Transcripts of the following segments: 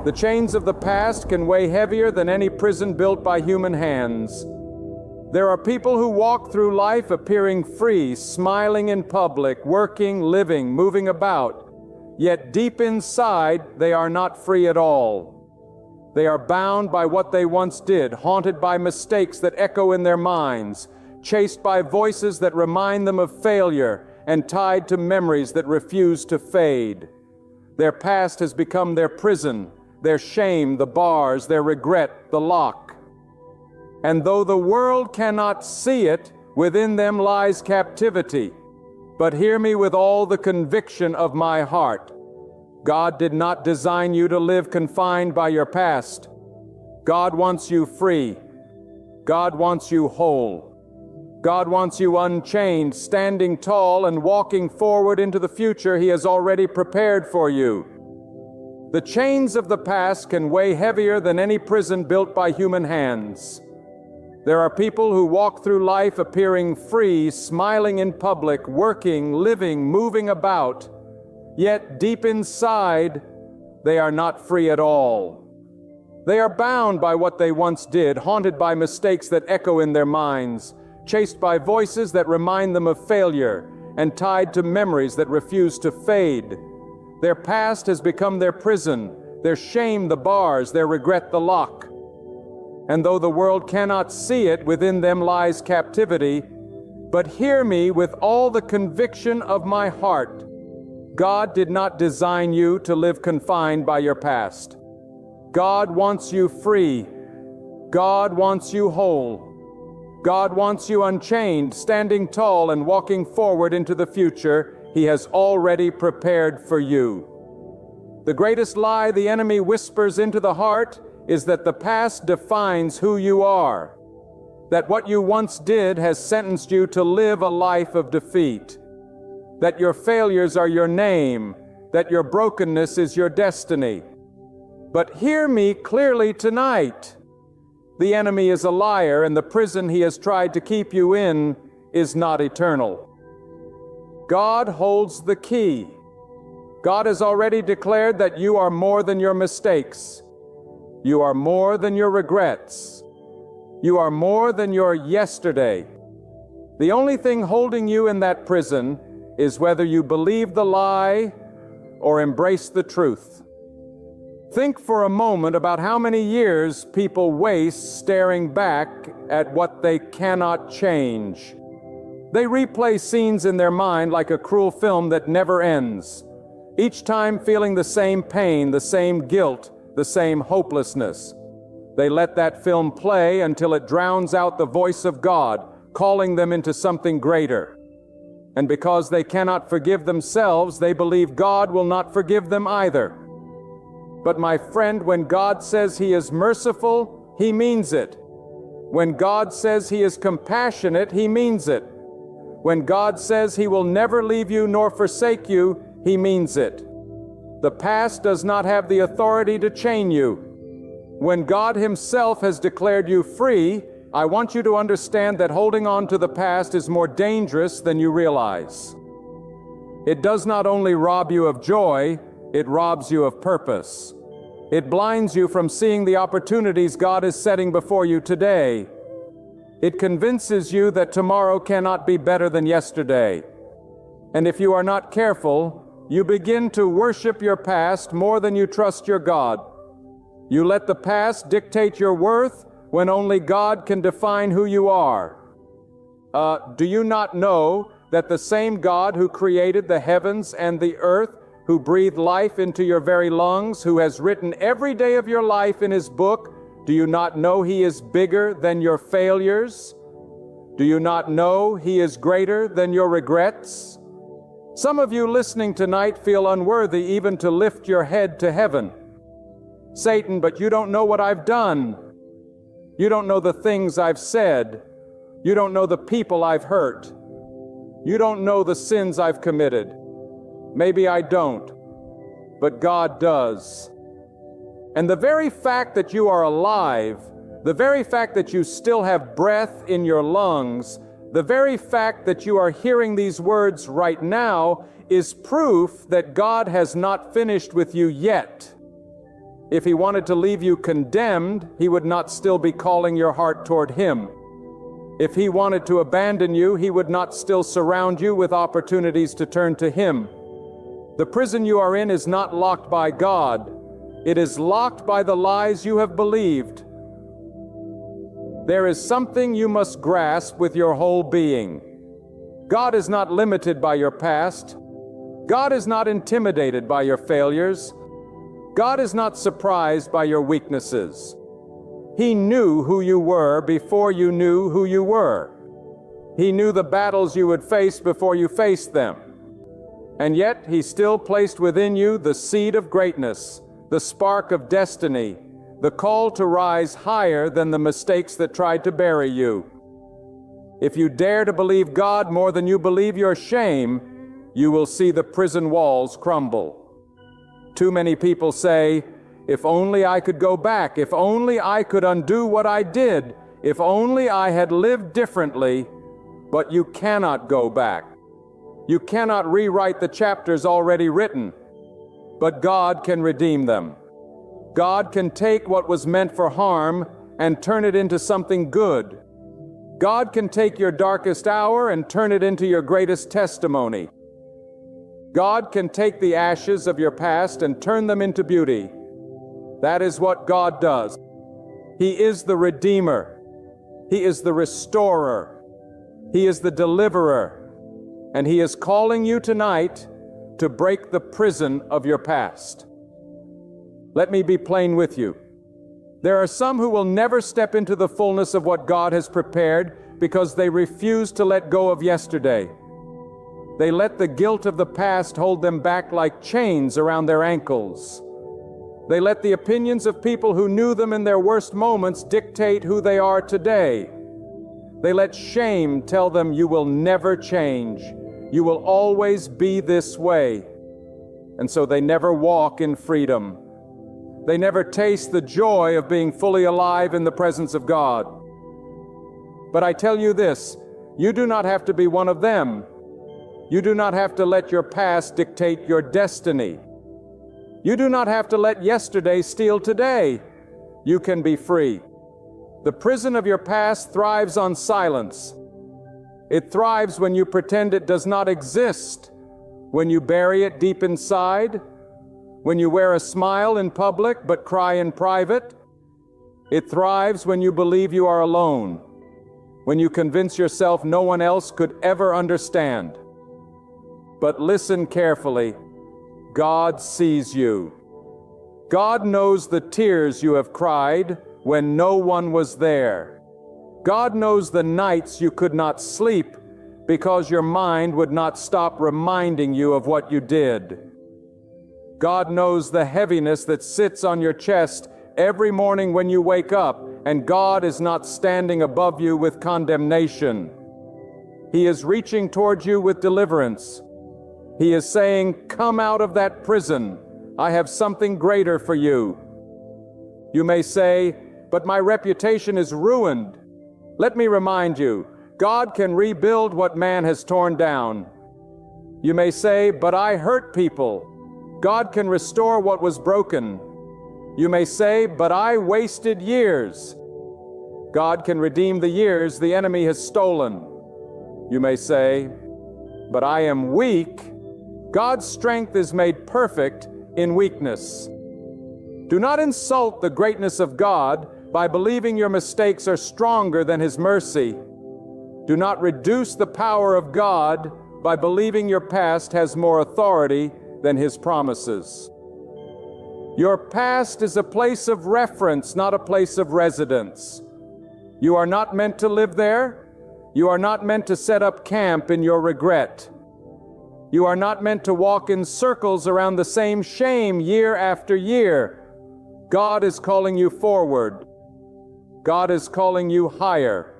The chains of the past can weigh heavier than any prison built by human hands. There are people who walk through life appearing free, smiling in public, working, living, moving about. Yet deep inside, they are not free at all. They are bound by what they once did, haunted by mistakes that echo in their minds, chased by voices that remind them of failure, and tied to memories that refuse to fade. Their past has become their prison, their shame, the bars, their regret, the lock. And though the world cannot see it, within them lies captivity. But hear me with all the conviction of my heart. God did not design you to live confined by your past. God wants you free. God wants you whole. God wants you unchained, standing tall and walking forward into the future He has already prepared for you. The chains of the past can weigh heavier than any prison built by human hands. There are people who walk through life appearing free, smiling in public, working, living, moving about, yet deep inside, they are not free at all. They are bound by what they once did, haunted by mistakes that echo in their minds, chased by voices that remind them of failure, and tied to memories that refuse to fade. Their past has become their prison, their shame the bars, their regret the lock. And though the world cannot see it, within them lies captivity. But hear me with all the conviction of my heart. God did not design you to live confined by your past. God wants you free. God wants you whole. God wants you unchained, standing tall and walking forward into the future He has already prepared for you. The greatest lie the enemy whispers into the heart is that the past defines who you are, that what you once did has sentenced you to live a life of defeat, that your failures are your name, that your brokenness is your destiny. But hear me clearly tonight. The enemy is a liar, and the prison he has tried to keep you in is not eternal. God holds the key. God has already declared that you are more than your mistakes. You are more than your regrets. You are more than your yesterday. The only thing holding you in that prison is whether you believe the lie or embrace the truth. Think for a moment about how many years people waste staring back at what they cannot change. They replay scenes in their mind like a cruel film that never ends, each time feeling the same pain, the same guilt, the same hopelessness. They let that film play until it drowns out the voice of God, calling them into something greater. And because they cannot forgive themselves, they believe God will not forgive them either. But my friend, when God says He is merciful, He means it. When God says He is compassionate, He means it. When God says He will never leave you nor forsake you, He means it. The past does not have the authority to chain you. When God Himself has declared you free, I want you to understand that holding on to the past is more dangerous than you realize. It does not only rob you of joy, it robs you of purpose. It blinds you from seeing the opportunities God is setting before you today. It convinces you that tomorrow cannot be better than yesterday. And if you are not careful, you begin to worship your past more than you trust your God. You let the past dictate your worth when only God can define who you are. Do you not know that the same God who created the heavens and the earth, who breathed life into your very lungs, who has written every day of your life in His book, do you not know He is bigger than your failures? Do you not know He is greater than your regrets? Some of you listening tonight feel unworthy even to lift your head to heaven. Satan, but you don't know what I've done. You don't know the things I've said. You don't know the people I've hurt. You don't know the sins I've committed. Maybe I don't, but God does. And the very fact that you are alive, the very fact that you still have breath in your lungs, the very fact that you are hearing these words right now is proof that God has not finished with you yet. If He wanted to leave you condemned, He would not still be calling your heart toward Him. If He wanted to abandon you, He would not still surround you with opportunities to turn to Him. The prison you are in is not locked by God. It is locked by the lies you have believed. There is something you must grasp with your whole being. God is not limited by your past. God is not intimidated by your failures. God is not surprised by your weaknesses. He knew who you were before you knew who you were. He knew the battles you would face before you faced them. And yet, He still placed within you the seed of greatness, the spark of destiny, the call to rise higher than the mistakes that tried to bury you. If you dare to believe God more than you believe your shame, you will see the prison walls crumble. Too many people say, "If only I could go back, if only I could undo what I did, if only I had lived differently," but you cannot go back. You cannot rewrite the chapters already written, but God can redeem them. God can take what was meant for harm and turn it into something good. God can take your darkest hour and turn it into your greatest testimony. God can take the ashes of your past and turn them into beauty. That is what God does. He is the Redeemer. He is the Restorer. He is the Deliverer. And He is calling you tonight to break the prison of your past. Let me be plain with you. There are some who will never step into the fullness of what God has prepared because they refuse to let go of yesterday. They let the guilt of the past hold them back like chains around their ankles. They let the opinions of people who knew them in their worst moments dictate who they are today. They let shame tell them, "You will never change. You will always be this way." And so they never walk in freedom. They never taste the joy of being fully alive in the presence of God. But I tell you this, you do not have to be one of them. You do not have to let your past dictate your destiny. You do not have to let yesterday steal today. You can be free. The prison of your past thrives on silence. It thrives when you pretend it does not exist, when you bury it deep inside, when you wear a smile in public but cry in private. It thrives when you believe you are alone, when you convince yourself no one else could ever understand. But listen carefully. God sees you. God knows the tears you have cried when no one was there. God knows the nights you could not sleep because your mind would not stop reminding you of what you did. God knows the heaviness that sits on your chest every morning when you wake up, and God is not standing above you with condemnation. He is reaching toward you with deliverance. He is saying, "Come out of that prison. I have something greater for you." You may say, "But my reputation is ruined." Let me remind you, God can rebuild what man has torn down. You may say, "But I hurt people." God can restore what was broken. You may say, "But I wasted years." God can redeem the years the enemy has stolen. You may say, "But I am weak." God's strength is made perfect in weakness. Do not insult the greatness of God by believing your mistakes are stronger than His mercy. Do not reduce the power of God by believing your past has more authority than His promises. Your past is a place of reference, not a place of residence. You are not meant to live there. You are not meant to set up camp in your regret. You are not meant to walk in circles around the same shame year after year. God is calling you forward. God is calling you higher.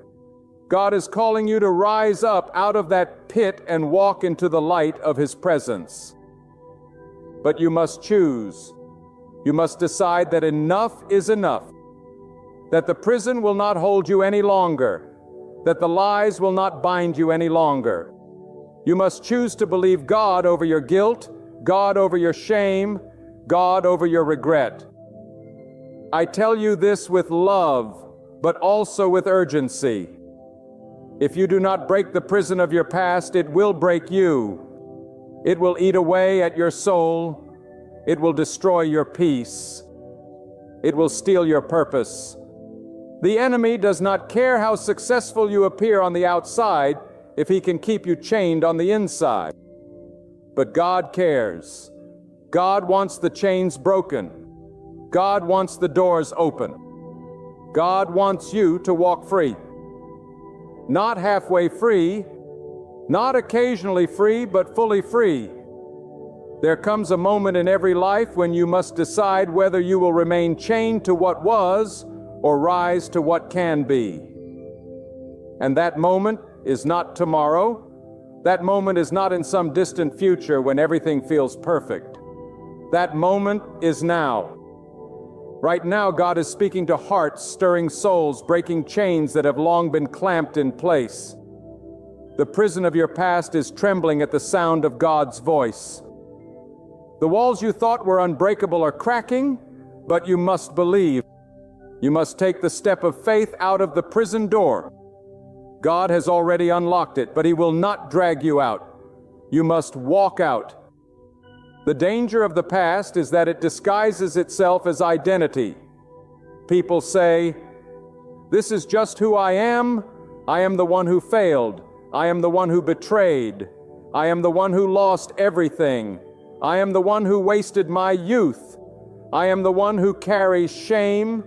God is calling you to rise up out of that pit and walk into the light of His presence. But you must choose. You must decide that enough is enough, that the prison will not hold you any longer, that the lies will not bind you any longer. You must choose to believe God over your guilt, God over your shame, God over your regret. I tell you this with love, but also with urgency. If you do not break the prison of your past, it will break you. It will eat away at your soul. It will destroy your peace. It will steal your purpose. The enemy does not care how successful you appear on the outside if he can keep you chained on the inside. But God cares. God wants the chains broken. God wants the doors open. God wants you to walk free. Not halfway free, not occasionally free, but fully free. There comes a moment in every life when you must decide whether you will remain chained to what was or rise to what can be. And that moment is not tomorrow. That moment is not in some distant future when everything feels perfect. That moment is now. Right now, God is speaking to hearts, stirring souls, breaking chains that have long been clamped in place. The prison of your past is trembling at the sound of God's voice. The walls you thought were unbreakable are cracking, but you must believe. You must take the step of faith out of the prison door. God has already unlocked it, but He will not drag you out. You must walk out. The danger of the past is that it disguises itself as identity. People say, "This is just who I am. I am the one who failed. I am the one who betrayed. I am the one who lost everything. I am the one who wasted my youth. I am the one who carries shame."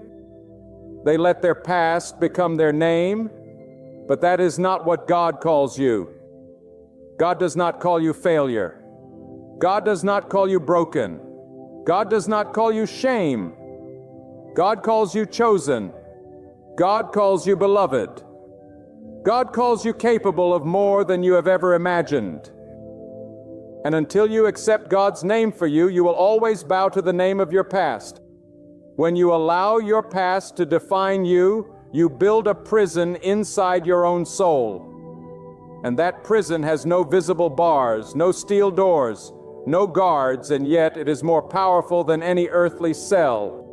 They let their past become their name, but that is not what God calls you. God does not call you failure. God does not call you broken. God does not call you shame. God calls you chosen. God calls you beloved. God calls you capable of more than you have ever imagined. And until you accept God's name for you, you will always bow to the name of your past. When you allow your past to define you, you build a prison inside your own soul. And that prison has no visible bars, no steel doors, no guards, and yet it is more powerful than any earthly cell.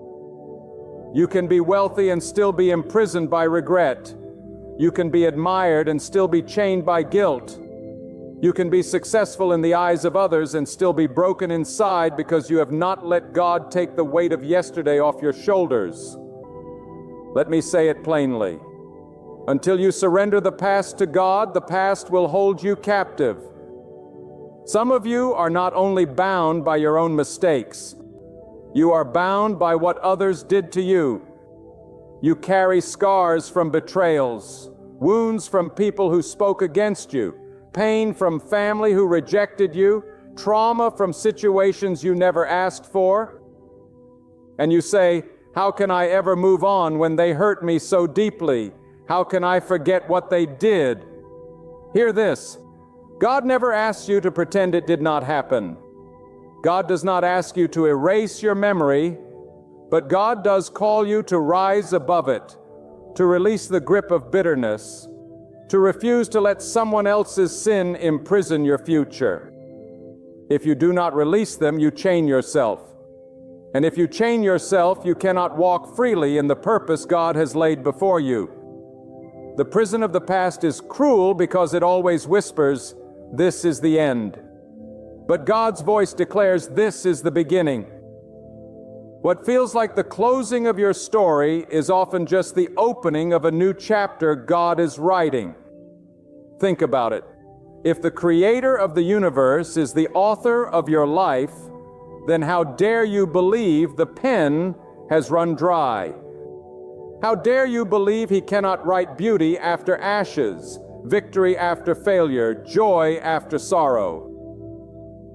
You can be wealthy and still be imprisoned by regret. You can be admired and still be chained by guilt. You can be successful in the eyes of others and still be broken inside because you have not let God take the weight of yesterday off your shoulders. Let me say it plainly. Until you surrender the past to God, the past will hold you captive. Some of you are not only bound by your own mistakes, you are bound by what others did to you. You carry scars from betrayals, wounds from people who spoke against you, pain from family who rejected you, trauma from situations you never asked for. And you say, "How can I ever move on when they hurt me so deeply? How can I forget what they did?" Hear this. God never asks you to pretend it did not happen. God does not ask you to erase your memory, but God does call you to rise above it, to release the grip of bitterness, to refuse to let someone else's sin imprison your future. If you do not release them, you chain yourself. And if you chain yourself, you cannot walk freely in the purpose God has laid before you. The prison of the past is cruel because it always whispers, "This is the end." But God's voice declares, "This is the beginning." What feels like the closing of your story is often just the opening of a new chapter God is writing. Think about it. If the Creator of the universe is the author of your life, then how dare you believe the pen has run dry? How dare you believe He cannot write beauty after ashes, victory after failure, joy after sorrow?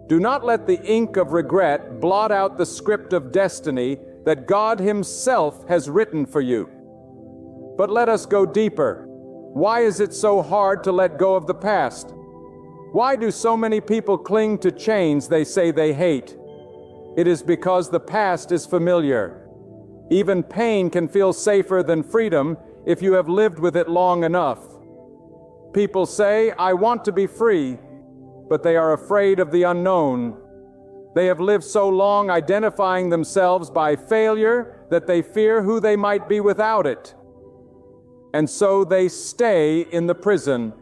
Do not let the ink of regret blot out the script of destiny that God Himself has written for you. But let us go deeper. Why is it so hard to let go of the past? Why do so many people cling to chains they say they hate? It is because the past is familiar. Even pain can feel safer than freedom if you have lived with it long enough. People say, "I want to be free," but they are afraid of the unknown. They have lived so long identifying themselves by failure that they fear who they might be without it. And so they stay in the prison,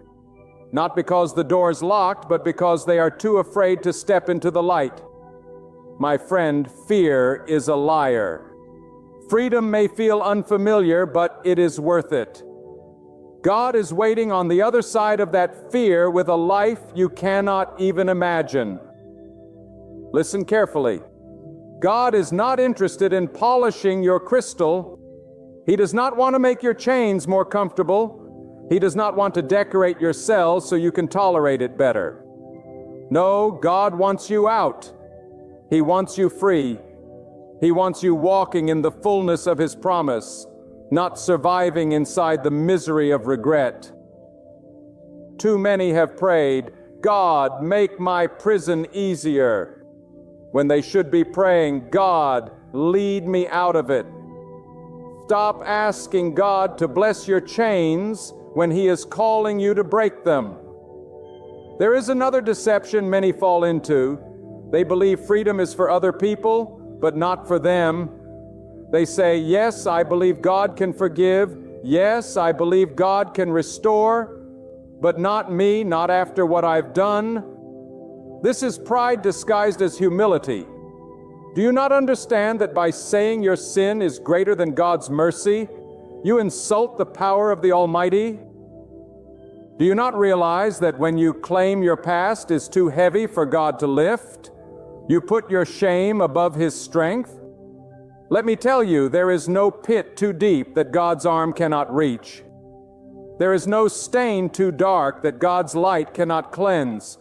not because the door is locked, but because they are too afraid to step into the light. My friend, fear is a liar. Freedom may feel unfamiliar, but it is worth it. God is waiting on the other side of that fear with a life you cannot even imagine. Listen carefully. God is not interested in polishing your crystal. He does not want to make your chains more comfortable. He does not want to decorate your cell so you can tolerate it better. No, God wants you out. He wants you free. He wants you walking in the fullness of His promise, not surviving inside the misery of regret. Too many have prayed, God, make my prison easier, when they should be praying, God, lead me out of it. Stop asking God to bless your chains when He is calling you to break them. There is another deception many fall into. They believe freedom is for other people, but not for them. They say, yes, I believe God can forgive. Yes, I believe God can restore, but not me, not after what I've done. This is pride disguised as humility. Do you not understand that by saying your sin is greater than God's mercy, you insult the power of the Almighty? Do you not realize that when you claim your past is too heavy for God to lift, you put your shame above His strength? Let me tell you, there is no pit too deep that God's arm cannot reach. There is no stain too dark that God's light cannot cleanse.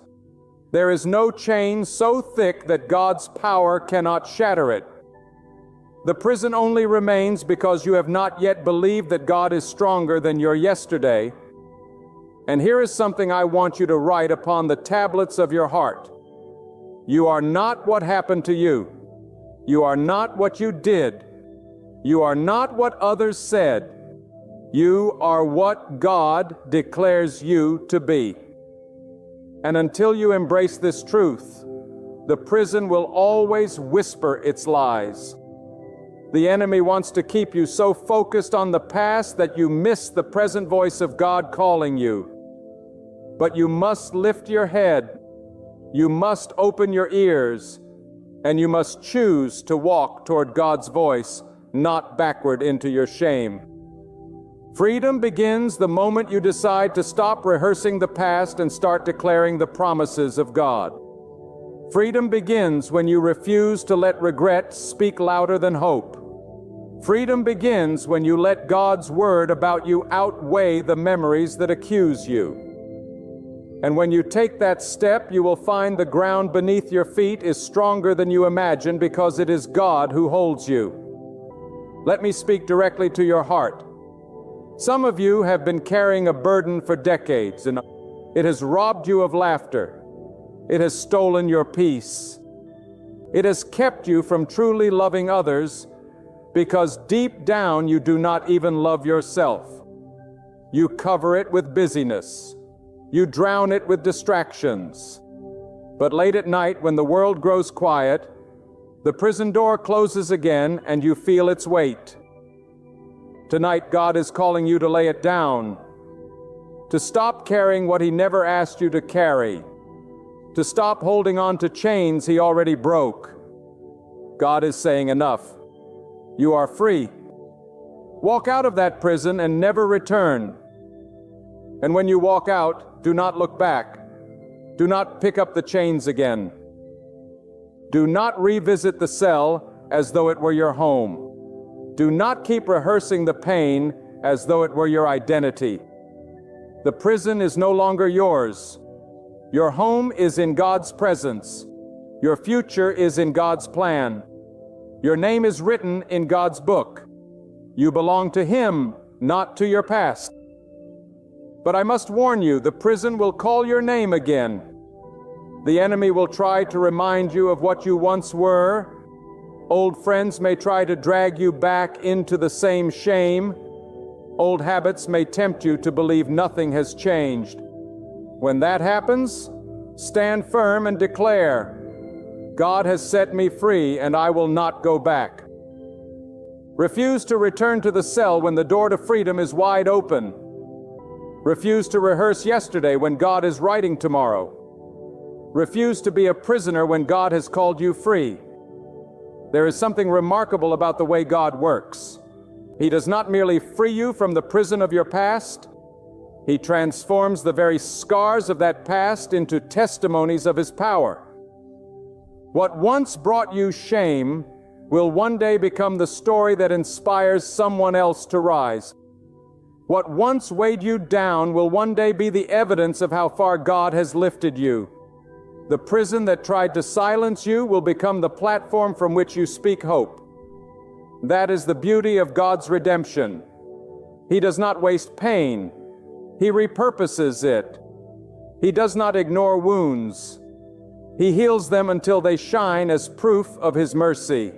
There is no chain so thick that God's power cannot shatter it. The prison only remains because you have not yet believed that God is stronger than your yesterday. And here is something I want you to write upon the tablets of your heart. You are not what happened to you. You are not what you did. You are not what others said. You are what God declares you to be. And until you embrace this truth, the prison will always whisper its lies. The enemy wants to keep you so focused on the past that you miss the present voice of God calling you. But you must lift your head, you must open your ears, and you must choose to walk toward God's voice, not backward into your shame. Freedom begins the moment you decide to stop rehearsing the past and start declaring the promises of God. Freedom begins when you refuse to let regret speak louder than hope. Freedom begins when you let God's word about you outweigh the memories that accuse you. And when you take that step, you will find the ground beneath your feet is stronger than you imagine because it is God who holds you. Let me speak directly to your heart. Some of you have been carrying a burden for decades, and it has robbed you of laughter. It has stolen your peace. It has kept you from truly loving others because deep down you do not even love yourself. You cover it with busyness. You drown it with distractions. But late at night, when the world grows quiet, the prison door closes again and you feel its weight. Tonight, God is calling you to lay it down, to stop carrying what He never asked you to carry, to stop holding on to chains He already broke. God is saying enough. You are free. Walk out of that prison and never return. And when you walk out, do not look back. Do not pick up the chains again. Do not revisit the cell as though it were your home. Do not keep rehearsing the pain as though it were your identity. The prison is no longer yours. Your home is in God's presence. Your future is in God's plan. Your name is written in God's book. You belong to Him, not to your past. But I must warn you, the prison will call your name again. The enemy will try to remind you of what you once were. Old friends may try to drag you back into the same shame. Old habits may tempt you to believe nothing has changed. When that happens, stand firm and declare, God has set me free, and I will not go back. Refuse to return to the cell when the door to freedom is wide open. Refuse to rehearse yesterday when God is writing tomorrow. Refuse to be a prisoner when God has called you free. There is something remarkable about the way God works. He does not merely free you from the prison of your past. He transforms the very scars of that past into testimonies of His power. What once brought you shame will one day become the story that inspires someone else to rise. What once weighed you down will one day be the evidence of how far God has lifted you. The prison that tried to silence you will become the platform from which you speak hope. That is the beauty of God's redemption. He does not waste pain. He repurposes it. He does not ignore wounds. He heals them until they shine as proof of His mercy.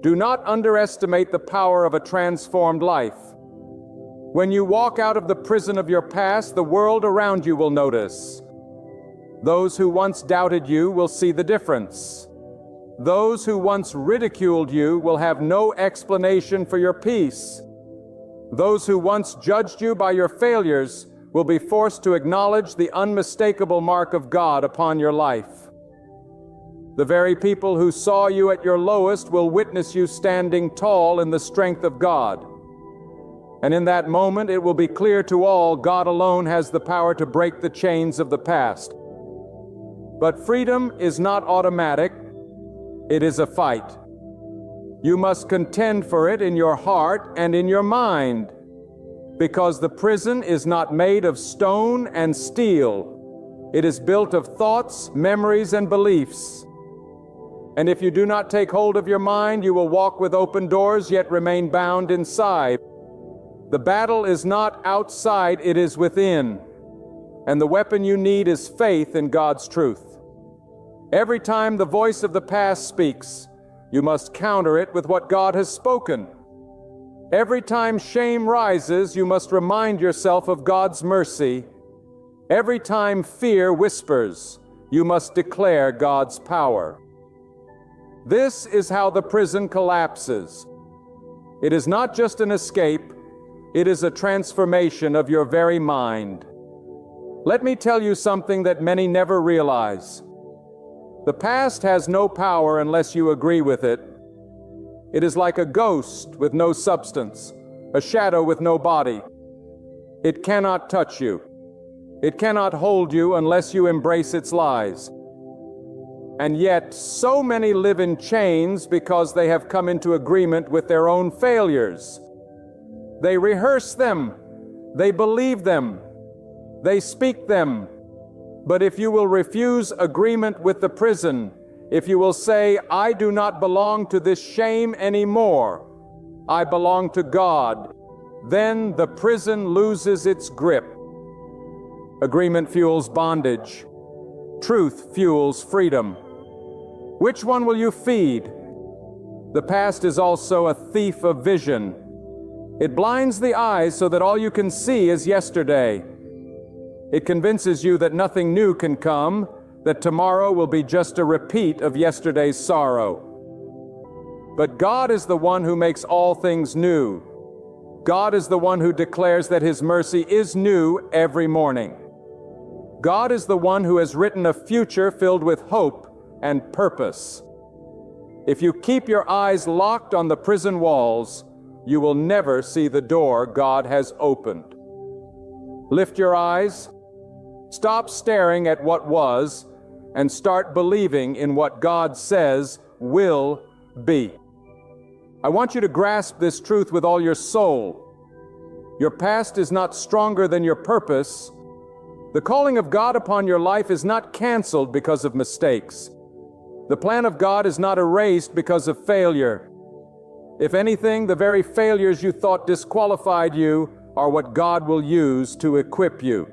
Do not underestimate the power of a transformed life. When you walk out of the prison of your past, the world around you will notice. Those who once doubted you will see the difference. Those who once ridiculed you will have no explanation for your peace. Those who once judged you by your failures will be forced to acknowledge the unmistakable mark of God upon your life. The very people who saw you at your lowest will witness you standing tall in the strength of God. And in that moment, it will be clear to all God alone has the power to break the chains of the past. But freedom is not automatic. It is a fight. You must contend for it in your heart and in your mind, because the prison is not made of stone and steel. It is built of thoughts, memories, and beliefs. And if you do not take hold of your mind, you will walk with open doors, yet remain bound inside. The battle is not outside, it is within. And the weapon you need is faith in God's truth. Every time the voice of the past speaks, you must counter it with what God has spoken. Every time shame rises, you must remind yourself of God's mercy. Every time fear whispers, you must declare God's power. This is how the prison collapses. It is not just an escape, it is a transformation of your very mind. Let me tell you something that many never realize. The past has no power unless you agree with it. It is like a ghost with no substance, a shadow with no body. It cannot touch you. It cannot hold you unless you embrace its lies. And yet, so many live in chains because they have come into agreement with their own failures. They rehearse them. They believe them. They speak them. But if you will refuse agreement with the prison, if you will say, I do not belong to this shame anymore, I belong to God, then the prison loses its grip. Agreement fuels bondage. Truth fuels freedom. Which one will you feed? The past is also a thief of vision. It blinds the eyes so that all you can see is yesterday. It convinces you that nothing new can come, that tomorrow will be just a repeat of yesterday's sorrow. But God is the one who makes all things new. God is the one who declares that His mercy is new every morning. God is the one who has written a future filled with hope and purpose. If you keep your eyes locked on the prison walls, you will never see the door God has opened. Lift your eyes, stop staring at what was, and start believing in what God says will be. I want you to grasp this truth with all your soul. Your past is not stronger than your purpose. The calling of God upon your life is not canceled because of mistakes. The plan of God is not erased because of failure. If anything, the very failures you thought disqualified you are what God will use to equip you.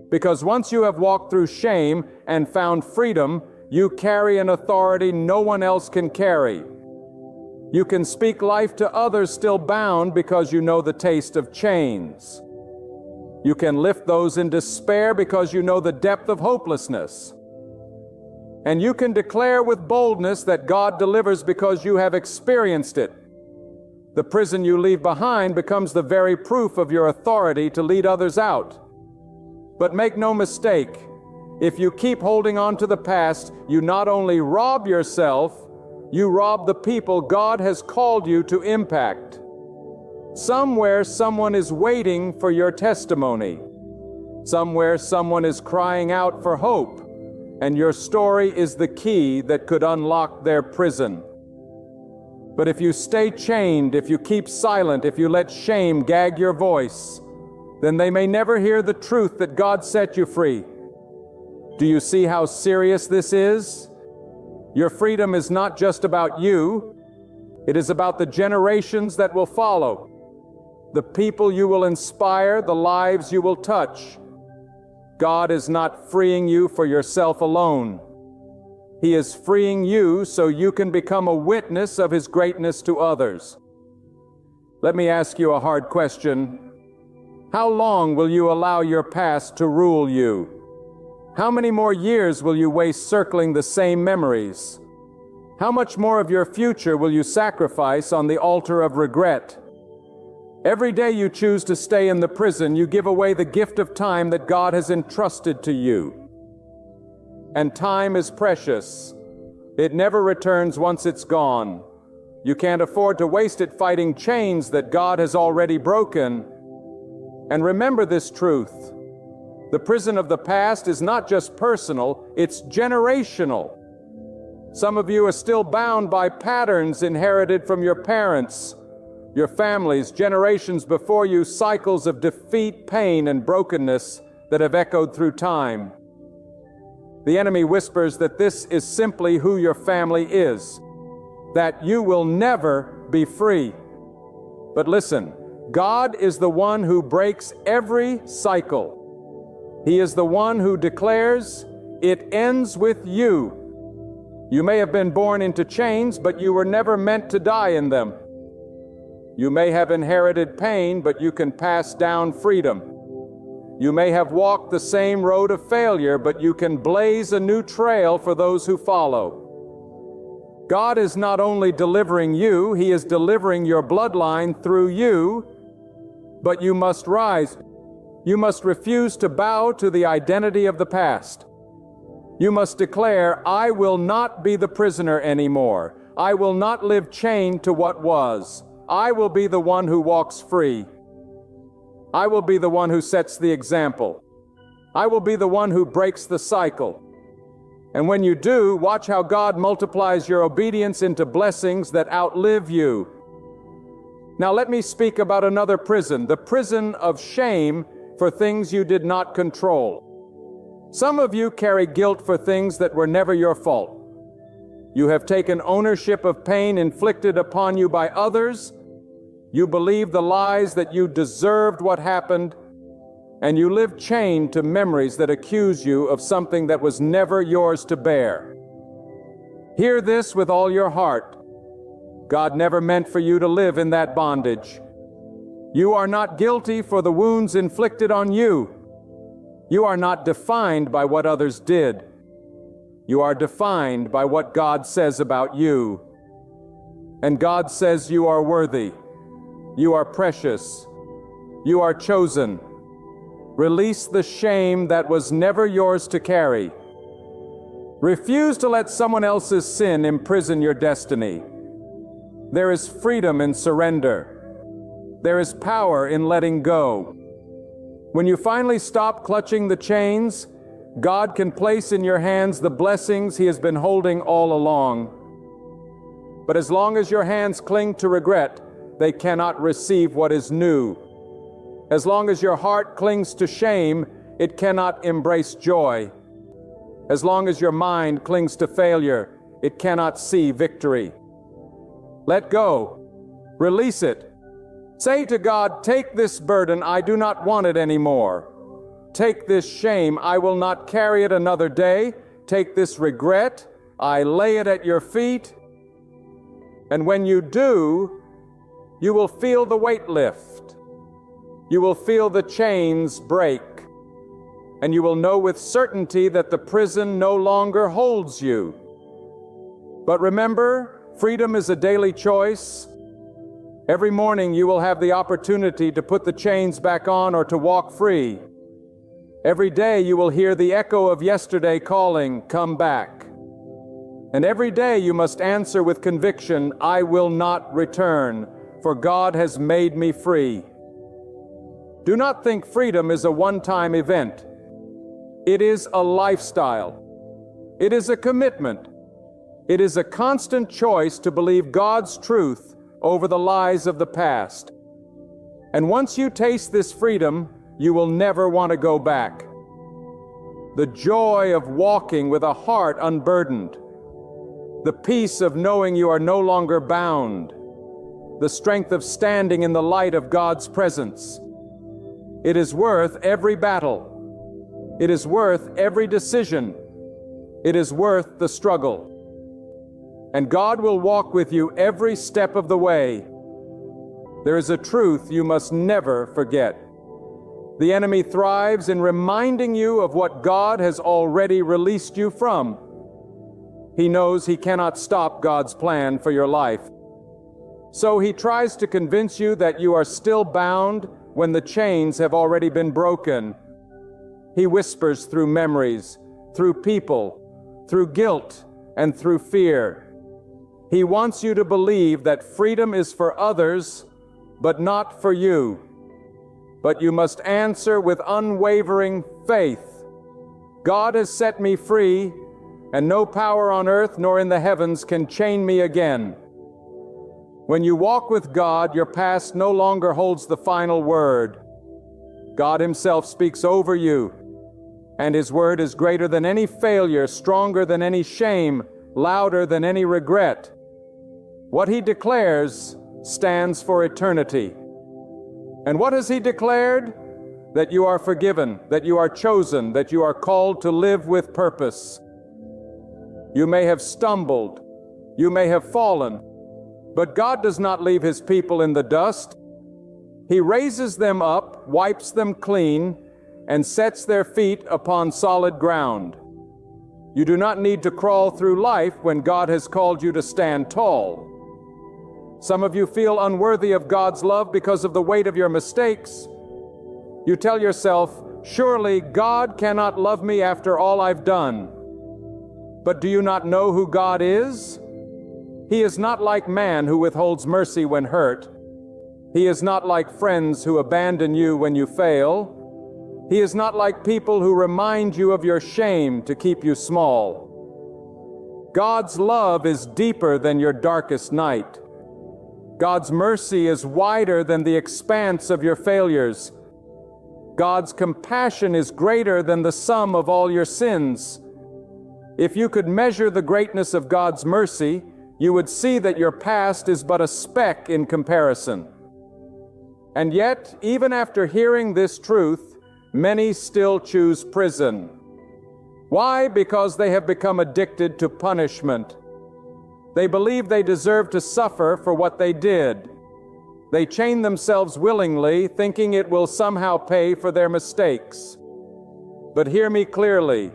Because once you have walked through shame and found freedom, you carry an authority no one else can carry. You can speak life to others still bound because you know the taste of chains. You can lift those in despair because you know the depth of hopelessness. And you can declare with boldness that God delivers because you have experienced it. The prison you leave behind becomes the very proof of your authority to lead others out. But make no mistake, if you keep holding on to the past, you not only rob yourself, you rob the people God has called you to impact. Somewhere someone is waiting for your testimony. Somewhere someone is crying out for hope, and your story is the key that could unlock their prison. But if you stay chained, if you keep silent, if you let shame gag your voice, then they may never hear the truth that God set you free. Do you see how serious this is? Your freedom is not just about you. It is about the generations that will follow, the people you will inspire, the lives you will touch. God is not freeing you for yourself alone. He is freeing you so you can become a witness of His greatness to others. Let me ask you a hard question. How long will you allow your past to rule you? How many more years will you waste circling the same memories? How much more of your future will you sacrifice on the altar of regret? Every day you choose to stay in the prison, you give away the gift of time that God has entrusted to you. And time is precious. It never returns once it's gone. You can't afford to waste it fighting chains that God has already broken. And remember this truth. The prison of the past is not just personal, it's generational. Some of you are still bound by patterns inherited from your parents, your families, generations before you, cycles of defeat, pain, and brokenness that have echoed through time. The enemy whispers that this is simply who your family is, that you will never be free. But listen, God is the one who breaks every cycle. He is the one who declares, "It ends with you." You may have been born into chains, but you were never meant to die in them. You may have inherited pain, but you can pass down freedom. You may have walked the same road of failure, but you can blaze a new trail for those who follow. God is not only delivering you, He is delivering your bloodline through you, but you must rise. You must refuse to bow to the identity of the past. You must declare, "I will not be the prisoner anymore. I will not live chained to what was. I will be the one who walks free. I will be the one who sets the example. I will be the one who breaks the cycle." And when you do, watch how God multiplies your obedience into blessings that outlive you. Now let me speak about another prison, the prison of shame for things you did not control. Some of you carry guilt for things that were never your fault. You have taken ownership of pain inflicted upon you by others. You believe the lies that you deserved what happened, and you live chained to memories that accuse you of something that was never yours to bear. Hear this with all your heart. God never meant for you to live in that bondage. You are not guilty for the wounds inflicted on you. You are not defined by what others did. You are defined by what God says about you. And God says you are worthy. You are precious. You are chosen. Release the shame that was never yours to carry. Refuse to let someone else's sin imprison your destiny. There is freedom in surrender. There is power in letting go. When you finally stop clutching the chains, God can place in your hands the blessings He has been holding all along. But as long as your hands cling to regret, they cannot receive what is new. As long as your heart clings to shame, it cannot embrace joy. As long as your mind clings to failure, it cannot see victory. Let go. Release it. Say to God, "Take this burden, I do not want it anymore. Take this shame, I will not carry it another day. Take this regret, I lay it at your feet." And when you do, you will feel the weight lift. You will feel the chains break. and you will know with certainty that the prison no longer holds you. But remember, freedom is a daily choice. Every morning you will have the opportunity to put the chains back on or to walk free. Every day you will hear the echo of yesterday calling, "Come back." And every day you must answer with conviction, "I will not return, for God has made me free." Do not think freedom is a one-time event. It is a lifestyle. It is a commitment. It is a constant choice to believe God's truth over the lies of the past. And once you taste this freedom, you will never want to go back. The joy of walking with a heart unburdened. The peace of knowing you are no longer bound. The strength of standing in the light of God's presence. It is worth every battle. It is worth every decision. It is worth the struggle. And God will walk with you every step of the way. There is a truth you must never forget. The enemy thrives in reminding you of what God has already released you from. He knows he cannot stop God's plan for your life. So he tries to convince you that you are still bound when the chains have already been broken. He whispers through memories, through people, through guilt, and through fear. He wants you to believe that freedom is for others, but not for you. But you must answer with unwavering faith. God has set me free, and no power on earth nor in the heavens can chain me again. When you walk with God, your past no longer holds the final word. God Himself speaks over you, and His word is greater than any failure, stronger than any shame, louder than any regret. What He declares stands for eternity. And what has He declared? That you are forgiven, that you are chosen, that you are called to live with purpose. You may have stumbled, you may have fallen, but God does not leave His people in the dust. He raises them up, wipes them clean, and sets their feet upon solid ground. You do not need to crawl through life when God has called you to stand tall. Some of you feel unworthy of God's love because of the weight of your mistakes. You tell yourself, "Surely God cannot love me after all I've done." But do you not know who God is? He is not like man who withholds mercy when hurt. He is not like friends who abandon you when you fail. He is not like people who remind you of your shame to keep you small. God's love is deeper than your darkest night. God's mercy is wider than the expanse of your failures. God's compassion is greater than the sum of all your sins. If you could measure the greatness of God's mercy, you would see that your past is but a speck in comparison. And yet, even after hearing this truth, many still choose prison. Why? Because they have become addicted to punishment. They believe they deserve to suffer for what they did. They chain themselves willingly, thinking it will somehow pay for their mistakes. But hear me clearly.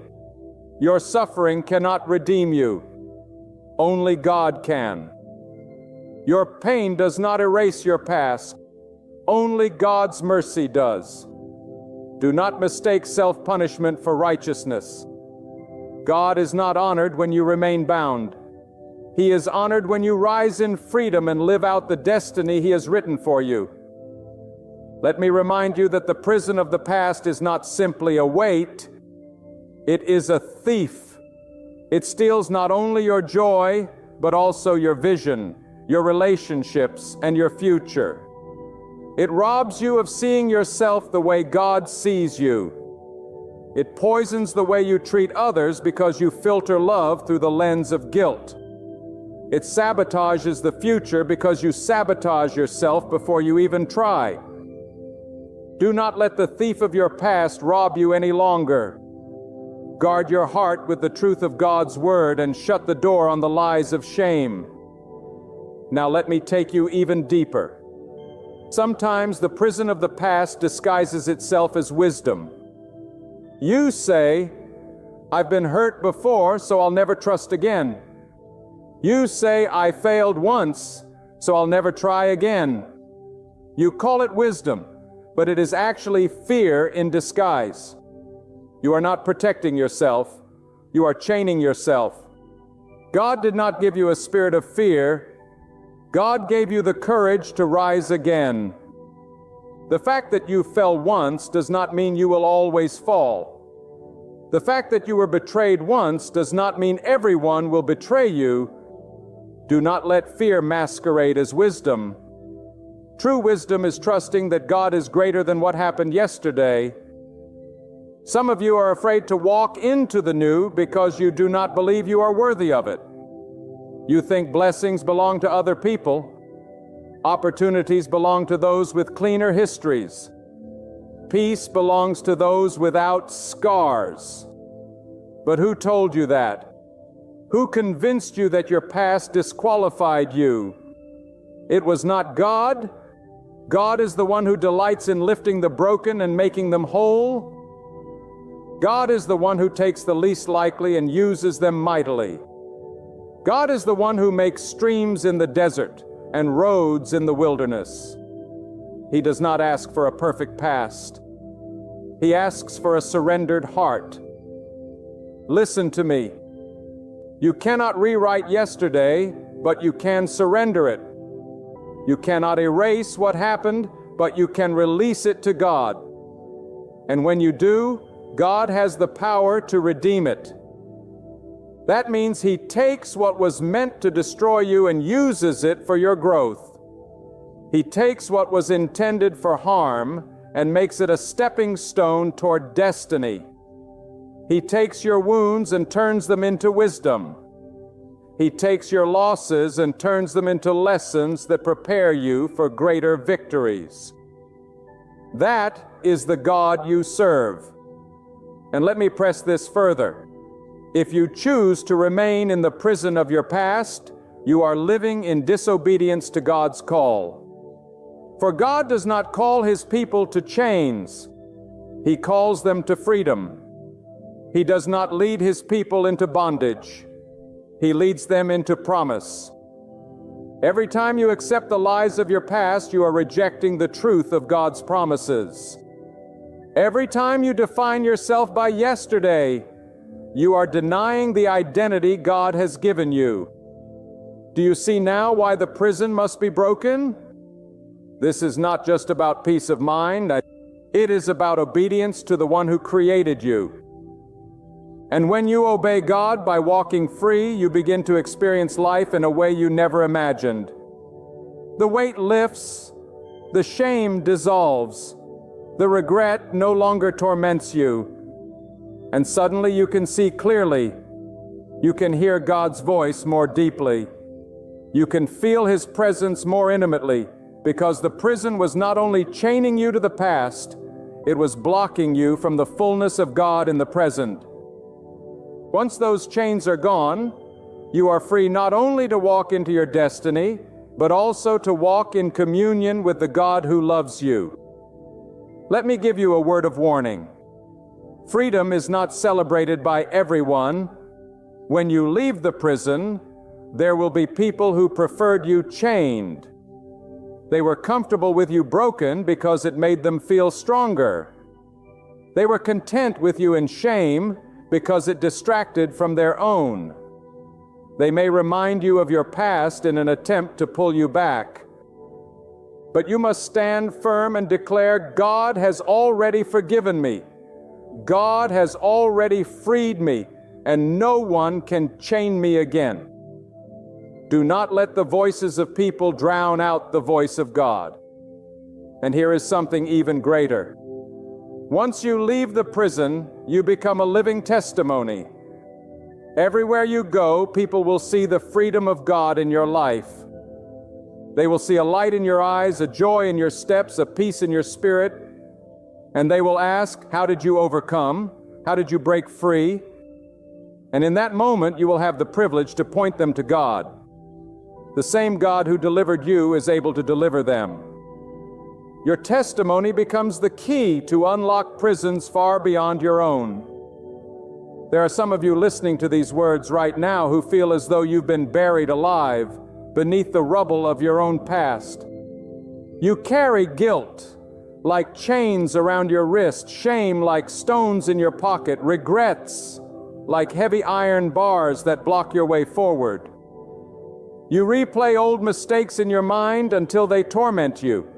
Your suffering cannot redeem you. Only God can. Your pain does not erase your past. Only God's mercy does. Do not mistake self-punishment for righteousness. God is not honored when you remain bound. He is honored when you rise in freedom and live out the destiny He has written for you. Let me remind you that the prison of the past is not simply a weight. It is a thief. It steals not only your joy, but also your vision, your relationships, and your future. It robs you of seeing yourself the way God sees you. It poisons the way you treat others because you filter love through the lens of guilt. It sabotages the future because you sabotage yourself before you even try. Do not let the thief of your past rob you any longer. Guard your heart with the truth of God's word and shut the door on the lies of shame. Now let me take you even deeper. Sometimes the prison of the past disguises itself as wisdom. You say, I've been hurt before, so I'll never trust again. You say, I failed once, so I'll never try again. You call it wisdom, but it is actually fear in disguise. You are not protecting yourself. You are chaining yourself. God did not give you a spirit of fear. God gave you the courage to rise again. The fact that you fell once does not mean you will always fall. The fact that you were betrayed once does not mean everyone will betray you. Do not let fear masquerade as wisdom. True wisdom is trusting that God is greater than what happened yesterday. Some of you are afraid to walk into the new because you do not believe you are worthy of it. You think blessings belong to other people. Opportunities belong to those with cleaner histories. Peace belongs to those without scars. But who told you that? Who convinced you that your past disqualified you? It was not God. God is the one who delights in lifting the broken and making them whole. God is the one who takes the least likely and uses them mightily. God is the one who makes streams in the desert and roads in the wilderness. He does not ask for a perfect past. He asks for a surrendered heart. Listen to me. You cannot rewrite yesterday, but you can surrender it. You cannot erase what happened, but you can release it to God. And when you do, God has the power to redeem it. That means He takes what was meant to destroy you and uses it for your growth. He takes what was intended for harm and makes it a stepping stone toward destiny. He takes your wounds and turns them into wisdom. He takes your losses and turns them into lessons that prepare you for greater victories. That is the God you serve. And let me press this further. If you choose to remain in the prison of your past, you are living in disobedience to God's call. For God does not call His people to chains. He calls them to freedom. He does not lead His people into bondage. He leads them into promise. Every time you accept the lies of your past, you are rejecting the truth of God's promises. Every time you define yourself by yesterday, you are denying the identity God has given you. Do you see now why the prison must be broken? This is not just about peace of mind. It is about obedience to the one who created you. And when you obey God by walking free, you begin to experience life in a way you never imagined. The weight lifts, the shame dissolves, the regret no longer torments you, and suddenly you can see clearly. You can hear God's voice more deeply. You can feel His presence more intimately, because the prison was not only chaining you to the past, it was blocking you from the fullness of God in the present. Once those chains are gone, you are free not only to walk into your destiny, but also to walk in communion with the God who loves you. Let me give you a word of warning. Freedom is not celebrated by everyone. When you leave the prison, there will be people who preferred you chained. They were comfortable with you broken because it made them feel stronger. They were content with you in shame because it distracted from their own. They may remind you of your past in an attempt to pull you back. But you must stand firm and declare, God has already forgiven me. God has already freed me, and no one can chain me again. Do not let the voices of people drown out the voice of God. And here is something even greater. Once you leave the prison, you become a living testimony. Everywhere you go, people will see the freedom of God in your life. They will see a light in your eyes, a joy in your steps, a peace in your spirit, and they will ask, how did you overcome? How did you break free? And in that moment, you will have the privilege to point them to God. The same God who delivered you is able to deliver them. Your testimony becomes the key to unlock prisons far beyond your own. There are some of you listening to these words right now who feel as though you've been buried alive beneath the rubble of your own past. You carry guilt like chains around your wrist, shame like stones in your pocket, regrets like heavy iron bars that block your way forward. You replay old mistakes in your mind until they torment you.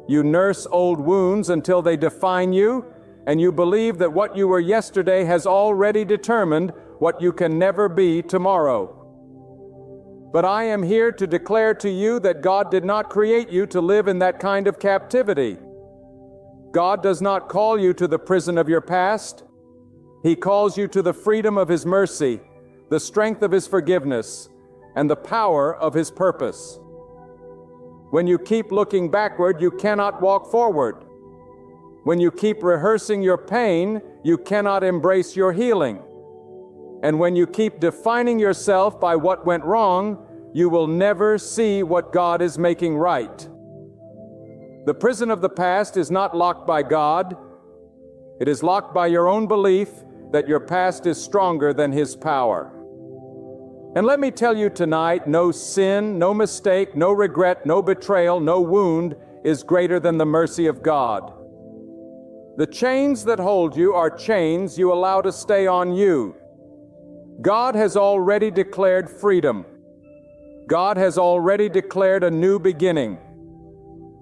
You nurse old wounds until they define you, and you believe that what you were yesterday has already determined what you can never be tomorrow. But I am here to declare to you that God did not create you to live in that kind of captivity. God does not call you to the prison of your past. He calls you to the freedom of His mercy, the strength of His forgiveness, and the power of His purpose. When you keep looking backward, you cannot walk forward. When you keep rehearsing your pain, you cannot embrace your healing. And when you keep defining yourself by what went wrong, you will never see what God is making right. The prison of the past is not locked by God. It is locked by your own belief that your past is stronger than His power. And let me tell you tonight, no sin, no mistake, no regret, no betrayal, no wound is greater than the mercy of God. The chains that hold you are chains you allow to stay on you. God has already declared freedom. God has already declared a new beginning.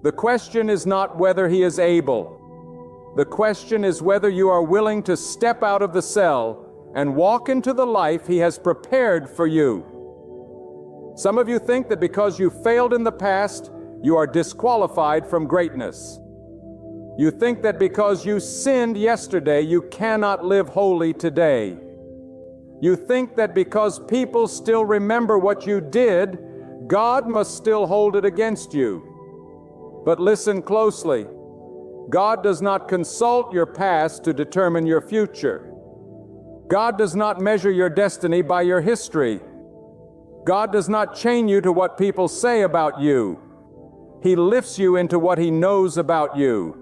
The question is not whether He is able. The question is whether you are willing to step out of the cell and walk into the life He has prepared for you. Some of you think that because you failed in the past, you are disqualified from greatness. You think that because you sinned yesterday, you cannot live holy today. You think that because people still remember what you did, God must still hold it against you. But listen closely. God does not consult your past to determine your future. God does not measure your destiny by your history. God does not chain you to what people say about you. He lifts you into what He knows about you.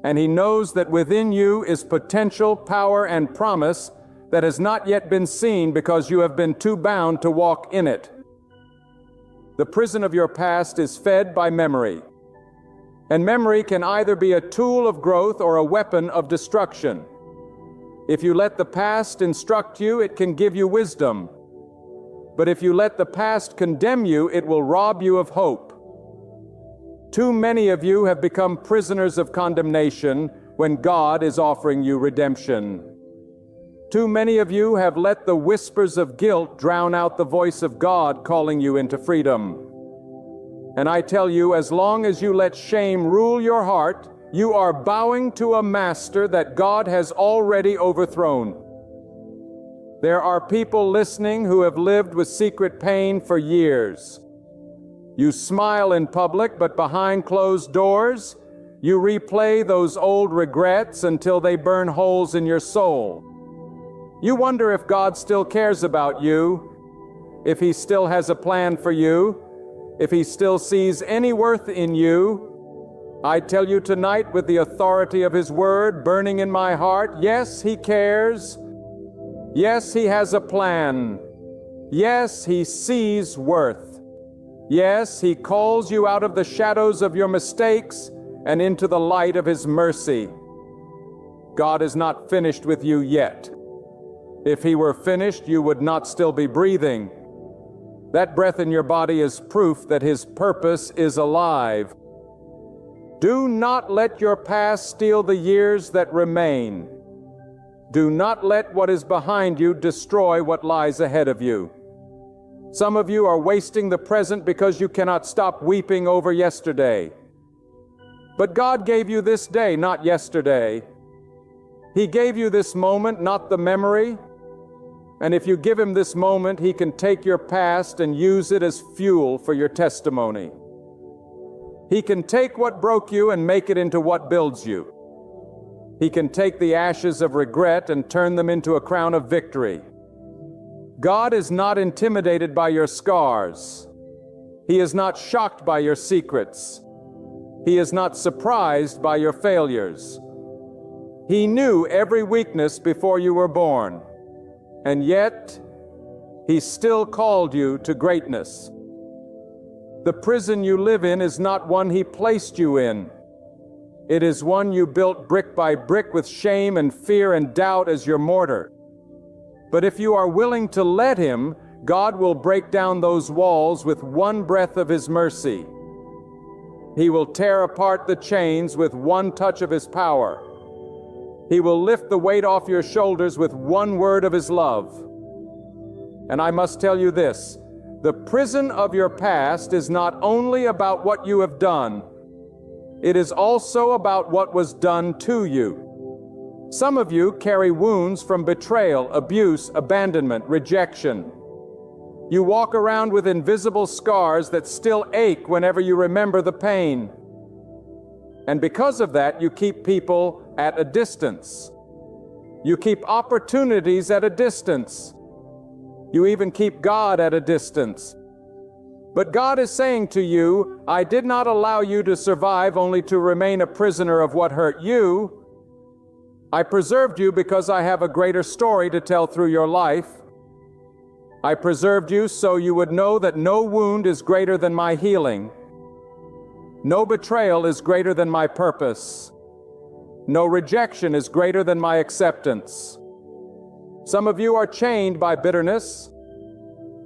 And He knows that within you is potential, power, and promise that has not yet been seen because you have been too bound to walk in it. The prison of your past is fed by memory. And memory can either be a tool of growth or a weapon of destruction. If you let the past instruct you, it can give you wisdom. But if you let the past condemn you, it will rob you of hope. Too many of you have become prisoners of condemnation when God is offering you redemption. Too many of you have let the whispers of guilt drown out the voice of God calling you into freedom. And I tell you, as long as you let shame rule your heart, you are bowing to a master that God has already overthrown. There are people listening who have lived with secret pain for years. You smile in public, but behind closed doors, you replay those old regrets until they burn holes in your soul. You wonder if God still cares about you, if He still has a plan for you, if He still sees any worth in you. I tell you tonight, with the authority of His Word burning in my heart, yes, He cares. Yes, He has a plan. Yes, He sees worth. Yes, He calls you out of the shadows of your mistakes and into the light of His mercy. God is not finished with you yet. If He were finished, you would not still be breathing. That breath in your body is proof that His purpose is alive. Do not let your past steal the years that remain. Do not let what is behind you destroy what lies ahead of you. Some of you are wasting the present because you cannot stop weeping over yesterday. But God gave you this day, not yesterday. He gave you this moment, not the memory. And if you give Him this moment, He can take your past and use it as fuel for your testimony. He can take what broke you and make it into what builds you. He can take the ashes of regret and turn them into a crown of victory. God is not intimidated by your scars. He is not shocked by your secrets. He is not surprised by your failures. He knew every weakness before you were born, and yet He still called you to greatness. The prison you live in is not one He placed you in. It is one you built brick by brick with shame and fear and doubt as your mortar. But if you are willing to let Him, God will break down those walls with one breath of His mercy. He will tear apart the chains with one touch of His power. He will lift the weight off your shoulders with one word of His love. And I must tell you this, the prison of your past is not only about what you have done, it is also about what was done to you. Some of you carry wounds from betrayal, abuse, abandonment, rejection. You walk around with invisible scars that still ache whenever you remember the pain. And because of that, you keep people at a distance. You keep opportunities at a distance. You even keep God at a distance. But God is saying to you, I did not allow you to survive only to remain a prisoner of what hurt you. I preserved you because I have a greater story to tell through your life. I preserved you so you would know that no wound is greater than my healing. No betrayal is greater than my purpose. No rejection is greater than my acceptance. Some of you are chained by bitterness.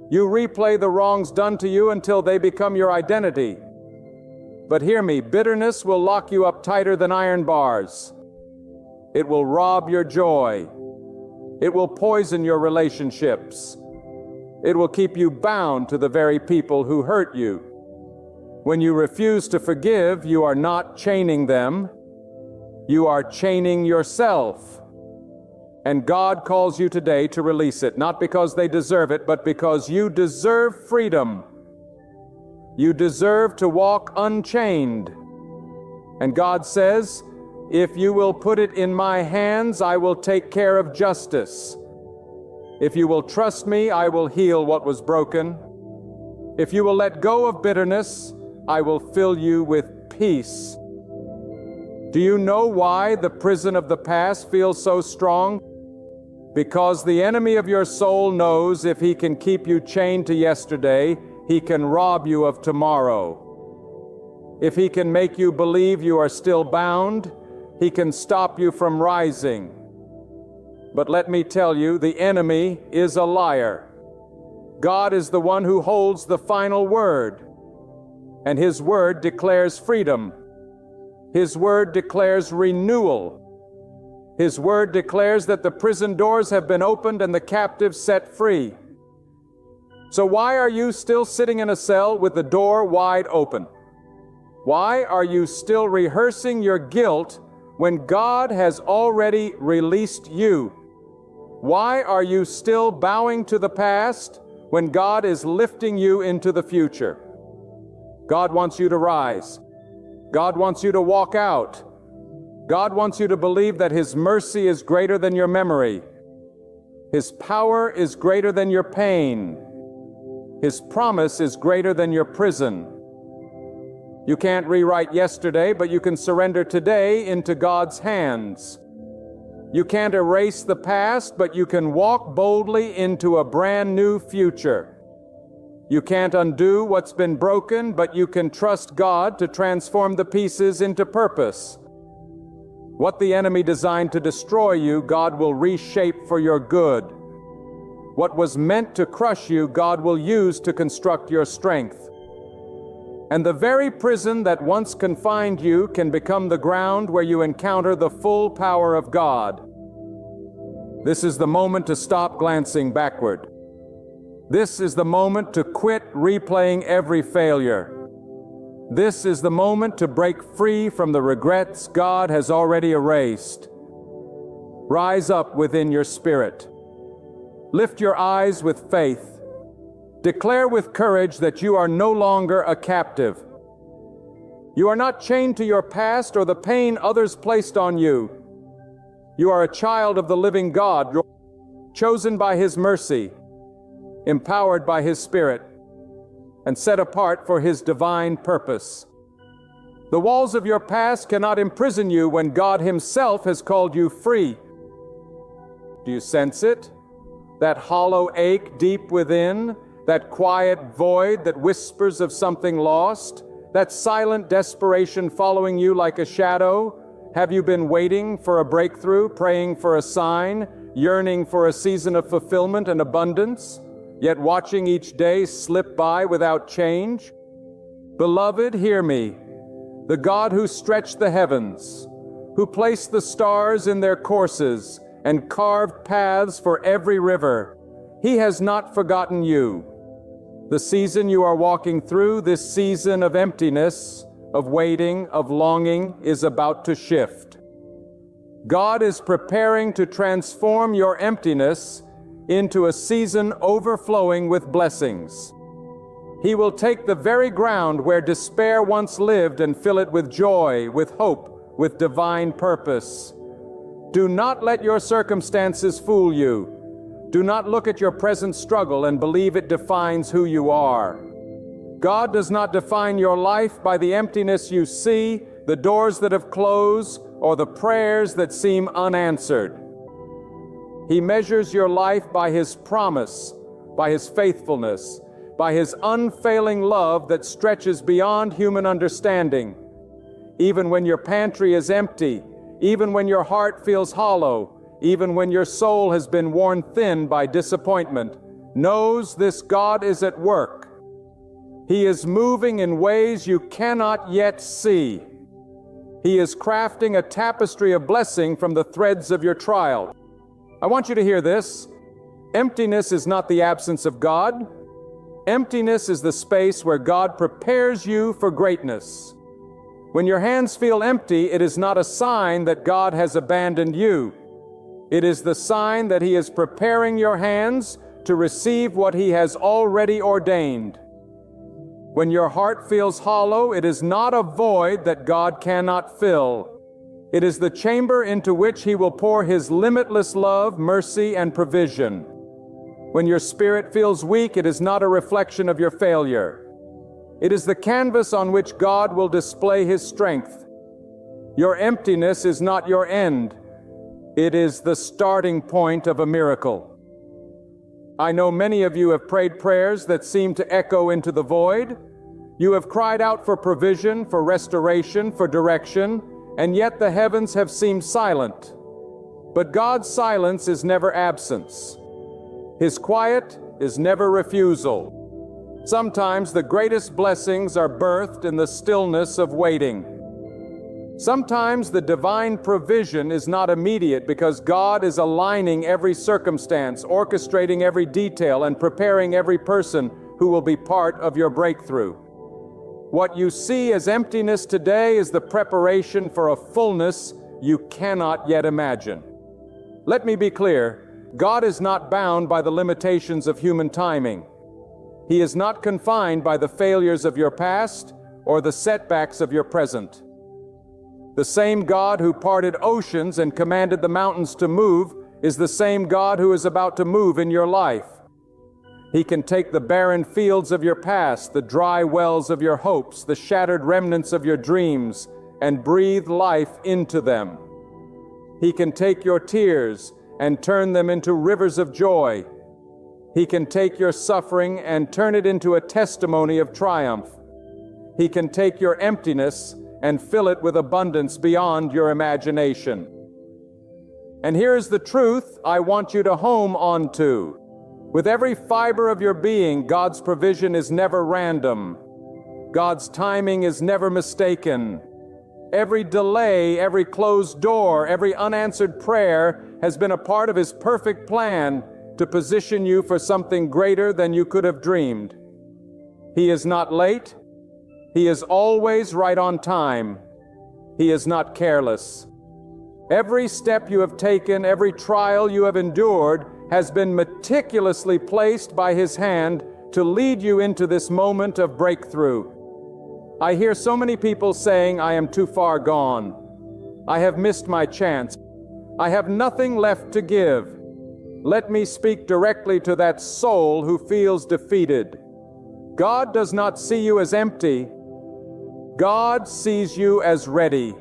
You replay the wrongs done to you until they become your identity. But hear me, bitterness will lock you up tighter than iron bars. It will rob your joy. It will poison your relationships. It will keep you bound to the very people who hurt you. When you refuse to forgive, you are not chaining them. You are chaining yourself. And God calls you today to release it, not because they deserve it, but because you deserve freedom. You deserve to walk unchained. And God says, if you will put it in my hands, I will take care of justice. If you will trust me, I will heal what was broken. If you will let go of bitterness, I will fill you with peace. Do you know why the prison of the past feels so strong? Because the enemy of your soul knows if he can keep you chained to yesterday, he can rob you of tomorrow. If he can make you believe you are still bound, he can stop you from rising. But let me tell you, the enemy is a liar. God is the one who holds the final word, and His word declares freedom. His word declares renewal. His word declares that the prison doors have been opened and the captives set free. So why are you still sitting in a cell with the door wide open? Why are you still rehearsing your guilt when God has already released you? Why are you still bowing to the past when God is lifting you into the future? God wants you to rise. God wants you to walk out. God wants you to believe that His mercy is greater than your memory. His power is greater than your pain. His promise is greater than your prison. You can't rewrite yesterday, but you can surrender today into God's hands. You can't erase the past, but you can walk boldly into a brand new future. You can't undo what's been broken, but you can trust God to transform the pieces into purpose. What the enemy designed to destroy you, God will reshape for your good. What was meant to crush you, God will use to construct your strength. And the very prison that once confined you can become the ground where you encounter the full power of God. This is the moment to stop glancing backward. This is the moment to quit replaying every failure. This is the moment to break free from the regrets God has already erased. Rise up within your spirit. Lift your eyes with faith. Declare with courage that you are no longer a captive. You are not chained to your past or the pain others placed on you. You are a child of the living God, chosen by His mercy, empowered by His Spirit, and set apart for His divine purpose. The walls of your past cannot imprison you when God Himself has called you free. Do you sense it? That hollow ache deep within? That quiet void that whispers of something lost? That silent desperation following you like a shadow? Have you been waiting for a breakthrough, praying for a sign, yearning for a season of fulfillment and abundance, yet watching each day slip by without change? Beloved, hear me. The God who stretched the heavens, who placed the stars in their courses and carved paths for every river, He has not forgotten you. The season you are walking through, this season of emptiness, of waiting, of longing, is about to shift. God is preparing to transform your emptiness into a season overflowing with blessings. He will take the very ground where despair once lived and fill it with joy, with hope, with divine purpose. Do not let your circumstances fool you. Do not look at your present struggle and believe it defines who you are. God does not define your life by the emptiness you see, the doors that have closed, or the prayers that seem unanswered. He measures your life by His promise, by His faithfulness, by His unfailing love that stretches beyond human understanding. Even when your pantry is empty, even when your heart feels hollow, even when your soul has been worn thin by disappointment, knows this God is at work. He is moving in ways you cannot yet see. He is crafting a tapestry of blessing from the threads of your trial. I want you to hear this. Emptiness is not the absence of God. Emptiness is the space where God prepares you for greatness. When your hands feel empty, it is not a sign that God has abandoned you. It is the sign that He is preparing your hands to receive what He has already ordained. When your heart feels hollow, it is not a void that God cannot fill. It is the chamber into which He will pour His limitless love, mercy, and provision. When your spirit feels weak, it is not a reflection of your failure. It is the canvas on which God will display His strength. Your emptiness is not your end. It is the starting point of a miracle. I know many of you have prayed prayers that seem to echo into the void. You have cried out for provision, for restoration, for direction, and yet the heavens have seemed silent. But God's silence is never absence. His quiet is never refusal. Sometimes the greatest blessings are birthed in the stillness of waiting. Sometimes the divine provision is not immediate because God is aligning every circumstance, orchestrating every detail, and preparing every person who will be part of your breakthrough. What you see as emptiness today is the preparation for a fullness you cannot yet imagine. Let me be clear, God is not bound by the limitations of human timing. He is not confined by the failures of your past or the setbacks of your present. The same God who parted oceans and commanded the mountains to move is the same God who is about to move in your life. He can take the barren fields of your past, the dry wells of your hopes, the shattered remnants of your dreams, and breathe life into them. He can take your tears and turn them into rivers of joy. He can take your suffering and turn it into a testimony of triumph. He can take your emptiness and fill it with abundance beyond your imagination. And here's the truth I want you to home onto. With every fiber of your being, God's provision is never random. God's timing is never mistaken. Every delay, every closed door, every unanswered prayer has been a part of His perfect plan to position you for something greater than you could have dreamed. He is not late. He is always right on time. He is not careless. Every step you have taken, every trial you have endured, has been meticulously placed by His hand to lead you into this moment of breakthrough. I hear so many people saying, I am too far gone. I have missed my chance. I have nothing left to give. Let me speak directly to that soul who feels defeated. God does not see you as empty. God sees you as ready.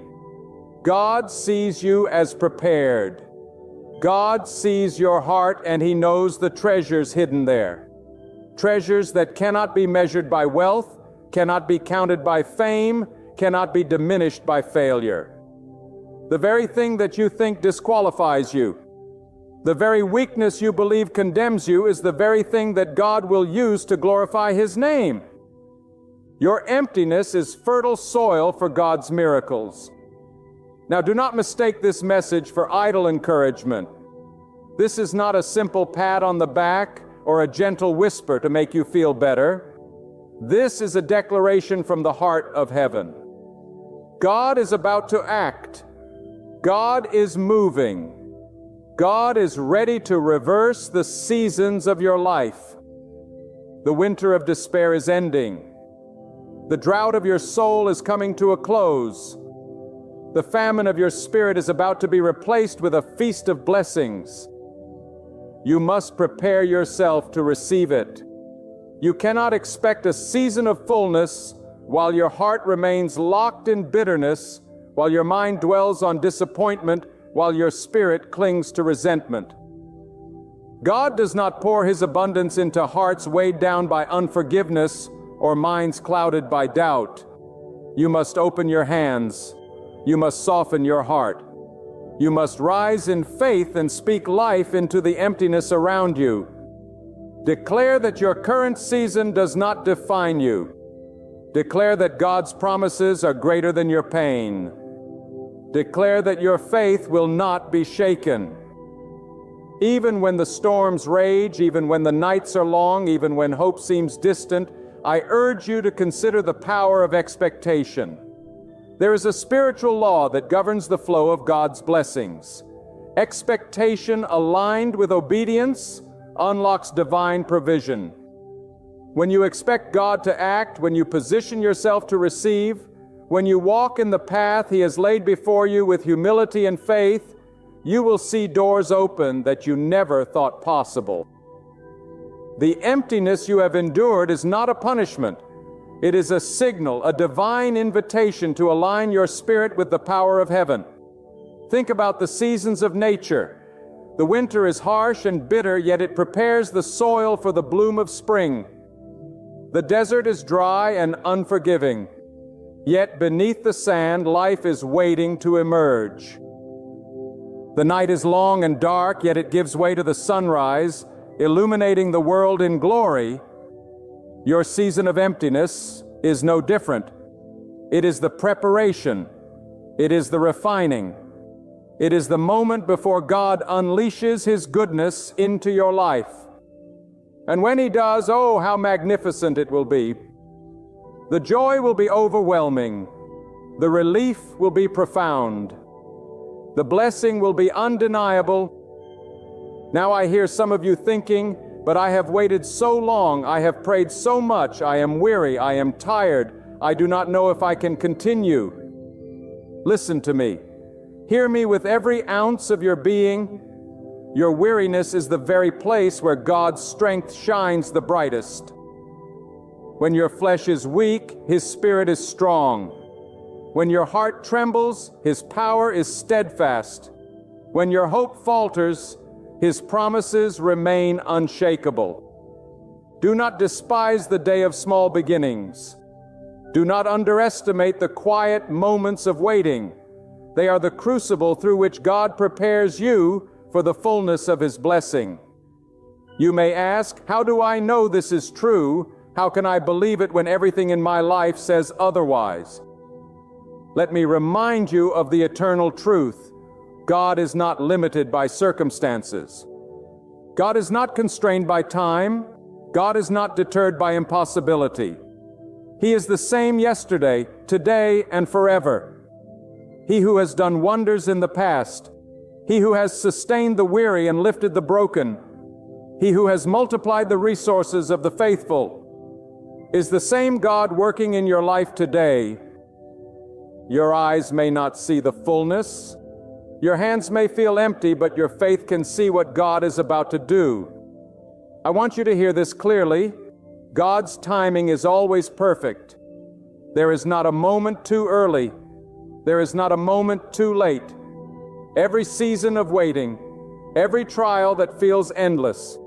God sees you as prepared. God sees your heart, and He knows the treasures hidden there. Treasures that cannot be measured by wealth, cannot be counted by fame, cannot be diminished by failure. The very thing that you think disqualifies you, the very weakness you believe condemns you, is the very thing that God will use to glorify His name. Your emptiness is fertile soil for God's miracles. Now, do not mistake this message for idle encouragement. This is not a simple pat on the back or a gentle whisper to make you feel better. This is a declaration from the heart of heaven. God is about to act. God is moving. God is ready to reverse the seasons of your life. The winter of despair is ending. The drought of your soul is coming to a close. The famine of your spirit is about to be replaced with a feast of blessings. You must prepare yourself to receive it. You cannot expect a season of fullness while your heart remains locked in bitterness, while your mind dwells on disappointment, while your spirit clings to resentment. God does not pour His abundance into hearts weighed down by unforgiveness or minds clouded by doubt. You must open your hands. You must soften your heart. You must rise in faith and speak life into the emptiness around you. Declare that your current season does not define you. Declare that God's promises are greater than your pain. Declare that your faith will not be shaken. Even when the storms rage, even when the nights are long, even when hope seems distant, I urge you to consider the power of expectation. There is a spiritual law that governs the flow of God's blessings. Expectation aligned with obedience unlocks divine provision. When you expect God to act, when you position yourself to receive, when you walk in the path He has laid before you with humility and faith, you will see doors open that you never thought possible. The emptiness you have endured is not a punishment. It is a signal, a divine invitation to align your spirit with the power of heaven. Think about the seasons of nature. The winter is harsh and bitter, yet it prepares the soil for the bloom of spring. The desert is dry and unforgiving, yet beneath the sand, life is waiting to emerge. The night is long and dark, yet it gives way to the sunrise, illuminating the world in glory. Your season of emptiness is no different. It is the preparation. It is the refining. It is the moment before God unleashes His goodness into your life. And when He does, oh, how magnificent it will be. The joy will be overwhelming. The relief will be profound. The blessing will be undeniable. Now I hear some of you thinking, but I have waited so long, I have prayed so much, I am weary, I am tired, I do not know if I can continue. Listen to me. Hear me with every ounce of your being. Your weariness is the very place where God's strength shines the brightest. When your flesh is weak, His Spirit is strong. When your heart trembles, His power is steadfast. When your hope falters, His promises remain unshakable. Do not despise the day of small beginnings. Do not underestimate the quiet moments of waiting. They are the crucible through which God prepares you for the fullness of His blessing. You may ask, how do I know this is true? How can I believe it when everything in my life says otherwise? Let me remind you of the eternal truth. God is not limited by circumstances. God is not constrained by time. God is not deterred by impossibility. He is the same yesterday, today, and forever. He who has done wonders in the past, He who has sustained the weary and lifted the broken, He who has multiplied the resources of the faithful, is the same God working in your life today. Your eyes may not see the fullness. Your hands may feel empty, but your faith can see what God is about to do. I want you to hear this clearly. God's timing is always perfect. There is not a moment too early. There is not a moment too late. Every season of waiting, every trial that feels endless,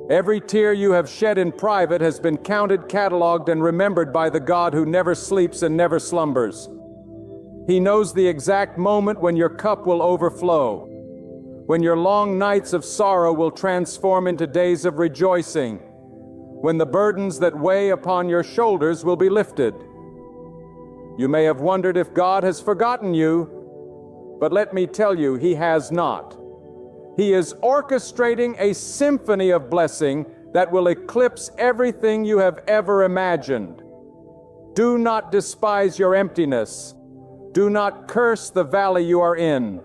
every tear you have shed in private has been counted, cataloged, and remembered by the God who never sleeps and never slumbers. He knows the exact moment when your cup will overflow, when your long nights of sorrow will transform into days of rejoicing, when the burdens that weigh upon your shoulders will be lifted. You may have wondered if God has forgotten you, but let me tell you, He has not. He is orchestrating a symphony of blessing that will eclipse everything you have ever imagined. Do not despise your emptiness. Do not curse the valley you are in.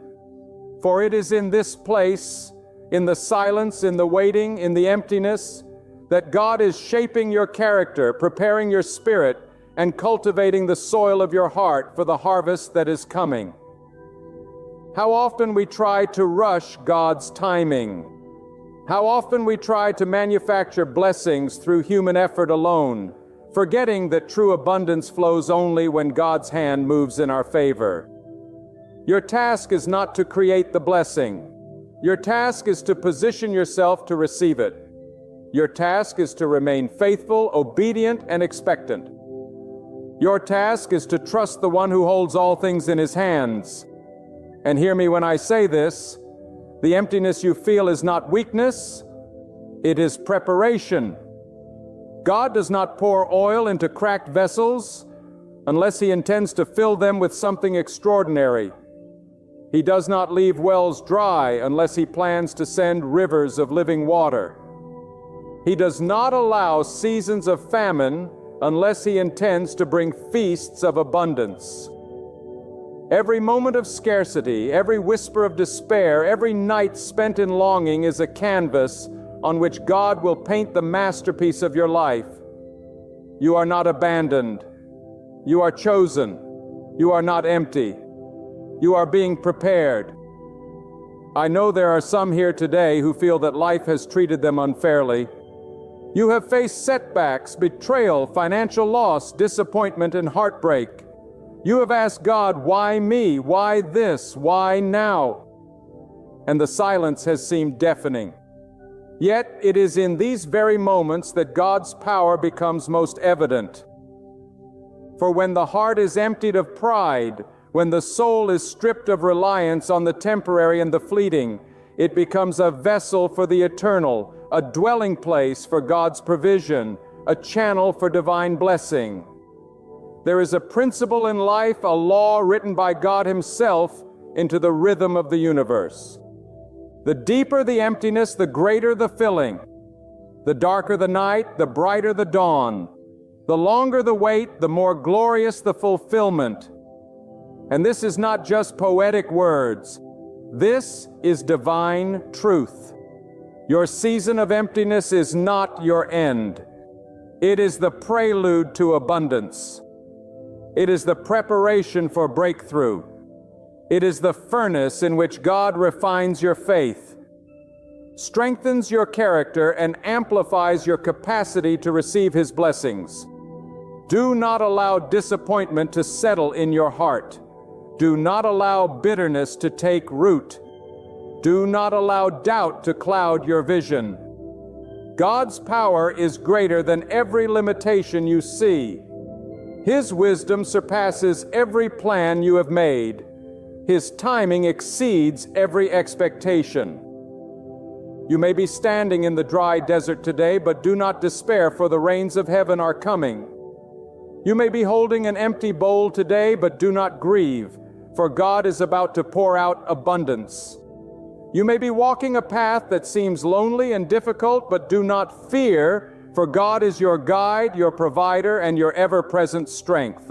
For it is in this place, in the silence, in the waiting, in the emptiness, that God is shaping your character, preparing your spirit, and cultivating the soil of your heart for the harvest that is coming. How often we try to rush God's timing. How often we try to manufacture blessings through human effort alone, forgetting that true abundance flows only when God's hand moves in our favor. Your task is not to create the blessing. Your task is to position yourself to receive it. Your task is to remain faithful, obedient, and expectant. Your task is to trust the one who holds all things in His hands. And hear me when I say this, the emptiness you feel is not weakness, it is preparation. God does not pour oil into cracked vessels unless He intends to fill them with something extraordinary. He does not leave wells dry unless He plans to send rivers of living water. He does not allow seasons of famine unless He intends to bring feasts of abundance. Every moment of scarcity, every whisper of despair, every night spent in longing is a canvas on which God will paint the masterpiece of your life. You are not abandoned. You are chosen. You are not empty. You are being prepared. I know there are some here today who feel that life has treated them unfairly. You have faced setbacks, betrayal, financial loss, disappointment, and heartbreak. You have asked God, why me? Why this? Why now? And the silence has seemed deafening. Yet it is in these very moments that God's power becomes most evident. For when the heart is emptied of pride, when the soul is stripped of reliance on the temporary and the fleeting, it becomes a vessel for the eternal, a dwelling place for God's provision, a channel for divine blessing. There is a principle in life, a law written by God Himself into the rhythm of the universe. The deeper the emptiness, the greater the filling. The darker the night, the brighter the dawn. The longer the wait, the more glorious the fulfillment. And this is not just poetic words. This is divine truth. Your season of emptiness is not your end. It is the prelude to abundance. It is the preparation for breakthrough. It is the furnace in which God refines your faith, strengthens your character, and amplifies your capacity to receive His blessings. Do not allow disappointment to settle in your heart. Do not allow bitterness to take root. Do not allow doubt to cloud your vision. God's power is greater than every limitation you see. His wisdom surpasses every plan you have made. His timing exceeds every expectation. You may be standing in the dry desert today, but do not despair, for the rains of heaven are coming. You may be holding an empty bowl today, but do not grieve, for God is about to pour out abundance. You may be walking a path that seems lonely and difficult, but do not fear, for God is your guide, your provider, and your ever-present strength.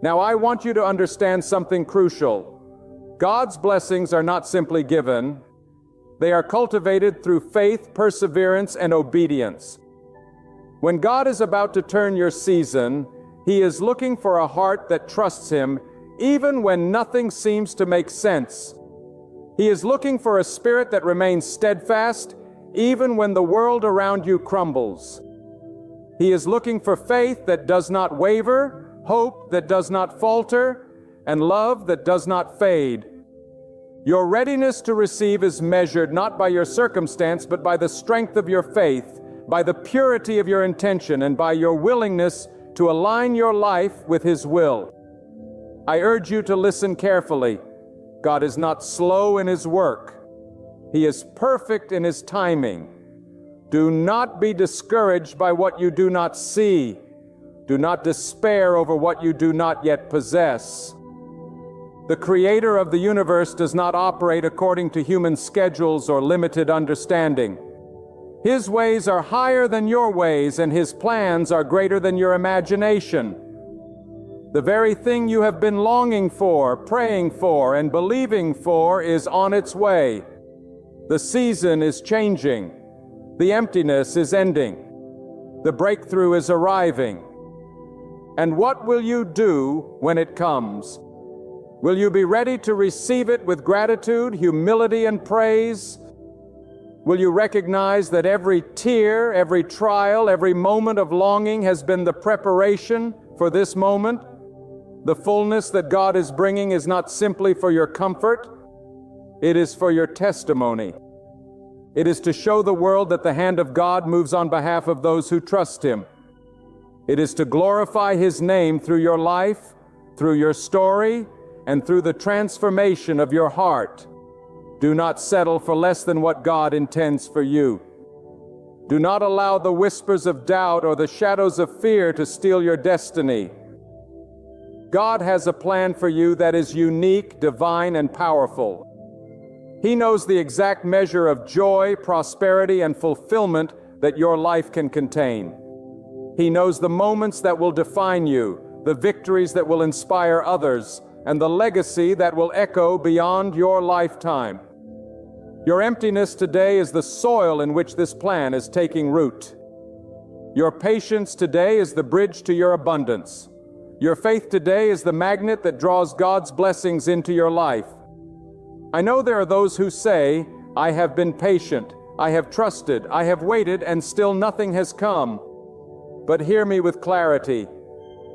Now, I want you to understand something crucial. God's blessings are not simply given. They are cultivated through faith, perseverance, and obedience. When God is about to turn your season, He is looking for a heart that trusts Him, even when nothing seems to make sense. He is looking for a spirit that remains steadfast, even when the world around you crumbles. He is looking for faith that does not waver, hope that does not falter, and love that does not fade. Your readiness to receive is measured not by your circumstance, but by the strength of your faith, by the purity of your intention, and by your willingness to align your life with His will. I urge you to listen carefully. God is not slow in His work. He is perfect in His timing. Do not be discouraged by what you do not see. Do not despair over what you do not yet possess. The Creator of the universe does not operate according to human schedules or limited understanding. His ways are higher than your ways, and His plans are greater than your imagination. The very thing you have been longing for, praying for, and believing for is on its way. The season is changing. The emptiness is ending. The breakthrough is arriving. And what will you do when it comes? Will you be ready to receive it with gratitude, humility, and praise? Will you recognize that every tear, every trial, every moment of longing has been the preparation for this moment? The fullness that God is bringing is not simply for your comfort, it is for your testimony. It is to show the world that the hand of God moves on behalf of those who trust Him. It is to glorify His name through your life, through your story, and through the transformation of your heart. Do not settle for less than what God intends for you. Do not allow the whispers of doubt or the shadows of fear to steal your destiny. God has a plan for you that is unique, divine, and powerful. He knows the exact measure of joy, prosperity, and fulfillment that your life can contain. He knows the moments that will define you, the victories that will inspire others, and the legacy that will echo beyond your lifetime. Your emptiness today is the soil in which this plan is taking root. Your patience today is the bridge to your abundance. Your faith today is the magnet that draws God's blessings into your life. I know there are those who say, I have been patient, I have trusted, I have waited, and still nothing has come. But hear me with clarity.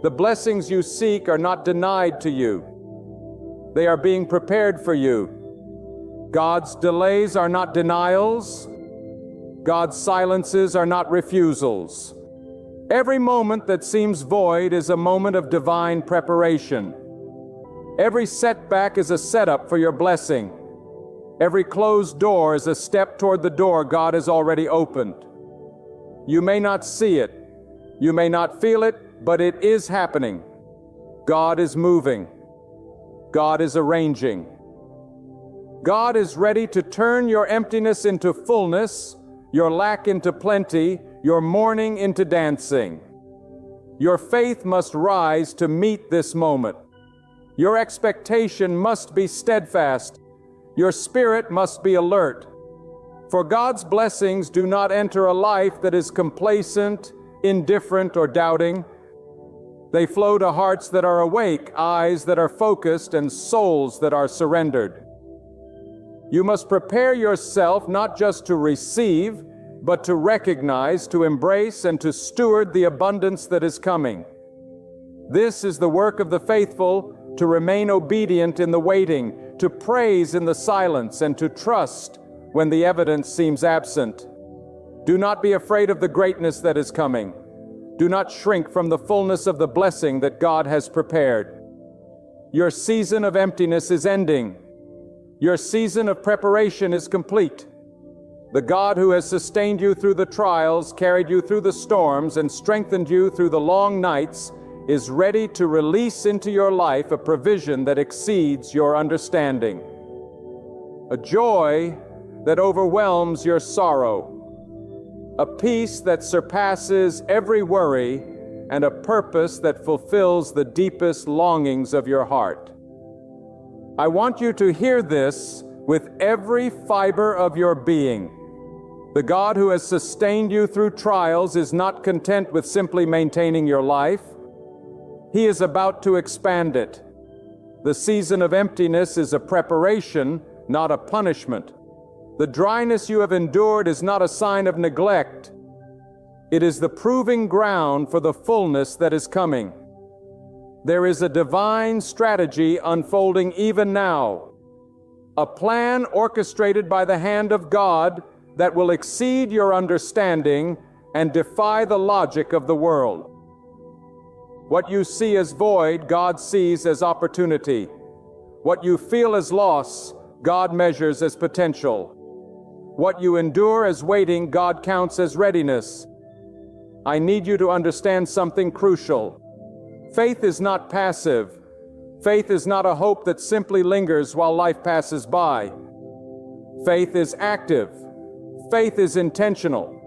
The blessings you seek are not denied to you. They are being prepared for you. God's delays are not denials. God's silences are not refusals. Every moment that seems void is a moment of divine preparation. Every setback is a setup for your blessing. Every closed door is a step toward the door God has already opened. You may not see it, you may not feel it, but it is happening. God is moving. God is arranging. God is ready to turn your emptiness into fullness, your lack into plenty, your mourning into dancing. Your faith must rise to meet this moment. Your expectation must be steadfast. Your spirit must be alert. For God's blessings do not enter a life that is complacent, indifferent, or doubting. They flow to hearts that are awake, eyes that are focused, and souls that are surrendered. You must prepare yourself not just to receive, but to recognize, to embrace, and to steward the abundance that is coming. This is the work of the faithful, to remain obedient in the waiting, to praise in the silence, and to trust when the evidence seems absent. Do not be afraid of the greatness that is coming. Do not shrink from the fullness of the blessing that God has prepared. Your season of emptiness is ending. Your season of preparation is complete. The God who has sustained you through the trials, carried you through the storms, and strengthened you through the long nights is ready to release into your life a provision that exceeds your understanding. A joy that overwhelms your sorrow. A peace that surpasses every worry, and a purpose that fulfills the deepest longings of your heart. I want you to hear this with every fiber of your being. The God who has sustained you through trials is not content with simply maintaining your life. He is about to expand it. The season of emptiness is a preparation, not a punishment. The dryness you have endured is not a sign of neglect. It is the proving ground for the fullness that is coming. There is a divine strategy unfolding even now, a plan orchestrated by the hand of God that will exceed your understanding and defy the logic of the world. What you see as void, God sees as opportunity. What you feel as loss, God measures as potential. What you endure as waiting, God counts as readiness. I need you to understand something crucial. Faith is not passive. Faith is not a hope that simply lingers while life passes by. Faith is active. Faith is intentional.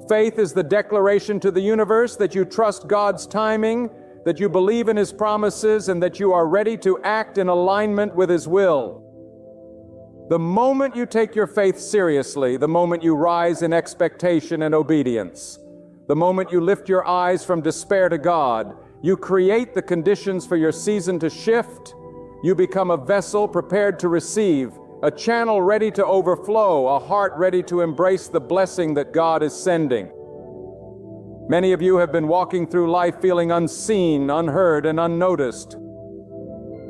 Faith is the declaration to the universe that you trust God's timing, that you believe in His promises, and that you are ready to act in alignment with His will. The moment you take your faith seriously, the moment you rise in expectation and obedience, the moment you lift your eyes from despair to God, you create the conditions for your season to shift. You become a vessel prepared to receive, a channel ready to overflow, a heart ready to embrace the blessing that God is sending. Many of you have been walking through life feeling unseen, unheard, and unnoticed.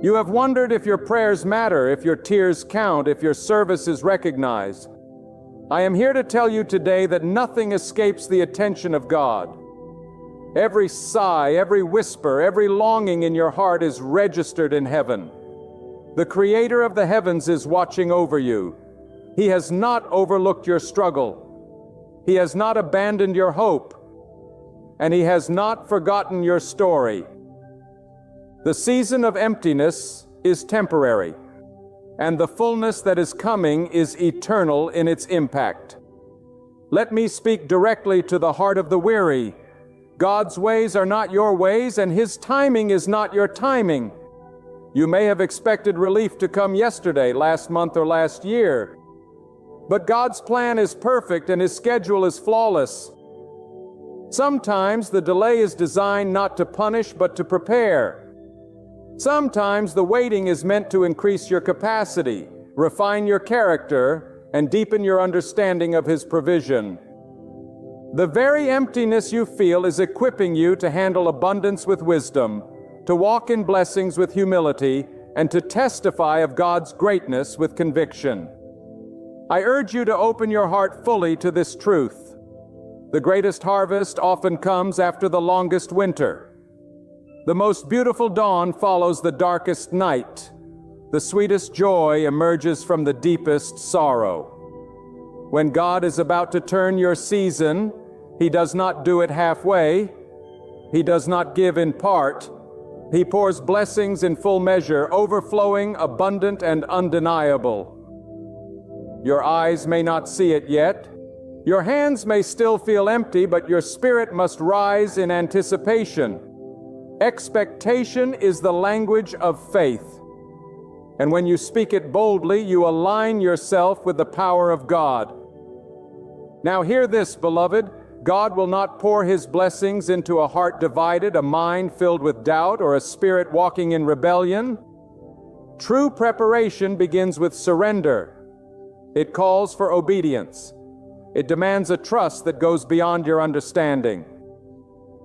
You have wondered if your prayers matter, if your tears count, if your service is recognized. I am here to tell you today that nothing escapes the attention of God. Every sigh, every whisper, every longing in your heart is registered in heaven. The Creator of the heavens is watching over you. He has not overlooked your struggle. He has not abandoned your hope. And He has not forgotten your story. The season of emptiness is temporary, and the fullness that is coming is eternal in its impact. Let me speak directly to the heart of the weary. God's ways are not your ways, and His timing is not your timing. You may have expected relief to come yesterday, last month, or last year. But God's plan is perfect and His schedule is flawless. Sometimes the delay is designed not to punish but to prepare. Sometimes the waiting is meant to increase your capacity, refine your character, and deepen your understanding of His provision. The very emptiness you feel is equipping you to handle abundance with wisdom, to walk in blessings with humility, and to testify of God's greatness with conviction. I urge you to open your heart fully to this truth. The greatest harvest often comes after the longest winter. The most beautiful dawn follows the darkest night. The sweetest joy emerges from the deepest sorrow. When God is about to turn your season, He does not do it halfway. He does not give in part. He pours blessings in full measure, overflowing, abundant, and undeniable. Your eyes may not see it yet. Your hands may still feel empty, but your spirit must rise in anticipation. Expectation is the language of faith. And when you speak it boldly, you align yourself with the power of God. Now hear this, beloved. God will not pour His blessings into a heart divided, a mind filled with doubt, or a spirit walking in rebellion. True preparation begins with surrender. It calls for obedience. It demands a trust that goes beyond your understanding.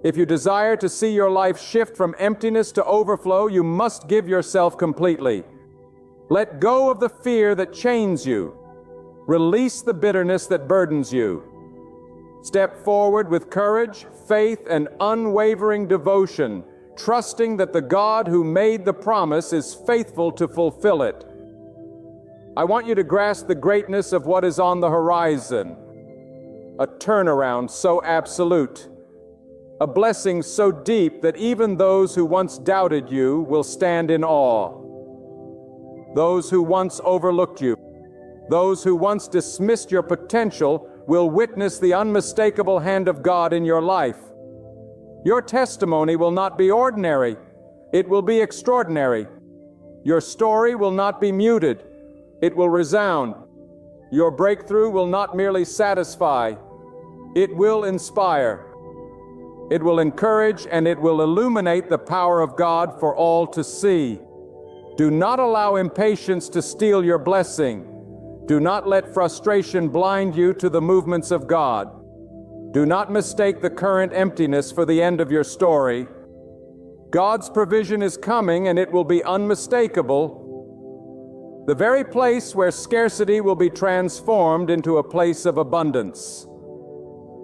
If you desire to see your life shift from emptiness to overflow, you must give yourself completely. Let go of the fear that chains you. Release the bitterness that burdens you. Step forward with courage, faith, and unwavering devotion, trusting that the God who made the promise is faithful to fulfill it. I want you to grasp the greatness of what is on the horizon. A turnaround so absolute. A blessing so deep that even those who once doubted you will stand in awe. Those who once overlooked you, those who once dismissed your potential, will witness the unmistakable hand of God in your life. Your testimony will not be ordinary. It will be extraordinary. Your story will not be muted. It will resound. Your breakthrough will not merely satisfy. It will inspire. It will encourage, and it will illuminate the power of God for all to see. Do not allow impatience to steal your blessing. Do not let frustration blind you to the movements of God. Do not mistake the current emptiness for the end of your story. God's provision is coming, and it will be unmistakable. The very place where scarcity will be transformed into a place of abundance.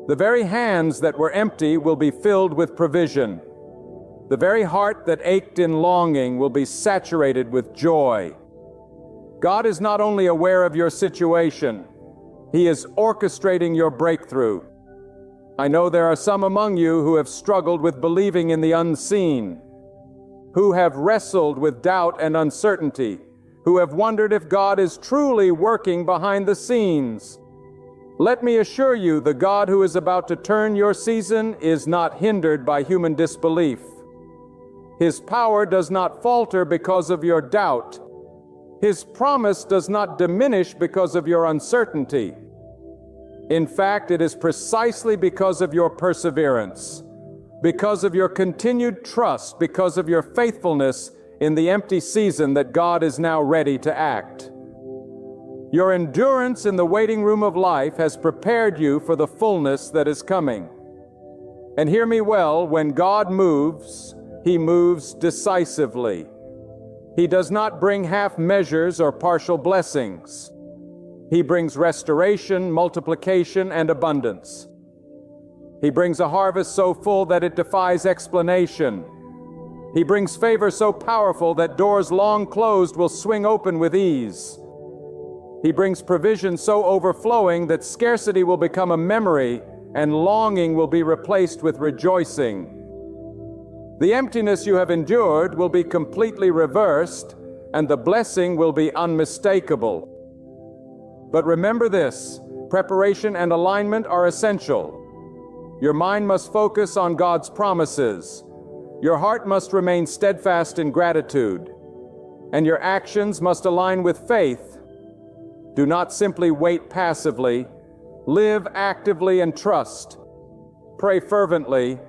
The very hands that were empty will be filled with provision. The very heart that ached in longing will be saturated with joy. God is not only aware of your situation, He is orchestrating your breakthrough. I know there are some among you who have struggled with believing in the unseen, who have wrestled with doubt and uncertainty, who have wondered if God is truly working behind the scenes. Let me assure you, the God who is about to turn your season is not hindered by human disbelief. His power does not falter because of your doubt. His promise does not diminish because of your uncertainty. In fact, it is precisely because of your perseverance, because of your continued trust, because of your faithfulness in the empty season that God is now ready to act. Your endurance in the waiting room of life has prepared you for the fullness that is coming. And hear me well, when God moves, He moves decisively. He does not bring half measures or partial blessings. He brings restoration, multiplication, and abundance. He brings a harvest so full that it defies explanation. He brings favor so powerful that doors long closed will swing open with ease. He brings provision so overflowing that scarcity will become a memory and longing will be replaced with rejoicing. The emptiness you have endured will be completely reversed, and the blessing will be unmistakable. But remember this, preparation and alignment are essential. Your mind must focus on God's promises. Your heart must remain steadfast in gratitude, and your actions must align with faith. Do not simply wait passively. Live actively and trust. Pray fervently.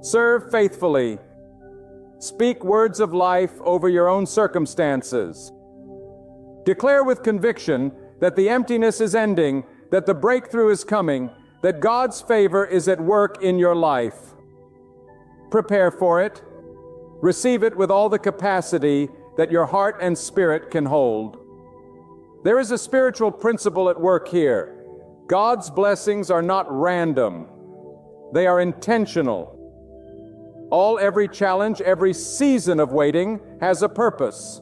Serve faithfully. Speak words of life over your own circumstances. Declare with conviction that the emptiness is ending, that the breakthrough is coming, that God's favor is at work in your life. Prepare for it. Receive it with all the capacity that your heart and spirit can hold. There is a spiritual principle at work here. God's blessings are not random. They are intentional. Every challenge, every season of waiting has a purpose.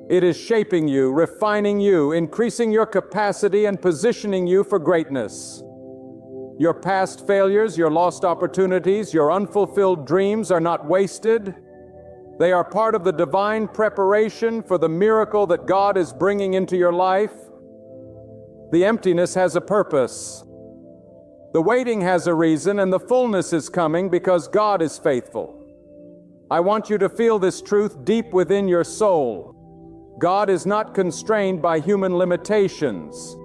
It is shaping you, refining you, increasing your capacity and positioning you for greatness. Your past failures, your lost opportunities, your unfulfilled dreams are not wasted. They are part of the divine preparation for the miracle that God is bringing into your life. The emptiness has a purpose. The waiting has a reason, and the fullness is coming because God is faithful. I want you to feel this truth deep within your soul. God is not constrained by human limitations.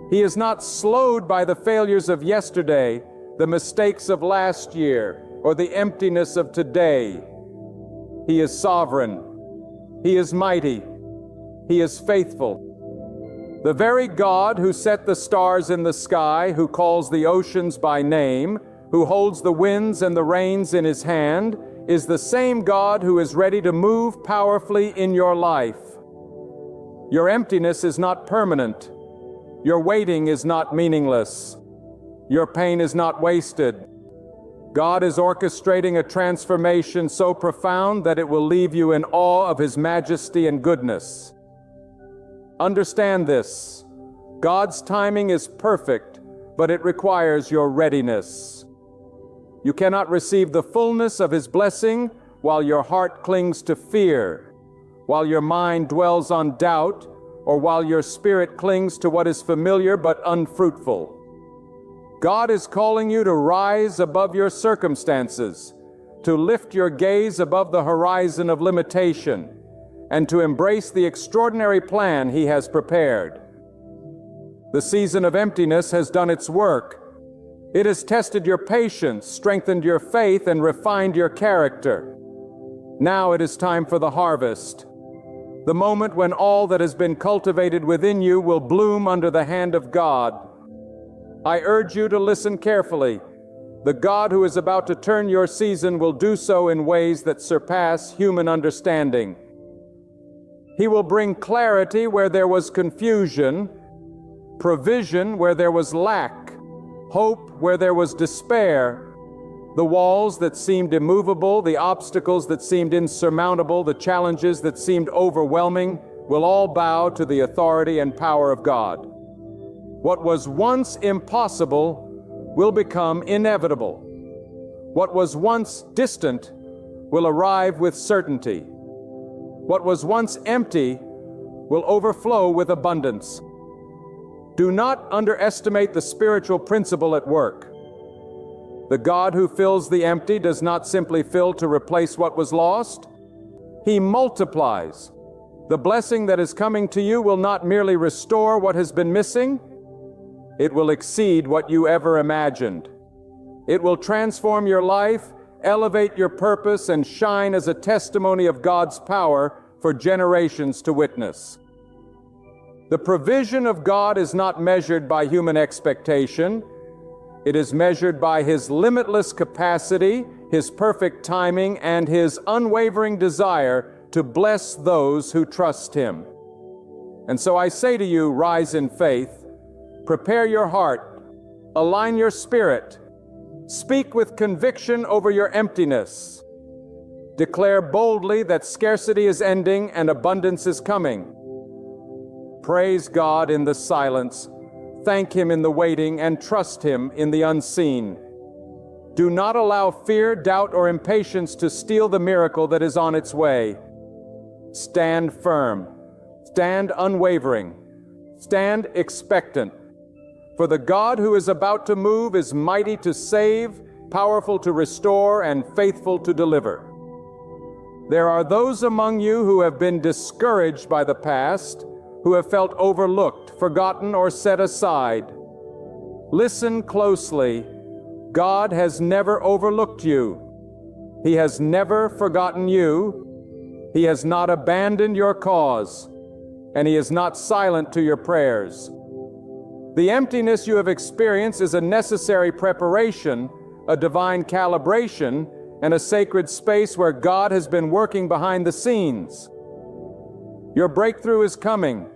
He is not slowed by the failures of yesterday, the mistakes of last year, or the emptiness of today. He is sovereign. He is mighty. He is faithful. The very God who set the stars in the sky, who calls the oceans by name, who holds the winds and the rains in His hand, is the same God who is ready to move powerfully in your life. Your emptiness is not permanent. Your waiting is not meaningless. Your pain is not wasted. God is orchestrating a transformation so profound that it will leave you in awe of His majesty and goodness. Understand this. God's timing is perfect, but it requires your readiness. You cannot receive the fullness of His blessing while your heart clings to fear, while your mind dwells on doubt, or while your spirit clings to what is familiar but unfruitful. God is calling you to rise above your circumstances, to lift your gaze above the horizon of limitation, and to embrace the extraordinary plan He has prepared. The season of emptiness has done its work. It has tested your patience, strengthened your faith, and refined your character. Now it is time for the harvest, the moment when all that has been cultivated within you will bloom under the hand of God. I urge you to listen carefully, The God who is about to turn your season will do so in ways that surpass human understanding. He will bring clarity where there was confusion, provision where there was lack, hope where there was despair. The walls that seemed immovable, the obstacles that seemed insurmountable, the challenges that seemed overwhelming, will all bow to the authority and power of God. What was once impossible will become inevitable. What was once distant will arrive with certainty. What was once empty will overflow with abundance. Do not underestimate the spiritual principle at work. The God who fills the empty does not simply fill to replace what was lost. He multiplies. The blessing that is coming to you will not merely restore what has been missing. It will exceed what you ever imagined. It will transform your life, elevate your purpose, and shine as a testimony of God's power for generations to witness. The provision of God is not measured by human expectation. It is measured by His limitless capacity, His perfect timing, and His unwavering desire to bless those who trust Him. And so I say to you, rise in faith. Prepare your heart, align your spirit, speak with conviction over your emptiness. Declare boldly that scarcity is ending and abundance is coming. Praise God in the silence, thank Him in the waiting, and trust Him in the unseen. Do not allow fear, doubt, or impatience to steal the miracle that is on its way. Stand firm, stand unwavering, stand expectant. For the God who is about to move is mighty to save, powerful to restore, and faithful to deliver. There are those among you who have been discouraged by the past, who have felt overlooked, forgotten, or set aside. Listen closely. God has never overlooked you. He has never forgotten you. He has not abandoned your cause, and He is not silent to your prayers. The emptiness you have experienced is a necessary preparation, a divine calibration, and a sacred space where God has been working behind the scenes. Your breakthrough is coming,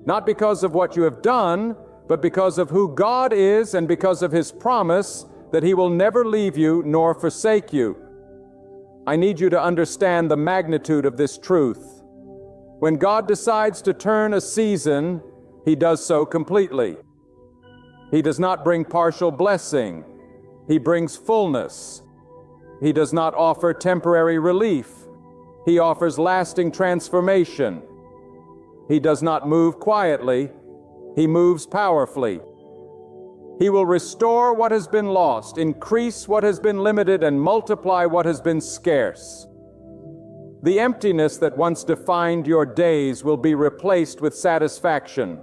not because of what you have done, but because of who God is and because of His promise that He will never leave you nor forsake you. I need you to understand the magnitude of this truth. When God decides to turn a season, He does so completely. He does not bring partial blessing. He brings fullness. He does not offer temporary relief. He offers lasting transformation. He does not move quietly. He moves powerfully. He will restore what has been lost, increase what has been limited, and multiply what has been scarce. The emptiness that once defined your days will be replaced with satisfaction.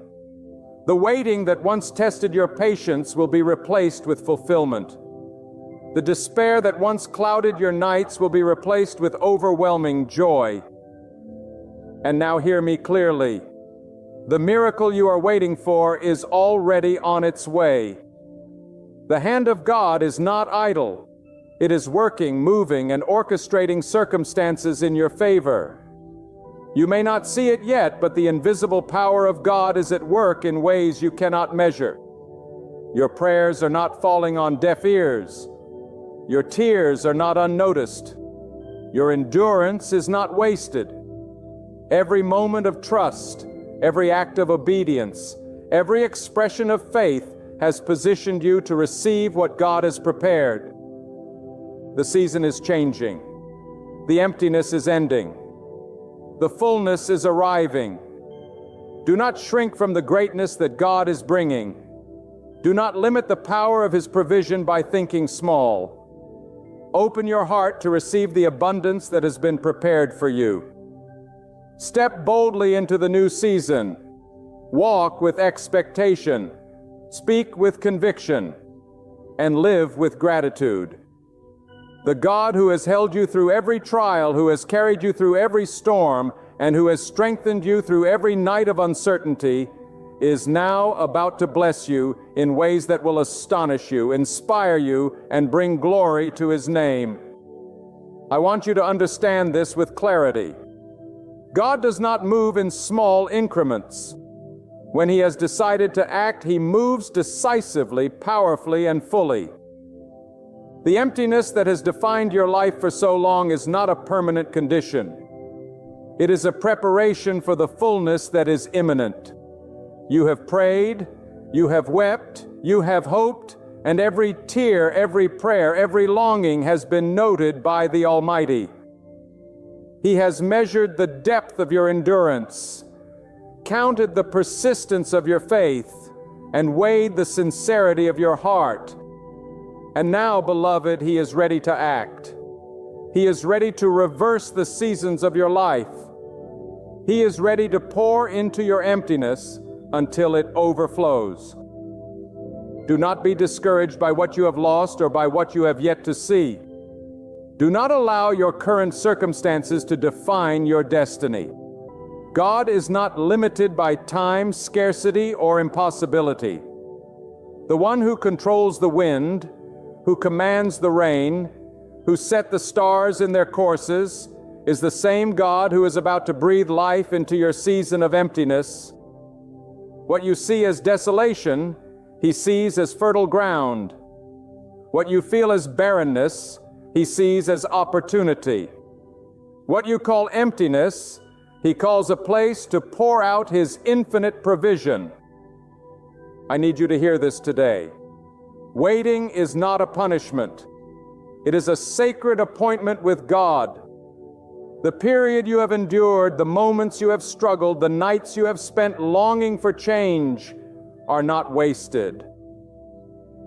The waiting that once tested your patience will be replaced with fulfillment. The despair that once clouded your nights will be replaced with overwhelming joy. And now hear me clearly. The miracle you are waiting for is already on its way. The hand of God is not idle. It is working, moving, and orchestrating circumstances in your favor. You may not see it yet, but the invisible power of God is at work in ways you cannot measure. Your prayers are not falling on deaf ears. Your tears are not unnoticed. Your endurance is not wasted. Every moment of trust, every act of obedience, every expression of faith has positioned you to receive what God has prepared. The season is changing. The emptiness is ending. The fullness is arriving. Do not shrink from the greatness that God is bringing. Do not limit the power of His provision by thinking small. Open your heart to receive the abundance that has been prepared for you. Step boldly into the new season. Walk with expectation. Speak with conviction. And live with gratitude. The God who has held you through every trial, who has carried you through every storm, and who has strengthened you through every night of uncertainty, is now about to bless you in ways that will astonish you, inspire you, and bring glory to His name. I want you to understand this with clarity. God does not move in small increments. When He has decided to act, He moves decisively, powerfully, and fully. The emptiness that has defined your life for so long is not a permanent condition. It is a preparation for the fullness that is imminent. You have prayed, you have wept, you have hoped, and every tear, every prayer, every longing has been noted by the Almighty. He has measured the depth of your endurance, counted the persistence of your faith, and weighed the sincerity of your heart. And now, beloved, He is ready to act. He is ready to reverse the seasons of your life. He is ready to pour into your emptiness until it overflows. Do not be discouraged by what you have lost or by what you have yet to see. Do not allow your current circumstances to define your destiny. God is not limited by time, scarcity, or impossibility. The one who controls the wind, who commands the rain, who set the stars in their courses, is the same God who is about to breathe life into your season of emptiness. What you see as desolation, He sees as fertile ground. What you feel as barrenness, He sees as opportunity. What you call emptiness, He calls a place to pour out His infinite provision. I need you to hear this today. Waiting is not a punishment. It is a sacred appointment with God. The period you have endured, the moments you have struggled, the nights you have spent longing for change are not wasted.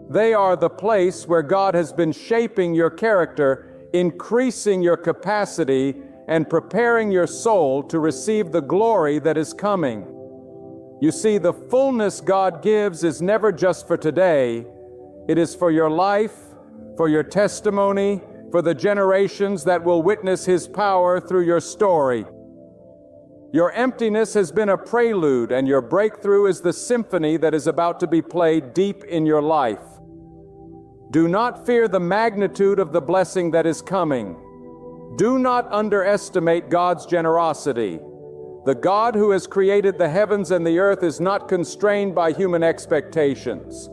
They are the place where God has been shaping your character, increasing your capacity, and preparing your soul to receive the glory that is coming. You see, the fullness God gives is never just for today. It is for your life, for your testimony, for the generations that will witness His power through your story. Your emptiness has been a prelude, and your breakthrough is the symphony that is about to be played deep in your life. Do not fear the magnitude of the blessing that is coming. Do not underestimate God's generosity. The God who has created the heavens and the earth is not constrained by human expectations.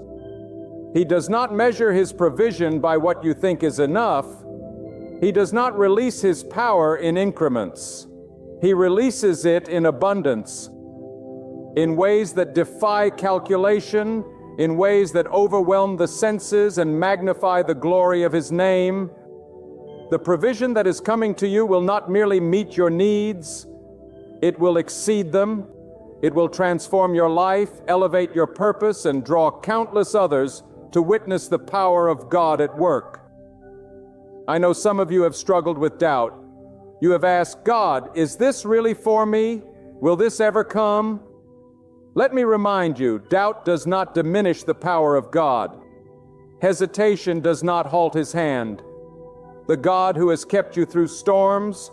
He does not measure His provision by what you think is enough. He does not release His power in increments. He releases it in abundance, in ways that defy calculation, in ways that overwhelm the senses and magnify the glory of His name. The provision that is coming to you will not merely meet your needs, it will exceed them. It will transform your life, elevate your purpose, and draw countless others to witness the power of God at work. I know some of you have struggled with doubt. You have asked, God, is this really for me? Will this ever come? Let me remind you, doubt does not diminish the power of God. Hesitation does not halt His hand. The God who has kept you through storms,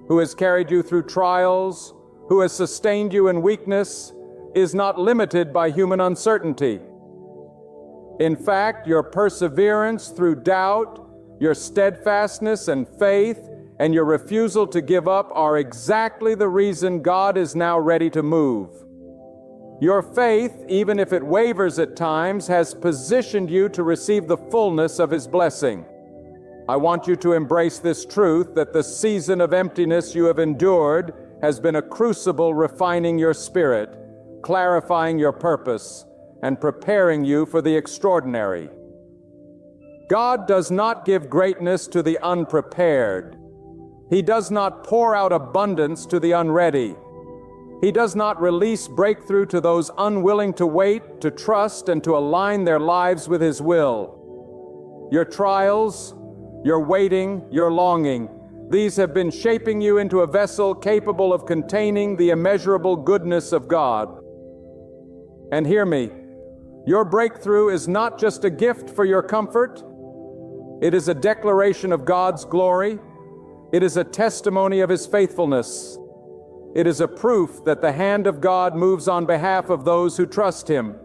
who has carried you through trials, who has sustained you in weakness, is not limited by human uncertainty. In fact, your perseverance through doubt, your steadfastness and faith, and your refusal to give up are exactly the reason God is now ready to move. Your faith, even if it wavers at times, has positioned you to receive the fullness of His blessing. I want you to embrace this truth that the season of emptiness you have endured has been a crucible refining your spirit, clarifying your purpose, and preparing you for the extraordinary. God does not give greatness to the unprepared. He does not pour out abundance to the unready. He does not release breakthrough to those unwilling to wait, to trust, and to align their lives with His will. Your trials, your waiting, your longing, these have been shaping you into a vessel capable of containing the immeasurable goodness of God. And hear me, your breakthrough is not just a gift for your comfort. It is a declaration of God's glory. It is a testimony of His faithfulness. It is a proof that the hand of God moves on behalf of those who trust Him.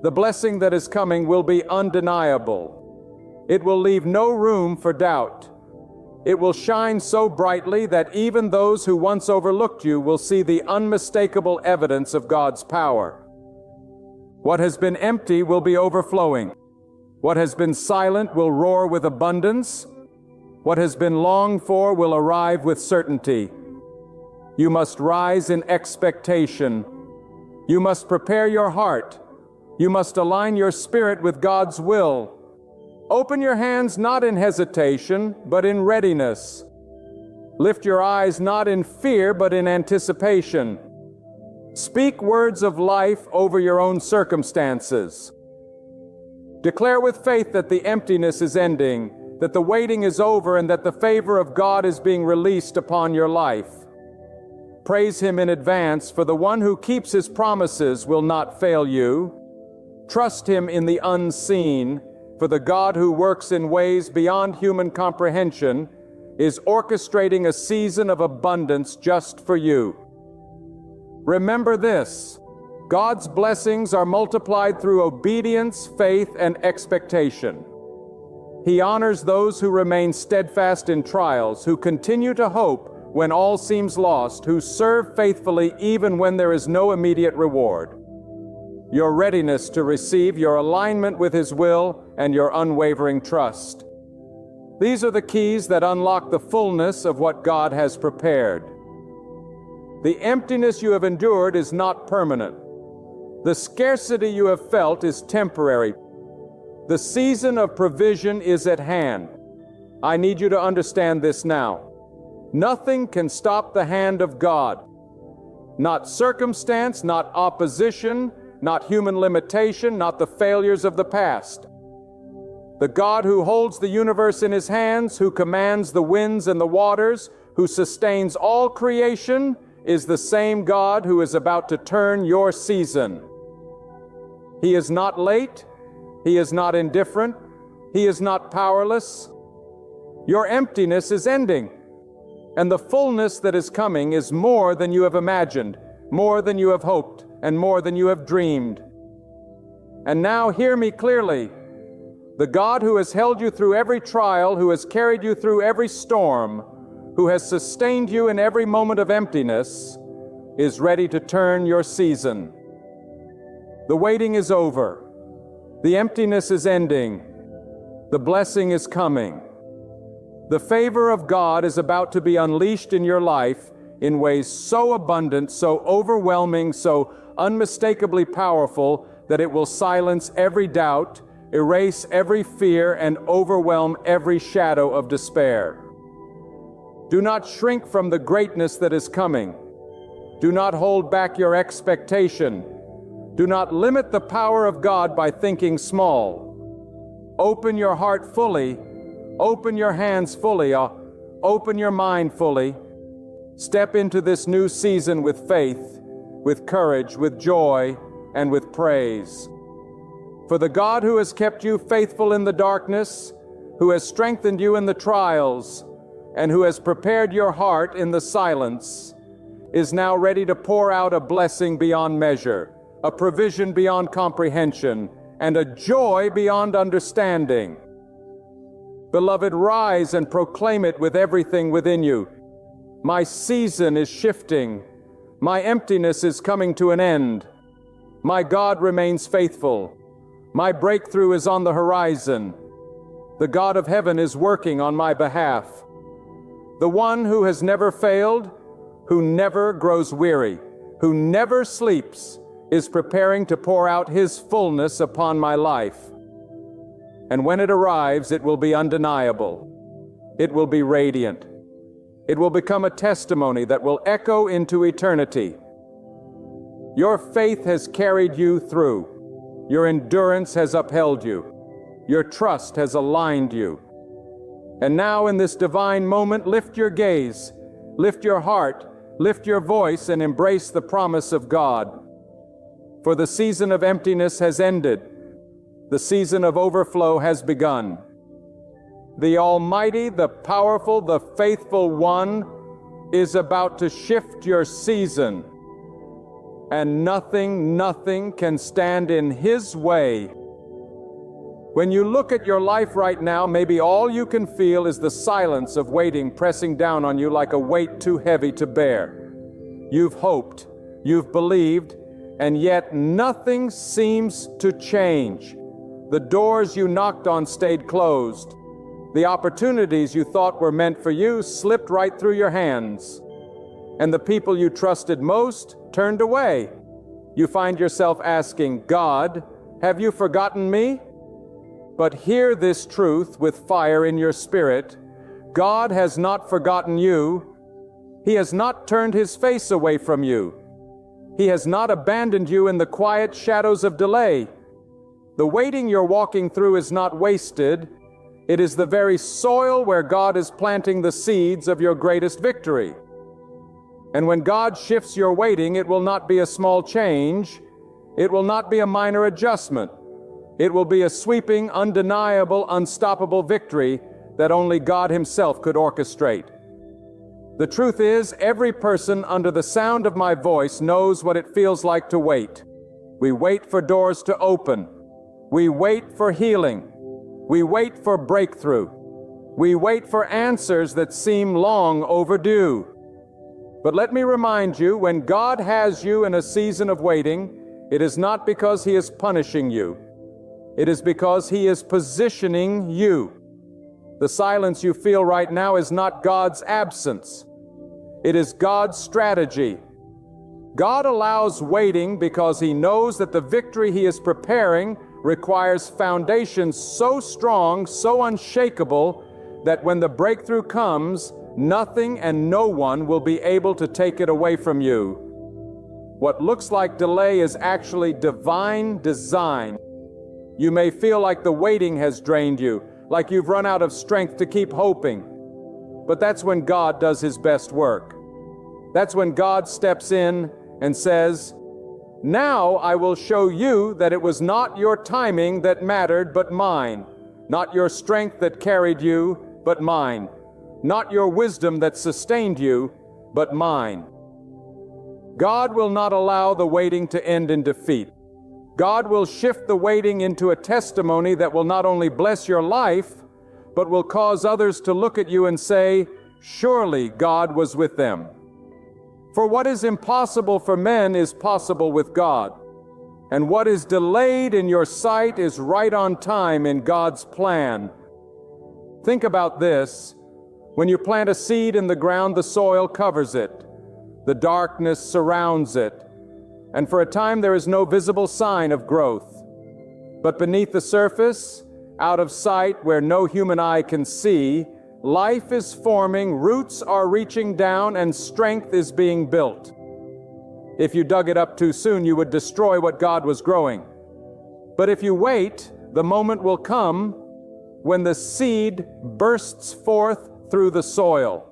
The blessing that is coming will be undeniable. It will leave no room for doubt. It will shine so brightly that even those who once overlooked you will see the unmistakable evidence of God's power. What has been empty will be overflowing. What has been silent will roar with abundance. What has been longed for will arrive with certainty. You must rise in expectation. You must prepare your heart. You must align your spirit with God's will. Open your hands not in hesitation, but in readiness. Lift your eyes not in fear, but in anticipation. Speak words of life over your own circumstances. Declare with faith that the emptiness is ending, that the waiting is over, and that the favor of God is being released upon your life. Praise Him in advance, for the one who keeps His promises will not fail you. Trust Him in the unseen, for the God who works in ways beyond human comprehension is orchestrating a season of abundance just for you. Remember this: God's blessings are multiplied through obedience, faith, and expectation. He honors those who remain steadfast in trials, who continue to hope when all seems lost, who serve faithfully even when there is no immediate reward. Your readiness to receive, your alignment with His will, and your unwavering trust. These are the keys that unlock the fullness of what God has prepared. The emptiness you have endured is not permanent. The scarcity you have felt is temporary. The season of provision is at hand. I need you to understand this now. Nothing can stop the hand of God. Not circumstance, not opposition, not human limitation, not the failures of the past. The God who holds the universe in His hands, who commands the winds and the waters, who sustains all creation, is the same God who is about to turn your season. He is not late. He is not indifferent. He is not powerless. Your emptiness is ending, and the fullness that is coming is more than you have imagined, more than you have hoped, and more than you have dreamed. And now hear me clearly. The God who has held you through every trial, who has carried you through every storm, who has sustained you in every moment of emptiness, is ready to turn your season. The waiting is over. The emptiness is ending. The blessing is coming. The favor of God is about to be unleashed in your life in ways so abundant, so overwhelming, so unmistakably powerful that it will silence every doubt, erase every fear, and overwhelm every shadow of despair. Do not shrink from the greatness that is coming. Do not hold back your expectation. Do not limit the power of God by thinking small. Open your heart fully. Open your hands fully. Open your mind fully. Step into this new season with faith, with courage, with joy, and with praise. For the God who has kept you faithful in the darkness, who has strengthened you in the trials, and who has prepared your heart in the silence, is now ready to pour out a blessing beyond measure, a provision beyond comprehension, and a joy beyond understanding. Beloved, rise and proclaim it with everything within you. My season is shifting. My emptiness is coming to an end. My God remains faithful. My breakthrough is on the horizon. The God of heaven is working on my behalf. The one who has never failed, who never grows weary, who never sleeps, is preparing to pour out His fullness upon my life. And when it arrives, it will be undeniable. It will be radiant. It will become a testimony that will echo into eternity. Your faith has carried you through. Your endurance has upheld you. Your trust has aligned you. And now in this divine moment, lift your gaze, lift your heart, lift your voice, and embrace the promise of God. For the season of emptiness has ended. The season of overflow has begun. The Almighty, the powerful, the faithful One is about to shift your season, and nothing can stand in His way. When you look at your life right now, maybe all you can feel is the silence of waiting pressing down on you like a weight too heavy to bear. You've hoped, you've believed, and yet nothing seems to change. The doors you knocked on stayed closed. The opportunities you thought were meant for you slipped right through your hands. And the people you trusted most turned away. You find yourself asking, God, have you forgotten me? But hear this truth with fire in your spirit. God has not forgotten you. He has not turned His face away from you. He has not abandoned you in the quiet shadows of delay. The waiting you're walking through is not wasted. It is the very soil where God is planting the seeds of your greatest victory. And when God shifts your waiting, it will not be a small change. It will not be a minor adjustment. It will be a sweeping, undeniable, unstoppable victory that only God Himself could orchestrate. The truth is, every person under the sound of my voice knows what it feels like to wait. We wait for doors to open. We wait for healing. We wait for breakthrough. We wait for answers that seem long overdue. But let me remind you, when God has you in a season of waiting, it is not because He is punishing you. It is because He is positioning you. The silence you feel right now is not God's absence. It is God's strategy. God allows waiting because He knows that the victory He is preparing requires foundations so strong, so unshakable, that when the breakthrough comes, nothing and no one will be able to take it away from you. What looks like delay is actually divine design. You may feel like the waiting has drained you, like you've run out of strength to keep hoping. But that's when God does His best work. That's when God steps in and says, now I will show you that it was not your timing that mattered, but mine. Not your strength that carried you, but mine. Not your wisdom that sustained you, but mine. God will not allow the waiting to end in defeat. God will shift the waiting into a testimony that will not only bless your life, but will cause others to look at you and say, surely God was with them. For what is impossible for men is possible with God. And what is delayed in your sight is right on time in God's plan. Think about this. When you plant a seed in the ground, the soil covers it. The darkness surrounds it. And for a time there is no visible sign of growth. But beneath the surface, out of sight where no human eye can see, life is forming, roots are reaching down, and strength is being built. If you dug it up too soon, you would destroy what God was growing. But if you wait, the moment will come when the seed bursts forth through the soil.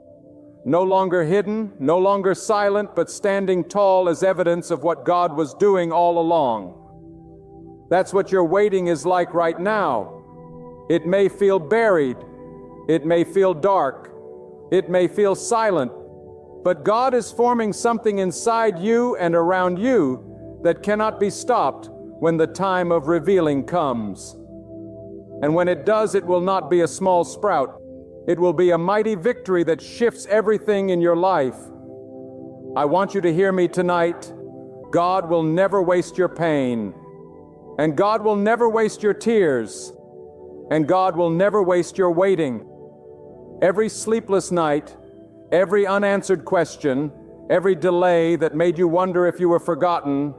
No longer hidden, no longer silent, but standing tall as evidence of what God was doing all along. That's what your waiting is like right now. It may feel buried. It may feel dark. It may feel silent. But God is forming something inside you and around you that cannot be stopped when the time of revealing comes. And when it does, it will not be a small sprout. It will be a mighty victory that shifts everything in your life. I want you to hear me tonight. God will never waste your pain. And God will never waste your tears. And God will never waste your waiting. Every sleepless night, every unanswered question, every delay that made you wonder if you were forgotten,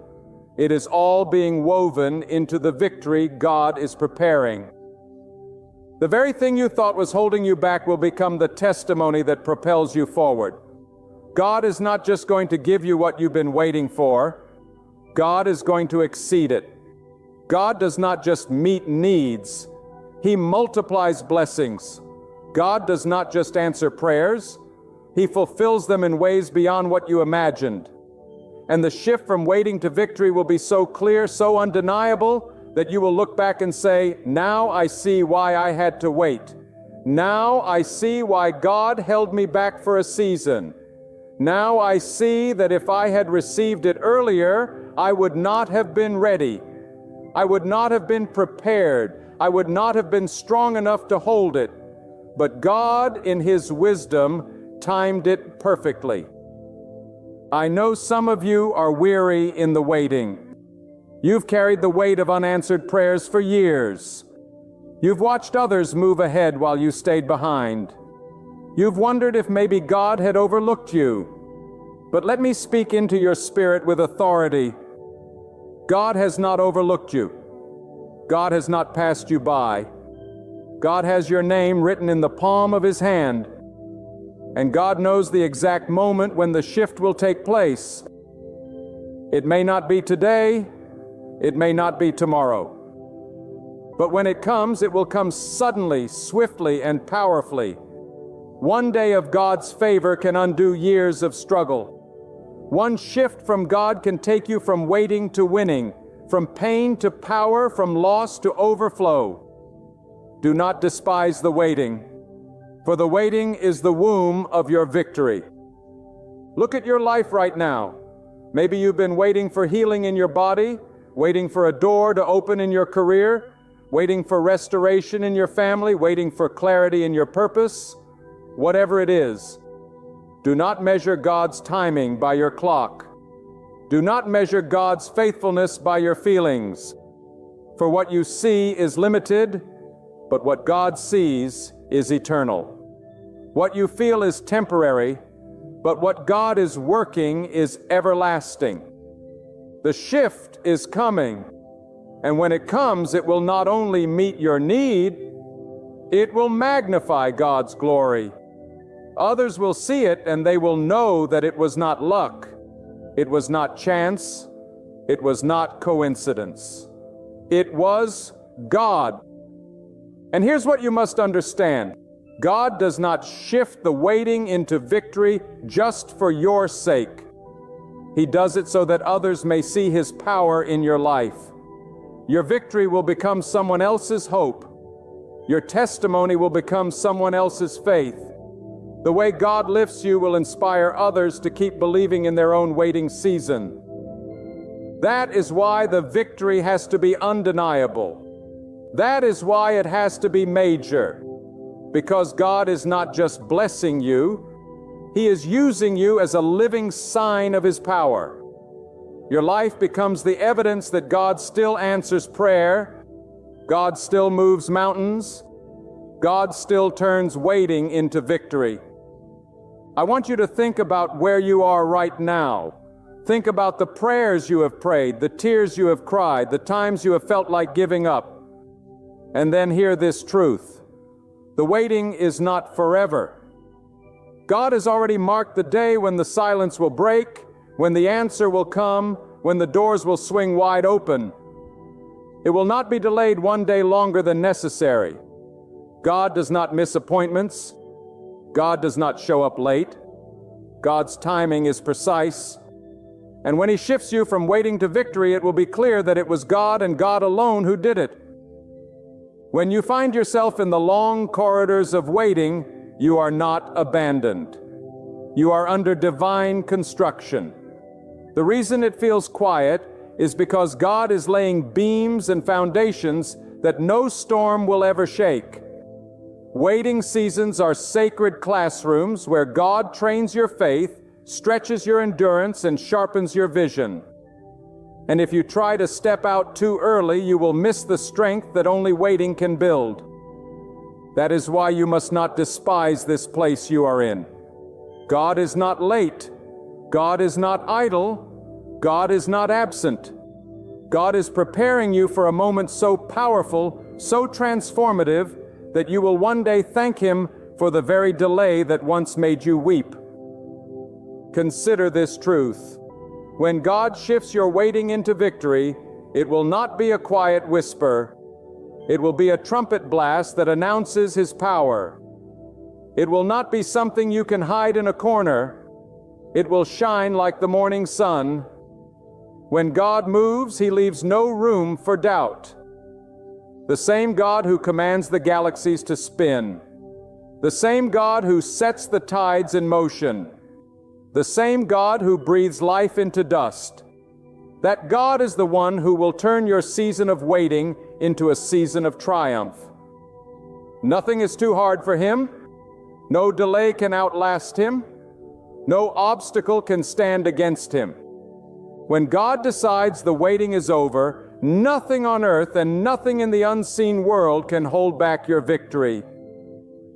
it is all being woven into the victory God is preparing. The very thing you thought was holding you back will become the testimony that propels you forward. God is not just going to give you what you've been waiting for. God is going to exceed it. God does not just meet needs. He multiplies blessings. God does not just answer prayers. He fulfills them in ways beyond what you imagined. And the shift from waiting to victory will be so clear, so undeniable, that you will look back and say, now I see why I had to wait. Now I see why God held me back for a season. Now I see that if I had received it earlier, I would not have been ready. I would not have been prepared. I would not have been strong enough to hold it. But God, in His wisdom, timed it perfectly. I know some of you are weary in the waiting. You've carried the weight of unanswered prayers for years. You've watched others move ahead while you stayed behind. You've wondered if maybe God had overlooked you. But let me speak into your spirit with authority. God has not overlooked you. God has not passed you by. God has your name written in the palm of His hand. And God knows the exact moment when the shift will take place. It may not be today. It may not be tomorrow. But when it comes, it will come suddenly, swiftly, and powerfully. One day of God's favor can undo years of struggle. One shift from God can take you from waiting to winning, from pain to power, from loss to overflow. Do not despise the waiting, for the waiting is the womb of your victory. Look at your life right now. Maybe you've been waiting for healing in your body, waiting for a door to open in your career, waiting for restoration in your family, waiting for clarity in your purpose. Whatever it is, do not measure God's timing by your clock. Do not measure God's faithfulness by your feelings. For what you see is limited, but what God sees is eternal. What you feel is temporary, but what God is working is everlasting. The shift is coming, and when it comes, it will not only meet your need, it will magnify God's glory. Others will see it, and they will know that it was not luck, it was not chance, it was not coincidence. It was God. And here's what you must understand. God does not shift the waiting into victory just for your sake. He does it so that others may see His power in your life. Your victory will become someone else's hope. Your testimony will become someone else's faith. The way God lifts you will inspire others to keep believing in their own waiting season. That is why the victory has to be undeniable. That is why it has to be major. Because God is not just blessing you, He is using you as a living sign of His power. Your life becomes the evidence that God still answers prayer, God still moves mountains, God still turns waiting into victory. I want you to think about where you are right now. Think about the prayers you have prayed, the tears you have cried, the times you have felt like giving up. And then hear this truth. The waiting is not forever. God has already marked the day when the silence will break, when the answer will come, when the doors will swing wide open. It will not be delayed one day longer than necessary. God does not miss appointments. God does not show up late. God's timing is precise. And when He shifts you from waiting to victory, it will be clear that it was God and God alone who did it. When you find yourself in the long corridors of waiting, you are not abandoned. You are under divine construction. The reason it feels quiet is because God is laying beams and foundations that no storm will ever shake. Waiting seasons are sacred classrooms where God trains your faith, stretches your endurance, and sharpens your vision. And if you try to step out too early, you will miss the strength that only waiting can build. That is why you must not despise this place you are in. God is not late. God is not idle. God is not absent. God is preparing you for a moment so powerful, so transformative, that you will one day thank Him for the very delay that once made you weep. Consider this truth. When God shifts your waiting into victory, it will not be a quiet whisper. It will be a trumpet blast that announces His power. It will not be something you can hide in a corner. It will shine like the morning sun. When God moves, He leaves no room for doubt. The same God who commands the galaxies to spin, the same God who sets the tides in motion, the same God who breathes life into dust. That God is the one who will turn your season of waiting into a season of triumph. Nothing is too hard for Him. No delay can outlast Him. No obstacle can stand against Him. When God decides the waiting is over, nothing on earth and nothing in the unseen world can hold back your victory.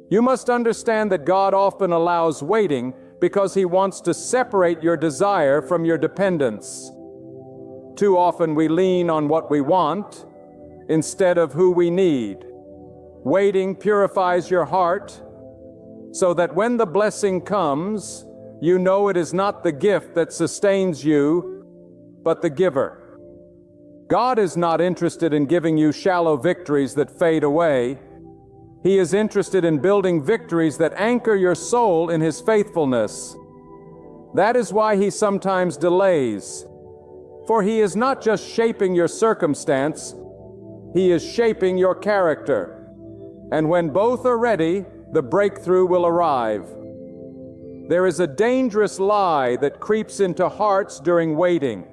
You must understand that God often allows waiting because He wants to separate your desire from your dependence. Too often we lean on what we want instead of who we need. Waiting purifies your heart so that when the blessing comes, you know it is not the gift that sustains you, but the giver. God is not interested in giving you shallow victories that fade away. He is interested in building victories that anchor your soul in His faithfulness. That is why He sometimes delays. For He is not just shaping your circumstance, He is shaping your character. And when both are ready, the breakthrough will arrive. There is a dangerous lie that creeps into hearts during waiting,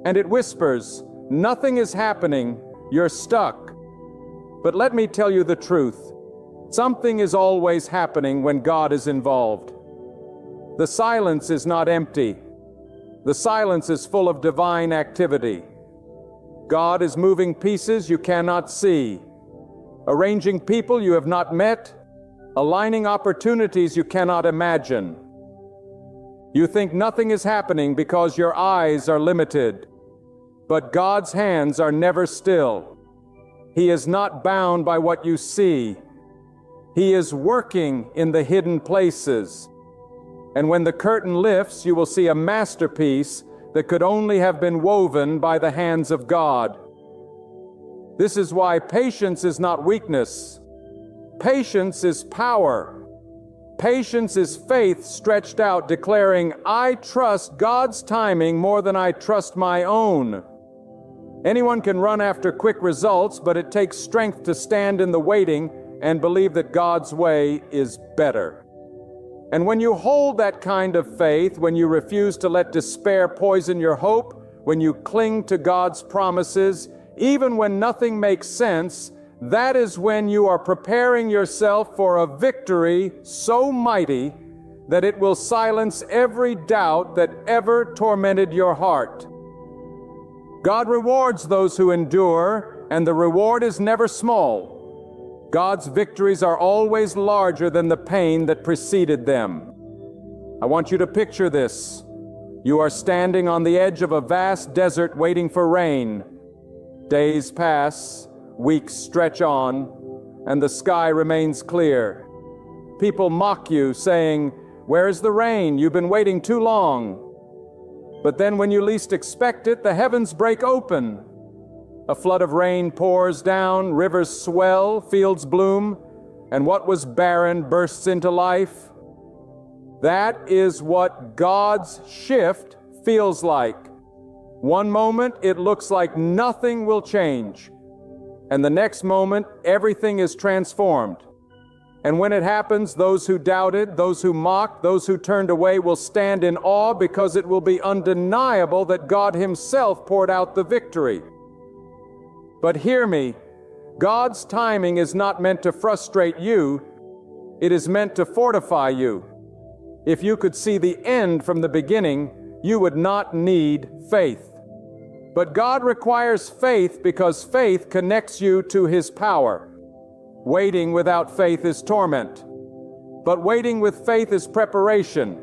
and it whispers, "Nothing is happening, you're stuck." But let me tell you the truth. Something is always happening when God is involved. The silence is not empty. The silence is full of divine activity. God is moving pieces you cannot see, arranging people you have not met, aligning opportunities you cannot imagine. You think nothing is happening because your eyes are limited, but God's hands are never still. He is not bound by what you see. He is working in the hidden places. And when the curtain lifts, you will see a masterpiece that could only have been woven by the hands of God. This is why patience is not weakness. Patience is power. Patience is faith stretched out, declaring, "I trust God's timing more than I trust my own." Anyone can run after quick results, but it takes strength to stand in the waiting and believe that God's way is better. And when you hold that kind of faith, when you refuse to let despair poison your hope, when you cling to God's promises, even when nothing makes sense, that is when you are preparing yourself for a victory so mighty that it will silence every doubt that ever tormented your heart. God rewards those who endure, and the reward is never small. God's victories are always larger than the pain that preceded them. I want you to picture this. You are standing on the edge of a vast desert waiting for rain. Days pass, weeks stretch on, and the sky remains clear. People mock you, saying, "Where's the rain? You've been waiting too long." But then when you least expect it, the heavens break open. A flood of rain pours down, rivers swell, fields bloom, and what was barren bursts into life. That is what God's shift feels like. One moment it looks like nothing will change, and the next moment everything is transformed. And when it happens, those who doubted, those who mocked, those who turned away will stand in awe, because it will be undeniable that God Himself poured out the victory. But hear me, God's timing is not meant to frustrate you, it is meant to fortify you. If you could see the end from the beginning, you would not need faith. But God requires faith because faith connects you to His power. Waiting without faith is torment, but waiting with faith is preparation.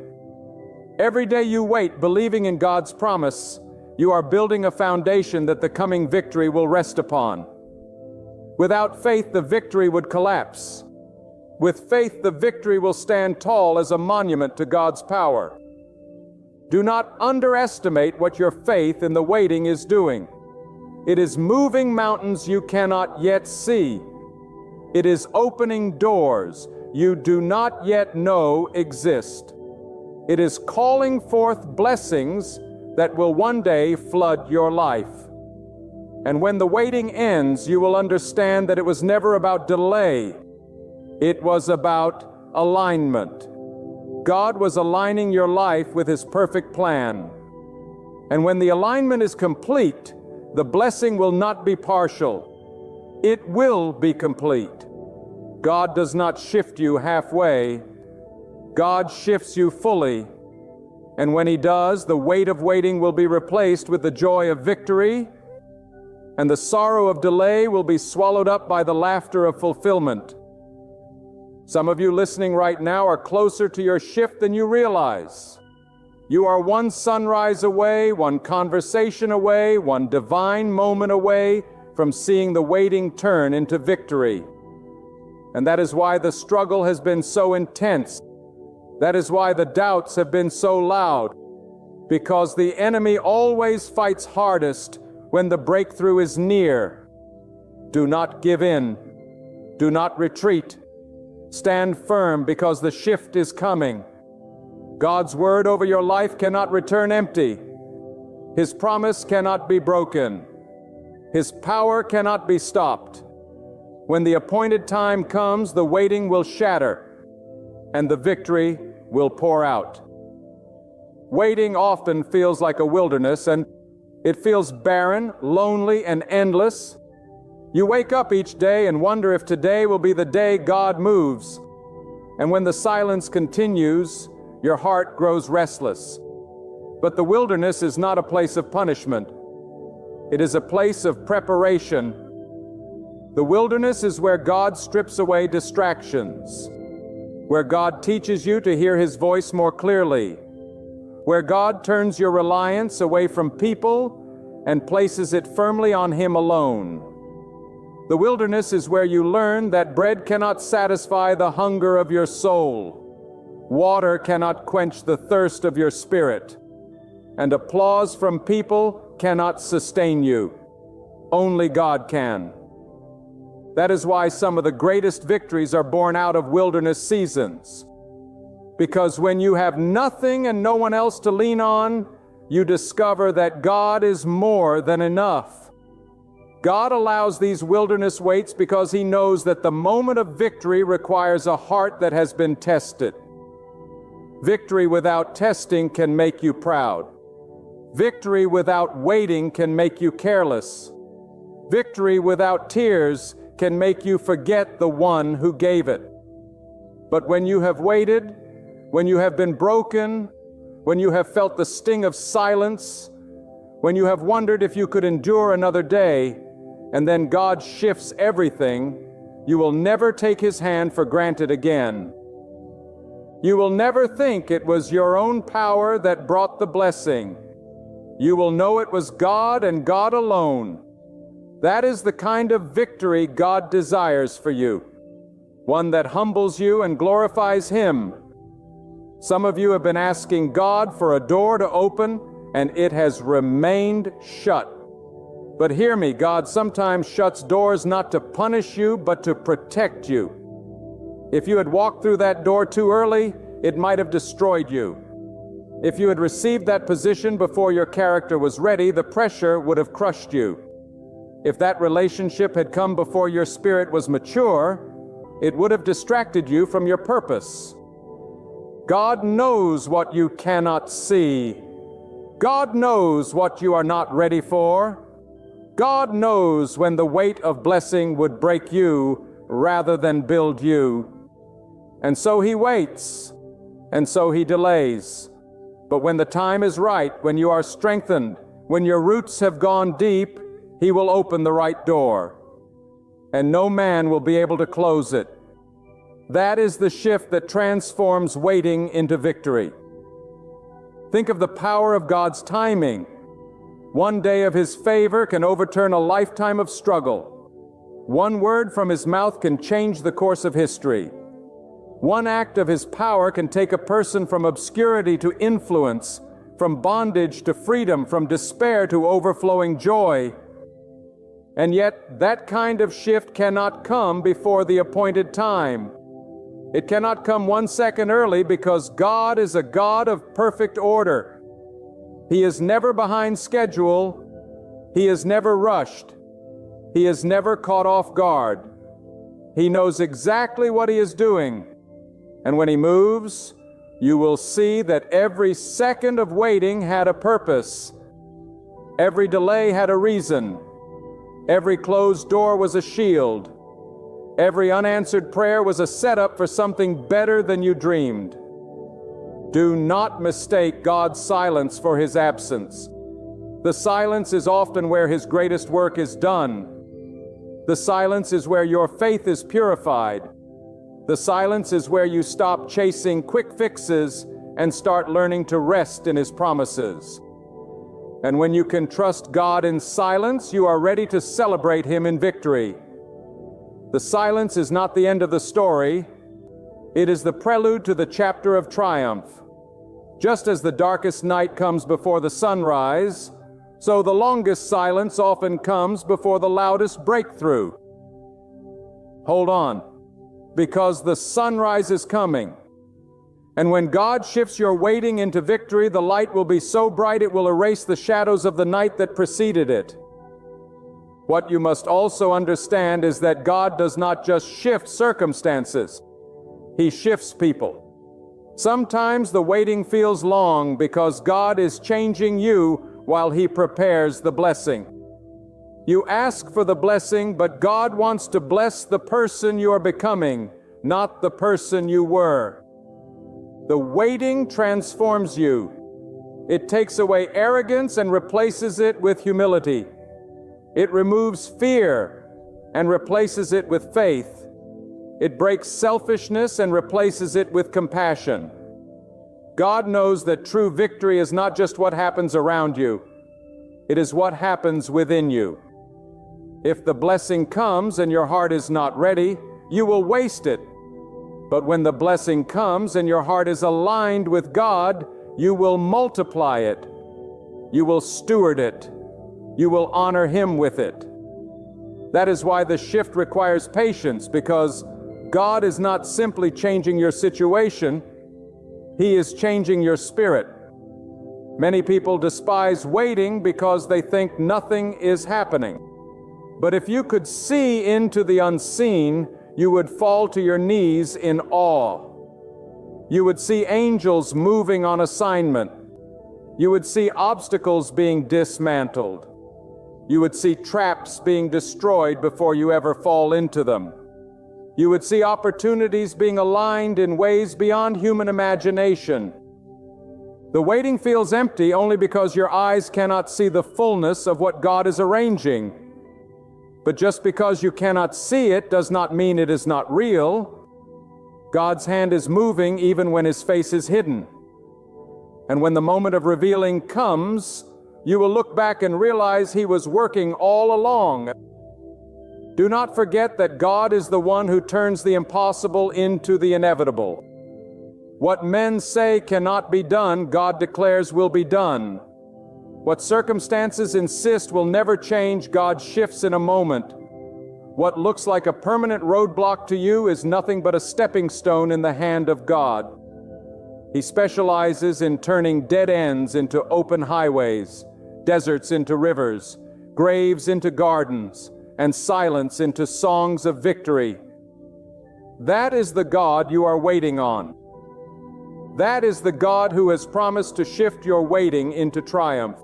Every day you wait, believing in God's promise, you are building a foundation that the coming victory will rest upon. Without faith, the victory would collapse. With faith, the victory will stand tall as a monument to God's power. Do not underestimate what your faith in the waiting is doing. It is moving mountains you cannot yet see. It is opening doors you do not yet know exist. It is calling forth blessings that will one day flood your life. And when the waiting ends, you will understand that it was never about delay. It was about alignment. God was aligning your life with His perfect plan. And when the alignment is complete, the blessing will not be partial. It will be complete. God does not shift you halfway. God shifts you fully. And when He does, the weight of waiting will be replaced with the joy of victory, and the sorrow of delay will be swallowed up by the laughter of fulfillment. Some of you listening right now are closer to your shift than you realize. You are one sunrise away, one conversation away, one divine moment away from seeing the waiting turn into victory. And that is why the struggle has been so intense. That is why the doubts have been so loud. Because the enemy always fights hardest when the breakthrough is near. Do not give in. Do not retreat. Stand firm because the shift is coming. God's word over your life cannot return empty. His promise cannot be broken. His power cannot be stopped. When the appointed time comes, the waiting will shatter, and the victory will pour out. Waiting often feels like a wilderness, and it feels barren, lonely, and endless. You wake up each day and wonder if today will be the day God moves. And when the silence continues, your heart grows restless. But the wilderness is not a place of punishment. It is a place of preparation. The wilderness is where God strips away distractions, where God teaches you to hear His voice more clearly, where God turns your reliance away from people and places it firmly on Him alone. The wilderness is where you learn that bread cannot satisfy the hunger of your soul, water cannot quench the thirst of your spirit, and applause from people cannot sustain you. Only God can. That is why some of the greatest victories are born out of wilderness seasons. Because when you have nothing and no one else to lean on, you discover that God is more than enough. God allows these wilderness waits because He knows that the moment of victory requires a heart that has been tested. Victory without testing can make you proud. Victory without waiting can make you careless. Victory without tears can make you forget the one who gave it. But when you have waited, when you have been broken, when you have felt the sting of silence, when you have wondered if you could endure another day, and then God shifts everything, you will never take His hand for granted again. You will never think it was your own power that brought the blessing. You will know it was God and God alone. That is the kind of victory God desires for you, one that humbles you and glorifies Him. Some of you have been asking God for a door to open, and it has remained shut. But hear me, God sometimes shuts doors not to punish you, but to protect you. If you had walked through that door too early, it might have destroyed you. If you had received that position before your character was ready, the pressure would have crushed you. If that relationship had come before your spirit was mature, it would have distracted you from your purpose. God knows what you cannot see. God knows what you are not ready for. God knows when the weight of blessing would break you rather than build you. And so He waits, and so He delays. But when the time is right, when you are strengthened, when your roots have gone deep, He will open the right door, and no man will be able to close it. That is the shift that transforms waiting into victory. Think of the power of God's timing. One day of His favor can overturn a lifetime of struggle. One word from His mouth can change the course of history. One act of His power can take a person from obscurity to influence, from bondage to freedom, from despair to overflowing joy. And yet, that kind of shift cannot come before the appointed time. It cannot come 1 second early because God is a God of perfect order. He is never behind schedule. He is never rushed. He is never caught off guard. He knows exactly what He is doing. And when He moves, you will see that every second of waiting had a purpose. Every delay had a reason. Every closed door was a shield. Every unanswered prayer was a setup for something better than you dreamed. Do not mistake God's silence for His absence. The silence is often where His greatest work is done. The silence is where your faith is purified. The silence is where you stop chasing quick fixes and start learning to rest in His promises. And when you can trust God in silence, you are ready to celebrate Him in victory. The silence is not the end of the story. It is the prelude to the chapter of triumph. Just as the darkest night comes before the sunrise, so the longest silence often comes before the loudest breakthrough. Hold on, because the sunrise is coming. And when God shifts your waiting into victory, the light will be so bright it will erase the shadows of the night that preceded it. What you must also understand is that God does not just shift circumstances. He shifts people. Sometimes the waiting feels long because God is changing you while He prepares the blessing. You ask for the blessing, but God wants to bless the person you are becoming, not the person you were. The waiting transforms you. It takes away arrogance and replaces it with humility. It removes fear and replaces it with faith. It breaks selfishness and replaces it with compassion. God knows that true victory is not just what happens around you. It is what happens within you. If the blessing comes and your heart is not ready, you will waste it. But when the blessing comes and your heart is aligned with God, you will multiply it. You will steward it. You will honor Him with it. That is why the shift requires patience, because God is not simply changing your situation, He is changing your spirit. Many people despise waiting because they think nothing is happening. But if you could see into the unseen, you would fall to your knees in awe. You would see angels moving on assignment. You would see obstacles being dismantled. You would see traps being destroyed before you ever fall into them. You would see opportunities being aligned in ways beyond human imagination. The waiting feels empty only because your eyes cannot see the fullness of what God is arranging. But just because you cannot see it does not mean it is not real. God's hand is moving even when His face is hidden. And when the moment of revealing comes, you will look back and realize He was working all along. Do not forget that God is the one who turns the impossible into the inevitable. What men say cannot be done, God declares will be done. What circumstances insist will never change, God shifts in a moment. What looks like a permanent roadblock to you is nothing but a stepping stone in the hand of God. He specializes in turning dead ends into open highways, deserts into rivers, graves into gardens, and silence into songs of victory. That is the God you are waiting on. That is the God who has promised to shift your waiting into triumph.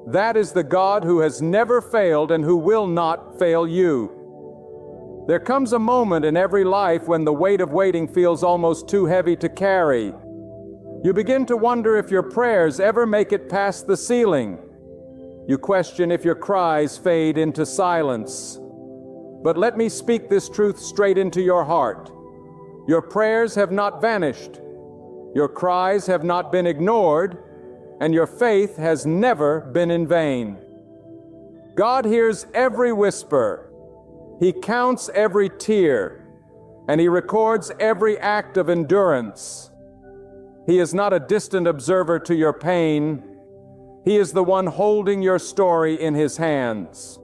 That is the God who has never failed and who will not fail you. There comes a moment in every life when the weight of waiting feels almost too heavy to carry. You begin to wonder if your prayers ever make it past the ceiling. You question if your cries fade into silence. But let me speak this truth straight into your heart. Your prayers have not vanished. Your cries have not been ignored, and your faith has never been in vain. God hears every whisper. He counts every tear, and He records every act of endurance. He is not a distant observer to your pain. He is the one holding your story in His hands.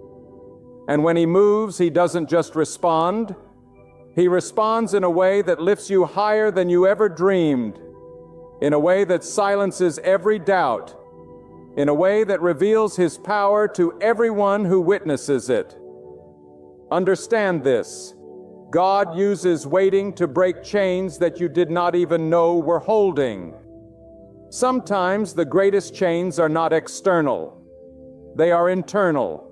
And when He moves, He doesn't just respond. He responds in a way that lifts you higher than you ever dreamed, in a way that silences every doubt, in a way that reveals His power to everyone who witnesses it. Understand this. God uses waiting to break chains that you did not even know were holding. Sometimes the greatest chains are not external. They are internal.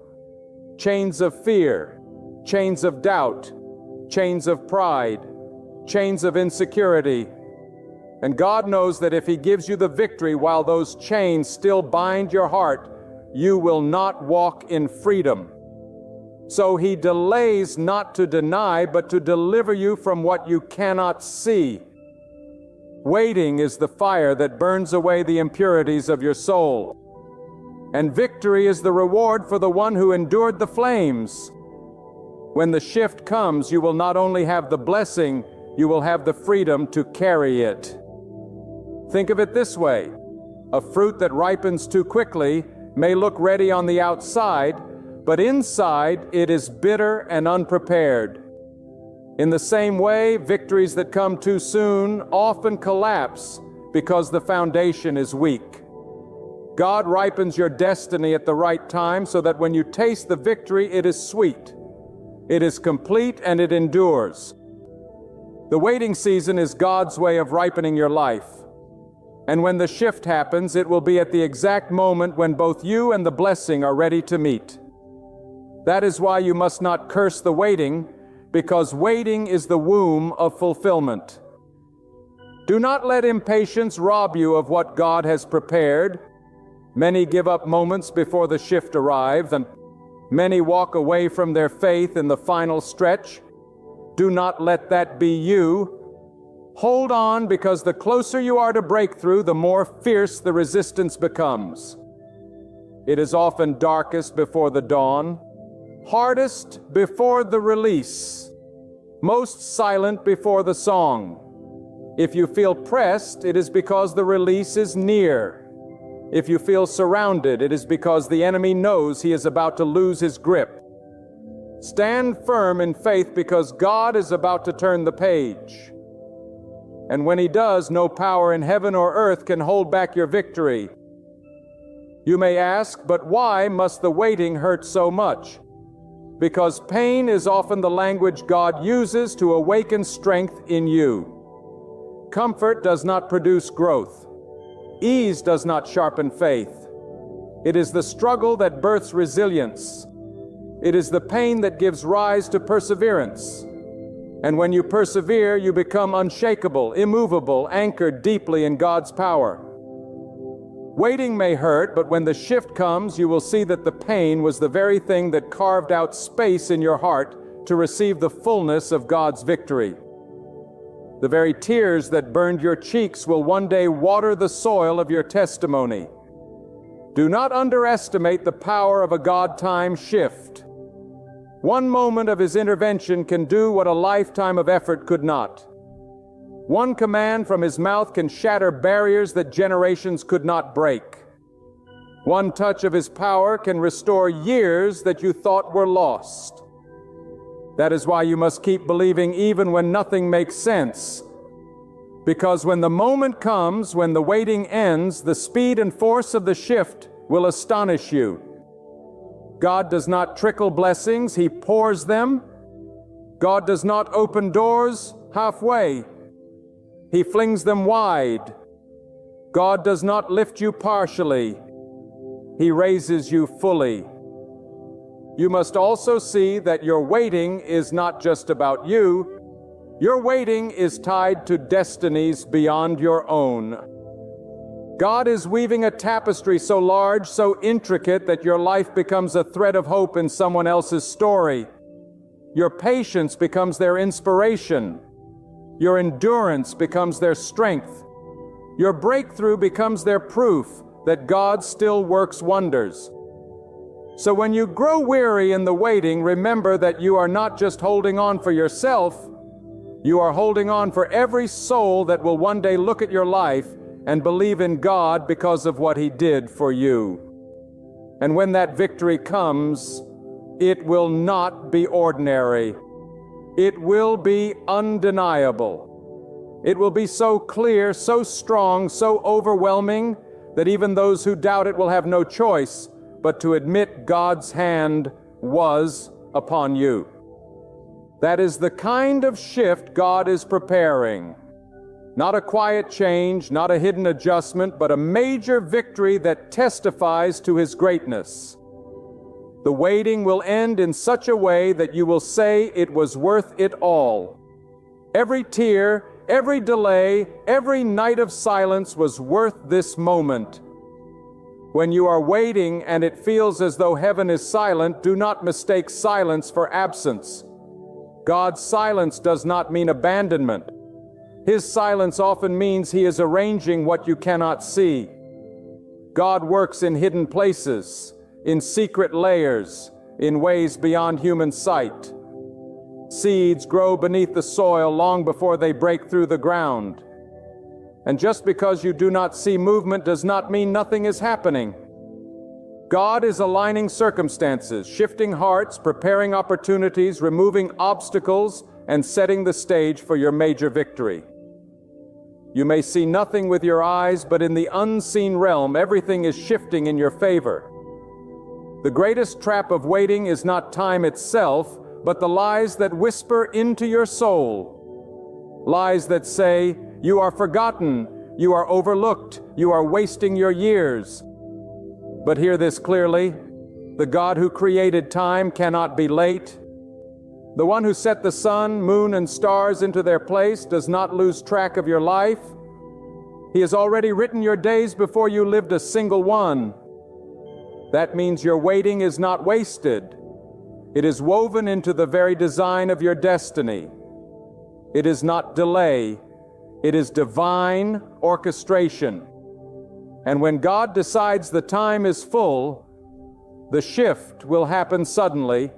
Chains of fear, chains of doubt, chains of pride, chains of insecurity. And God knows that if He gives you the victory while those chains still bind your heart, you will not walk in freedom. So He delays not to deny, but to deliver you from what you cannot see. Waiting is the fire that burns away the impurities of your soul. And victory is the reward for the one who endured the flames. When the shift comes, you will not only have the blessing, you will have the freedom to carry it. Think of it this way. A fruit that ripens too quickly may look ready on the outside, but inside it is bitter and unprepared. In the same way, victories that come too soon often collapse because the foundation is weak. God ripens your destiny at the right time so that when you taste the victory, it is sweet. It is complete and it endures. The waiting season is God's way of ripening your life. And when the shift happens, it will be at the exact moment when both you and the blessing are ready to meet. That is why you must not curse the waiting, because waiting is the womb of fulfillment. Do not let impatience rob you of what God has prepared. Many give up moments before the shift arrives, and many walk away from their faith in the final stretch. Do not let that be you. Hold on, because the closer you are to breakthrough, the more fierce the resistance becomes. It is often darkest before the dawn, hardest before the release, most silent before the song. If you feel pressed, it is because the release is near. If you feel surrounded, it is because the enemy knows he is about to lose his grip. Stand firm in faith, because God is about to turn the page. And when He does, no power in heaven or earth can hold back your victory. You may ask, but why must the waiting hurt so much? Because pain is often the language God uses to awaken strength in you. Comfort does not produce growth. Ease does not sharpen faith. It is the struggle that births resilience. It is the pain that gives rise to perseverance. And when you persevere, you become unshakable, immovable, anchored deeply in God's power. Waiting may hurt, but when the shift comes, you will see that the pain was the very thing that carved out space in your heart to receive the fullness of God's victory. The very tears that burned your cheeks will one day water the soil of your testimony. Do not underestimate the power of a God-time shift. One moment of His intervention can do what a lifetime of effort could not. One command from His mouth can shatter barriers that generations could not break. One touch of His power can restore years that you thought were lost. That is why you must keep believing even when nothing makes sense. Because when the moment comes, when the waiting ends, the speed and force of the shift will astonish you. God does not trickle blessings, He pours them. God does not open doors halfway. He flings them wide. God does not lift you partially. He raises you fully. You must also see that your waiting is not just about you. Your waiting is tied to destinies beyond your own. God is weaving a tapestry so large, so intricate, that your life becomes a thread of hope in someone else's story. Your patience becomes their inspiration. Your endurance becomes their strength. Your breakthrough becomes their proof that God still works wonders. So when you grow weary in the waiting, remember that you are not just holding on for yourself, you are holding on for every soul that will one day look at your life and believe in God because of what He did for you. And when that victory comes, it will not be ordinary. It will be undeniable. It will be so clear, so strong, so overwhelming that even those who doubt it will have no choice but to admit God's hand was upon you. That is the kind of shift God is preparing. Not a quiet change, not a hidden adjustment, but a major victory that testifies to His greatness. The waiting will end in such a way that you will say it was worth it all. Every tear, every delay, every night of silence was worth this moment. When you are waiting and it feels as though heaven is silent, do not mistake silence for absence. God's silence does not mean abandonment. His silence often means He is arranging what you cannot see. God works in hidden places, in secret layers, in ways beyond human sight. Seeds grow beneath the soil long before they break through the ground. And just because you do not see movement does not mean nothing is happening. God is aligning circumstances, shifting hearts, preparing opportunities, removing obstacles, and setting the stage for your major victory. You may see nothing with your eyes, but in the unseen realm, everything is shifting in your favor. The greatest trap of waiting is not time itself, but the lies that whisper into your soul. Lies that say, you are forgotten, you are overlooked, you are wasting your years. But hear this clearly, the God who created time cannot be late. The one who set the sun, moon, and stars into their place does not lose track of your life. He has already written your days before you lived a single one. That means your waiting is not wasted. It is woven into the very design of your destiny. It is not delay. It is divine orchestration. And when God decides the time is full, the shift will happen suddenly,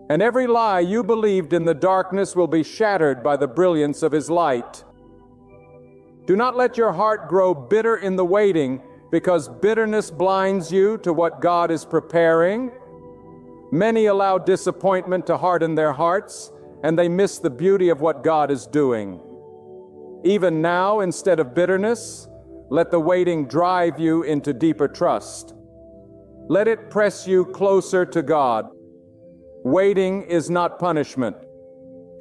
and every lie you believed in the darkness will be shattered by the brilliance of His light. Do not let your heart grow bitter in the waiting, because bitterness blinds you to what God is preparing. Many allow disappointment to harden their hearts, and they miss the beauty of what God is doing. Even now, instead of bitterness, let the waiting drive you into deeper trust. Let it press you closer to God. Waiting is not punishment.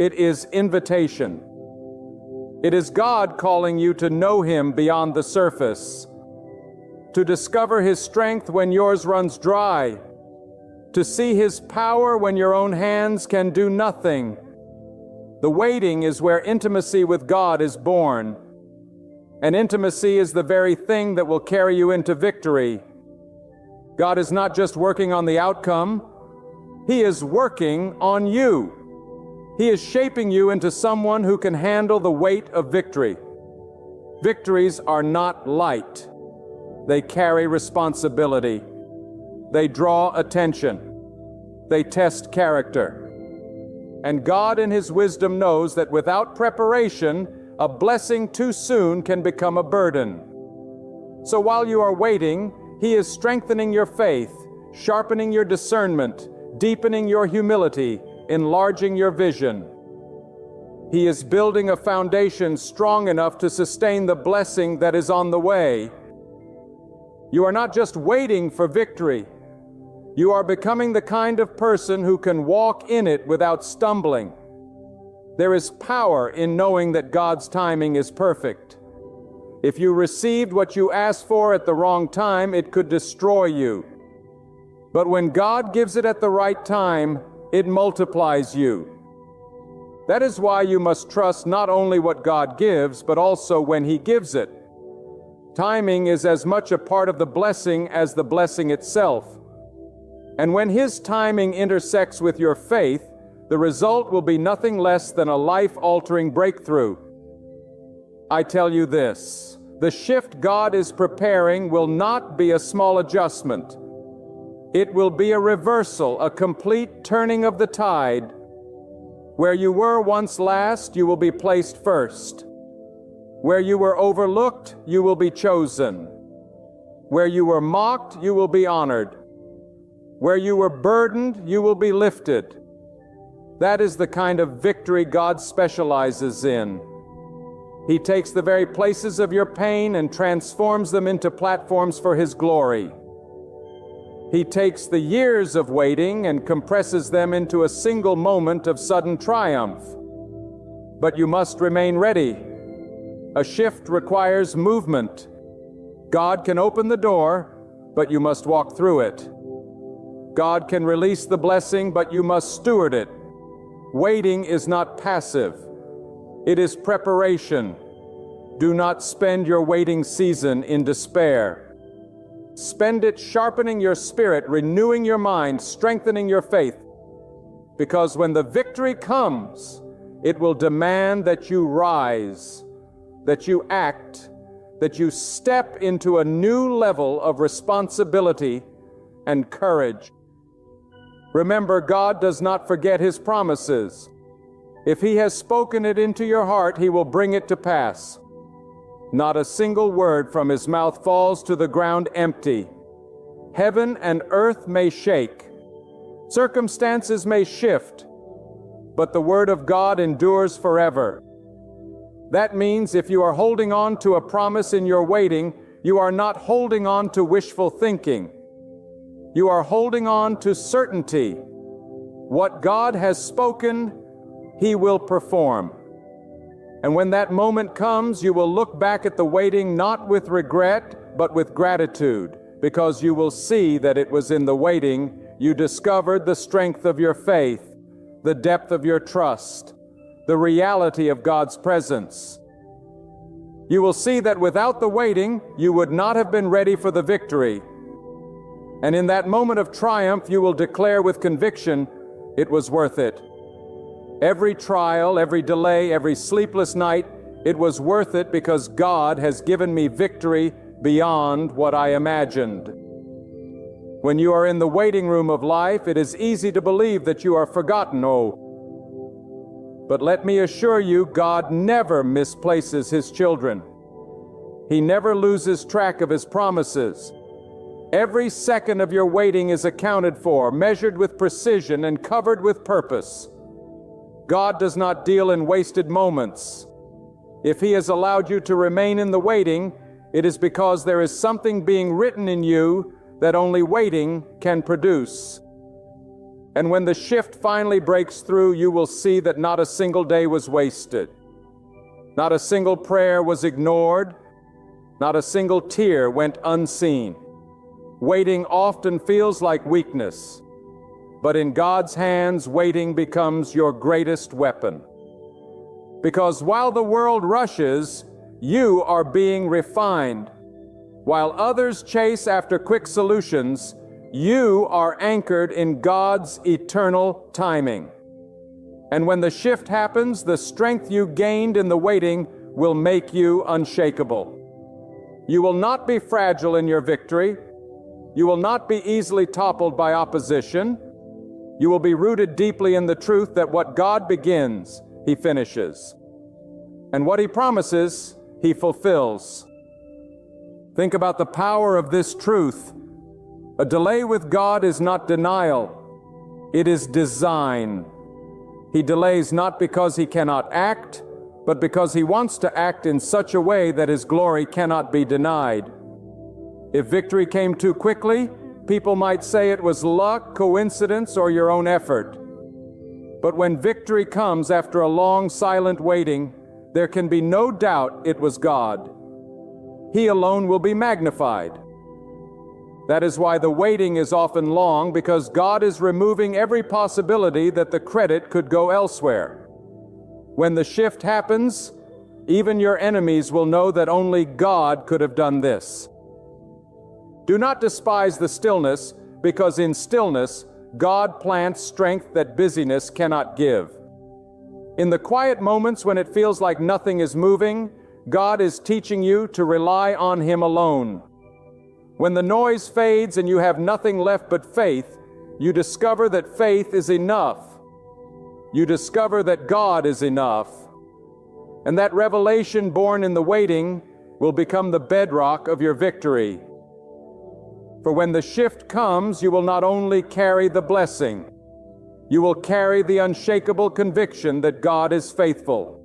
It is invitation. It is God calling you to know Him beyond the surface, to discover His strength when yours runs dry, to see His power when your own hands can do nothing. The waiting is where intimacy with God is born. And intimacy is the very thing that will carry you into victory. God is not just working on the outcome, He is working on you. He is shaping you into someone who can handle the weight of victory. Victories are not light. They carry responsibility. They draw attention. They test character. And God in His wisdom knows that without preparation, a blessing too soon can become a burden. So while you are waiting, He is strengthening your faith, sharpening your discernment, deepening your humility, enlarging your vision. He is building a foundation strong enough to sustain the blessing that is on the way. You are not just waiting for victory. You are becoming the kind of person who can walk in it without stumbling. There is power in knowing that God's timing is perfect. If you received what you asked for at the wrong time, it could destroy you. But when God gives it at the right time, it multiplies you. That is why you must trust not only what God gives, but also when He gives it. Timing is as much a part of the blessing as the blessing itself. And when His timing intersects with your faith, the result will be nothing less than a life-altering breakthrough. I tell you this, the shift God is preparing will not be a small adjustment. It will be a reversal, a complete turning of the tide. Where you were once last, you will be placed first. Where you were overlooked, you will be chosen. Where you were mocked, you will be honored. Where you were burdened, you will be lifted. That is the kind of victory God specializes in. He takes the very places of your pain and transforms them into platforms for His glory. He takes the years of waiting and compresses them into a single moment of sudden triumph. But you must remain ready. A shift requires movement. God can open the door, but you must walk through it. God can release the blessing, but you must steward it. Waiting is not passive. It is preparation. Do not spend your waiting season in despair. Spend it sharpening your spirit, renewing your mind, strengthening your faith. Because when the victory comes, it will demand that you rise, that you act, that you step into a new level of responsibility and courage. Remember, God does not forget His promises. If He has spoken it into your heart, He will bring it to pass. Not a single word from His mouth falls to the ground empty. Heaven and earth may shake. Circumstances may shift, but the Word of God endures forever. That means if you are holding on to a promise in your waiting, you are not holding on to wishful thinking. You are holding on to certainty. What God has spoken, He will perform. And when that moment comes, you will look back at the waiting not with regret, but with gratitude, because you will see that it was in the waiting you discovered the strength of your faith, the depth of your trust, the reality of God's presence. You will see that without the waiting, you would not have been ready for the victory. And in that moment of triumph, you will declare with conviction, it was worth it. Every trial, every delay, every sleepless night, it was worth it because God has given me victory beyond what I imagined. When you are in the waiting room of life, it is easy to believe that you are forgotten, but let me assure you, God never misplaces His children. He never loses track of His promises. Every second of your waiting is accounted for, measured with precision, and covered with purpose. God does not deal in wasted moments. If He has allowed you to remain in the waiting, it is because there is something being written in you that only waiting can produce. And when the shift finally breaks through, you will see that not a single day was wasted. Not a single prayer was ignored. Not a single tear went unseen. Waiting often feels like weakness, but in God's hands, waiting becomes your greatest weapon. Because while the world rushes, you are being refined. While others chase after quick solutions, you are anchored in God's eternal timing. And when the shift happens, the strength you gained in the waiting will make you unshakable. You will not be fragile in your victory. You will not be easily toppled by opposition. You will be rooted deeply in the truth that what God begins, He finishes. And what He promises, He fulfills. Think about the power of this truth. A delay with God is not denial. It is design. He delays not because He cannot act, but because He wants to act in such a way that His glory cannot be denied. If victory came too quickly, people might say it was luck, coincidence, or your own effort. But when victory comes after a long, silent waiting, there can be no doubt it was God. He alone will be magnified. That is why the waiting is often long, because God is removing every possibility that the credit could go elsewhere. When the shift happens, even your enemies will know that only God could have done this. Do not despise the stillness, because in stillness, God plants strength that busyness cannot give. In the quiet moments when it feels like nothing is moving, God is teaching you to rely on Him alone. When the noise fades and you have nothing left but faith, you discover that faith is enough. You discover that God is enough. And that revelation born in the waiting will become the bedrock of your victory. For when the shift comes, you will not only carry the blessing, you will carry the unshakable conviction that God is faithful.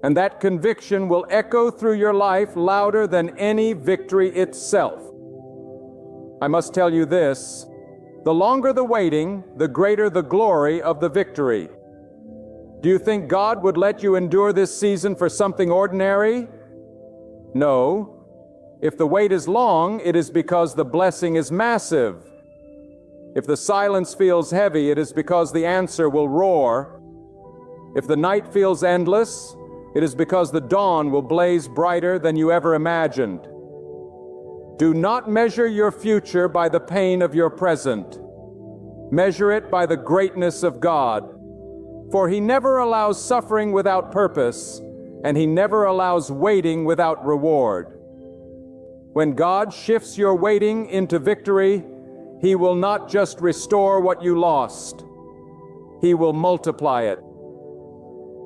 And that conviction will echo through your life louder than any victory itself. I must tell you this: the longer the waiting, the greater the glory of the victory. Do you think God would let you endure this season for something ordinary? No. If the wait is long, it is because the blessing is massive. If the silence feels heavy, it is because the answer will roar. If the night feels endless, it is because the dawn will blaze brighter than you ever imagined. Do not measure your future by the pain of your present. Measure it by the greatness of God. For He never allows suffering without purpose, and He never allows waiting without reward. When God shifts your waiting into victory, He will not just restore what you lost. He will multiply it.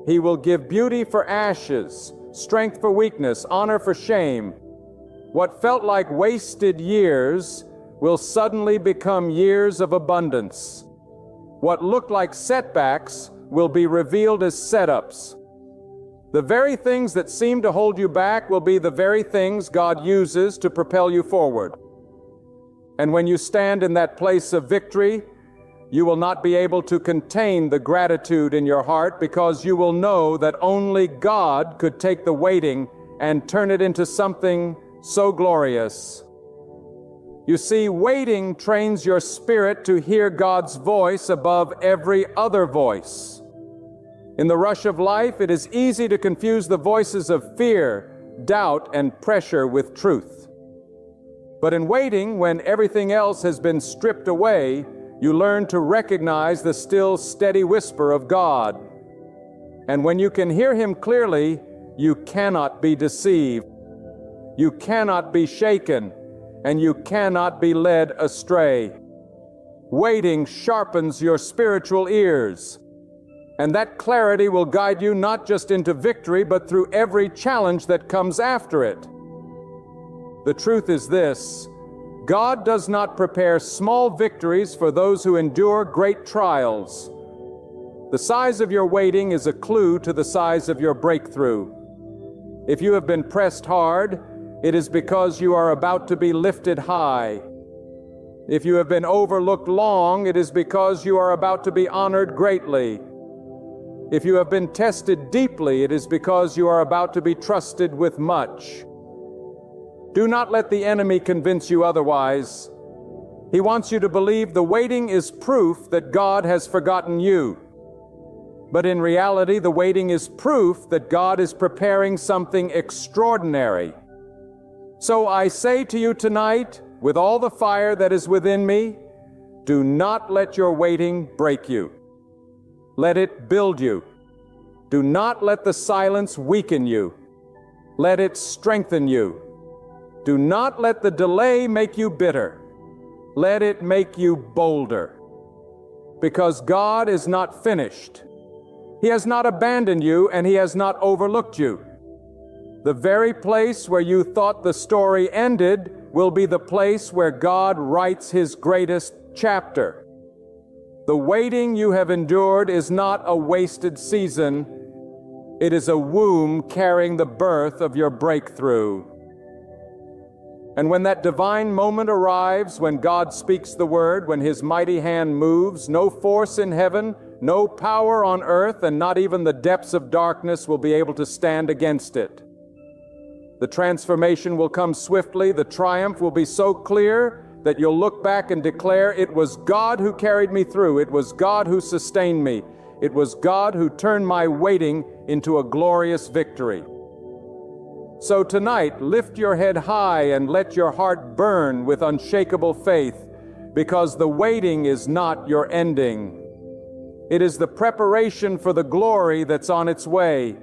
He will give beauty for ashes, strength for weakness, honor for shame. What felt like wasted years will suddenly become years of abundance. What looked like setbacks will be revealed as setups. The very things that seem to hold you back will be the very things God uses to propel you forward. And when you stand in that place of victory, you will not be able to contain the gratitude in your heart, because you will know that only God could take the waiting and turn it into something so glorious. You see, waiting trains your spirit to hear God's voice above every other voice. In the rush of life, it is easy to confuse the voices of fear, doubt, and pressure with truth. But in waiting, when everything else has been stripped away, you learn to recognize the still, steady whisper of God. And when you can hear Him clearly, you cannot be deceived. You cannot be shaken, and you cannot be led astray. Waiting sharpens your spiritual ears, and that clarity will guide you not just into victory, but through every challenge that comes after it. The truth is this: God does not prepare small victories for those who endure great trials. The size of your waiting is a clue to the size of your breakthrough. If you have been pressed hard, it is because you are about to be lifted high. If you have been overlooked long, it is because you are about to be honored greatly. If you have been tested deeply, it is because you are about to be trusted with much. Do not let the enemy convince you otherwise. He wants you to believe the waiting is proof that God has forgotten you. But in reality, the waiting is proof that God is preparing something extraordinary. So I say to you tonight, with all the fire that is within me, do not let your waiting break you. Let it build you. Do not let the silence weaken you. Let it strengthen you. Do not let the delay make you bitter. Let it make you bolder. Because God is not finished. He has not abandoned you, and He has not overlooked you. The very place where you thought the story ended will be the place where God writes His greatest chapter. The waiting you have endured is not a wasted season. It is a womb carrying the birth of your breakthrough. And when that divine moment arrives, when God speaks the word, when His mighty hand moves, no force in heaven, no power on earth, and not even the depths of darkness will be able to stand against it. The transformation will come swiftly. The triumph will be so clear that you'll look back and declare, it was God who carried me through. It was God who sustained me. It was God who turned my waiting into a glorious victory. So tonight, lift your head high and let your heart burn with unshakable faith, because the waiting is not your ending. It is the preparation for the glory that's on its way.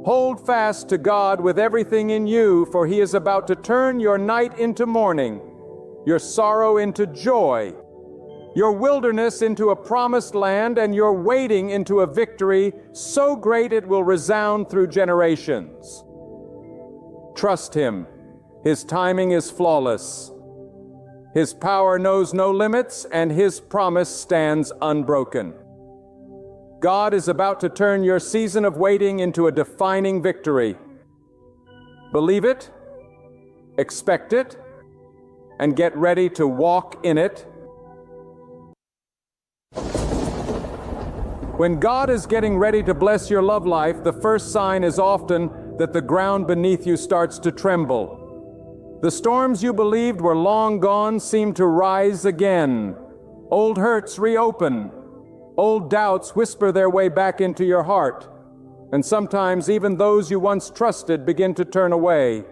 Hold fast to God with everything in you, for He is about to turn your night into morning, your sorrow into joy, your wilderness into a promised land, and your waiting into a victory so great it will resound through generations. Trust Him. His timing is flawless. His power knows no limits, and His promise stands unbroken. God is about to turn your season of waiting into a defining victory. Believe it, expect it, and get ready to walk in it. When God is getting ready to bless your love life, the first sign is often that the ground beneath you starts to tremble. The storms you believed were long gone seem to rise again. Old hurts reopen. Old doubts whisper their way back into your heart. And sometimes even those you once trusted begin to turn away.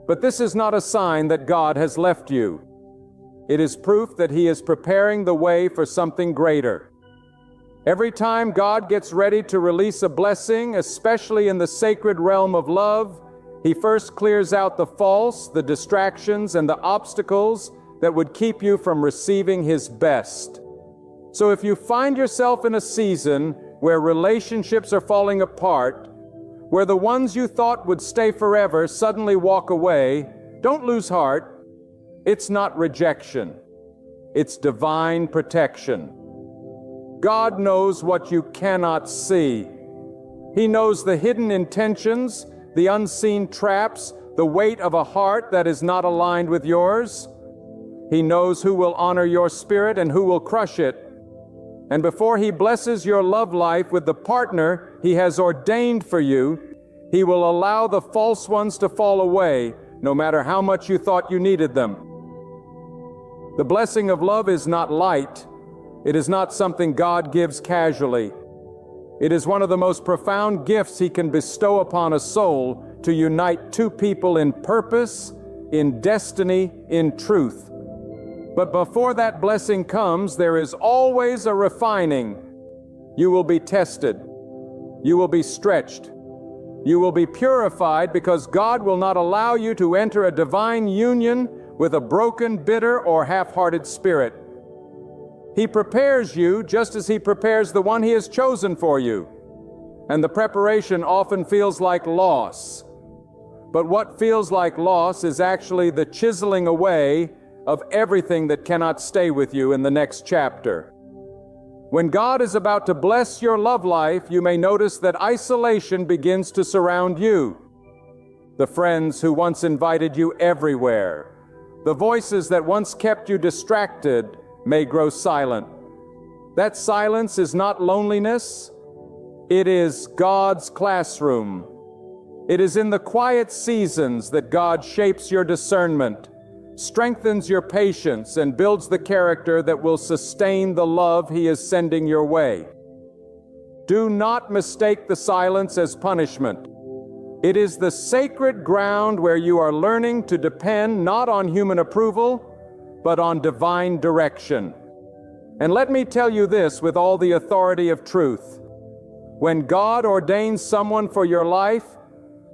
But this is not a sign that God has left you. It is proof that He is preparing the way for something greater. Every time God gets ready to release a blessing, especially in the sacred realm of love, He first clears out the false, the distractions, and the obstacles that would keep you from receiving His best. So if you find yourself in a season where relationships are falling apart, where the ones you thought would stay forever suddenly walk away, don't lose heart. It's not rejection. It's divine protection. God knows what you cannot see. He knows the hidden intentions, the unseen traps, the weight of a heart that is not aligned with yours. He knows who will honor your spirit and who will crush it. And before He blesses your love life with the partner He has ordained for you, He will allow the false ones to fall away, no matter how much you thought you needed them. The blessing of love is not light. It is not something God gives casually. It is one of the most profound gifts He can bestow upon a soul to unite two people in purpose, in destiny, in truth. But before that blessing comes, there is always a refining. You will be tested. You will be stretched. You will be purified because God will not allow you to enter a divine union with a broken, bitter, or half-hearted spirit. He prepares you just as He prepares the one He has chosen for you. And the preparation often feels like loss. But what feels like loss is actually the chiseling away of everything that cannot stay with you in the next chapter. When God is about to bless your love life, you may notice that isolation begins to surround you. The friends who once invited you everywhere, the voices that once kept you distracted, may grow silent. That silence is not loneliness. It is God's classroom. It is in the quiet seasons that God shapes your discernment, strengthens your patience, and builds the character that will sustain the love He is sending your way. Do not mistake the silence as punishment. It is the sacred ground where you are learning to depend not on human approval, but on divine direction. And let me tell you this with all the authority of truth. When God ordains someone for your life,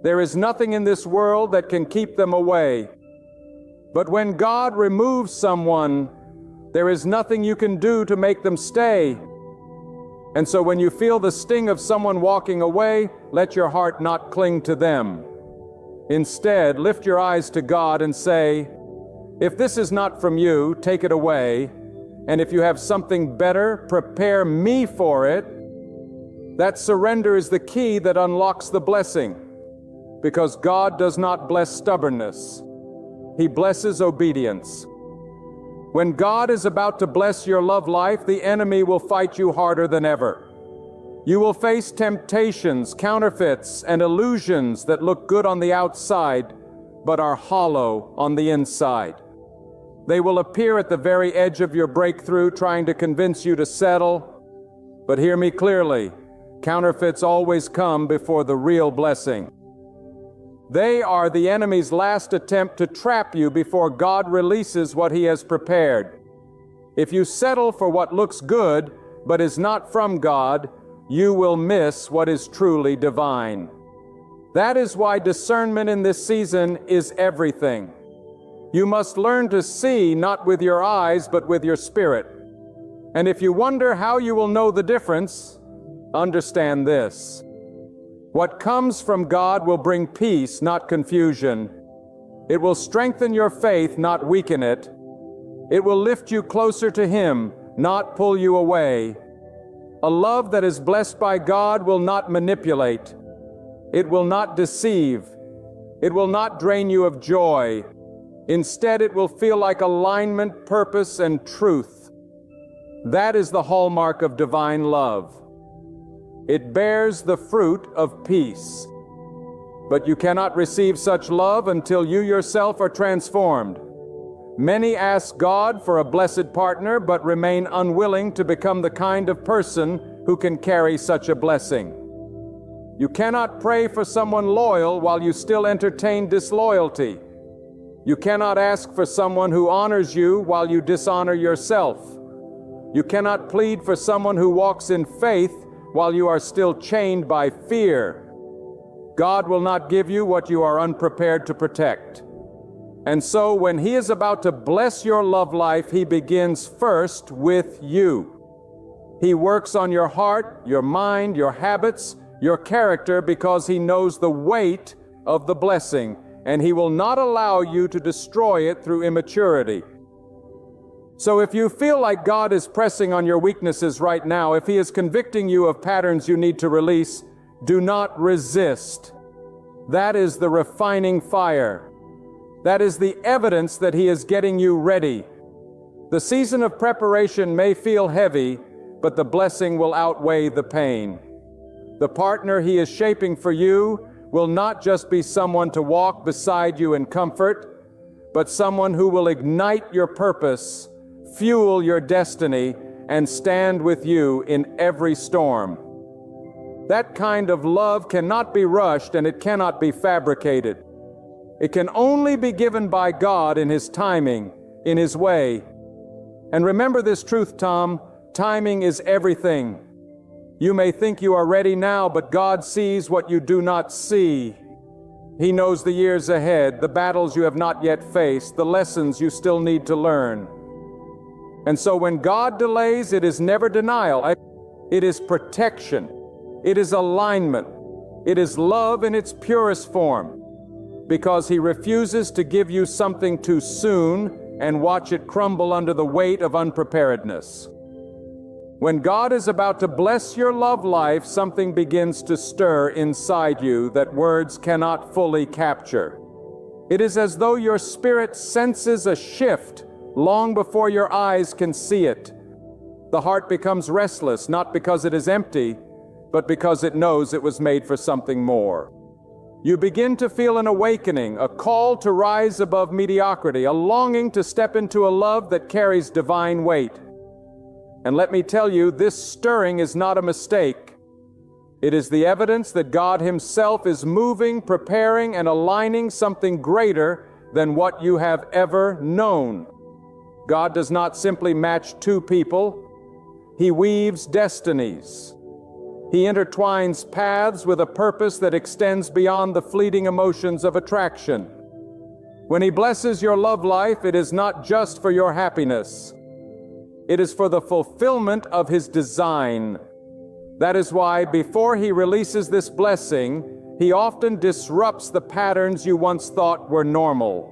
there is nothing in this world that can keep them away. But when God removes someone, there is nothing you can do to make them stay. And so when you feel the sting of someone walking away, let your heart not cling to them. Instead, lift your eyes to God and say, if this is not from you, take it away. And if you have something better, prepare me for it. That surrender is the key that unlocks the blessing. Because God does not bless stubbornness. He blesses obedience. When God is about to bless your love life, the enemy will fight you harder than ever. You will face temptations, counterfeits, and illusions that look good on the outside, but are hollow on the inside. They will appear at the very edge of your breakthrough, trying to convince you to settle. But hear me clearly, counterfeits always come before the real blessing. They are the enemy's last attempt to trap you before God releases what He has prepared. If you settle for what looks good, but is not from God, you will miss what is truly divine. That is why discernment in this season is everything. You must learn to see not with your eyes, but with your spirit. And if you wonder how you will know the difference, understand this. What comes from God will bring peace, not confusion. It will strengthen your faith, not weaken it. It will lift you closer to Him, not pull you away. A love that is blessed by God will not manipulate. It will not deceive. It will not drain you of joy. Instead, it will feel like alignment, purpose, and truth. That is the hallmark of divine love. It bears the fruit of peace. But you cannot receive such love until you yourself are transformed. Many ask God for a blessed partner, but remain unwilling to become the kind of person who can carry such a blessing. You cannot pray for someone loyal while you still entertain disloyalty. You cannot ask for someone who honors you while you dishonor yourself. You cannot plead for someone who walks in faith while you are still chained by fear. God will not give you what you are unprepared to protect. And so when He is about to bless your love life, He begins first with you. He works on your heart, your mind, your habits, your character, because He knows the weight of the blessing, and He will not allow you to destroy it through immaturity. So if you feel like God is pressing on your weaknesses right now, if He is convicting you of patterns you need to release, do not resist. That is the refining fire. That is the evidence that He is getting you ready. The season of preparation may feel heavy, but the blessing will outweigh the pain. The partner He is shaping for you will not just be someone to walk beside you in comfort, but someone who will ignite your purpose, fuel your destiny, and stand with you in every storm. That kind of love cannot be rushed, and it cannot be fabricated. It can only be given by God in His timing, in His way. And remember this truth, Tom, timing is everything. You may think you are ready now, but God sees what you do not see. He knows the years ahead, the battles you have not yet faced, the lessons you still need to learn. And so when God delays, it is never denial. It is protection. It is alignment. It is love in its purest form, because He refuses to give you something too soon and watch it crumble under the weight of unpreparedness. When God is about to bless your love life, something begins to stir inside you that words cannot fully capture. It is as though your spirit senses a shift long before your eyes can see it. The heart becomes restless, not because it is empty, but because it knows it was made for something more. You begin to feel an awakening, a call to rise above mediocrity, a longing to step into a love that carries divine weight. And let me tell you, this stirring is not a mistake. It is the evidence that God Himself is moving, preparing, and aligning something greater than what you have ever known. God does not simply match two people. He weaves destinies. He intertwines paths with a purpose that extends beyond the fleeting emotions of attraction. When He blesses your love life, it is not just for your happiness. It is for the fulfillment of His design. That is why, before He releases this blessing, He often disrupts the patterns you once thought were normal.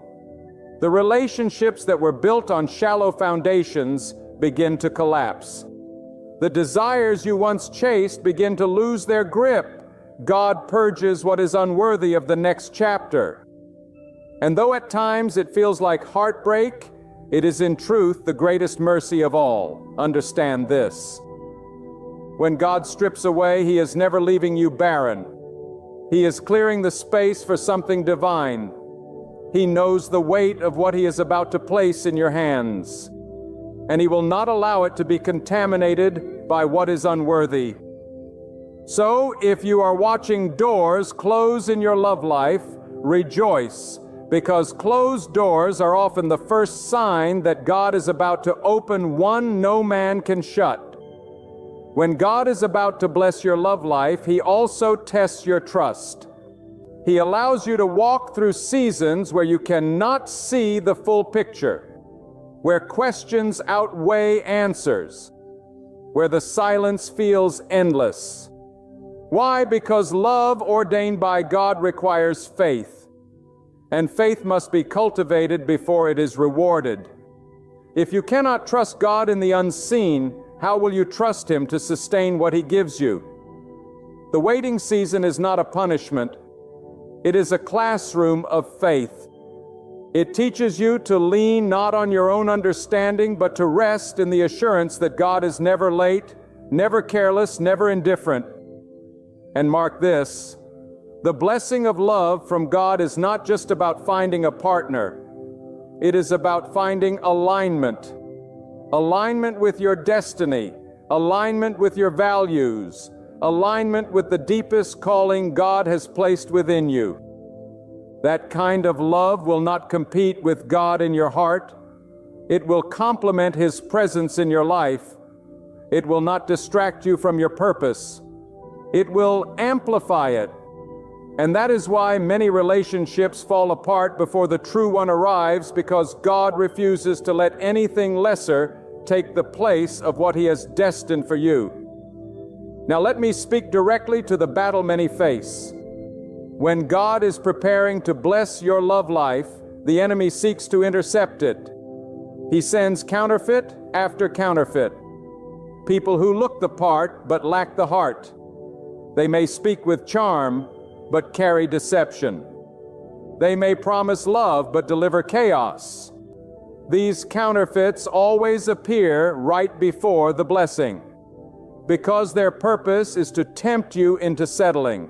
The relationships that were built on shallow foundations begin to collapse. The desires you once chased begin to lose their grip. God purges what is unworthy of the next chapter. And though at times it feels like heartbreak, it is in truth the greatest mercy of all. Understand this. When God strips away, He is never leaving you barren. He is clearing the space for something divine. He knows the weight of what He is about to place in your hands, and He will not allow it to be contaminated by what is unworthy. So, if you are watching doors close in your love life, rejoice, because closed doors are often the first sign that God is about to open one no man can shut. When God is about to bless your love life, He also tests your trust. He allows you to walk through seasons where you cannot see the full picture, where questions outweigh answers, where the silence feels endless. Why? Because love ordained by God requires faith, and faith must be cultivated before it is rewarded. If you cannot trust God in the unseen, how will you trust Him to sustain what He gives you? The waiting season is not a punishment. It is a classroom of faith. It teaches you to lean not on your own understanding, but to rest in the assurance that God is never late, never careless, never indifferent. And mark this, the blessing of love from God is not just about finding a partner. It is about finding alignment. Alignment with your destiny, alignment with your values, alignment with the deepest calling God has placed within you. That kind of love will not compete with God in your heart. It will complement His presence in your life. It will not distract you from your purpose. It will amplify it. And that is why many relationships fall apart before the true one arrives, because God refuses to let anything lesser take the place of what He has destined for you. Now let me speak directly to the battle many face. When God is preparing to bless your love life, the enemy seeks to intercept it. He sends counterfeit after counterfeit. People who look the part but lack the heart. They may speak with charm but carry deception. They may promise love but deliver chaos. These counterfeits always appear right before the blessing, because their purpose is to tempt you into settling.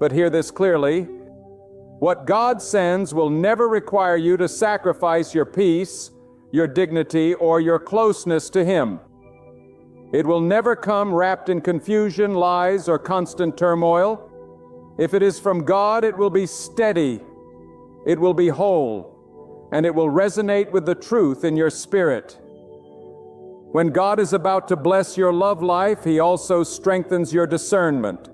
But hear this clearly, what God sends will never require you to sacrifice your peace, your dignity, or your closeness to Him. It will never come wrapped in confusion, lies, or constant turmoil. If it is from God, it will be steady, it will be whole, and it will resonate with the truth in your spirit. When God is about to bless your love life, He also strengthens your discernment.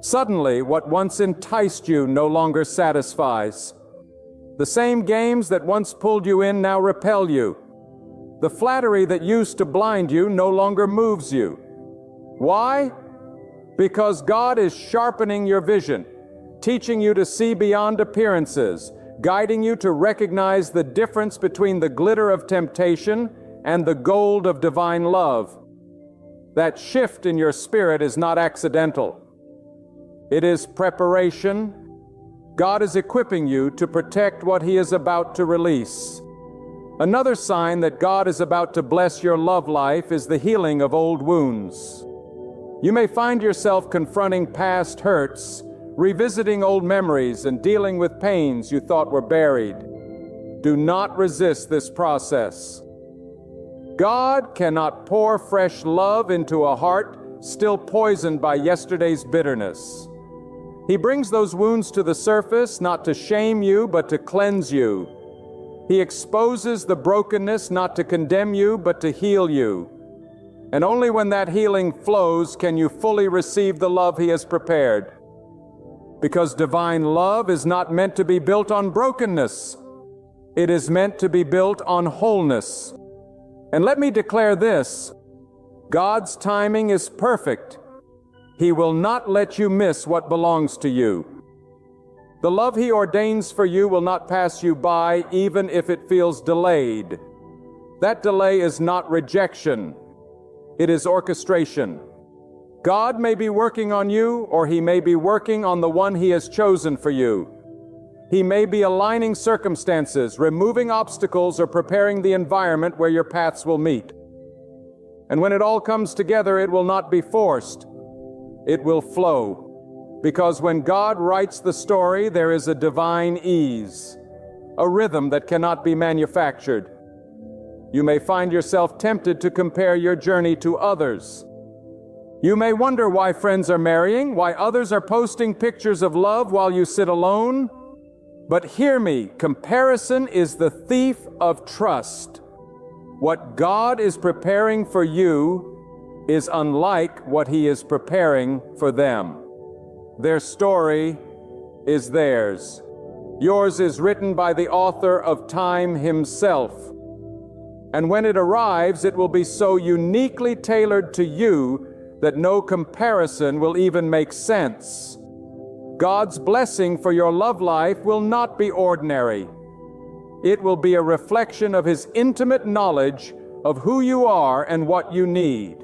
Suddenly, what once enticed you no longer satisfies. The same games that once pulled you in now repel you. The flattery that used to blind you no longer moves you. Why? Because God is sharpening your vision, teaching you to see beyond appearances, guiding you to recognize the difference between the glitter of temptation and the gold of divine love. That shift in your spirit is not accidental. It is preparation. God is equipping you to protect what He is about to release. Another sign that God is about to bless your love life is the healing of old wounds. You may find yourself confronting past hurts, revisiting old memories, and dealing with pains you thought were buried. Do not resist this process. God cannot pour fresh love into a heart still poisoned by yesterday's bitterness. He brings those wounds to the surface not to shame you, but to cleanse you. He exposes the brokenness not to condemn you, but to heal you. And only when that healing flows can you fully receive the love He has prepared. Because divine love is not meant to be built on brokenness. It is meant to be built on wholeness. And let me declare this, God's timing is perfect. He will not let you miss what belongs to you. The love He ordains for you will not pass you by, even if it feels delayed. That delay is not rejection. It is orchestration. God may be working on you, or He may be working on the one He has chosen for you. He may be aligning circumstances, removing obstacles, or preparing the environment where your paths will meet. And when it all comes together, it will not be forced. It will flow. Because when God writes the story, there is a divine ease, a rhythm that cannot be manufactured. You may find yourself tempted to compare your journey to others. You may wonder why friends are marrying, why others are posting pictures of love while you sit alone. But hear me, comparison is the thief of trust. What God is preparing for you is unlike what He is preparing for them. Their story is theirs. Yours is written by the author of time Himself. And when it arrives, it will be so uniquely tailored to you that no comparison will even make sense. God's blessing for your love life will not be ordinary. It will be a reflection of His intimate knowledge of who you are and what you need.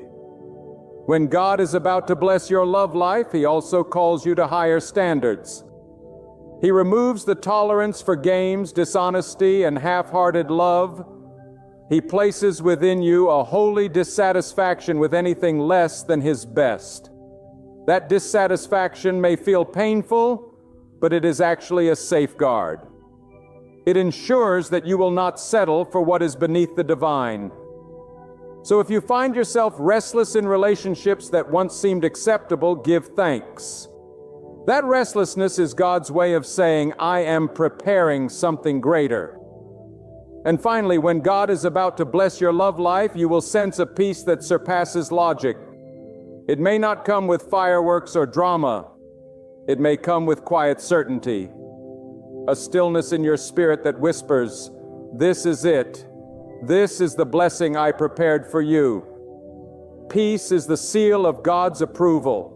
When God is about to bless your love life, He also calls you to higher standards. He removes the tolerance for games, dishonesty, and half-hearted love. He places within you a holy dissatisfaction with anything less than His best. That dissatisfaction may feel painful, but it is actually a safeguard. It ensures that you will not settle for what is beneath the divine. So if you find yourself restless in relationships that once seemed acceptable, give thanks. That restlessness is God's way of saying, I am preparing something greater. And finally, when God is about to bless your love life, you will sense a peace that surpasses logic. It may not come with fireworks or drama. It may come with quiet certainty. A stillness in your spirit that whispers, this is it. This is the blessing I prepared for you. Peace is the seal of God's approval.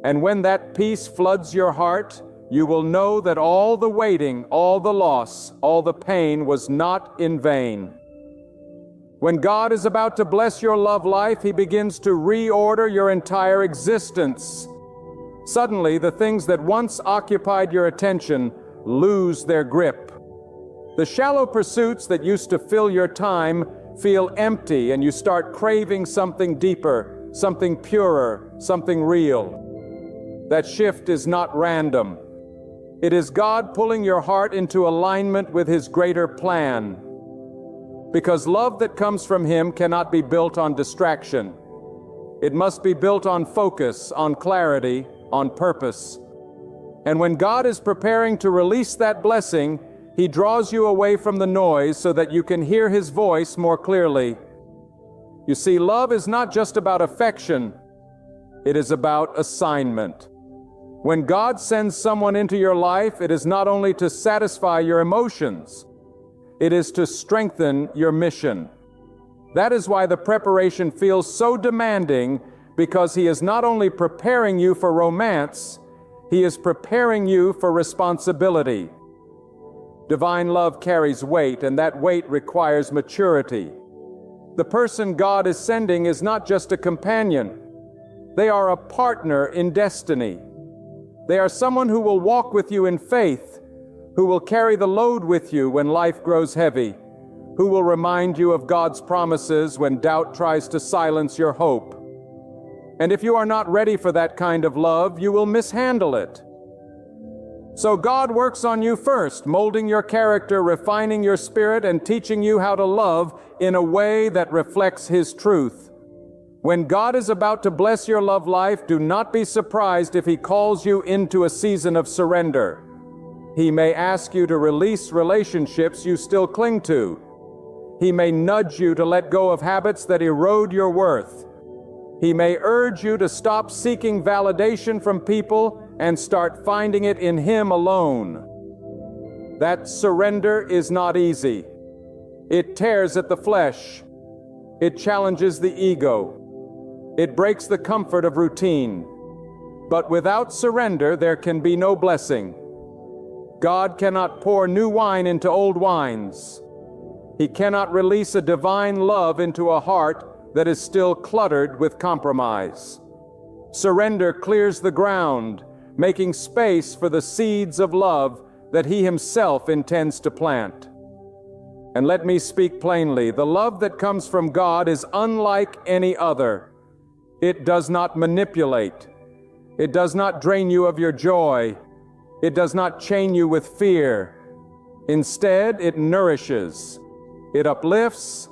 And when that peace floods your heart, you will know that all the waiting, all the loss, all the pain was not in vain. When God is about to bless your love life, He begins to reorder your entire existence. Suddenly, the things that once occupied your attention lose their grip. The shallow pursuits that used to fill your time feel empty, and you start craving something deeper, something purer, something real. That shift is not random. It is God pulling your heart into alignment with His greater plan. Because love that comes from Him cannot be built on distraction. It must be built on focus, on clarity, on purpose. And when God is preparing to release that blessing, He draws you away from the noise so that you can hear His voice more clearly. You see, love is not just about affection. It is about assignment. When God sends someone into your life, it is not only to satisfy your emotions, it is to strengthen your mission. That is why the preparation feels so demanding, because He is not only preparing you for romance, He is preparing you for responsibility. Divine love carries weight, and that weight requires maturity. The person God is sending is not just a companion. They are a partner in destiny. They are someone who will walk with you in faith, who will carry the load with you when life grows heavy, who will remind you of God's promises when doubt tries to silence your hope. And if you are not ready for that kind of love, you will mishandle it. So God works on you first, molding your character, refining your spirit, and teaching you how to love in a way that reflects His truth. When God is about to bless your love life, do not be surprised if He calls you into a season of surrender. He may ask you to release relationships you still cling to. He may nudge you to let go of habits that erode your worth. He may urge you to stop seeking validation from people and start finding it in Him alone. That surrender is not easy. It tears at the flesh. It challenges the ego. It breaks the comfort of routine. But without surrender, there can be no blessing. God cannot pour new wine into old wines. He cannot release a divine love into a heart that is still cluttered with compromise. Surrender clears the ground, making space for the seeds of love that He Himself intends to plant. And let me speak plainly, the love that comes from God is unlike any other. It does not manipulate. It does not drain you of your joy. It does not chain you with fear. Instead, it nourishes. It uplifts.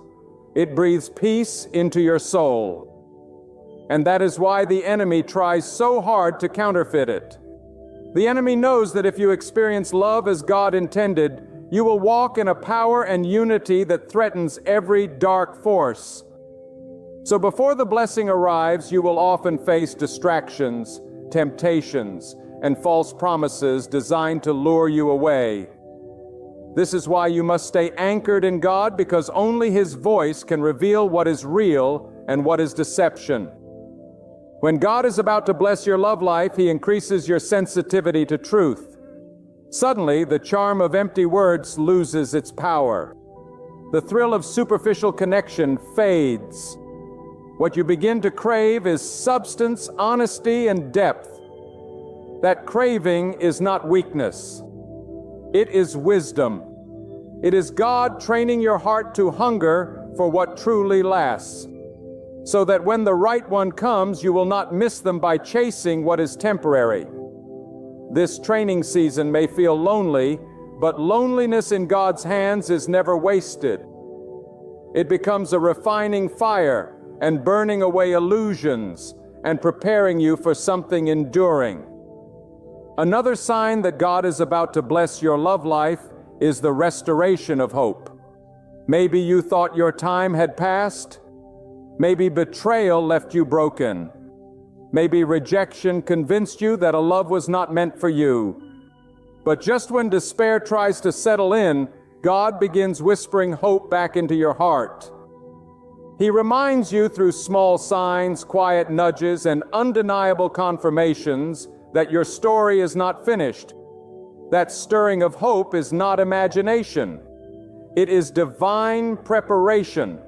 It breathes peace into your soul. And that is why the enemy tries so hard to counterfeit it. The enemy knows that if you experience love as God intended, you will walk in a power and unity that threatens every dark force. So before the blessing arrives, you will often face distractions, temptations, and false promises designed to lure you away. This is why you must stay anchored in God, because only His voice can reveal what is real and what is deception. When God is about to bless your love life, He increases your sensitivity to truth. Suddenly, the charm of empty words loses its power. The thrill of superficial connection fades. What you begin to crave is substance, honesty, and depth. That craving is not weakness. It is wisdom. It is God training your heart to hunger for what truly lasts, so that when the right one comes, you will not miss them by chasing what is temporary. This training season may feel lonely, but loneliness in God's hands is never wasted. It becomes a refining fire and burning away illusions and preparing you for something enduring. Another sign that God is about to bless your love life is the restoration of hope. Maybe you thought your time had passed. Maybe betrayal left you broken. Maybe rejection convinced you that a love was not meant for you. But just when despair tries to settle in, God begins whispering hope back into your heart. He reminds you through small signs, quiet nudges, and undeniable confirmations that your story is not finished. That stirring of hope is not imagination. It is divine preparation.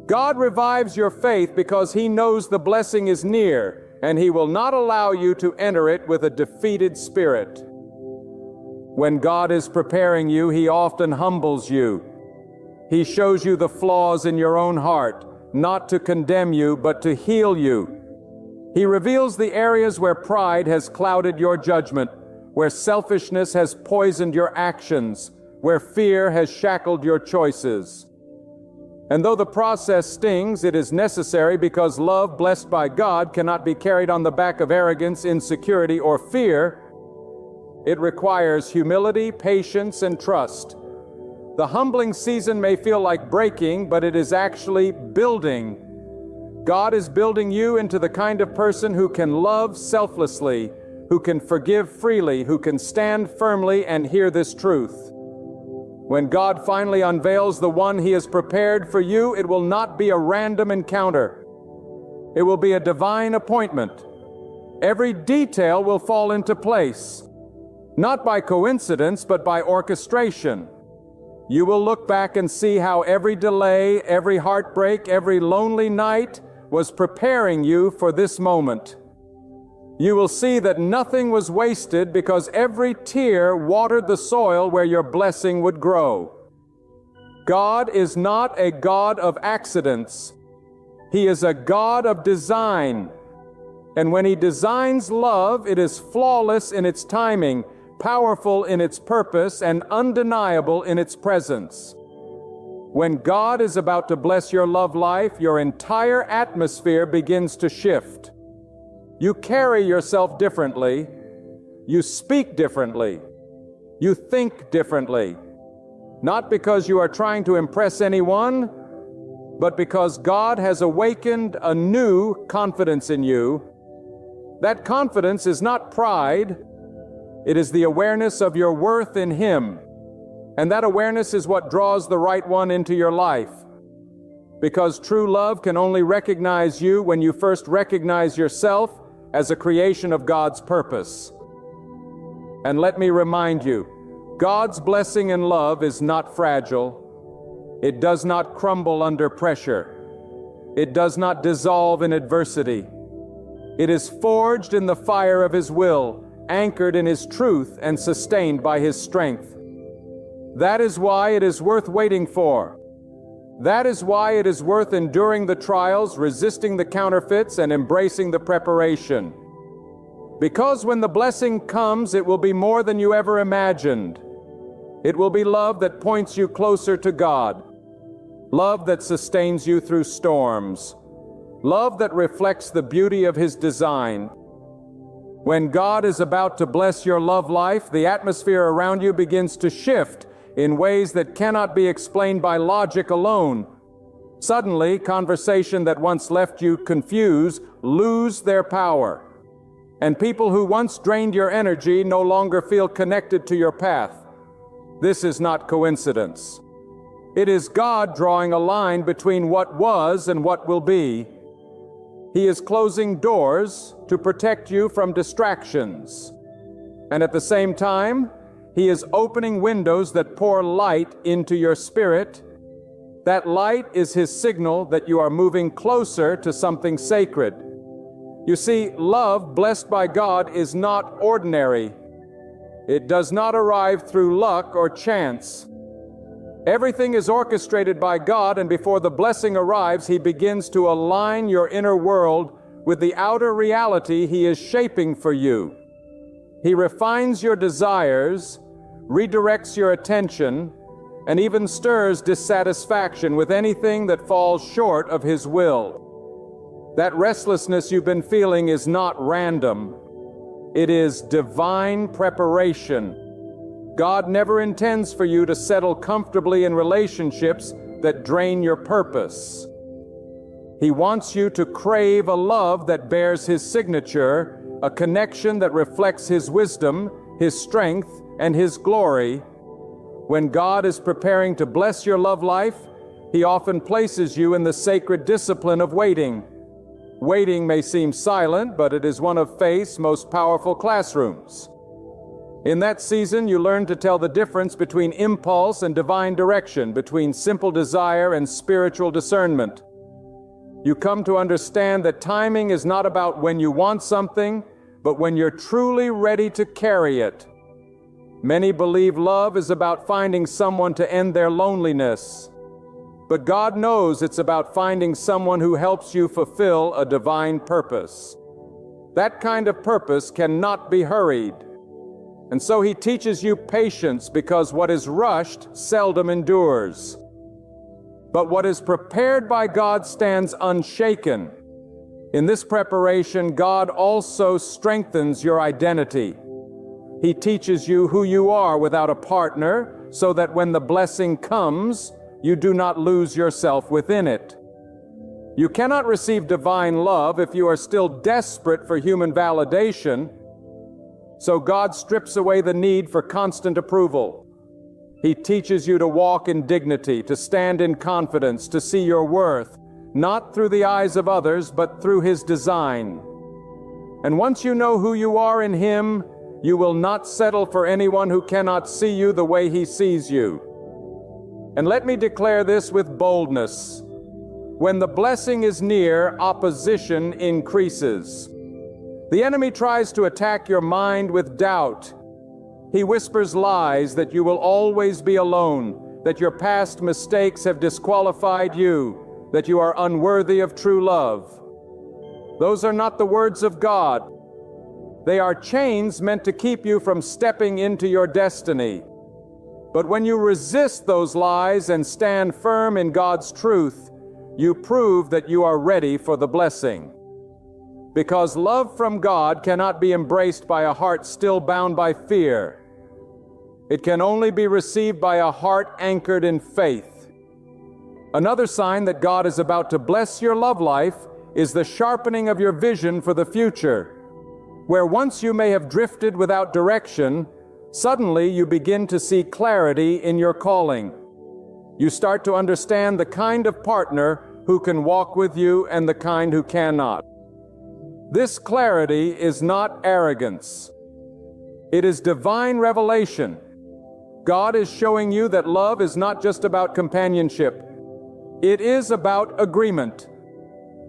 God revives your faith because He knows the blessing is near, and He will not allow you to enter it with a defeated spirit. When God is preparing you, He often humbles you. He shows you the flaws in your own heart, not to condemn you, but to heal you. He reveals the areas where pride has clouded your judgment, where selfishness has poisoned your actions, where fear has shackled your choices. And though the process stings, it is necessary because love blessed by God cannot be carried on the back of arrogance, insecurity, or fear. It requires humility, patience, and trust. The humbling season may feel like breaking, but it is actually building. God is building you into the kind of person who can love selflessly, who can forgive freely, who can stand firmly and hear this truth. When God finally unveils the one He has prepared for you, it will not be a random encounter. It will be a divine appointment. Every detail will fall into place, not by coincidence, but by orchestration. You will look back and see how every delay, every heartbreak, every lonely night was preparing you for this moment. You will see that nothing was wasted because every tear watered the soil where your blessing would grow. God is not a God of accidents. He is a God of design. And when He designs love, it is flawless in its timing, powerful in its purpose, and undeniable in its presence. When God is about to bless your love life, your entire atmosphere begins to shift. You carry yourself differently. You speak differently. You think differently. Not because you are trying to impress anyone, but because God has awakened a new confidence in you. That confidence is not pride. It is the awareness of your worth in Him. And that awareness is what draws the right one into your life. Because true love can only recognize you when you first recognize yourself as a creation of God's purpose. And let me remind you, God's blessing and love is not fragile. It does not crumble under pressure. It does not dissolve in adversity. It is forged in the fire of His will, anchored in His truth, and sustained by His strength. That is why it is worth waiting for. That is why it is worth enduring the trials, resisting the counterfeits, and embracing the preparation. Because when the blessing comes, it will be more than you ever imagined. It will be love that points you closer to God. Love that sustains you through storms. Love that reflects the beauty of His design. When God is about to bless your love life, the atmosphere around you begins to shift in ways that cannot be explained by logic alone. Suddenly, conversation that once left you confused lose their power. And people who once drained your energy no longer feel connected to your path. This is not coincidence. It is God drawing a line between what was and what will be. He is closing doors to protect you from distractions. And at the same time, He is opening windows that pour light into your spirit. That light is His signal that you are moving closer to something sacred. You see, love blessed by God is not ordinary. It does not arrive through luck or chance. Everything is orchestrated by God, and before the blessing arrives, He begins to align your inner world with the outer reality He is shaping for you. He refines your desires, redirects your attention, and even stirs dissatisfaction with anything that falls short of His will. That restlessness you've been feeling is not random. It is divine preparation. God never intends for you to settle comfortably in relationships that drain your purpose. He wants you to crave a love that bears His signature, a connection that reflects His wisdom, His strength, and His glory. When God is preparing to bless your love life, He often places you in the sacred discipline of waiting. Waiting may seem silent, but it is one of faith's most powerful classrooms. In that season, you learn to tell the difference between impulse and divine direction, between simple desire and spiritual discernment. You come to understand that timing is not about when you want something, but when you're truly ready to carry it. Many believe love is about finding someone to end their loneliness. But God knows it's about finding someone who helps you fulfill a divine purpose. That kind of purpose cannot be hurried. And so He teaches you patience, because what is rushed seldom endures. But what is prepared by God stands unshaken. In this preparation, God also strengthens your identity. He teaches you who you are without a partner, so that when the blessing comes, you do not lose yourself within it. You cannot receive divine love if you are still desperate for human validation. So God strips away the need for constant approval. He teaches you to walk in dignity, to stand in confidence, to see your worth, not through the eyes of others, but through His design. And once you know who you are in Him, you will not settle for anyone who cannot see you the way He sees you. And let me declare this with boldness. When the blessing is near, opposition increases. The enemy tries to attack your mind with doubt. He whispers lies that you will always be alone, that your past mistakes have disqualified you, that you are unworthy of true love. Those are not the words of God. They are chains meant to keep you from stepping into your destiny. But when you resist those lies and stand firm in God's truth, you prove that you are ready for the blessing. Because love from God cannot be embraced by a heart still bound by fear. It can only be received by a heart anchored in faith. Another sign that God is about to bless your love life is the sharpening of your vision for the future. Where once you may have drifted without direction, suddenly you begin to see clarity in your calling. You start to understand the kind of partner who can walk with you and the kind who cannot. This clarity is not arrogance. It is divine revelation. God is showing you that love is not just about companionship. It is about agreement.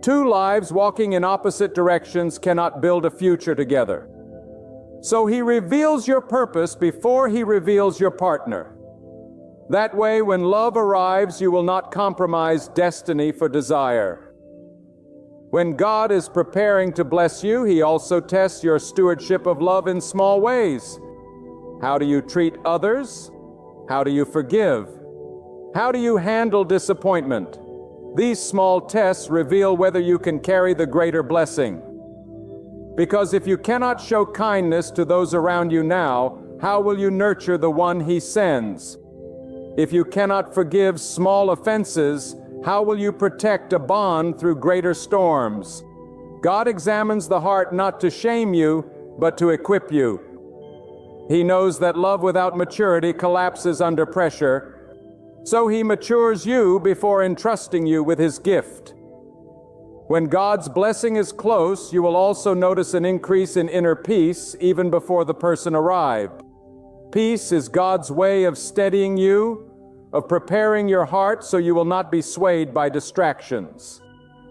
Two lives walking in opposite directions cannot build a future together. So He reveals your purpose before He reveals your partner. That way, when love arrives, you will not compromise destiny for desire. When God is preparing to bless you, He also tests your stewardship of love in small ways. How do you treat others? How do you forgive? How do you handle disappointment? These small tests reveal whether you can carry the greater blessing. Because if you cannot show kindness to those around you now, how will you nurture the one He sends? If you cannot forgive small offenses, how will you protect a bond through greater storms? God examines the heart not to shame you, but to equip you. He knows that love without maturity collapses under pressure, so He matures you before entrusting you with His gift. When God's blessing is close, you will also notice an increase in inner peace even before the person arrived. Peace is God's way of steadying you, of preparing your heart so you will not be swayed by distractions.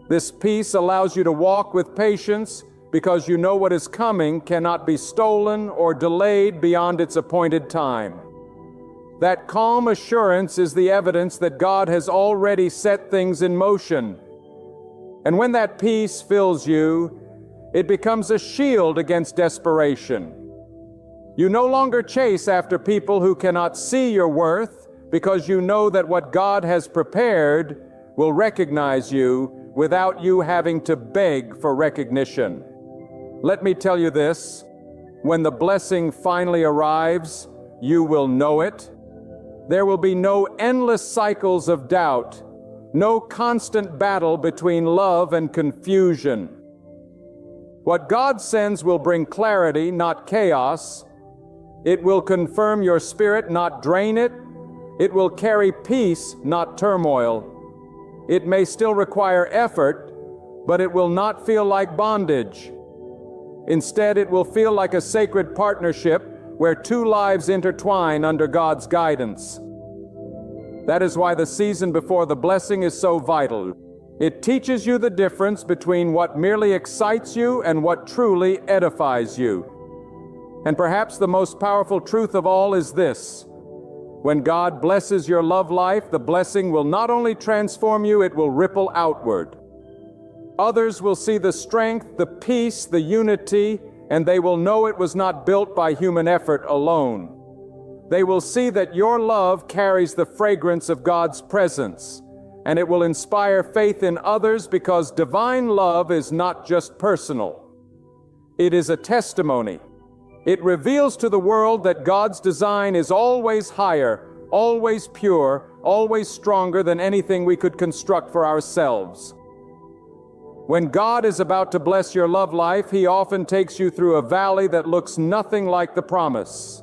This peace allows you to walk with patience because you know what is coming cannot be stolen or delayed beyond its appointed time. That calm assurance is the evidence that God has already set things in motion. And when that peace fills you, it becomes a shield against desperation. You no longer chase after people who cannot see your worth, because you know that what God has prepared will recognize you without you having to beg for recognition. Let me tell you this, when the blessing finally arrives, you will know it. There will be no endless cycles of doubt, no constant battle between love and confusion. What God sends will bring clarity, not chaos. It will confirm your spirit, not drain it. It will carry peace, not turmoil. It may still require effort, but it will not feel like bondage. Instead, it will feel like a sacred partnership where two lives intertwine under God's guidance. That is why the season before the blessing is so vital. It teaches you the difference between what merely excites you and what truly edifies you. And perhaps the most powerful truth of all is this: when God blesses your love life, the blessing will not only transform you, it will ripple outward. Others will see the strength, the peace, the unity, and they will know it was not built by human effort alone. They will see that your love carries the fragrance of God's presence, and it will inspire faith in others, because divine love is not just personal. It is a testimony. It reveals to the world that God's design is always higher, always pure, always stronger than anything we could construct for ourselves. When God is about to bless your love life, He often takes you through a valley that looks nothing like the promise.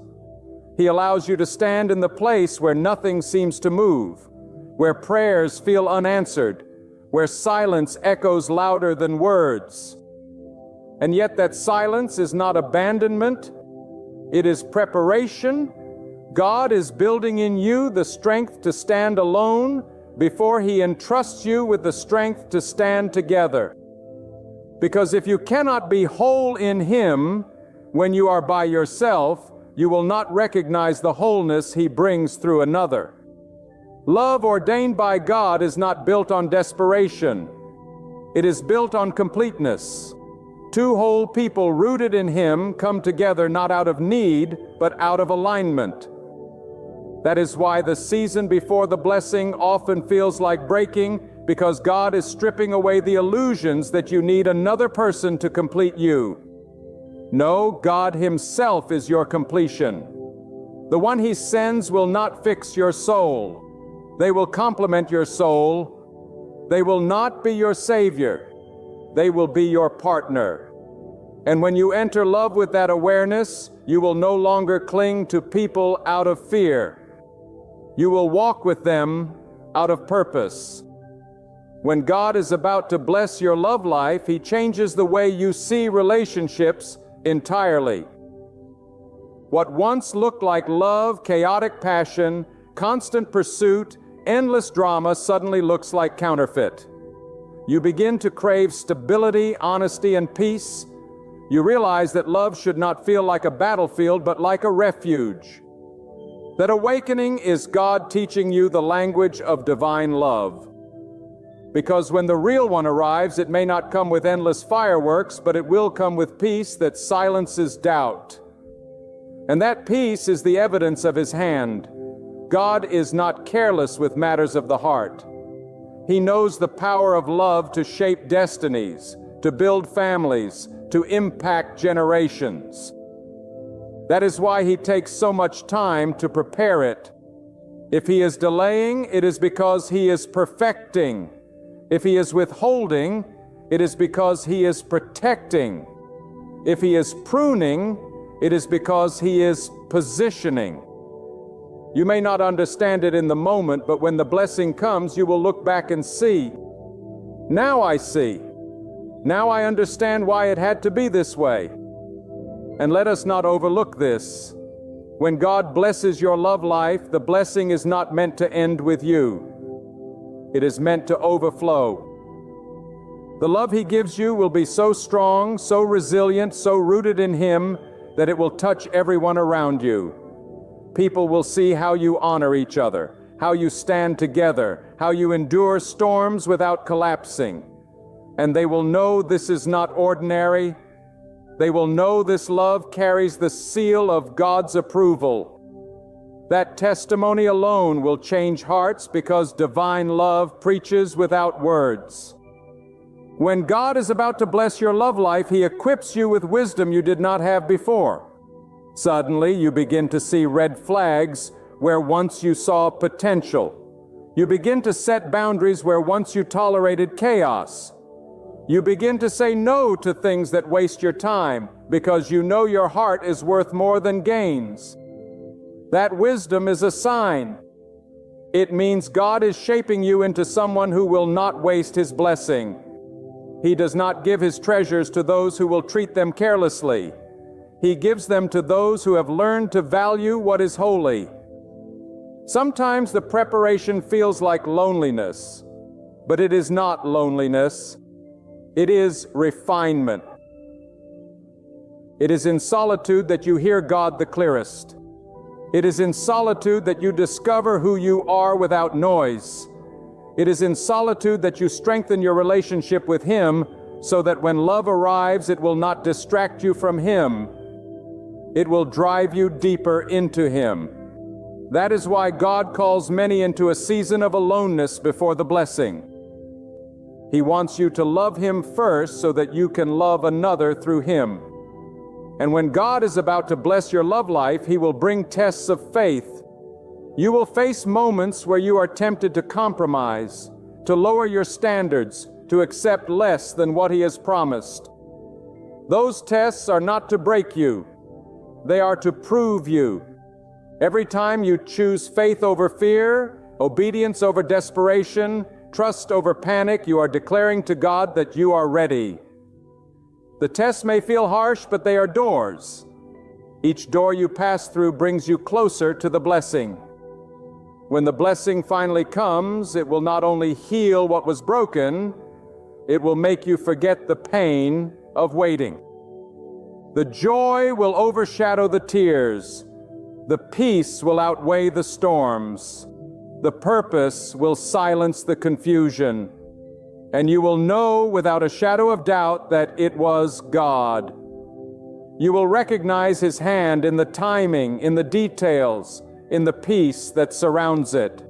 He allows you to stand in the place where nothing seems to move, where prayers feel unanswered, where silence echoes louder than words. And yet that silence is not abandonment, it is preparation. God is building in you the strength to stand alone before He entrusts you with the strength to stand together. Because if you cannot be whole in Him when you are by yourself, you will not recognize the wholeness He brings through another. Love ordained by God is not built on desperation. It is built on completeness. Two whole people rooted in Him come together not out of need, but out of alignment. That is why the season before the blessing often feels like breaking, because God is stripping away the illusions that you need another person to complete you. No, God Himself is your completion. The one He sends will not fix your soul. They will complement your soul. They will not be your Savior. They will be your partner. And when you enter love with that awareness, you will no longer cling to people out of fear. You will walk with them out of purpose. When God is about to bless your love life, He changes the way you see relationships entirely. What once looked like love, chaotic passion, constant pursuit, endless drama suddenly looks like counterfeit. You begin to crave stability, honesty, and peace. You realize that love should not feel like a battlefield, but like a refuge. That awakening is God teaching you the language of divine love. Because when the real one arrives, it may not come with endless fireworks, but it will come with peace that silences doubt. And that peace is the evidence of His hand. God is not careless with matters of the heart. He knows the power of love to shape destinies, to build families, to impact generations. That is why He takes so much time to prepare it. If He is delaying, it is because He is perfecting. If He is withholding, it is because He is protecting. If He is pruning, it is because He is positioning. You may not understand it in the moment, but when the blessing comes, you will look back and see. Now I see. Now I understand why it had to be this way. And let us not overlook this. When God blesses your love life, the blessing is not meant to end with you. It is meant to overflow. The love He gives you will be so strong, so resilient, so rooted in Him that it will touch everyone around you. People will see how you honor each other, how you stand together, how you endure storms without collapsing. And they will know this is not ordinary. They will know this love carries the seal of God's approval. That testimony alone will change hearts because divine love preaches without words. When God is about to bless your love life, He equips you with wisdom you did not have before. Suddenly, you begin to see red flags where once you saw potential. You begin to set boundaries where once you tolerated chaos. You begin to say no to things that waste your time because you know your heart is worth more than gains. That wisdom is a sign. It means God is shaping you into someone who will not waste His blessing. He does not give His treasures to those who will treat them carelessly. He gives them to those who have learned to value what is holy. Sometimes the preparation feels like loneliness, but it is not loneliness. It is refinement. It is in solitude that you hear God the clearest. It is in solitude that you discover who you are without noise. It is in solitude that you strengthen your relationship with Him so that when love arrives, it will not distract you from Him. It will drive you deeper into Him. That is why God calls many into a season of aloneness before the blessing. He wants you to love Him first so that you can love another through Him. And when God is about to bless your love life, He will bring tests of faith. You will face moments where you are tempted to compromise, to lower your standards, to accept less than what He has promised. Those tests are not to break you. They are to prove you. Every time you choose faith over fear, obedience over desperation, trust over panic, you are declaring to God that you are ready. The tests may feel harsh, but they are doors. Each door you pass through brings you closer to the blessing. When the blessing finally comes, it will not only heal what was broken, it will make you forget the pain of waiting. The joy will overshadow the tears. The peace will outweigh the storms. The purpose will silence the confusion. And you will know without a shadow of doubt that it was God. You will recognize His hand in the timing, in the details, in the peace that surrounds it.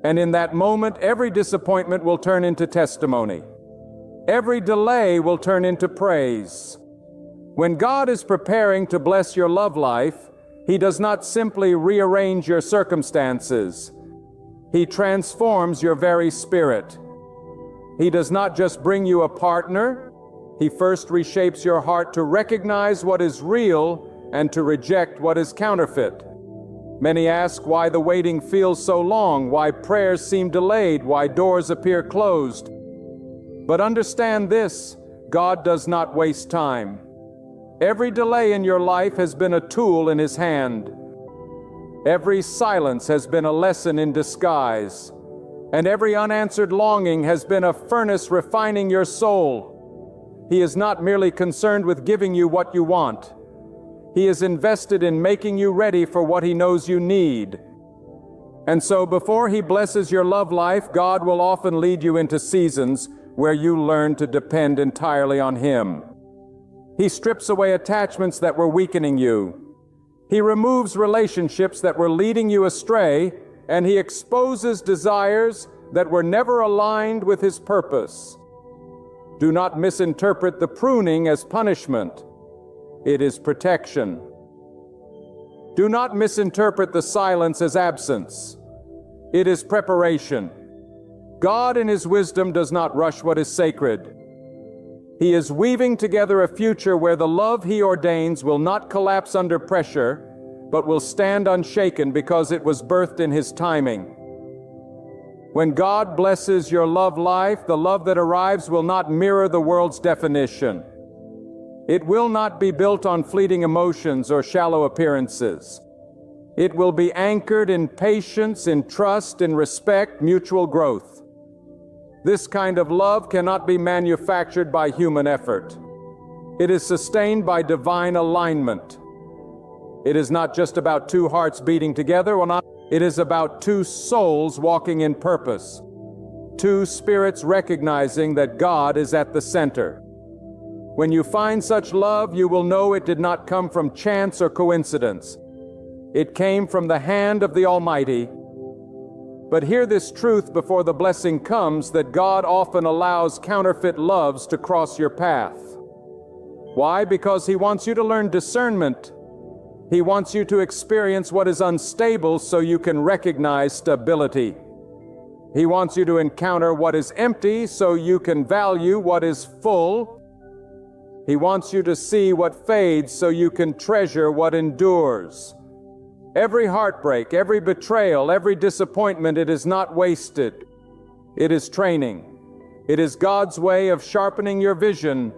And in that moment, every disappointment will turn into testimony. Every delay will turn into praise. When God is preparing to bless your love life, He does not simply rearrange your circumstances. He transforms your very spirit. He does not just bring you a partner. He first reshapes your heart to recognize what is real and to reject what is counterfeit. Many ask why the waiting feels so long, why prayers seem delayed, why doors appear closed. But understand this, God does not waste time. Every delay in your life has been a tool in His hand. Every silence has been a lesson in disguise. And every unanswered longing has been a furnace refining your soul. He is not merely concerned with giving you what you want. He is invested in making you ready for what He knows you need. And so before He blesses your love life, God will often lead you into seasons where you learn to depend entirely on Him. He strips away attachments that were weakening you. He removes relationships that were leading you astray, and He exposes desires that were never aligned with His purpose. Do not misinterpret the pruning as punishment. It is protection. Do not misinterpret the silence as absence. It is preparation. God in His wisdom does not rush what is sacred. He is weaving together a future where the love He ordains will not collapse under pressure, but will stand unshaken because it was birthed in His timing. When God blesses your love life, the love that arrives will not mirror the world's definition. It will not be built on fleeting emotions or shallow appearances. It will be anchored in patience, in trust, in respect, mutual growth. This kind of love cannot be manufactured by human effort. It is sustained by divine alignment. It is not just about two hearts beating together, it is about two souls walking in purpose, two spirits recognizing that God is at the center. When you find such love, you will know it did not come from chance or coincidence. It came from the hand of the Almighty. But hear this truth before the blessing comes, that God often allows counterfeit loves to cross your path. Why? Because He wants you to learn discernment. He wants you to experience what is unstable so you can recognize stability. He wants you to encounter what is empty so you can value what is full. He wants you to see what fades so you can treasure what endures. Every heartbreak, every betrayal, every disappointment, it is not wasted. It is training. It is God's way of sharpening your vision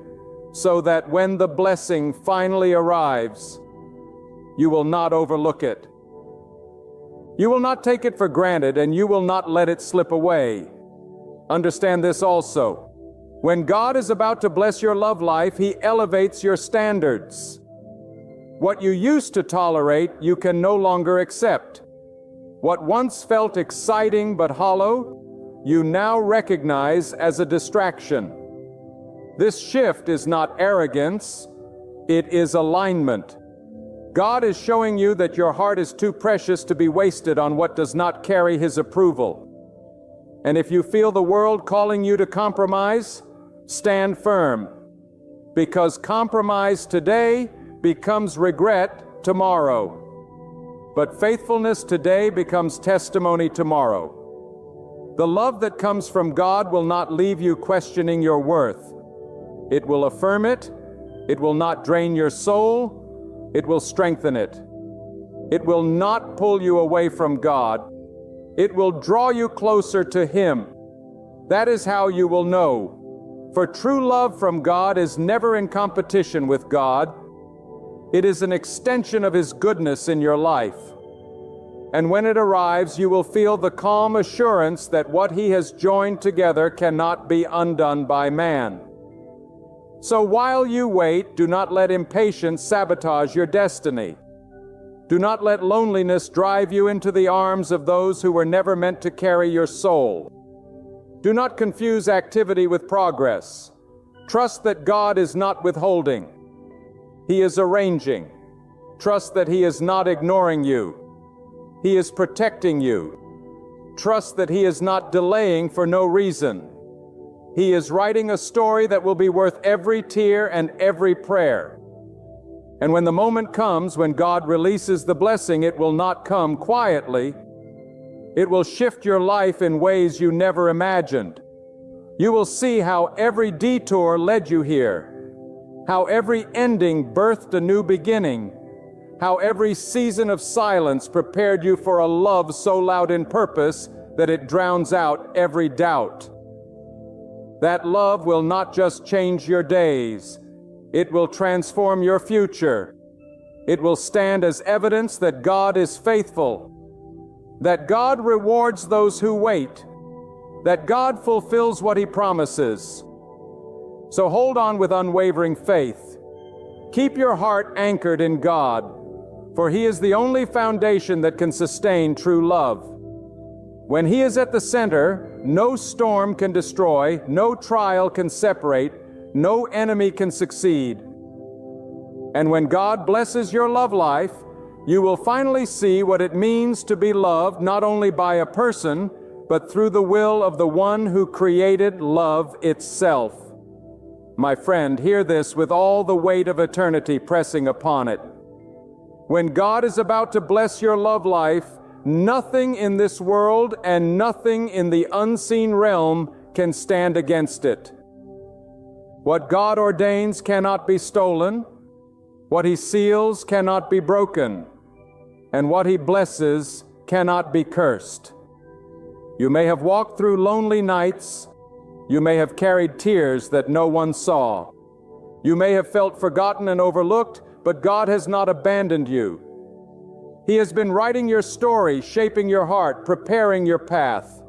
so that when the blessing finally arrives, you will not overlook it. You will not take it for granted, and you will not let it slip away. Understand this also. When God is about to bless your love life, He elevates your standards. What you used to tolerate, you can no longer accept. What once felt exciting but hollow, you now recognize as a distraction. This shift is not arrogance, it is alignment. God is showing you that your heart is too precious to be wasted on what does not carry His approval. And if you feel the world calling you to compromise, stand firm, because compromise today becomes regret tomorrow. But faithfulness today becomes testimony tomorrow. The love that comes from God will not leave you questioning your worth. It will affirm it. It will not drain your soul. It will strengthen it. It will not pull you away from God. It will draw you closer to Him. That is how you will know. For true love from God is never in competition with God. It is an extension of His goodness in your life. And when it arrives, you will feel the calm assurance that what He has joined together cannot be undone by man. So while you wait, do not let impatience sabotage your destiny. Do not let loneliness drive you into the arms of those who were never meant to carry your soul. Do not confuse activity with progress. Trust that God is not withholding. He is arranging. Trust that He is not ignoring you. He is protecting you. Trust that He is not delaying for no reason. He is writing a story that will be worth every tear and every prayer. And when the moment comes when God releases the blessing, it will not come quietly. It will shift your life in ways you never imagined. You will see how every detour led you here, how every ending birthed a new beginning, how every season of silence prepared you for a love so loud in purpose that it drowns out every doubt. That love will not just change your days, it will transform your future. It will stand as evidence that God is faithful, that God rewards those who wait, that God fulfills what He promises. So hold on with unwavering faith. Keep your heart anchored in God, for He is the only foundation that can sustain true love. When He is at the center, no storm can destroy, no trial can separate, no enemy can succeed. And when God blesses your love life, you will finally see what it means to be loved not only by a person, but through the will of the one who created love itself. My friend, hear this with all the weight of eternity pressing upon it. When God is about to bless your love life, nothing in this world and nothing in the unseen realm can stand against it. What God ordains cannot be stolen. What He seals cannot be broken. And what He blesses cannot be cursed. You may have walked through lonely nights. You may have carried tears that no one saw. You may have felt forgotten and overlooked, but God has not abandoned you. He has been writing your story, shaping your heart, preparing your path.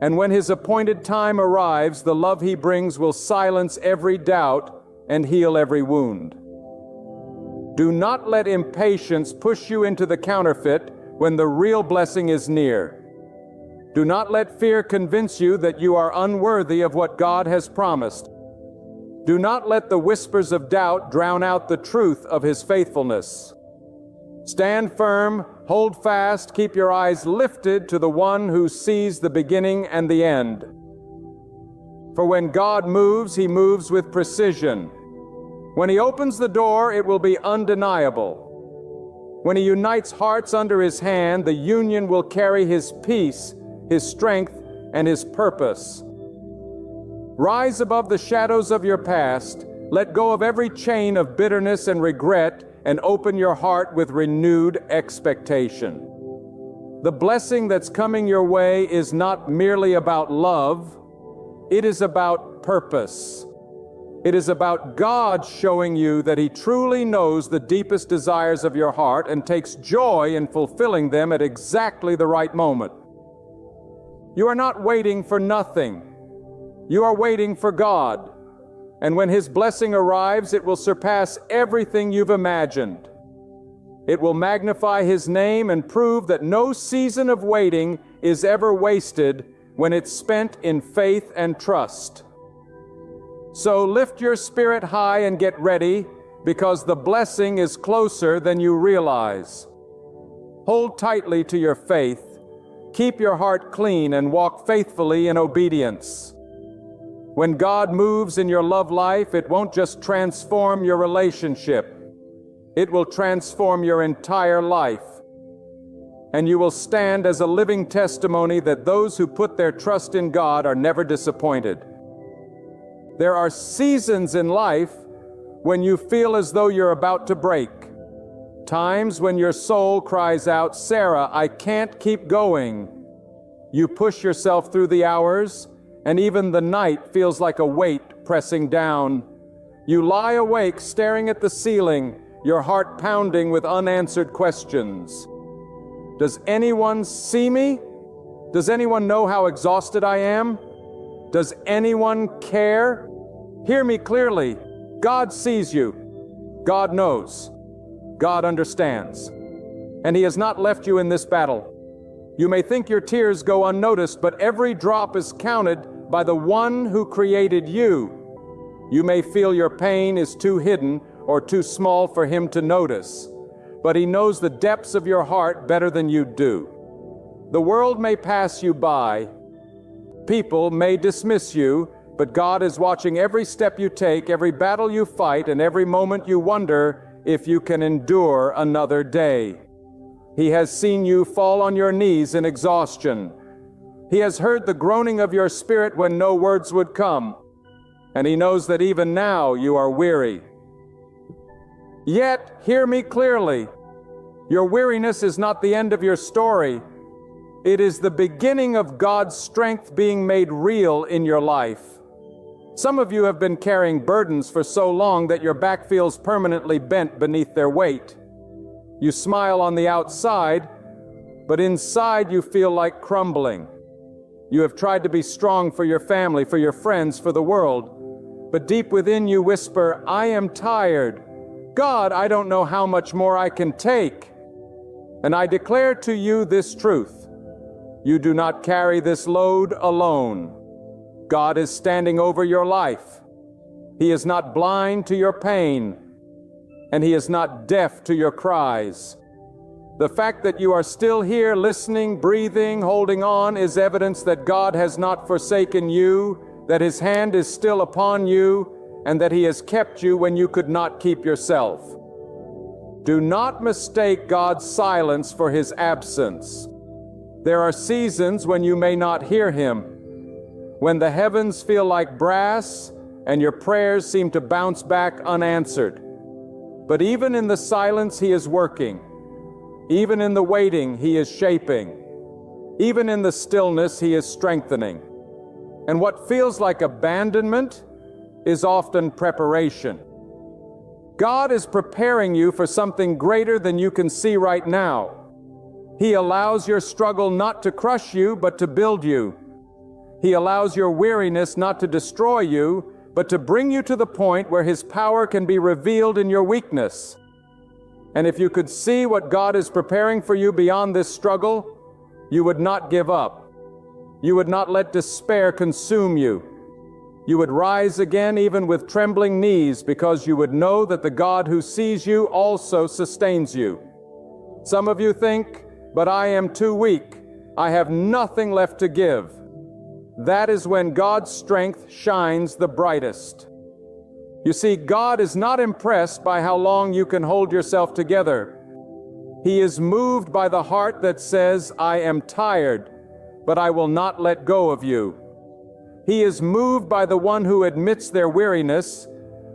And when his appointed time arrives, the love he brings will silence every doubt and heal every wound. Do not let impatience push you into the counterfeit when the real blessing is near. Do not let fear convince you that you are unworthy of what God has promised. Do not let the whispers of doubt drown out the truth of his faithfulness. Stand firm, hold fast, keep your eyes lifted to the one who sees the beginning and the end. For when God moves, he moves with precision. When he opens the door, it will be undeniable. When he unites hearts under his hand, the union will carry his peace, his strength, and his purpose. Rise above the shadows of your past, let go of every chain of bitterness and regret, and open your heart with renewed expectation. The blessing that's coming your way is not merely about love, it is about purpose. It is about God showing you that he truly knows the deepest desires of your heart and takes joy in fulfilling them at exactly the right moment. You are not waiting for nothing. You are waiting for God. And when his blessing arrives, it will surpass everything you've imagined. It will magnify his name and prove that no season of waiting is ever wasted when it's spent in faith and trust. So lift your spirit high and get ready, because the blessing is closer than you realize. Hold tightly to your faith. Keep your heart clean and walk faithfully in obedience. When God moves in your love life, it won't just transform your relationship. It will transform your entire life. And you will stand as a living testimony that those who put their trust in God are never disappointed. There are seasons in life when you feel as though you're about to break. Times when your soul cries out, "Sarah, I can't keep going." You push yourself through the hours, and even the night feels like a weight pressing down. You lie awake staring at the ceiling, your heart pounding with unanswered questions. Does anyone see me? Does anyone know how exhausted I am? Does anyone care? Hear me clearly. God sees you. God knows. God understands. And he has not left you in this battle. You may think your tears go unnoticed, but every drop is counted by the one who created you. You may feel your pain is too hidden or too small for him to notice, but he knows the depths of your heart better than you do. The world may pass you by. People may dismiss you, but God is watching every step you take, every battle you fight, and every moment you wonder if you can endure another day. He has seen you fall on your knees in exhaustion. He has heard the groaning of your spirit when no words would come, and he knows that even now you are weary. Yet, hear me clearly, your weariness is not the end of your story. It is the beginning of God's strength being made real in your life. Some of you have been carrying burdens for so long that your back feels permanently bent beneath their weight. You smile on the outside, but inside you feel like crumbling. You have tried to be strong for your family, for your friends, for the world, but deep within you whisper, "I am tired. God, I don't know how much more I can take." And I declare to you this truth: you do not carry this load alone. God is standing over your life. He is not blind to your pain, and he is not deaf to your cries. The fact that you are still here, listening, breathing, holding on, is evidence that God has not forsaken you, that his hand is still upon you, and that he has kept you when you could not keep yourself. Do not mistake God's silence for his absence. There are seasons when you may not hear him, when the heavens feel like brass and your prayers seem to bounce back unanswered. But even in the silence, he is working. Even in the waiting, he is shaping. Even in the stillness, he is strengthening. And what feels like abandonment is often preparation. God is preparing you for something greater than you can see right now. He allows your struggle not to crush you, but to build you. He allows your weariness not to destroy you, but to bring you to the point where His power can be revealed in your weakness. And if you could see what God is preparing for you beyond this struggle, you would not give up. You would not let despair consume you. You would rise again even with trembling knees, because you would know that the God who sees you also sustains you. Some of you think, "But I am too weak. I have nothing left to give." That is when God's strength shines the brightest. You see, God is not impressed by how long you can hold yourself together. He is moved by the heart that says, "I am tired, but I will not let go of you." He is moved by the one who admits their weariness,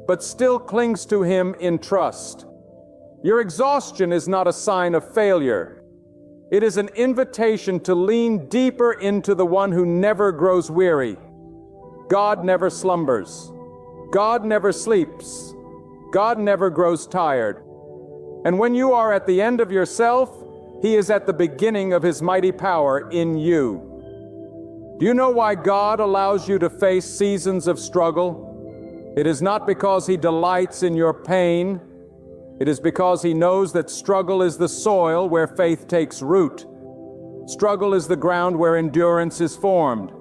but still clings to Him in trust. Your exhaustion is not a sign of failure. It is an invitation to lean deeper into the one who never grows weary. God never slumbers. God never sleeps. God never grows tired. And when you are at the end of yourself, He is at the beginning of His mighty power in you. Do you know why God allows you to face seasons of struggle? It is not because He delights in your pain. It is because He knows that struggle is the soil where faith takes root. Struggle is the ground where endurance is formed.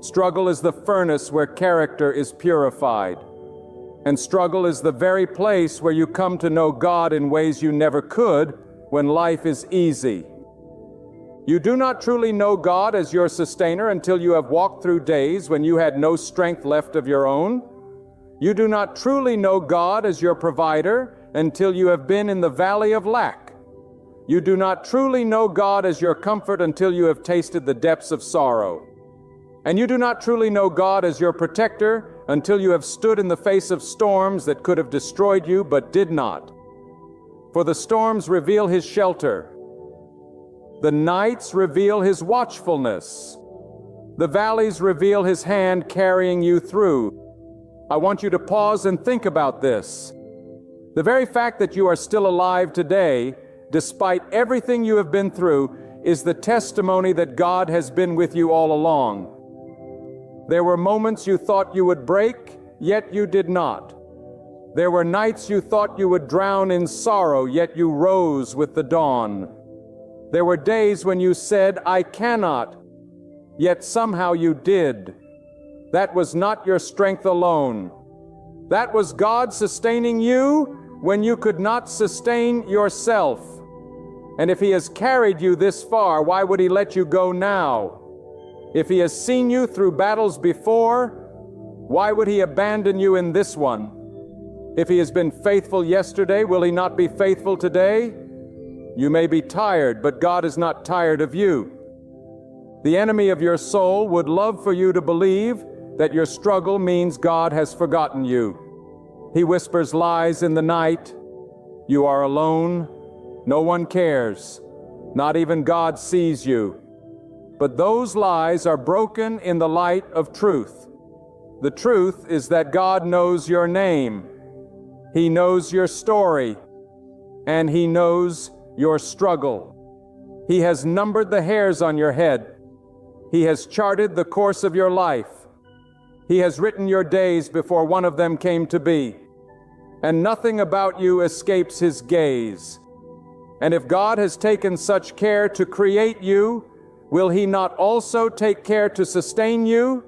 Struggle is the furnace where character is purified. And struggle is the very place where you come to know God in ways you never could when life is easy. You do not truly know God as your sustainer until you have walked through days when you had no strength left of your own. You do not truly know God as your provider until you have been in the valley of lack. You do not truly know God as your comfort until you have tasted the depths of sorrow. And you do not truly know God as your protector until you have stood in the face of storms that could have destroyed you but did not. For the storms reveal His shelter. The nights reveal His watchfulness. The valleys reveal His hand carrying you through. I want you to pause and think about this. The very fact that you are still alive today, despite everything you have been through, is the testimony that God has been with you all along. There were moments you thought you would break, yet you did not. There were nights you thought you would drown in sorrow, yet you rose with the dawn. There were days when you said, "I cannot," yet somehow you did. That was not your strength alone. That was God sustaining you when you could not sustain yourself. And if He has carried you this far, why would He let you go now? If He has seen you through battles before, why would He abandon you in this one? If He has been faithful yesterday, will He not be faithful today? You may be tired, but God is not tired of you. The enemy of your soul would love for you to believe that your struggle means God has forgotten you. He whispers lies in the night. You are alone. No one cares. Not even God sees you. But those lies are broken in the light of truth. The truth is that God knows your name. He knows your story. And He knows your struggle. He has numbered the hairs on your head. He has charted the course of your life. He has written your days before one of them came to be. And nothing about you escapes His gaze. And if God has taken such care to create you, will He not also take care to sustain you?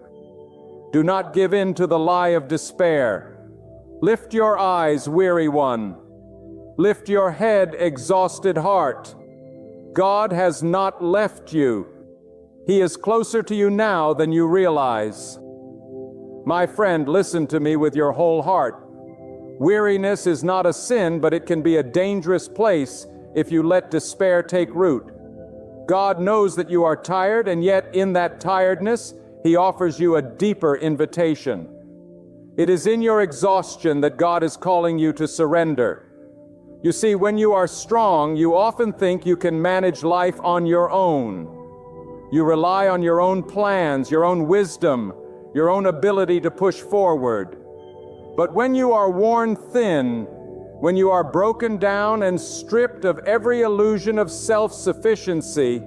Do not give in to the lie of despair. Lift your eyes, weary one. Lift your head, exhausted heart. God has not left you. He is closer to you now than you realize. My friend, listen to me with your whole heart. Weariness is not a sin, but it can be a dangerous place if you let despair take root. God knows that you are tired, and yet in that tiredness, He offers you a deeper invitation. It is in your exhaustion that God is calling you to surrender. You see, when you are strong, you often think you can manage life on your own. You rely on your own plans, your own wisdom, your own ability to push forward. But when you are worn thin, when you are broken down and stripped of every illusion of self-sufficiency,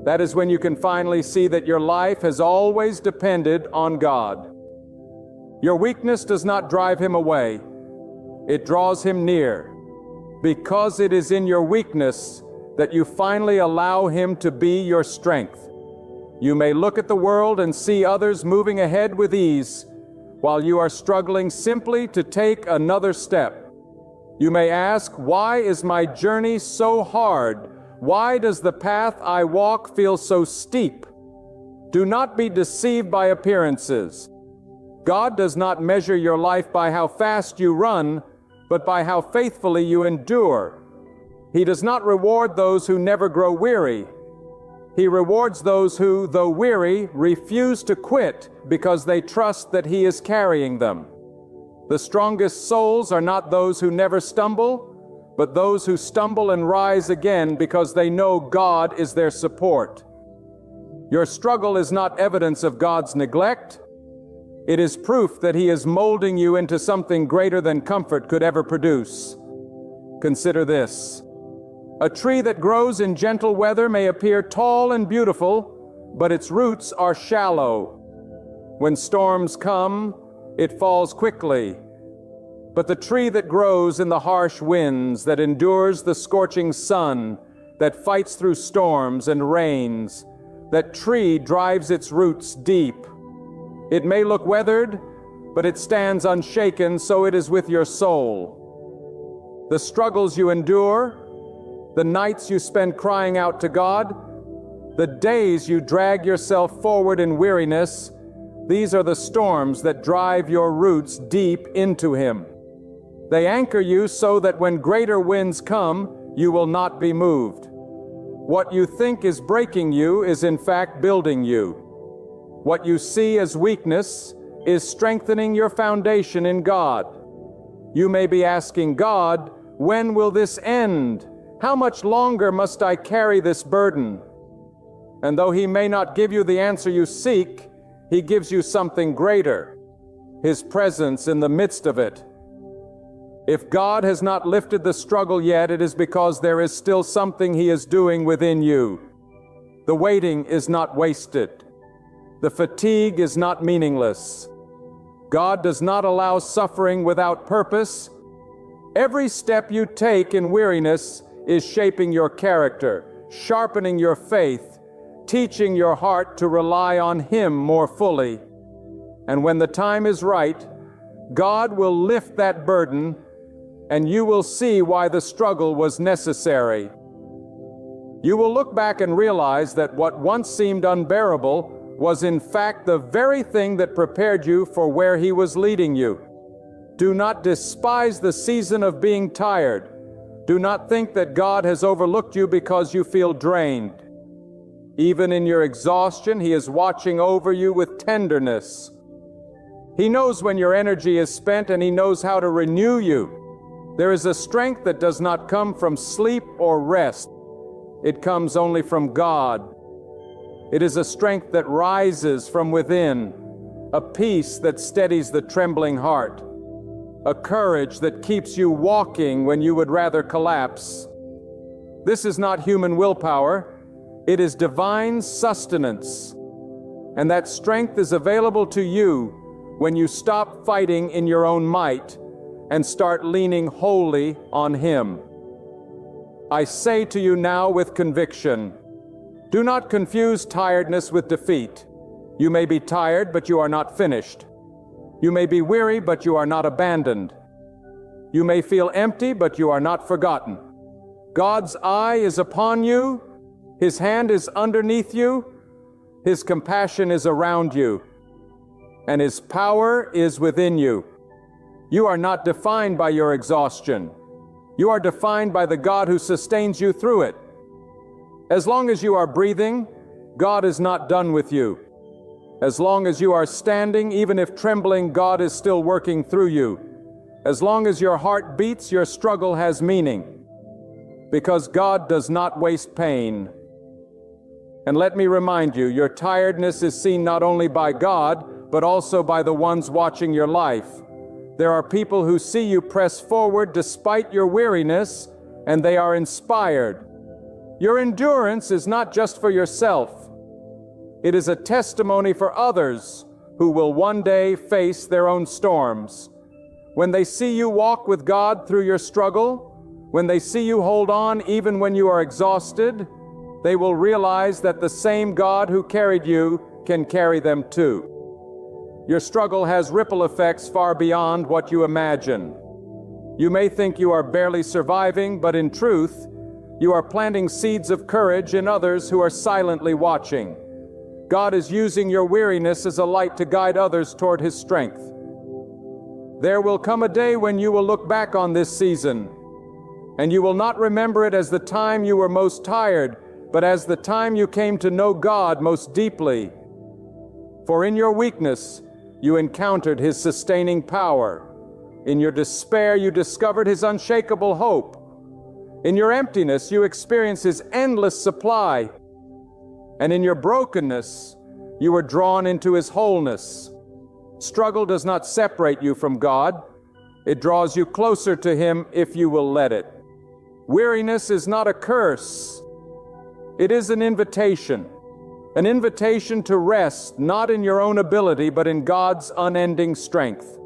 That is when you can finally see that your life has always depended on God. Your weakness does not drive Him away. It draws Him near, because it is in your weakness that you finally allow Him to be your strength. You may look at the world and see others moving ahead with ease, while you are struggling simply to take another step. You may ask, why is my journey so hard? Why does the path I walk feel so steep? Do not be deceived by appearances. God does not measure your life by how fast you run, but by how faithfully you endure. He does not reward those who never grow weary. He rewards those who, though weary, refuse to quit because they trust that He is carrying them. The strongest souls are not those who never stumble, but those who stumble and rise again because they know God is their support. Your struggle is not evidence of God's neglect. It is proof that He is molding you into something greater than comfort could ever produce. Consider this. A tree that grows in gentle weather may appear tall and beautiful, but its roots are shallow. When storms come, it falls quickly. But the tree that grows in the harsh winds, that endures the scorching sun, that fights through storms and rains, that tree drives its roots deep. It may look weathered, but it stands unshaken, so it is with your soul. The struggles you endure, the nights you spend crying out to God, the days you drag yourself forward in weariness, these are the storms that drive your roots deep into Him. They anchor you so that when greater winds come, you will not be moved. What you think is breaking you is in fact building you. What you see as weakness is strengthening your foundation in God. You may be asking God, when will this end? How much longer must I carry this burden? And though He may not give you the answer you seek, He gives you something greater, His presence in the midst of it. If God has not lifted the struggle yet, it is because there is still something He is doing within you. The waiting is not wasted. The fatigue is not meaningless. God does not allow suffering without purpose. Every step you take in weariness is shaping your character, sharpening your faith, teaching your heart to rely on Him more fully. And when the time is right, God will lift that burden, and you will see why the struggle was necessary. You will look back and realize that what once seemed unbearable was in fact the very thing that prepared you for where He was leading you. Do not despise the season of being tired. Do not think that God has overlooked you because you feel drained. Even in your exhaustion, He is watching over you with tenderness. He knows when your energy is spent, and He knows how to renew you. There is a strength that does not come from sleep or rest. It comes only from God. It is a strength that rises from within, a peace that steadies the trembling heart, a courage that keeps you walking when you would rather collapse. This is not human willpower. It is divine sustenance. And that strength is available to you when you stop fighting in your own might and start leaning wholly on Him. I say to you now with conviction, do not confuse tiredness with defeat. You may be tired, but you are not finished. You may be weary, but you are not abandoned. You may feel empty, but you are not forgotten. God's eye is upon you. His hand is underneath you. His compassion is around you. And His power is within you. You are not defined by your exhaustion. You are defined by the God who sustains you through it. As long as you are breathing, God is not done with you. As long as you are standing, even if trembling, God is still working through you. As long as your heart beats, your struggle has meaning. Because God does not waste pain. And let me remind you, your tiredness is seen not only by God, but also by the ones watching your life. There are people who see you press forward despite your weariness, and they are inspired. Your endurance is not just for yourself. It is a testimony for others who will one day face their own storms. When they see you walk with God through your struggle, when they see you hold on even when you are exhausted, they will realize that the same God who carried you can carry them too. Your struggle has ripple effects far beyond what you imagine. You may think you are barely surviving, but in truth, you are planting seeds of courage in others who are silently watching. God is using your weariness as a light to guide others toward His strength. There will come a day when you will look back on this season, and you will not remember it as the time you were most tired, but as the time you came to know God most deeply. For in your weakness, you encountered His sustaining power. In your despair, you discovered His unshakable hope. In your emptiness, you experienced His endless supply. And in your brokenness, you were drawn into His wholeness. Struggle does not separate you from God. It draws you closer to Him if you will let it. Weariness is not a curse. It is an invitation to rest, not in your own ability, but in God's unending strength.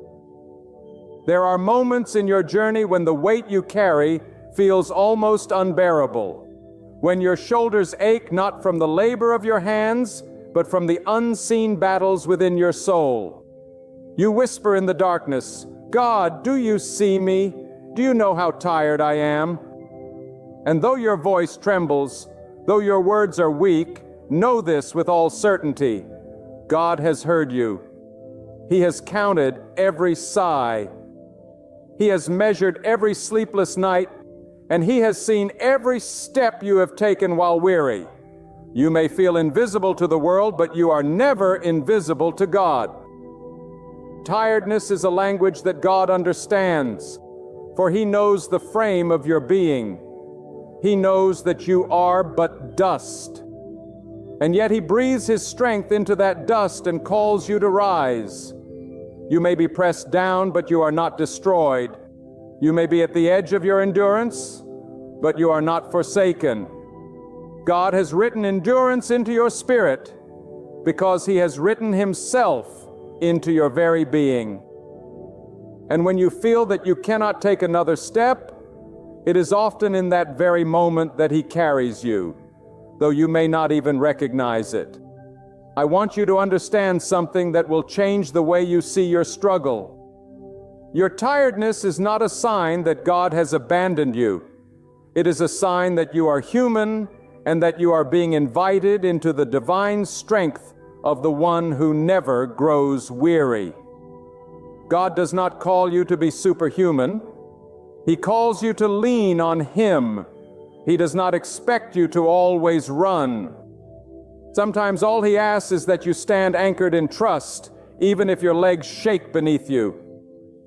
There are moments in your journey when the weight you carry feels almost unbearable, when your shoulders ache not from the labor of your hands, but from the unseen battles within your soul. You whisper in the darkness, "God, do you see me? Do you know how tired I am?" And though your voice trembles, though your words are weak, know this with all certainty: God has heard you. He has counted every sigh. He has measured every sleepless night, and He has seen every step you have taken while weary. You may feel invisible to the world, but you are never invisible to God. Tiredness is a language that God understands, for He knows the frame of your being. He knows that you are but dust. And yet He breathes His strength into that dust and calls you to rise. You may be pressed down, but you are not destroyed. You may be at the edge of your endurance, but you are not forsaken. God has written endurance into your spirit because He has written Himself into your very being. And when you feel that you cannot take another step, it is often in that very moment that He carries you, though you may not even recognize it. I want you to understand something that will change the way you see your struggle. Your tiredness is not a sign that God has abandoned you. It is a sign that you are human and that you are being invited into the divine strength of the One who never grows weary. God does not call you to be superhuman. He calls you to lean on Him. He does not expect you to always run. Sometimes all He asks is that you stand anchored in trust, even if your legs shake beneath you.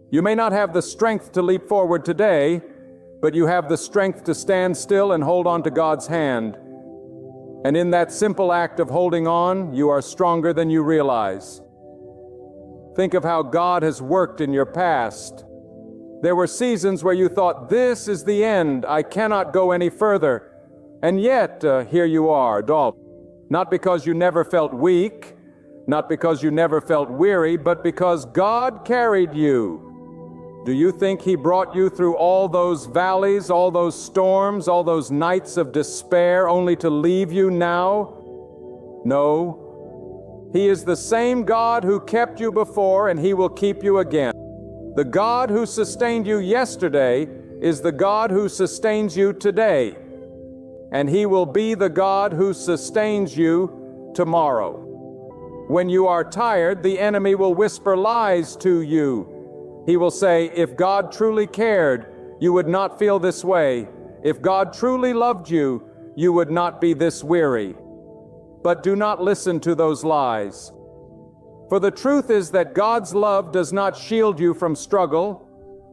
You may not have the strength to leap forward today, but you have the strength to stand still and hold on to God's hand. And in that simple act of holding on, you are stronger than you realize. Think of how God has worked in your past. There were seasons where you thought, "This is the end, I cannot go any further." And yet, here you are, Dalton. Not because you never felt weak, not because you never felt weary, but because God carried you. Do you think He brought you through all those valleys, all those storms, all those nights of despair, only to leave you now? No. He is the same God who kept you before, and He will keep you again. The God who sustained you yesterday is the God who sustains you today, and He will be the God who sustains you tomorrow. When you are tired, the enemy will whisper lies to you. He will say, "If God truly cared, you would not feel this way. If God truly loved you, you would not be this weary." But do not listen to those lies. For the truth is that God's love does not shield you from struggle,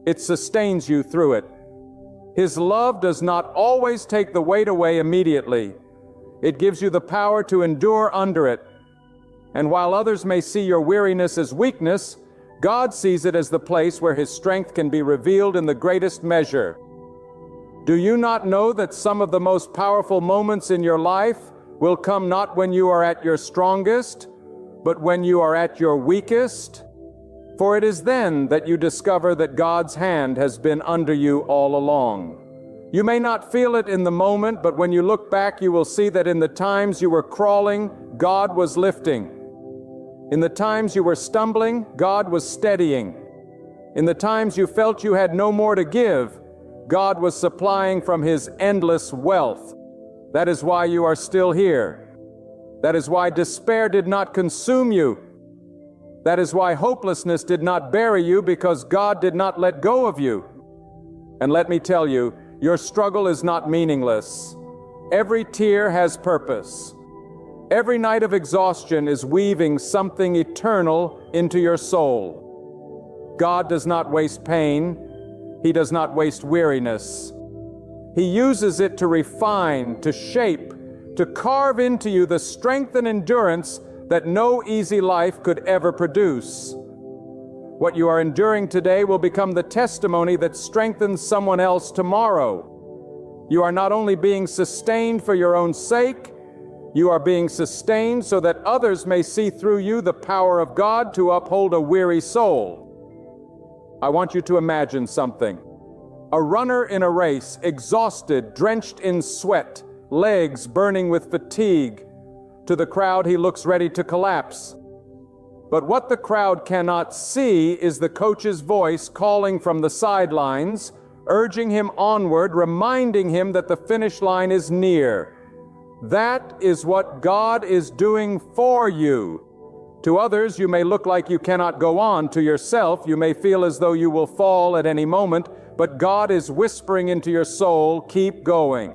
it sustains you through it. His love does not always take the weight away immediately. It gives you the power to endure under it. And while others may see your weariness as weakness, God sees it as the place where His strength can be revealed in the greatest measure. Do you not know that some of the most powerful moments in your life will come not when you are at your strongest, but when you are at your weakest? For it is then that you discover that God's hand has been under you all along. You may not feel it in the moment, but when you look back, you will see that in the times you were crawling, God was lifting. In the times you were stumbling, God was steadying. In the times you felt you had no more to give, God was supplying from His endless wealth. That is why you are still here. That is why despair did not consume you. That is why hopelessness did not bury you, because God did not let go of you. And let me tell you, your struggle is not meaningless. Every tear has purpose. Every night of exhaustion is weaving something eternal into your soul. God does not waste pain. He does not waste weariness. He uses it to refine, to shape, to carve into you the strength and endurance that no easy life could ever produce. What you are enduring today will become the testimony that strengthens someone else tomorrow. You are not only being sustained for your own sake, you are being sustained so that others may see through you the power of God to uphold a weary soul. I want you to imagine something. A runner in a race, exhausted, drenched in sweat, legs burning with fatigue. To the crowd, he looks ready to collapse. But what the crowd cannot see is the coach's voice calling from the sidelines, urging him onward, reminding him that the finish line is near. That is what God is doing for you. To others, you may look like you cannot go on. To yourself, you may feel as though you will fall at any moment, but God is whispering into your soul, keep going.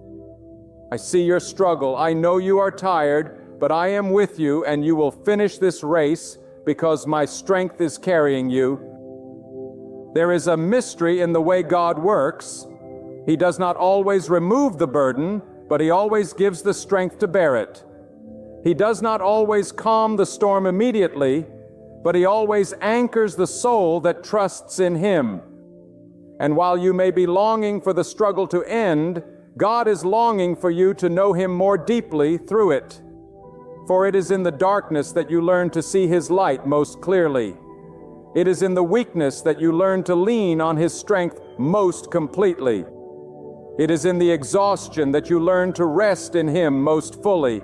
I see your struggle. I know you are tired, but I am with you, and you will finish this race because my strength is carrying you. There is a mystery in the way God works. He does not always remove the burden, but He always gives the strength to bear it. He does not always calm the storm immediately, but He always anchors the soul that trusts in Him. And while you may be longing for the struggle to end, God is longing for you to know Him more deeply through it. For it is in the darkness that you learn to see His light most clearly. It is in the weakness that you learn to lean on His strength most completely. It is in the exhaustion that you learn to rest in Him most fully.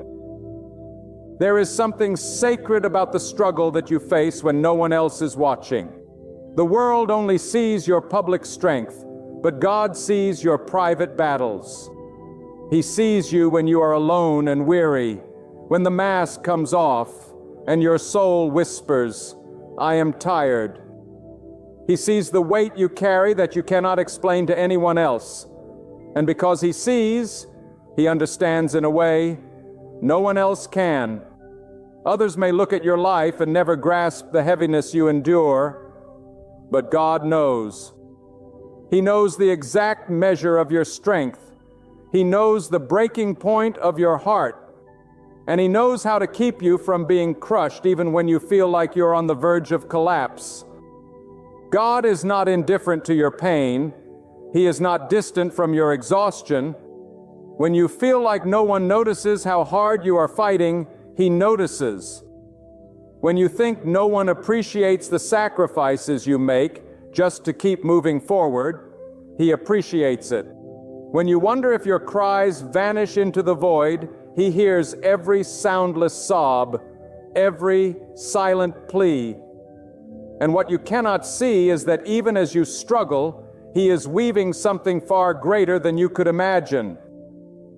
There is something sacred about the struggle that you face when no one else is watching. The world only sees your public strength, but God sees your private battles. He sees you when you are alone and weary, when the mask comes off and your soul whispers, I am tired. He sees the weight you carry that you cannot explain to anyone else. And because He sees, He understands in a way no one else can. Others may look at your life and never grasp the heaviness you endure, but God knows. He knows the exact measure of your strength. He knows the breaking point of your heart, and He knows how to keep you from being crushed even when you feel like you're on the verge of collapse. God is not indifferent to your pain. He is not distant from your exhaustion. When you feel like no one notices how hard you are fighting, He notices. When you think no one appreciates the sacrifices you make just to keep moving forward, He appreciates it. When you wonder if your cries vanish into the void, He hears every soundless sob, every silent plea. And what you cannot see is that even as you struggle, He is weaving something far greater than you could imagine.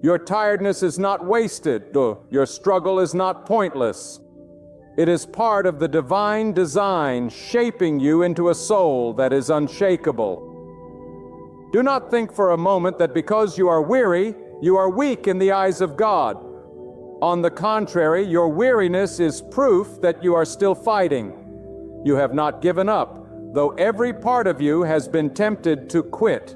Your tiredness is not wasted. Your struggle is not pointless. It is part of the divine design shaping you into a soul that is unshakable. Do not think for a moment that because you are weary, you are weak in the eyes of God. On the contrary, your weariness is proof that you are still fighting. You have not given up, though every part of you has been tempted to quit.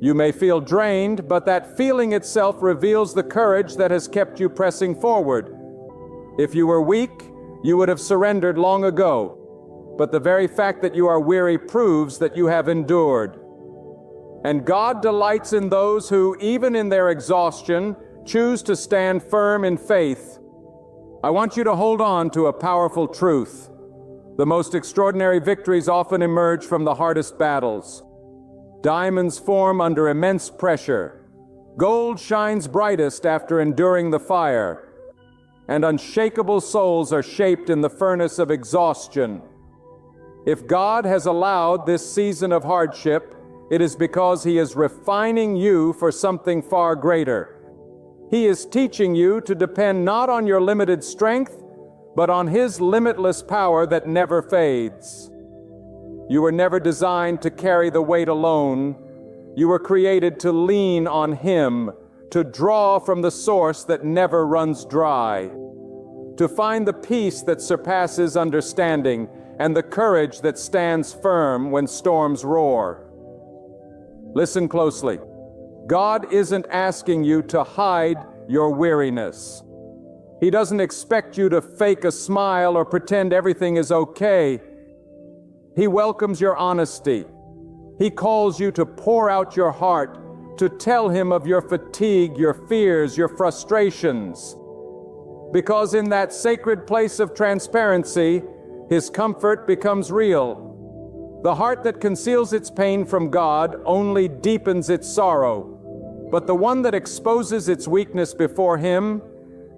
You may feel drained, but that feeling itself reveals the courage that has kept you pressing forward. If you were weak, you would have surrendered long ago. But the very fact that you are weary proves that you have endured. And God delights in those who, even in their exhaustion, choose to stand firm in faith. I want you to hold on to a powerful truth. The most extraordinary victories often emerge from the hardest battles. Diamonds form under immense pressure. Gold shines brightest after enduring the fire. And unshakable souls are shaped in the furnace of exhaustion. If God has allowed this season of hardship, it is because He is refining you for something far greater. He is teaching you to depend not on your limited strength, but on His limitless power that never fades. You were never designed to carry the weight alone. You were created to lean on Him, to draw from the source that never runs dry, to find the peace that surpasses understanding and the courage that stands firm when storms roar. Listen closely. God isn't asking you to hide your weariness. He doesn't expect you to fake a smile or pretend everything is okay. He welcomes your honesty. He calls you to pour out your heart, to tell Him of your fatigue, your fears, your frustrations. Because in that sacred place of transparency, His comfort becomes real. The heart that conceals its pain from God only deepens its sorrow, but the one that exposes its weakness before Him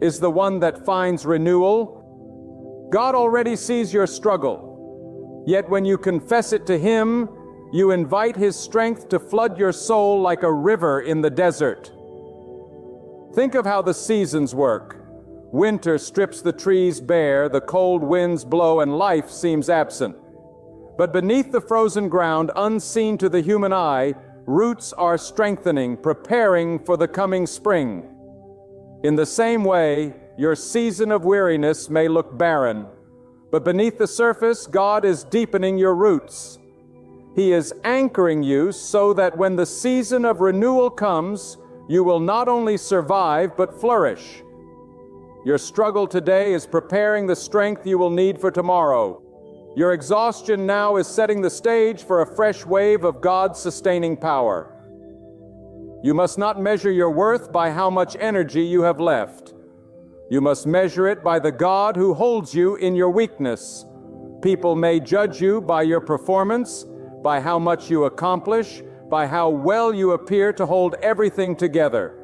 is the one that finds renewal. God already sees your struggle, yet when you confess it to Him, you invite His strength to flood your soul like a river in the desert. Think of how the seasons work. Winter strips the trees bare, the cold winds blow, and life seems absent. But beneath the frozen ground, unseen to the human eye, roots are strengthening, preparing for the coming spring. In the same way, your season of weariness may look barren, but beneath the surface, God is deepening your roots. He is anchoring you so that when the season of renewal comes, you will not only survive, but flourish. Your struggle today is preparing the strength you will need for tomorrow. Your exhaustion now is setting the stage for a fresh wave of God's sustaining power. You must not measure your worth by how much energy you have left. You must measure it by the God who holds you in your weakness. People may judge you by your performance, by how much you accomplish, by how well you appear to hold everything together.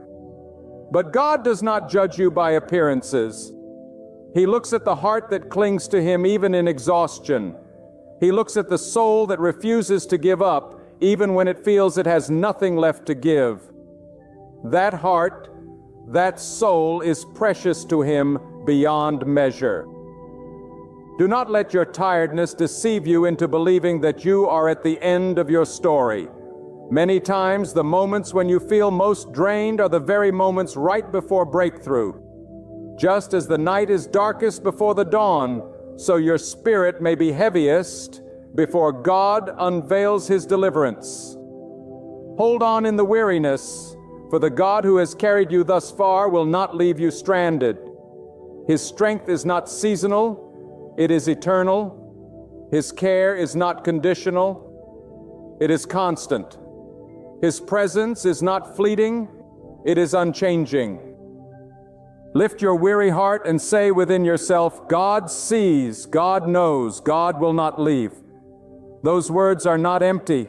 But God does not judge you by appearances. He looks at the heart that clings to Him even in exhaustion. He looks at the soul that refuses to give up even when it feels it has nothing left to give. That heart, that soul is precious to Him beyond measure. Do not let your tiredness deceive you into believing that you are at the end of your story. Many times, the moments when you feel most drained are the very moments right before breakthrough. Just as the night is darkest before the dawn, so your spirit may be heaviest before God unveils His deliverance. Hold on in the weariness, for the God who has carried you thus far will not leave you stranded. His strength is not seasonal, it is eternal. His care is not conditional, it is constant. His presence is not fleeting, it is unchanging. Lift your weary heart and say within yourself, God sees, God knows, God will not leave. Those words are not empty,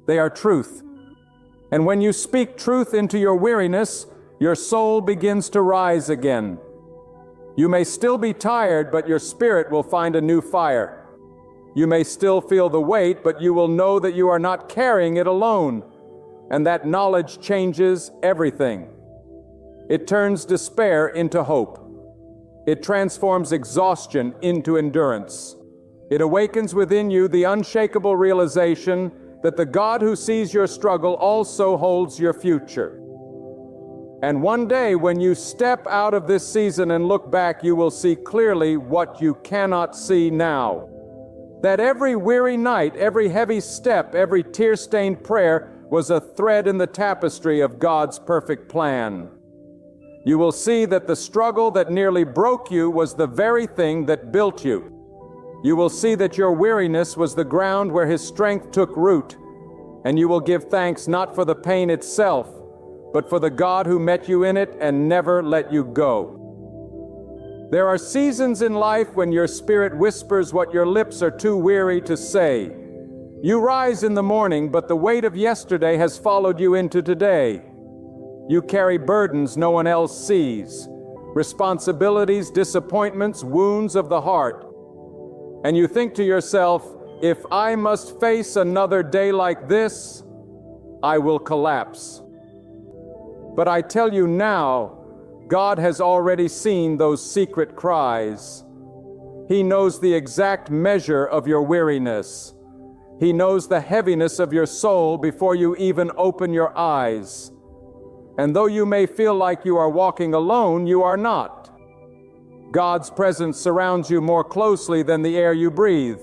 they are truth. And when you speak truth into your weariness, your soul begins to rise again. You may still be tired, but your spirit will find a new fire. You may still feel the weight, but you will know that you are not carrying it alone. And that knowledge changes everything. It turns despair into hope. It transforms exhaustion into endurance. It awakens within you the unshakable realization that the God who sees your struggle also holds your future. And one day when you step out of this season and look back, you will see clearly what you cannot see now. That every weary night, every heavy step, every tear-stained prayer was a thread in the tapestry of God's perfect plan. You will see that the struggle that nearly broke you was the very thing that built you. You will see that your weariness was the ground where His strength took root. And you will give thanks not for the pain itself, but for the God who met you in it and never let you go. There are seasons in life when your spirit whispers what your lips are too weary to say. You rise in the morning, but the weight of yesterday has followed you into today. You carry burdens no one else sees, responsibilities, disappointments, wounds of the heart. And you think to yourself, if I must face another day like this, I will collapse. But I tell you now, God has already seen those secret cries. He knows the exact measure of your weariness. He knows the heaviness of your soul before you even open your eyes. And though you may feel like you are walking alone, you are not. God's presence surrounds you more closely than the air you breathe.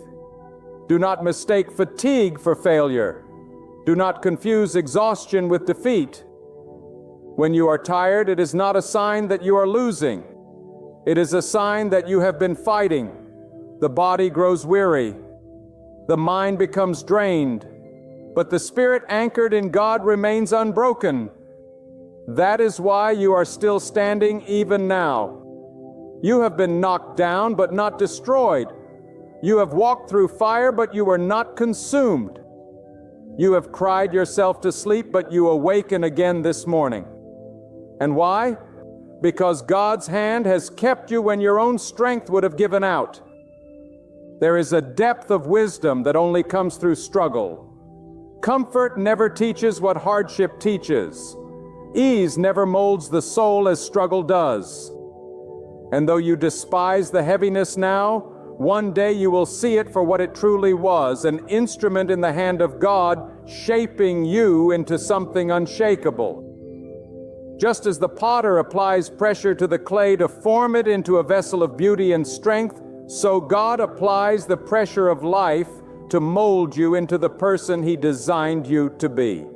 Do not mistake fatigue for failure. Do not confuse exhaustion with defeat. When you are tired, it is not a sign that you are losing. It is a sign that you have been fighting. The body grows weary. The mind becomes drained. But the spirit anchored in God remains unbroken. That is why you are still standing even now. You have been knocked down, but not destroyed. You have walked through fire, but you were not consumed. You have cried yourself to sleep, but you awaken again this morning. And why? Because God's hand has kept you when your own strength would have given out. There is a depth of wisdom that only comes through struggle. Comfort never teaches what hardship teaches. Ease never molds the soul as struggle does. And though you despise the heaviness now, one day you will see it for what it truly was, an instrument in the hand of God, shaping you into something unshakable. Just as the potter applies pressure to the clay to form it into a vessel of beauty and strength, so God applies the pressure of life to mold you into the person He designed you to be.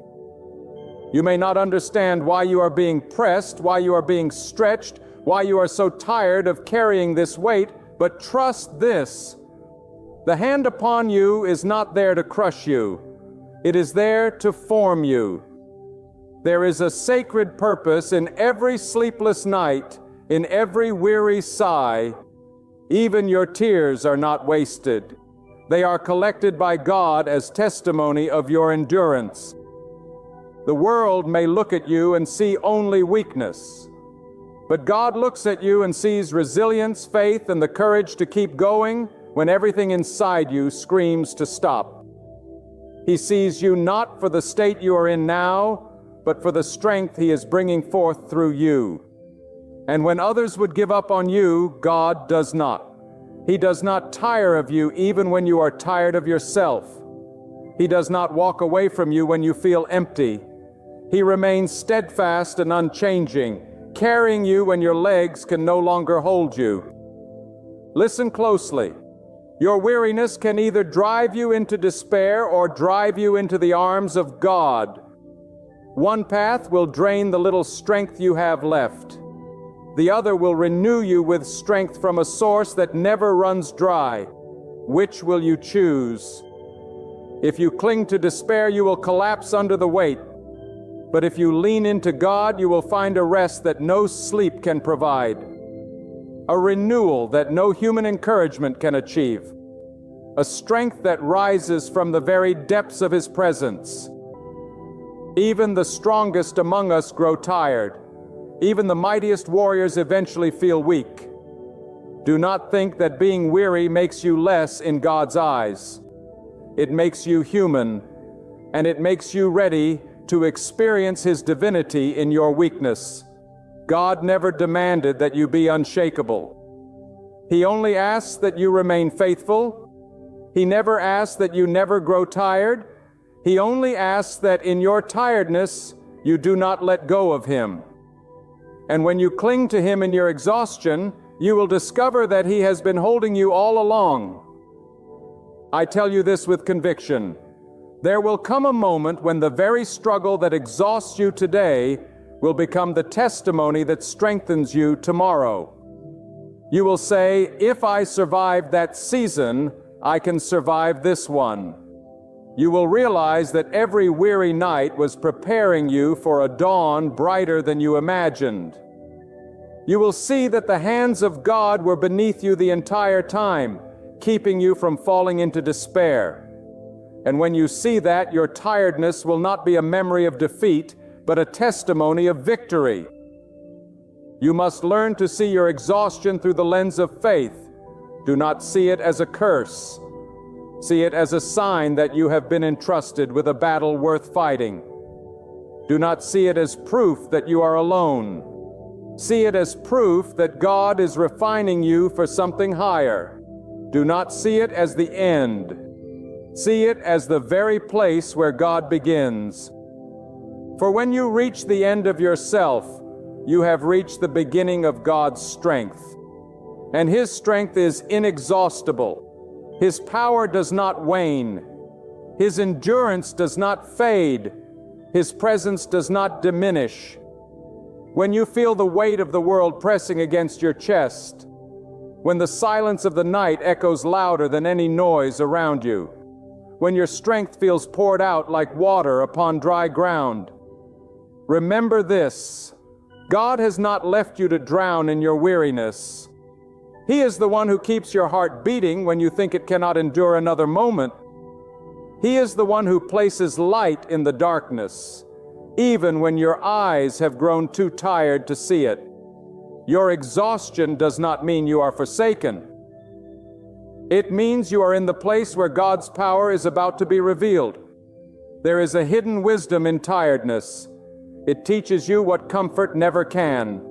You may not understand why you are being pressed, why you are being stretched, why you are so tired of carrying this weight, but trust this: the hand upon you is not there to crush you. It is there to form you. There is a sacred purpose in every sleepless night, in every weary sigh. Even your tears are not wasted. They are collected by God as testimony of your endurance. The world may look at you and see only weakness, but God looks at you and sees resilience, faith, and the courage to keep going when everything inside you screams to stop. He sees you not for the state you are in now, but for the strength He is bringing forth through you. And when others would give up on you, God does not. He does not tire of you even when you are tired of yourself. He does not walk away from you when you feel empty. He remains steadfast and unchanging, carrying you when your legs can no longer hold you. Listen closely. Your weariness can either drive you into despair or drive you into the arms of God. One path will drain the little strength you have left. The other will renew you with strength from a source that never runs dry. Which will you choose? If you cling to despair, you will collapse under the weight. But if you lean into God, you will find a rest that no sleep can provide, a renewal that no human encouragement can achieve, a strength that rises from the very depths of His presence. Even the strongest among us grow tired. Even the mightiest warriors eventually feel weak. Do not think that being weary makes you less in God's eyes. It makes you human, and it makes you ready to experience His divinity in your weakness. God never demanded that you be unshakable. He only asks that you remain faithful. He never asks that you never grow tired. He only asks that in your tiredness, you do not let go of Him. And when you cling to Him in your exhaustion, you will discover that He has been holding you all along. I tell you this with conviction. There will come a moment when the very struggle that exhausts you today will become the testimony that strengthens you tomorrow. You will say, if I survived that season, I can survive this one. You will realize that every weary night was preparing you for a dawn brighter than you imagined. You will see that the hands of God were beneath you the entire time, keeping you from falling into despair. And when you see that, your tiredness will not be a memory of defeat, but a testimony of victory. You must learn to see your exhaustion through the lens of faith. Do not see it as a curse. See it as a sign that you have been entrusted with a battle worth fighting. Do not see it as proof that you are alone. See it as proof that God is refining you for something higher. Do not see it as the end. See it as the very place where God begins. For when you reach the end of yourself, you have reached the beginning of God's strength. And His strength is inexhaustible. His power does not wane. His endurance does not fade. His presence does not diminish. When you feel the weight of the world pressing against your chest, when the silence of the night echoes louder than any noise around you, when your strength feels poured out like water upon dry ground, remember this: God has not left you to drown in your weariness. He is the one who keeps your heart beating when you think it cannot endure another moment. He is the one who places light in the darkness, even when your eyes have grown too tired to see it. Your exhaustion does not mean you are forsaken. It means you are in the place where God's power is about to be revealed. There is a hidden wisdom in tiredness. It teaches you what comfort never can.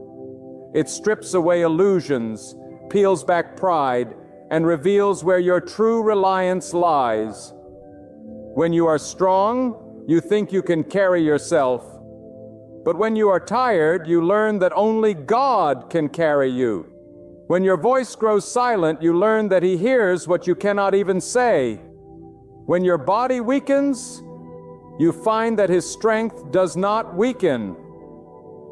It strips away illusions, peels back pride, and reveals where your true reliance lies. When you are strong, you think you can carry yourself. But when you are tired, you learn that only God can carry you. When your voice grows silent, you learn that He hears what you cannot even say. When your body weakens, you find that His strength does not weaken.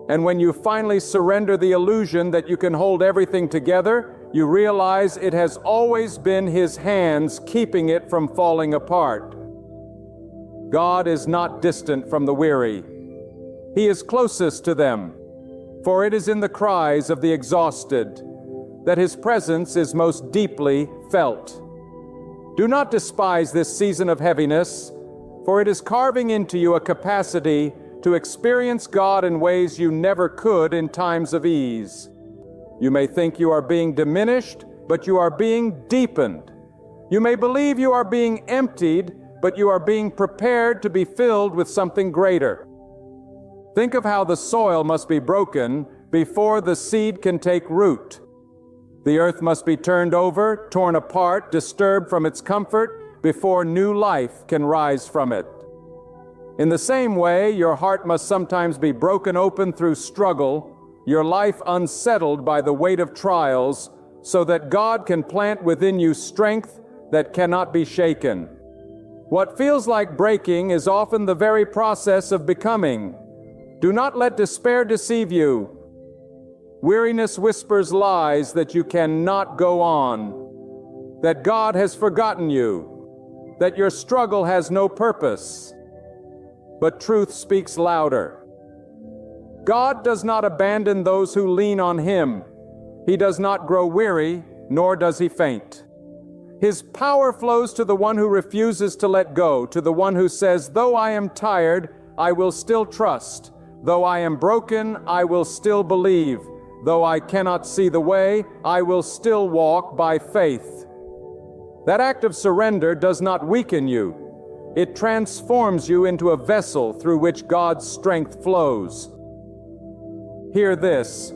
And when you finally surrender the illusion that you can hold everything together, you realize it has always been His hands keeping it from falling apart. God is not distant from the weary. He is closest to them, for it is in the cries of the exhausted that His presence is most deeply felt. Do not despise this season of heaviness, for it is carving into you a capacity to experience God in ways you never could in times of ease. You may think you are being diminished, but you are being deepened. You may believe you are being emptied, but you are being prepared to be filled with something greater. Think of how the soil must be broken before the seed can take root. The earth must be turned over, torn apart, disturbed from its comfort, before new life can rise from it. In the same way, your heart must sometimes be broken open through struggle, your life unsettled by the weight of trials, so that God can plant within you strength that cannot be shaken. What feels like breaking is often the very process of becoming. Do not let despair deceive you. Weariness whispers lies that you cannot go on, that God has forgotten you, that your struggle has no purpose. But truth speaks louder. God does not abandon those who lean on Him. He does not grow weary, nor does He faint. His power flows to the one who refuses to let go, to the one who says, "Though I am tired, I will still trust. Though I am broken, I will still believe. Though I cannot see the way, I will still walk by faith." That act of surrender does not weaken you. It transforms you into a vessel through which God's strength flows. Hear this: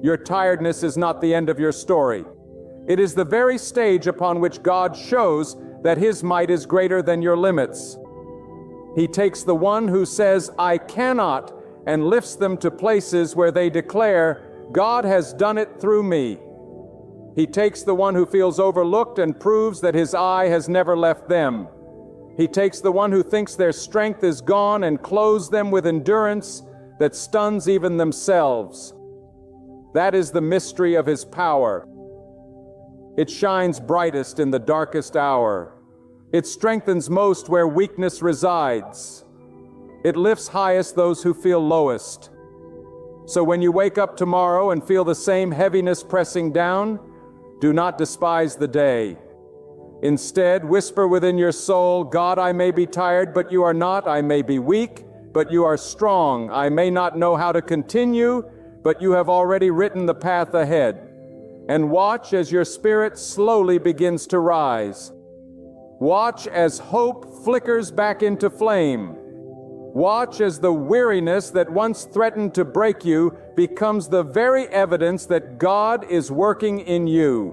your tiredness is not the end of your story. It is the very stage upon which God shows that His might is greater than your limits. He takes the one who says, "I cannot," and lifts them to places where they declare, "God has done it through me." He takes the one who feels overlooked and proves that His eye has never left them. He takes the one who thinks their strength is gone and clothes them with endurance that stuns even themselves. That is the mystery of His power. It shines brightest in the darkest hour. It strengthens most where weakness resides. It lifts highest those who feel lowest. So when you wake up tomorrow and feel the same heaviness pressing down, do not despise the day. Instead, whisper within your soul, God, I may be tired, but you are not. I may be weak, but you are strong. I may not know how to continue, but you have already written the path ahead. And watch as your spirit slowly begins to rise. Watch as hope flickers back into flame. Watch as the weariness that once threatened to break you becomes the very evidence that God is working in you.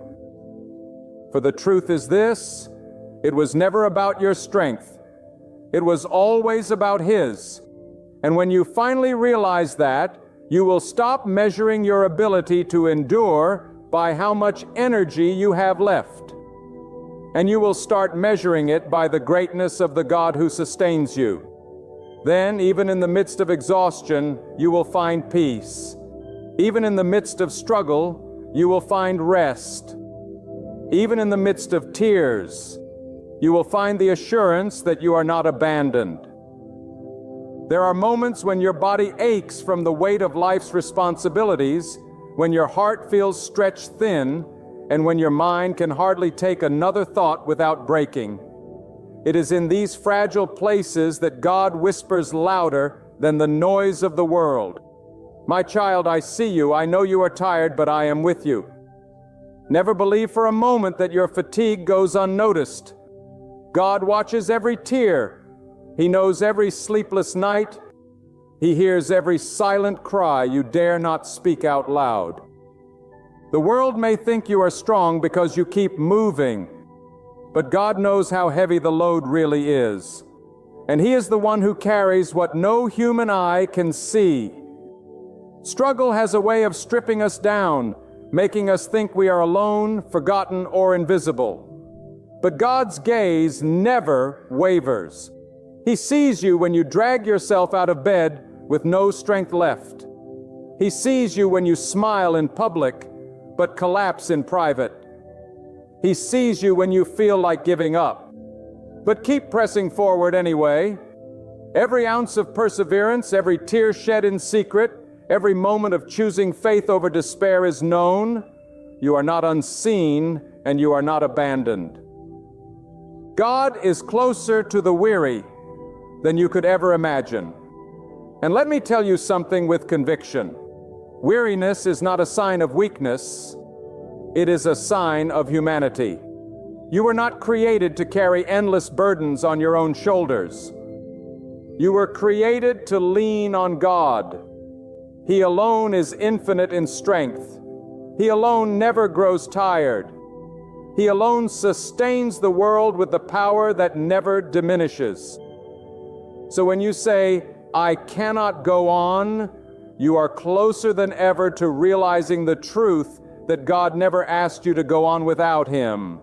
For the truth is this, it was never about your strength. It was always about His. And when you finally realize that, you will stop measuring your ability to endure by how much energy you have left. And you will start measuring it by the greatness of the God who sustains you. Then, even in the midst of exhaustion, you will find peace. Even in the midst of struggle, you will find rest. Even in the midst of tears, you will find the assurance that you are not abandoned. There are moments when your body aches from the weight of life's responsibilities, when your heart feels stretched thin, and when your mind can hardly take another thought without breaking. It is in these fragile places that God whispers louder than the noise of the world. My child, I see you. I know you are tired, but I am with you. Never believe for a moment that your fatigue goes unnoticed. God watches every tear. He knows every sleepless night. He hears every silent cry you dare not speak out loud. The world may think you are strong because you keep moving, but God knows how heavy the load really is. And He is the one who carries what no human eye can see. Struggle has a way of stripping us down, making us think we are alone, forgotten, or invisible. But God's gaze never wavers. He sees you when you drag yourself out of bed with no strength left. He sees you when you smile in public, but collapse in private. He sees you when you feel like giving up. But keep pressing forward anyway. Every ounce of perseverance, every tear shed in secret, every moment of choosing faith over despair is known. You are not unseen, and you are not abandoned. God is closer to the weary than you could ever imagine. And let me tell you something with conviction. Weariness is not a sign of weakness. It is a sign of humanity. You were not created to carry endless burdens on your own shoulders. You were created to lean on God. He alone is infinite in strength. He alone never grows tired. He alone sustains the world with the power that never diminishes. So when you say, I cannot go on, you are closer than ever to realizing the truth that God never asked you to go on without Him.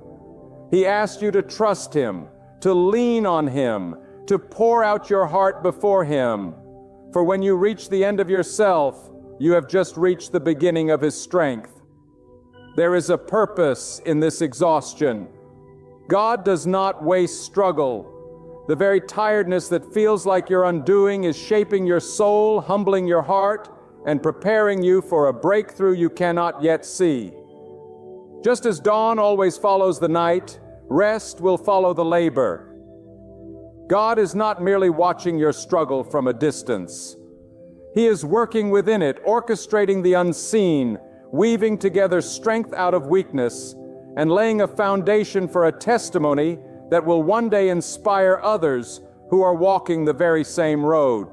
He asked you to trust Him, to lean on Him, to pour out your heart before Him. For when you reach the end of yourself, you have just reached the beginning of His strength. There is a purpose in this exhaustion. God does not waste struggle. The very tiredness that feels like your undoing is shaping your soul, humbling your heart, and preparing you for a breakthrough you cannot yet see. Just as dawn always follows the night, rest will follow the labor. God is not merely watching your struggle from a distance. He is working within it, orchestrating the unseen, weaving together strength out of weakness, and laying a foundation for a testimony that will one day inspire others who are walking the very same road.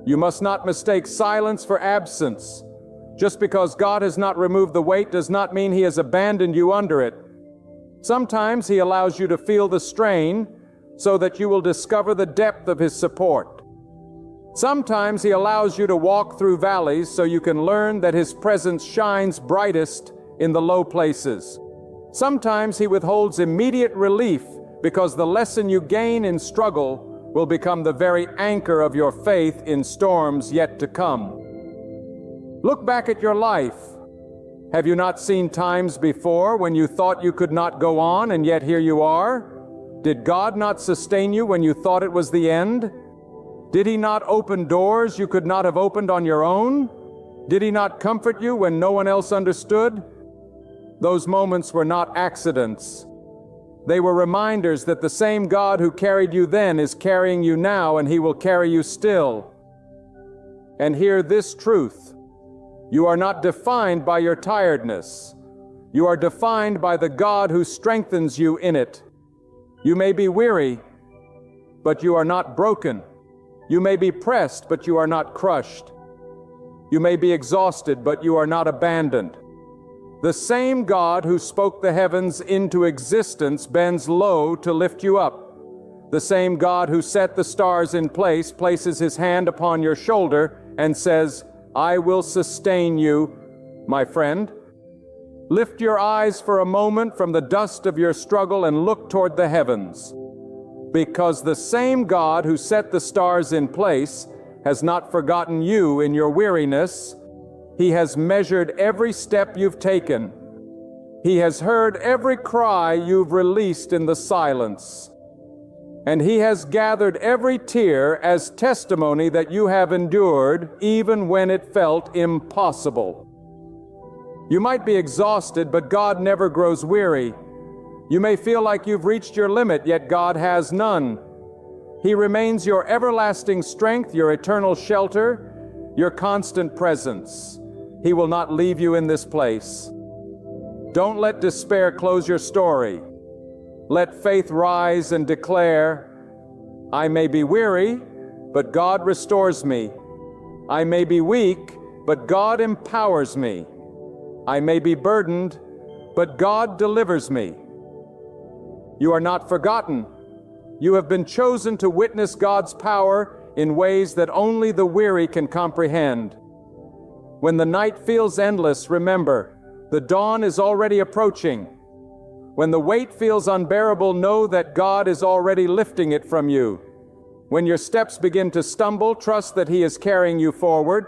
You must not mistake silence for absence. Just because God has not removed the weight does not mean He has abandoned you under it. Sometimes He allows you to feel the strain so that you will discover the depth of His support. Sometimes He allows you to walk through valleys so you can learn that His presence shines brightest in the low places. Sometimes He withholds immediate relief because the lesson you gain in struggle will become the very anchor of your faith in storms yet to come. Look back at your life. Have you not seen times before when you thought you could not go on, and yet here you are? Did God not sustain you when you thought it was the end? Did He not open doors you could not have opened on your own? Did He not comfort you when no one else understood? Those moments were not accidents. They were reminders that the same God who carried you then is carrying you now, and He will carry you still. And hear this truth: you are not defined by your tiredness. You are defined by the God who strengthens you in it. You may be weary, but you are not broken. You may be pressed, but you are not crushed. You may be exhausted, but you are not abandoned. The same God who spoke the heavens into existence bends low to lift you up. The same God who set the stars in place places His hand upon your shoulder and says, "I will sustain you, my friend." Lift your eyes for a moment from the dust of your struggle and look toward the heavens. Because the same God who set the stars in place has not forgotten you in your weariness. He has measured every step you've taken. He has heard every cry you've released in the silence. And He has gathered every tear as testimony that you have endured even when it felt impossible. You might be exhausted, but God never grows weary. You may feel like you've reached your limit, yet God has none. He remains your everlasting strength, your eternal shelter, your constant presence. He will not leave you in this place. Don't let despair close your story. Let faith rise and declare, "I may be weary, but God restores me. I may be weak, but God empowers me. I may be burdened, but God delivers me." You are not forgotten. You have been chosen to witness God's power in ways that only the weary can comprehend. When the night feels endless, remember, the dawn is already approaching. When the weight feels unbearable, know that God is already lifting it from you. When your steps begin to stumble, trust that He is carrying you forward.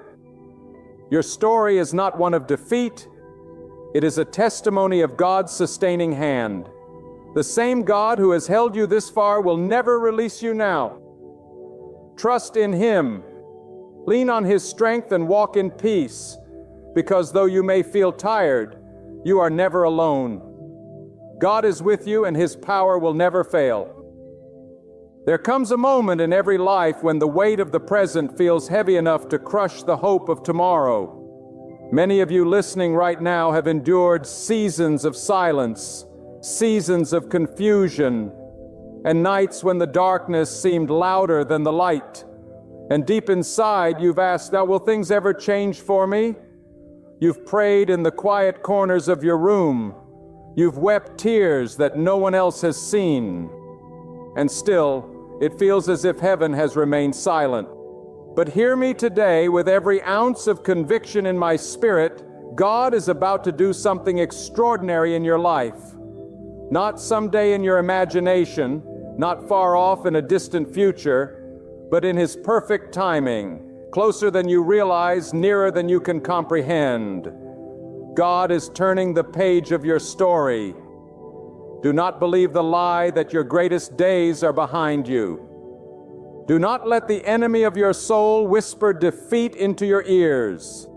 Your story is not one of defeat. It is a testimony of God's sustaining hand. The same God who has held you this far will never release you now. Trust in Him. Lean on His strength and walk in peace, because though you may feel tired, you are never alone. God is with you, and His power will never fail. There comes a moment in every life when the weight of the present feels heavy enough to crush the hope of tomorrow. Many of you listening right now have endured seasons of silence, seasons of confusion, and nights when the darkness seemed louder than the light. And deep inside, you've asked, "Now, will things ever change for me?" You've prayed in the quiet corners of your room. You've wept tears that no one else has seen. And still, it feels as if heaven has remained silent. But hear me today with every ounce of conviction in my spirit. God is about to do something extraordinary in your life. Not someday in your imagination, not far off in a distant future, but in His perfect timing, closer than you realize, nearer than you can comprehend. God is turning the page of your story. Do not believe the lie that your greatest days are behind you. Do not let the enemy of your soul whisper defeat into your ears.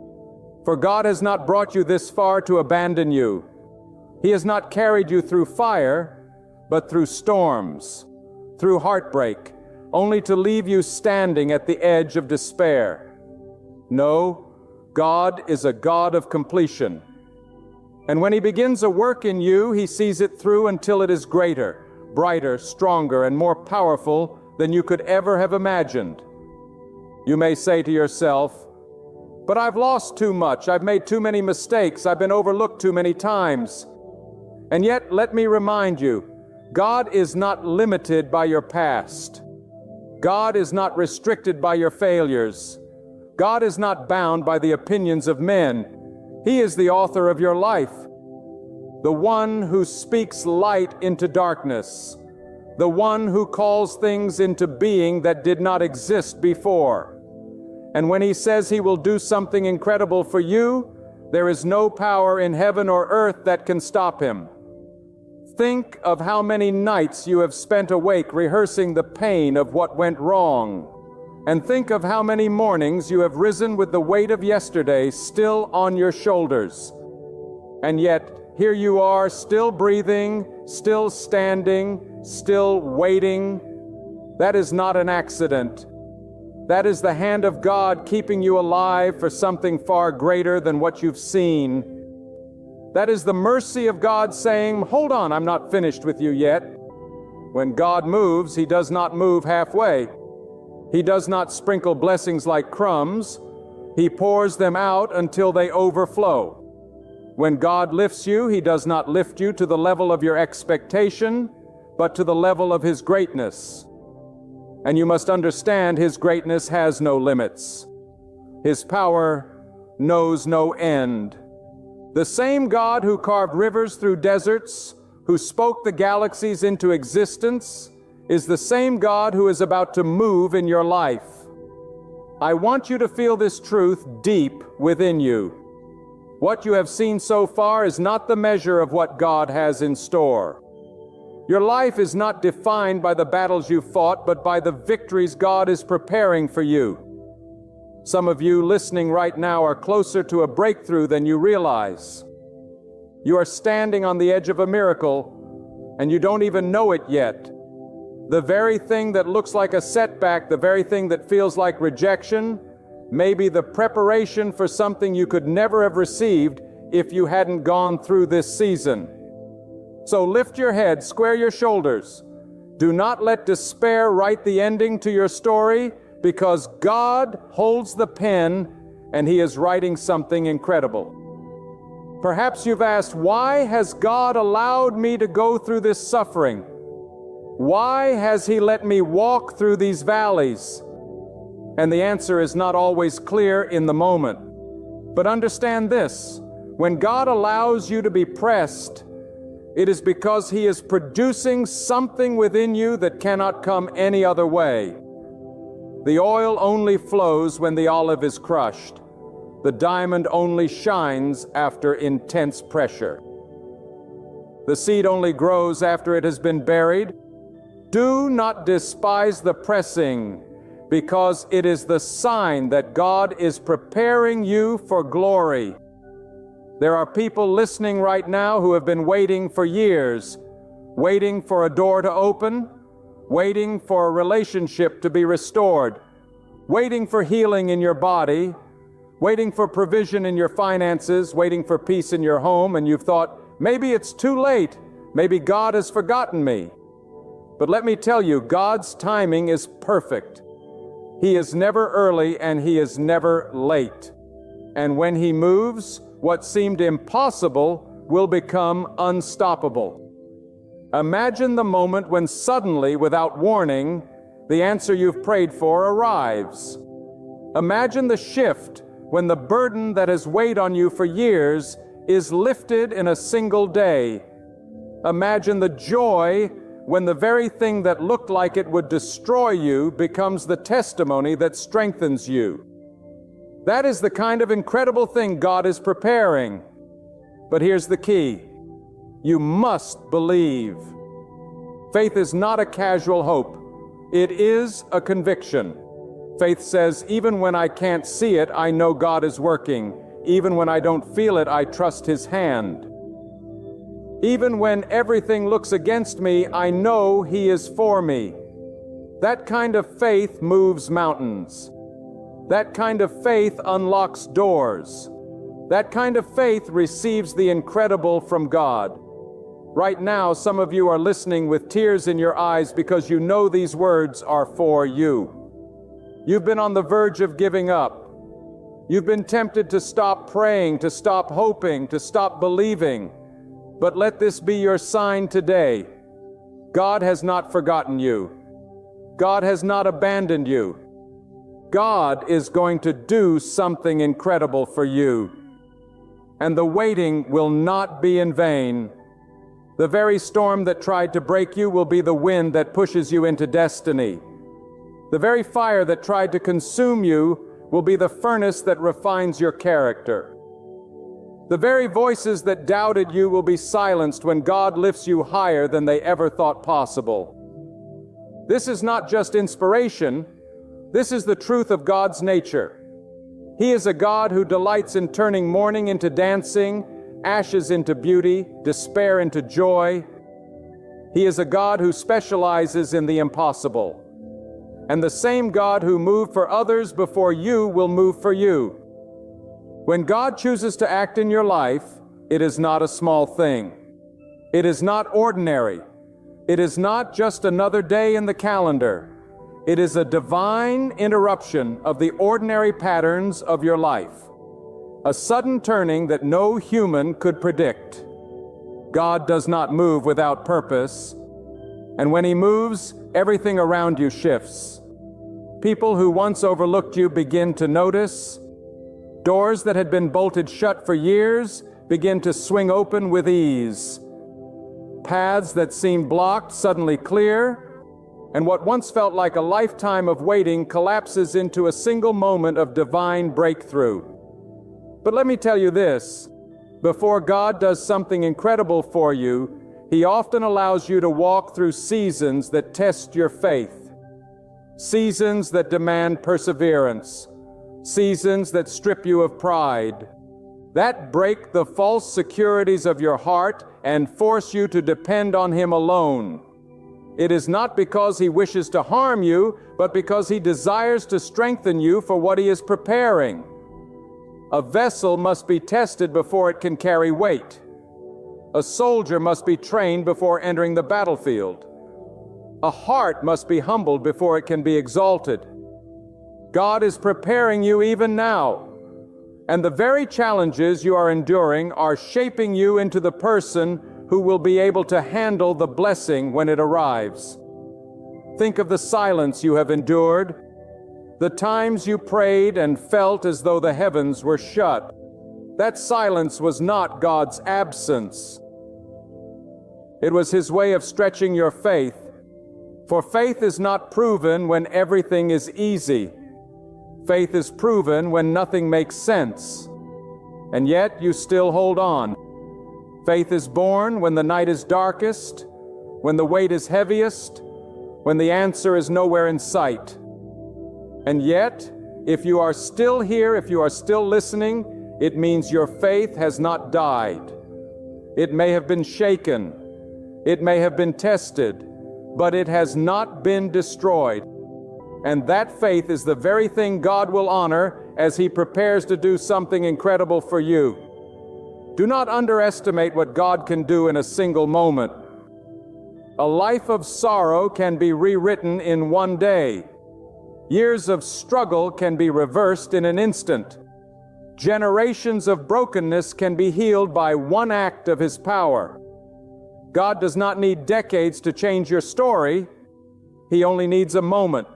For God has not brought you this far to abandon you. He has not carried you through fire, but through storms, through heartbreak, only to leave you standing at the edge of despair. No, God is a God of completion. And when He begins a work in you, He sees it through until it is greater, brighter, stronger, and more powerful than you could ever have imagined. You may say to yourself, "But I've lost too much. I've made too many mistakes. I've been overlooked too many times." And yet, let me remind you, God is not limited by your past. God is not restricted by your failures. God is not bound by the opinions of men. He is the author of your life, the one who speaks light into darkness, the one who calls things into being that did not exist before. And when He says He will do something incredible for you, there is no power in heaven or earth that can stop Him. Think of how many nights you have spent awake rehearsing the pain of what went wrong. And think of how many mornings you have risen with the weight of yesterday still on your shoulders. And yet, here you are, still breathing, still standing, still waiting. That is not an accident. That is the hand of God keeping you alive for something far greater than what you've seen. That is the mercy of God saying, hold on, I'm not finished with you yet. When God moves, He does not move halfway. He does not sprinkle blessings like crumbs. He pours them out until they overflow. When God lifts you, He does not lift you to the level of your expectation, but to the level of His greatness. And you must understand His greatness has no limits. His power knows no end. The same God who carved rivers through deserts, who spoke the galaxies into existence, is the same God who is about to move in your life. I want you to feel this truth deep within you. What you have seen so far is not the measure of what God has in store. Your life is not defined by the battles you fought, but by the victories God is preparing for you. Some of you listening right now are closer to a breakthrough than you realize. You are standing on the edge of a miracle, and you don't even know it yet. The very thing that looks like a setback, the very thing that feels like rejection, may be the preparation for something you could never have received if you hadn't gone through this season. So lift your head, square your shoulders. Do not let despair write the ending to your story, because God holds the pen and He is writing something incredible. Perhaps you've asked, why has God allowed me to go through this suffering? Why has He let me walk through these valleys? And the answer is not always clear in the moment. But understand this, when God allows you to be pressed, it is because He is producing something within you that cannot come any other way. The oil only flows when the olive is crushed. The diamond only shines after intense pressure. The seed only grows after it has been buried. Do not despise the pressing, because it is the sign that God is preparing you for glory. There are people listening right now who have been waiting for years, waiting for a door to open, waiting for a relationship to be restored, waiting for healing in your body, waiting for provision in your finances, waiting for peace in your home, and you've thought, maybe it's too late, maybe God has forgotten me. But let me tell you, God's timing is perfect. He is never early and He is never late. And when He moves, what seemed impossible will become unstoppable. Imagine the moment when suddenly, without warning, the answer you've prayed for arrives. Imagine the shift when the burden that has weighed on you for years is lifted in a single day. Imagine the joy when the very thing that looked like it would destroy you becomes the testimony that strengthens you. That is the kind of incredible thing God is preparing. But here's the key. You must believe. Faith is not a casual hope. It is a conviction. Faith says, even when I can't see it, I know God is working. Even when I don't feel it, I trust His hand. Even when everything looks against me, I know He is for me. That kind of faith moves mountains. That kind of faith unlocks doors. That kind of faith receives the incredible from God. Right now, some of you are listening with tears in your eyes because you know these words are for you. You've been on the verge of giving up. You've been tempted to stop praying, to stop hoping, to stop believing. But let this be your sign today. God has not forgotten you. God has not abandoned you. God is going to do something incredible for you. And the waiting will not be in vain. The very storm that tried to break you will be the wind that pushes you into destiny. The very fire that tried to consume you will be the furnace that refines your character. The very voices that doubted you will be silenced when God lifts you higher than they ever thought possible. This is not just inspiration, this is the truth of God's nature. He is a God who delights in turning mourning into dancing, ashes into beauty, despair into joy. He is a God who specializes in the impossible. And the same God who moved for others before you will move for you. When God chooses to act in your life, it is not a small thing. It is not ordinary. It is not just another day in the calendar. It is a divine interruption of the ordinary patterns of your life. A sudden turning that no human could predict. God does not move without purpose. And when He moves, everything around you shifts. People who once overlooked you begin to notice. Doors that had been bolted shut for years begin to swing open with ease. Paths that seemed blocked suddenly clear, and what once felt like a lifetime of waiting collapses into a single moment of divine breakthrough. But let me tell you this, before God does something incredible for you, He often allows you to walk through seasons that test your faith. Seasons that demand perseverance. Seasons that strip you of pride. That break the false securities of your heart and force you to depend on Him alone. It is not because He wishes to harm you, but because He desires to strengthen you for what He is preparing. A vessel must be tested before it can carry weight. A soldier must be trained before entering the battlefield. A heart must be humbled before it can be exalted. God is preparing you even now. And the very challenges you are enduring are shaping you into the person who will be able to handle the blessing when it arrives. Think of the silence you have endured, the times you prayed and felt as though the heavens were shut. That silence was not God's absence. It was His way of stretching your faith. For faith is not proven when everything is easy. Faith is proven when nothing makes sense. And yet you still hold on. Faith is born when the night is darkest, when the weight is heaviest, when the answer is nowhere in sight. And yet, if you are still here, if you are still listening, it means your faith has not died. It may have been shaken. It may have been tested, but it has not been destroyed. And that faith is the very thing God will honor as He prepares to do something incredible for you. Do not underestimate what God can do in a single moment. A life of sorrow can be rewritten in one day. Years of struggle can be reversed in an instant. Generations of brokenness can be healed by one act of His power. God does not need decades to change your story. He only needs a moment.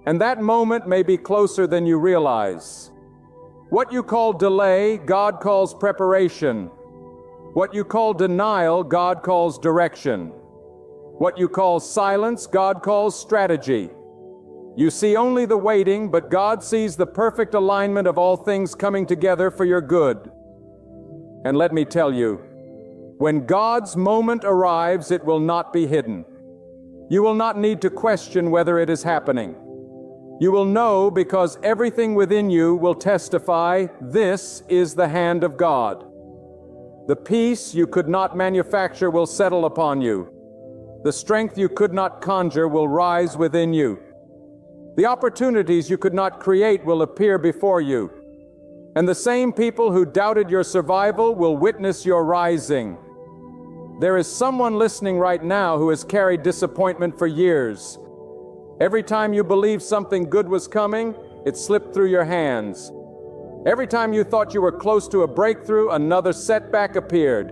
And that moment may be closer than you realize. What you call delay, God calls preparation. What you call denial, God calls direction. What you call silence, God calls strategy. You see only the waiting, but God sees the perfect alignment of all things coming together for your good. And let me tell you, when God's moment arrives, it will not be hidden. You will not need to question whether it is happening. You will know because everything within you will testify, this is the hand of God. The peace you could not manufacture will settle upon you. The strength you could not conjure will rise within you. The opportunities you could not create will appear before you. And the same people who doubted your survival will witness your rising. There is someone listening right now who has carried disappointment for years. Every time you believed something good was coming, it slipped through your hands. Every time you thought you were close to a breakthrough, another setback appeared.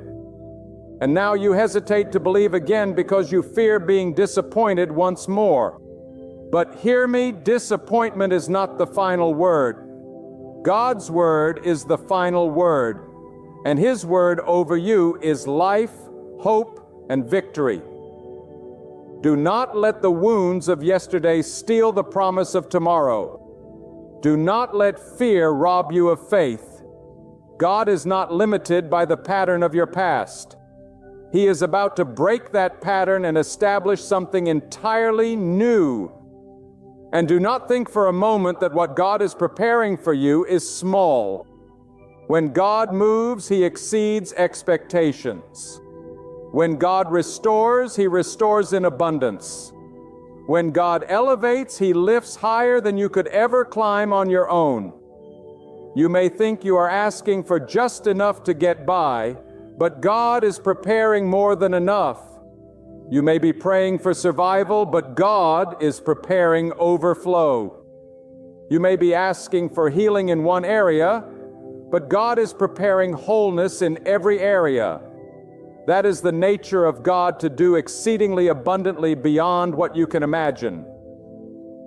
And now you hesitate to believe again because you fear being disappointed once more. But hear me, disappointment is not the final word. God's word is the final word, and His word over you is life, hope, and victory. Do not let the wounds of yesterday steal the promise of tomorrow. Do not let fear rob you of faith. God is not limited by the pattern of your past. He is about to break that pattern and establish something entirely new. And do not think for a moment that what God is preparing for you is small. When God moves, He exceeds expectations. When God restores, He restores in abundance. When God elevates, He lifts higher than you could ever climb on your own. You may think you are asking for just enough to get by, but God is preparing more than enough. You may be praying for survival, but God is preparing overflow. You may be asking for healing in one area, but God is preparing wholeness in every area. That is the nature of God, to do exceedingly abundantly beyond what you can imagine.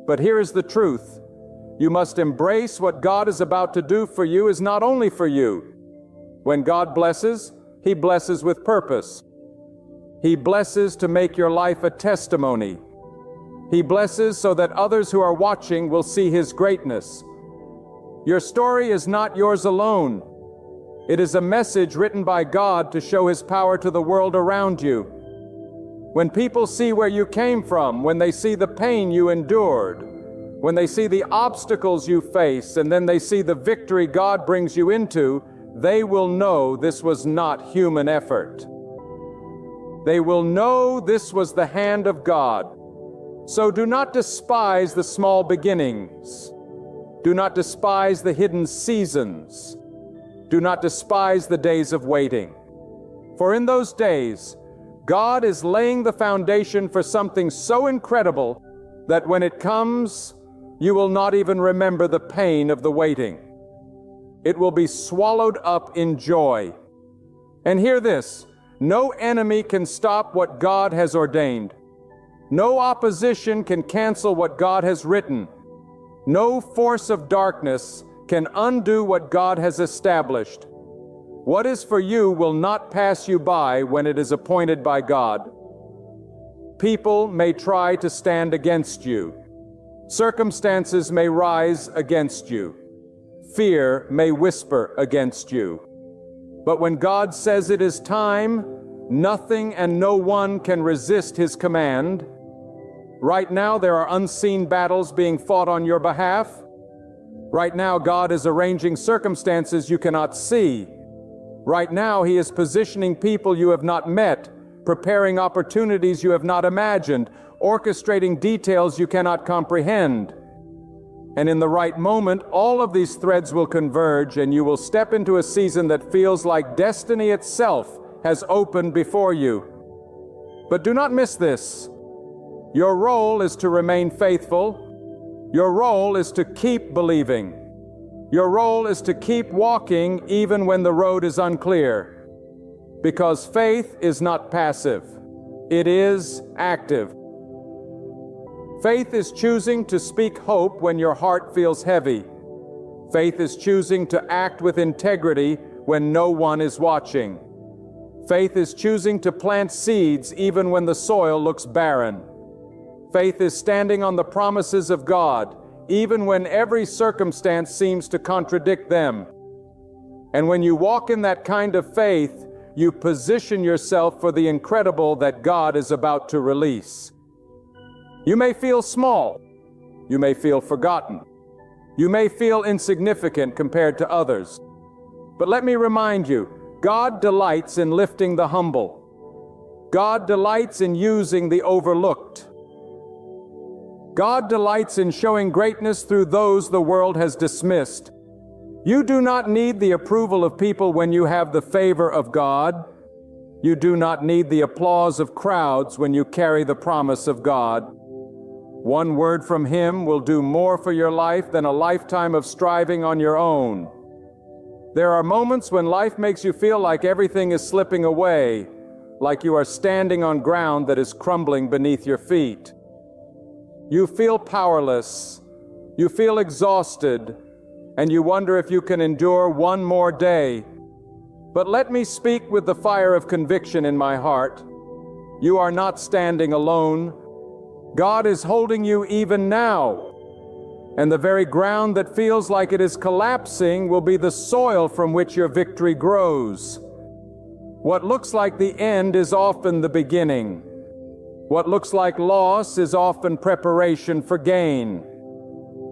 But here is the truth. You must embrace what God is about to do for you is not only for you. When God blesses, He blesses with purpose. He blesses to make your life a testimony. He blesses so that others who are watching will see His greatness. Your story is not yours alone. It is a message written by God to show His power to the world around you. When people see where you came from, when they see the pain you endured, when they see the obstacles you face, and then they see the victory God brings you into, they will know this was not human effort. They will know this was the hand of God. So do not despise the small beginnings. Do not despise the hidden seasons. Do not despise the days of waiting. For in those days, God is laying the foundation for something so incredible that when it comes, you will not even remember the pain of the waiting. It will be swallowed up in joy. And hear this, no enemy can stop what God has ordained. No opposition can cancel what God has written. No force of darkness can undo what God has established. What is for you will not pass you by when it is appointed by God. People may try to stand against you. Circumstances may rise against you. Fear may whisper against you. But when God says it is time, nothing and no one can resist His command. Right now, there are unseen battles being fought on your behalf. Right now, God is arranging circumstances you cannot see. Right now, He is positioning people you have not met, preparing opportunities you have not imagined, orchestrating details you cannot comprehend. And in the right moment, all of these threads will converge, and you will step into a season that feels like destiny itself has opened before you. But do not miss this. Your role is to remain faithful. Your role is to keep believing. Your role is to keep walking even when the road is unclear. Because faith is not passive. It is active. Faith is choosing to speak hope when your heart feels heavy. Faith is choosing to act with integrity when no one is watching. Faith is choosing to plant seeds even when the soil looks barren. Faith is standing on the promises of God, even when every circumstance seems to contradict them. And when you walk in that kind of faith, you position yourself for the incredible that God is about to release. You may feel small. You may feel forgotten. You may feel insignificant compared to others. But let me remind you, God delights in lifting the humble. God delights in using the overlooked. God delights in showing greatness through those the world has dismissed. You do not need the approval of people when you have the favor of God. You do not need the applause of crowds when you carry the promise of God. One word from Him will do more for your life than a lifetime of striving on your own. There are moments when life makes you feel like everything is slipping away, like you are standing on ground that is crumbling beneath your feet. You feel powerless, you feel exhausted, and you wonder if you can endure one more day. But let me speak with the fire of conviction in my heart. You are not standing alone. God is holding you even now. And the very ground that feels like it is collapsing will be the soil from which your victory grows. What looks like the end is often the beginning. What looks like loss is often preparation for gain.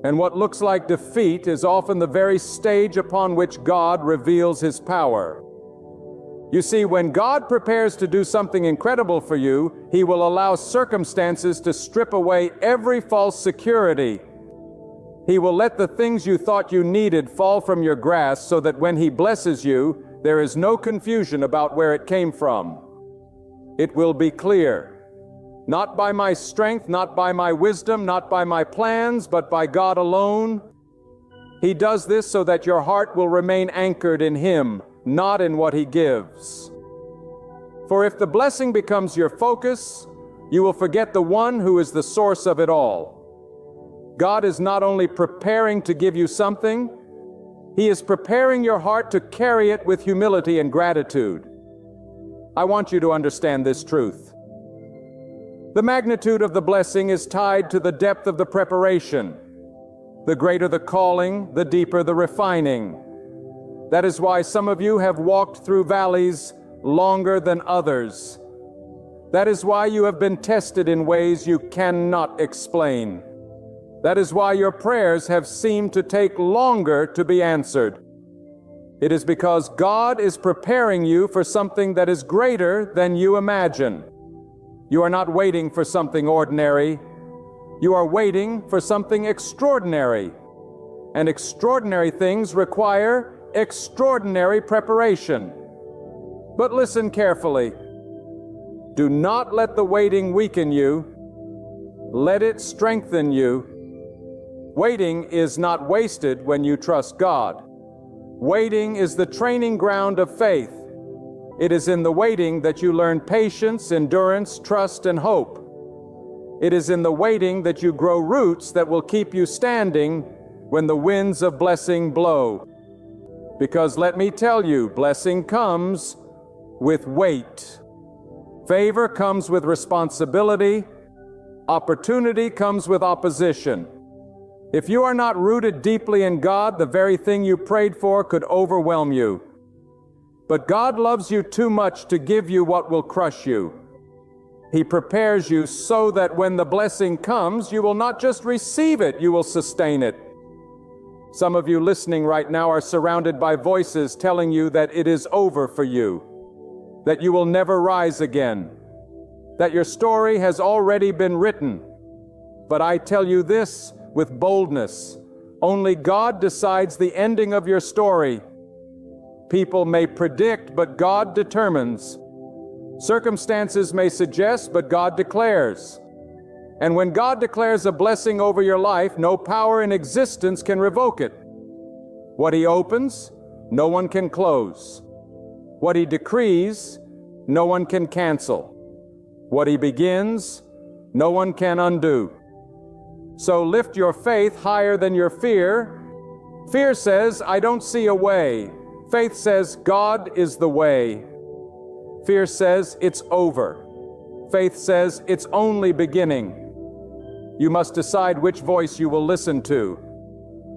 And what looks like defeat is often the very stage upon which God reveals His power. You see, when God prepares to do something incredible for you, He will allow circumstances to strip away every false security. He will let the things you thought you needed fall from your grasp so that when He blesses you, there is no confusion about where it came from. It will be clear. Not by my strength, not by my wisdom, not by my plans, but by God alone. He does this so that your heart will remain anchored in Him, not in what He gives. For if the blessing becomes your focus, you will forget the one who is the source of it all. God is not only preparing to give you something, He is preparing your heart to carry it with humility and gratitude. I want you to understand this truth. The magnitude of the blessing is tied to the depth of the preparation. The greater the calling, the deeper the refining. That is why some of you have walked through valleys longer than others. That is why you have been tested in ways you cannot explain. That is why your prayers have seemed to take longer to be answered. It is because God is preparing you for something that is greater than you imagine. You are not waiting for something ordinary. You are waiting for something extraordinary. And extraordinary things require extraordinary preparation. But listen carefully. Do not let the waiting weaken you. Let it strengthen you. Waiting is not wasted when you trust God. Waiting is the training ground of faith. It is in the waiting that you learn patience, endurance, trust, and hope. It is in the waiting that you grow roots that will keep you standing when the winds of blessing blow. Because let me tell you, blessing comes with weight. Favor comes with responsibility. Opportunity comes with opposition. If you are not rooted deeply in God, the very thing you prayed for could overwhelm you. But God loves you too much to give you what will crush you. He prepares you so that when the blessing comes, you will not just receive it, you will sustain it. Some of you listening right now are surrounded by voices telling you that it is over for you, that you will never rise again, that your story has already been written. But I tell you this with boldness, only God decides the ending of your story. People may predict, but God determines. Circumstances may suggest, but God declares. And when God declares a blessing over your life, no power in existence can revoke it. What He opens, no one can close. What He decrees, no one can cancel. What He begins, no one can undo. So lift your faith higher than your fear. Fear says, I don't see a way. Faith says, God is the way. Fear says, it's over. Faith says, it's only beginning. You must decide which voice you will listen to.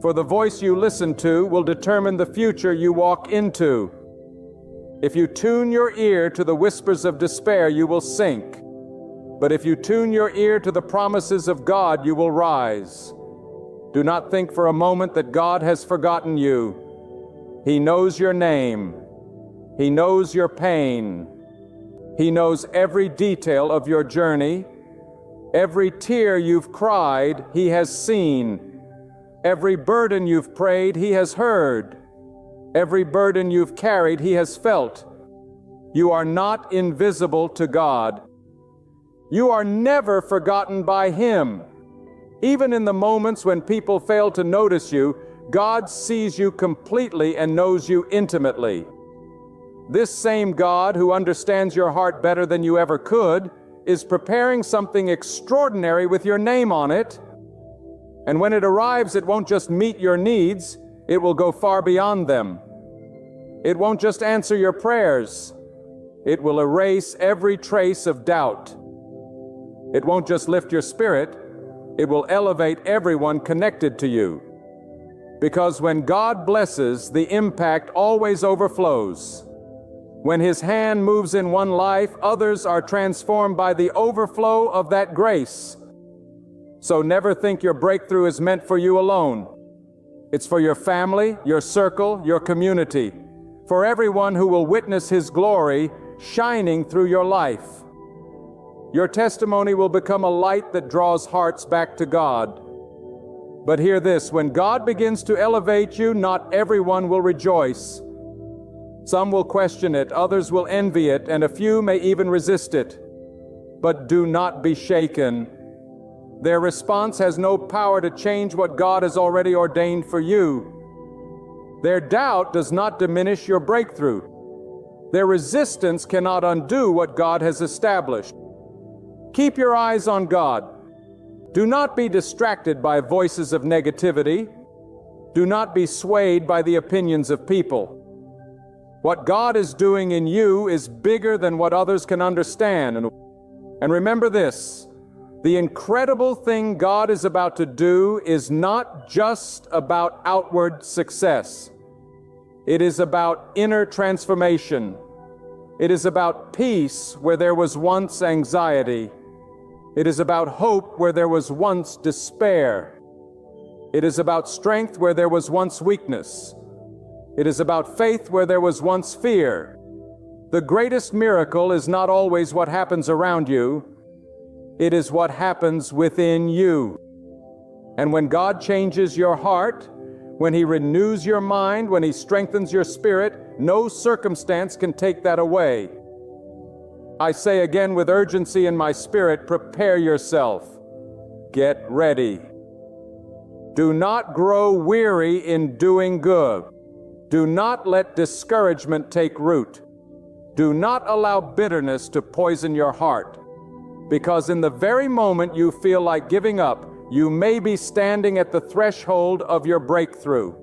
For the voice you listen to will determine the future you walk into. If you tune your ear to the whispers of despair, you will sink. But if you tune your ear to the promises of God, you will rise. Do not think for a moment that God has forgotten you. He knows your name. He knows your pain. He knows every detail of your journey. Every tear you've cried, He has seen. Every burden you've prayed, He has heard. Every burden you've carried, He has felt. You are not invisible to God. You are never forgotten by Him. Even in the moments when people fail to notice you, God sees you completely and knows you intimately. This same God, who understands your heart better than you ever could, is preparing something extraordinary with your name on it. And when it arrives, it won't just meet your needs, it will go far beyond them. It won't just answer your prayers, it will erase every trace of doubt. It won't just lift your spirit, It will elevate everyone connected to you. Because when God blesses, the impact always overflows. When His hand moves in one life, others are transformed by the overflow of that grace. So never think your breakthrough is meant for you alone. It's for your family, your circle, your community, for everyone who will witness His glory shining through your life. Your testimony will become a light that draws hearts back to God. But hear this, when God begins to elevate you, not everyone will rejoice. Some will question it, others will envy it, and a few may even resist it. But do not be shaken. Their response has no power to change what God has already ordained for you. Their doubt does not diminish your breakthrough. Their resistance cannot undo what God has established. Keep your eyes on God. Do not be distracted by voices of negativity. Do not be swayed by the opinions of people. What God is doing in you is bigger than what others can understand. And remember this, the incredible thing God is about to do is not just about outward success. It is about inner transformation. It is about peace where there was once anxiety. It is about hope where there was once despair. It is about strength where there was once weakness. It is about faith where there was once fear. The greatest miracle is not always what happens around you. It is what happens within you. And when God changes your heart, when He renews your mind, when He strengthens your spirit, no circumstance can take that away. I say again with urgency in my spirit, prepare yourself. Get ready. Do not grow weary in doing good. Do not let discouragement take root. Do not allow bitterness to poison your heart. Because in the very moment you feel like giving up, you may be standing at the threshold of your breakthrough.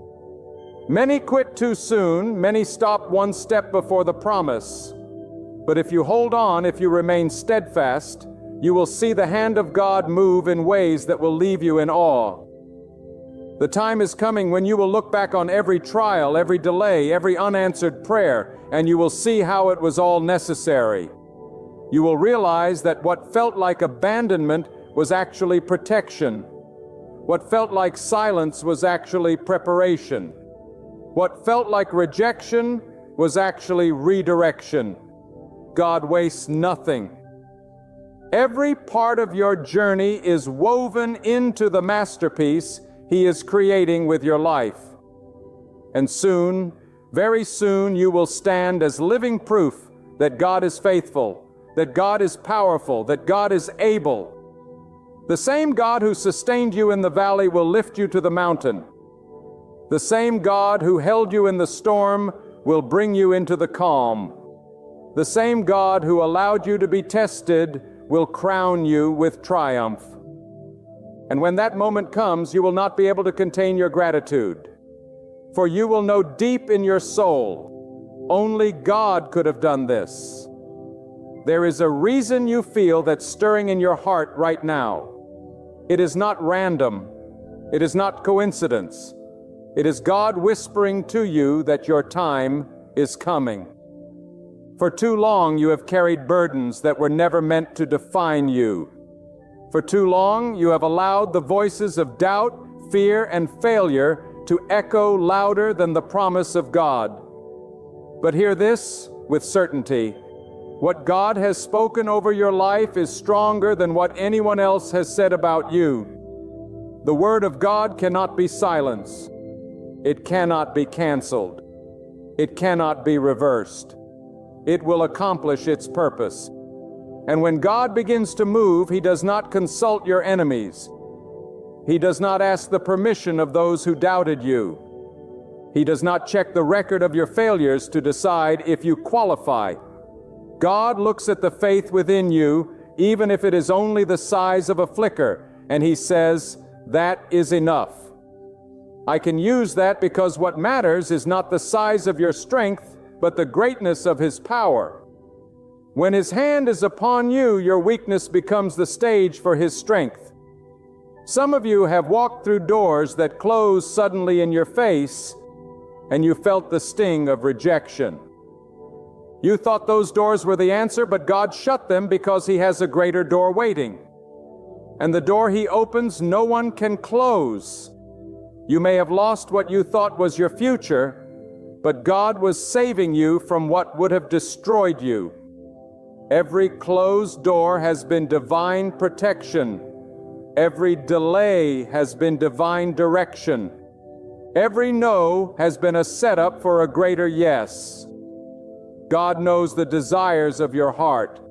Many quit too soon, many stop one step before the promise. But if you hold on, if you remain steadfast, you will see the hand of God move in ways that will leave you in awe. The time is coming when you will look back on every trial, every delay, every unanswered prayer, and you will see how it was all necessary. You will realize that what felt like abandonment was actually protection. What felt like silence was actually preparation. What felt like rejection was actually redirection. God wastes nothing. Every part of your journey is woven into the masterpiece He is creating with your life. And soon, very soon, you will stand as living proof that God is faithful, that God is powerful, that God is able. The same God who sustained you in the valley will lift you to the mountain. The same God who held you in the storm will bring you into the calm. The same God who allowed you to be tested will crown you with triumph. And when that moment comes, you will not be able to contain your gratitude. For you will know deep in your soul, only God could have done this. There is a reason you feel that stirring in your heart right now. It is not random. It is not coincidence. It is God whispering to you that your time is coming. For too long you have carried burdens that were never meant to define you. For too long you have allowed the voices of doubt, fear, and failure to echo louder than the promise of God. But hear this with certainty. What God has spoken over your life is stronger than what anyone else has said about you. The Word of God cannot be silenced. It cannot be canceled. It cannot be reversed. It will accomplish its purpose. And when God begins to move, He does not consult your enemies. He does not ask the permission of those who doubted you. He does not check the record of your failures to decide if you qualify. God looks at the faith within you, even if it is only the size of a flicker, and He says, "That is enough." I can use that because what matters is not the size of your strength, but the greatness of His power. When His hand is upon you, your weakness becomes the stage for His strength. Some of you have walked through doors that closed suddenly in your face, and you felt the sting of rejection. You thought those doors were the answer, but God shut them because He has a greater door waiting. And the door He opens, no one can close. You may have lost what you thought was your future, but God was saving you from what would have destroyed you. Every closed door has been divine protection. Every delay has been divine direction. Every no has been a setup for a greater yes. God knows the desires of your heart.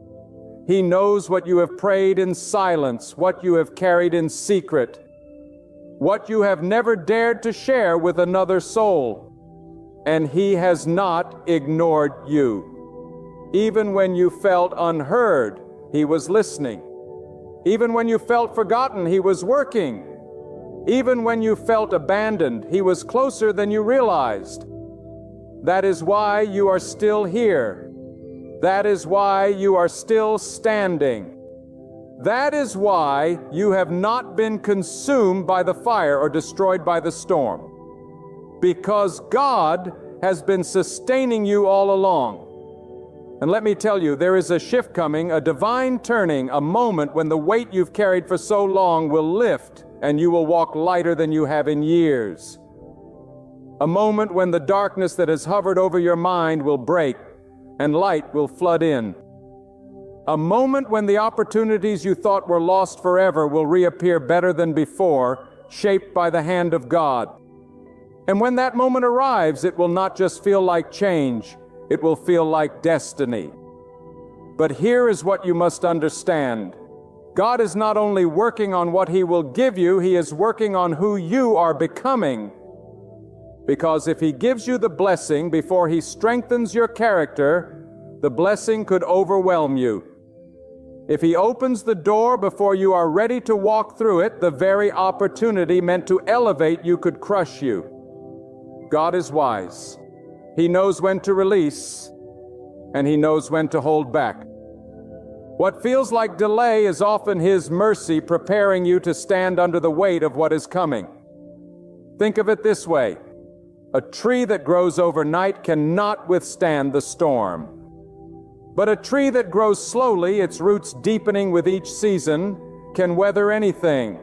He knows what you have prayed in silence, what you have carried in secret, what you have never dared to share with another soul. And He has not ignored you. Even when you felt unheard, He was listening. Even when you felt forgotten, He was working. Even when you felt abandoned, He was closer than you realized. That is why you are still here. That is why you are still standing. That is why you have not been consumed by the fire or destroyed by the storm. Because God has been sustaining you all along. And let me tell you, there is a shift coming, a divine turning, a moment when the weight you've carried for so long will lift and you will walk lighter than you have in years. A moment when the darkness that has hovered over your mind will break and light will flood in. A moment when the opportunities you thought were lost forever will reappear better than before, shaped by the hand of God. And when that moment arrives, it will not just feel like change, it will feel like destiny. But here is what you must understand. God is not only working on what He will give you, He is working on who you are becoming. Because if He gives you the blessing before He strengthens your character, the blessing could overwhelm you. If He opens the door before you are ready to walk through it, the very opportunity meant to elevate you could crush you. God is wise. He knows when to release, and He knows when to hold back. What feels like delay is often His mercy preparing you to stand under the weight of what is coming. Think of it this way. A tree that grows overnight cannot withstand the storm. But a tree that grows slowly, its roots deepening with each season, can weather anything.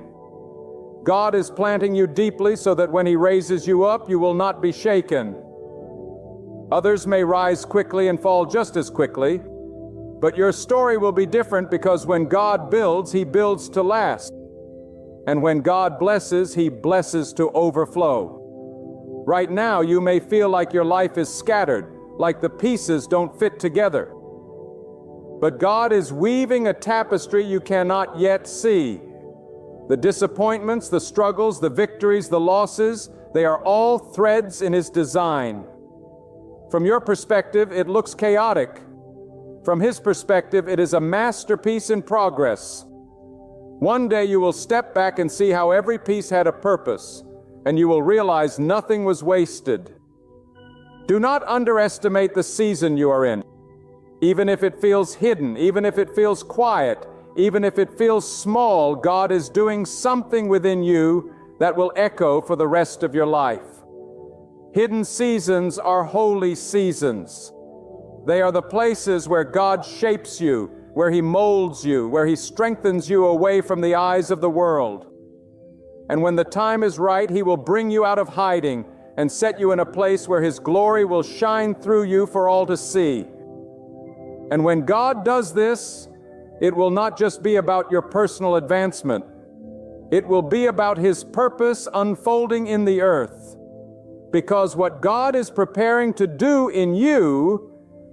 God is planting you deeply so that when He raises you up, you will not be shaken. Others may rise quickly and fall just as quickly, but your story will be different because when God builds, He builds to last. And when God blesses, He blesses to overflow. Right now, you may feel like your life is scattered, like the pieces don't fit together. But God is weaving a tapestry you cannot yet see. The disappointments, the struggles, the victories, the losses, they are all threads in His design. From your perspective, it looks chaotic. From His perspective, it is a masterpiece in progress. One day you will step back and see how every piece had a purpose, and you will realize nothing was wasted. Do not underestimate the season you are in. Even if it feels hidden, even if it feels quiet, even if it feels small, God is doing something within you that will echo for the rest of your life. Hidden seasons are holy seasons. They are the places where God shapes you, where He molds you, where He strengthens you away from the eyes of the world. And when the time is right, He will bring you out of hiding and set you in a place where His glory will shine through you for all to see. And when God does this, it will not just be about your personal advancement. It will be about His purpose unfolding in the earth. Because what God is preparing to do in you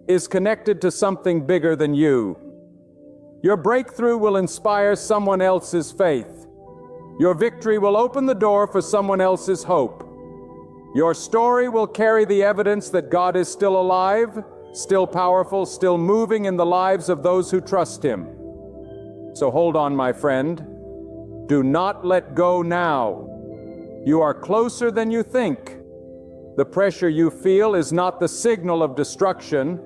is connected to something bigger than you. Your breakthrough will inspire someone else's faith. Your victory will open the door for someone else's hope. Your story will carry the evidence that God is still alive, still powerful, still moving in the lives of those who trust Him. So hold on, my friend. Do not let go now. You are closer than you think. The pressure you feel is not the signal of destruction.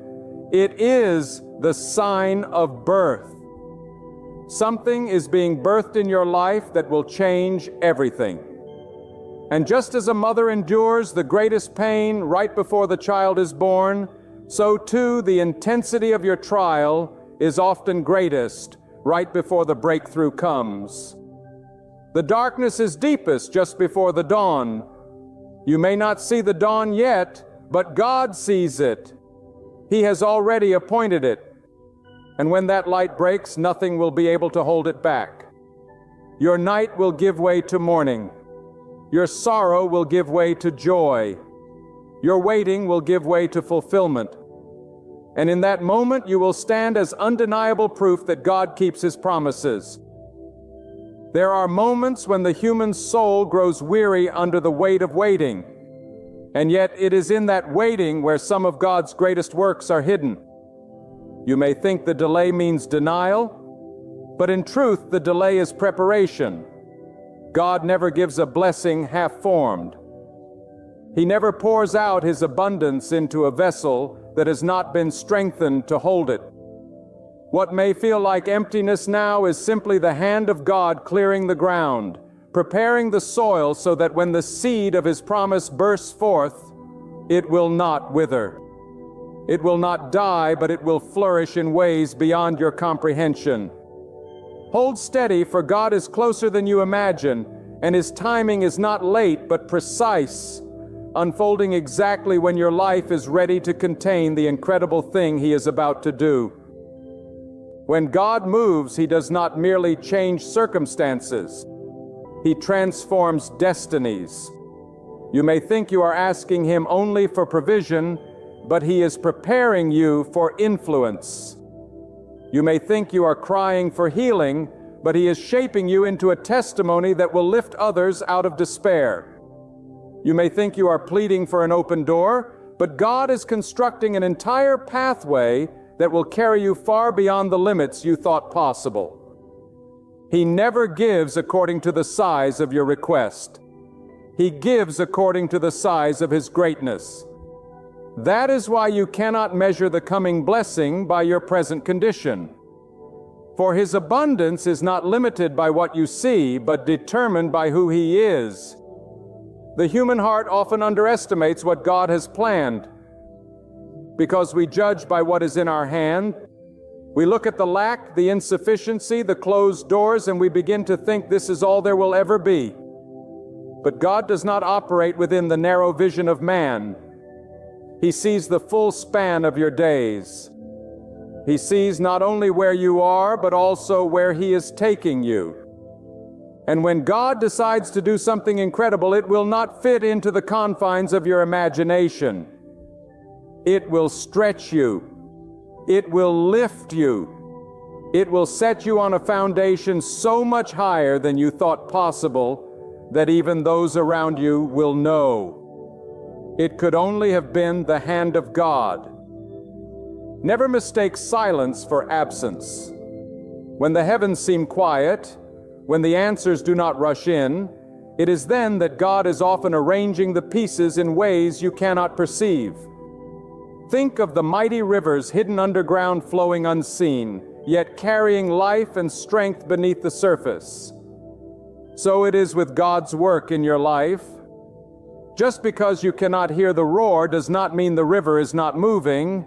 It is the sign of birth. Something is being birthed in your life that will change everything. And just as a mother endures the greatest pain right before the child is born, so too the intensity of your trial is often greatest right before the breakthrough comes. The darkness is deepest just before the dawn. You may not see the dawn yet, but God sees it. He has already appointed it. And when that light breaks, nothing will be able to hold it back. Your night will give way to morning. Your sorrow will give way to joy. Your waiting will give way to fulfillment. And in that moment, you will stand as undeniable proof that God keeps His promises. There are moments when the human soul grows weary under the weight of waiting. And yet it is in that waiting where some of God's greatest works are hidden. You may think the delay means denial, but in truth, the delay is preparation. God never gives a blessing half-formed. He never pours out His abundance into a vessel that has not been strengthened to hold it. What may feel like emptiness now is simply the hand of God clearing the ground, preparing the soil so that when the seed of His promise bursts forth, it will not wither. It will not die, but it will flourish in ways beyond your comprehension. Hold steady, for God is closer than you imagine, and His timing is not late, but precise, unfolding exactly when your life is ready to contain the incredible thing He is about to do. When God moves, He does not merely change circumstances. He transforms destinies. You may think you are asking Him only for provision, but He is preparing you for influence. You may think you are crying for healing, but He is shaping you into a testimony that will lift others out of despair. You may think you are pleading for an open door, but God is constructing an entire pathway that will carry you far beyond the limits you thought possible. He never gives according to the size of your request. He gives according to the size of His greatness. That is why you cannot measure the coming blessing by your present condition. For His abundance is not limited by what you see, but determined by who He is. The human heart often underestimates what God has planned. Because we judge by what is in our hand, we look at the lack, the insufficiency, the closed doors, and we begin to think this is all there will ever be. But God does not operate within the narrow vision of man. He sees the full span of your days. He sees not only where you are, but also where He is taking you. And when God decides to do something incredible, it will not fit into the confines of your imagination. It will stretch you. It will lift you. It will set you on a foundation so much higher than you thought possible that even those around you will know. It could only have been the hand of God. Never mistake silence for absence. When the heavens seem quiet, when the answers do not rush in, it is then that God is often arranging the pieces in ways you cannot perceive. Think of the mighty rivers hidden underground flowing unseen, yet carrying life and strength beneath the surface. So it is with God's work in your life. Just because you cannot hear the roar does not mean the river is not moving.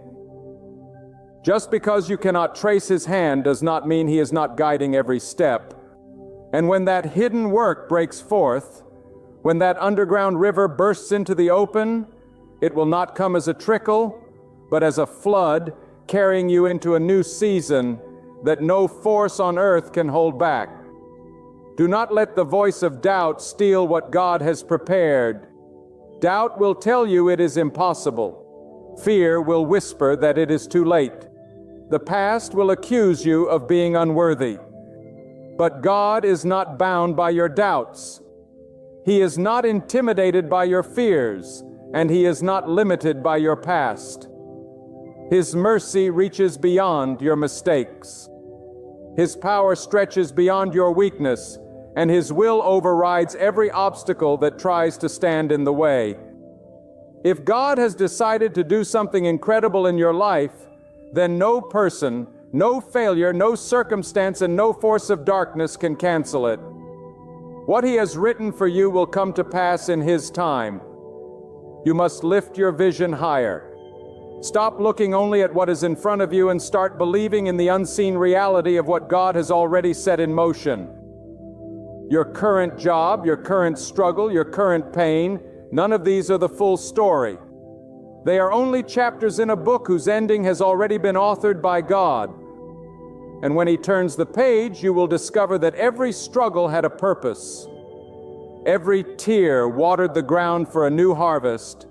Just because you cannot trace His hand does not mean He is not guiding every step. And when that hidden work breaks forth, when that underground river bursts into the open, it will not come as a trickle, but as a flood, carrying you into a new season that no force on earth can hold back. Do not let the voice of doubt steal what God has prepared. Doubt will tell you it is impossible. Fear will whisper that it is too late. The past will accuse you of being unworthy. But God is not bound by your doubts. He is not intimidated by your fears, and He is not limited by your past. His mercy reaches beyond your mistakes. His power stretches beyond your weakness, and His will overrides every obstacle that tries to stand in the way. If God has decided to do something incredible in your life, then no person, No failure, no circumstance, and no force of darkness can cancel it. What He has written for you will come to pass in His time. You must lift your vision higher. Stop looking only at what is in front of you and start believing in the unseen reality of what God has already set in motion. Your current job, your current struggle, your current pain, none of these are the full story. They are only chapters in a book whose ending has already been authored by God. And when He turns the page, you will discover that every struggle had a purpose. Every tear watered the ground for a new harvest,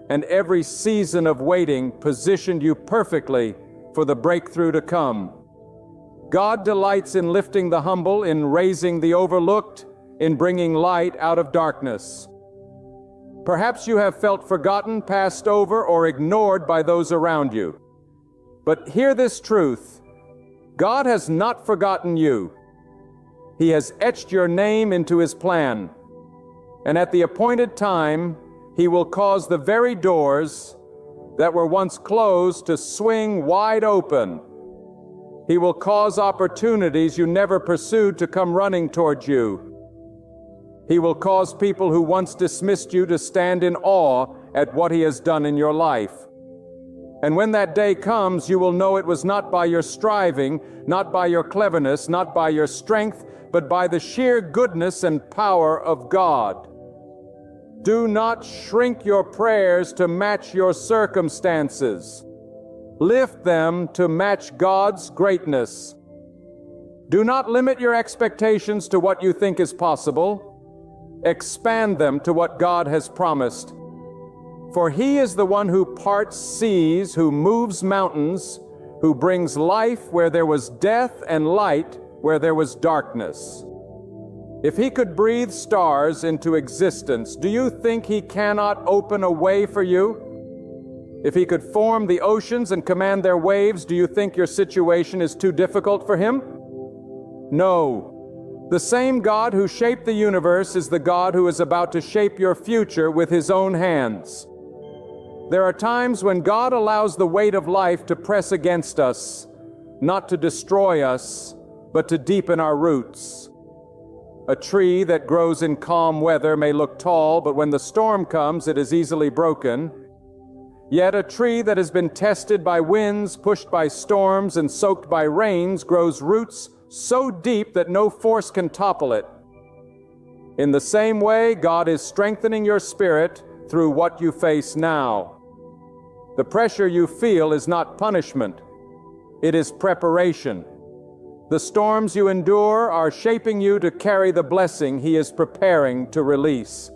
and every season of waiting positioned you perfectly for the breakthrough to come. God delights in lifting the humble, in raising the overlooked, in bringing light out of darkness. Perhaps you have felt forgotten, passed over, or ignored by those around you. But hear this truth: God has not forgotten you. He has etched your name into His plan. And at the appointed time, He will cause the very doors that were once closed to swing wide open. He will cause opportunities you never pursued to come running towards you. He will cause people who once dismissed you to stand in awe at what He has done in your life. And when that day comes, you will know it was not by your striving, not by your cleverness, not by your strength, but by the sheer goodness and power of God. Do not shrink your prayers to match your circumstances. Lift them to match God's greatness. Do not limit your expectations to what you think is possible. Expand them to what God has promised. For He is the one who parts seas, who moves mountains, who brings life where there was death and light where there was darkness. If He could breathe stars into existence, do you think He cannot open a way for you? If He could form the oceans and command their waves, do you think your situation is too difficult for Him? No. The same God who shaped the universe is the God who is about to shape your future with His own hands. There are times when God allows the weight of life to press against us, not to destroy us, but to deepen our roots. A tree that grows in calm weather may look tall, but when the storm comes, it is easily broken. Yet a tree that has been tested by winds, pushed by storms, and soaked by rains grows roots so deep that no force can topple it. In the same way, God is strengthening your spirit through what you face now. The pressure you feel is not punishment. It is preparation. The storms you endure are shaping you to carry the blessing He is preparing to release.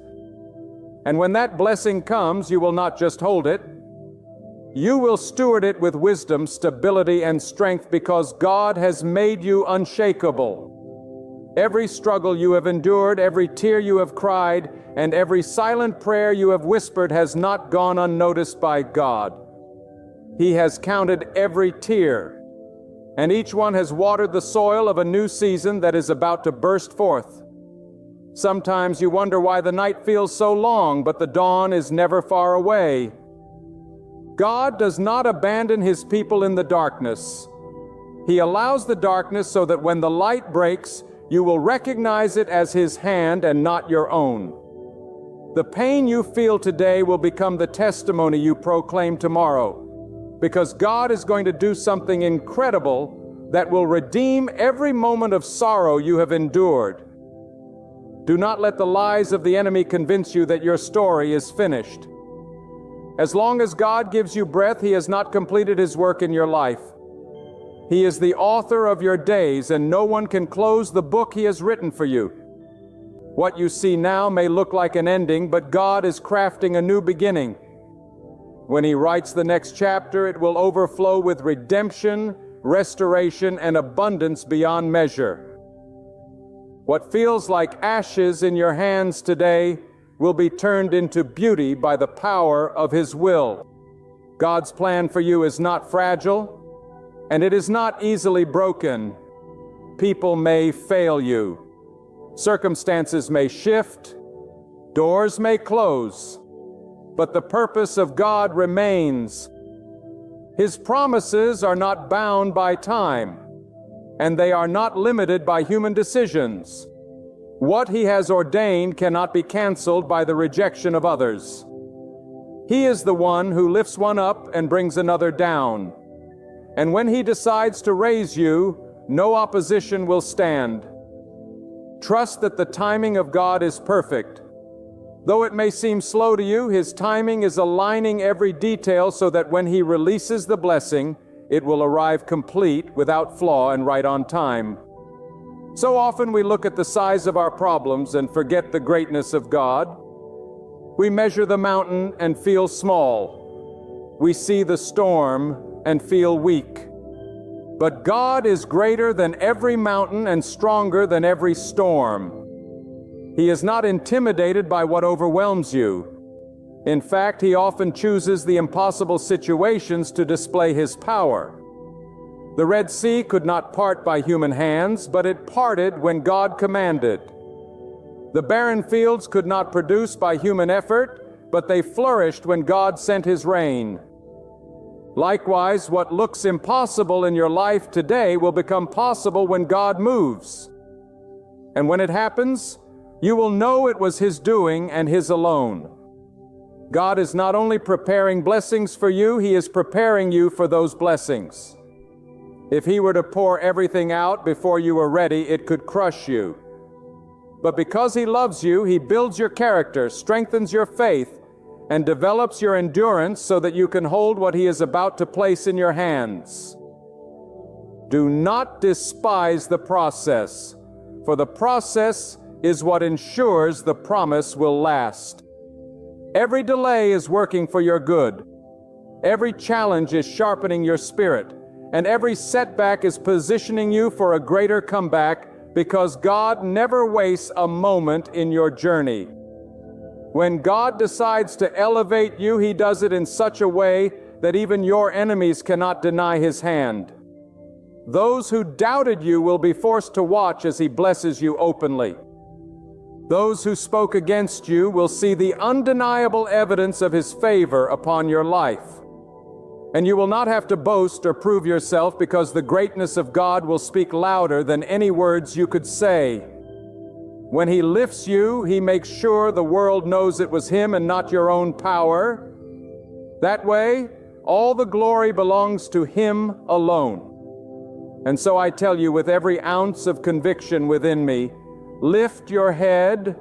And when that blessing comes, you will not just hold it. You will steward it with wisdom, stability, and strength, because God has made you unshakable. Every struggle you have endured, every tear you have cried, and every silent prayer you have whispered has not gone unnoticed by God. He has counted every tear, and each one has watered the soil of a new season that is about to burst forth. Sometimes you wonder why the night feels so long, but the dawn is never far away. God does not abandon His people in the darkness. He allows the darkness so that when the light breaks, you will recognize it as His hand and not your own. The pain you feel today will become the testimony you proclaim tomorrow, because God is going to do something incredible that will redeem every moment of sorrow you have endured. Do not let the lies of the enemy convince you that your story is finished. As long as God gives you breath, He has not completed His work in your life. He is the author of your days, and no one can close the book He has written for you. What you see now may look like an ending, but God is crafting a new beginning. When He writes the next chapter, it will overflow with redemption, restoration, and abundance beyond measure. What feels like ashes in your hands today will be turned into beauty by the power of His will. God's plan for you is not fragile, and it is not easily broken. People may fail you. Circumstances may shift. Doors may close. But the purpose of God remains. His promises are not bound by time, and they are not limited by human decisions. What He has ordained cannot be canceled by the rejection of others. He is the one who lifts one up and brings another down. And when He decides to raise you, no opposition will stand. Trust that the timing of God is perfect. Though it may seem slow to you, His timing is aligning every detail so that when He releases the blessing, it will arrive complete, without flaw, and right on time. So often we look at the size of our problems and forget the greatness of God. We measure the mountain and feel small. We see the storm and feel weak. But God is greater than every mountain and stronger than every storm. He is not intimidated by what overwhelms you. In fact, He often chooses the impossible situations to display His power. The Red Sea could not part by human hands, but it parted when God commanded. The barren fields could not produce by human effort, but they flourished when God sent His rain. Likewise, what looks impossible in your life today will become possible when God moves. And when it happens, you will know it was His doing and His alone. God is not only preparing blessings for you, He is preparing you for those blessings. If He were to pour everything out before you were ready, it could crush you. But because He loves you, He builds your character, strengthens your faith, and develops your endurance so that you can hold what He is about to place in your hands. Do not despise the process, for the process is what ensures the promise will last. Every delay is working for your good. Every challenge is sharpening your spirit, and every setback is positioning you for a greater comeback, because God never wastes a moment in your journey. When God decides to elevate you, He does it in such a way that even your enemies cannot deny His hand. Those who doubted you will be forced to watch as He blesses you openly. Those who spoke against you will see the undeniable evidence of His favor upon your life. And you will not have to boast or prove yourself, because the greatness of God will speak louder than any words you could say. When He lifts you, He makes sure the world knows it was Him and not your own power. That way, all the glory belongs to Him alone. And so I tell you with every ounce of conviction within me, lift your head,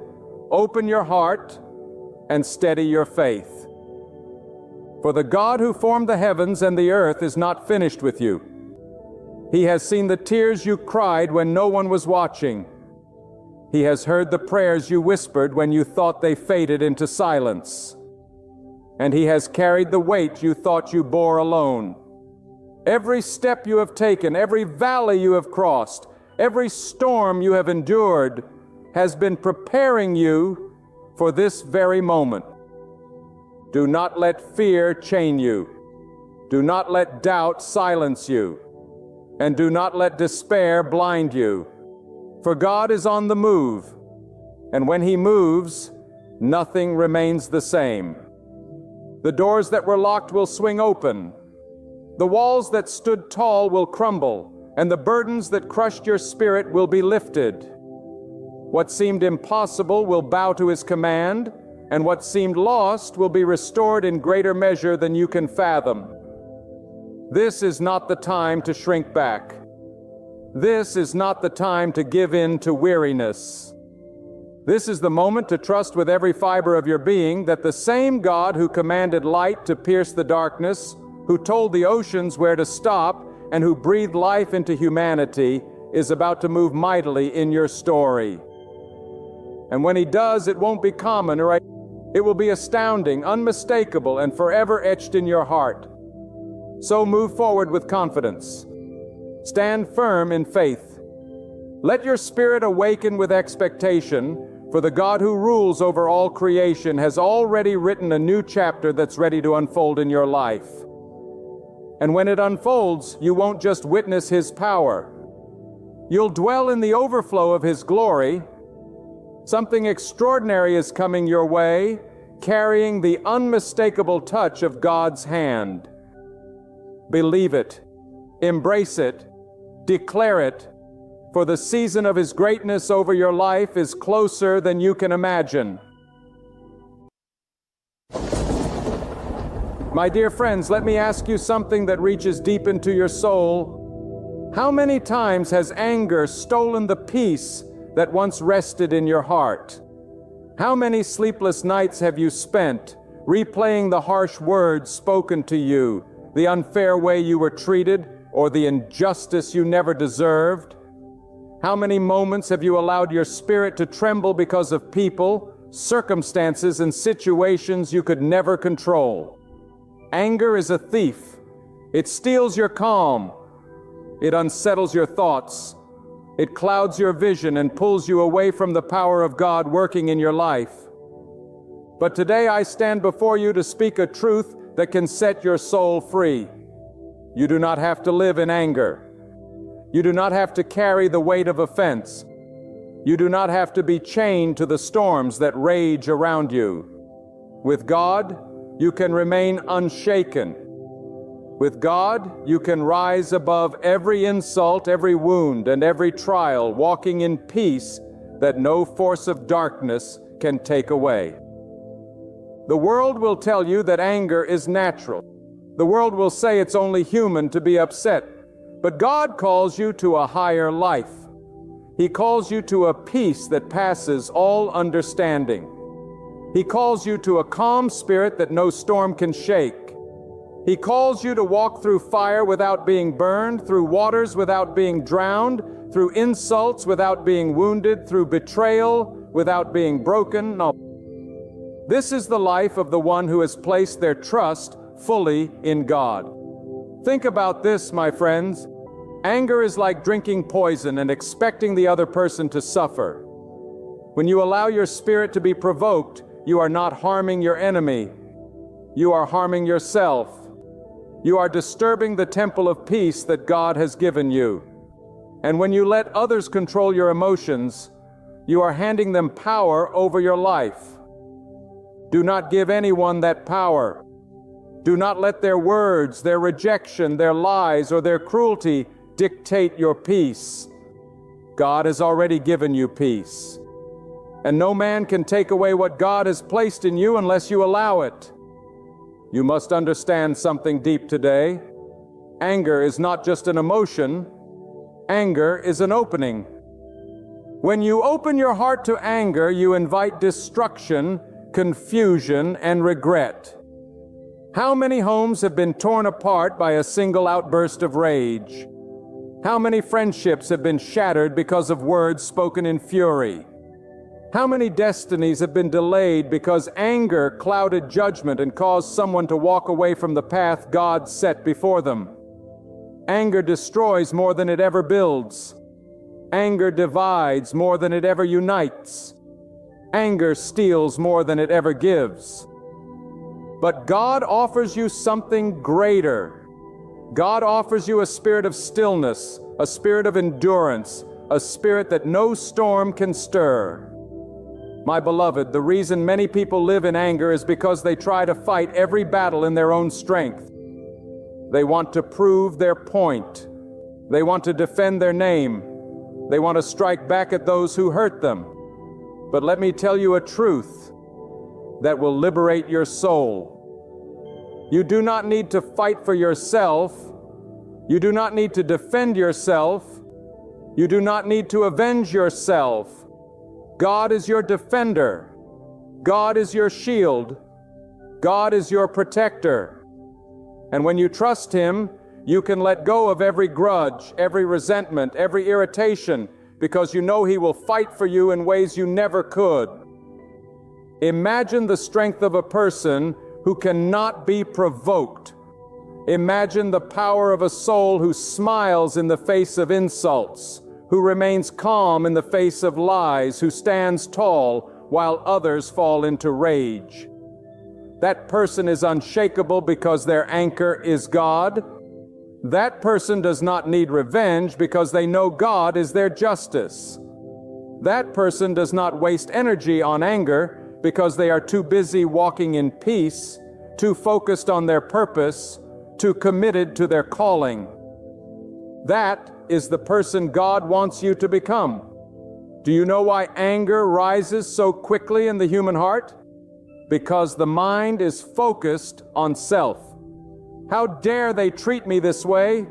open your heart, and steady your faith. For the God who formed the heavens and the earth is not finished with you. He has seen the tears you cried when no one was watching. He has heard the prayers you whispered when you thought they faded into silence. And He has carried the weight you thought you bore alone. Every step you have taken, every valley you have crossed, every storm you have endured has been preparing you for this very moment. Do not let fear chain you. Do not let doubt silence you. And do not let despair blind you. For God is on the move, and when He moves, nothing remains the same. The doors that were locked will swing open. The walls that stood tall will crumble, and the burdens that crushed your spirit will be lifted. What seemed impossible will bow to His command, and what seemed lost will be restored in greater measure than you can fathom. This is not the time to shrink back. This is not the time to give in to weariness. This is the moment to trust with every fiber of your being that the same God who commanded light to pierce the darkness, who told the oceans where to stop, and who breathed life into humanity, is about to move mightily in your story. And when He does, it won't be common, it will be astounding, unmistakable, and forever etched in your heart. So move forward with confidence. Stand firm in faith. Let your spirit awaken with expectation, for the God who rules over all creation has already written a new chapter that's ready to unfold in your life. And when it unfolds, you won't just witness His power. You'll dwell in the overflow of His glory. Something extraordinary is coming your way, carrying the unmistakable touch of God's hand. Believe it, embrace it, declare it, for the season of His greatness over your life is closer than you can imagine. My dear friends, let me ask you something that reaches deep into your soul. How many times has anger stolen the peace that once rested in your heart? How many sleepless nights have you spent replaying the harsh words spoken to you, the unfair way you were treated, or the injustice you never deserved? How many moments have you allowed your spirit to tremble because of people, circumstances, and situations you could never control? Anger is a thief. It steals your calm. It unsettles your thoughts. It clouds your vision and pulls you away from the power of God working in your life. But today I stand before you to speak a truth that can set your soul free. You do not have to live in anger. You do not have to carry the weight of offense. You do not have to be chained to the storms that rage around you. With God, you can remain unshaken. With God, you can rise above every insult, every wound, and every trial, walking in peace that no force of darkness can take away. The world will tell you that anger is natural. The world will say it's only human to be upset. But God calls you to a higher life. He calls you to a peace that passes all understanding. He calls you to a calm spirit that no storm can shake. He calls you to walk through fire without being burned, through waters without being drowned, through insults without being wounded, through betrayal without being broken. No. This is the life of the one who has placed their trust fully in God. Think about this, my friends. Anger is like drinking poison and expecting the other person to suffer. When you allow your spirit to be provoked, you are not harming your enemy. You are harming yourself. You are disturbing the temple of peace that God has given you. And when you let others control your emotions, you are handing them power over your life. Do not give anyone that power. Do not let their words, their rejection, their lies, or their cruelty dictate your peace. God has already given you peace. And no man can take away what God has placed in you unless you allow it. You must understand something deep today. Anger is not just an emotion. Anger is an opening. When you open your heart to anger, you invite destruction, confusion, and regret. How many homes have been torn apart by a single outburst of rage? How many friendships have been shattered because of words spoken in fury? How many destinies have been delayed because anger clouded judgment and caused someone to walk away from the path God set before them? Anger destroys more than it ever builds. Anger divides more than it ever unites. Anger steals more than it ever gives. But God offers you something greater. God offers you a spirit of stillness, a spirit of endurance, a spirit that no storm can stir. My beloved, the reason many people live in anger is because they try to fight every battle in their own strength. They want to prove their point. They want to defend their name. They want to strike back at those who hurt them. But let me tell you a truth that will liberate your soul. You do not need to fight for yourself. You do not need to defend yourself. You do not need to avenge yourself. God is your defender. God is your shield. God is your protector. And when you trust Him, you can let go of every grudge, every resentment, every irritation, because you know He will fight for you in ways you never could. Imagine the strength of a person who cannot be provoked. Imagine the power of a soul who smiles in the face of insults, who remains calm in the face of lies, who stands tall while others fall into rage. That person is unshakable because their anchor is God. That person does not need revenge because they know God is their justice. That person does not waste energy on anger because they are too busy walking in peace, too focused on their purpose, too committed to their calling. That is the person God wants you to become. Do you know why anger rises so quickly in the human heart? Because the mind is focused on self. How dare they treat me this way?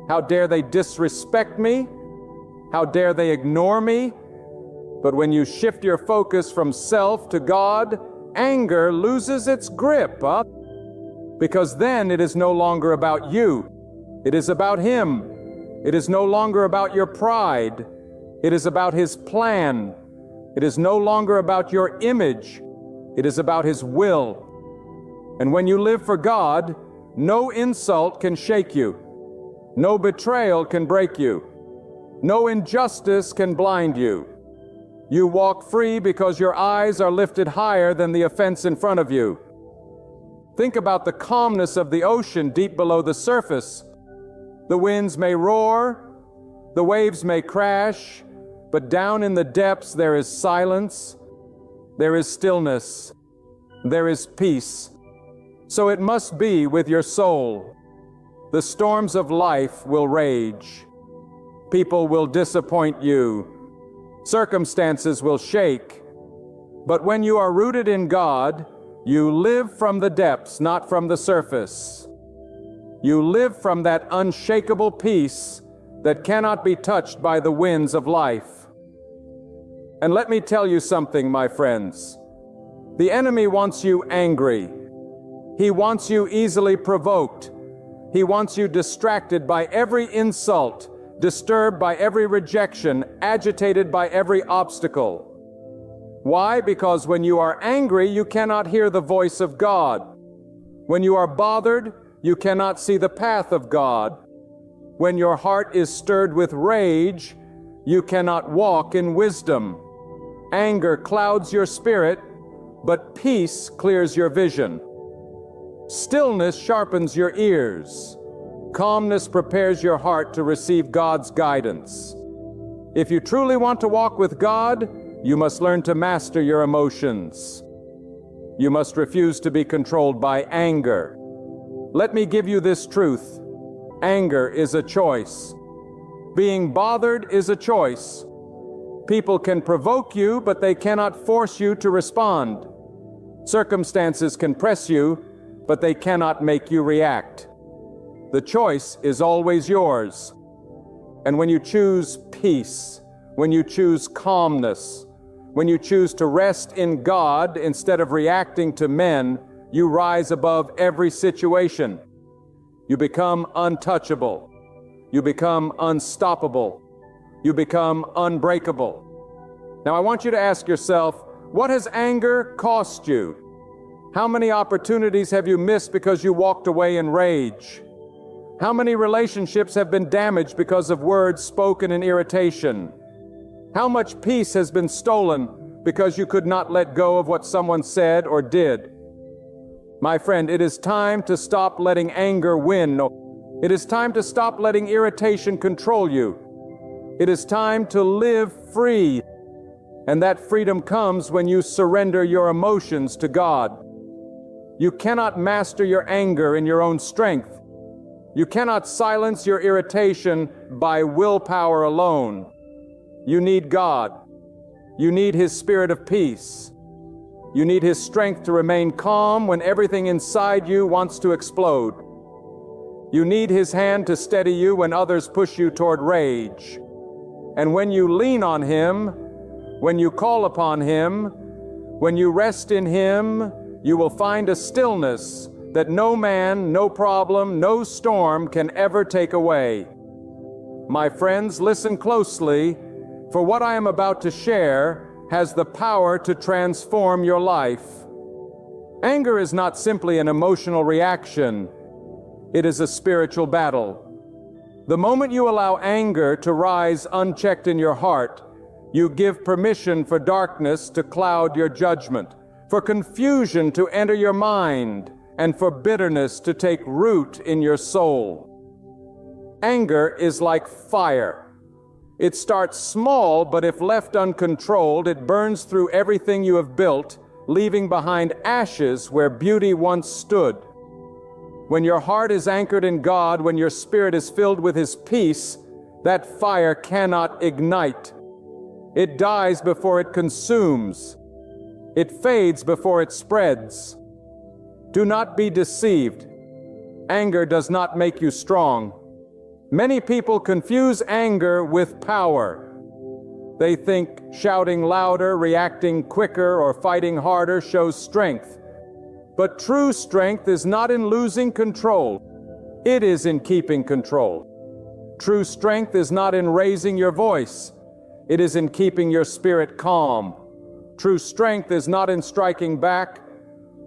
How dare they disrespect me? How dare they ignore me? But when you shift your focus from self to God, anger loses its grip, because then it is no longer about you. It is about Him. It is no longer about your pride. It is about His plan. It is no longer about your image. It is about His will. And when you live for God, no insult can shake you. No betrayal can break you. No injustice can blind you. You walk free because your eyes are lifted higher than the offense in front of you. Think about the calmness of the ocean deep below the surface. The winds may roar, the waves may crash, but down in the depths there is silence, there is stillness, there is peace. So it must be with your soul. The storms of life will rage. People will disappoint you. Circumstances will shake. But when you are rooted in God, you live from the depths, not from the surface. You live from that unshakable peace that cannot be touched by the winds of life. And let me tell you something, my friends. The enemy wants you angry. He wants you easily provoked. He wants you distracted by every insult, disturbed by every rejection, agitated by every obstacle. Why? Because when you are angry, you cannot hear the voice of God. When you are bothered, you cannot see the path of God. When your heart is stirred with rage, you cannot walk in wisdom. Anger clouds your spirit, but peace clears your vision. Stillness sharpens your ears. Calmness prepares your heart to receive God's guidance. If you truly want to walk with God, you must learn to master your emotions. You must refuse to be controlled by anger. Let me give you this truth. Anger is a choice. Being bothered is a choice. People can provoke you, but they cannot force you to respond. Circumstances can press you, but they cannot make you react. The choice is always yours. And when you choose peace, when you choose calmness, when you choose to rest in God instead of reacting to men, you rise above every situation. You become untouchable. You become unstoppable. You become unbreakable. Now I want you to ask yourself, what has anger cost you? How many opportunities have you missed because you walked away in rage? How many relationships have been damaged because of words spoken in irritation? How much peace has been stolen because you could not let go of what someone said or did? My friend, it is time to stop letting anger win. It is time to stop letting irritation control you. It is time to live free. And that freedom comes when you surrender your emotions to God. You cannot master your anger in your own strength. You cannot silence your irritation by willpower alone. You need God. You need His Spirit of peace. You need His strength to remain calm when everything inside you wants to explode. You need His hand to steady you when others push you toward rage. And when you lean on Him, when you call upon Him, when you rest in Him, you will find a stillness that no man, no problem, no storm can ever take away. My friends, listen closely, for what I am about to share has the power to transform your life. Anger is not simply an emotional reaction. It is a spiritual battle. The moment you allow anger to rise unchecked in your heart, you give permission for darkness to cloud your judgment, for confusion to enter your mind, and for bitterness to take root in your soul. Anger is like fire. It starts small, but if left uncontrolled, it burns through everything you have built, leaving behind ashes where beauty once stood. When your heart is anchored in God, when your spirit is filled with His peace, that fire cannot ignite. It dies before it consumes. It fades before it spreads. Do not be deceived. Anger does not make you strong. Many people confuse anger with power. They think shouting louder, reacting quicker, or fighting harder shows strength. But true strength is not in losing control. It is in keeping control. True strength is not in raising your voice. It is in keeping your spirit calm. True strength is not in striking back.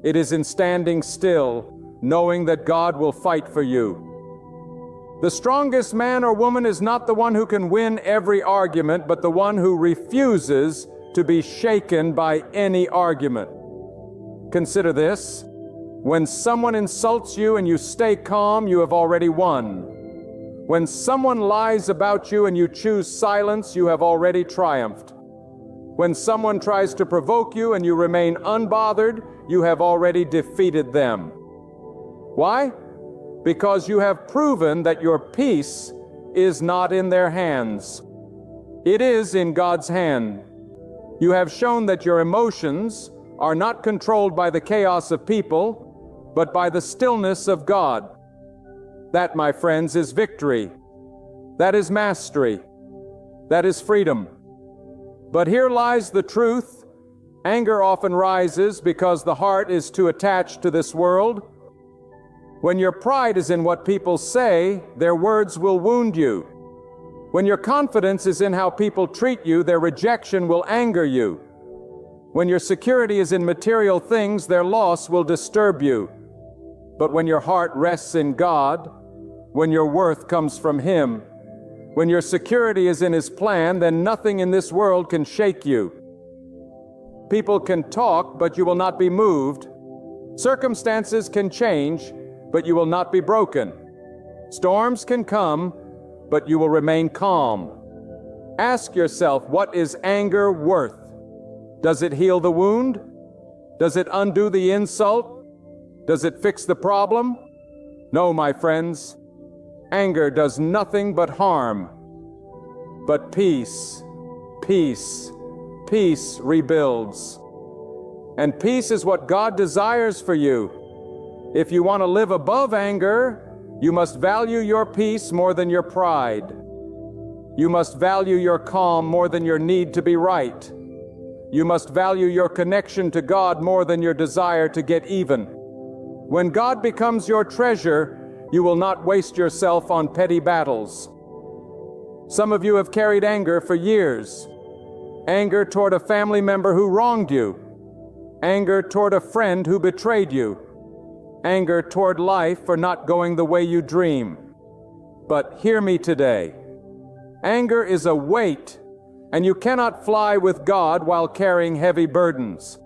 It is in standing still, knowing that God will fight for you. The strongest man or woman is not the one who can win every argument, but the one who refuses to be shaken by any argument. Consider this. When someone insults you and you stay calm, you have already won. When someone lies about you and you choose silence, you have already triumphed. When someone tries to provoke you and you remain unbothered, you have already defeated them. Why? Because you have proven that your peace is not in their hands. It is in God's hand. You have shown that your emotions are not controlled by the chaos of people, but by the stillness of God. That, my friends, is victory. That is mastery. That is freedom. But here lies the truth. Anger often rises because the heart is too attached to this world. When your pride is in what people say, their words will wound you. When your confidence is in how people treat you, their rejection will anger you. When your security is in material things, their loss will disturb you. But when your heart rests in God, when your worth comes from Him, when your security is in His plan, then nothing in this world can shake you. People can talk, but you will not be moved. Circumstances can change, but you will not be broken. Storms can come, but you will remain calm. Ask yourself, what is anger worth? Does it heal the wound? Does it undo the insult? Does it fix the problem? No, my friends. Anger does nothing but harm. But peace, peace, peace rebuilds. And peace is what God desires for you. If you want to live above anger, you must value your peace more than your pride. You must value your calm more than your need to be right. You must value your connection to God more than your desire to get even. When God becomes your treasure, you will not waste yourself on petty battles. Some of you have carried anger for years. Anger toward a family member who wronged you. Anger toward a friend who betrayed you. Anger toward life for not going the way you dream. But hear me today. Anger is a weight, and you cannot fly with God while carrying heavy burdens.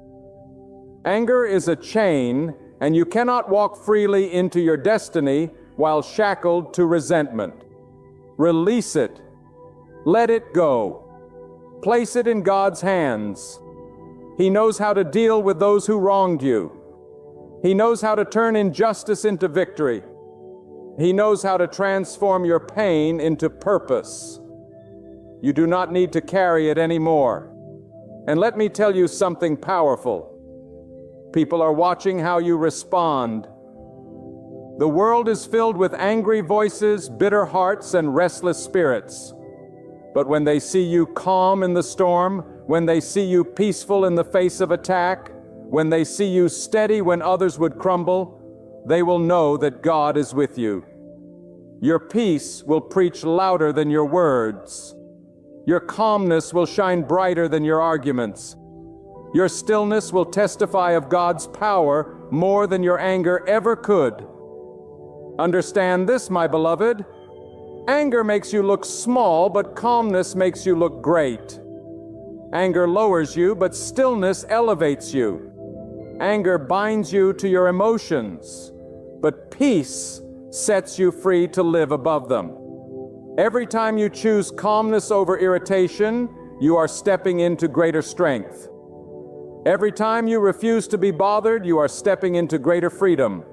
Anger is a chain, and you cannot walk freely into your destiny while shackled to resentment. Release it. Let it go. Place it in God's hands. He knows how to deal with those who wronged you. He knows how to turn injustice into victory. He knows how to transform your pain into purpose. You do not need to carry it anymore. And let me tell you something powerful. People are watching how you respond. The world is filled with angry voices, bitter hearts, and restless spirits. But when they see you calm in the storm, when they see you peaceful in the face of attack, when they see you steady when others would crumble, they will know that God is with you. Your peace will preach louder than your words. Your calmness will shine brighter than your arguments. Your stillness will testify of God's power more than your anger ever could. Understand this, my beloved. Anger makes you look small, but calmness makes you look great. Anger lowers you, but stillness elevates you. Anger binds you to your emotions, but peace sets you free to live above them. Every time you choose calmness over irritation, you are stepping into greater strength. Every time you refuse to be bothered, you are stepping into greater freedom.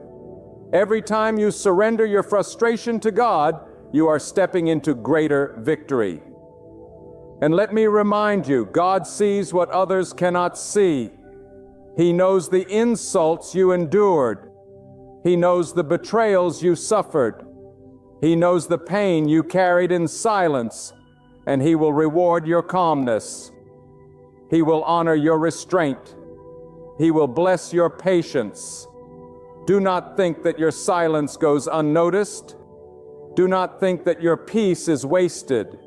Every time you surrender your frustration to God, you are stepping into greater victory. And let me remind you, God sees what others cannot see. He knows the insults you endured. He knows the betrayals you suffered. He knows the pain you carried in silence, and He will reward your calmness. He will honor your restraint. He will bless your patience. Do not think that your silence goes unnoticed. Do not think that your peace is wasted.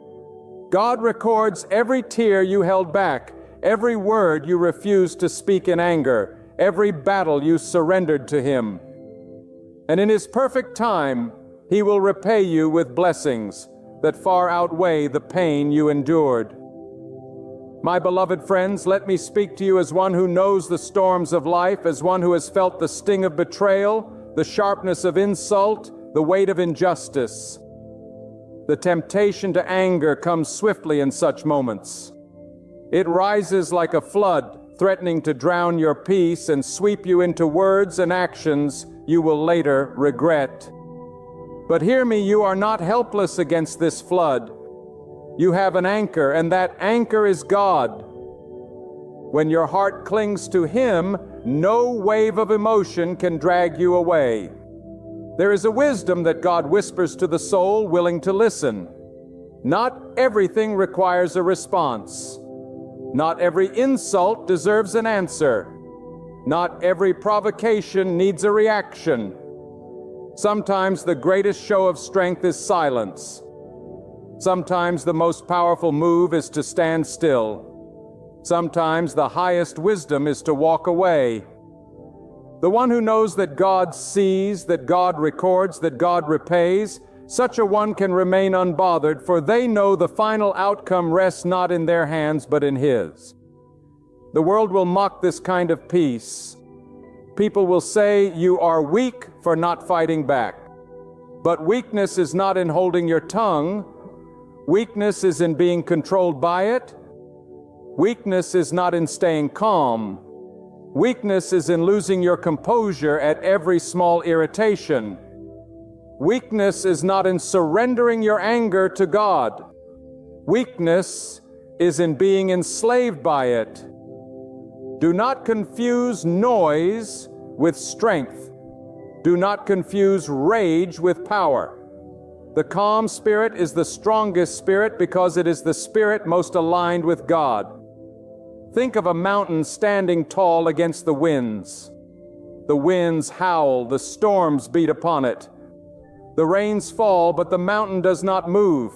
God records every tear you held back, every word you refused to speak in anger, every battle you surrendered to Him. And in His perfect time, He will repay you with blessings that far outweigh the pain you endured. My beloved friends, let me speak to you as one who knows the storms of life, as one who has felt the sting of betrayal, the sharpness of insult, the weight of injustice. The temptation to anger comes swiftly in such moments. It rises like a flood, threatening to drown your peace and sweep you into words and actions you will later regret. But hear me, you are not helpless against this flood. You have an anchor, and that anchor is God. When your heart clings to Him, no wave of emotion can drag you away. There is a wisdom that God whispers to the soul willing to listen. Not everything requires a response. Not every insult deserves an answer. Not every provocation needs a reaction. Sometimes the greatest show of strength is silence. Sometimes the most powerful move is to stand still. Sometimes the highest wisdom is to walk away. The one who knows that God sees, that God records, that God repays, such a one can remain unbothered, for they know the final outcome rests not in their hands but in His. The world will mock this kind of peace. People will say you are weak for not fighting back. But weakness is not in holding your tongue. Weakness is in being controlled by it. Weakness is not in staying calm. Weakness is in losing your composure at every small irritation. Weakness is not in surrendering your anger to God. Weakness is in being enslaved by it. Do not confuse noise with strength. Do not confuse rage with power. The calm spirit is the strongest spirit because it is the spirit most aligned with God. Think of a mountain standing tall against the winds. The winds howl, the storms beat upon it. The rains fall, but the mountain does not move.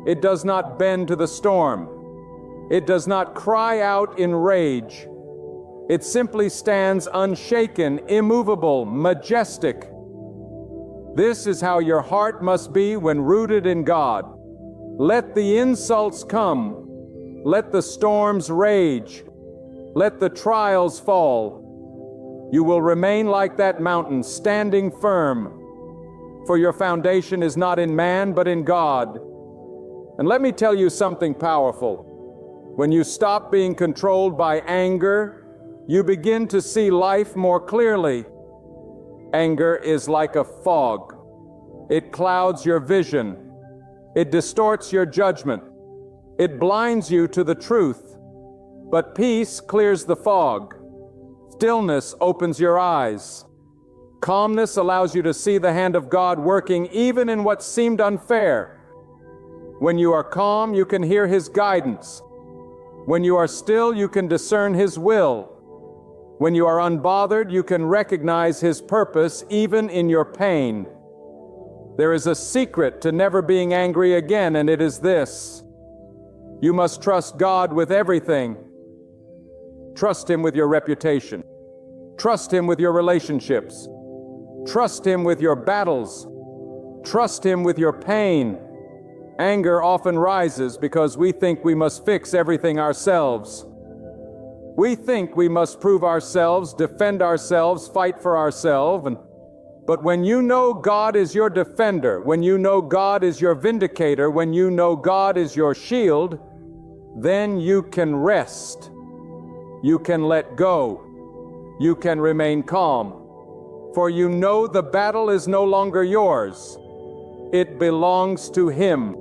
It does not bend to the storm. It does not cry out in rage. It simply stands unshaken, immovable, majestic. This is how your heart must be when rooted in God. Let the insults come. Let the storms rage. Let the trials fall. You will remain like that mountain, standing firm. For your foundation is not in man, but in God. And let me tell you something powerful. When you stop being controlled by anger, you begin to see life more clearly. Anger is like a fog. It clouds your vision. It distorts your judgment. It blinds you to the truth. But peace clears the fog. Stillness opens your eyes. Calmness allows you to see the hand of God working even in what seemed unfair. When you are calm, you can hear His guidance. When you are still, you can discern His will. When you are unbothered, you can recognize His purpose even in your pain. There is a secret to never being angry again, and it is this: you must trust God with everything. Trust Him with your reputation. Trust Him with your relationships. Trust Him with your battles. Trust Him with your pain. Anger often rises because we think we must fix everything ourselves. We think we must prove ourselves, defend ourselves, fight for ourselves, but when you know God is your defender, when you know God is your vindicator, when you know God is your shield, then you can rest. You can let go. You can remain calm. For you know the battle is no longer yours. It belongs to Him.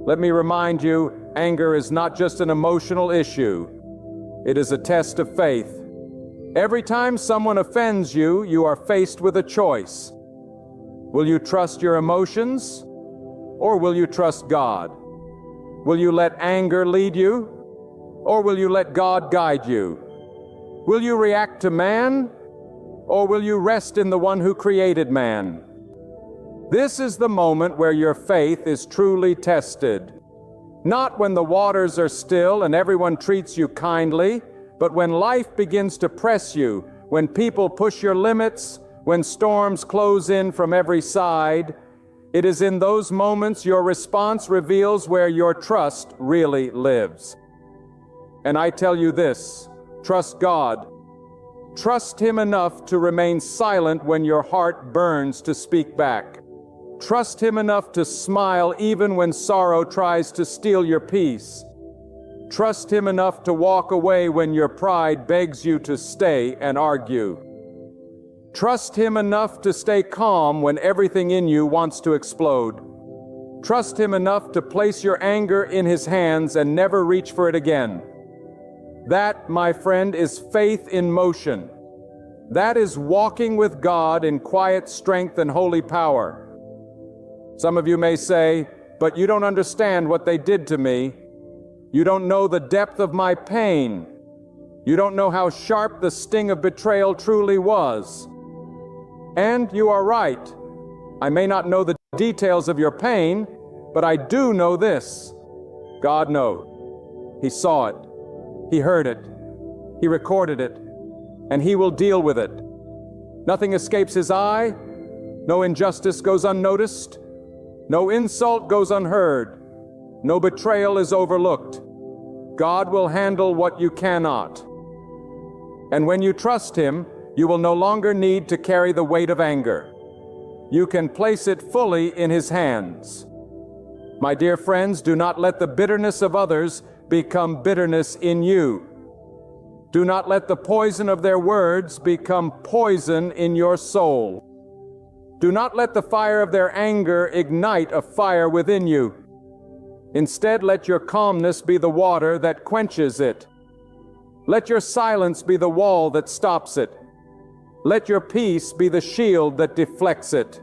Let me remind you, anger is not just an emotional issue. It is a test of faith. Every time someone offends you, you are faced with a choice. Will you trust your emotions, or will you trust God? Will you let anger lead you, or will you let God guide you? Will you react to man, or will you rest in the one who created man? This is the moment where your faith is truly tested. Not when the waters are still and everyone treats you kindly, but when life begins to press you, when people push your limits, when storms close in from every side. It is in those moments your response reveals where your trust really lives. And I tell you this, trust God. Trust Him enough to remain silent when your heart burns to speak back. Trust Him enough to smile even when sorrow tries to steal your peace. Trust Him enough to walk away when your pride begs you to stay and argue. Trust Him enough to stay calm when everything in you wants to explode. Trust Him enough to place your anger in His hands and never reach for it again. That, my friend, is faith in motion. That is walking with God in quiet strength and holy power. Some of you may say, but you don't understand what they did to me. You don't know the depth of my pain. You don't know how sharp the sting of betrayal truly was. And you are right. I may not know the details of your pain, but I do know this. God knows. He saw it. He heard it. He recorded it. And He will deal with it. Nothing escapes His eye. No injustice goes unnoticed. No insult goes unheard. No betrayal is overlooked. God will handle what you cannot. And when you trust Him, you will no longer need to carry the weight of anger. You can place it fully in His hands. My dear friends, do not let the bitterness of others become bitterness in you. Do not let the poison of their words become poison in your soul. Do not let the fire of their anger ignite a fire within you. Instead, let your calmness be the water that quenches it. Let your silence be the wall that stops it. Let your peace be the shield that deflects it.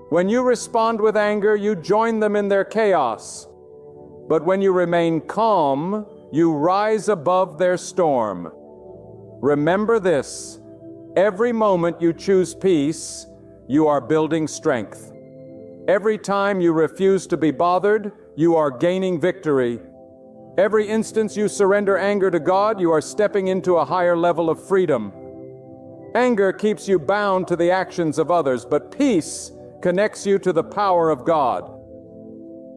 When you respond with anger, you join them in their chaos. But when you remain calm, you rise above their storm. Remember this: every moment you choose peace, you are building strength. Every time you refuse to be bothered, you are gaining victory. Every instance you surrender anger to God, you are stepping into a higher level of freedom. Anger keeps you bound to the actions of others, but peace connects you to the power of God.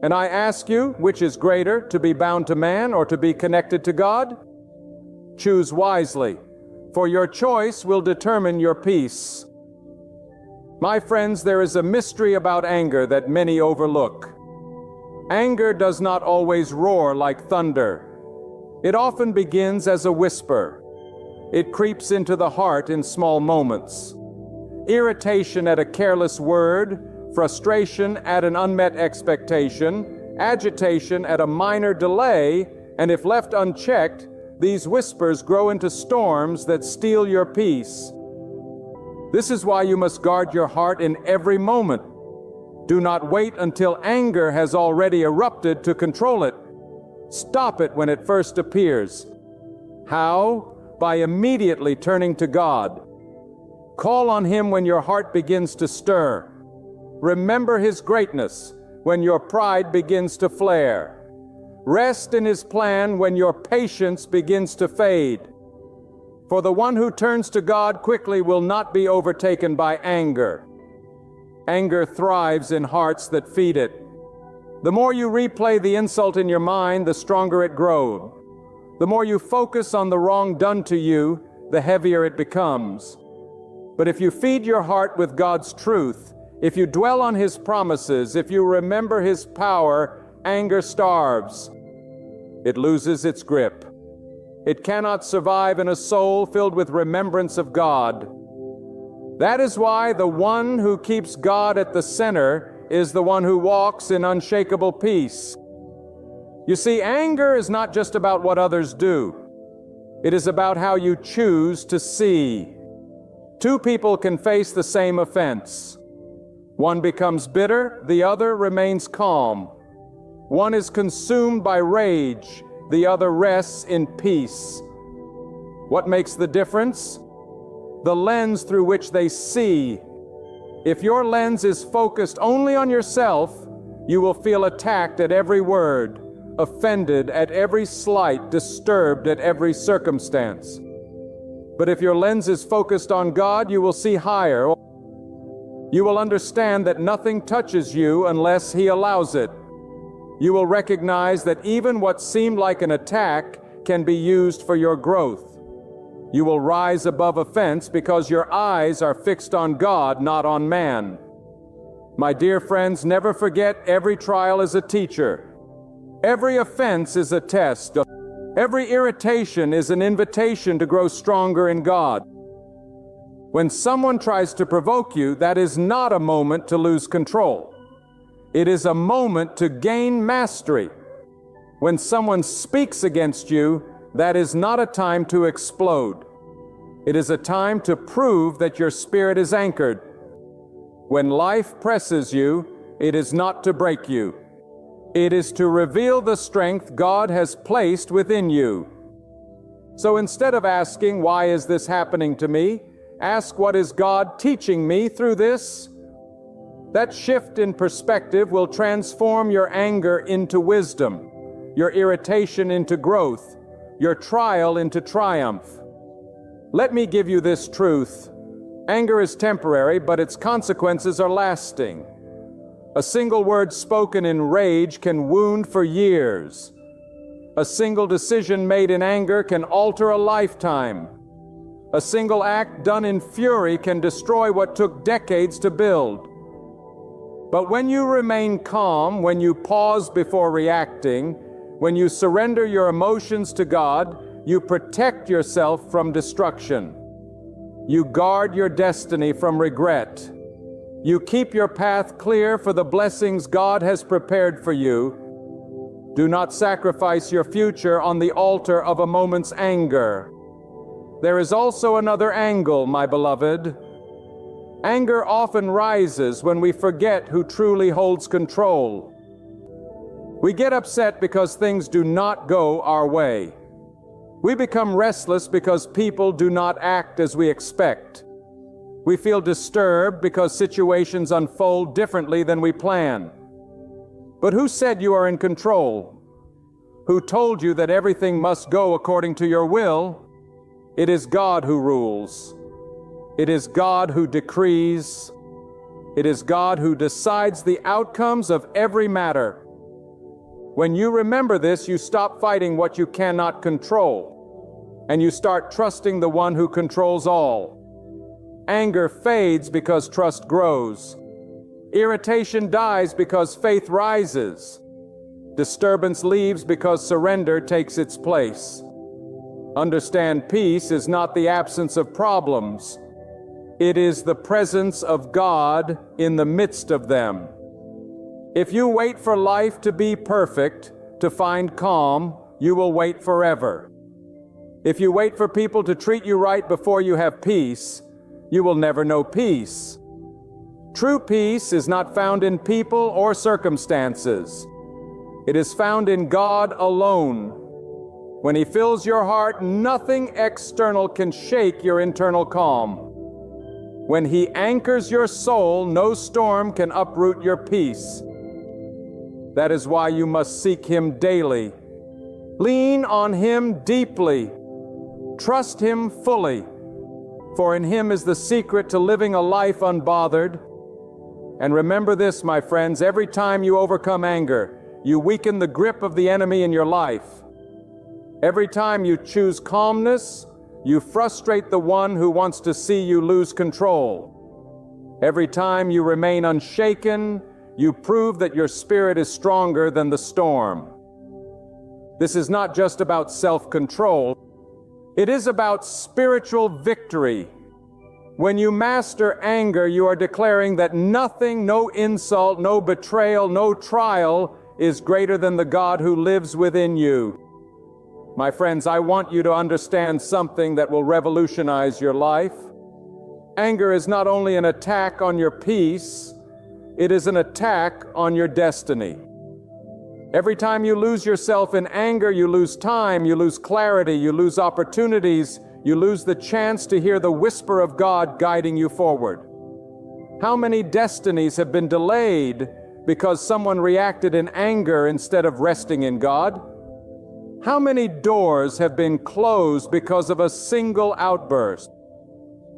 And I ask you, which is greater, to be bound to man or to be connected to God? Choose wisely, for your choice will determine your peace. My friends, there is a mystery about anger that many overlook. Anger does not always roar like thunder. It often begins as a whisper. It creeps into the heart in small moments. Irritation at a careless word, frustration at an unmet expectation, agitation at a minor delay, and if left unchecked, these whispers grow into storms that steal your peace. This is why you must guard your heart in every moment. Do not wait until anger has already erupted to control it. Stop it when it first appears. How? By immediately turning to God. Call on Him when your heart begins to stir. Remember His greatness when your pride begins to flare. Rest in His plan when your patience begins to fade. For the one who turns to God quickly will not be overtaken by anger. Anger thrives in hearts that feed it. The more you replay the insult in your mind, the stronger it grows. The more you focus on the wrong done to you, the heavier it becomes. But if you feed your heart with God's truth, if you dwell on His promises, if you remember His power, anger starves. It loses its grip. It cannot survive in a soul filled with remembrance of God. That is why the one who keeps God at the center is the one who walks in unshakable peace. You see, anger is not just about what others do. It is about how you choose to see. Two people can face the same offense. One becomes bitter, the other remains calm. One is consumed by rage, the other rests in peace. What makes the difference? The lens through which they see. If your lens is focused only on yourself, you will feel attacked at every word, offended at every slight, disturbed at every circumstance. But if your lens is focused on God, you will see higher. You will understand that nothing touches you unless He allows it. You will recognize that even what seemed like an attack can be used for your growth. You will rise above offense because your eyes are fixed on God, not on man. My dear friends, never forget every trial is a teacher. Every offense is a test. Every irritation is an invitation to grow stronger in God. When someone tries to provoke you, that is not a moment to lose control. It is a moment to gain mastery. When someone speaks against you, that is not a time to explode. It is a time to prove that your spirit is anchored. When life presses you, it is not to break you. It is to reveal the strength God has placed within you. So instead of asking, "Why is this happening to me?" ask, "What is God teaching me through this?" That shift in perspective will transform your anger into wisdom, your irritation into growth, your trial into triumph. Let me give you this truth. Anger is temporary, but its consequences are lasting. A single word spoken in rage can wound for years. A single decision made in anger can alter a lifetime. A single act done in fury can destroy what took decades to build. But when you remain calm, when you pause before reacting, when you surrender your emotions to God, you protect yourself from destruction. You guard your destiny from regret. You keep your path clear for the blessings God has prepared for you. Do not sacrifice your future on the altar of a moment's anger. There is also another angle, my beloved. Anger often rises when we forget who truly holds control. We get upset because things do not go our way. We become restless because people do not act as we expect. We feel disturbed because situations unfold differently than we plan. But who said you are in control? Who told you that everything must go according to your will? It is God who rules. It is God who decrees. It is God who decides the outcomes of every matter. When you remember this, you stop fighting what you cannot control, and you start trusting the one who controls all. Anger fades because trust grows. Irritation dies because faith rises. Disturbance leaves because surrender takes its place. Understand, peace is not the absence of problems. It is the presence of God in the midst of them. If you wait for life to be perfect, to find calm, you will wait forever. If you wait for people to treat you right before you have peace, you will never know peace. True peace is not found in people or circumstances. It is found in God alone. When He fills your heart, nothing external can shake your internal calm. When He anchors your soul, no storm can uproot your peace. That is why you must seek Him daily. Lean on Him deeply. Trust Him fully. For in Him is the secret to living a life unbothered. And remember this, my friends, every time you overcome anger, you weaken the grip of the enemy in your life. Every time you choose calmness, you frustrate the one who wants to see you lose control. Every time you remain unshaken, you prove that your spirit is stronger than the storm. This is not just about self-control. It is about spiritual victory. When you master anger, you are declaring that nothing, no insult, no betrayal, no trial is greater than the God who lives within you. My friends, I want you to understand something that will revolutionize your life. Anger is not only an attack on your peace, it is an attack on your destiny. Every time you lose yourself in anger, you lose time, you lose clarity, you lose opportunities, you lose the chance to hear the whisper of God guiding you forward. How many destinies have been delayed because someone reacted in anger instead of resting in God? How many doors have been closed because of a single outburst?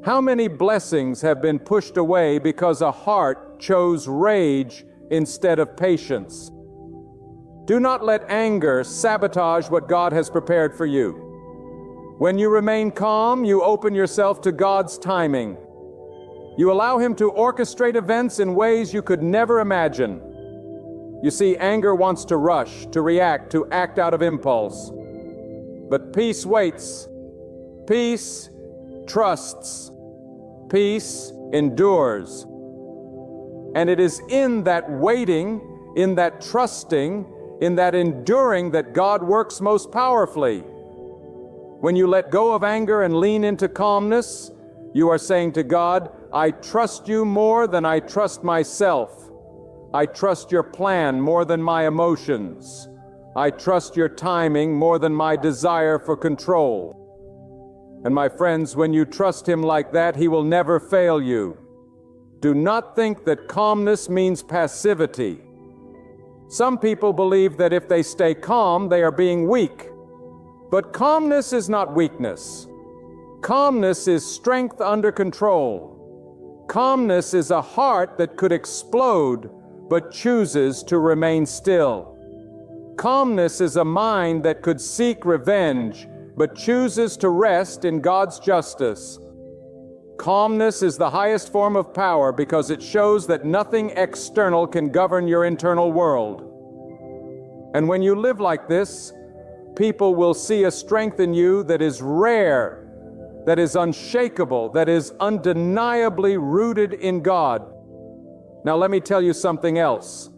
How many blessings have been pushed away because a heart chose rage instead of patience? Do not let anger sabotage what God has prepared for you. When you remain calm, you open yourself to God's timing. You allow Him to orchestrate events in ways you could never imagine. You see, anger wants to rush, to react, to act out of impulse. But peace waits. Peace trusts. Peace endures. And it is in that waiting, in that trusting, in that enduring that God works most powerfully. When you let go of anger and lean into calmness, you are saying to God, I trust you more than I trust myself. I trust your plan more than my emotions. I trust your timing more than my desire for control. And my friends, when you trust Him like that, He will never fail you. Do not think that calmness means passivity. Some people believe that if they stay calm, they are being weak. But calmness is not weakness. Calmness is strength under control. Calmness is a heart that could explode, but chooses to remain still. Calmness is a mind that could seek revenge, but chooses to rest in God's justice. Calmness is the highest form of power because it shows that nothing external can govern your internal world. And when you live like this, people will see a strength in you that is rare, that is unshakable, that is undeniably rooted in God. Now let me tell you something else.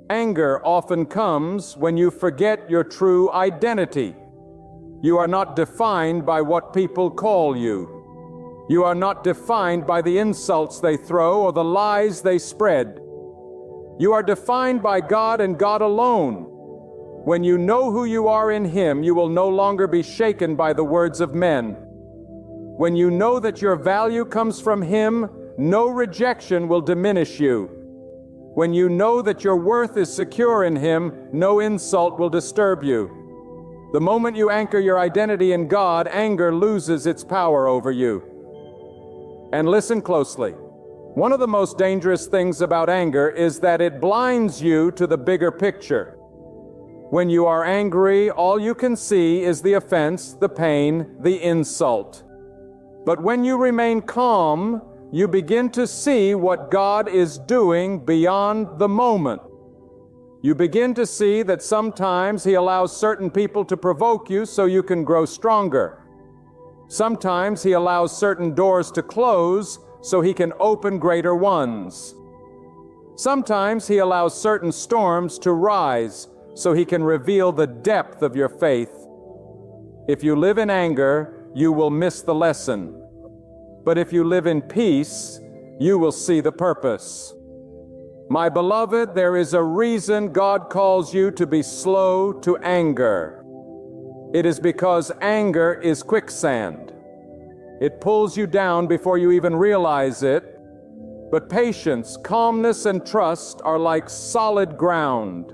Anger often comes when you forget your true identity. You are not defined by what people call you. You are not defined by the insults they throw or the lies they spread. You are defined by God and God alone. When you know who you are in Him, you will no longer be shaken by the words of men. When you know that your value comes from Him, no rejection will diminish you. When you know that your worth is secure in Him, no insult will disturb you. The moment you anchor your identity in God, anger loses its power over you. And listen closely. One of the most dangerous things about anger is that it blinds you to the bigger picture. When you are angry, all you can see is the offense, the pain, the insult. But when you remain calm, you begin to see what God is doing beyond the moment. You begin to see that sometimes He allows certain people to provoke you so you can grow stronger. Sometimes He allows certain doors to close so He can open greater ones. Sometimes He allows certain storms to rise so He can reveal the depth of your faith. If you live in anger, you will miss the lesson. But if you live in peace, you will see the purpose. My beloved, there is a reason God calls you to be slow to anger. It is because anger is quicksand. It pulls you down before you even realize it. But patience, calmness, and trust are like solid ground.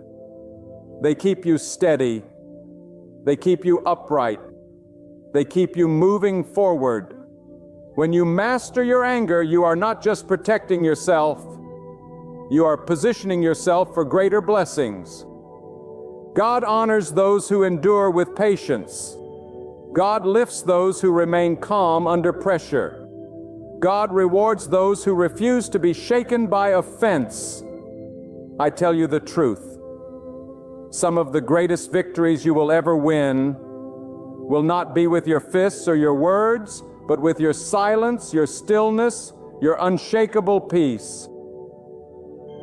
They keep you steady. They keep you upright. They keep you moving forward. When you master your anger, you are not just protecting yourself, you are positioning yourself for greater blessings. God honors those who endure with patience. God lifts those who remain calm under pressure. God rewards those who refuse to be shaken by offense. I tell you the truth. Some of the greatest victories you will ever win will not be with your fists or your words, but with your silence, your stillness, your unshakable peace.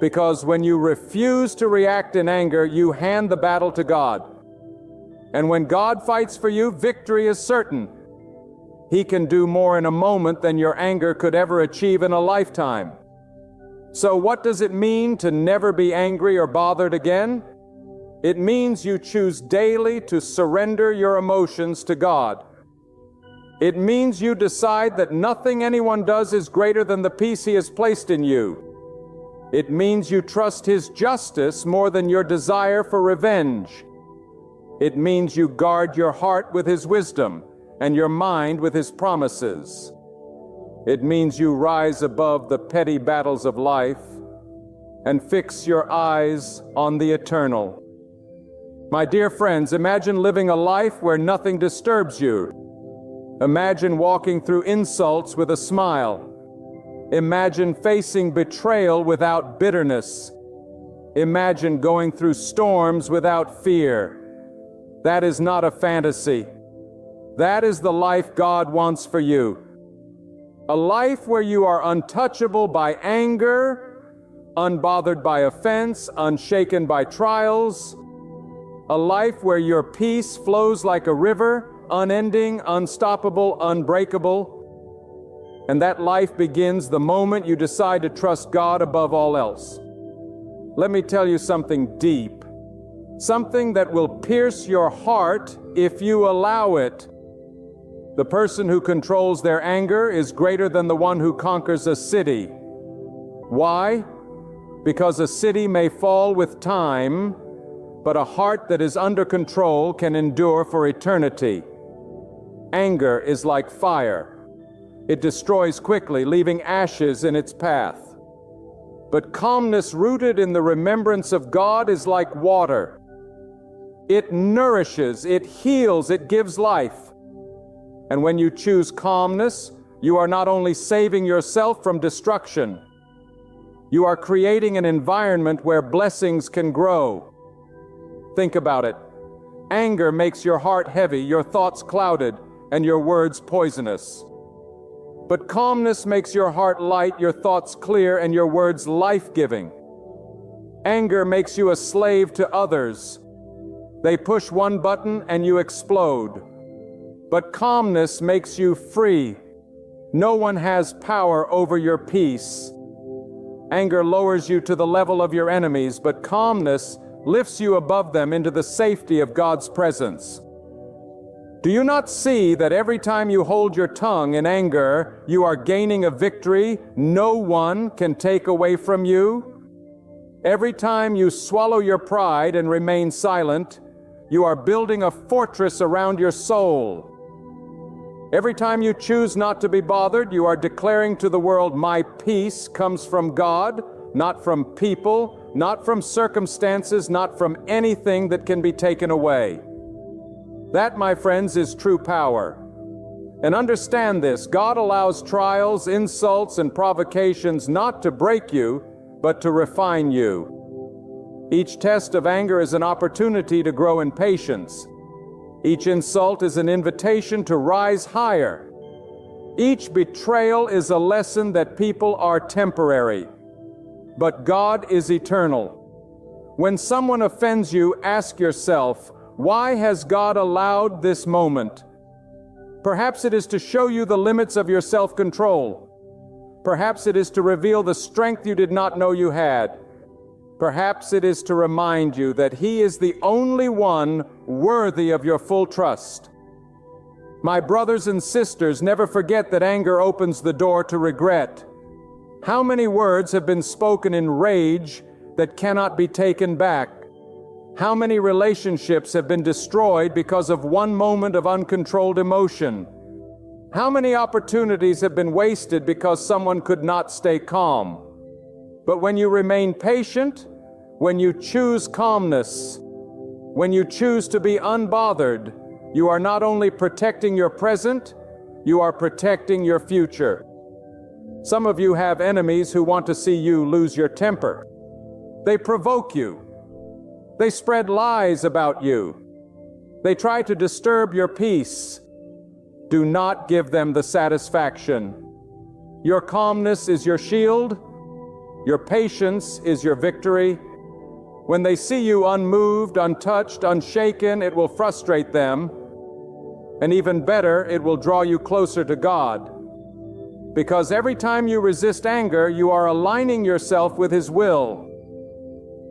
Because when you refuse to react in anger, you hand the battle to God. And when God fights for you, victory is certain. He can do more in a moment than your anger could ever achieve in a lifetime. So what does it mean to never be angry or bothered again? It means you choose daily to surrender your emotions to God. It means you decide that nothing anyone does is greater than the peace He has placed in you. It means you trust His justice more than your desire for revenge. It means you guard your heart with His wisdom and your mind with His promises. It means you rise above the petty battles of life and fix your eyes on the eternal. My dear friends, imagine living a life where nothing disturbs you. Imagine walking through insults with a smile. Imagine facing betrayal without bitterness. Imagine going through storms without fear. That is not a fantasy. That is the life God wants for you. A life where you are untouchable by anger, unbothered by offense, unshaken by trials. A life where your peace flows like a river, unending, unstoppable, unbreakable. And that life begins the moment you decide to trust God above all else. Let me tell you something deep, something that will pierce your heart if you allow it. The person who controls their anger is greater than the one who conquers a city. Why? Because a city may fall with time, but a heart that is under control can endure for eternity. Anger is like fire. It destroys quickly, leaving ashes in its path. But calmness rooted in the remembrance of God is like water. It nourishes, it heals, it gives life. And when you choose calmness, you are not only saving yourself from destruction, you are creating an environment where blessings can grow. Think about it. Anger makes your heart heavy, your thoughts clouded, and your words poisonous. But calmness makes your heart light, your thoughts clear, and your words life-giving. Anger makes you a slave to others. They push one button and you explode. But calmness makes you free. No one has power over your peace. Anger lowers you to the level of your enemies, but calmness lifts you above them into the safety of God's presence. Do you not see that every time you hold your tongue in anger, you are gaining a victory no one can take away from you? Every time you swallow your pride and remain silent, you are building a fortress around your soul. Every time you choose not to be bothered, you are declaring to the world, my peace comes from God, not from people, not from circumstances, not from anything that can be taken away. That, my friends, is true power. And understand this, God allows trials, insults, and provocations not to break you, but to refine you. Each test of anger is an opportunity to grow in patience. Each insult is an invitation to rise higher. Each betrayal is a lesson that people are temporary, but God is eternal. When someone offends you, ask yourself, why has God allowed this moment? Perhaps it is to show you the limits of your self-control. Perhaps it is to reveal the strength you did not know you had. Perhaps it is to remind you that He is the only one worthy of your full trust. My brothers and sisters, never forget that anger opens the door to regret. How many words have been spoken in rage that cannot be taken back? How many relationships have been destroyed because of one moment of uncontrolled emotion? How many opportunities have been wasted because someone could not stay calm? But when you remain patient, when you choose calmness, when you choose to be unbothered, you are not only protecting your present, you are protecting your future. Some of you have enemies who want to see you lose your temper. They provoke you. They spread lies about you. They try to disturb your peace. Do not give them the satisfaction. Your calmness is your shield. Your patience is your victory. When they see you unmoved, untouched, unshaken, it will frustrate them. And even better, it will draw you closer to God. Because every time you resist anger, you are aligning yourself with His will.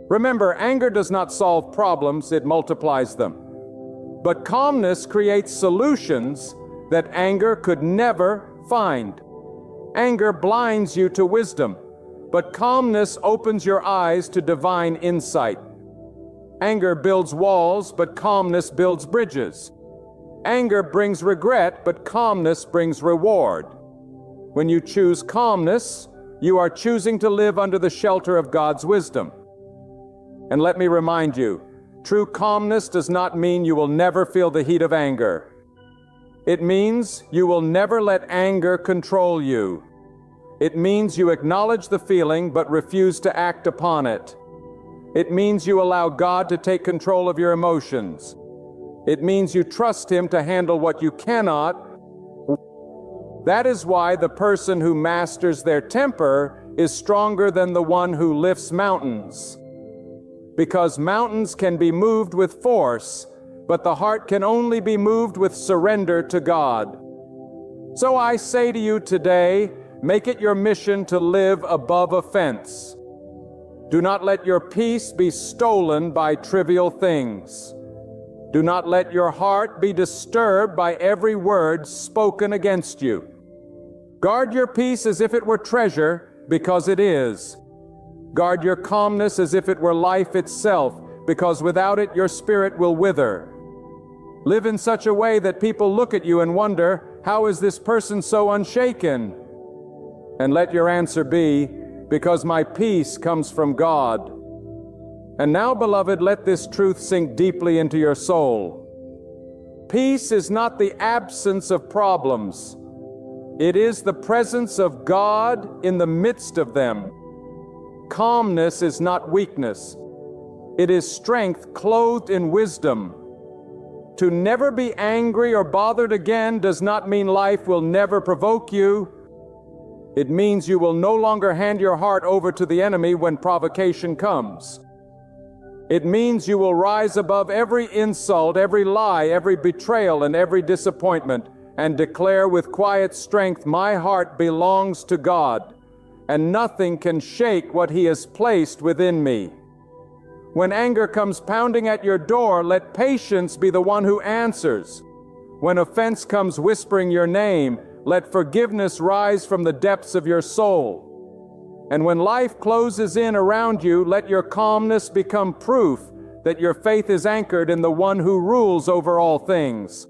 Remember, anger does not solve problems, it multiplies them. But calmness creates solutions that anger could never find. Anger blinds you to wisdom, but calmness opens your eyes to divine insight. Anger builds walls, but calmness builds bridges. Anger brings regret, but calmness brings reward. When you choose calmness, you are choosing to live under the shelter of God's wisdom. And let me remind you, true calmness does not mean you will never feel the heat of anger. It means you will never let anger control you. It means you acknowledge the feeling but refuse to act upon it. It means you allow God to take control of your emotions. It means you trust Him to handle what you cannot. That is why the person who masters their temper is stronger than the one who lifts mountains. Because mountains can be moved with force, but the heart can only be moved with surrender to God. So I say to you today, make it your mission to live above offense. Do not let your peace be stolen by trivial things. Do not let your heart be disturbed by every word spoken against you. Guard your peace as if it were treasure, because it is. Guard your calmness as if it were life itself, because without it your spirit will wither. Live in such a way that people look at you and wonder, how is this person so unshaken? And let your answer be, because my peace comes from God. And now, beloved, let this truth sink deeply into your soul. Peace is not the absence of problems. It is the presence of God in the midst of them. Calmness is not weakness. It is strength clothed in wisdom. To never be angry or bothered again does not mean life will never provoke you. It means you will no longer hand your heart over to the enemy when provocation comes. It means you will rise above every insult, every lie, every betrayal, and every disappointment, and declare with quiet strength, my heart belongs to God, and nothing can shake what He has placed within me. When anger comes pounding at your door, let patience be the one who answers. When offense comes whispering your name, let forgiveness rise from the depths of your soul. And when life closes in around you, let your calmness become proof that your faith is anchored in the one who rules over all things.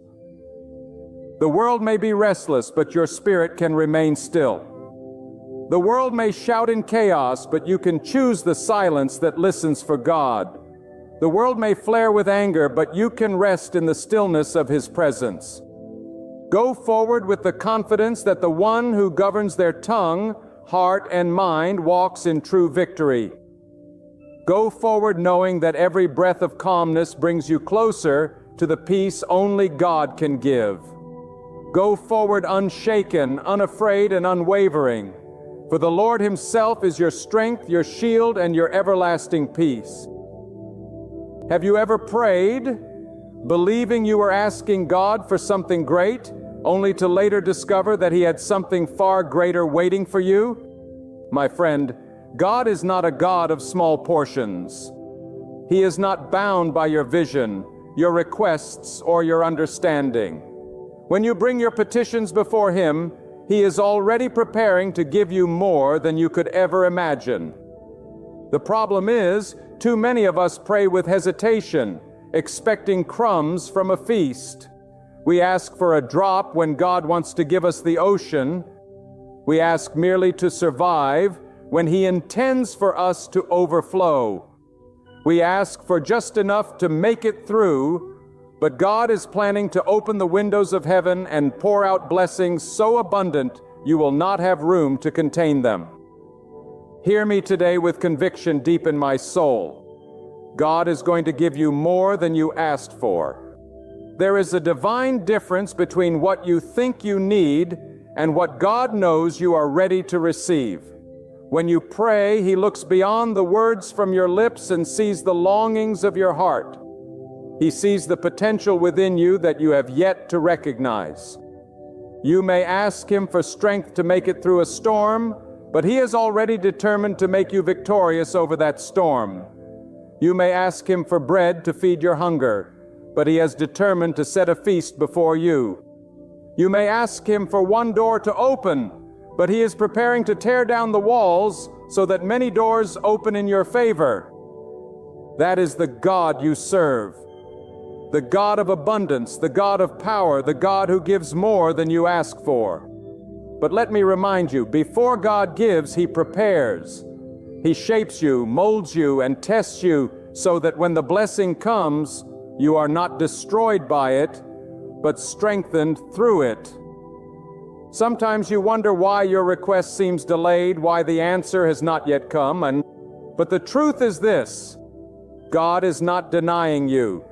The world may be restless, but your spirit can remain still. The world may shout in chaos, but you can choose the silence that listens for God. The world may flare with anger, but you can rest in the stillness of His presence. Go forward with the confidence that the one who governs their tongue, heart, and mind walks in true victory. Go forward knowing that every breath of calmness brings you closer to the peace only God can give. Go forward unshaken, unafraid, and unwavering. For the Lord Himself is your strength, your shield, and your everlasting peace. Have you ever prayed, believing you were asking God for something great, only to later discover that He had something far greater waiting for you? My friend, God is not a God of small portions. He is not bound by your vision, your requests, or your understanding. When you bring your petitions before Him, He is already preparing to give you more than you could ever imagine. The problem is, too many of us pray with hesitation, expecting crumbs from a feast. We ask for a drop when God wants to give us the ocean. We ask merely to survive when He intends for us to overflow. We ask for just enough to make it through, but God is planning to open the windows of heaven and pour out blessings so abundant you will not have room to contain them. Hear me today with conviction deep in my soul. God is going to give you more than you asked for. There is a divine difference between what you think you need and what God knows you are ready to receive. When you pray, He looks beyond the words from your lips and sees the longings of your heart. He sees the potential within you that you have yet to recognize. You may ask Him for strength to make it through a storm, but He is already determined to make you victorious over that storm. You may ask Him for bread to feed your hunger, but He has determined to set a feast before you. You may ask Him for one door to open, but He is preparing to tear down the walls so that many doors open in your favor. That is the God you serve. The God of abundance, the God of power, the God who gives more than you ask for. But let me remind you, before God gives, He prepares. He shapes you, molds you, and tests you so that when the blessing comes, you are not destroyed by it, but strengthened through it. Sometimes you wonder why your request seems delayed, why the answer has not yet come, but the truth is this: God is not denying you.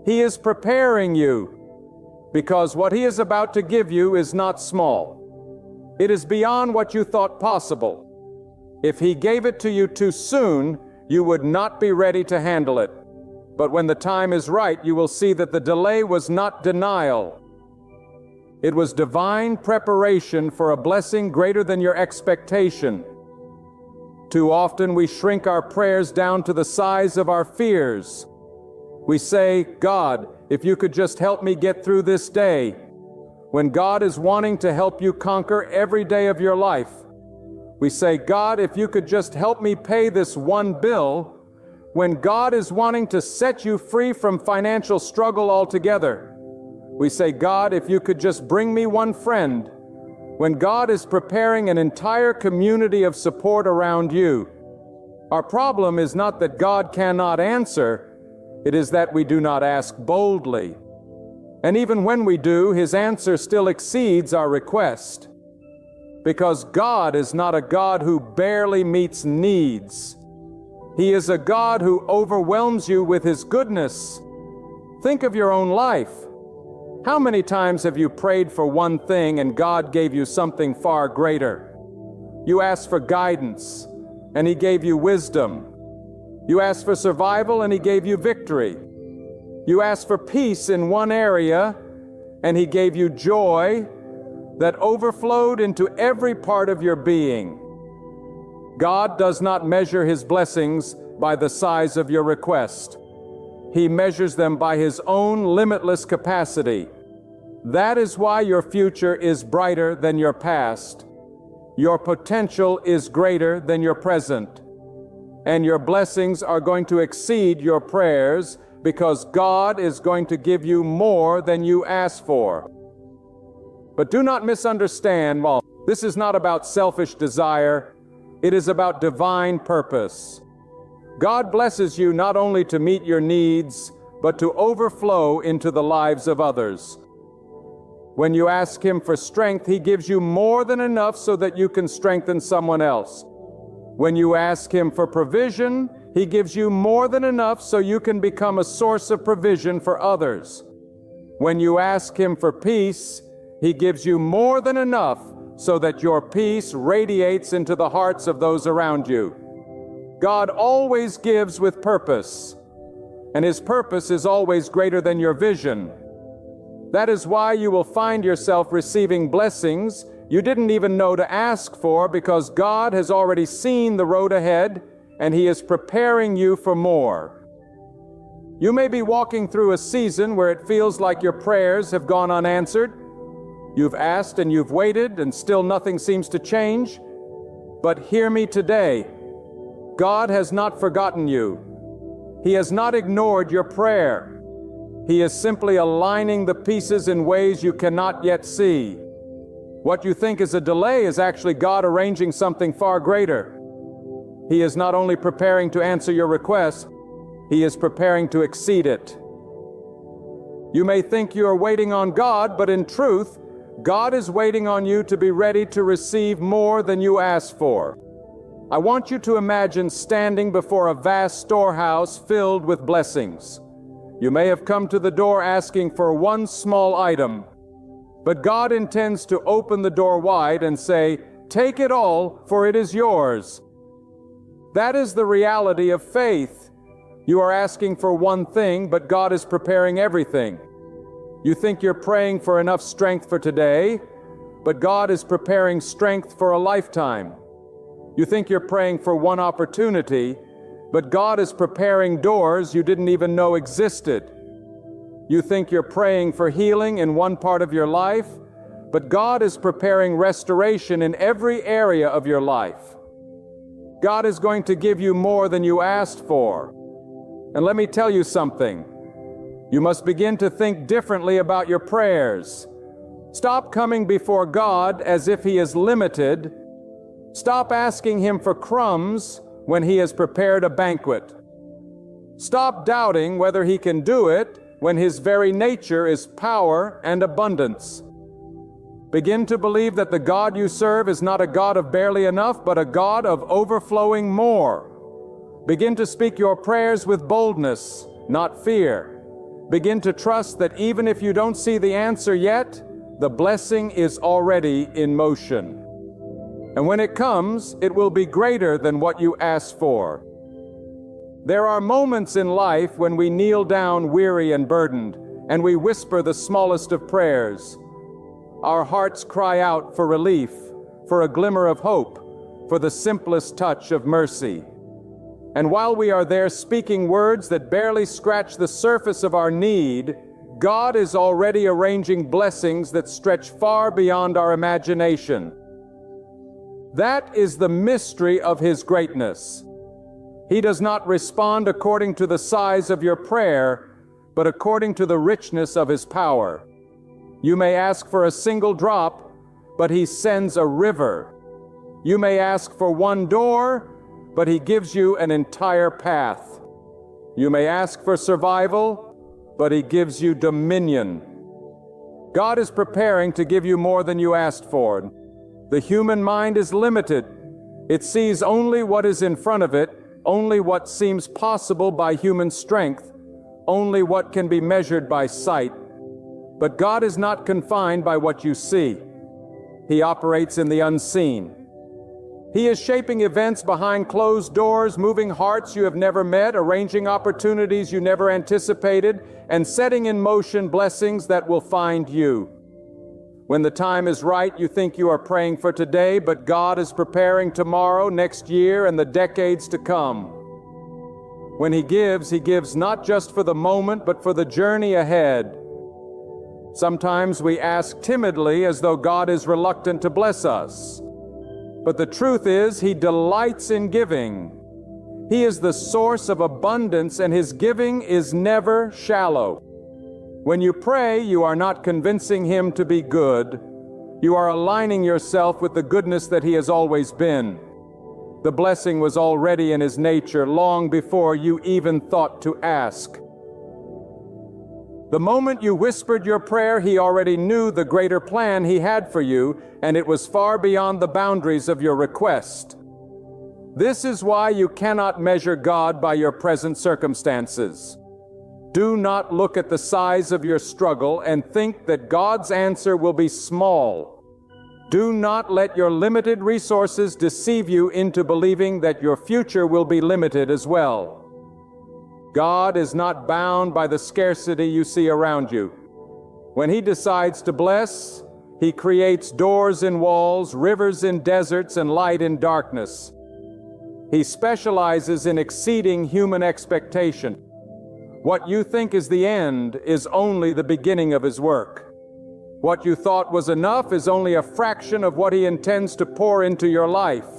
He is preparing you, because what He is about to give you is not small. It is beyond what you thought possible. If He gave it to you too soon, you would not be ready to handle it. But when the time is right, you will see that the delay was not denial. It was divine preparation for a blessing greater than your expectation. Too often we shrink our prayers down to the size of our fears. We say, God, if you could just help me get through this day, when God is wanting to help you conquer every day of your life. We say, God, if you could just help me pay this one bill, when God is wanting to set you free from financial struggle altogether. We say, God, if you could just bring me one friend, when God is preparing an entire community of support around you. Our problem is not that God cannot answer, it is that we do not ask boldly. And even when we do, His answer still exceeds our request. Because God is not a God who barely meets needs. He is a God who overwhelms you with His goodness. Think of your own life. How many times have you prayed for one thing and God gave you something far greater? You asked for guidance, and He gave you wisdom. You asked for survival, and He gave you victory. You asked for peace in one area, and He gave you joy that overflowed into every part of your being. God does not measure His blessings by the size of your request. He measures them by His own limitless capacity. That is why your future is brighter than your past. Your potential is greater than your present. And your blessings are going to exceed your prayers because God is going to give you more than you ask for. But do not misunderstand, this is not about selfish desire. It is about divine purpose. God blesses you not only to meet your needs, but to overflow into the lives of others. When you ask Him for strength, He gives you more than enough so that you can strengthen someone else. When you ask Him for provision, He gives you more than enough so you can become a source of provision for others. When you ask Him for peace, He gives you more than enough so that your peace radiates into the hearts of those around you. God always gives with purpose, and His purpose is always greater than your vision. That is why you will find yourself receiving blessings you didn't even know to ask for, because God has already seen the road ahead, and He is preparing you for more. You may be walking through a season where it feels like your prayers have gone unanswered. You've asked and you've waited, and still nothing seems to change. But hear me today. God has not forgotten you. He has not ignored your prayer. He is simply aligning the pieces in ways you cannot yet see. What you think is a delay is actually God arranging something far greater. He is not only preparing to answer your request, He is preparing to exceed it. You may think you are waiting on God, but in truth, God is waiting on you to be ready to receive more than you ask for. I want you to imagine standing before a vast storehouse filled with blessings. You may have come to the door asking for one small item, but God intends to open the door wide and say, "Take it all, for it is yours." That is the reality of faith. You are asking for one thing, but God is preparing everything. You think you're praying for enough strength for today, but God is preparing strength for a lifetime. You think you're praying for one opportunity, but God is preparing doors you didn't even know existed. You think you're praying for healing in one part of your life, but God is preparing restoration in every area of your life. God is going to give you more than you asked for. And let me tell you something. You must begin to think differently about your prayers. Stop coming before God as if He is limited. Stop asking Him for crumbs when He has prepared a banquet. Stop doubting whether He can do it when His very nature is power and abundance. Begin to believe that the God you serve is not a God of barely enough, but a God of overflowing more. Begin to speak your prayers with boldness, not fear. Begin to trust that even if you don't see the answer yet, the blessing is already in motion. And when it comes, it will be greater than what you asked for. There are moments in life when we kneel down weary and burdened, and we whisper the smallest of prayers. Our hearts cry out for relief, for a glimmer of hope, for the simplest touch of mercy. And while we are there speaking words that barely scratch the surface of our need, God is already arranging blessings that stretch far beyond our imagination. That is the mystery of His greatness. He does not respond according to the size of your prayer, but according to the richness of His power. You may ask for a single drop, but He sends a river. You may ask for one door, but He gives you an entire path. You may ask for survival, but He gives you dominion. God is preparing to give you more than you asked for. The human mind is limited. It sees only what is in front of it, only what seems possible by human strength, only what can be measured by sight. But God is not confined by what you see. He operates in the unseen. He is shaping events behind closed doors, moving hearts you have never met, arranging opportunities you never anticipated, and setting in motion blessings that will find you. When the time is right, you think you are praying for today, but God is preparing tomorrow, next year, and the decades to come. When He gives not just for the moment, but for the journey ahead. Sometimes we ask timidly as though God is reluctant to bless us. But the truth is, He delights in giving. He is the source of abundance, and His giving is never shallow. When you pray, you are not convincing Him to be good. You are aligning yourself with the goodness that He has always been. The blessing was already in His nature long before you even thought to ask. The moment you whispered your prayer, He already knew the greater plan He had for you, and it was far beyond the boundaries of your request. This is why you cannot measure God by your present circumstances. Do not look at the size of your struggle and think that God's answer will be small. Do not let your limited resources deceive you into believing that your future will be limited as well. God is not bound by the scarcity you see around you. When He decides to bless, He creates doors in walls, rivers in deserts, and light in darkness. He specializes in exceeding human expectation. What you think is the end is only the beginning of His work. What you thought was enough is only a fraction of what He intends to pour into your life.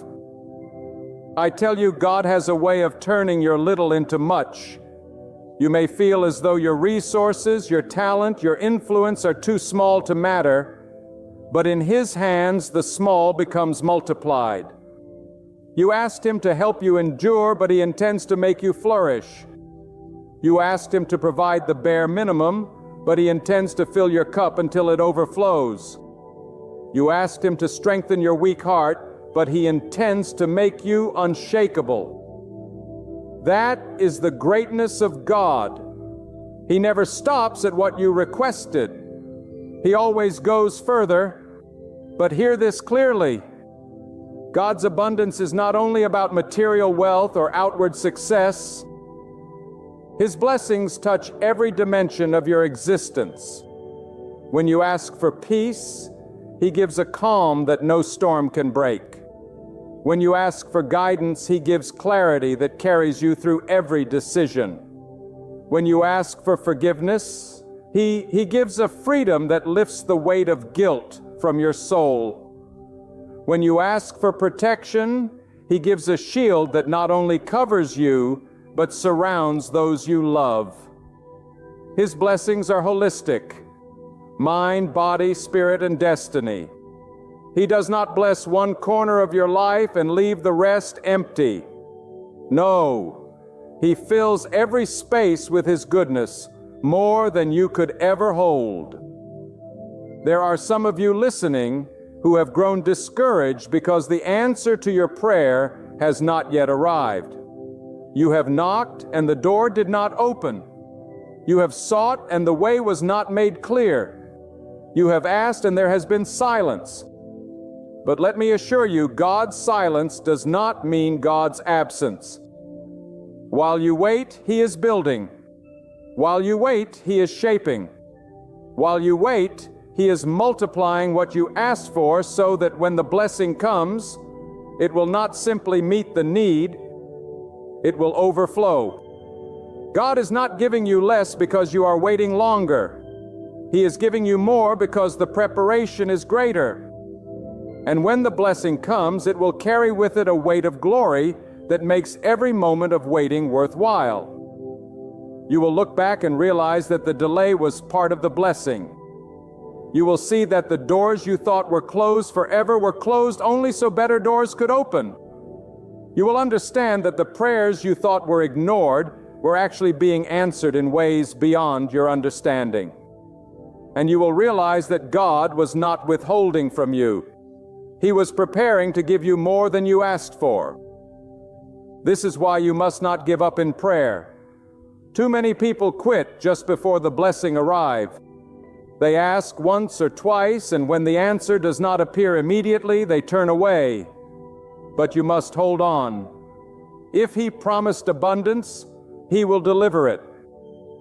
I tell you, God has a way of turning your little into much. You may feel as though your resources, your talent, your influence are too small to matter, but in His hands the small becomes multiplied. You asked Him to help you endure, but He intends to make you flourish. You asked Him to provide the bare minimum, but He intends to fill your cup until it overflows. You asked Him to strengthen your weak heart, but He intends to make you unshakable. That is the greatness of God. He never stops at what you requested. He always goes further. But hear this clearly. God's abundance is not only about material wealth or outward success. His blessings touch every dimension of your existence. When you ask for peace, He gives a calm that no storm can break. When you ask for guidance, He gives clarity that carries you through every decision. When you ask for forgiveness, He gives a freedom that lifts the weight of guilt from your soul. When you ask for protection, He gives a shield that not only covers you, but surrounds those you love. His blessings are holistic: mind, body, spirit, and destiny. He does not bless one corner of your life and leave the rest empty. No, He fills every space with His goodness, more than you could ever hold. There are some of you listening who have grown discouraged because the answer to your prayer has not yet arrived. You have knocked and the door did not open. You have sought and the way was not made clear. You have asked and there has been silence. But let me assure you, God's silence does not mean God's absence. While you wait, He is building. While you wait, He is shaping. While you wait, He is multiplying what you asked for so that when the blessing comes, it will not simply meet the need, it will overflow. God is not giving you less because you are waiting longer. He is giving you more because the preparation is greater. And when the blessing comes, it will carry with it a weight of glory that makes every moment of waiting worthwhile. You will look back and realize that the delay was part of the blessing. You will see that the doors you thought were closed forever were closed only so better doors could open. You will understand that the prayers you thought were ignored were actually being answered in ways beyond your understanding. And you will realize that God was not withholding from you. He was preparing to give you more than you asked for. This is why you must not give up in prayer. Too many people quit just before the blessing arrives. They ask once or twice, and when the answer does not appear immediately, they turn away. But you must hold on. If He promised abundance, He will deliver it.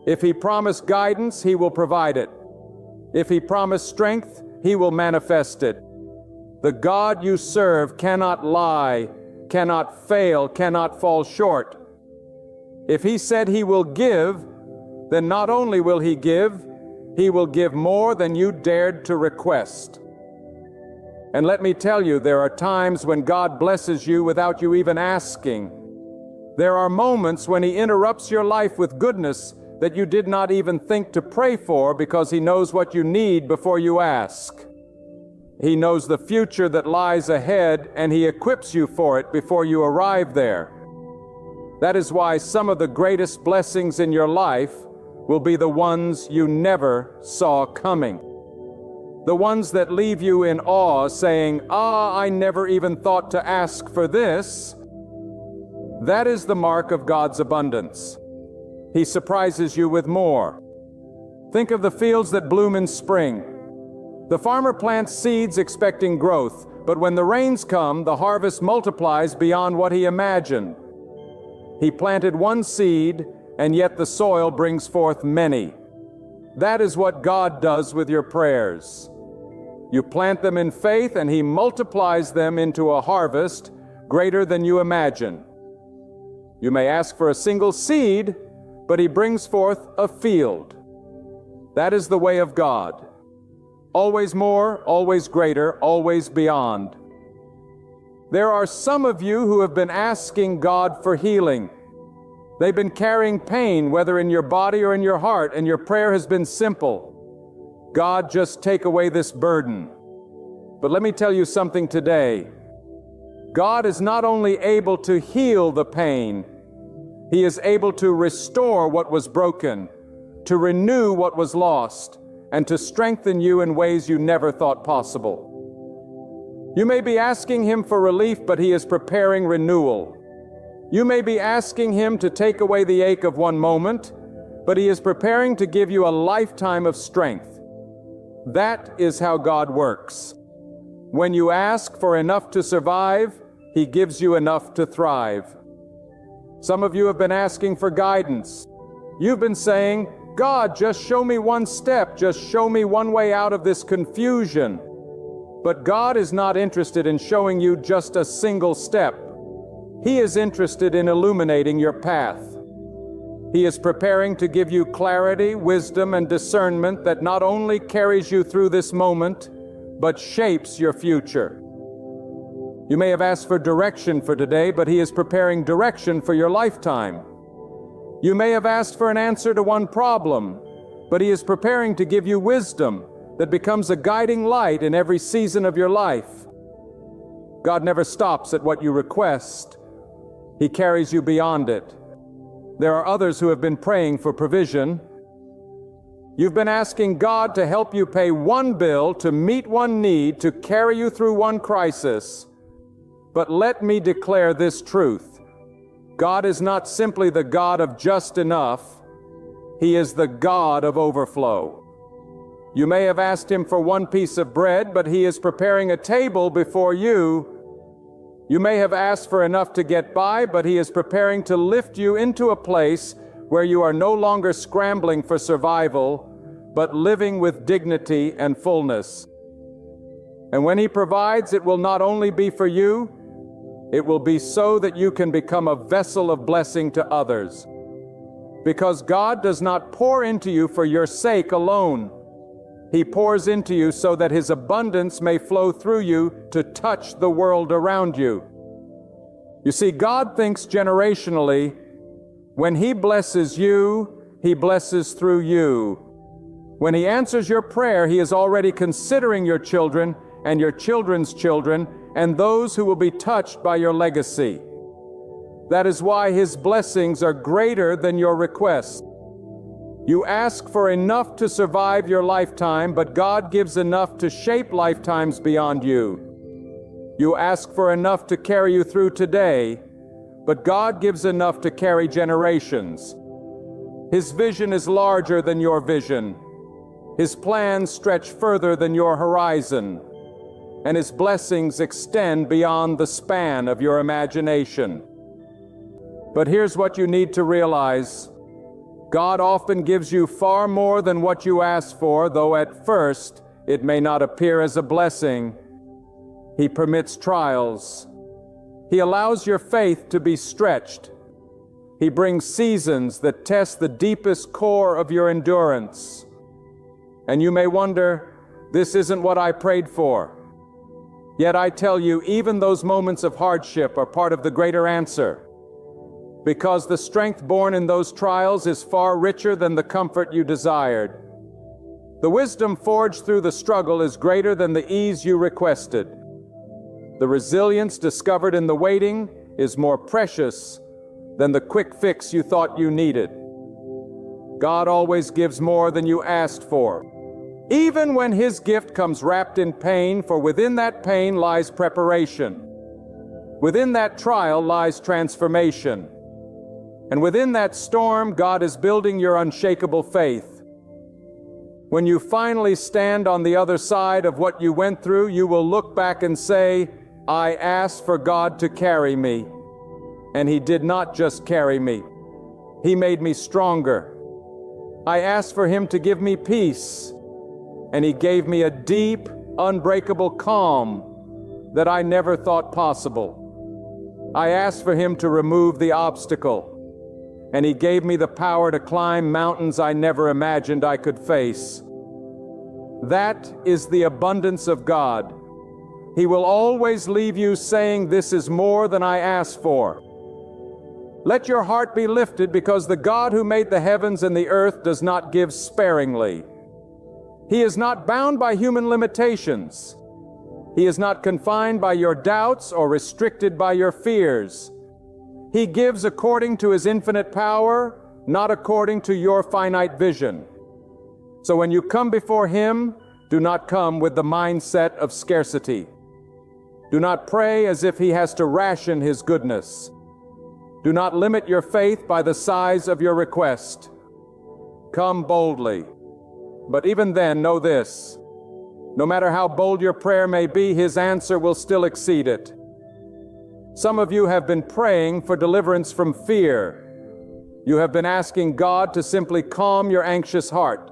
If He promised guidance, He will provide it. If He promised strength, He will manifest it. The God you serve cannot lie, cannot fail, cannot fall short. If He said He will give, then not only will He give more than you dared to request. And let me tell you, there are times when God blesses you without you even asking. There are moments when He interrupts your life with goodness that you did not even think to pray for because He knows what you need before you ask. He knows the future that lies ahead, and He equips you for it before you arrive there. That is why some of the greatest blessings in your life will be the ones you never saw coming. The ones that leave you in awe, saying, I never even thought to ask for this. That is the mark of God's abundance. He surprises you with more. Think of the fields that bloom in spring. The farmer plants seeds expecting growth, but when the rains come, the harvest multiplies beyond what he imagined. He planted one seed, and yet the soil brings forth many. That is what God does with your prayers. You plant them in faith, and He multiplies them into a harvest greater than you imagine. You may ask for a single seed, but He brings forth a field. That is the way of God. Always more, always greater, always beyond. There are some of you who have been asking God for healing. They've been carrying pain, whether in your body or in your heart, and your prayer has been simple. God, just take away this burden. But let me tell you something today. God is not only able to heal the pain, He is able to restore what was broken, to renew what was lost, and to strengthen you in ways you never thought possible. You may be asking Him for relief, but He is preparing renewal. You may be asking Him to take away the ache of one moment, but He is preparing to give you a lifetime of strength. That is how God works. When you ask for enough to survive, He gives you enough to thrive. Some of you have been asking for guidance. You've been saying, God, just show me one step, just show me one way out of this confusion. But God is not interested in showing you just a single step. He is interested in illuminating your path. He is preparing to give you clarity, wisdom, and discernment that not only carries you through this moment, but shapes your future. You may have asked for direction for today, but He is preparing direction for your lifetime. You may have asked for an answer to one problem, but He is preparing to give you wisdom that becomes a guiding light in every season of your life. God never stops at what you request. He carries you beyond it. There are others who have been praying for provision. You've been asking God to help you pay one bill, to meet one need, to carry you through one crisis. But let me declare this truth. God is not simply the God of just enough. He is the God of overflow. You may have asked Him for one piece of bread, but He is preparing a table before you. You may have asked for enough to get by, but He is preparing to lift you into a place where you are no longer scrambling for survival, but living with dignity and fullness. And when He provides, it will not only be for you, it will be so that you can become a vessel of blessing to others. Because God does not pour into you for your sake alone. He pours into you so that His abundance may flow through you to touch the world around you. You see, God thinks generationally. When He blesses you, He blesses through you. When He answers your prayer, He is already considering your children and your children's children and those who will be touched by your legacy. That is why His blessings are greater than your requests. You ask for enough to survive your lifetime, but God gives enough to shape lifetimes beyond you. You ask for enough to carry you through today, but God gives enough to carry generations. His vision is larger than your vision. His plans stretch further than your horizon, and His blessings extend beyond the span of your imagination. But here's what you need to realize. God often gives you far more than what you ask for, though at first it may not appear as a blessing. He permits trials. He allows your faith to be stretched. He brings seasons that test the deepest core of your endurance. And you may wonder, this isn't what I prayed for. Yet I tell you, even those moments of hardship are part of the greater answer. Because the strength born in those trials is far richer than the comfort you desired. The wisdom forged through the struggle is greater than the ease you requested. The resilience discovered in the waiting is more precious than the quick fix you thought you needed. God always gives more than you asked for, even when His gift comes wrapped in pain, for within that pain lies preparation. Within that trial lies transformation. And within that storm, God is building your unshakable faith. When you finally stand on the other side of what you went through, you will look back and say, I asked for God to carry me. And He did not just carry me. He made me stronger. I asked for Him to give me peace. And He gave me a deep, unbreakable calm that I never thought possible. I asked for Him to remove the obstacle. And He gave me the power to climb mountains I never imagined I could face. That is the abundance of God. He will always leave you saying, this is more than I asked for. Let your heart be lifted, because the God who made the heavens and the earth does not give sparingly. He is not bound by human limitations. He is not confined by your doubts or restricted by your fears. He gives according to His infinite power, not according to your finite vision. So when you come before Him, do not come with the mindset of scarcity. Do not pray as if He has to ration His goodness. Do not limit your faith by the size of your request. Come boldly. But even then, know this. No matter how bold your prayer may be, His answer will still exceed it. Some of you have been praying for deliverance from fear. You have been asking God to simply calm your anxious heart.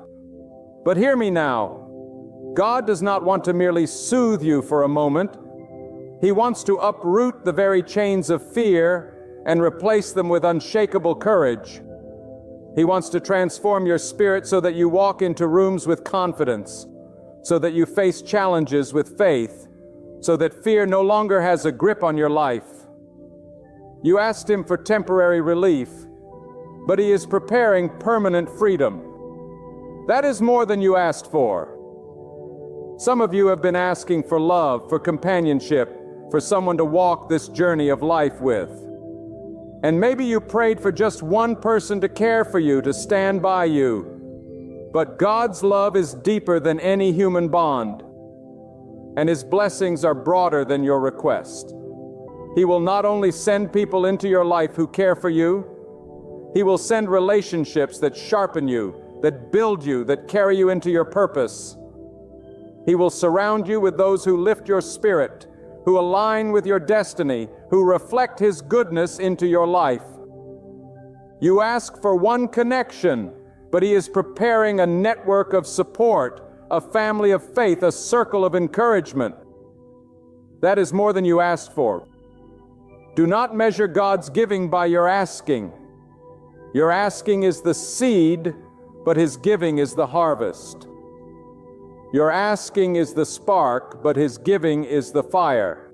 But hear me now. God does not want to merely soothe you for a moment. He wants to uproot the very chains of fear and replace them with unshakable courage. He wants to transform your spirit so that you walk into rooms with confidence, so that you face challenges with faith, so that fear no longer has a grip on your life. You asked Him for temporary relief, but He is preparing permanent freedom. That is more than you asked for. Some of you have been asking for love, for companionship, for someone to walk this journey of life with. And maybe you prayed for just one person to care for you, to stand by you. But God's love is deeper than any human bond, and His blessings are broader than your request. He will not only send people into your life who care for you, He will send relationships that sharpen you, that build you, that carry you into your purpose. He will surround you with those who lift your spirit, who align with your destiny, who reflect His goodness into your life. You ask for one connection, but He is preparing a network of support, a family of faith, a circle of encouragement. That is more than you asked for. Do not measure God's giving by your asking. Your asking is the seed, but His giving is the harvest. Your asking is the spark, but His giving is the fire.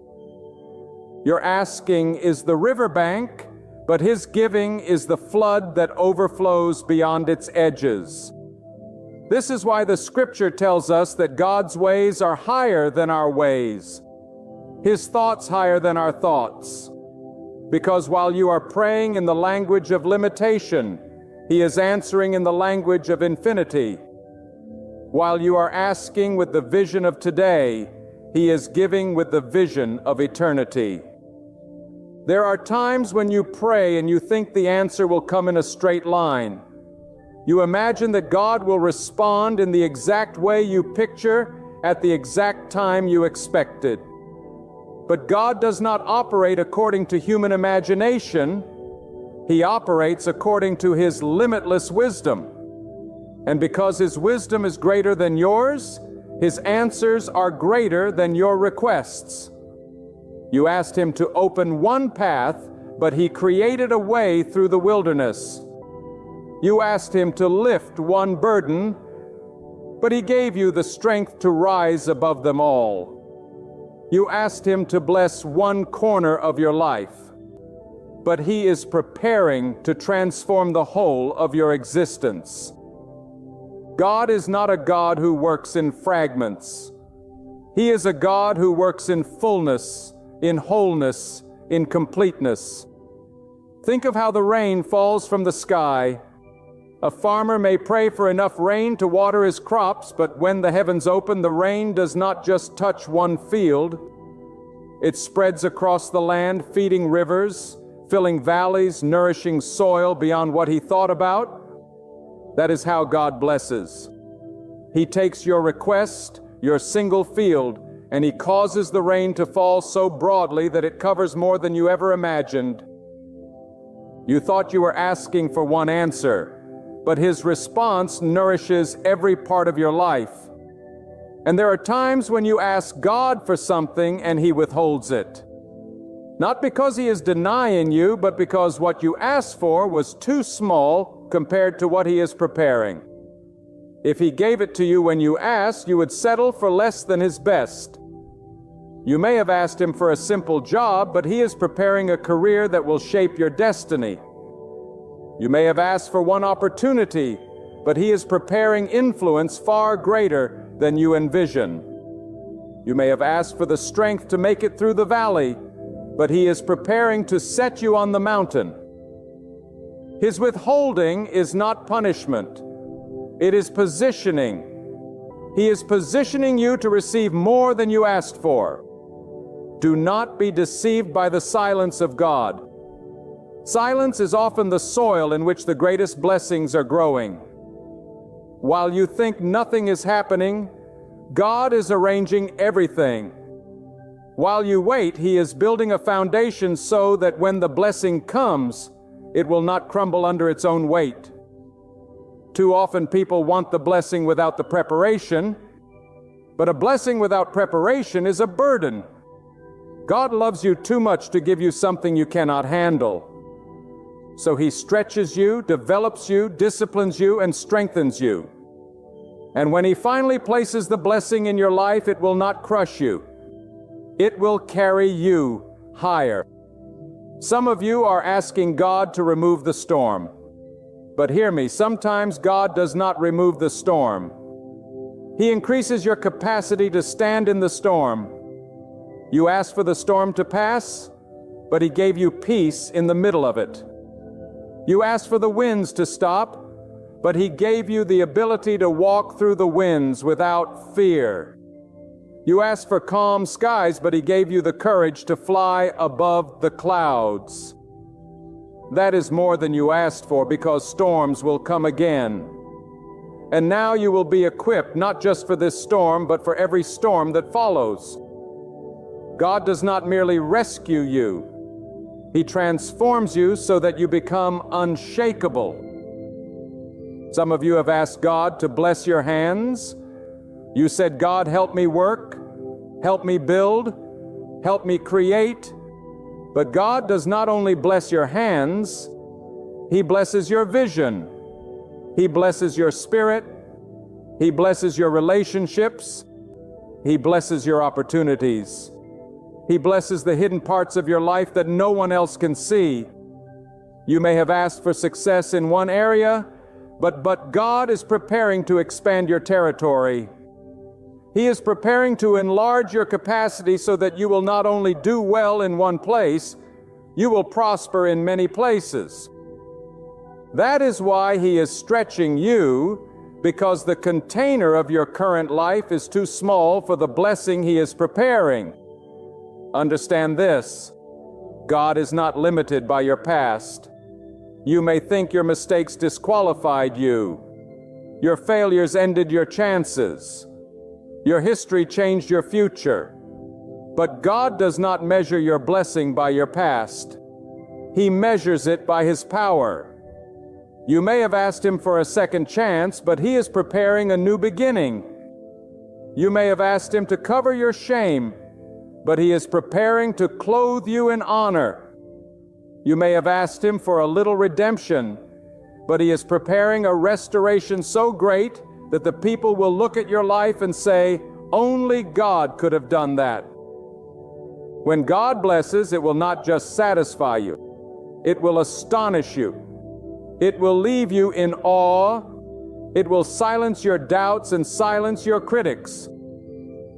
Your asking is the riverbank, but His giving is the flood that overflows beyond its edges. This is why the Scripture tells us that God's ways are higher than our ways, His thoughts higher than our thoughts. Because while you are praying in the language of limitation, He is answering in the language of infinity. While you are asking with the vision of today, He is giving with the vision of eternity. There are times when you pray and you think the answer will come in a straight line. You imagine that God will respond in the exact way you picture at the exact time you expected. But God does not operate according to human imagination. He operates according to His limitless wisdom. And because His wisdom is greater than yours, His answers are greater than your requests. You asked Him to open one path, but He created a way through the wilderness. You asked Him to lift one burden, but He gave you the strength to rise above them all. You asked Him to bless one corner of your life, but He is preparing to transform the whole of your existence. God is not a God who works in fragments. He is a God who works in fullness, in wholeness, in completeness. Think of how the rain falls from the sky. A farmer may pray for enough rain to water his crops, but when the heavens open, the rain does not just touch one field. It spreads across the land, feeding rivers, filling valleys, nourishing soil beyond what he thought about. That is how God blesses. He takes your request, your single field, and He causes the rain to fall so broadly that it covers more than you ever imagined. You thought you were asking for one answer, but His response nourishes every part of your life. And there are times when you ask God for something and He withholds it. Not because He is denying you, but because what you asked for was too small compared to what He is preparing. If He gave it to you when you asked, you would settle for less than His best. You may have asked Him for a simple job, but He is preparing a career that will shape your destiny. You may have asked for one opportunity, but He is preparing influence far greater than you envision. You may have asked for the strength to make it through the valley, but He is preparing to set you on the mountain. His withholding is not punishment. It is positioning. He is positioning you to receive more than you asked for. Do not be deceived by the silence of God. Silence is often the soil in which the greatest blessings are growing. While you think nothing is happening, God is arranging everything. While you wait, He is building a foundation so that when the blessing comes, it will not crumble under its own weight. Too often people want the blessing without the preparation, but a blessing without preparation is a burden. God loves you too much to give you something you cannot handle. So He stretches you, develops you, disciplines you, and strengthens you. And when He finally places the blessing in your life, it will not crush you. It will carry you higher. Some of you are asking God to remove the storm. But hear me, sometimes God does not remove the storm. He increases your capacity to stand in the storm. You asked for the storm to pass, but He gave you peace in the middle of it. You asked for the winds to stop, but He gave you the ability to walk through the winds without fear. You asked for calm skies, but He gave you the courage to fly above the clouds. That is more than you asked for, because storms will come again. And now you will be equipped not just for this storm, but for every storm that follows. God does not merely rescue you. He transforms you so that you become unshakable. Some of you have asked God to bless your hands. You said, God, help me work, help me build, help me create. But God does not only bless your hands, He blesses your vision. He blesses your spirit. He blesses your relationships. He blesses your opportunities. He blesses the hidden parts of your life that no one else can see. You may have asked for success in one area, but God is preparing to expand your territory. He is preparing to enlarge your capacity so that you will not only do well in one place, you will prosper in many places. That is why He is stretching you, because the container of your current life is too small for the blessing He is preparing. Understand this: God is not limited by your past. You may think your mistakes disqualified you. Your failures ended your chances. Your history changed your future. But God does not measure your blessing by your past. He measures it by His power. You may have asked Him for a second chance, but He is preparing a new beginning. You may have asked Him to cover your shame, but He is preparing to clothe you in honor. You may have asked Him for a little redemption, but He is preparing a restoration so great that the people will look at your life and say, only God could have done that. When God blesses, it will not just satisfy you. It will astonish you. It will leave you in awe. It will silence your doubts and silence your critics.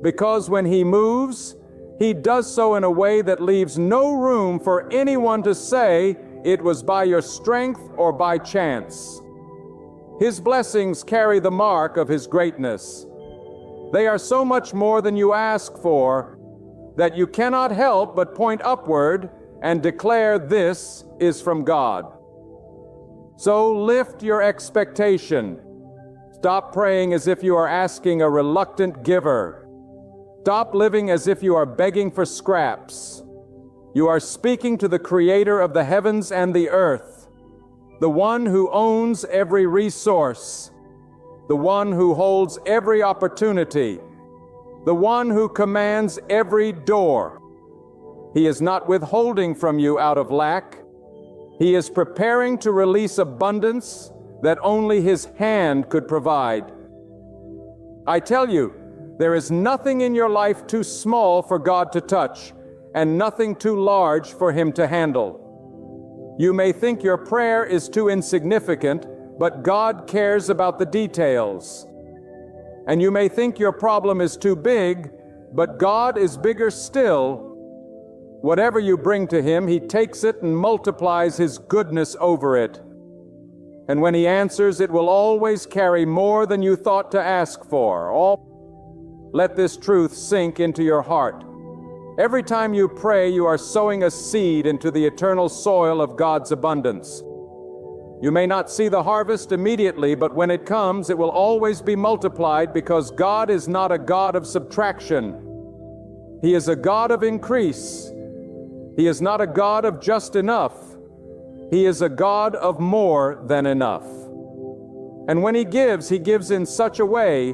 Because when He moves, He does so in a way that leaves no room for anyone to say it was by your strength or by chance. His blessings carry the mark of His greatness. They are so much more than you ask for that you cannot help but point upward and declare this is from God. So lift your expectation. Stop praying as if you are asking a reluctant giver. Stop living as if you are begging for scraps. You are speaking to the Creator of the heavens and the earth, the one who owns every resource, the one who holds every opportunity, the one who commands every door. He is not withholding from you out of lack. He is preparing to release abundance that only His hand could provide. I tell you, there is nothing in your life too small for God to touch, and nothing too large for Him to handle. You may think your prayer is too insignificant, but God cares about the details. And you may think your problem is too big, but God is bigger still. Whatever you bring to Him, He takes it and multiplies His goodness over it. And when He answers, it will always carry more than you thought to ask for. Let this truth sink into your heart. Every time you pray, you are sowing a seed into the eternal soil of God's abundance. You may not see the harvest immediately, but when it comes, it will always be multiplied, because God is not a God of subtraction. He is a God of increase. He is not a God of just enough. He is a God of more than enough. And when He gives in such a way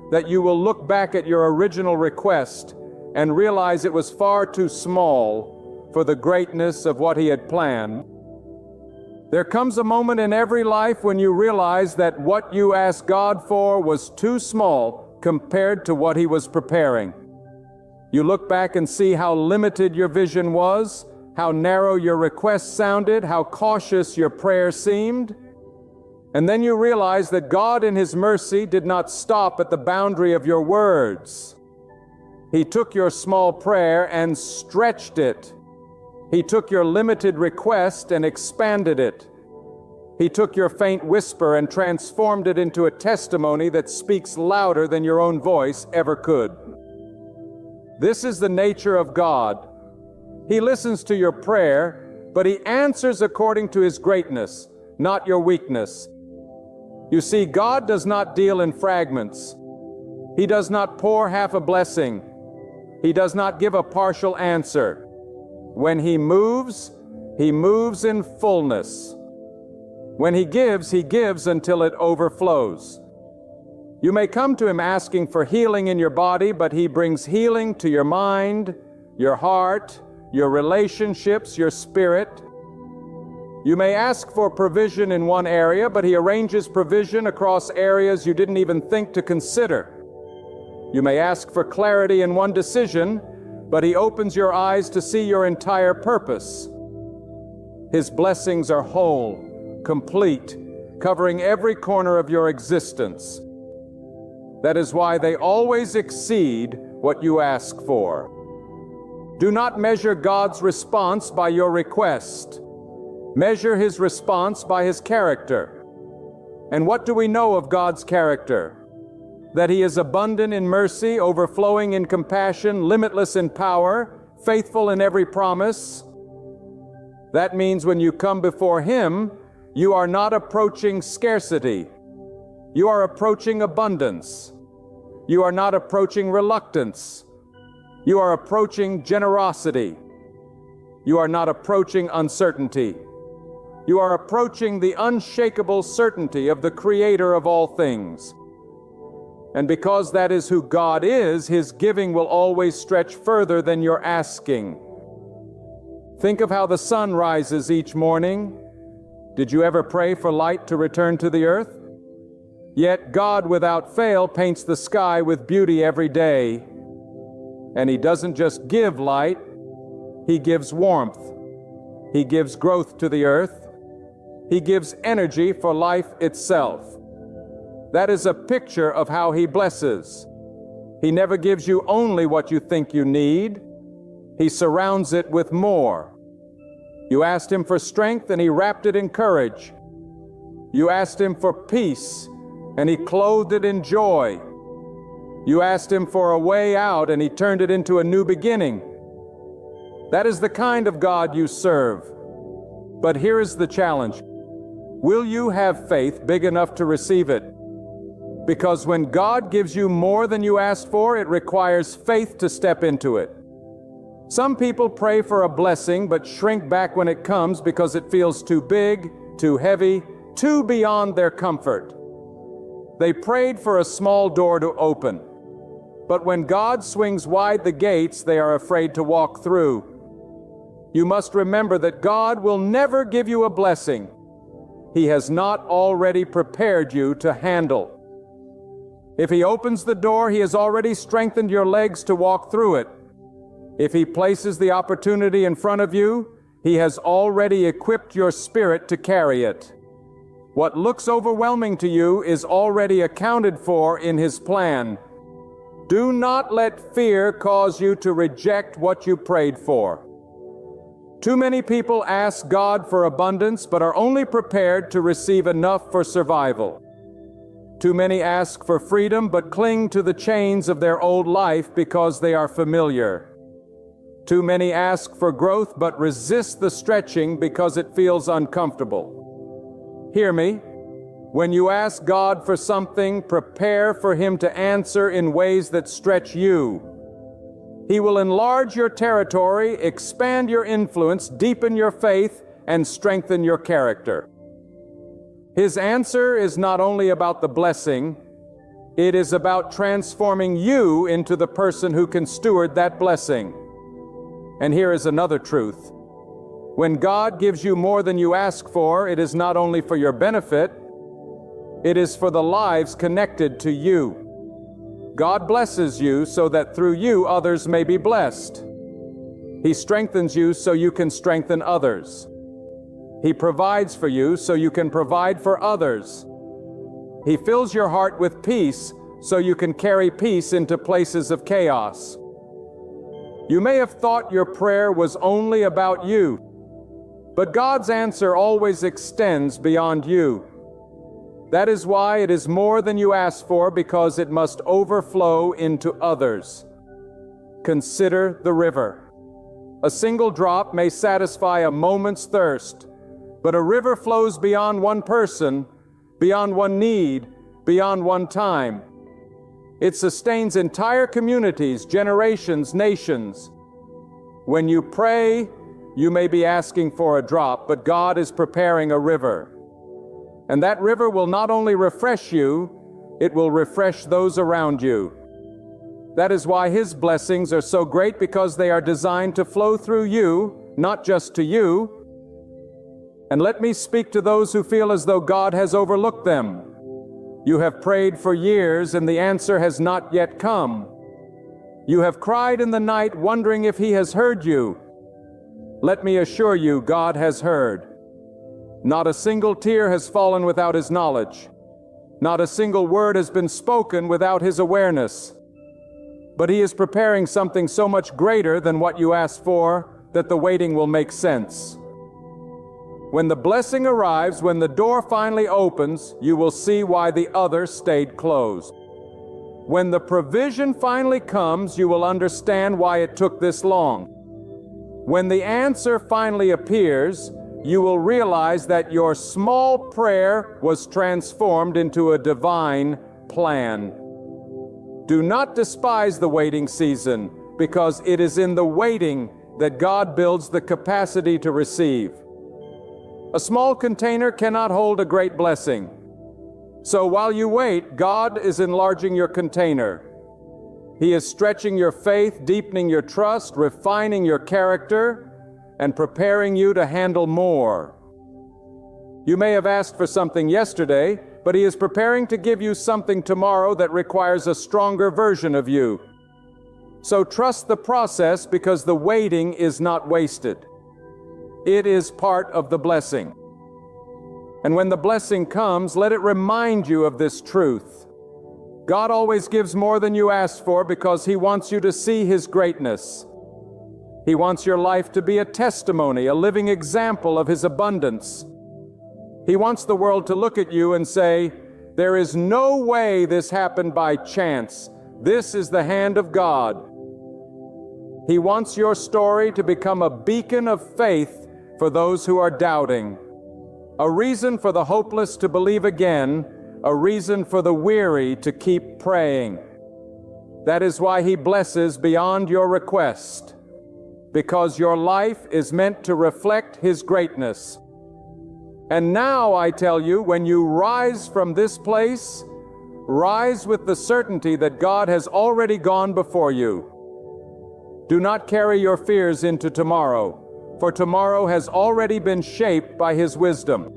that you will look back at your original request and realize it was far too small for the greatness of what He had planned. There comes a moment in every life when you realize that what you asked God for was too small compared to what He was preparing. You look back and see how limited your vision was, how narrow your request sounded, how cautious your prayer seemed. And then you realize that God in His mercy did not stop at the boundary of your words. He took your small prayer and stretched it. He took your limited request and expanded it. He took your faint whisper and transformed it into a testimony that speaks louder than your own voice ever could. This is the nature of God. He listens to your prayer, but He answers according to His greatness, not your weakness. You see, God does not deal in fragments. He does not pour half a blessing. He does not give a partial answer. When He moves in fullness. When He gives until it overflows. You may come to Him asking for healing in your body, but He brings healing to your mind, your heart, your relationships, your spirit. You may ask for provision in one area, but He arranges provision across areas you didn't even think to consider. You may ask for clarity in one decision, but He opens your eyes to see your entire purpose. His blessings are whole, complete, covering every corner of your existence. That is why they always exceed what you ask for. Do not measure God's response by your request. Measure His response by His character. And what do we know of God's character? That He is abundant in mercy, overflowing in compassion, limitless in power, faithful in every promise. That means when you come before Him, you are not approaching scarcity. You are approaching abundance. You are not approaching reluctance. You are approaching generosity. You are not approaching uncertainty. You are approaching the unshakable certainty of the Creator of all things. And because that is who God is, His giving will always stretch further than your asking. Think of how the sun rises each morning. Did you ever pray for light to return to the earth? Yet God, without fail, paints the sky with beauty every day. And He doesn't just give light, He gives warmth. He gives growth to the earth. He gives energy for life itself. That is a picture of how He blesses. He never gives you only what you think you need. He surrounds it with more. You asked Him for strength, and He wrapped it in courage. You asked Him for peace, and He clothed it in joy. You asked Him for a way out, and He turned it into a new beginning. That is the kind of God you serve. But here is the challenge. Will you have faith big enough to receive it? Because when God gives you more than you asked for, it requires faith to step into it. Some people pray for a blessing but shrink back when it comes because it feels too big, too heavy, too beyond their comfort. They prayed for a small door to open. But when God swings wide the gates, they are afraid to walk through. You must remember that God will never give you a blessing He has not already prepared you to handle. If He opens the door, He has already strengthened your legs to walk through it. If He places the opportunity in front of you, He has already equipped your spirit to carry it. What looks overwhelming to you is already accounted for in His plan. Do not let fear cause you to reject what you prayed for. Too many people ask God for abundance but are only prepared to receive enough for survival. Too many ask for freedom but cling to the chains of their old life because they are familiar. Too many ask for growth but resist the stretching because it feels uncomfortable. Hear me. When you ask God for something, prepare for Him to answer in ways that stretch you. He will enlarge your territory, expand your influence, deepen your faith, and strengthen your character. His answer is not only about the blessing, it is about transforming you into the person who can steward that blessing. And here is another truth. When God gives you more than you ask for, it is not only for your benefit, it is for the lives connected to you. God blesses you so that through you others may be blessed. He strengthens you so you can strengthen others. He provides for you so you can provide for others. He fills your heart with peace so you can carry peace into places of chaos. You may have thought your prayer was only about you, but God's answer always extends beyond you. That is why it is more than you ask for, because it must overflow into others. Consider the river. A single drop may satisfy a moment's thirst, but a river flows beyond one person, beyond one need, beyond one time. It sustains entire communities, generations, nations. When you pray, you may be asking for a drop, but God is preparing a river. And that river will not only refresh you, it will refresh those around you. That is why His blessings are so great, because they are designed to flow through you, not just to you. And let me speak to those who feel as though God has overlooked them. You have prayed for years and the answer has not yet come. You have cried in the night wondering if He has heard you. Let me assure you, God has heard. Not a single tear has fallen without His knowledge. Not a single word has been spoken without His awareness. But He is preparing something so much greater than what you asked for that the waiting will make sense. When the blessing arrives, when the door finally opens, you will see why the other stayed closed. When the provision finally comes, you will understand why it took this long. When the answer finally appears, you will realize that your small prayer was transformed into a divine plan. Do not despise the waiting season, because it is in the waiting that God builds the capacity to receive. A small container cannot hold a great blessing. So while you wait, God is enlarging your container. He is stretching your faith, deepening your trust, refining your character, and preparing you to handle more. You may have asked for something yesterday, but He is preparing to give you something tomorrow that requires a stronger version of you. So trust the process, because the waiting is not wasted. It is part of the blessing. And when the blessing comes, let it remind you of this truth. God always gives more than you ask for, because He wants you to see His greatness. He wants your life to be a testimony, a living example of His abundance. He wants the world to look at you and say, "There is no way this happened by chance. This is the hand of God." He wants your story to become a beacon of faith for those who are doubting, a reason for the hopeless to believe again, a reason for the weary to keep praying. That is why He blesses beyond your request, because your life is meant to reflect His greatness. And now I tell you, when you rise from this place, rise with the certainty that God has already gone before you. Do not carry your fears into tomorrow, for tomorrow has already been shaped by His wisdom.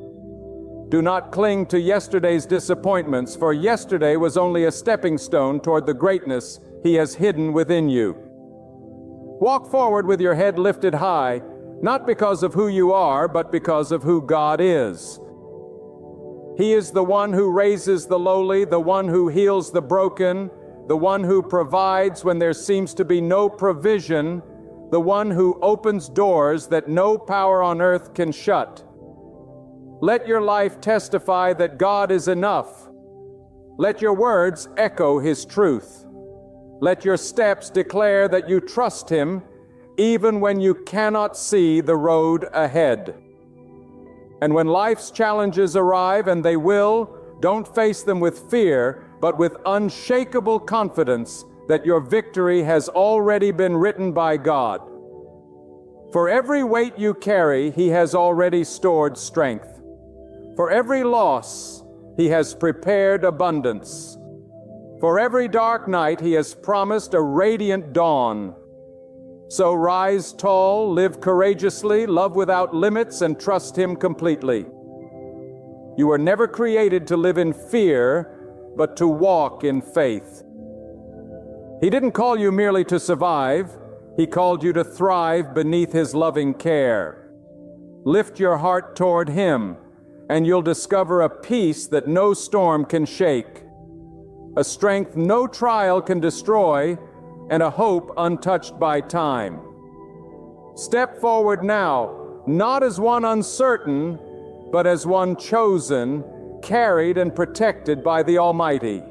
Do not cling to yesterday's disappointments, for yesterday was only a stepping stone toward the greatness He has hidden within you. Walk forward with your head lifted high, not because of who you are, but because of who God is. He is the one who raises the lowly, the one who heals the broken, the one who provides when there seems to be no provision, the one who opens doors that no power on earth can shut. Let your life testify that God is enough. Let your words echo His truth. Let your steps declare that you trust Him, even when you cannot see the road ahead. And when life's challenges arrive, and they will, don't face them with fear, but with unshakable confidence that your victory has already been written by God. For every weight you carry, He has already stored strength. For every loss, He has prepared abundance. For every dark night, He has promised a radiant dawn. So rise tall, live courageously, love without limits, and trust Him completely. You were never created to live in fear, but to walk in faith. He didn't call you merely to survive. He called you to thrive beneath His loving care. Lift your heart toward Him, and you'll discover a peace that no storm can shake, a strength no trial can destroy, and a hope untouched by time. Step forward now, not as one uncertain, but as one chosen, carried and protected by the Almighty.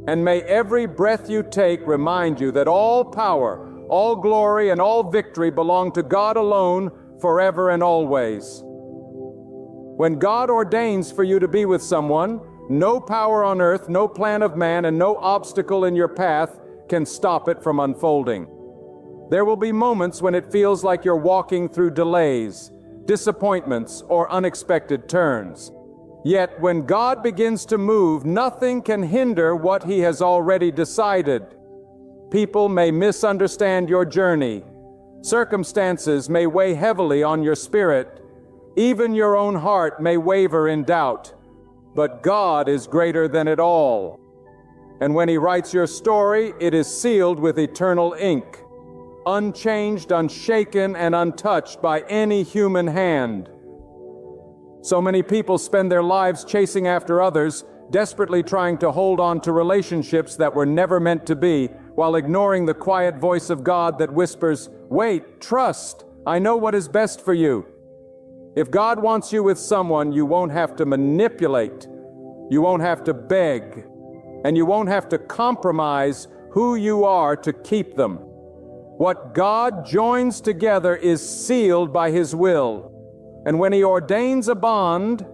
And may every breath you take remind you that all power, all glory, and all victory belong to God alone, forever and always. When God ordains for you to be with someone, no power on earth, no plan of man, and no obstacle in your path can stop it from unfolding. There will be moments when it feels like you're walking through delays, disappointments, or unexpected turns. Yet when God begins to move, nothing can hinder what He has already decided. People may misunderstand your journey. Circumstances may weigh heavily on your spirit. Even your own heart may waver in doubt. But God is greater than it all. And when He writes your story, it is sealed with eternal ink, unchanged, unshaken, and untouched by any human hand. So many people spend their lives chasing after others, desperately trying to hold on to relationships that were never meant to be, while ignoring the quiet voice of God that whispers, "Wait, trust, I know what is best for you." If God wants you with someone, you won't have to manipulate, you won't have to beg, and you won't have to compromise who you are to keep them. What God joins together is sealed by His will. And when He ordains a bond,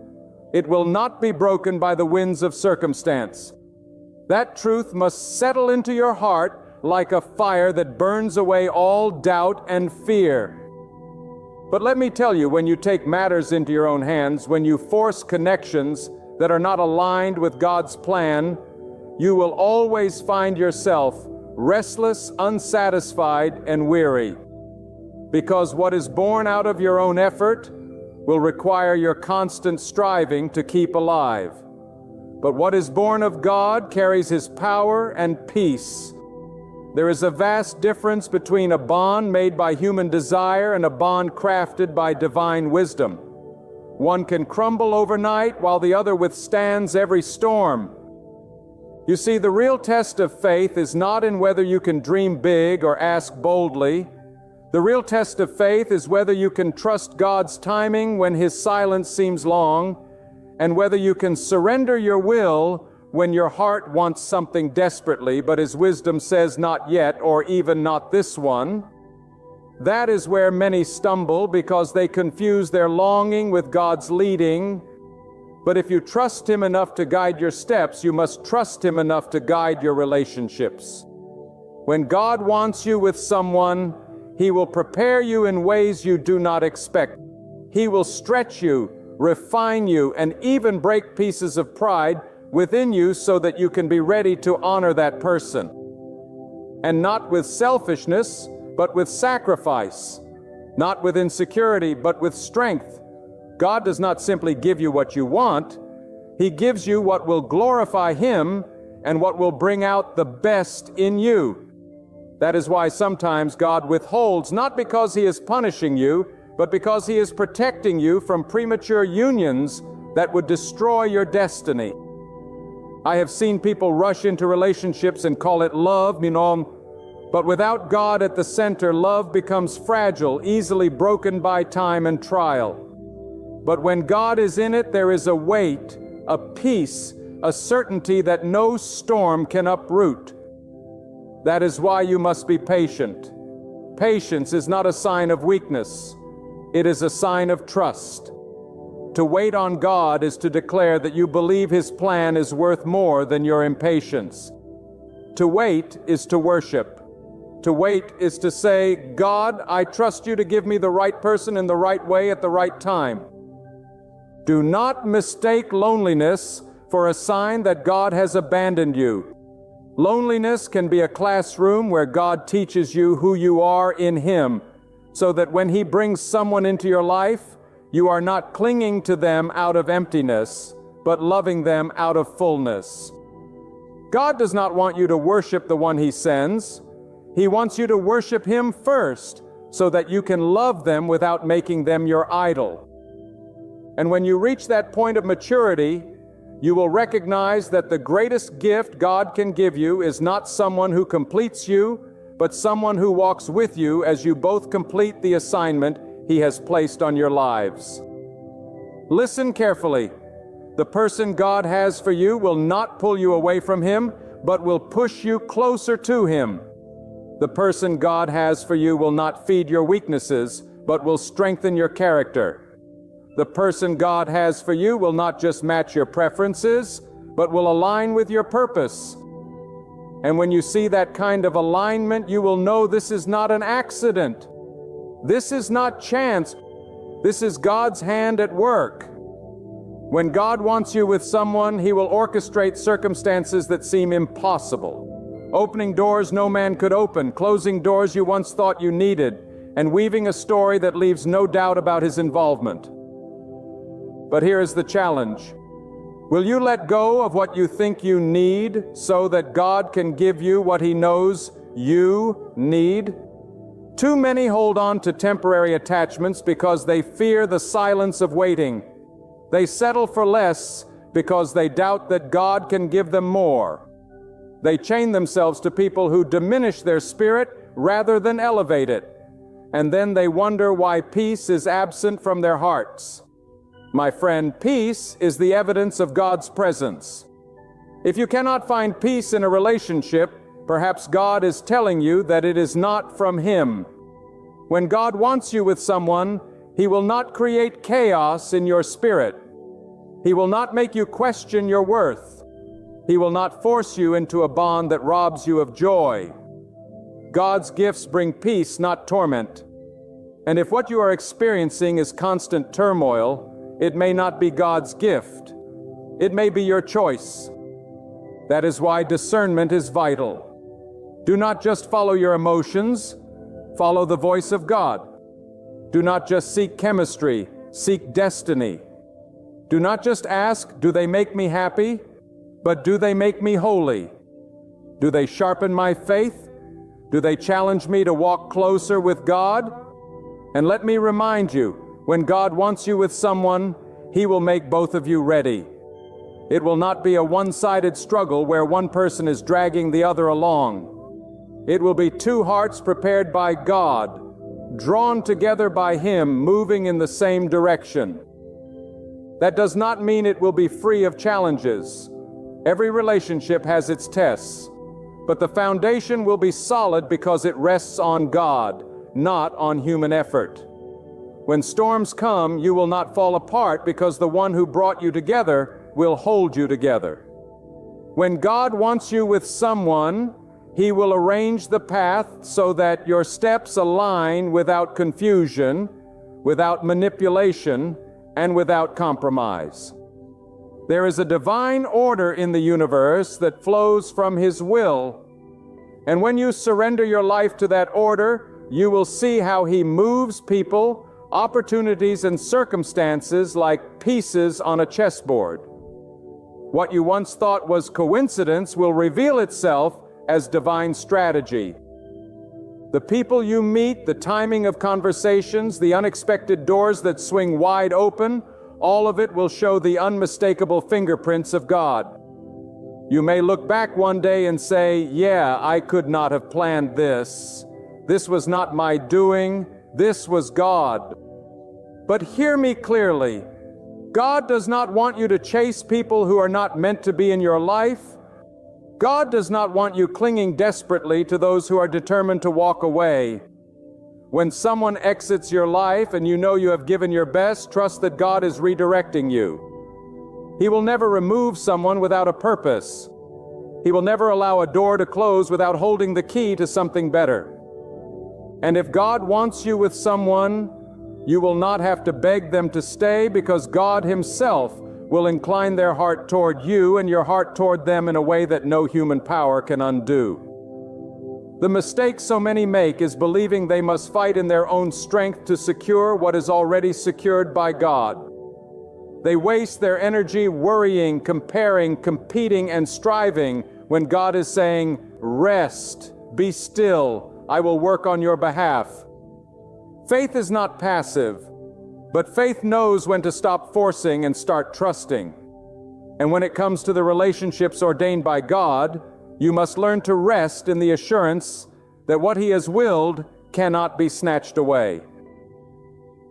it will not be broken by the winds of circumstance. That truth must settle into your heart like a fire that burns away all doubt and fear. But let me tell you, when you take matters into your own hands, when you force connections that are not aligned with God's plan, you will always find yourself restless, unsatisfied, and weary. Because what is born out of your own effort will require your constant striving to keep alive. But what is born of God carries His power and peace. There is a vast difference between a bond made by human desire and a bond crafted by divine wisdom. One can crumble overnight while the other withstands every storm. You see, the real test of faith is not in whether you can dream big or ask boldly. The real test of faith is whether you can trust God's timing when His silence seems long, and whether you can surrender your will when your heart wants something desperately, but His wisdom says not yet, or even not this one. That is where many stumble, because they confuse their longing with God's leading. But if you trust Him enough to guide your steps, you must trust Him enough to guide your relationships. When God wants you with someone, He will prepare you in ways you do not expect. He will stretch you, refine you, and even break pieces of pride within you so that you can be ready to honor that person. And not with selfishness, but with sacrifice. Not with insecurity, but with strength. God does not simply give you what you want. He gives you what will glorify Him and what will bring out the best in you. That is why sometimes God withholds, not because He is punishing you, but because He is protecting you from premature unions that would destroy your destiny. I have seen people rush into relationships and call it love, but without God at the center, love becomes fragile, easily broken by time and trial. But when God is in it, there is a weight, a peace, a certainty that no storm can uproot. That is why you must be patient. Patience is not a sign of weakness. It is a sign of trust. To wait on God is to declare that you believe His plan is worth more than your impatience. To wait is to worship. To wait is to say, God, I trust you to give me the right person in the right way at the right time. Do not mistake loneliness for a sign that God has abandoned you. Loneliness can be a classroom where God teaches you who you are in Him, so that when He brings someone into your life, you are not clinging to them out of emptiness, but loving them out of fullness. God does not want you to worship the one He sends. He wants you to worship Him first, so that you can love them without making them your idol. And when you reach that point of maturity, you will recognize that the greatest gift God can give you is not someone who completes you, but someone who walks with you as you both complete the assignment He has placed on your lives. Listen carefully. The person God has for you will not pull you away from Him, but will push you closer to Him. The person God has for you will not feed your weaknesses, but will strengthen your character. The person God has for you will not just match your preferences, but will align with your purpose. And when you see that kind of alignment, you will know this is not an accident. This is not chance. This is God's hand at work. When God wants you with someone, He will orchestrate circumstances that seem impossible, opening doors no man could open, closing doors you once thought you needed, and weaving a story that leaves no doubt about His involvement. But here is the challenge. Will you let go of what you think you need so that God can give you what He knows you need? Too many hold on to temporary attachments because they fear the silence of waiting. They settle for less because they doubt that God can give them more. They chain themselves to people who diminish their spirit rather than elevate it. And then they wonder why peace is absent from their hearts. My friend, peace is the evidence of God's presence. If you cannot find peace in a relationship, perhaps God is telling you that it is not from Him. When God wants you with someone, He will not create chaos in your spirit. He will not make you question your worth. He will not force you into a bond that robs you of joy. God's gifts bring peace, not torment. And if what you are experiencing is constant turmoil, it may not be God's gift. It may be your choice. That is why discernment is vital. Do not just follow your emotions, follow the voice of God. Do not just seek chemistry, seek destiny. Do not just ask, do they make me happy? But do they make me holy? Do they sharpen my faith? Do they challenge me to walk closer with God? And let me remind you, when God wants you with someone, He will make both of you ready. It will not be a one-sided struggle where one person is dragging the other along. It will be two hearts prepared by God, drawn together by Him, moving in the same direction. That does not mean it will be free of challenges. Every relationship has its tests, but the foundation will be solid because it rests on God, not on human effort. When storms come, you will not fall apart because the one who brought you together will hold you together. When God wants you with someone, He will arrange the path so that your steps align without confusion, without manipulation, and without compromise. There is a divine order in the universe that flows from His will. And when you surrender your life to that order, you will see how He moves people, opportunities, and circumstances like pieces on a chessboard. What you once thought was coincidence will reveal itself as divine strategy. The people you meet, the timing of conversations, the unexpected doors that swing wide open, all of it will show the unmistakable fingerprints of God. You may look back one day and say, yeah, I could not have planned this. This was not my doing. This was God. But hear me clearly. God does not want you to chase people who are not meant to be in your life. God does not want you clinging desperately to those who are determined to walk away. When someone exits your life and you know you have given your best, trust that God is redirecting you. He will never remove someone without a purpose. He will never allow a door to close without holding the key to something better. And if God wants you with someone, you will not have to beg them to stay, because God Himself will incline their heart toward you and your heart toward them in a way that no human power can undo. The mistake so many make is believing they must fight in their own strength to secure what is already secured by God. They waste their energy worrying, comparing, competing, and striving when God is saying, "Rest, be still, I will work on your behalf." Faith is not passive, but faith knows when to stop forcing and start trusting. And when it comes to the relationships ordained by God, you must learn to rest in the assurance that what He has willed cannot be snatched away.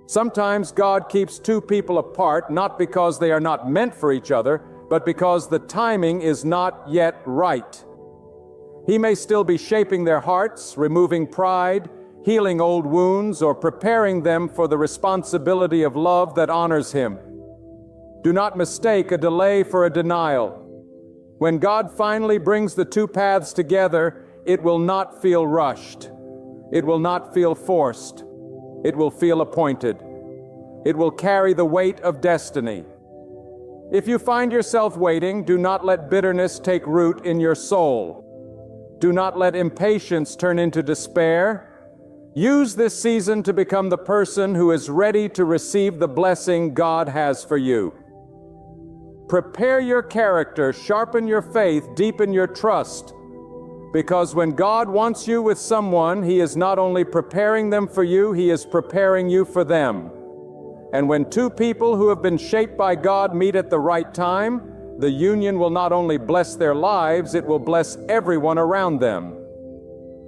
Sometimes God keeps two people apart, not because they are not meant for each other, but because the timing is not yet right. He may still be shaping their hearts, removing pride, healing old wounds, or preparing them for the responsibility of love that honors Him. Do not mistake a delay for a denial. When God finally brings the two paths together, it will not feel rushed. It will not feel forced. It will feel appointed. It will carry the weight of destiny. If you find yourself waiting, do not let bitterness take root in your soul. Do not let impatience turn into despair. Use this season to become the person who is ready to receive the blessing God has for you. Prepare your character, sharpen your faith, deepen your trust. Because when God wants you with someone, He is not only preparing them for you, He is preparing you for them. And when two people who have been shaped by God meet at the right time, the union will not only bless their lives, it will bless everyone around them.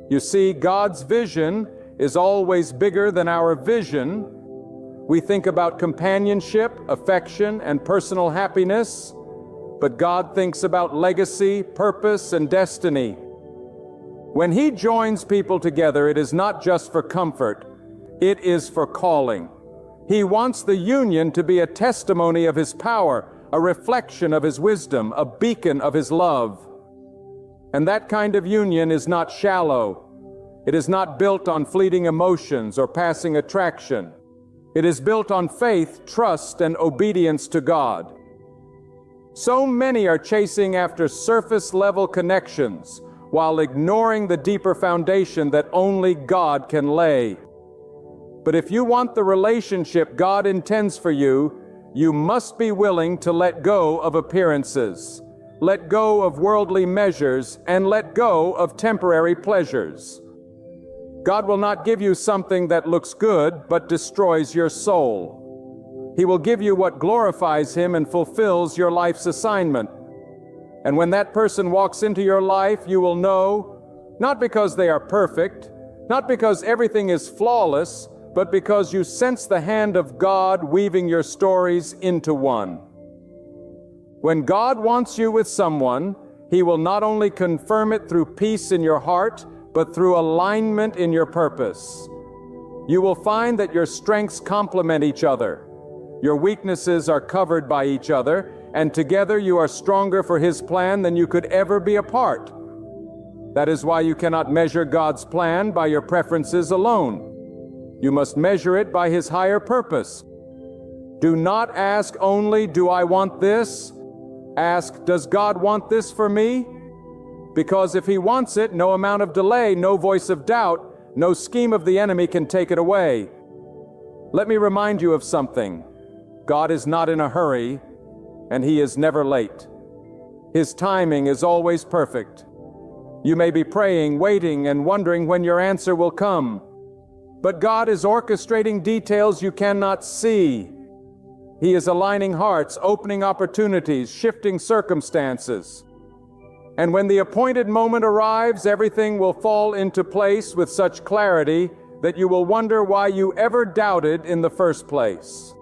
You see, God's vision is always bigger than our vision. We think about companionship, affection, and personal happiness, but God thinks about legacy, purpose, and destiny. When He joins people together, it is not just for comfort, it is for calling. He wants the union to be a testimony of His power, a reflection of His wisdom, a beacon of His love. And that kind of union is not shallow. It is not built on fleeting emotions or passing attraction. It is built on faith, trust, and obedience to God. So many are chasing after surface-level connections while ignoring the deeper foundation that only God can lay. But if you want the relationship God intends for you, you must be willing to let go of appearances, let go of worldly measures, and let go of temporary pleasures. God will not give you something that looks good but destroys your soul. He will give you what glorifies Him and fulfills your life's assignment. And when that person walks into your life, you will know, not because they are perfect, not because everything is flawless, but because you sense the hand of God weaving your stories into one. When God wants you with someone, He will not only confirm it through peace in your heart, but through alignment in your purpose. You will find that your strengths complement each other. Your weaknesses are covered by each other, and together you are stronger for His plan than you could ever be apart. That is why you cannot measure God's plan by your preferences alone. You must measure it by His higher purpose. Do not ask only, "Do I want this?" Ask, "Does God want this for me?" Because if He wants it, no amount of delay, no voice of doubt, no scheme of the enemy can take it away. Let me remind you of something. God is not in a hurry, and He is never late. His timing is always perfect. You may be praying, waiting, and wondering when your answer will come. But God is orchestrating details you cannot see. He is aligning hearts, opening opportunities, shifting circumstances. And when the appointed moment arrives, everything will fall into place with such clarity that you will wonder why you ever doubted in the first place.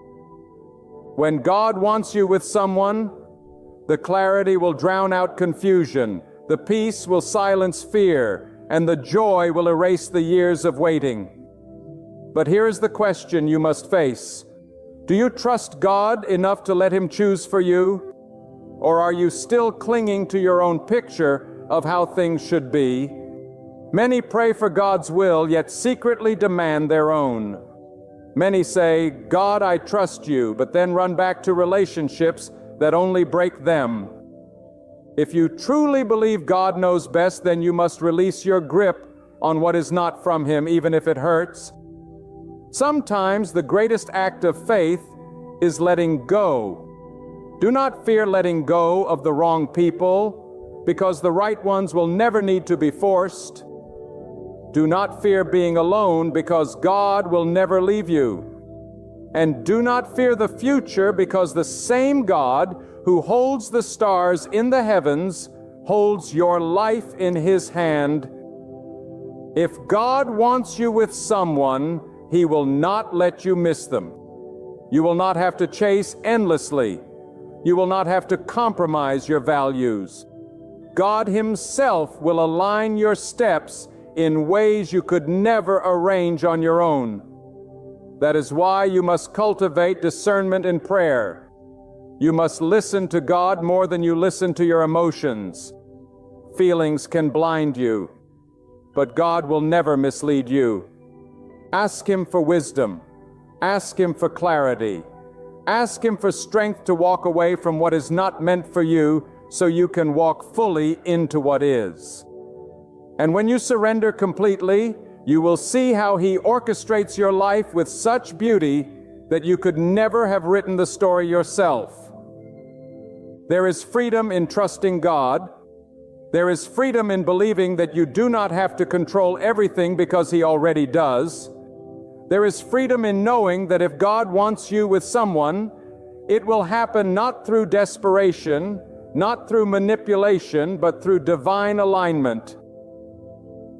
When God wants you with someone, the clarity will drown out confusion, the peace will silence fear, and the joy will erase the years of waiting. But here is the question you must face. Do you trust God enough to let Him choose for you? Or are you still clinging to your own picture of how things should be? Many pray for God's will, yet secretly demand their own. Many say, God, I trust you, but then run back to relationships that only break them. If you truly believe God knows best, then you must release your grip on what is not from Him, even if it hurts. Sometimes the greatest act of faith is letting go. Do not fear letting go of the wrong people, because the right ones will never need to be forced. Do not fear being alone, because God will never leave you. And do not fear the future, because the same God who holds the stars in the heavens holds your life in His hand. If God wants you with someone, He will not let you miss them. You will not have to chase endlessly. You will not have to compromise your values. God Himself will align your steps in ways you could never arrange on your own. That is why you must cultivate discernment in prayer. You must listen to God more than you listen to your emotions. Feelings can blind you, but God will never mislead you. Ask Him for wisdom. Ask Him for clarity. Ask Him for strength to walk away from what is not meant for you so you can walk fully into what is. And when you surrender completely, you will see how He orchestrates your life with such beauty that you could never have written the story yourself. There is freedom in trusting God. There is freedom in believing that you do not have to control everything because He already does. There is freedom in knowing that if God wants you with someone, it will happen not through desperation, not through manipulation, but through divine alignment.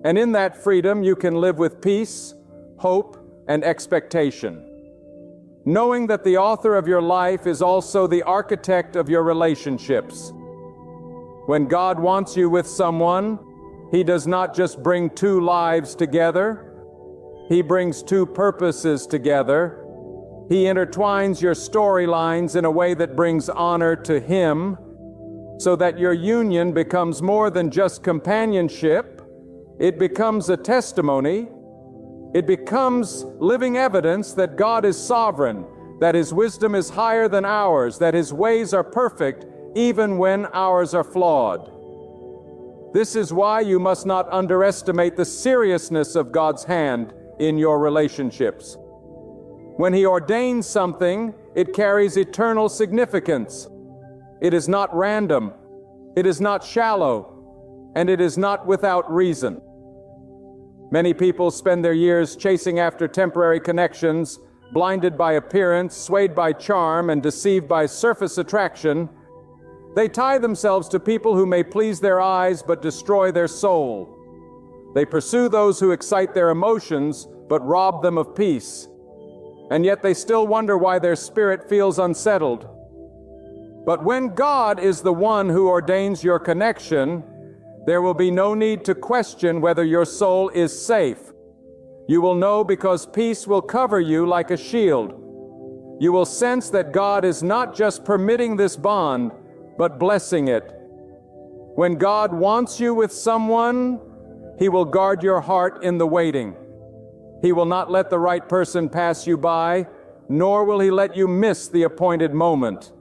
And in that freedom, you can live with peace, hope, and expectation, knowing that the author of your life is also the architect of your relationships. When God wants you with someone, He does not just bring two lives together. He brings two purposes together. He intertwines your storylines in a way that brings honor to Him, so that your union becomes more than just companionship. It becomes a testimony. It becomes living evidence that God is sovereign, that His wisdom is higher than ours, that His ways are perfect even when ours are flawed. This is why you must not underestimate the seriousness of God's hand in your relationships. When He ordains something, it carries eternal significance. It is not random, it is not shallow, and it is not without reason. Many people spend their years chasing after temporary connections, blinded by appearance, swayed by charm, and deceived by surface attraction. They tie themselves to people who may please their eyes but destroy their soul. They pursue those who excite their emotions but rob them of peace. And yet they still wonder why their spirit feels unsettled. But when God is the one who ordains your connection, there will be no need to question whether your soul is safe. You will know because peace will cover you like a shield. You will sense that God is not just permitting this bond, but blessing it. When God wants you with someone, He will guard your heart in the waiting. He will not let the right person pass you by, nor will He let you miss the appointed moment.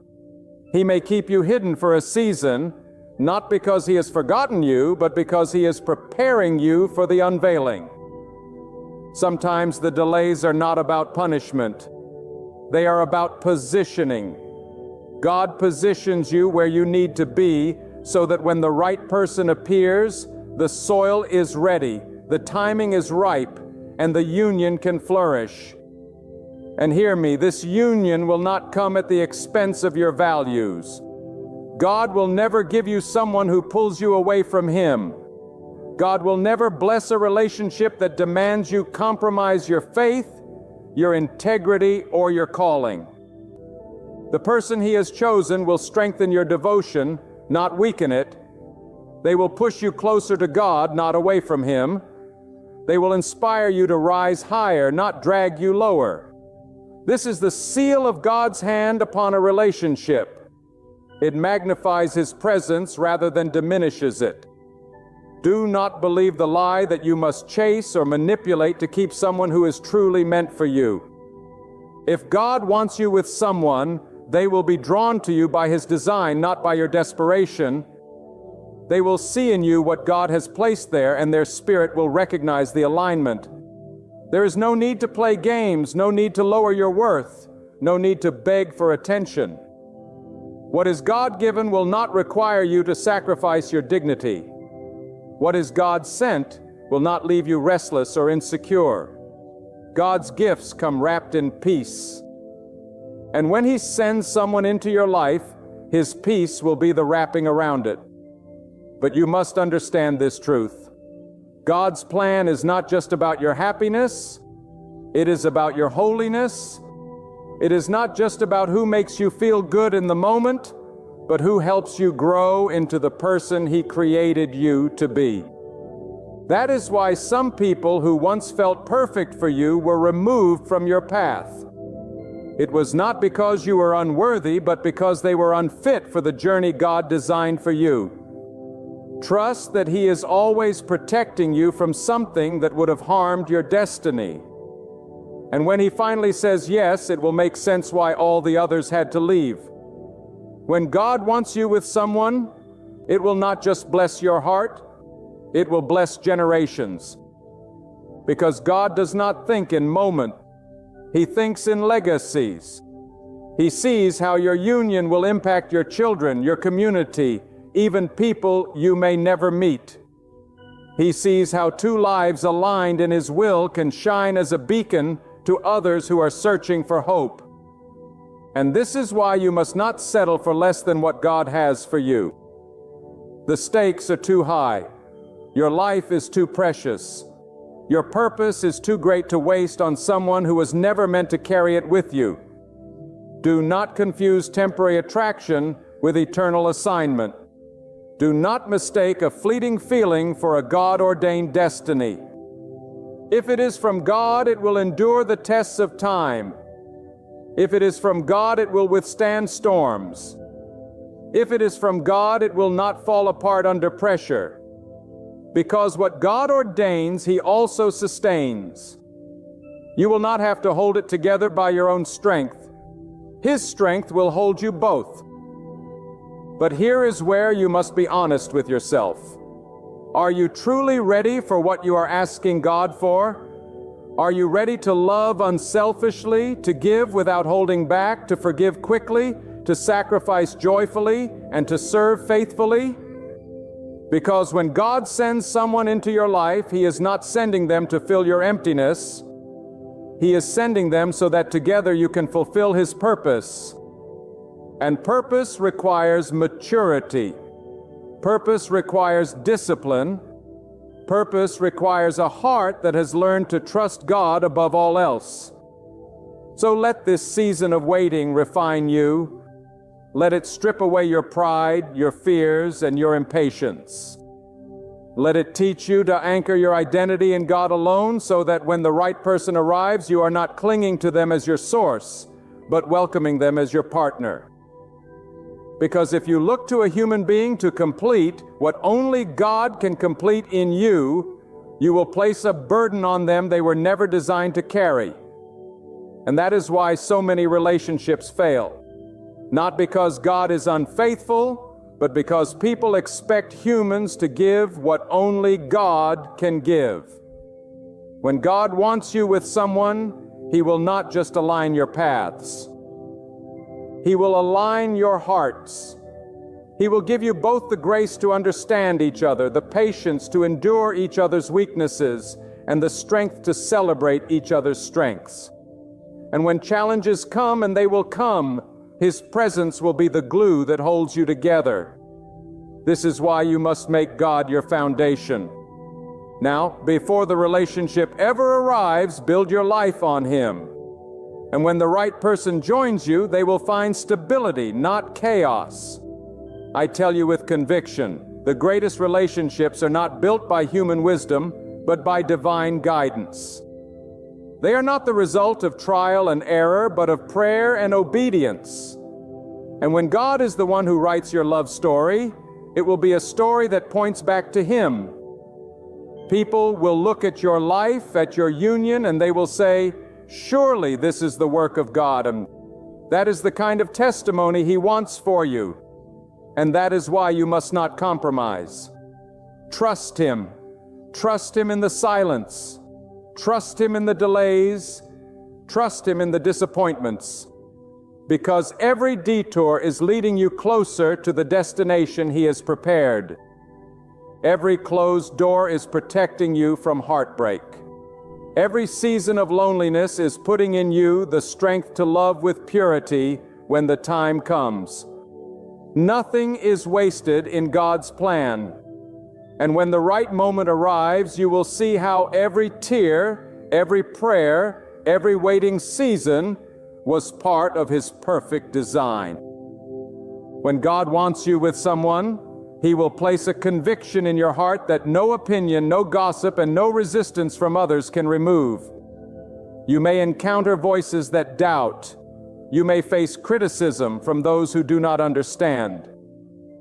He may keep you hidden for a season, not because He has forgotten you, but because He is preparing you for the unveiling. Sometimes the delays are not about punishment. They are about positioning. God positions you where you need to be so that when the right person appears, the soil is ready, the timing is ripe, and the union can flourish. And hear me, this union will not come at the expense of your values. God will never give you someone who pulls you away from Him. God will never bless a relationship that demands you compromise your faith, your integrity, or your calling. The person He has chosen will strengthen your devotion, not weaken it. They will push you closer to God, not away from Him. They will inspire you to rise higher, not drag you lower. This is the seal of God's hand upon a relationship. It magnifies His presence rather than diminishes it. Do not believe the lie that you must chase or manipulate to keep someone who is truly meant for you. If God wants you with someone, they will be drawn to you by His design, not by your desperation. They will see in you what God has placed there, and their spirit will recognize the alignment. There is no need to play games, no need to lower your worth, no need to beg for attention. What is God-given will not require you to sacrifice your dignity. What is God-sent will not leave you restless or insecure. God's gifts come wrapped in peace. And when He sends someone into your life, His peace will be the wrapping around it. But you must understand this truth. God's plan is not just about your happiness, it is about your holiness. It is not just about who makes you feel good in the moment, but who helps you grow into the person He created you to be. That is why some people who once felt perfect for you were removed from your path. It was not because you were unworthy, but because they were unfit for the journey God designed for you. Trust that He is always protecting you from something that would have harmed your destiny. And when He finally says yes, it will make sense why all the others had to leave. When God wants you with someone, it will not just bless your heart, it will bless generations. Because God does not think in moment, He thinks in legacies. He sees how your union will impact your children, your community, even people you may never meet. He sees how two lives aligned in His will can shine as a beacon to others who are searching for hope. And this is why you must not settle for less than what God has for you. The stakes are too high. Your life is too precious. Your purpose is too great to waste on someone who was never meant to carry it with you. Do not confuse temporary attraction with eternal assignment. Do not mistake a fleeting feeling for a God-ordained destiny. If it is from God, it will endure the tests of time. If it is from God, it will withstand storms. If it is from God, it will not fall apart under pressure. Because what God ordains, He also sustains. You will not have to hold it together by your own strength. His strength will hold you both. But here is where you must be honest with yourself. Are you truly ready for what you are asking God for? Are you ready to love unselfishly, to give without holding back, to forgive quickly, to sacrifice joyfully, and to serve faithfully? Because when God sends someone into your life, He is not sending them to fill your emptiness. He is sending them so that together you can fulfill His purpose. And purpose requires maturity. Purpose requires discipline. Purpose requires a heart that has learned to trust God above all else. So let this season of waiting refine you. Let it strip away your pride, your fears, and your impatience. Let it teach you to anchor your identity in God alone so that when the right person arrives, you are not clinging to them as your source, but welcoming them as your partner. Because if you look to a human being to complete what only God can complete in you, you will place a burden on them they were never designed to carry. And that is why so many relationships fail. Not because God is unfaithful, but because people expect humans to give what only God can give. When God wants you with someone, He will not just align your paths. He will align your hearts. He will give you both the grace to understand each other, the patience to endure each other's weaknesses, and the strength to celebrate each other's strengths. And when challenges come, and they will come, His presence will be the glue that holds you together. This is why you must make God your foundation. Now, before the relationship ever arrives, build your life on Him. And when the right person joins you, they will find stability, not chaos. I tell you with conviction, the greatest relationships are not built by human wisdom, but by divine guidance. They are not the result of trial and error, but of prayer and obedience. And when God is the one who writes your love story, it will be a story that points back to Him. People will look at your life, at your union, and they will say, "Surely this is the work of God." And that is the kind of testimony He wants for you. And that is why you must not compromise. Trust Him. Trust Him in the silence. Trust Him in the delays. Trust Him in the disappointments. Because every detour is leading you closer to the destination He has prepared. Every closed door is protecting you from heartbreak. Every season of loneliness is putting in you the strength to love with purity when the time comes. Nothing is wasted in God's plan. And when the right moment arrives, you will see how every tear, every prayer, every waiting season was part of His perfect design. When God wants you with someone, He will place a conviction in your heart that no opinion, no gossip, and no resistance from others can remove. You may encounter voices that doubt. You may face criticism from those who do not understand.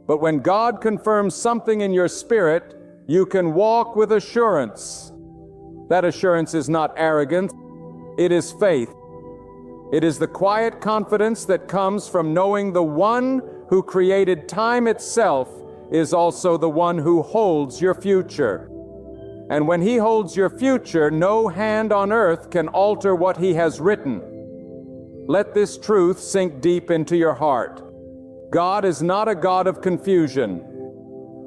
But when God confirms something in your spirit, you can walk with assurance. That assurance is not arrogance, it is faith. It is the quiet confidence that comes from knowing the one who created time itself is also the one who holds your future. And when He holds your future, no hand on earth can alter what He has written. Let this truth sink deep into your heart. God is not a God of confusion.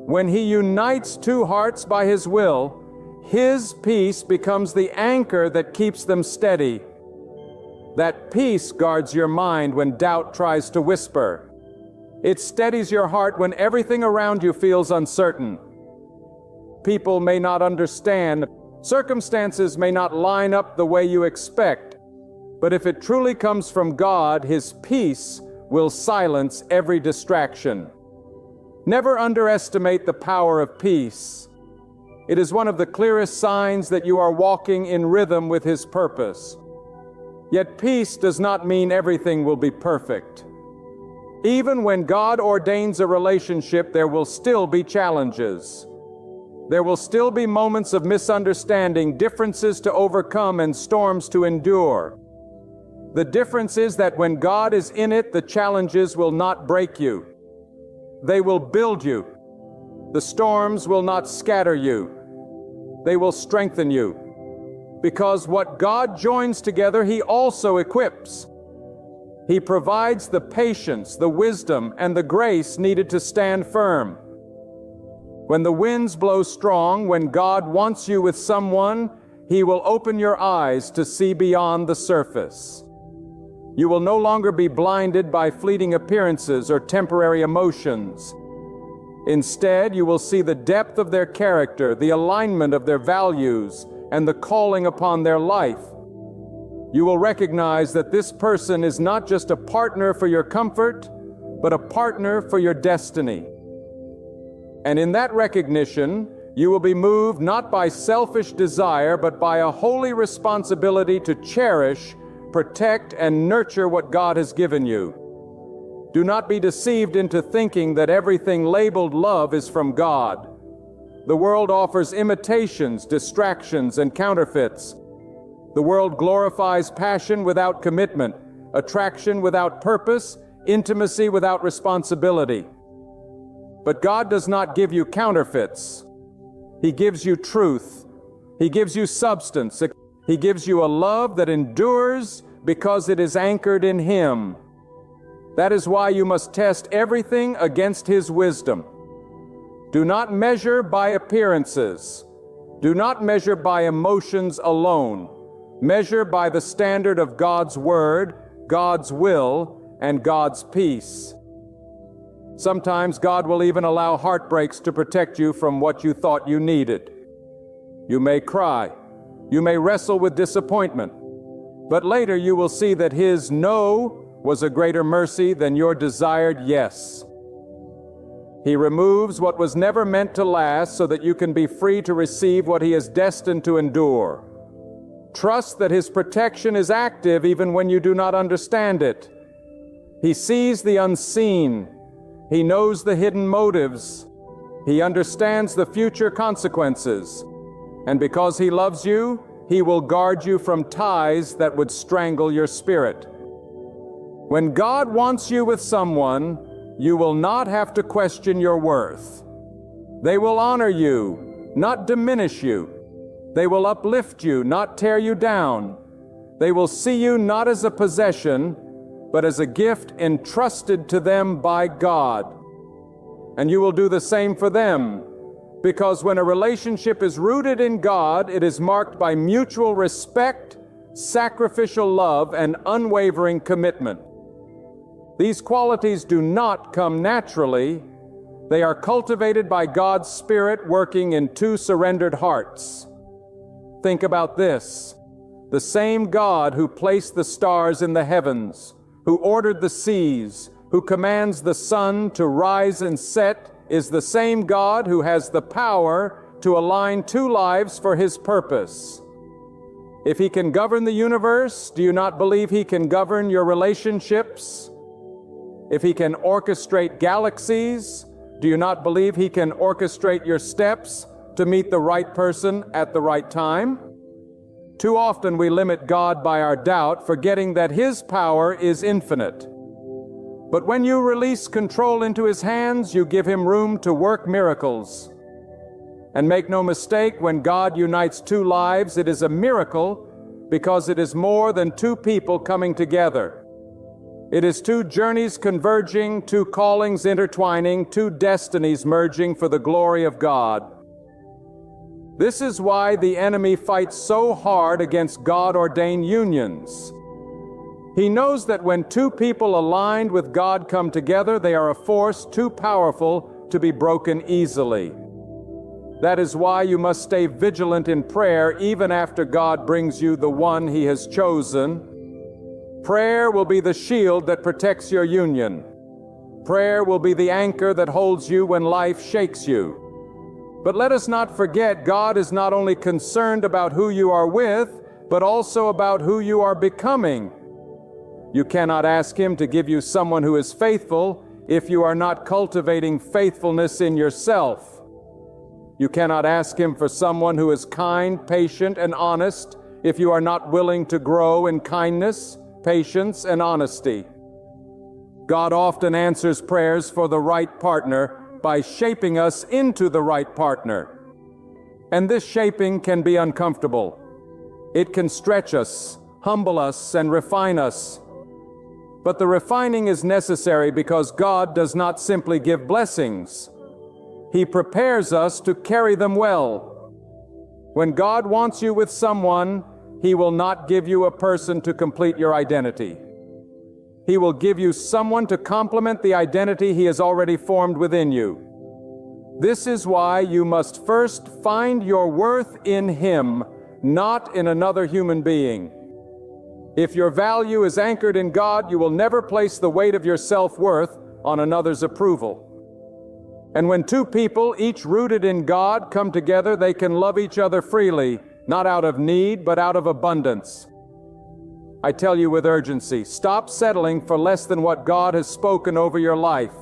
When He unites two hearts by His will, His peace becomes the anchor that keeps them steady. That peace guards your mind when doubt tries to whisper. It steadies your heart when everything around you feels uncertain. People may not understand. Circumstances may not line up the way you expect. But if it truly comes from God, His peace will silence every distraction. Never underestimate the power of peace. It is one of the clearest signs that you are walking in rhythm with His purpose. Yet peace does not mean everything will be perfect. Even when God ordains a relationship, there will still be challenges. There will still be moments of misunderstanding, differences to overcome, and storms to endure. The difference is that when God is in it, the challenges will not break you. They will build you. The storms will not scatter you. They will strengthen you. Because what God joins together, He also equips. He provides the patience, the wisdom, and the grace needed to stand firm. When the winds blow strong, when God wants you with someone, He will open your eyes to see beyond the surface. You will no longer be blinded by fleeting appearances or temporary emotions. Instead, you will see the depth of their character, the alignment of their values, and the calling upon their life. You will recognize that this person is not just a partner for your comfort, but a partner for your destiny. And in that recognition, you will be moved not by selfish desire, but by a holy responsibility to cherish, protect, and nurture what God has given you. Do not be deceived into thinking that everything labeled love is from God. The world offers imitations, distractions, and counterfeits. The world glorifies passion without commitment, attraction without purpose, intimacy without responsibility. But God does not give you counterfeits. He gives you truth. He gives you substance. He gives you a love that endures because it is anchored in Him. That is why you must test everything against His wisdom. Do not measure by appearances. Do not measure by emotions alone. Measure by the standard of God's Word, God's will, and God's peace. Sometimes God will even allow heartbreaks to protect you from what you thought you needed. You may cry. You may wrestle with disappointment. But later you will see that His no was a greater mercy than your desired yes. He removes what was never meant to last so that you can be free to receive what He is destined to endure. Trust that His protection is active even when you do not understand it. He sees the unseen. He knows the hidden motives. He understands the future consequences. And because He loves you, He will guard you from ties that would strangle your spirit. When God wants you with someone, you will not have to question your worth. They will honor you, not diminish you. They will uplift you, not tear you down. They will see you not as a possession, but as a gift entrusted to them by God. And you will do the same for them, because when a relationship is rooted in God, it is marked by mutual respect, sacrificial love, and unwavering commitment. These qualities do not come naturally. They are cultivated by God's Spirit working in two surrendered hearts. Think about this. The same God who placed the stars in the heavens, who ordered the seas, who commands the sun to rise and set, is the same God who has the power to align two lives for His purpose. If He can govern the universe, do you not believe He can govern your relationships? If He can orchestrate galaxies, do you not believe He can orchestrate your steps to meet the right person at the right time? Too often we limit God by our doubt, forgetting that His power is infinite. But when you release control into His hands, you give Him room to work miracles. And make no mistake, when God unites two lives, it is a miracle because it is more than two people coming together. It is two journeys converging, two callings intertwining, two destinies merging for the glory of God. This is why the enemy fights so hard against God-ordained unions. He knows that when two people aligned with God come together, they are a force too powerful to be broken easily. That is why you must stay vigilant in prayer even after God brings you the one He has chosen. Prayer will be the shield that protects your union. Prayer will be the anchor that holds you when life shakes you. But let us not forget, God is not only concerned about who you are with, but also about who you are becoming. You cannot ask Him to give you someone who is faithful if you are not cultivating faithfulness in yourself. You cannot ask Him for someone who is kind, patient, and honest if you are not willing to grow in kindness, patience, and honesty. God often answers prayers for the right partner by shaping us into the right partner. And this shaping can be uncomfortable. It can stretch us, humble us, and refine us. But the refining is necessary because God does not simply give blessings. He prepares us to carry them well. When God wants you with someone, He will not give you a person to complete your identity. He will give you someone to complement the identity He has already formed within you. This is why you must first find your worth in Him, not in another human being. If your value is anchored in God, you will never place the weight of your self-worth on another's approval. And when two people, each rooted in God, come together, they can love each other freely, not out of need, but out of abundance. I tell you with urgency, stop settling for less than what God has spoken over your life.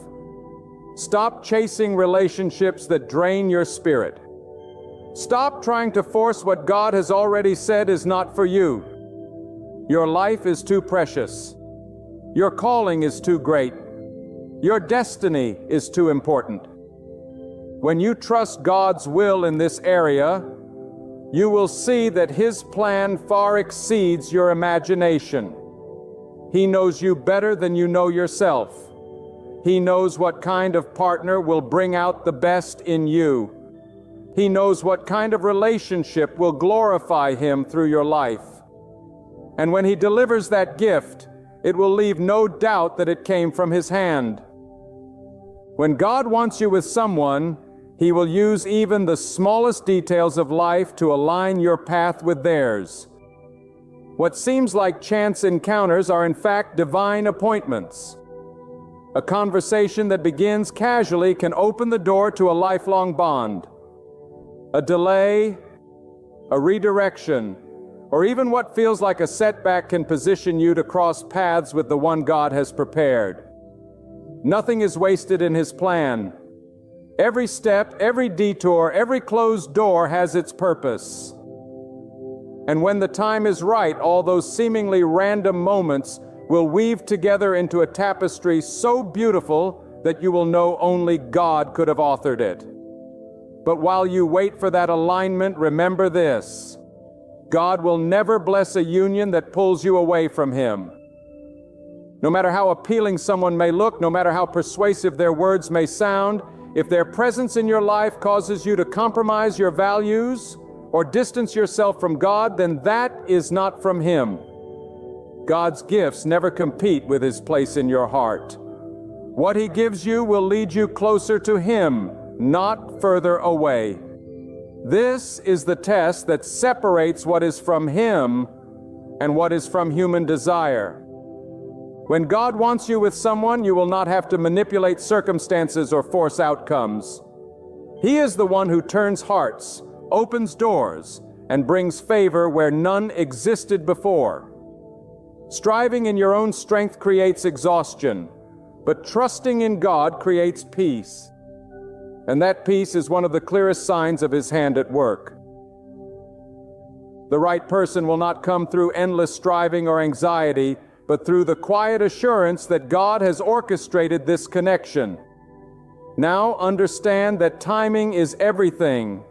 Stop chasing relationships that drain your spirit. Stop trying to force what God has already said is not for you. Your life is too precious. Your calling is too great. Your destiny is too important. When you trust God's will in this area, you will see that His plan far exceeds your imagination. He knows you better than you know yourself. He knows what kind of partner will bring out the best in you. He knows what kind of relationship will glorify Him through your life. And when He delivers that gift, it will leave no doubt that it came from His hand. When God wants you with someone, He will use even the smallest details of life to align your path with theirs. What seems like chance encounters are in fact divine appointments. A conversation that begins casually can open the door to a lifelong bond. A delay, a redirection, or even what feels like a setback can position you to cross paths with the one God has prepared. Nothing is wasted in His plan. Every step, every detour, every closed door has its purpose. And when the time is right, all those seemingly random moments will weave together into a tapestry so beautiful that you will know only God could have authored it. But while you wait for that alignment, remember this: God will never bless a union that pulls you away from Him. No matter how appealing someone may look, no matter how persuasive their words may sound, if their presence in your life causes you to compromise your values or distance yourself from God, then that is not from Him. God's gifts never compete with His place in your heart. What He gives you will lead you closer to Him, not further away. This is the test that separates what is from Him and what is from human desire. When God wants you with someone, you will not have to manipulate circumstances or force outcomes. He is the one who turns hearts, opens doors, and brings favor where none existed before. Striving in your own strength creates exhaustion, but trusting in God creates peace. And that peace is one of the clearest signs of His hand at work. The right person will not come through endless striving or anxiety, but through the quiet assurance that God has orchestrated this connection. Now understand that timing is everything.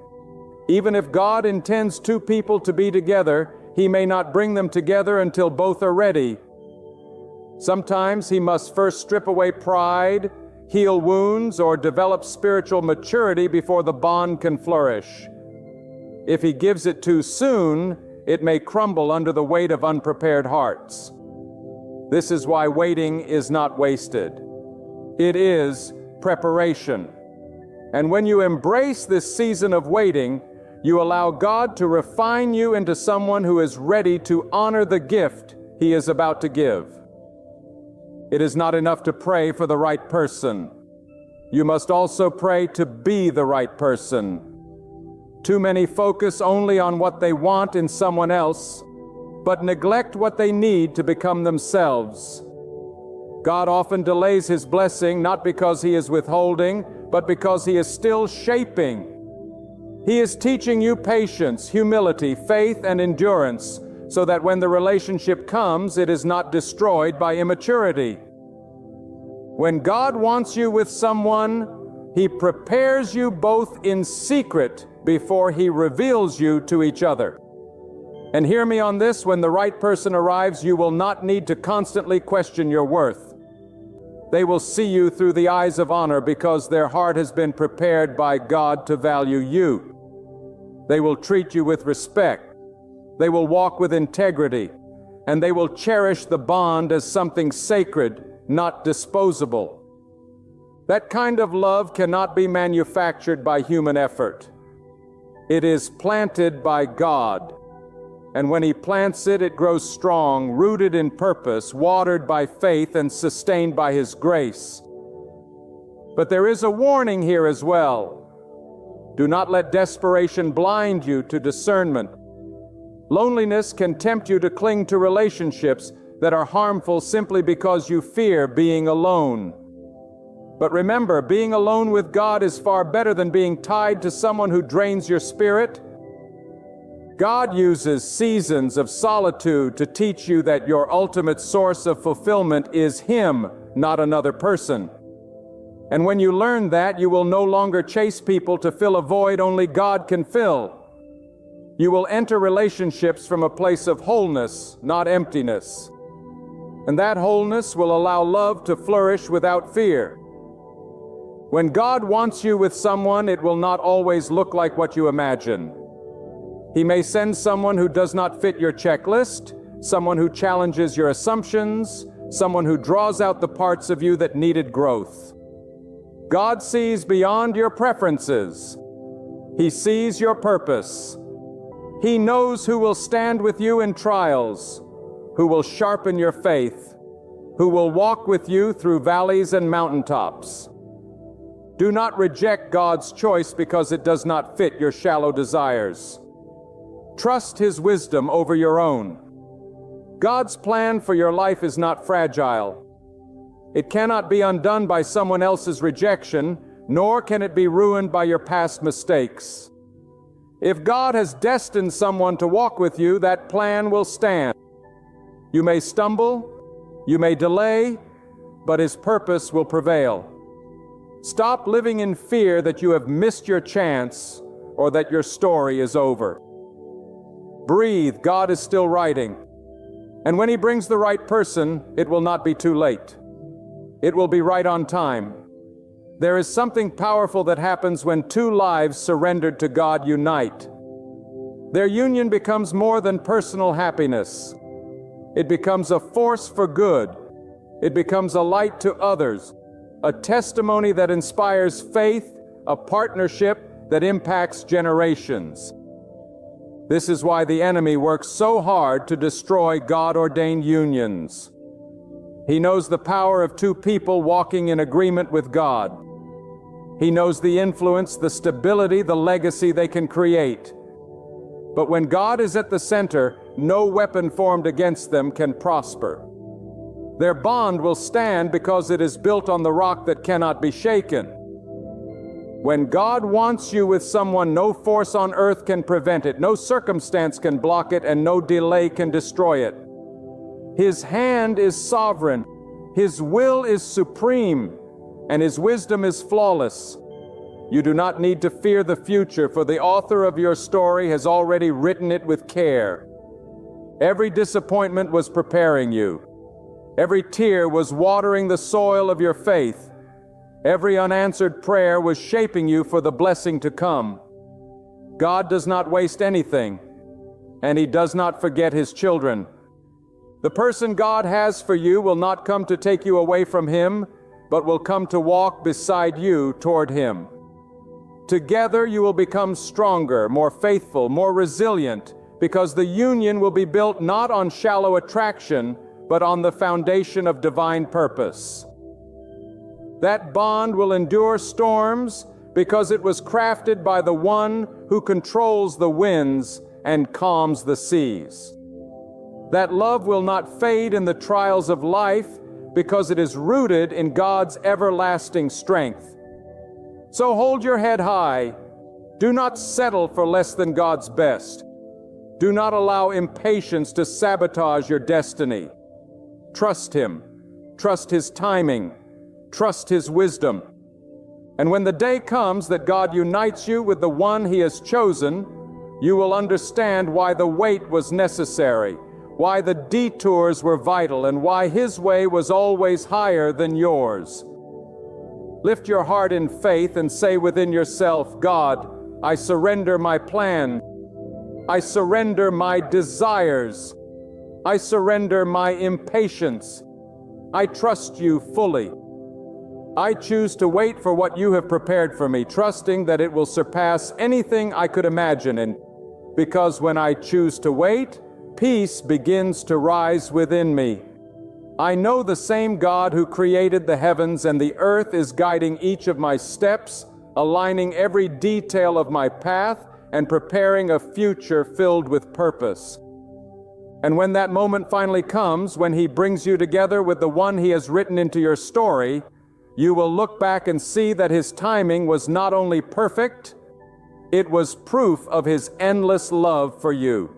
Even if God intends two people to be together, He may not bring them together until both are ready. Sometimes He must first strip away pride, heal wounds, or develop spiritual maturity before the bond can flourish. If He gives it too soon, it may crumble under the weight of unprepared hearts. This is why waiting is not wasted. It is preparation. And when you embrace this season of waiting, you allow God to refine you into someone who is ready to honor the gift He is about to give. It is not enough to pray for the right person. You must also pray to be the right person. Too many focus only on what they want in someone else, but neglect what they need to become themselves. God often delays His blessing not because He is withholding, but because He is still shaping. He is teaching you patience, humility, faith, and endurance, so that when the relationship comes, it is not destroyed by immaturity. When God wants you with someone, He prepares you both in secret before He reveals you to each other. And hear me on this: when the right person arrives, you will not need to constantly question your worth. They will see you through the eyes of honor because their heart has been prepared by God to value you. They will treat you with respect. They will walk with integrity, and they will cherish the bond as something sacred, not disposable. That kind of love cannot be manufactured by human effort. It is planted by God. And when He plants it, it grows strong, rooted in purpose, watered by faith, and sustained by His grace. But there is a warning here as well. Do not let desperation blind you to discernment. Loneliness can tempt you to cling to relationships that are harmful simply because you fear being alone. But remember, being alone with God is far better than being tied to someone who drains your spirit. God uses seasons of solitude to teach you that your ultimate source of fulfillment is Him, not another person. And when you learn that, you will no longer chase people to fill a void only God can fill. You will enter relationships from a place of wholeness, not emptiness. And that wholeness will allow love to flourish without fear. When God wants you with someone, it will not always look like what you imagine. He may send someone who does not fit your checklist, someone who challenges your assumptions, someone who draws out the parts of you that needed growth. God sees beyond your preferences. He sees your purpose. He knows who will stand with you in trials, who will sharpen your faith, who will walk with you through valleys and mountaintops. Do not reject God's choice because it does not fit your shallow desires. Trust His wisdom over your own. God's plan for your life is not fragile. It cannot be undone by someone else's rejection, nor can it be ruined by your past mistakes. If God has destined someone to walk with you, that plan will stand. You may stumble, you may delay, but His purpose will prevail. Stop living in fear that you have missed your chance or that your story is over. Breathe, God is still writing. And when He brings the right person, it will not be too late. It will be right on time. There is something powerful that happens when two lives surrendered to God unite. Their union becomes more than personal happiness. It becomes a force for good. It becomes a light to others, a testimony that inspires faith, a partnership that impacts generations. This is why the enemy works so hard to destroy God-ordained unions. He knows the power of two people walking in agreement with God. He knows the influence, the stability, the legacy they can create. But when God is at the center, no weapon formed against them can prosper. Their bond will stand because it is built on the rock that cannot be shaken. When God wants you with someone, no force on earth can prevent it, no circumstance can block it, and no delay can destroy it. His hand is sovereign, His will is supreme, and His wisdom is flawless. You do not need to fear the future, for the author of your story has already written it with care. Every disappointment was preparing you. Every tear was watering the soil of your faith. Every unanswered prayer was shaping you for the blessing to come. God does not waste anything, and He does not forget His children. The person God has for you will not come to take you away from Him, but will come to walk beside you toward Him. Together you will become stronger, more faithful, more resilient, because the union will be built not on shallow attraction, but on the foundation of divine purpose. That bond will endure storms because it was crafted by the one who controls the winds and calms the seas. That love will not fade in the trials of life because it is rooted in God's everlasting strength. So hold your head high. Do not settle for less than God's best. Do not allow impatience to sabotage your destiny. Trust Him. Trust His timing. Trust His wisdom. And when the day comes that God unites you with the one He has chosen, you will understand why the wait was necessary, why the detours were vital, and why His way was always higher than yours. Lift your heart in faith and say within yourself, God, I surrender my plan. I surrender my desires. I surrender my impatience. I trust you fully. I choose to wait for what you have prepared for me, trusting that it will surpass anything I could imagine. And because when I choose to wait, peace begins to rise within me. I know the same God who created the heavens and the earth is guiding each of my steps, aligning every detail of my path, and preparing a future filled with purpose. And when that moment finally comes, when He brings you together with the one He has written into your story, you will look back and see that His timing was not only perfect, it was proof of His endless love for you.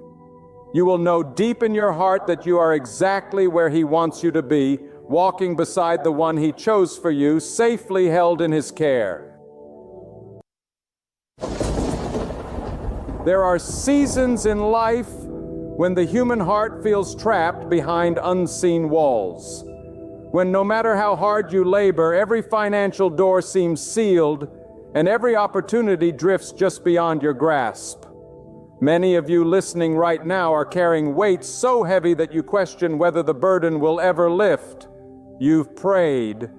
You will know deep in your heart that you are exactly where He wants you to be, walking beside the one He chose for you, safely held in His care. There are seasons in life when the human heart feels trapped behind unseen walls. When no matter how hard you labor, every financial door seems sealed and every opportunity drifts just beyond your grasp. Many of you listening right now are carrying weights so heavy that you question whether the burden will ever lift. You've prayed.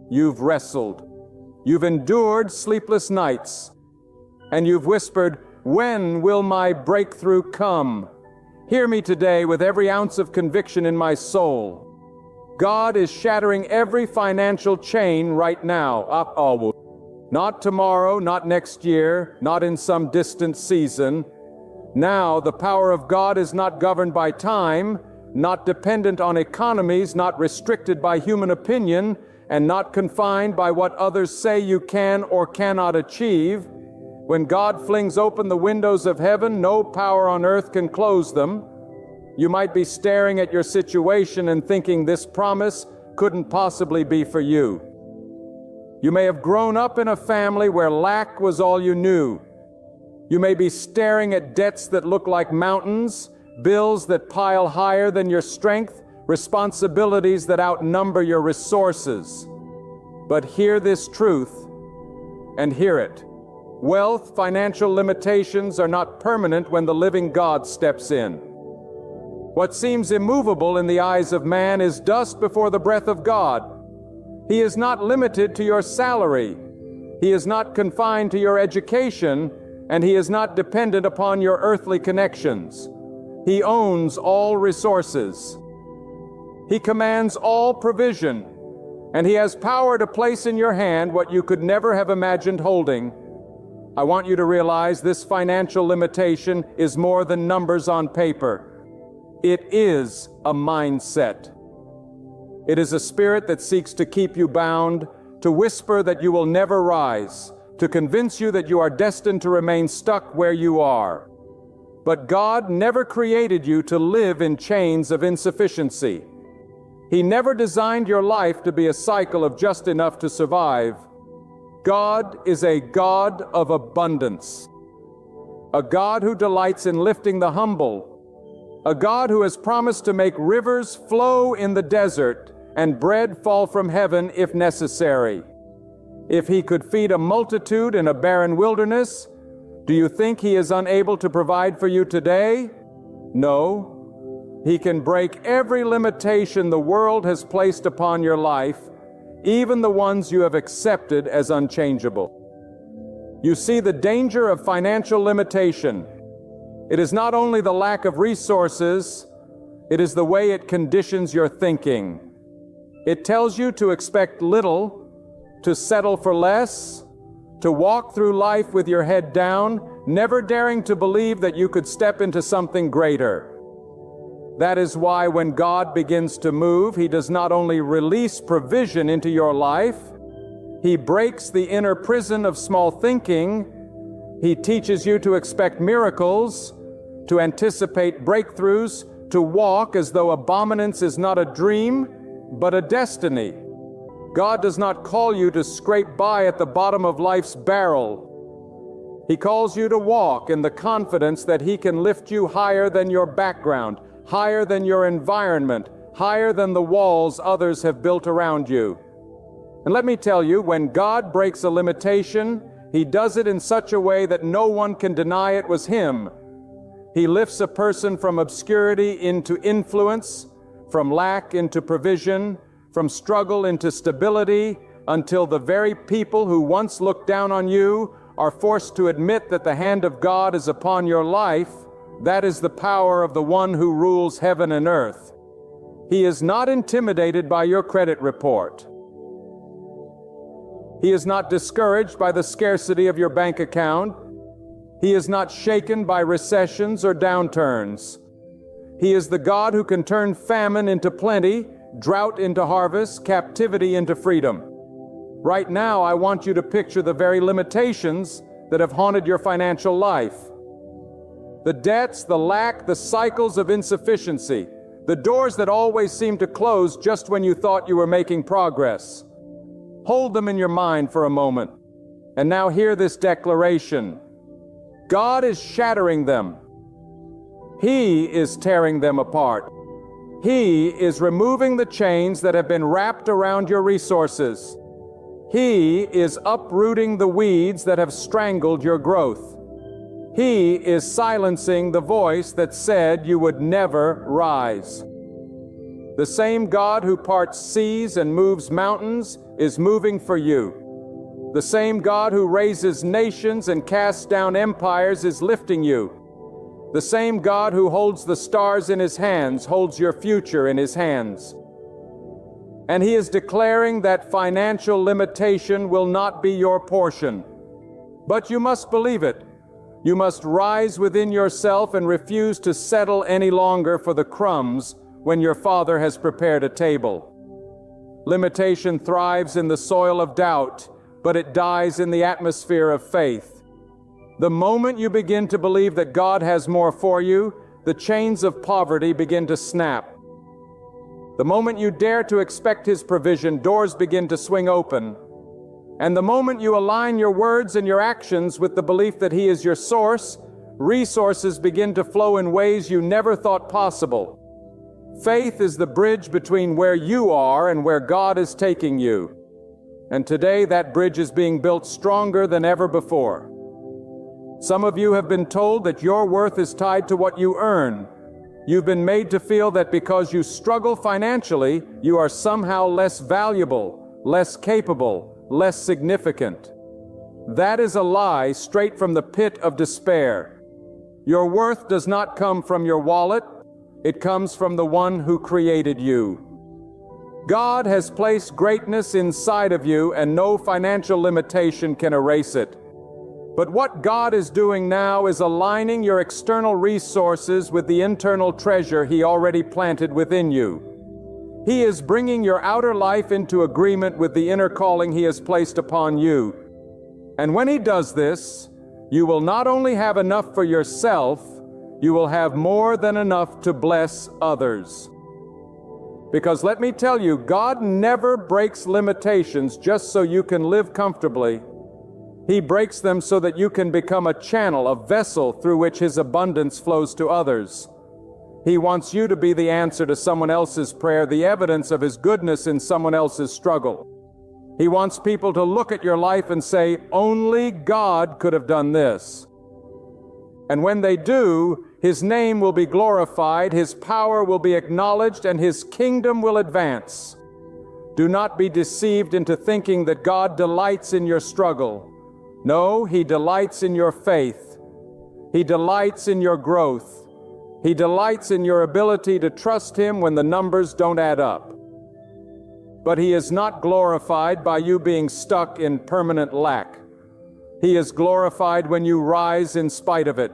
You've wrestled. You've endured sleepless nights. And you've whispered, "When will my breakthrough come?" Hear me today with every ounce of conviction in my soul. God is shattering every financial chain right now. Not tomorrow, not next year, not in some distant season. Now the power of God is not governed by time, not dependent on economies, not restricted by human opinion, and not confined by what others say you can or cannot achieve. When God flings open the windows of heaven, no power on earth can close them. You might be staring at your situation and thinking this promise couldn't possibly be for you. You may have grown up in a family where lack was all you knew. You may be staring at debts that look like mountains, bills that pile higher than your strength, responsibilities that outnumber your resources. But hear this truth, and hear it. Wealth, financial limitations are not permanent when the living God steps in. What seems immovable in the eyes of man is dust before the breath of God. He is not limited to your salary. He is not confined to your education, and He is not dependent upon your earthly connections. He owns all resources. He commands all provision, and He has power to place in your hand what you could never have imagined holding. I want you to realize this financial limitation is more than numbers on paper. It is a mindset. It is a spirit that seeks to keep you bound, to whisper that you will never rise, to convince you that you are destined to remain stuck where you are. But God never created you to live in chains of insufficiency. He never designed your life to be a cycle of just enough to survive. God is a God of abundance, a God who delights in lifting the humble, a God who has promised to make rivers flow in the desert and bread fall from heaven if necessary. If He could feed a multitude in a barren wilderness, do you think He is unable to provide for you today? No. He can break every limitation the world has placed upon your life, even the ones you have accepted as unchangeable. You see the danger of financial limitation. It is not only the lack of resources, it is the way it conditions your thinking. It tells you to expect little, to settle for less, to walk through life with your head down, never daring to believe that you could step into something greater. That is why when God begins to move, He does not only release provision into your life, He breaks the inner prison of small thinking. He teaches you to expect miracles, to anticipate breakthroughs, to walk as though abominance is not a dream, but a destiny. God does not call you to scrape by at the bottom of life's barrel. He calls you to walk in the confidence that He can lift you higher than your background, higher than your environment, higher than the walls others have built around you. And let me tell you, when God breaks a limitation, He does it in such a way that no one can deny it was Him. He lifts a person from obscurity into influence, from lack into provision, from struggle into stability, until the very people who once looked down on you are forced to admit that the hand of God is upon your life. That is the power of the one who rules heaven and earth. He is not intimidated by your credit report. He is not discouraged by the scarcity of your bank account. He is not shaken by recessions or downturns. He is the God who can turn famine into plenty, drought into harvest, captivity into freedom. Right now, I want you to picture the very limitations that have haunted your financial life. The debts, the lack, the cycles of insufficiency, the doors that always seem to close just when you thought you were making progress. Hold them in your mind for a moment. And now hear this declaration. God is shattering them. He is tearing them apart. He is removing the chains that have been wrapped around your resources. He is uprooting the weeds that have strangled your growth. He is silencing the voice that said you would never rise. The same God who parts seas and moves mountains is moving for you. The same God who raises nations and casts down empires is lifting you. The same God who holds the stars in His hands holds your future in His hands. And He is declaring that financial limitation will not be your portion. But you must believe it. You must rise within yourself and refuse to settle any longer for the crumbs when your Father has prepared a table. Limitation thrives in the soil of doubt, but it dies in the atmosphere of faith. The moment you begin to believe that God has more for you, the chains of poverty begin to snap. The moment you dare to expect His provision, doors begin to swing open. And the moment you align your words and your actions with the belief that He is your source, resources begin to flow in ways you never thought possible. Faith is the bridge between where you are and where God is taking you. And today that bridge is being built stronger than ever before. Some of you have been told that your worth is tied to what you earn. You've been made to feel that because you struggle financially, you are somehow less valuable, less capable, less significant. That is a lie straight from the pit of despair. Your worth does not come from your wallet, it comes from the one who created you. God has placed greatness inside of you, and no financial limitation can erase it. But what God is doing now is aligning your external resources with the internal treasure He already planted within you. He is bringing your outer life into agreement with the inner calling He has placed upon you. And when He does this, you will not only have enough for yourself, you will have more than enough to bless others. Because let me tell you, God never breaks limitations just so you can live comfortably. He breaks them so that you can become a channel, a vessel through which His abundance flows to others. He wants you to be the answer to someone else's prayer, the evidence of His goodness in someone else's struggle. He wants people to look at your life and say, only God could have done this. And when they do, His name will be glorified, His power will be acknowledged, and His kingdom will advance. Do not be deceived into thinking that God delights in your struggle. No, He delights in your faith. He delights in your growth. He delights in your ability to trust Him when the numbers don't add up. But He is not glorified by you being stuck in permanent lack. He is glorified when you rise in spite of it.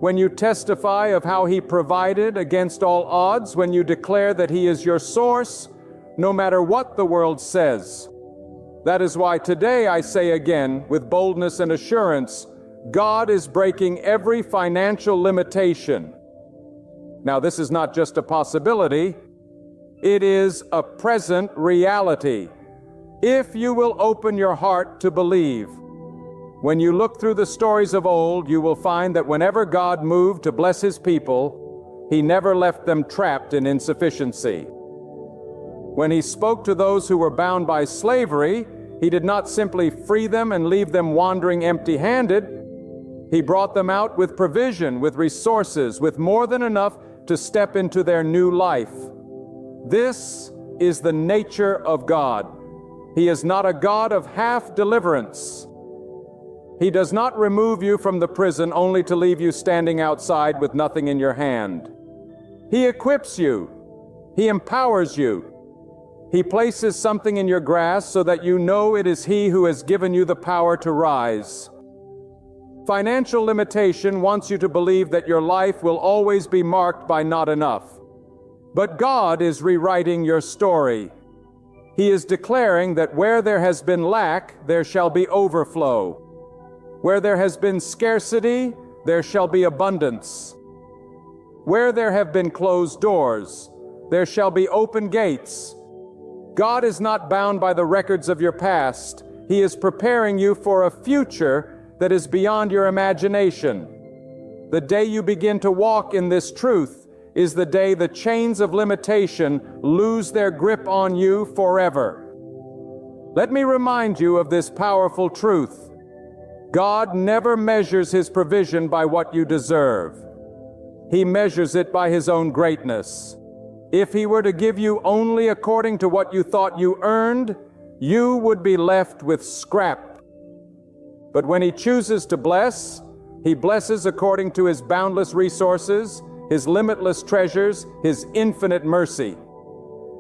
When you testify of how He provided against all odds, when you declare that He is your source, no matter what the world says. That is why today I say again, with boldness and assurance, God is breaking every financial limitation. Now, this is not just a possibility, it is a present reality. If you will open your heart to believe. When you look through the stories of old, you will find that whenever God moved to bless His people, He never left them trapped in insufficiency. When He spoke to those who were bound by slavery, He did not simply free them and leave them wandering empty-handed. He brought them out with provision, with resources, with more than enough to step into their new life. This is the nature of God. He is not a God of half deliverance. He does not remove you from the prison only to leave you standing outside with nothing in your hand. He equips you. He empowers you. He places something in your grasp so that you know it is He who has given you the power to rise. Financial limitation wants you to believe that your life will always be marked by not enough. But God is rewriting your story. He is declaring that where there has been lack, there shall be overflow. Where there has been scarcity, there shall be abundance. Where there have been closed doors, there shall be open gates. God is not bound by the records of your past. He is preparing you for a future that is beyond your imagination. The day you begin to walk in this truth is the day the chains of limitation lose their grip on you forever. Let me remind you of this powerful truth. God never measures His provision by what you deserve. He measures it by His own greatness. If He were to give you only according to what you thought you earned, you would be left with scrap. But when He chooses to bless, He blesses according to His boundless resources, His limitless treasures, His infinite mercy.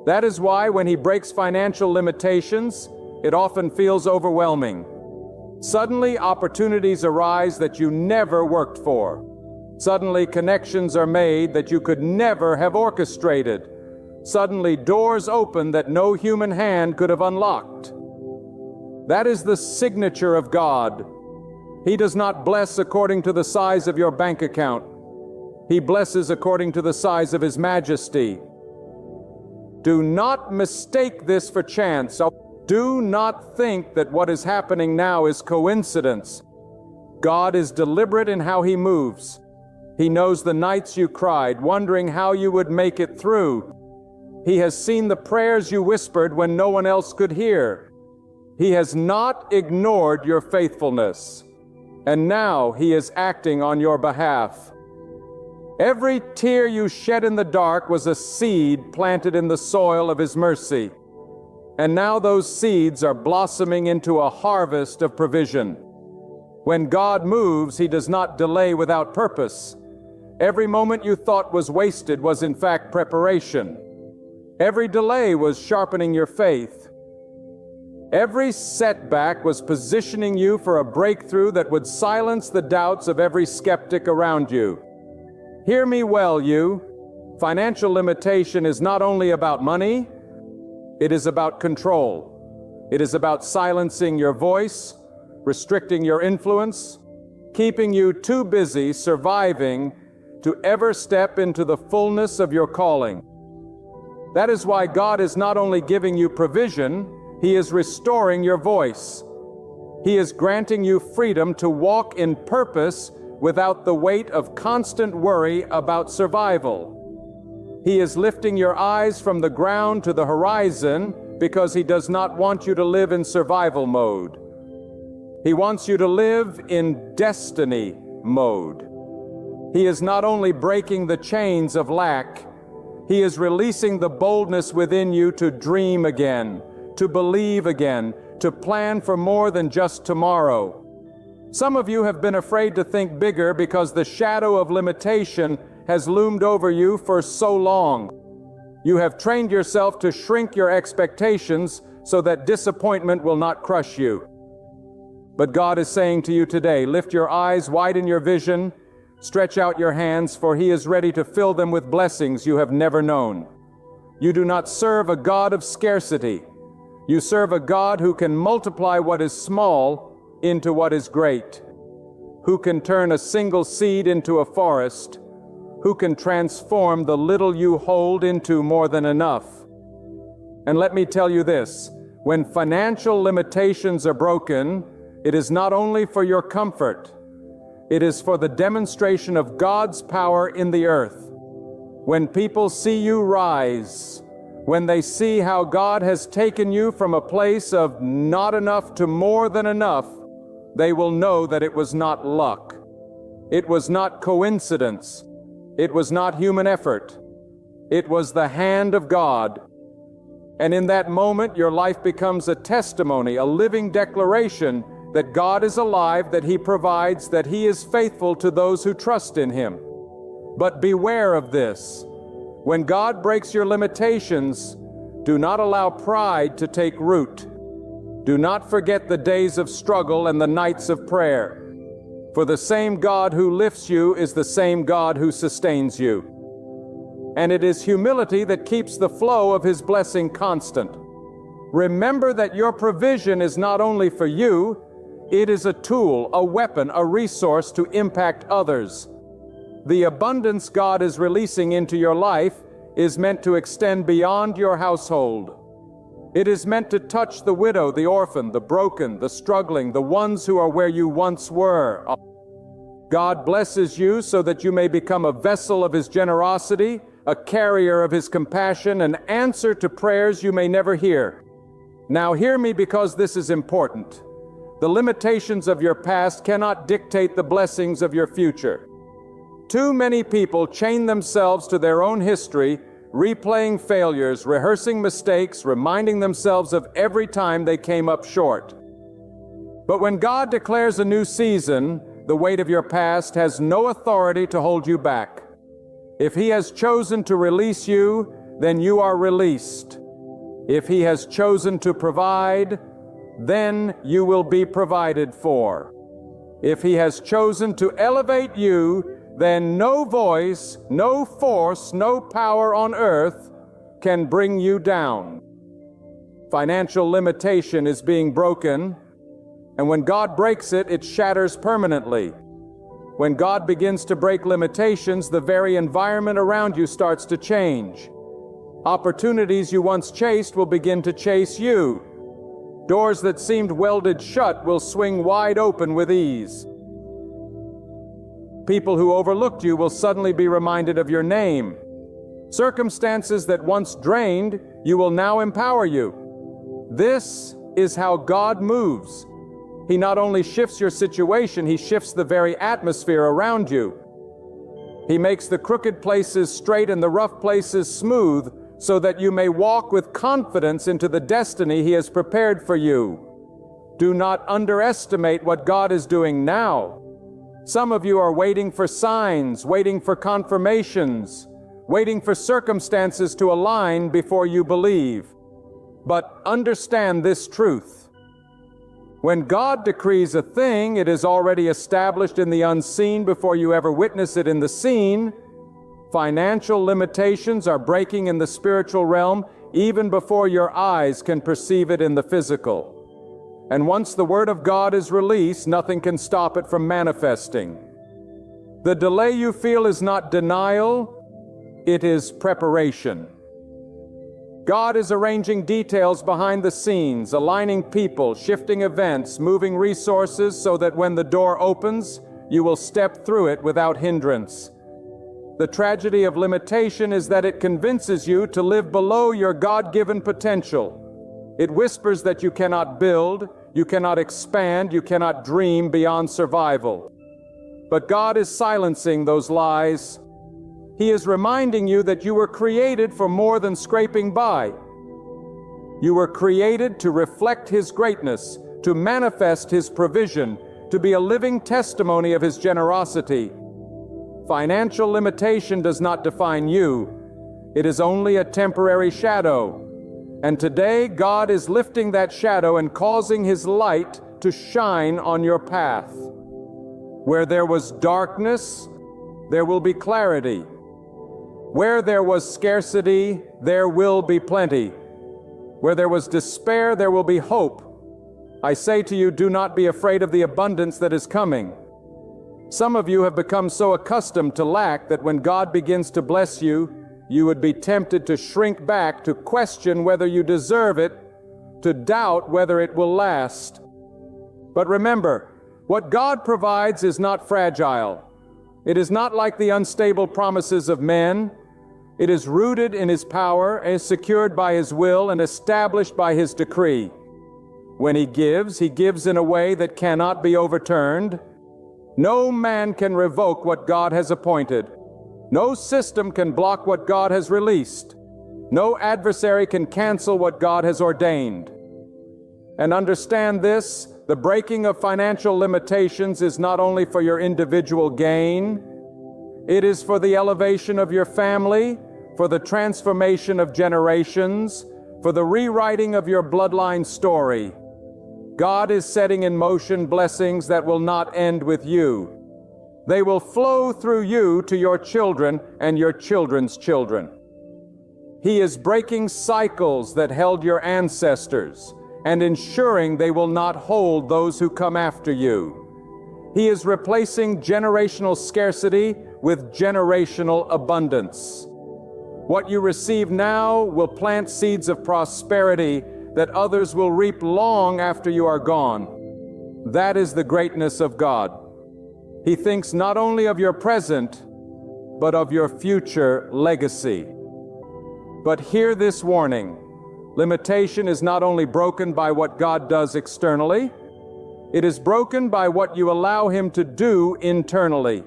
That is why when He breaks financial limitations, it often feels overwhelming. Suddenly, opportunities arise that you never worked for. Suddenly, connections are made that you could never have orchestrated. Suddenly, doors open that no human hand could have unlocked. That is the signature of God. He does not bless according to the size of your bank account. He blesses according to the size of His majesty. Do not mistake this for chance. Do not think that what is happening now is coincidence. God is deliberate in how He moves. He knows the nights you cried, wondering how you would make it through. He has seen the prayers you whispered when no one else could hear. He has not ignored your faithfulness. And now He is acting on your behalf. Every tear you shed in the dark was a seed planted in the soil of His mercy. And now those seeds are blossoming into a harvest of provision. When God moves, He does not delay without purpose. Every moment you thought was wasted was in fact preparation. Every delay was sharpening your faith. Every setback was positioning you for a breakthrough that would silence the doubts of every skeptic around you. Hear me well, you. Financial limitation is not only about money, it is about control. It is about silencing your voice, restricting your influence, keeping you too busy surviving to ever step into the fullness of your calling. That is why God is not only giving you provision, He is restoring your voice. He is granting you freedom to walk in purpose without the weight of constant worry about survival. He is lifting your eyes from the ground to the horizon because He does not want you to live in survival mode. He wants you to live in destiny mode. He is not only breaking the chains of lack, He is releasing the boldness within you to dream again, to believe again, to plan for more than just tomorrow. Some of you have been afraid to think bigger because the shadow of limitation has loomed over you for so long. You have trained yourself to shrink your expectations so that disappointment will not crush you. But God is saying to you today, lift your eyes, widen your vision, stretch out your hands, for He is ready to fill them with blessings you have never known. You do not serve a God of scarcity. You serve a God who can multiply what is small into what is great, who can turn a single seed into a forest, who can transform the little you hold into more than enough. And let me tell you this, when financial limitations are broken, it is not only for your comfort, it is for the demonstration of God's power in the earth. When people see you rise, when they see how God has taken you from a place of not enough to more than enough, they will know that it was not luck. It was not coincidence. It was not human effort. It was the hand of God. And in that moment, your life becomes a testimony, a living declaration that God is alive, that He provides, that He is faithful to those who trust in Him. But beware of this. When God breaks your limitations, do not allow pride to take root. Do not forget the days of struggle and the nights of prayer. For the same God who lifts you is the same God who sustains you. And it is humility that keeps the flow of His blessing constant. Remember that your provision is not only for you, it is a tool, a weapon, a resource to impact others. The abundance God is releasing into your life is meant to extend beyond your household. It is meant to touch the widow, the orphan, the broken, the struggling, the ones who are where you once were. God blesses you so that you may become a vessel of His generosity, a carrier of His compassion, an answer to prayers you may never hear. Now hear me, because this is important. The limitations of your past cannot dictate the blessings of your future. Too many people chain themselves to their own history, replaying failures, rehearsing mistakes, reminding themselves of every time they came up short. But when God declares a new season, the weight of your past has no authority to hold you back. If He has chosen to release you, then you are released. If He has chosen to provide, then you will be provided for. If He has chosen to elevate you, then no voice, no force, no power on earth can bring you down. Financial limitation is being broken, and when God breaks it, it shatters permanently. When God begins to break limitations, the very environment around you starts to change. Opportunities you once chased will begin to chase you. Doors that seemed welded shut will swing wide open with ease. People who overlooked you will suddenly be reminded of your name. Circumstances that once drained you will now empower you. This is how God moves. He not only shifts your situation, He shifts the very atmosphere around you. He makes the crooked places straight and the rough places smooth, so that you may walk with confidence into the destiny He has prepared for you. Do not underestimate what God is doing now. Some of you are waiting for signs, waiting for confirmations, waiting for circumstances to align before you believe. But understand this truth. When God decrees a thing, it is already established in the unseen before you ever witness it in the seen. Financial limitations are breaking in the spiritual realm even before your eyes can perceive it in the physical. And once the Word of God is released, nothing can stop it from manifesting. The delay you feel is not denial, it is preparation. God is arranging details behind the scenes, aligning people, shifting events, moving resources so that when the door opens, you will step through it without hindrance. The tragedy of limitation is that it convinces you to live below your God-given potential. It whispers that you cannot build, you cannot expand, you cannot dream beyond survival. But God is silencing those lies. He is reminding you that you were created for more than scraping by. You were created to reflect His greatness, to manifest His provision, to be a living testimony of His generosity. Financial limitation does not define you. It is only a temporary shadow. And today, God is lifting that shadow and causing His light to shine on your path. Where there was darkness, there will be clarity. Where there was scarcity, there will be plenty. Where there was despair, there will be hope. I say to you, do not be afraid of the abundance that is coming. Some of you have become so accustomed to lack that when God begins to bless you, you would be tempted to shrink back, to question whether you deserve it, to doubt whether it will last. But remember, what God provides is not fragile. It is not like the unstable promises of men. It is rooted in His power, and is secured by His will, and established by His decree. When He gives in a way that cannot be overturned. No man can revoke what God has appointed. No system can block what God has released. No adversary can cancel what God has ordained. And understand this, the breaking of financial limitations is not only for your individual gain, it is for the elevation of your family, for the transformation of generations, for the rewriting of your bloodline story. God is setting in motion blessings that will not end with you. They will flow through you to your children and your children's children. He is breaking cycles that held your ancestors and ensuring they will not hold those who come after you. He is replacing generational scarcity with generational abundance. What you receive now will plant seeds of prosperity that others will reap long after you are gone. That is the greatness of God. He thinks not only of your present, but of your future legacy. But hear this warning. Limitation is not only broken by what God does externally, it is broken by what you allow Him to do internally.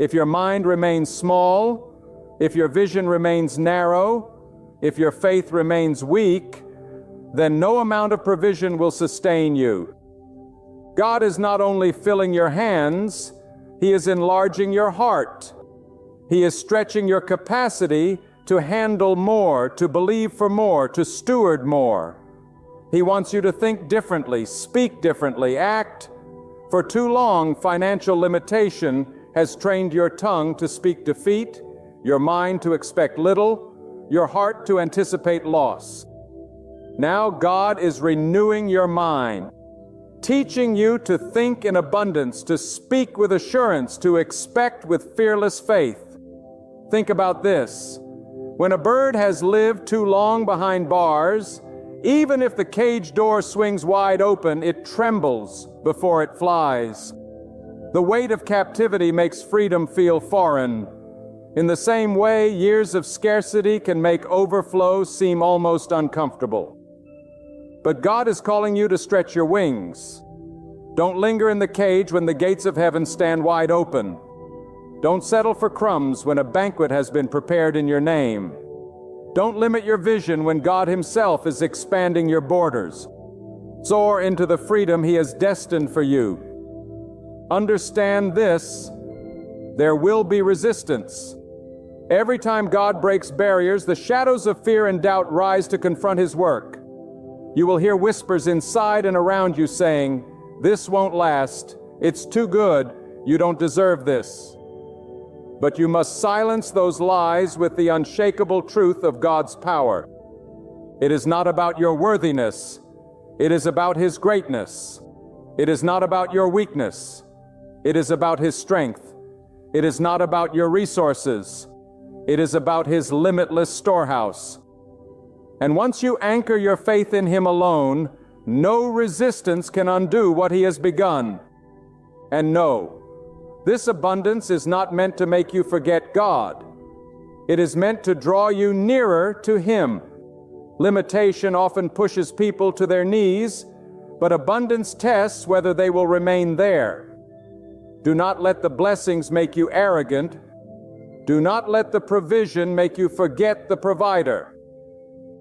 If your mind remains small, if your vision remains narrow, if your faith remains weak, then no amount of provision will sustain you. God is not only filling your hands, He is enlarging your heart. He is stretching your capacity to handle more, to believe for more, to steward more. He wants you to think differently, speak differently, act. For too long, financial limitation has trained your tongue to speak defeat, your mind to expect little, your heart to anticipate loss. Now God is renewing your mind, teaching you to think in abundance, to speak with assurance, to expect with fearless faith. Think about this. When a bird has lived too long behind bars, even if the cage door swings wide open, it trembles before it flies. The weight of captivity makes freedom feel foreign. In the same way, years of scarcity can make overflow seem almost uncomfortable. But God is calling you to stretch your wings. Don't linger in the cage when the gates of heaven stand wide open. Don't settle for crumbs when a banquet has been prepared in your name. Don't limit your vision when God Himself is expanding your borders. Soar into the freedom He has destined for you. Understand this: there will be resistance. Every time God breaks barriers, the shadows of fear and doubt rise to confront His work. You will hear whispers inside and around you saying, "This won't last. It's too good. You don't deserve this." But you must silence those lies with the unshakable truth of God's power. It is not about your worthiness. It is about His greatness. It is not about your weakness. It is about His strength. It is not about your resources. It is about His limitless storehouse. And once you anchor your faith in Him alone, no resistance can undo what He has begun. And no, this abundance is not meant to make you forget God. It is meant to draw you nearer to Him. Limitation often pushes people to their knees, but abundance tests whether they will remain there. Do not let the blessings make you arrogant. Do not let the provision make you forget the provider.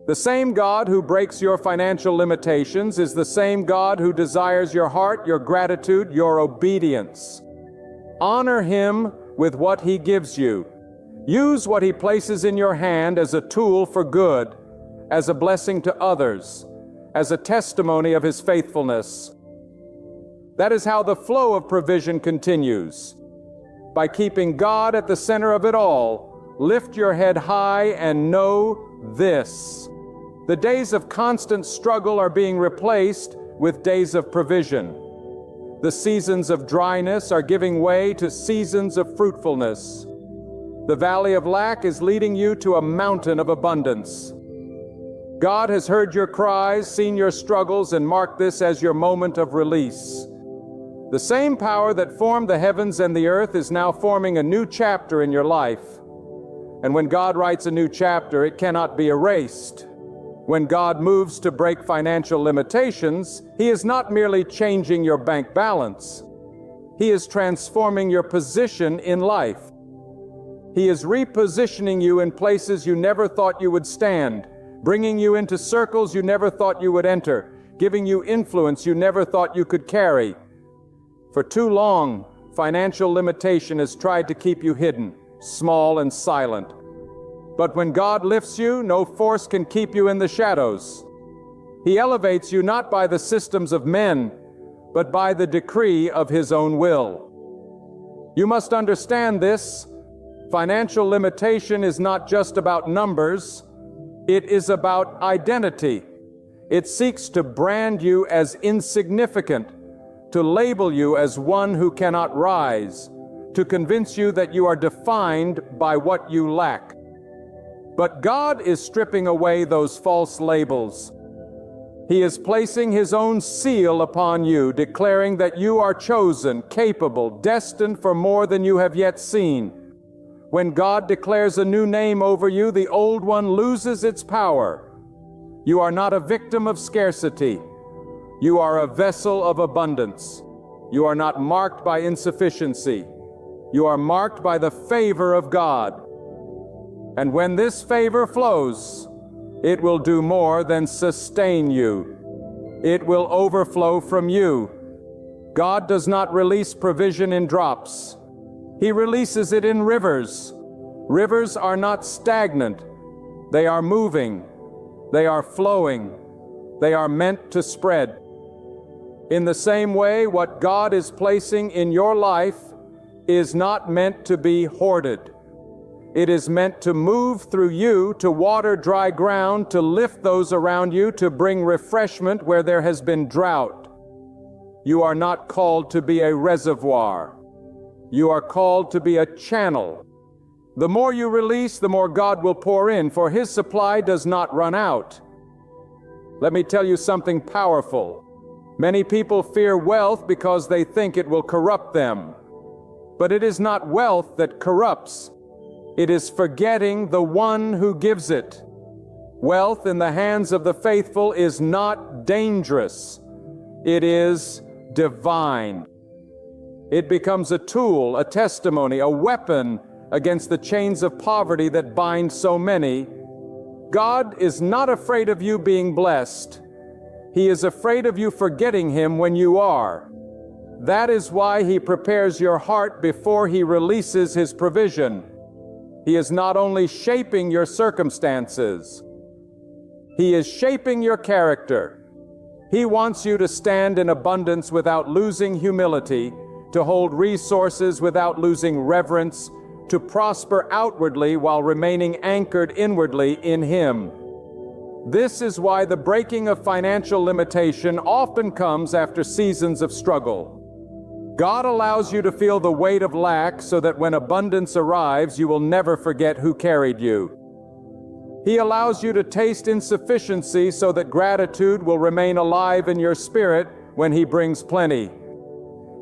The same God who breaks your financial limitations is the same God who desires your heart, your gratitude, your obedience. Honor Him with what He gives you. Use what He places in your hand as a tool for good, as a blessing to others, as a testimony of His faithfulness. That is how the flow of provision continues. By keeping God at the center of it all, lift your head high and know this: the days of constant struggle are being replaced with days of provision. The seasons of dryness are giving way to seasons of fruitfulness. The valley of lack is leading you to a mountain of abundance. God has heard your cries, seen your struggles, and marked this as your moment of release. The same power that formed the heavens and the earth is now forming a new chapter in your life. And when God writes a new chapter, it cannot be erased. When God moves to break financial limitations, He is not merely changing your bank balance. He is transforming your position in life. He is repositioning you in places you never thought you would stand, bringing you into circles you never thought you would enter, giving you influence you never thought you could carry. For too long, financial limitation has tried to keep you hidden, small and silent. But when God lifts you, no force can keep you in the shadows. He elevates you not by the systems of men, but by the decree of His own will. You must understand this. Financial limitation is not just about numbers. It is about identity. It seeks to brand you as insignificant, to label you as one who cannot rise, to convince you that you are defined by what you lack. But God is stripping away those false labels. He is placing His own seal upon you, declaring that you are chosen, capable, destined for more than you have yet seen. When God declares a new name over you, the old one loses its power. You are not a victim of scarcity. You are a vessel of abundance. You are not marked by insufficiency. You are marked by the favor of God. And when this favor flows, it will do more than sustain you. It will overflow from you. God does not release provision in drops. He releases it in rivers. Rivers are not stagnant. They are moving. They are flowing. They are meant to spread. In the same way, what God is placing in your life is not meant to be hoarded. It is meant to move through you, to water dry ground, to lift those around you, to bring refreshment where there has been drought. You are not called to be a reservoir. You are called to be a channel. The more you release, the more God will pour in, for His supply does not run out. Let me tell you something powerful. Many people fear wealth because they think it will corrupt them. But it is not wealth that corrupts. It is forgetting the one who gives it. Wealth in the hands of the faithful is not dangerous. It is divine. It becomes a tool, a testimony, a weapon against the chains of poverty that bind so many. God is not afraid of you being blessed. He is afraid of you forgetting Him when you are. That is why He prepares your heart before He releases His provision. He is not only shaping your circumstances, He is shaping your character. He wants you to stand in abundance without losing humility, to hold resources without losing reverence, to prosper outwardly while remaining anchored inwardly in Him. This is why the breaking of financial limitation often comes after seasons of struggle. God allows you to feel the weight of lack so that when abundance arrives, you will never forget who carried you. He allows you to taste insufficiency so that gratitude will remain alive in your spirit when He brings plenty.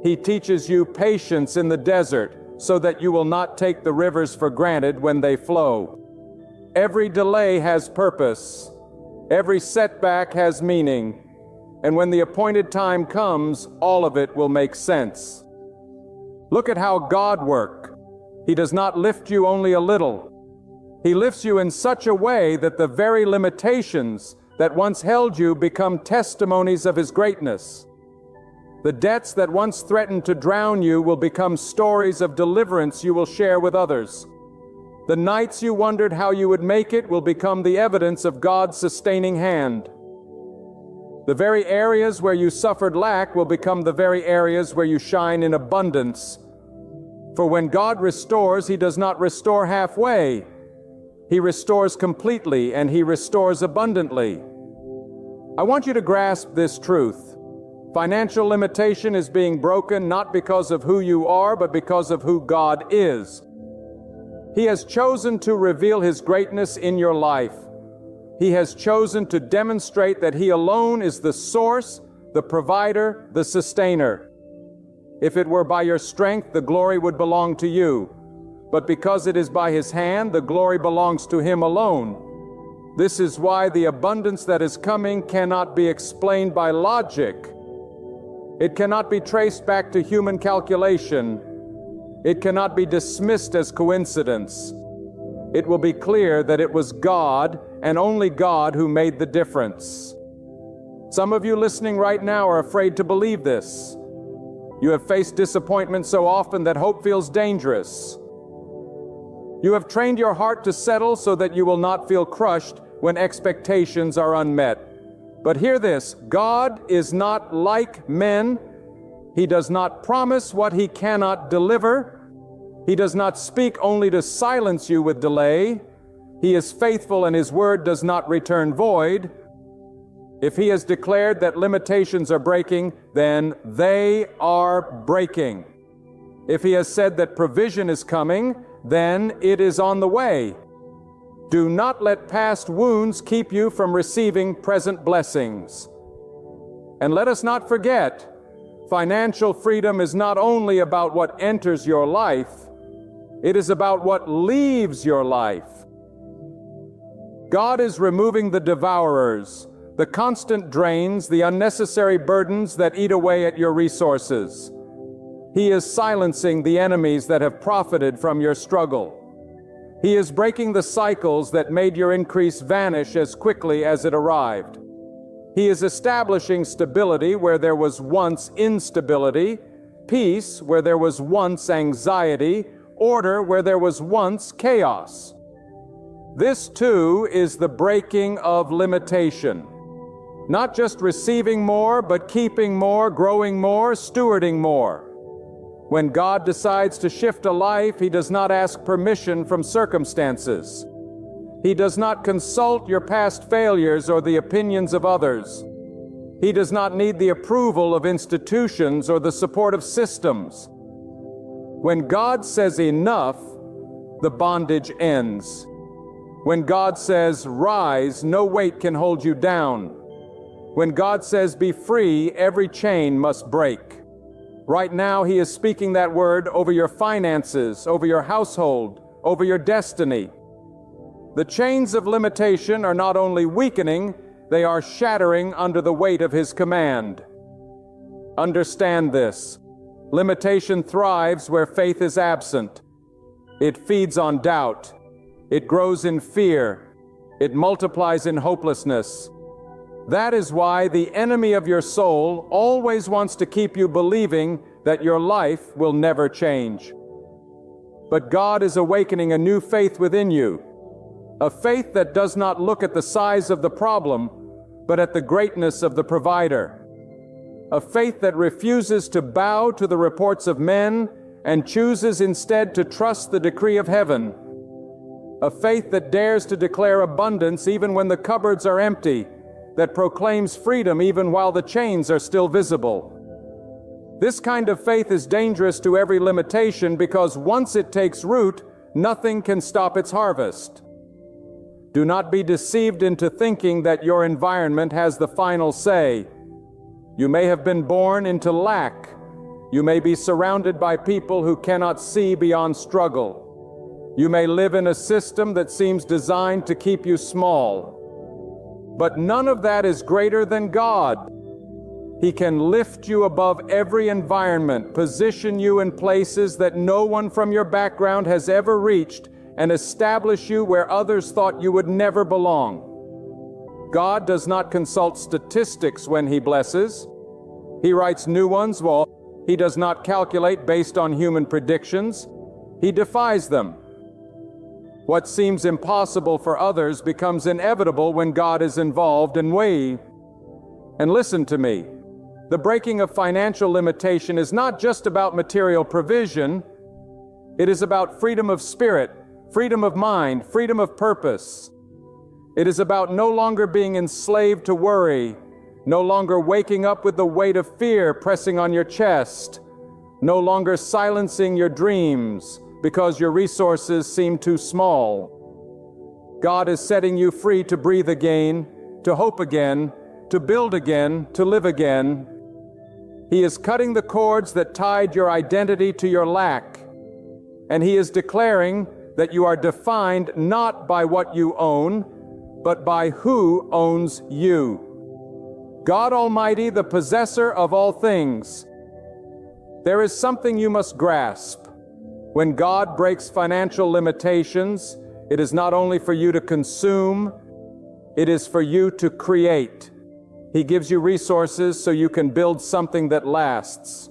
He teaches you patience in the desert so that you will not take the rivers for granted when they flow. Every delay has purpose. Every setback has meaning. And when the appointed time comes, all of it will make sense. Look at how God works. He does not lift you only a little. He lifts you in such a way that the very limitations that once held you become testimonies of His greatness. The debts that once threatened to drown you will become stories of deliverance you will share with others. The nights you wondered how you would make it will become the evidence of God's sustaining hand. The very areas where you suffered lack will become the very areas where you shine in abundance. For when God restores, He does not restore halfway. He restores completely, and He restores abundantly. I want you to grasp this truth. Financial limitation is being broken not because of who you are, but because of who God is. He has chosen to reveal His greatness in your life. He has chosen to demonstrate that He alone is the source, the provider, the sustainer. If it were by your strength, the glory would belong to you. But because it is by His hand, the glory belongs to Him alone. This is why the abundance that is coming cannot be explained by logic. It cannot be traced back to human calculation. It cannot be dismissed as coincidence. It will be clear that it was God and only God who made the difference. Some of you listening right now are afraid to believe this. You have faced disappointment so often that hope feels dangerous. You have trained your heart to settle so that you will not feel crushed when expectations are unmet. But hear this, God is not like men. He does not promise what He cannot deliver. He does not speak only to silence you with delay. He is faithful and His word does not return void. If He has declared that limitations are breaking, then they are breaking. If He has said that provision is coming, then it is on the way. Do not let past wounds keep you from receiving present blessings. And let us not forget, financial freedom is not only about what enters your life, it is about what leaves your life. God is removing the devourers, the constant drains, the unnecessary burdens that eat away at your resources. He is silencing the enemies that have profited from your struggle. He is breaking the cycles that made your increase vanish as quickly as it arrived. He is establishing stability where there was once instability, peace where there was once anxiety, order where there was once chaos. This too is the breaking of limitation. Not just receiving more, but keeping more, growing more, stewarding more. When God decides to shift a life, He does not ask permission from circumstances. He does not consult your past failures or the opinions of others. He does not need the approval of institutions or the support of systems. When God says enough, the bondage ends. When God says rise, no weight can hold you down. When God says be free, every chain must break. Right now, He is speaking that word over your finances, over your household, over your destiny. The chains of limitation are not only weakening, they are shattering under the weight of His command. Understand this. Limitation thrives where faith is absent. It feeds on doubt. It grows in fear. It multiplies in hopelessness. That is why the enemy of your soul always wants to keep you believing that your life will never change. But God is awakening a new faith within you, a faith that does not look at the size of the problem, but at the greatness of the provider. A faith that refuses to bow to the reports of men and chooses instead to trust the decree of heaven. A faith that dares to declare abundance even when the cupboards are empty, that proclaims freedom even while the chains are still visible. This kind of faith is dangerous to every limitation because once it takes root, nothing can stop its harvest. Do not be deceived into thinking that your environment has the final say. You may have been born into lack. You may be surrounded by people who cannot see beyond struggle. You may live in a system that seems designed to keep you small. But none of that is greater than God. He can lift you above every environment, position you in places that no one from your background has ever reached, and establish you where others thought you would never belong. God does not consult statistics when He blesses. He writes new ones while He does not calculate based on human predictions. He defies them. What seems impossible for others becomes inevitable when God is involved, and listen to me, the breaking of financial limitation is not just about material provision. It is about freedom of spirit, freedom of mind, freedom of purpose. It is about no longer being enslaved to worry, no longer waking up with the weight of fear pressing on your chest, no longer silencing your dreams because your resources seem too small. God is setting you free to breathe again, to hope again, to build again, to live again. He is cutting the cords that tied your identity to your lack, and He is declaring that you are defined not by what you own, but by who owns you. God Almighty, the possessor of all things. There is something you must grasp. When God breaks financial limitations, it is not only for you to consume, it is for you to create. He gives you resources so you can build something that lasts,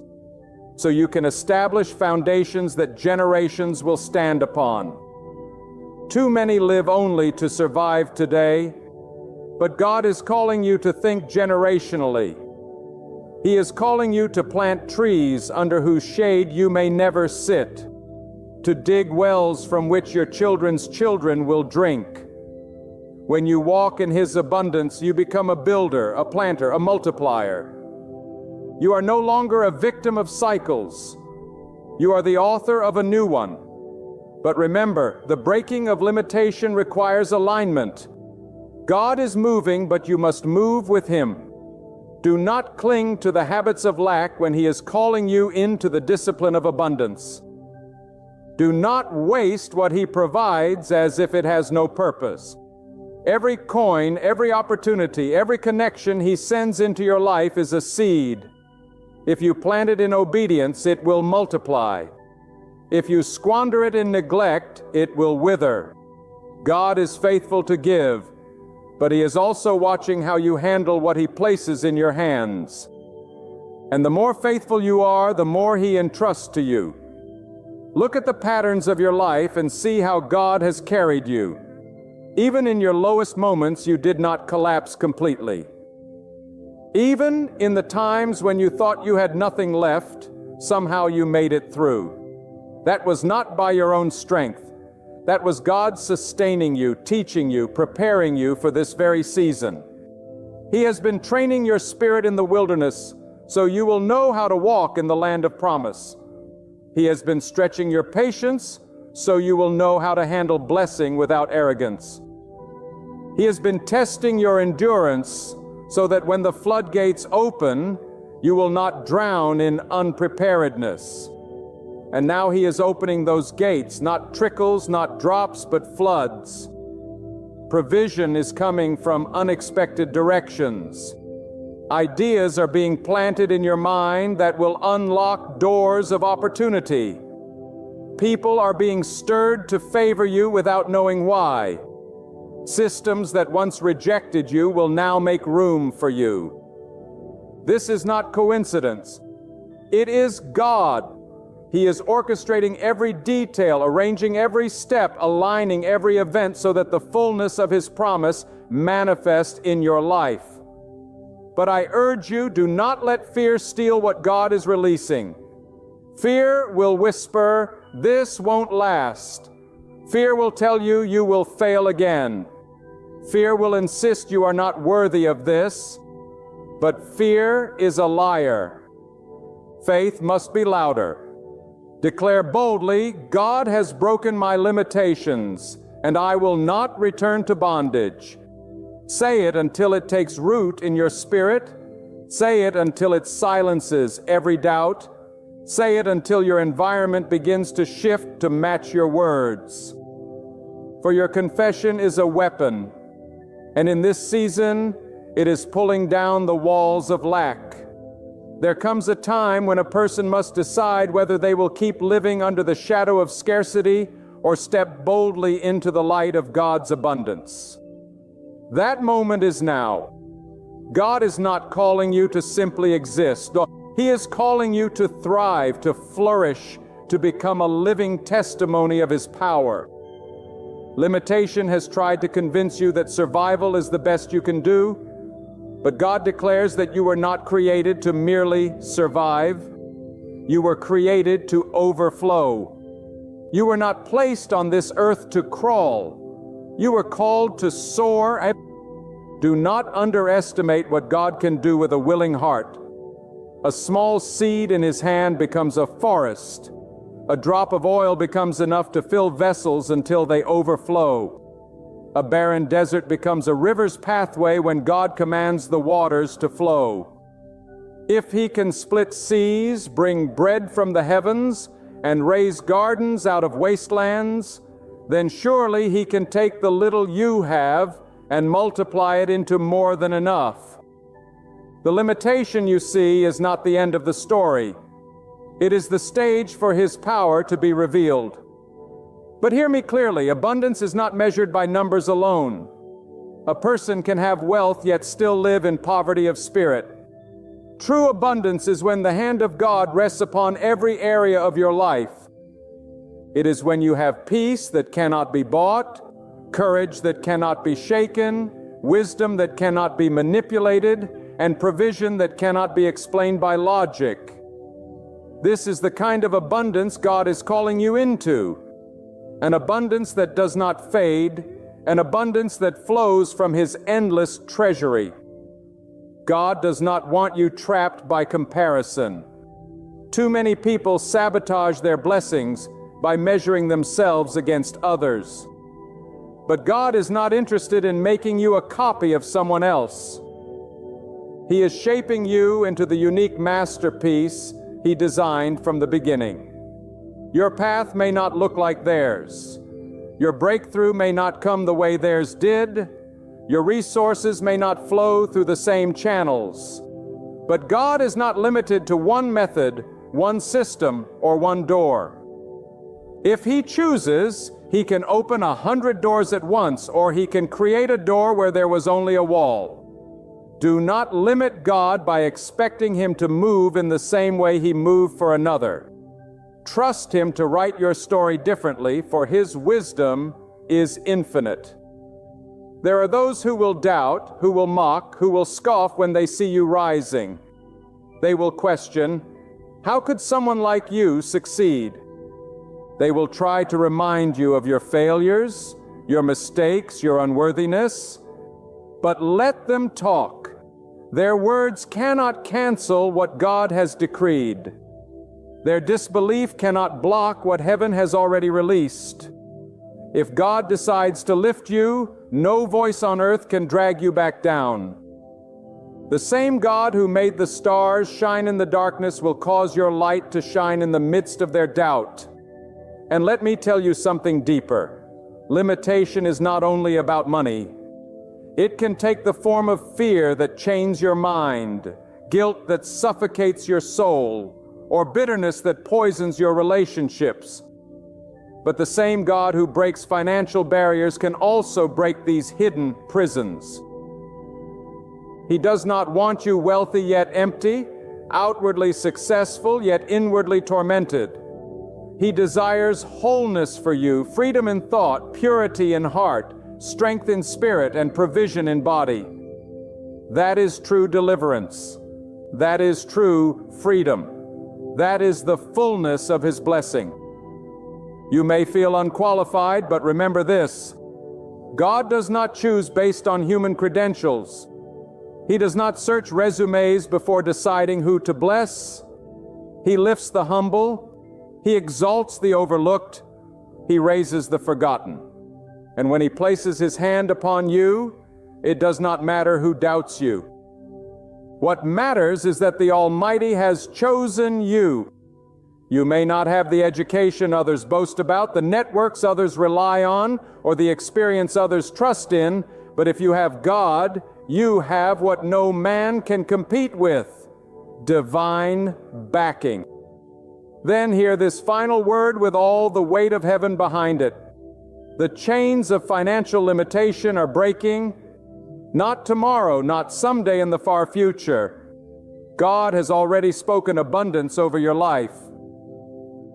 so you can establish foundations that generations will stand upon. Too many live only to survive today, but God is calling you to think generationally. He is calling you to plant trees under whose shade you may never sit, to dig wells from which your children's children will drink. When you walk in His abundance, you become a builder, a planter, a multiplier. You are no longer a victim of cycles. You are the author of a new one. But remember, the breaking of limitation requires alignment. God is moving, but you must move with Him. Do not cling to the habits of lack when He is calling you into the discipline of abundance. Do not waste what He provides as if it has no purpose. Every coin, every opportunity, every connection He sends into your life is a seed. If you plant it in obedience, it will multiply. If you squander it in neglect, it will wither. God is faithful to give, but He is also watching how you handle what He places in your hands. And the more faithful you are, the more He entrusts to you. Look at the patterns of your life and see how God has carried you. Even in your lowest moments, you did not collapse completely. Even in the times when you thought you had nothing left, somehow you made it through. That was not by your own strength. That was God sustaining you, teaching you, preparing you for this very season. He has been training your spirit in the wilderness so you will know how to walk in the land of promise. He has been stretching your patience so you will know how to handle blessing without arrogance. He has been testing your endurance so that when the floodgates open, you will not drown in unpreparedness. And now He is opening those gates, not trickles, not drops, but floods. Provision is coming from unexpected directions. Ideas are being planted in your mind that will unlock doors of opportunity. People are being stirred to favor you without knowing why. Systems that once rejected you will now make room for you. This is not coincidence. It is God. He is orchestrating every detail, arranging every step, aligning every event so that the fullness of His promise manifests in your life. But I urge you, do not let fear steal what God is releasing. Fear will whisper, "This won't last." Fear will tell you you will fail again. Fear will insist you are not worthy of this. But fear is a liar. Faith must be louder. Declare boldly, "God has broken my limitations, and I will not return to bondage." Say it until it takes root in your spirit. Say it until it silences every doubt. Say it until your environment begins to shift to match your words. For your confession is a weapon, and in this season, it is pulling down the walls of lack. There comes a time when a person must decide whether they will keep living under the shadow of scarcity or step boldly into the light of God's abundance. That moment is now. God is not calling you to simply exist. He is calling you to thrive, to flourish, to become a living testimony of His power. Limitation has tried to convince you that survival is the best you can do. But God declares that you were not created to merely survive. You were created to overflow. You were not placed on this earth to crawl. You were called to soar. Do not underestimate what God can do with a willing heart. A small seed in His hand becomes a forest. A drop of oil becomes enough to fill vessels until they overflow. A barren desert becomes a river's pathway when God commands the waters to flow. If He can split seas, bring bread from the heavens, and raise gardens out of wastelands, then surely He can take the little you have and multiply it into more than enough. The limitation you see is not the end of the story. It is the stage for His power to be revealed. But hear me clearly, abundance is not measured by numbers alone. A person can have wealth yet still live in poverty of spirit. True abundance is when the hand of God rests upon every area of your life. It is when you have peace that cannot be bought, courage that cannot be shaken, wisdom that cannot be manipulated, and provision that cannot be explained by logic. This is the kind of abundance God is calling you into. An abundance that does not fade, an abundance that flows from His endless treasury. God does not want you trapped by comparison. Too many people sabotage their blessings by measuring themselves against others. But God is not interested in making you a copy of someone else. He is shaping you into the unique masterpiece He designed from the beginning. Your path may not look like theirs. Your breakthrough may not come the way theirs did. Your resources may not flow through the same channels. But God is not limited to one method, one system, or one door. If He chooses, He can open 100 doors at once, or He can create a door where there was only a wall. Do not limit God by expecting Him to move in the same way He moved for another. Trust Him to write your story differently, for His wisdom is infinite. There are those who will doubt, who will mock, who will scoff when they see you rising. They will question, how could someone like you succeed? They will try to remind you of your failures, your mistakes, your unworthiness. But let them talk. Their words cannot cancel what God has decreed. Their disbelief cannot block what heaven has already released. If God decides to lift you, no voice on earth can drag you back down. The same God who made the stars shine in the darkness will cause your light to shine in the midst of their doubt. And let me tell you something deeper. Limitation is not only about money. It can take the form of fear that chains your mind, guilt that suffocates your soul, or bitterness that poisons your relationships. But the same God who breaks financial barriers can also break these hidden prisons. He does not want you wealthy yet empty, outwardly successful yet inwardly tormented. He desires wholeness for you, freedom in thought, purity in heart, strength in spirit, and provision in body. That is true deliverance. That is true freedom. That is the fullness of His blessing. You may feel unqualified, but remember this: God does not choose based on human credentials. He does not search resumes before deciding who to bless. He lifts the humble. He exalts the overlooked. He raises the forgotten. And when He places His hand upon you, it does not matter who doubts you. What matters is that the Almighty has chosen you. You may not have the education others boast about, the networks others rely on, or the experience others trust in, but if you have God, you have what no man can compete with: divine backing. Then hear this final word with all the weight of heaven behind it. The chains of financial limitation are breaking. Not tomorrow, not someday in the far future. God has already spoken abundance over your life.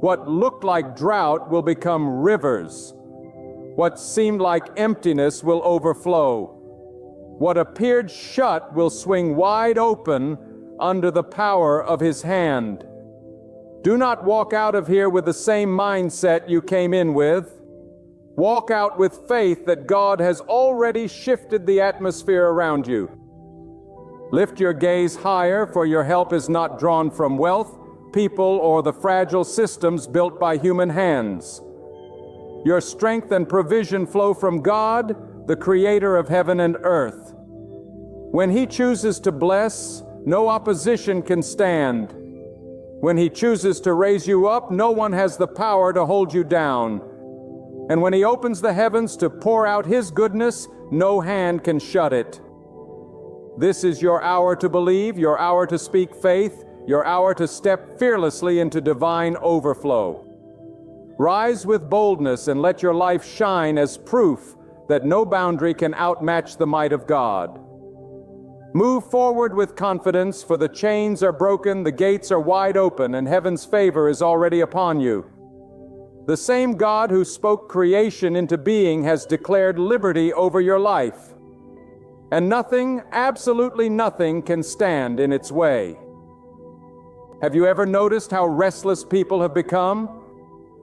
What looked like drought will become rivers. What seemed like emptiness will overflow. What appeared shut will swing wide open under the power of His hand. Do not walk out of here with the same mindset you came in with. Walk out with faith that God has already shifted the atmosphere around you. Lift your gaze higher, for your help is not drawn from wealth, people, or the fragile systems built by human hands. Your strength and provision flow from God, the Creator of heaven and earth. When He chooses to bless, no opposition can stand. When He chooses to raise you up, no one has the power to hold you down. And when He opens the heavens to pour out His goodness, no hand can shut it. This is your hour to believe, your hour to speak faith, your hour to step fearlessly into divine overflow. Rise with boldness and let your life shine as proof that no boundary can outmatch the might of God. Move forward with confidence, for the chains are broken, the gates are wide open, and heaven's favor is already upon you. The same God who spoke creation into being has declared liberty over your life. And nothing, absolutely nothing, can stand in its way. Have you ever noticed how restless people have become?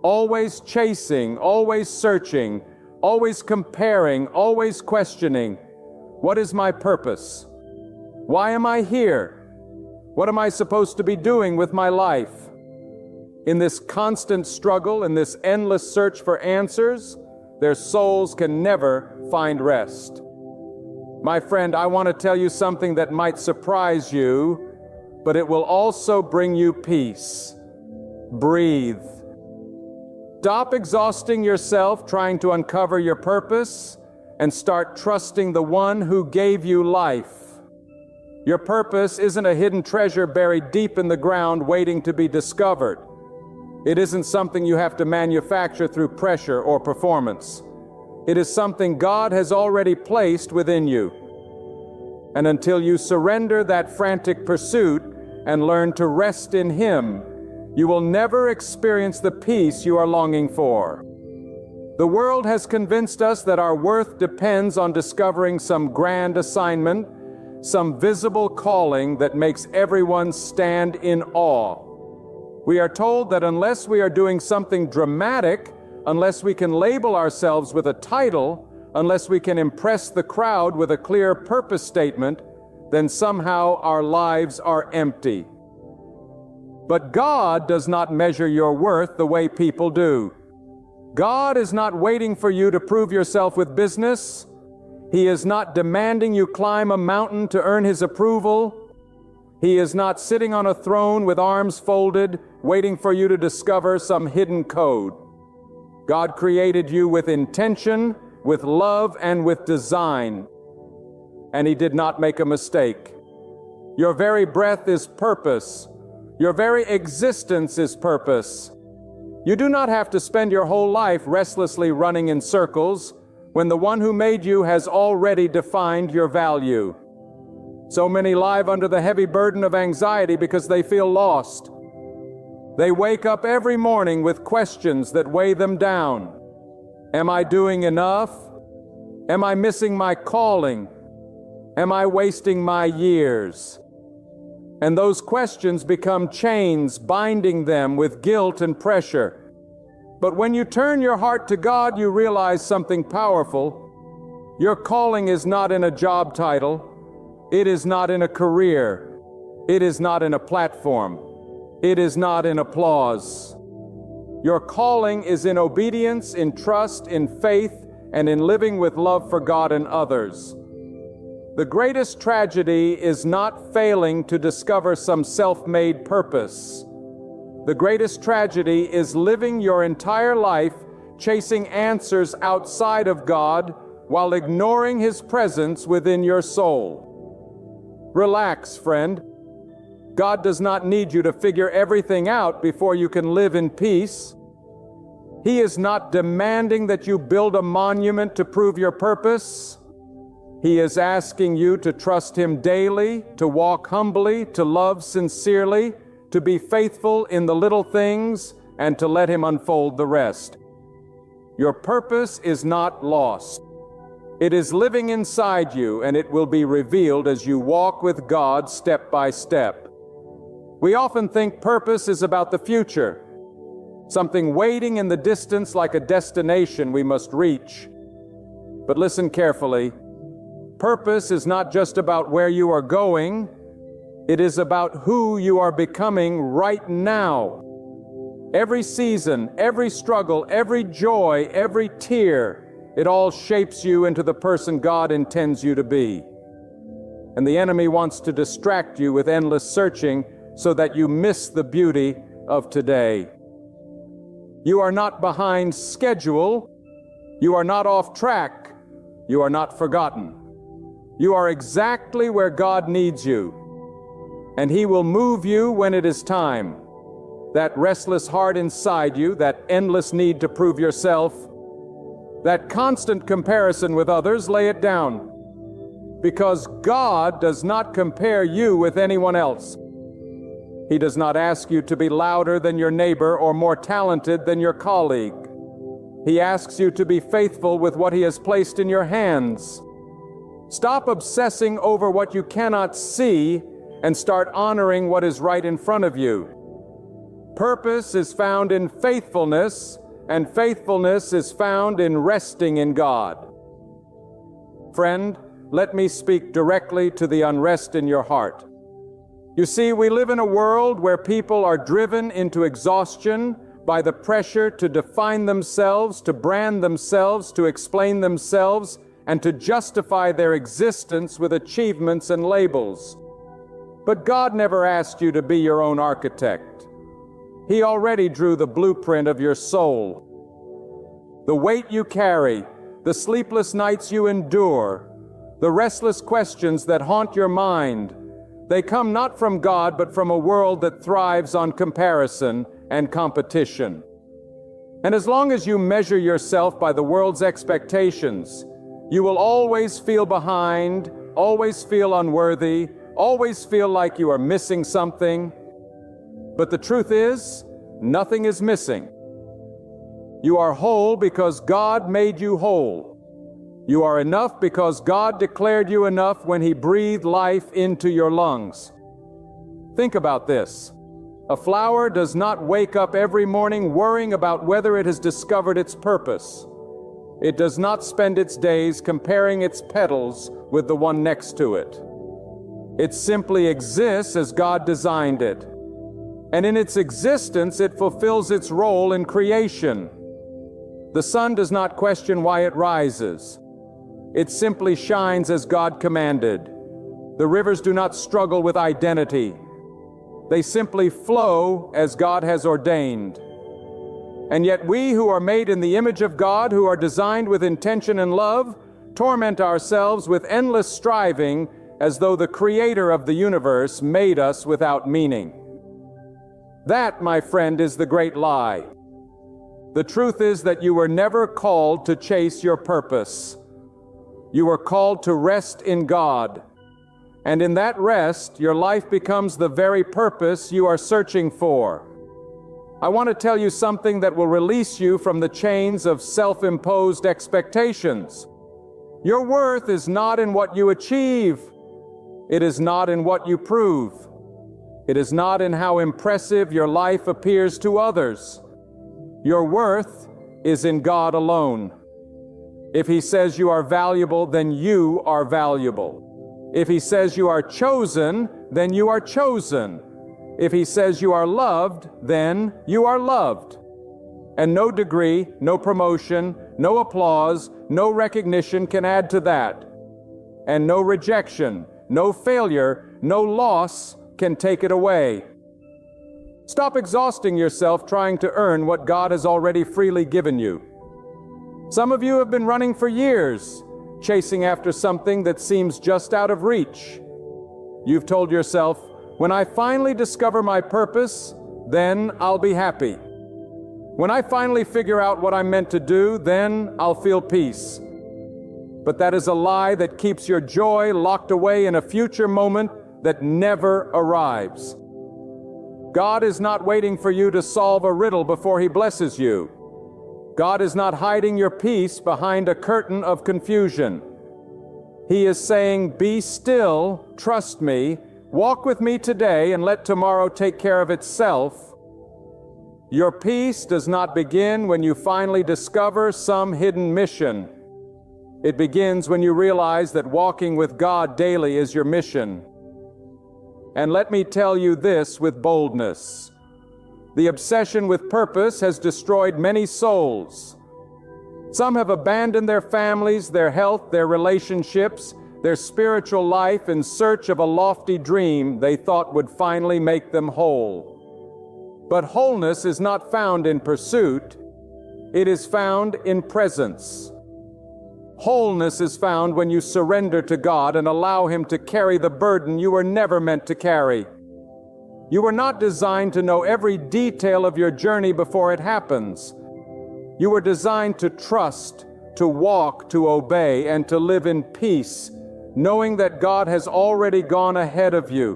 Always chasing, always searching, always comparing, always questioning. What is my purpose? Why am I here? What am I supposed to be doing with my life? In this constant struggle, in this endless search for answers, their souls can never find rest. My friend, I want to tell you something that might surprise you, but it will also bring you peace. Breathe. Stop exhausting yourself trying to uncover your purpose and start trusting the one who gave you life. Your purpose isn't a hidden treasure buried deep in the ground waiting to be discovered. It isn't something you have to manufacture through pressure or performance. It is something God has already placed within you. And until you surrender that frantic pursuit and learn to rest in Him, you will never experience the peace you are longing for. The world has convinced us that our worth depends on discovering some grand assignment, some visible calling that makes everyone stand in awe. We are told that unless we are doing something dramatic, unless we can label ourselves with a title, unless we can impress the crowd with a clear purpose statement, then somehow our lives are empty. But God does not measure your worth the way people do. God is not waiting for you to prove yourself with business. He is not demanding you climb a mountain to earn His approval. He is not sitting on a throne with arms folded, waiting for you to discover some hidden code. God created you with intention, with love, and with design. And He did not make a mistake. Your very breath is purpose. Your very existence is purpose. You do not have to spend your whole life restlessly running in circles when the one who made you has already defined your value. So many live under the heavy burden of anxiety because they feel lost. They wake up every morning with questions that weigh them down. Am I doing enough? Am I missing my calling? Am I wasting my years? And those questions become chains binding them with guilt and pressure. But when you turn your heart to God, you realize something powerful. Your calling is not in a job title. It is not in a career. It is not in a platform. It is not in applause. Your calling is in obedience, in trust, in faith, and in living with love for God and others. The greatest tragedy is not failing to discover some self-made purpose. The greatest tragedy is living your entire life chasing answers outside of God while ignoring His presence within your soul. Relax, friend. God does not need you to figure everything out before you can live in peace. He is not demanding that you build a monument to prove your purpose. He is asking you to trust Him daily, to walk humbly, to love sincerely, to be faithful in the little things, and to let Him unfold the rest. Your purpose is not lost. It is living inside you, and it will be revealed as you walk with God step by step. We often think purpose is about the future, something waiting in the distance like a destination we must reach. But listen carefully. Purpose is not just about where you are going. It is about who you are becoming right now. Every season, every struggle, every joy, every tear, it all shapes you into the person God intends you to be. And the enemy wants to distract you with endless searching so that you miss the beauty of today. You are not behind schedule. You are not off track. You are not forgotten. You are exactly where God needs you. And He will move you when it is time. That restless heart inside you, that endless need to prove yourself, that constant comparison with others, lay it down. Because God does not compare you with anyone else. He does not ask you to be louder than your neighbor or more talented than your colleague. He asks you to be faithful with what He has placed in your hands. Stop obsessing over what you cannot see and start honoring what is right in front of you. Purpose is found in faithfulness, and faithfulness is found in resting in God. Friend, let me speak directly to the unrest in your heart. You see, we live in a world where people are driven into exhaustion by the pressure to define themselves, to brand themselves, to explain themselves, and to justify their existence with achievements and labels. But God never asked you to be your own architect. He already drew the blueprint of your soul. The weight you carry, the sleepless nights you endure, the restless questions that haunt your mind, they come not from God, but from a world that thrives on comparison and competition. And as long as you measure yourself by the world's expectations, you will always feel behind, always feel unworthy, always feel like you are missing something. But the truth is, nothing is missing. You are whole because God made you whole. You are enough because God declared you enough when He breathed life into your lungs. Think about this. A flower does not wake up every morning worrying about whether it has discovered its purpose. It does not spend its days comparing its petals with the one next to it. It simply exists as God designed it. And in its existence, it fulfills its role in creation. The sun does not question why it rises. It simply shines as God commanded. The rivers do not struggle with identity. They simply flow as God has ordained. And yet we who are made in the image of God, who are designed with intention and love, torment ourselves with endless striving as though the Creator of the universe made us without meaning. That, my friend, is the great lie. The truth is that you were never called to chase your purpose. You were called to rest in God. And in that rest, your life becomes the very purpose you are searching for. I want to tell you something that will release you from the chains of self-imposed expectations. Your worth is not in what you achieve. It is not in what you prove. It is not in how impressive your life appears to others. Your worth is in God alone. If He says you are valuable, then you are valuable. If He says you are chosen, then you are chosen. If He says you are loved, then you are loved. And no degree, no promotion, no applause, no recognition can add to that. And no rejection, no failure, no loss can take it away. Stop exhausting yourself trying to earn what God has already freely given you. Some of you have been running for years, chasing after something that seems just out of reach. You've told yourself, when I finally discover my purpose, then I'll be happy. When I finally figure out what I'm meant to do, then I'll feel peace. But that is a lie that keeps your joy locked away in a future moment that never arrives. God is not waiting for you to solve a riddle before He blesses you. God is not hiding your peace behind a curtain of confusion. He is saying, be still, trust me, walk with me today and let tomorrow take care of itself. Your peace does not begin when you finally discover some hidden mission. It begins when you realize that walking with God daily is your mission. And let me tell you this with boldness. The obsession with purpose has destroyed many souls. Some have abandoned their families, their health, their relationships, their spiritual life in search of a lofty dream they thought would finally make them whole. But wholeness is not found in pursuit. It is found in presence. Wholeness is found when you surrender to God and allow Him to carry the burden you were never meant to carry. You were not designed to know every detail of your journey before it happens. You were designed to trust, to walk, to obey, and to live in peace, knowing that God has already gone ahead of you.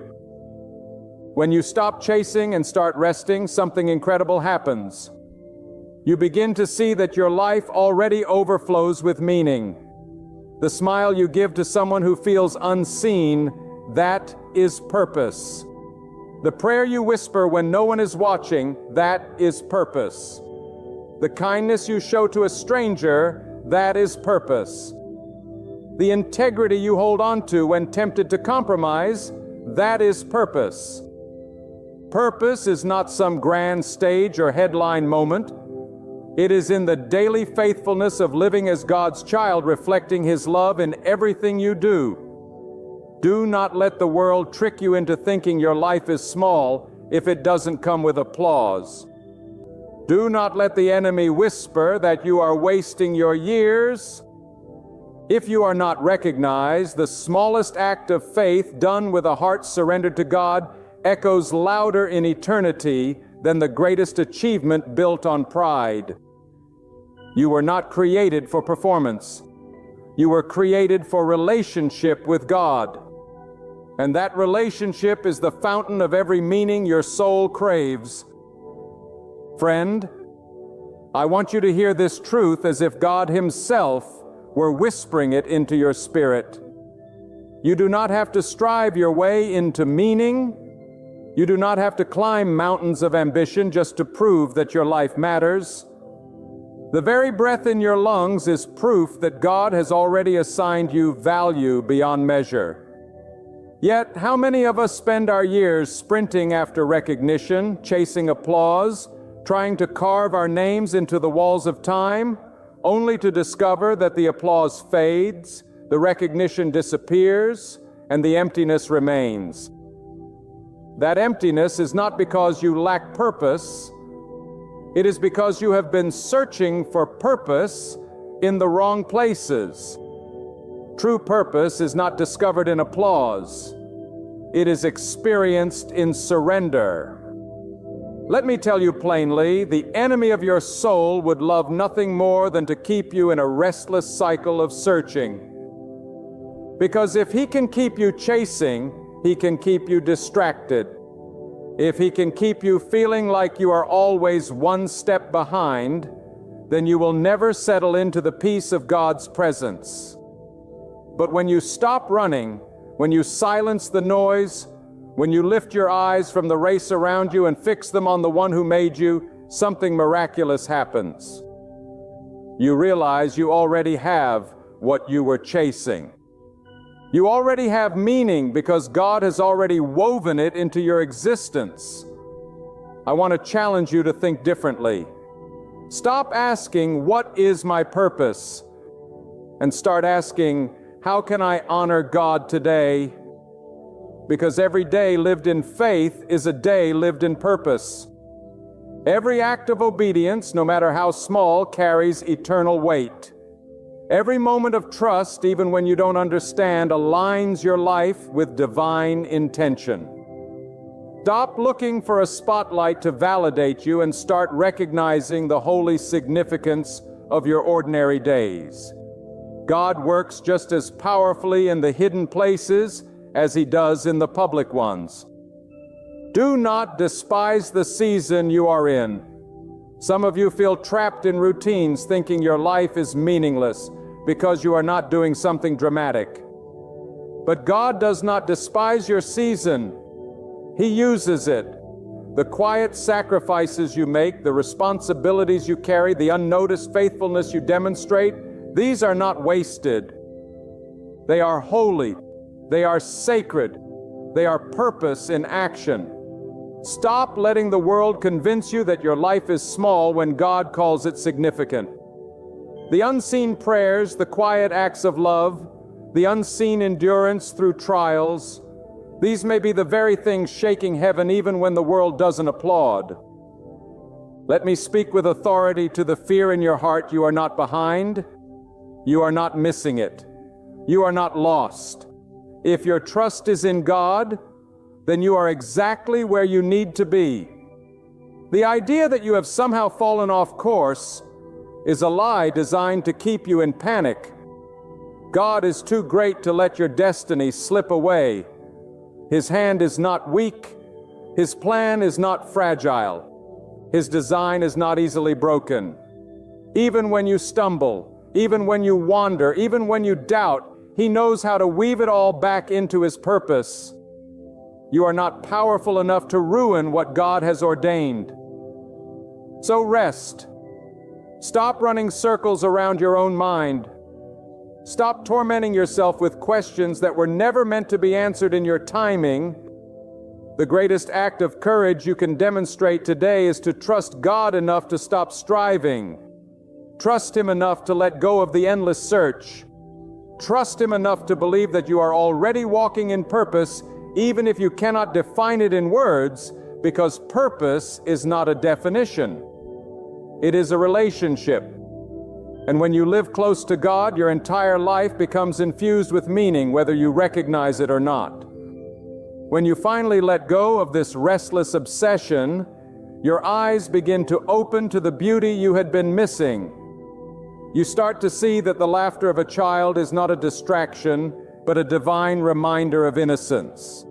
When you stop chasing and start resting, something incredible happens. You begin to see that your life already overflows with meaning. The smile you give to someone who feels unseen, that is purpose. The prayer you whisper when no one is watching, that is purpose. The kindness you show to a stranger, that is purpose. The integrity you hold on to when tempted to compromise, that is purpose. Purpose is not some grand stage or headline moment. It is in the daily faithfulness of living as God's child, reflecting His love in everything you do. Do not let the world trick you into thinking your life is small if it doesn't come with applause. Do not let the enemy whisper that you are wasting your years. If you are not recognized, the smallest act of faith done with a heart surrendered to God echoes louder in eternity than the greatest achievement built on pride. You were not created for performance. You were created for relationship with God. And that relationship is the fountain of every meaning your soul craves. Friend, I want you to hear this truth as if God Himself were whispering it into your spirit. You do not have to strive your way into meaning. You do not have to climb mountains of ambition just to prove that your life matters. The very breath in your lungs is proof that God has already assigned you value beyond measure. Yet, how many of us spend our years sprinting after recognition, chasing applause, trying to carve our names into the walls of time, only to discover that the applause fades, the recognition disappears, and the emptiness remains? That emptiness is not because you lack purpose. It is because you have been searching for purpose in the wrong places. True purpose is not discovered in applause. It is experienced in surrender. Let me tell you plainly, the enemy of your soul would love nothing more than to keep you in a restless cycle of searching. Because if he can keep you chasing, he can keep you distracted. If he can keep you feeling like you are always one step behind, then you will never settle into the peace of God's presence. But when you stop running, when you silence the noise, when you lift your eyes from the race around you and fix them on the one who made you, something miraculous happens. You realize you already have what you were chasing. You already have meaning because God has already woven it into your existence. I want to challenge you to think differently. Stop asking, "What is my purpose?" and start asking, "How can I honor God today?" Because every day lived in faith is a day lived in purpose. Every act of obedience, no matter how small, carries eternal weight. Every moment of trust, even when you don't understand, aligns your life with divine intention. Stop looking for a spotlight to validate you and start recognizing the holy significance of your ordinary days. God works just as powerfully in the hidden places as He does in the public ones. Do not despise the season you are in. Some of you feel trapped in routines, thinking your life is meaningless because you are not doing something dramatic. But God does not despise your season. He uses it. The quiet sacrifices you make, the responsibilities you carry, the unnoticed faithfulness you demonstrate, these are not wasted. They are holy. They are sacred. They are purpose in action. Stop letting the world convince you that your life is small when God calls it significant. The unseen prayers, the quiet acts of love, the unseen endurance through trials, these may be the very things shaking heaven even when the world doesn't applaud. Let me speak with authority to the fear in your heart. You are not behind. You are not missing it. You are not lost. If your trust is in God, then you are exactly where you need to be. The idea that you have somehow fallen off course is a lie designed to keep you in panic. God is too great to let your destiny slip away. His hand is not weak. His plan is not fragile. His design is not easily broken. Even when you stumble, even when you wander, even when you doubt, He knows how to weave it all back into His purpose. You are not powerful enough to ruin what God has ordained. So rest. Stop running circles around your own mind. Stop tormenting yourself with questions that were never meant to be answered in your timing. The greatest act of courage you can demonstrate today is to trust God enough to stop striving. Trust Him enough to let go of the endless search. Trust Him enough to believe that you are already walking in purpose, even if you cannot define it in words, because purpose is not a definition. It is a relationship. And when you live close to God, your entire life becomes infused with meaning, whether you recognize it or not. When you finally let go of this restless obsession, your eyes begin to open to the beauty you had been missing. You start to see that the laughter of a child is not a distraction, but a divine reminder of innocence.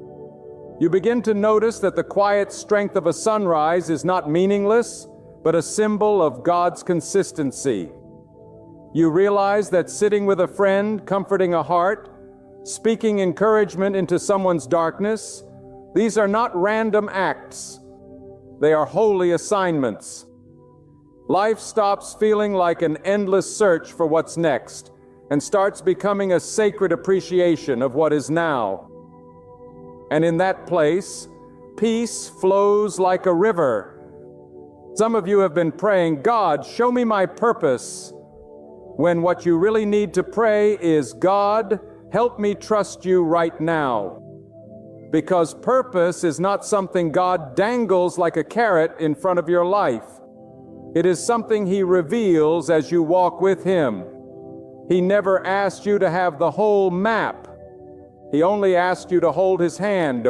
You begin to notice that the quiet strength of a sunrise is not meaningless, but a symbol of God's consistency. You realize that sitting with a friend, comforting a heart, speaking encouragement into someone's darkness, these are not random acts. They are holy assignments. Life stops feeling like an endless search for what's next and starts becoming a sacred appreciation of what is now. And in that place, peace flows like a river. Some of you have been praying, God, show me my purpose, when what you really need to pray is, God, help me trust you right now. Because purpose is not something God dangles like a carrot in front of your life. It is something He reveals as you walk with Him. He never asked you to have the whole map. He only asked you to hold His hand.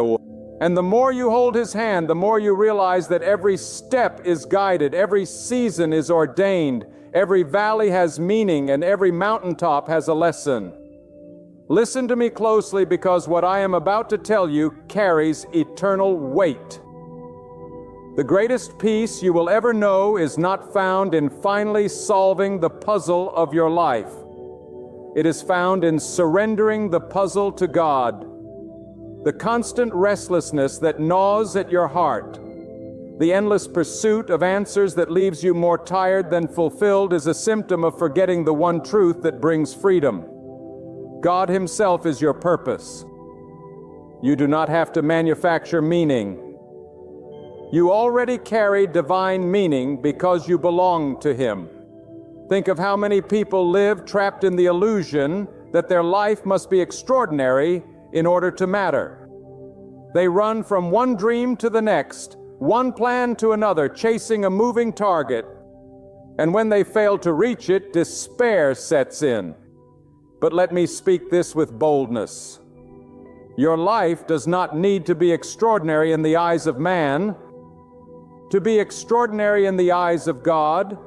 And the more you hold His hand, the more you realize that every step is guided, every season is ordained, every valley has meaning, and every mountaintop has a lesson. Listen to me closely, because what I am about to tell you carries eternal weight. The greatest peace you will ever know is not found in finally solving the puzzle of your life. It is found in surrendering the puzzle to God. The constant restlessness that gnaws at your heart, the endless pursuit of answers that leaves you more tired than fulfilled, is a symptom of forgetting the one truth that brings freedom. God Himself is your purpose. You do not have to manufacture meaning. You already carry divine meaning because you belong to Him. Think of how many people live trapped in the illusion that their life must be extraordinary in order to matter. They run from one dream to the next, one plan to another, chasing a moving target. And when they fail to reach it, despair sets in. But let me speak this with boldness. Your life does not need to be extraordinary in the eyes of man. To be extraordinary in the eyes of God,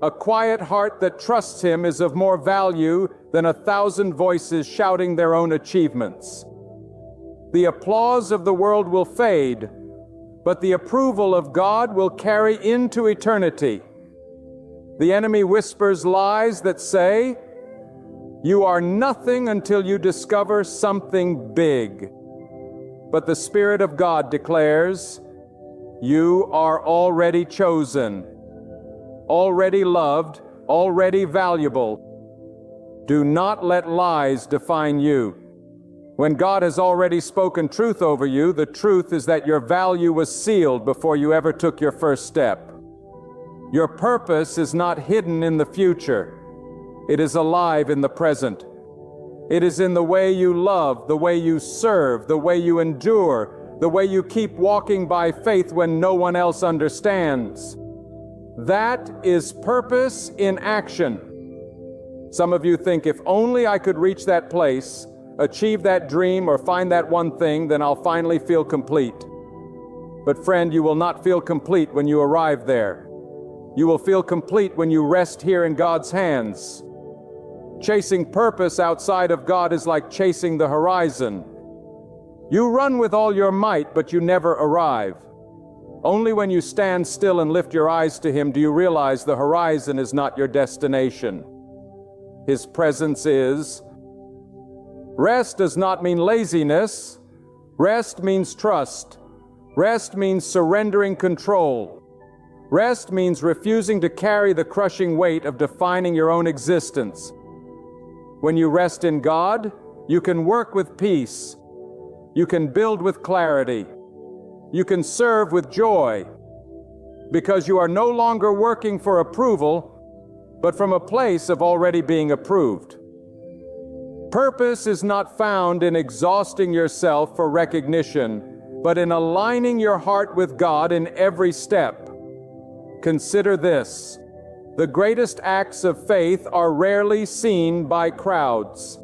a quiet heart that trusts Him is of more value than 1,000 voices shouting their own achievements. The applause of the world will fade, but the approval of God will carry into eternity. The enemy whispers lies that say, you are nothing until you discover something big. But the Spirit of God declares, you are already chosen, already loved, already valuable. Do not let lies define you. When God has already spoken truth over you, the truth is that your value was sealed before you ever took your first step. Your purpose is not hidden in the future. It is alive in the present. It is in the way you love, the way you serve, the way you endure, the way you keep walking by faith when no one else understands. That is purpose in action. Some of you think, if only I could reach that place, achieve that dream, or find that one thing, then I'll finally feel complete. But friend, you will not feel complete when you arrive there. You will feel complete when you rest here in God's hands. Chasing purpose outside of God is like chasing the horizon. You run with all your might, but you never arrive. Only when you stand still and lift your eyes to Him do you realize the horizon is not your destination. His presence is. Rest does not mean laziness. Rest means trust. Rest means surrendering control. Rest means refusing to carry the crushing weight of defining your own existence. When you rest in God, you can work with peace. You can build with clarity. You can serve with joy, because you are no longer working for approval, but from a place of already being approved. Purpose is not found in exhausting yourself for recognition, but in aligning your heart with God in every step. Consider this: the greatest acts of faith are rarely seen by crowds.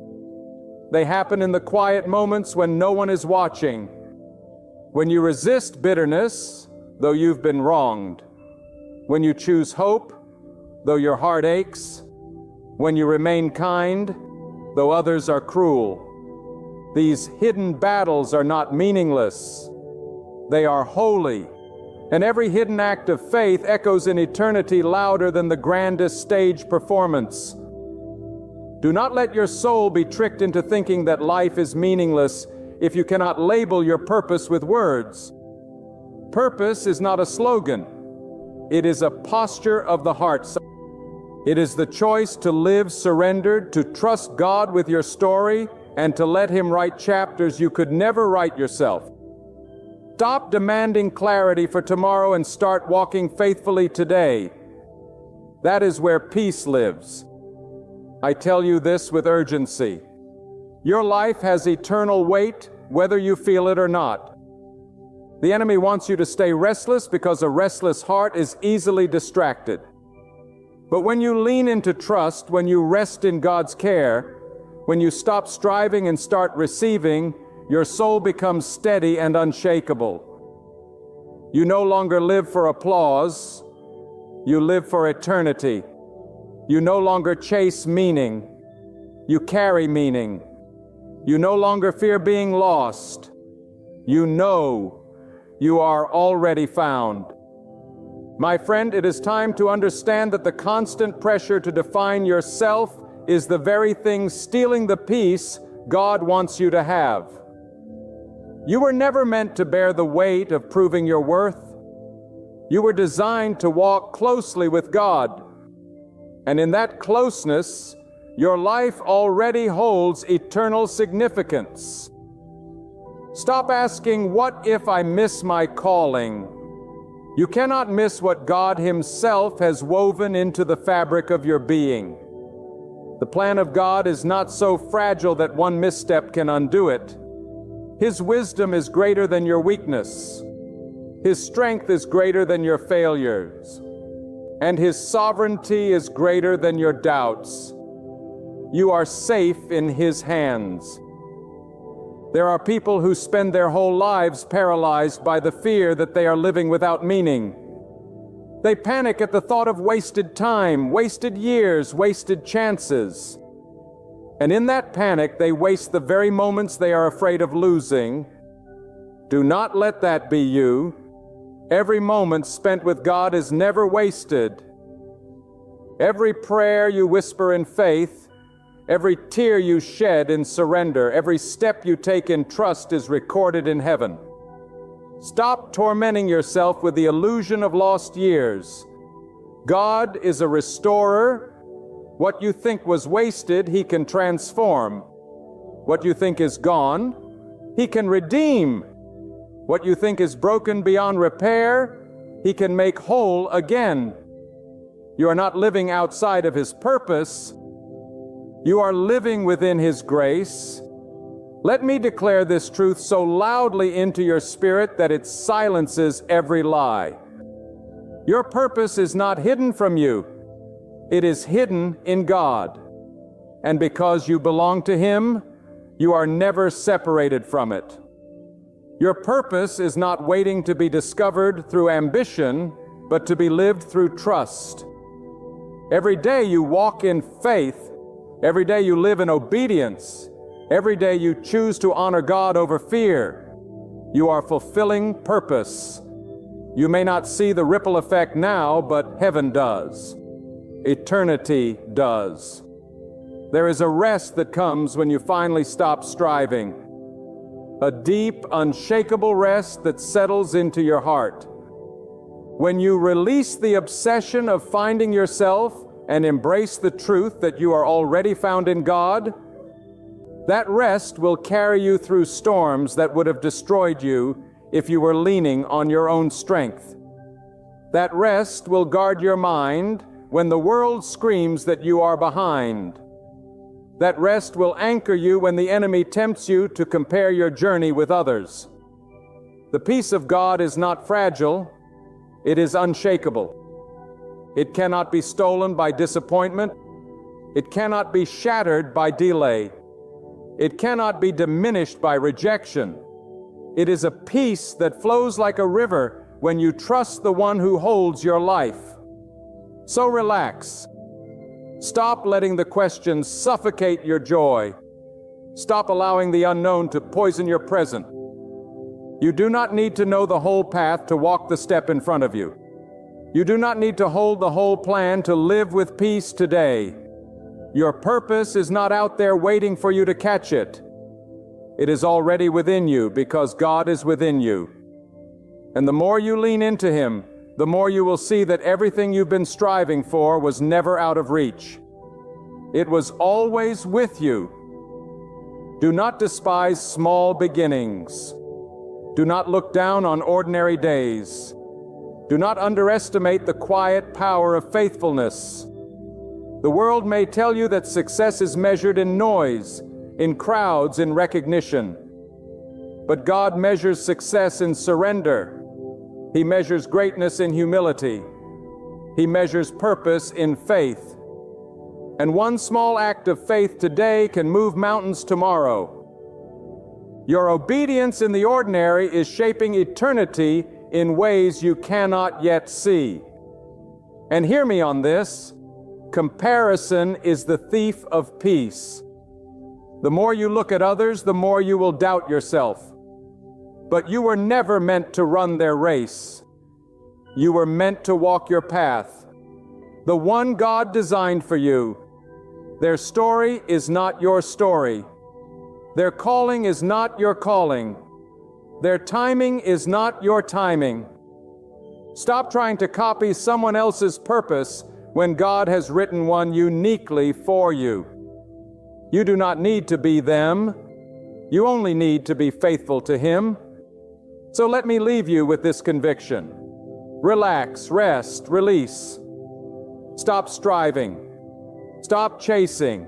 They happen in the quiet moments when no one is watching. When you resist bitterness, though you've been wronged. When you choose hope, though your heart aches. When you remain kind, though others are cruel. These hidden battles are not meaningless. They are holy. And every hidden act of faith echoes in eternity louder than the grandest stage performance. Do not let your soul be tricked into thinking that life is meaningless if you cannot label your purpose with words. Purpose is not a slogan. It is a posture of the heart. It is the choice to live surrendered, to trust God with your story, and to let Him write chapters you could never write yourself. Stop demanding clarity for tomorrow and start walking faithfully today. That is where peace lives. I tell you this with urgency. Your life has eternal weight, whether you feel it or not. The enemy wants you to stay restless because a restless heart is easily distracted. But when you lean into trust, when you rest in God's care, when you stop striving and start receiving, your soul becomes steady and unshakable. You no longer live for applause, you live for eternity. You no longer chase meaning, you carry meaning. You no longer fear being lost. You know you are already found. My friend, it is time to understand that the constant pressure to define yourself is the very thing stealing the peace God wants you to have. You were never meant to bear the weight of proving your worth. You were designed to walk closely with God. And in that closeness, your life already holds eternal significance. Stop asking, what if I miss my calling? You cannot miss what God Himself has woven into the fabric of your being. The plan of God is not so fragile that one misstep can undo it. His wisdom is greater than your weakness. His strength is greater than your failures. And His sovereignty is greater than your doubts. You are safe in His hands. There are people who spend their whole lives paralyzed by the fear that they are living without meaning. They panic at the thought of wasted time, wasted years, wasted chances. And in that panic, they waste the very moments they are afraid of losing. Do not let that be you. Every moment spent with God is never wasted. Every prayer you whisper in faith, every tear you shed in surrender, every step you take in trust is recorded in heaven. Stop tormenting yourself with the illusion of lost years. God is a restorer. What you think was wasted, He can transform. What you think is gone, He can redeem. What you think is broken beyond repair, He can make whole again. You are not living outside of His purpose. You are living within His grace. Let me declare this truth so loudly into your spirit that it silences every lie. Your purpose is not hidden from you. It is hidden in God. And because you belong to Him, you are never separated from it. Your purpose is not waiting to be discovered through ambition, but to be lived through trust. Every day you walk in faith. Every day you live in obedience. Every day you choose to honor God over fear. You are fulfilling purpose. You may not see the ripple effect now, but heaven does. Eternity does. There is a rest that comes when you finally stop striving. A deep, unshakable rest that settles into your heart. When you release the obsession of finding yourself and embrace the truth that you are already found in God, that rest will carry you through storms that would have destroyed you if you were leaning on your own strength. That rest will guard your mind when the world screams that you are behind. That rest will anchor you when the enemy tempts you to compare your journey with others. The peace of God is not fragile, it is unshakable. It cannot be stolen by disappointment. It cannot be shattered by delay. It cannot be diminished by rejection. It is a peace that flows like a river when you trust the one who holds your life. So relax. Stop letting the questions suffocate your joy. Stop allowing the unknown to poison your present. You do not need to know the whole path to walk the step in front of you. You do not need to hold the whole plan to live with peace today. Your purpose is not out there waiting for you to catch it. It is already within you because God is within you. And the more you lean into Him, the more you will see that everything you've been striving for was never out of reach. It was always with you. Do not despise small beginnings. Do not look down on ordinary days. Do not underestimate the quiet power of faithfulness. The world may tell you that success is measured in noise, in crowds, in recognition. But God measures success in surrender. He measures greatness in humility. He measures purpose in faith. And one small act of faith today can move mountains tomorrow. Your obedience in the ordinary is shaping eternity in ways you cannot yet see. And hear me on this. Comparison is the thief of peace. The more you look at others, the more you will doubt yourself. But you were never meant to run their race. You were meant to walk your path, the one God designed for you. Their story is not your story. Their calling is not your calling. Their timing is not your timing. Stop trying to copy someone else's purpose when God has written one uniquely for you. You do not need to be them. You only need to be faithful to Him. So let me leave you with this conviction. Relax, rest, release. Stop striving. Stop chasing.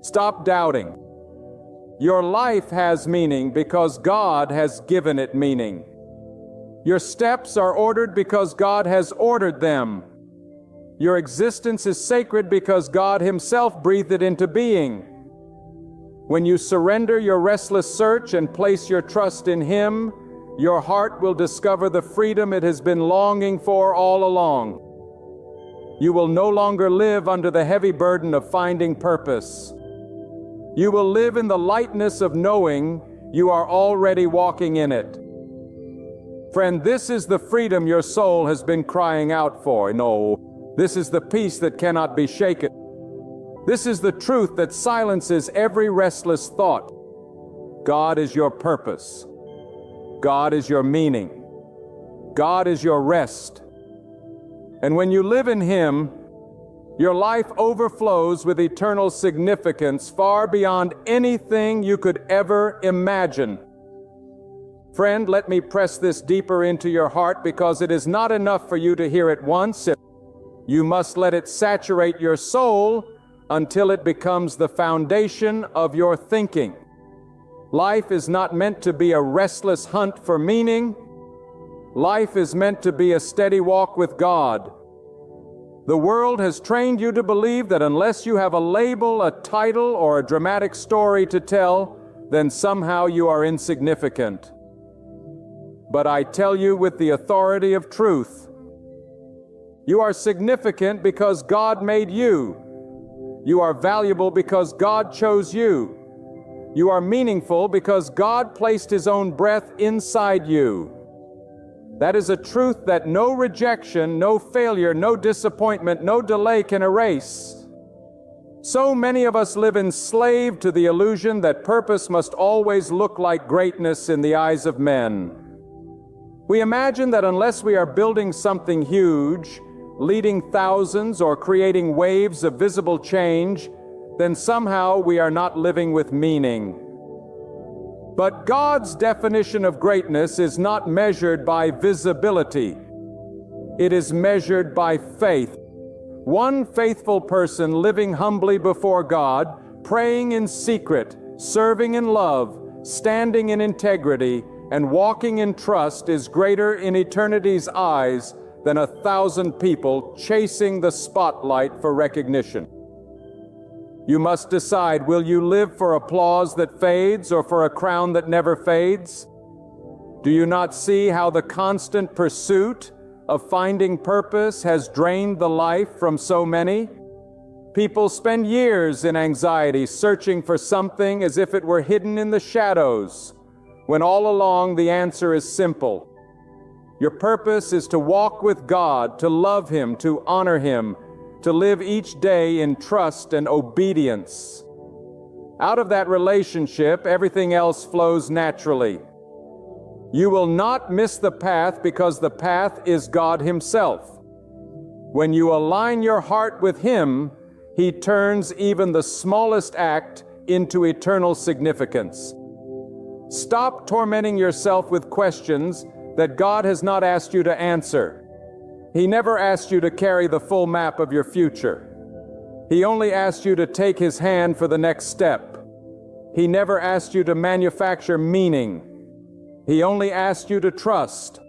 Stop doubting. Your life has meaning because God has given it meaning. Your steps are ordered because God has ordered them. Your existence is sacred because God Himself breathed it into being. When you surrender your restless search and place your trust in Him, your heart will discover the freedom it has been longing for all along. You will no longer live under the heavy burden of finding purpose. You will live in the lightness of knowing you are already walking in it. Friend, this is the freedom your soul has been crying out for. No, this is the peace that cannot be shaken. This is the truth that silences every restless thought. God is your purpose. God is your meaning. God is your rest. And when you live in Him, your life overflows with eternal significance far beyond anything you could ever imagine. Friend, let me press this deeper into your heart because it is not enough for you to hear it once. You must let it saturate your soul until it becomes the foundation of your thinking. Life is not meant to be a restless hunt for meaning. Life is meant to be a steady walk with God. The world has trained you to believe that unless you have a label, a title, or a dramatic story to tell, then somehow you are insignificant. But I tell you with the authority of truth, you are significant because God made you. You are valuable because God chose you. You are meaningful because God placed His own breath inside you. That is a truth that no rejection, no failure, no disappointment, no delay can erase. So many of us live enslaved to the illusion that purpose must always look like greatness in the eyes of men. We imagine that unless we are building something huge, leading thousands, or creating waves of visible change, then somehow we are not living with meaning. But God's definition of greatness is not measured by visibility. It is measured by faith. One faithful person living humbly before God, praying in secret, serving in love, standing in integrity, and walking in trust is greater in eternity's eyes than 1,000 people chasing the spotlight for recognition. You must decide, will you live for applause that fades or for a crown that never fades? Do you not see how the constant pursuit of finding purpose has drained the life from so many? People spend years in anxiety searching for something as if it were hidden in the shadows, when all along the answer is simple. Your purpose is to walk with God, to love Him, to honor Him, to live each day in trust and obedience. Out of that relationship, everything else flows naturally. You will not miss the path because the path is God Himself. When you align your heart with Him, He turns even the smallest act into eternal significance. Stop tormenting yourself with questions that God has not asked you to answer. He never asked you to carry the full map of your future. He only asked you to take His hand for the next step. He never asked you to manufacture meaning. He only asked you to trust.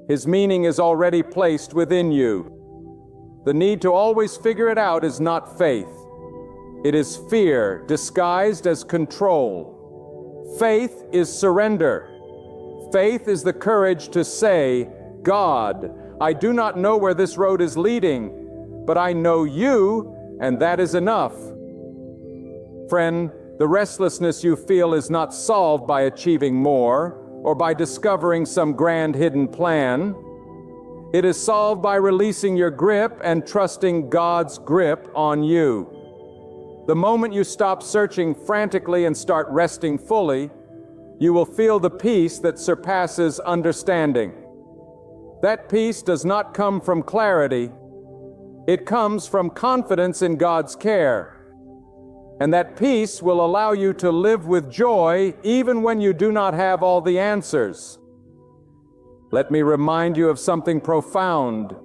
His meaning is already placed within you. The need to always figure it out is not faith. It is fear disguised as control. Faith is surrender. Faith is the courage to say, God, I do not know where this road is leading, but I know You, and that is enough. Friend, the restlessness you feel is not solved by achieving more or by discovering some grand hidden plan. It is solved by releasing your grip and trusting God's grip on you. The moment you stop searching frantically and start resting fully, you will feel the peace that surpasses understanding. That peace does not come from clarity. It comes from confidence in God's care. And that peace will allow you to live with joy even when you do not have all the answers. Let me remind you of something profound.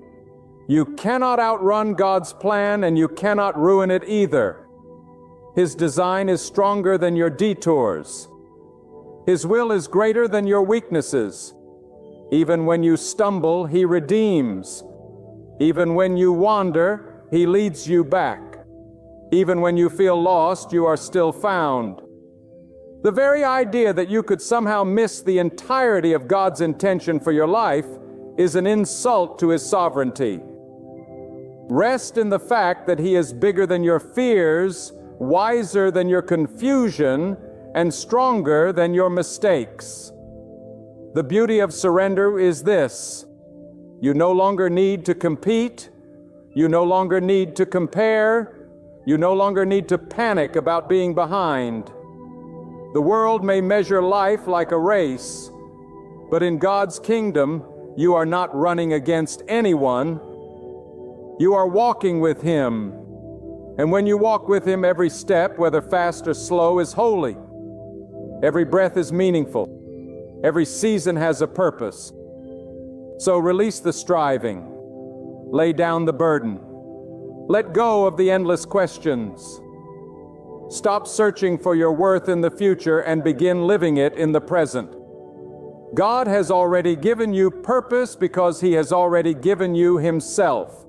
You cannot outrun God's plan, and you cannot ruin it either. His design is stronger than your detours. His will is greater than your weaknesses. Even when you stumble, He redeems. Even when you wander, He leads you back. Even when you feel lost, you are still found. The very idea that you could somehow miss the entirety of God's intention for your life is an insult to His sovereignty. Rest in the fact that He is bigger than your fears, wiser than your confusion, and stronger than your mistakes. The beauty of surrender is this: you no longer need to compete, you no longer need to compare, you no longer need to panic about being behind. The world may measure life like a race, but in God's kingdom, you are not running against anyone. You are walking with Him. And when you walk with Him, every step, whether fast or slow, is holy. Every breath is meaningful. Every season has a purpose. So release the striving. Lay down the burden. Let go of the endless questions. Stop searching for your worth in the future and begin living it in the present. God has already given you purpose because He has already given you Himself.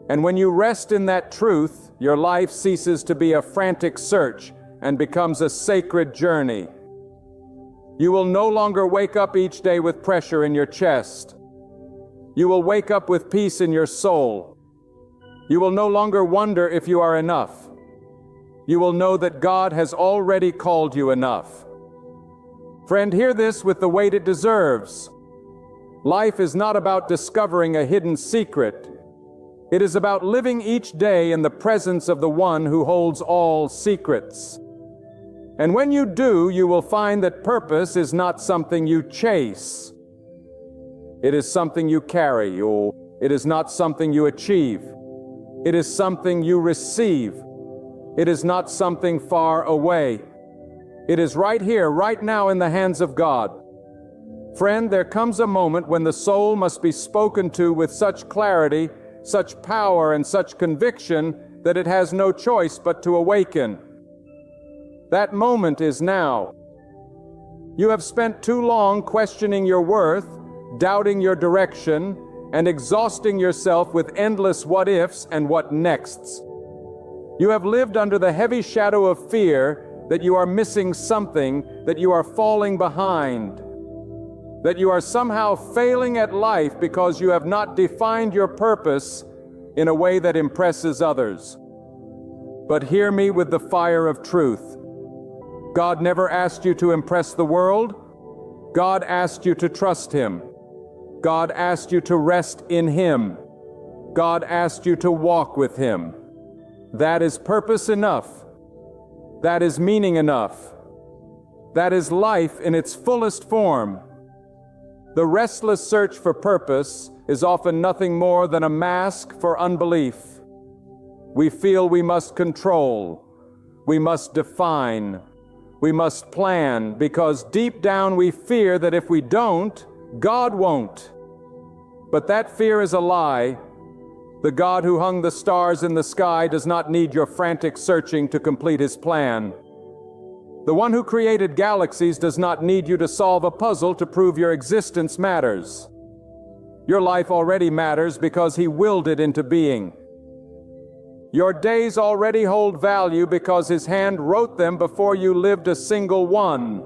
And when you rest in that truth, your life ceases to be a frantic search and becomes a sacred journey. You will no longer wake up each day with pressure in your chest. You will wake up with peace in your soul. You will no longer wonder if you are enough. You will know that God has already called you enough. Friend, hear this with the weight it deserves. Life is not about discovering a hidden secret. It is about living each day in the presence of the One who holds all secrets. And when you do, you will find that purpose is not something you chase. It is something you carry, or it is not something you achieve. It is something you receive. It is not something far away. It is right here, right now in the hands of God. Friend, there comes a moment when the soul must be spoken to with such clarity, such power, and such conviction that it has no choice but to awaken. That moment is now. You have spent too long questioning your worth, doubting your direction, and exhausting yourself with endless what-ifs and what-nexts. You have lived under the heavy shadow of fear that you are missing something, that you are falling behind, that you are somehow failing at life because you have not defined your purpose in a way that impresses others. But hear me with the fire of truth. God never asked you to impress the world. God asked you to trust Him. God asked you to rest in Him. God asked you to walk with Him. That is purpose enough. That is meaning enough. That is life in its fullest form. The restless search for purpose is often nothing more than a mask for unbelief. We feel we must control, we must define, we must plan, because deep down we fear that if we don't, God won't. But that fear is a lie. The God who hung the stars in the sky does not need your frantic searching to complete His plan. The one who created galaxies does not need you to solve a puzzle to prove your existence matters. Your life already matters because He willed it into being. Your days already hold value because His hand wrote them before you lived a single one.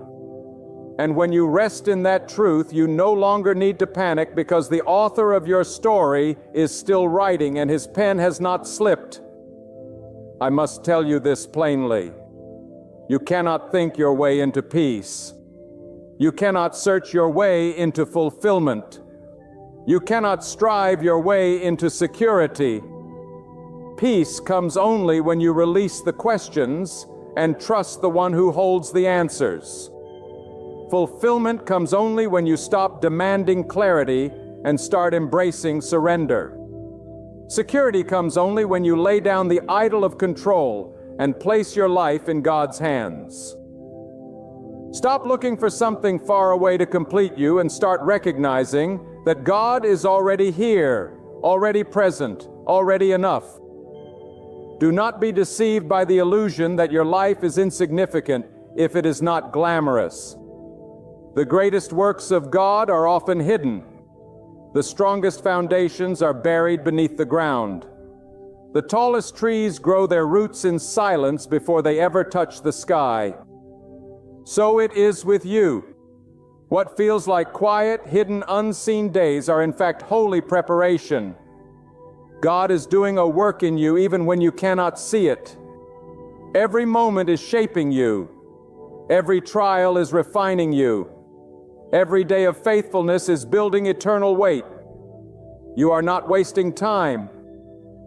And when you rest in that truth, you no longer need to panic because the author of your story is still writing and his pen has not slipped. I must tell you this plainly. You cannot think your way into peace. You cannot search your way into fulfillment. You cannot strive your way into security. Peace comes only when you release the questions and trust the one who holds the answers. Fulfillment comes only when you stop demanding clarity and start embracing surrender. Security comes only when you lay down the idol of control and place your life in God's hands. Stop looking for something far away to complete you and start recognizing that God is already here, already present, already enough. Do not be deceived by the illusion that your life is insignificant if it is not glamorous. The greatest works of God are often hidden. The strongest foundations are buried beneath the ground. The tallest trees grow their roots in silence before they ever touch the sky. So it is with you. What feels like quiet, hidden, unseen days are in fact holy preparation. God is doing a work in you even when you cannot see it. Every moment is shaping you. Every trial is refining you. Every day of faithfulness is building eternal weight. You are not wasting time.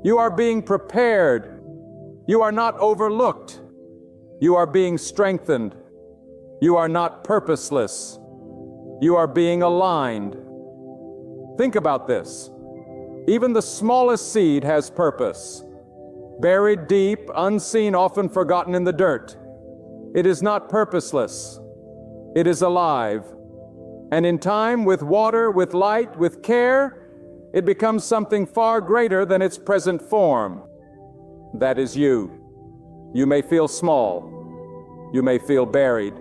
You are being prepared. You are not overlooked. You are being strengthened. You are not purposeless. You are being aligned. Think about this. Even the smallest seed has purpose. Buried deep, unseen, often forgotten in the dirt. It is not purposeless. It is alive. And in time, with water, with light, with care, it becomes something far greater than its present form. That is you. You may feel small. You may feel buried.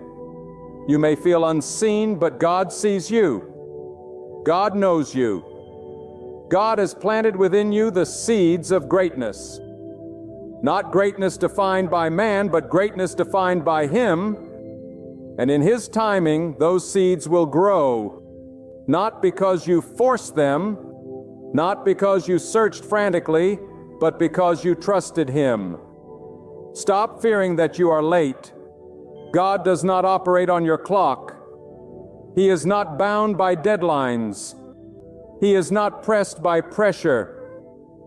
You may feel unseen, but God sees you. God knows you. God has planted within you the seeds of greatness. Not greatness defined by man, but greatness defined by Him. And in His timing, those seeds will grow. Not because you forced them, not because you searched frantically, but because you trusted Him. Stop fearing that you are late. God does not operate on your clock. He is not bound by deadlines. He is not pressed by pressure.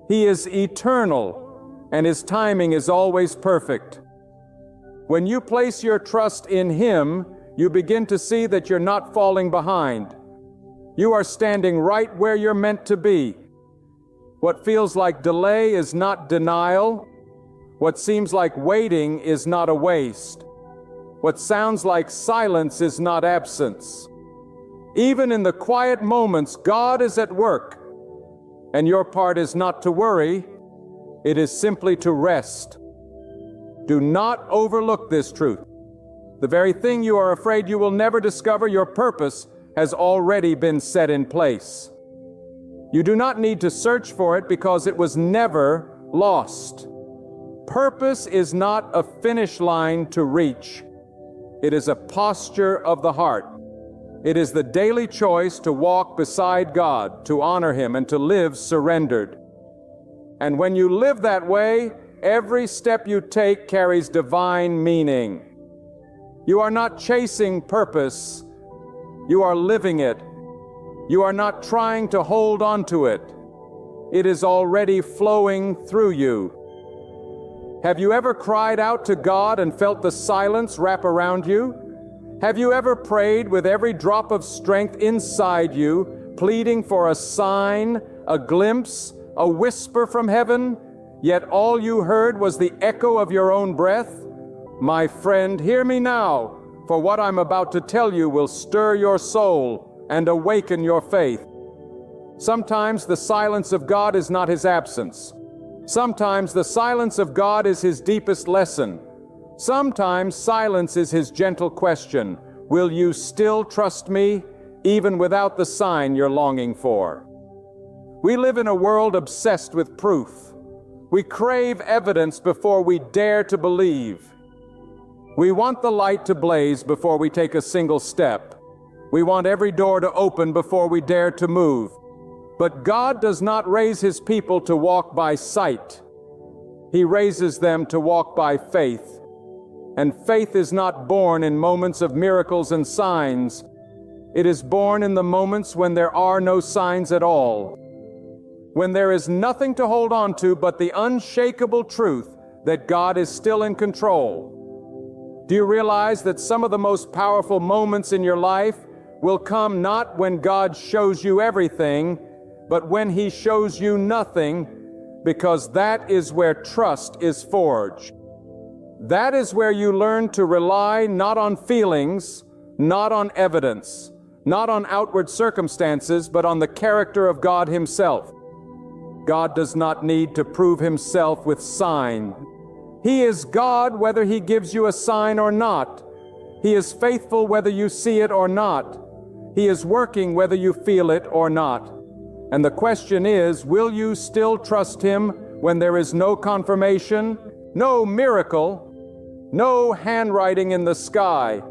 He is eternal, and His timing is always perfect. When you place your trust in Him, you begin to see that you're not falling behind. You are standing right where you're meant to be. What feels like delay is not denial. What seems like waiting is not a waste. What sounds like silence is not absence. Even in the quiet moments, God is at work. And your part is not to worry. It is simply to rest. Do not overlook this truth. The very thing you are afraid you will never discover, your purpose, has already been set in place. You do not need to search for it because it was never lost. Purpose is not a finish line to reach. It is a posture of the heart. It is the daily choice to walk beside God, to honor Him, and to live surrendered. And when you live that way, every step you take carries divine meaning. You are not chasing purpose. You are living it. You are not trying to hold on to it. It is already flowing through you. Have you ever cried out to God and felt the silence wrap around you? Have you ever prayed with every drop of strength inside you, pleading for a sign, a glimpse, a whisper from heaven, yet all you heard was the echo of your own breath? My friend, hear me now, for what I'm about to tell you will stir your soul and awaken your faith. Sometimes the silence of God is not His absence. Sometimes the silence of God is His deepest lesson. Sometimes silence is His gentle question, will you still trust me, even without the sign you're longing for? We live in a world obsessed with proof. We crave evidence before we dare to believe. We want the light to blaze before we take a single step. We want every door to open before we dare to move. But God does not raise His people to walk by sight. He raises them to walk by faith. And faith is not born in moments of miracles and signs. It is born in the moments when there are no signs at all. When there is nothing to hold on to but the unshakable truth that God is still in control. Do you realize that some of the most powerful moments in your life will come not when God shows you everything, but when He shows you nothing, because that is where trust is forged. That is where you learn to rely not on feelings, not on evidence, not on outward circumstances, but on the character of God Himself. God does not need to prove Himself with sign. He is God whether He gives you a sign or not. He is faithful whether you see it or not. He is working whether you feel it or not. And the question is, will you still trust Him when there is no confirmation, no miracle, no handwriting in the sky?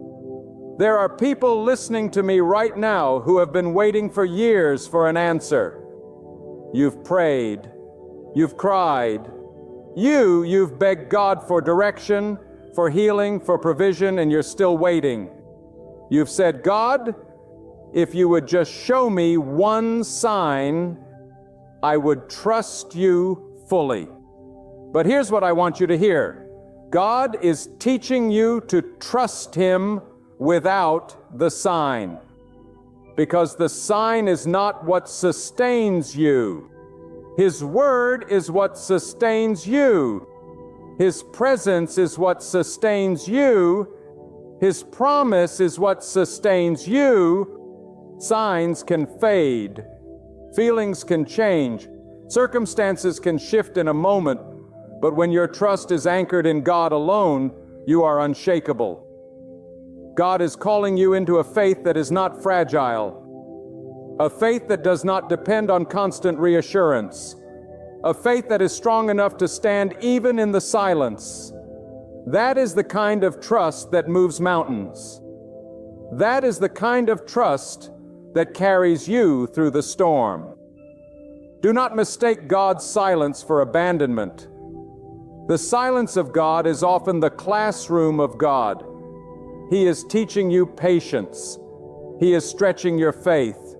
There are people listening to me right now who have been waiting for years for an answer. You've prayed. You've cried. You've begged God for direction, for healing, for provision, and you're still waiting. You've said, God, if you would just show me one sign, I would trust you fully. But here's what I want you to hear. God is teaching you to trust Him without the sign. Because the sign is not what sustains you. His Word is what sustains you. His presence is what sustains you. His promise is what sustains you. Signs can fade. Feelings can change. Circumstances can shift in a moment. But when your trust is anchored in God alone, you are unshakable. God is calling you into a faith that is not fragile. A faith that does not depend on constant reassurance. A faith that is strong enough to stand even in the silence. That is the kind of trust that moves mountains. That is the kind of trust that carries you through the storm. Do not mistake God's silence for abandonment. The silence of God is often the classroom of God. He is teaching you patience. He is stretching your faith.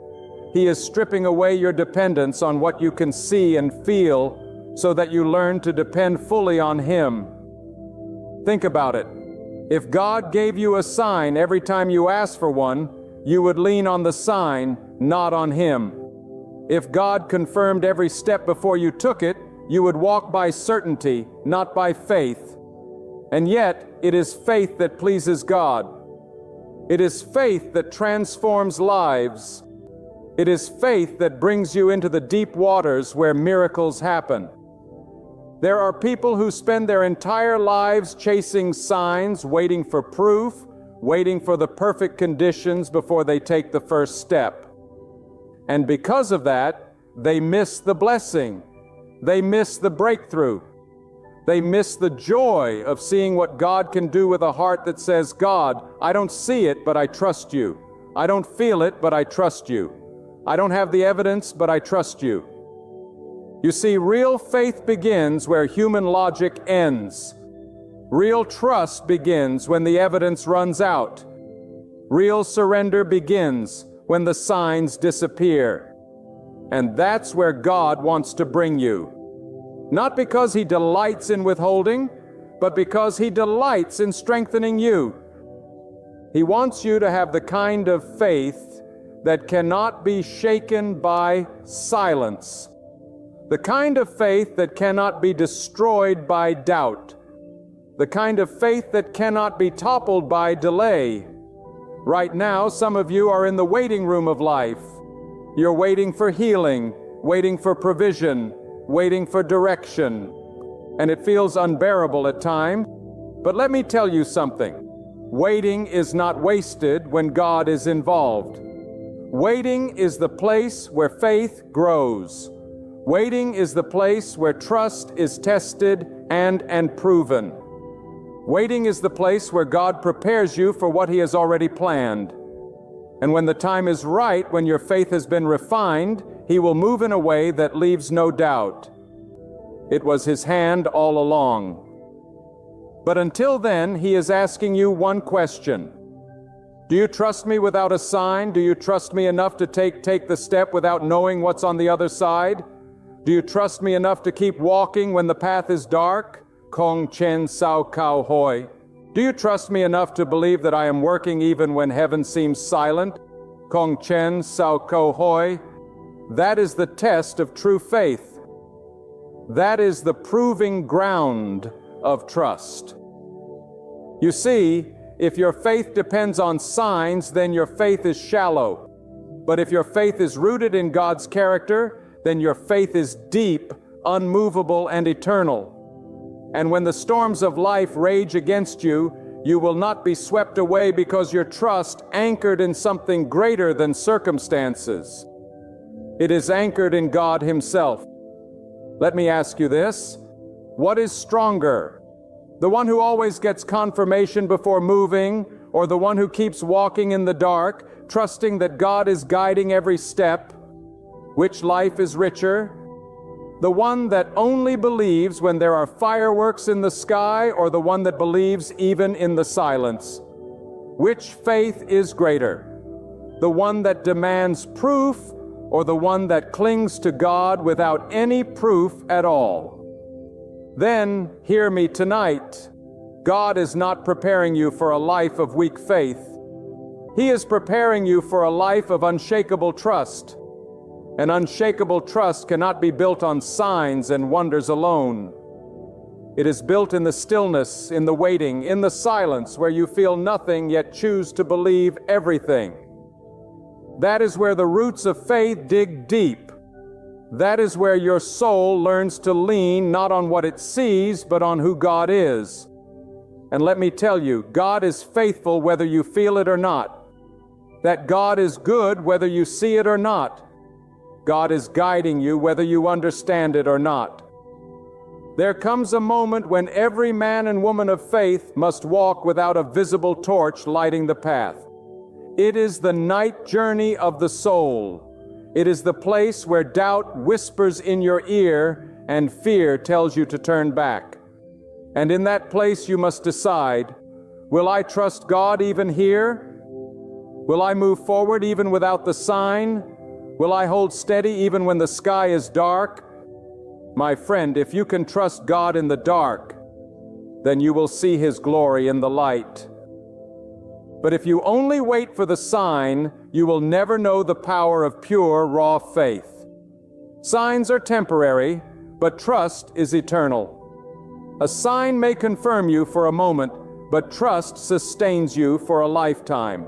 He is stripping away your dependence on what you can see and feel so that you learn to depend fully on Him. Think about it. If God gave you a sign every time you asked for one, you would lean on the sign, not on Him. If God confirmed every step before you took it, you would walk by certainty, not by faith. And yet, it is faith that pleases God. It is faith that transforms lives. It is faith that brings you into the deep waters where miracles happen. There are people who spend their entire lives chasing signs, waiting for proof, waiting for the perfect conditions before they take the first step. And because of that, they miss the blessing. They miss the breakthrough. They miss the joy of seeing what God can do with a heart that says, God, I don't see it, but I trust you. I don't feel it, but I trust you. I don't have the evidence, but I trust you. You see, real faith begins where human logic ends. Real trust begins when the evidence runs out. Real surrender begins when the signs disappear. And that's where God wants to bring you. Not because He delights in withholding, but because He delights in strengthening you. He wants you to have the kind of faith that cannot be shaken by silence. The kind of faith that cannot be destroyed by doubt. The kind of faith that cannot be toppled by delay. Right now, some of you are in the waiting room of life. You're waiting for healing, waiting for provision, waiting for direction. And it feels unbearable at times. But let me tell you something. Waiting is not wasted when God is involved. Waiting is the place where faith grows. Waiting is the place where trust is tested and proven. Waiting is the place where God prepares you for what He has already planned. And when the time is right, when your faith has been refined, He will move in a way that leaves no doubt. It was His hand all along. But until then, He is asking you one question. Do you trust me without a sign? Do you trust me enough to take the step without knowing what's on the other side? Do you trust me enough to keep walking when the path is dark? Kong Chen Sao Kao Hoi. Do you trust me enough to believe that I am working even when heaven seems silent? Kong Chen Sao Kao Hoi. That is the test of true faith. That is the proving ground of trust. You see, if your faith depends on signs, then your faith is shallow. But if your faith is rooted in God's character, then your faith is deep, unmovable, and eternal. And when the storms of life rage against you, you will not be swept away because your trust anchored in something greater than circumstances. It is anchored in God Himself. Let me ask you this. What is stronger? The one who always gets confirmation before moving, or the one who keeps walking in the dark, trusting that God is guiding every step? Which life is richer? The one that only believes when there are fireworks in the sky, or the one that believes even in the silence? Which faith is greater? The one that demands proof, or the one that clings to God without any proof at all? Then, hear me tonight. God is not preparing you for a life of weak faith. He is preparing you for a life of unshakable trust. An unshakable trust cannot be built on signs and wonders alone. It is built in the stillness, in the waiting, in the silence, where you feel nothing yet choose to believe everything. That is where the roots of faith dig deep. That is where your soul learns to lean not on what it sees, but on who God is. And let me tell you, God is faithful whether you feel it or not. That God is good whether you see it or not. God is guiding you whether you understand it or not. There comes a moment when every man and woman of faith must walk without a visible torch lighting the path. It is the night journey of the soul. It is the place where doubt whispers in your ear and fear tells you to turn back. And in that place you must decide, will I trust God even here? Will I move forward even without the sign? Will I hold steady even when the sky is dark? My friend, if you can trust God in the dark, then you will see His glory in the light. But if you only wait for the sign, you will never know the power of pure, raw faith. Signs are temporary, but trust is eternal. A sign may confirm you for a moment, but trust sustains you for a lifetime.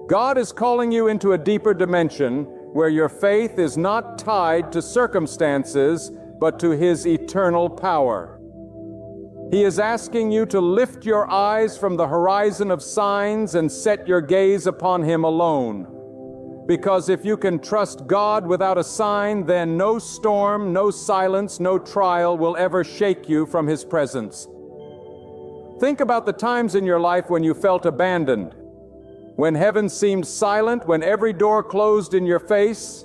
God is calling you into a deeper dimension where your faith is not tied to circumstances, but to His eternal power. He is asking you to lift your eyes from the horizon of signs and set your gaze upon Him alone. Because if you can trust God without a sign, then no storm, no silence, no trial will ever shake you from His presence. Think about the times in your life when you felt abandoned, when heaven seemed silent, when every door closed in your face,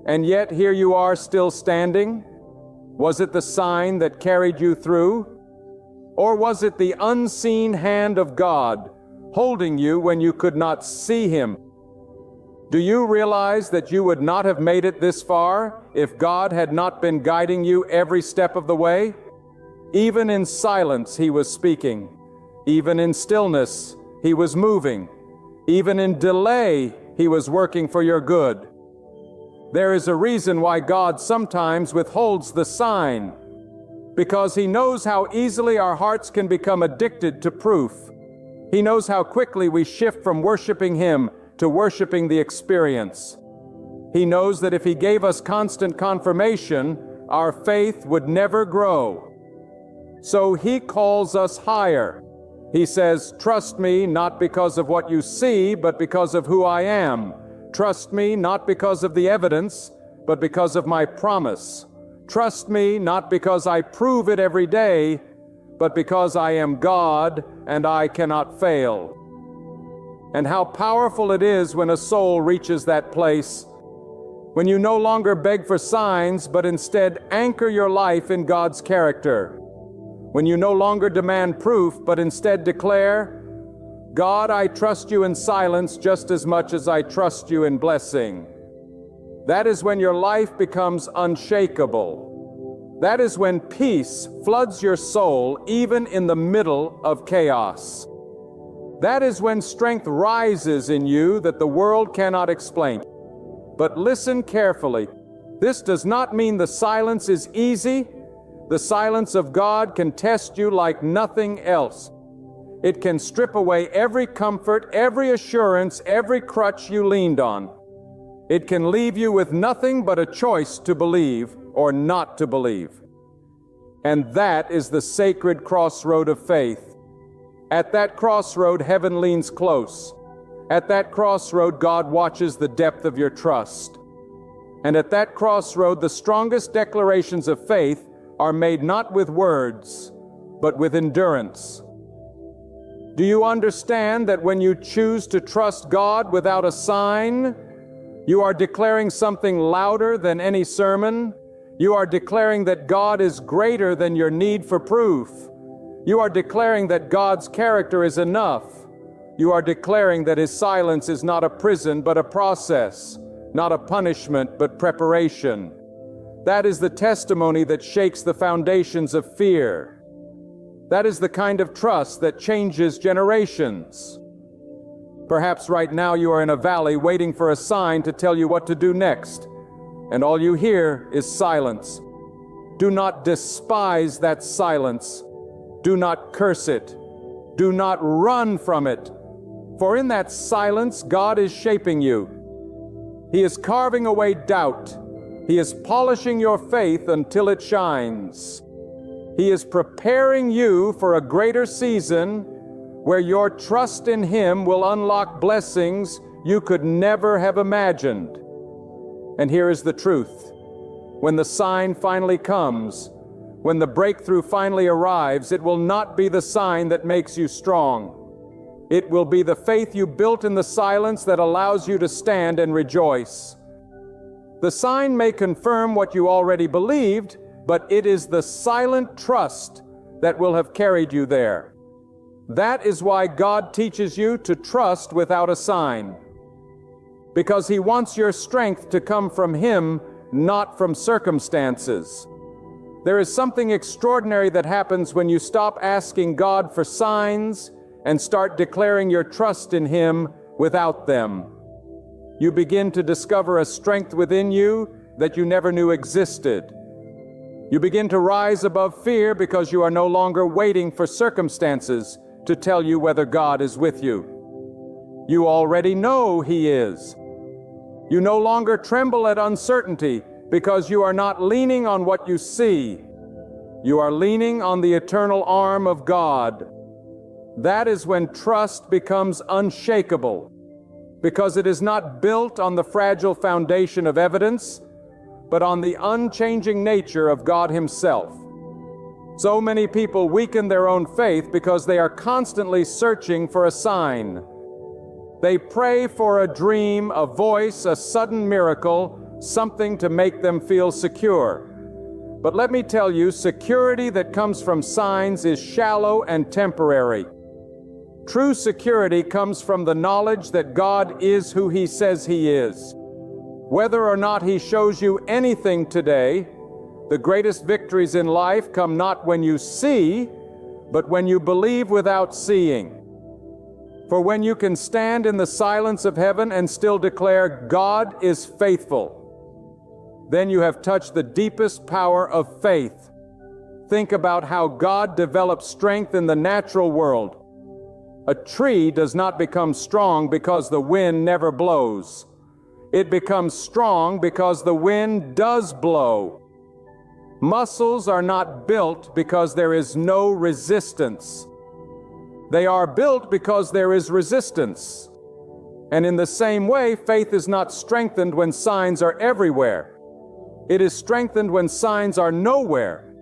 and yet here you are still standing. Was it the sign that carried you through? Or was it the unseen hand of God holding you when you could not see Him? Do you realize that you would not have made it this far if God had not been guiding you every step of the way? Even in silence He was speaking. Even in stillness He was moving. Even in delay He was working for your good. There is a reason why God sometimes withholds the sign, because He knows how easily our hearts can become addicted to proof. He knows how quickly we shift from worshiping Him to worshiping the experience. He knows that if He gave us constant confirmation, our faith would never grow. So He calls us higher. He says, "Trust me not because of what you see, but because of who I am. Trust me not because of the evidence, but because of my promise. Trust me not because I prove it every day, but because I am God and I cannot fail." And how powerful it is when a soul reaches that place, when you no longer beg for signs, but instead anchor your life in God's character. When you no longer demand proof, but instead declare, "God, I trust you in silence just as much as I trust you in blessing." That is when your life becomes unshakable. That is when peace floods your soul even in the middle of chaos. That is when strength rises in you that the world cannot explain. But listen carefully. This does not mean the silence is easy. The silence of God can test you like nothing else. It can strip away every comfort, every assurance, every crutch you leaned on. It can leave you with nothing but a choice to believe or not to believe. And that is the sacred crossroad of faith. At that crossroad, heaven leans close. At that crossroad, God watches the depth of your trust. And at that crossroad, the strongest declarations of faith are made not with words, but with endurance. Do you understand that when you choose to trust God without a sign, you are declaring something louder than any sermon? You are declaring that God is greater than your need for proof. You are declaring that God's character is enough. You are declaring that His silence is not a prison, but a process, not a punishment, but preparation. That is the testimony that shakes the foundations of fear. That is the kind of trust that changes generations. Perhaps right now you are in a valley waiting for a sign to tell you what to do next, and all you hear is silence. Do not despise that silence. Do not curse it. Do not run from it. For in that silence, God is shaping you. He is carving away doubt. He is polishing your faith until it shines. He is preparing you for a greater season where your trust in Him will unlock blessings you could never have imagined. And here is the truth. When the sign finally comes, when the breakthrough finally arrives, it will not be the sign that makes you strong. It will be the faith you built in the silence that allows you to stand and rejoice. The sign may confirm what you already believed, but it is the silent trust that will have carried you there. That is why God teaches you to trust without a sign, because He wants your strength to come from Him, not from circumstances. There is something extraordinary that happens when you stop asking God for signs and start declaring your trust in Him without them. You begin to discover a strength within you that you never knew existed. You begin to rise above fear because you are no longer waiting for circumstances to tell you whether God is with you. You already know He is. You no longer tremble at uncertainty because you are not leaning on what you see. You are leaning on the eternal arm of God. That is when trust becomes unshakable, because it is not built on the fragile foundation of evidence, but on the unchanging nature of God Himself. So many people weaken their own faith because they are constantly searching for a sign. They pray for a dream, a voice, a sudden miracle, something to make them feel secure. But let me tell you, security that comes from signs is shallow and temporary. True security comes from the knowledge that God is who He says He is. Whether or not He shows you anything today, the greatest victories in life come not when you see, but when you believe without seeing. For when you can stand in the silence of heaven and still declare, God is faithful, then you have touched the deepest power of faith. Think about how God develops strength in the natural world. A tree does not become strong because the wind never blows. It becomes strong because the wind does blow. Muscles are not built because there is no resistance. They are built because there is resistance. And in the same way, faith is not strengthened when signs are everywhere. It is strengthened when signs are nowhere.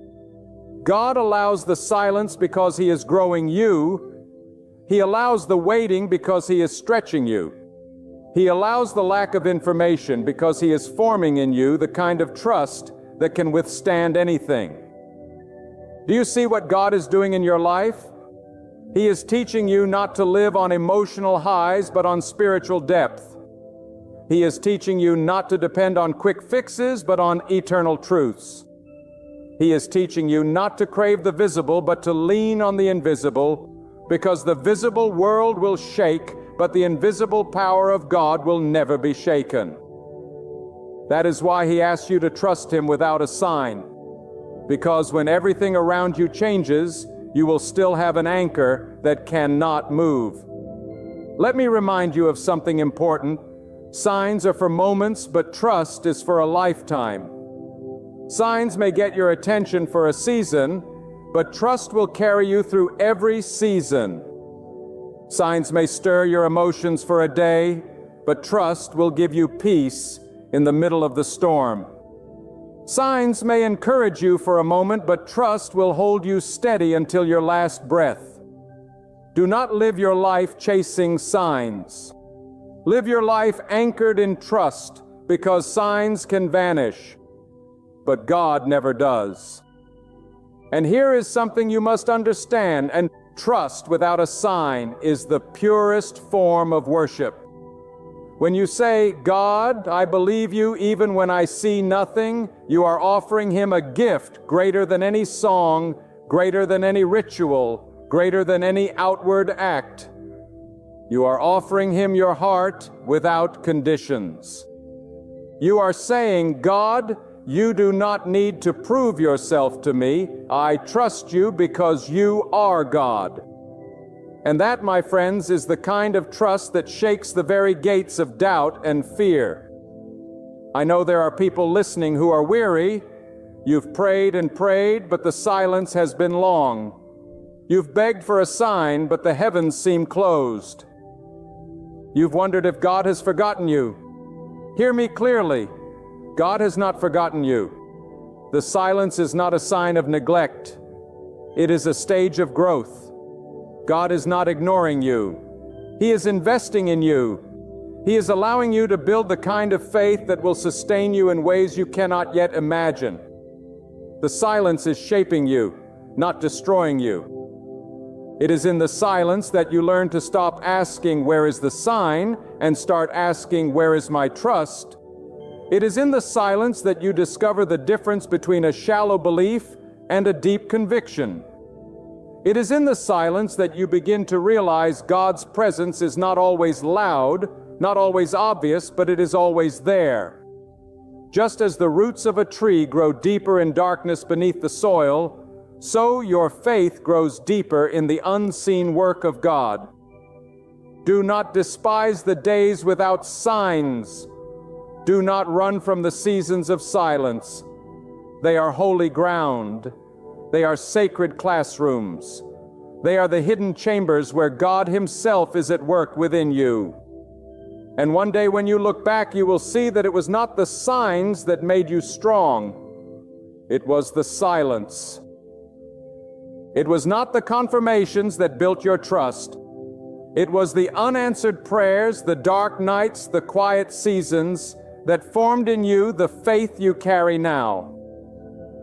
God allows the silence because He is growing you. He allows the waiting because He is stretching you. He allows the lack of information because He is forming in you the kind of trust that can withstand anything. Do you see what God is doing in your life? He is teaching you not to live on emotional highs, but on spiritual depth. He is teaching you not to depend on quick fixes, but on eternal truths. He is teaching you not to crave the visible, but to lean on the invisible, because the visible world will shake, but the invisible power of God will never be shaken. That is why He asks you to trust Him without a sign, because when everything around you changes, you will still have an anchor that cannot move. Let me remind you of something important. Signs are for moments, but trust is for a lifetime. Signs may get your attention for a season, but trust will carry you through every season. Signs may stir your emotions for a day, but trust will give you peace in the middle of the storm. Signs may encourage you for a moment, but trust will hold you steady until your last breath. Do not live your life chasing signs. Live your life anchored in trust, because signs can vanish, but God never does. And here is something you must understand, and trust without a sign is the purest form of worship. When you say, God, I believe you even when I see nothing, you are offering Him a gift greater than any song, greater than any ritual, greater than any outward act. You are offering Him your heart without conditions. You are saying, God, you do not need to prove yourself to me. I trust you because you are God. And that, my friends, is the kind of trust that shakes the very gates of doubt and fear. I know there are people listening who are weary. You've prayed and prayed, but the silence has been long. You've begged for a sign, but the heavens seem closed. You've wondered if God has forgotten you. Hear me clearly. God has not forgotten you. The silence is not a sign of neglect. It is a stage of growth. God is not ignoring you. He is investing in you. He is allowing you to build the kind of faith that will sustain you in ways you cannot yet imagine. The silence is shaping you, not destroying you. It is in the silence that you learn to stop asking, where is the sign, and start asking, where is my trust? It is in the silence that you discover the difference between a shallow belief and a deep conviction. It is in the silence that you begin to realize God's presence is not always loud, not always obvious, but it is always there. Just as the roots of a tree grow deeper in darkness beneath the soil, so your faith grows deeper in the unseen work of God. Do not despise the days without signs. Do not run from the seasons of silence. They are holy ground. They are sacred classrooms. They are the hidden chambers where God Himself is at work within you. And one day when you look back, you will see that it was not the signs that made you strong. It was the silence. It was not the confirmations that built your trust. It was the unanswered prayers, the dark nights, the quiet seasons that formed in you the faith you carry now.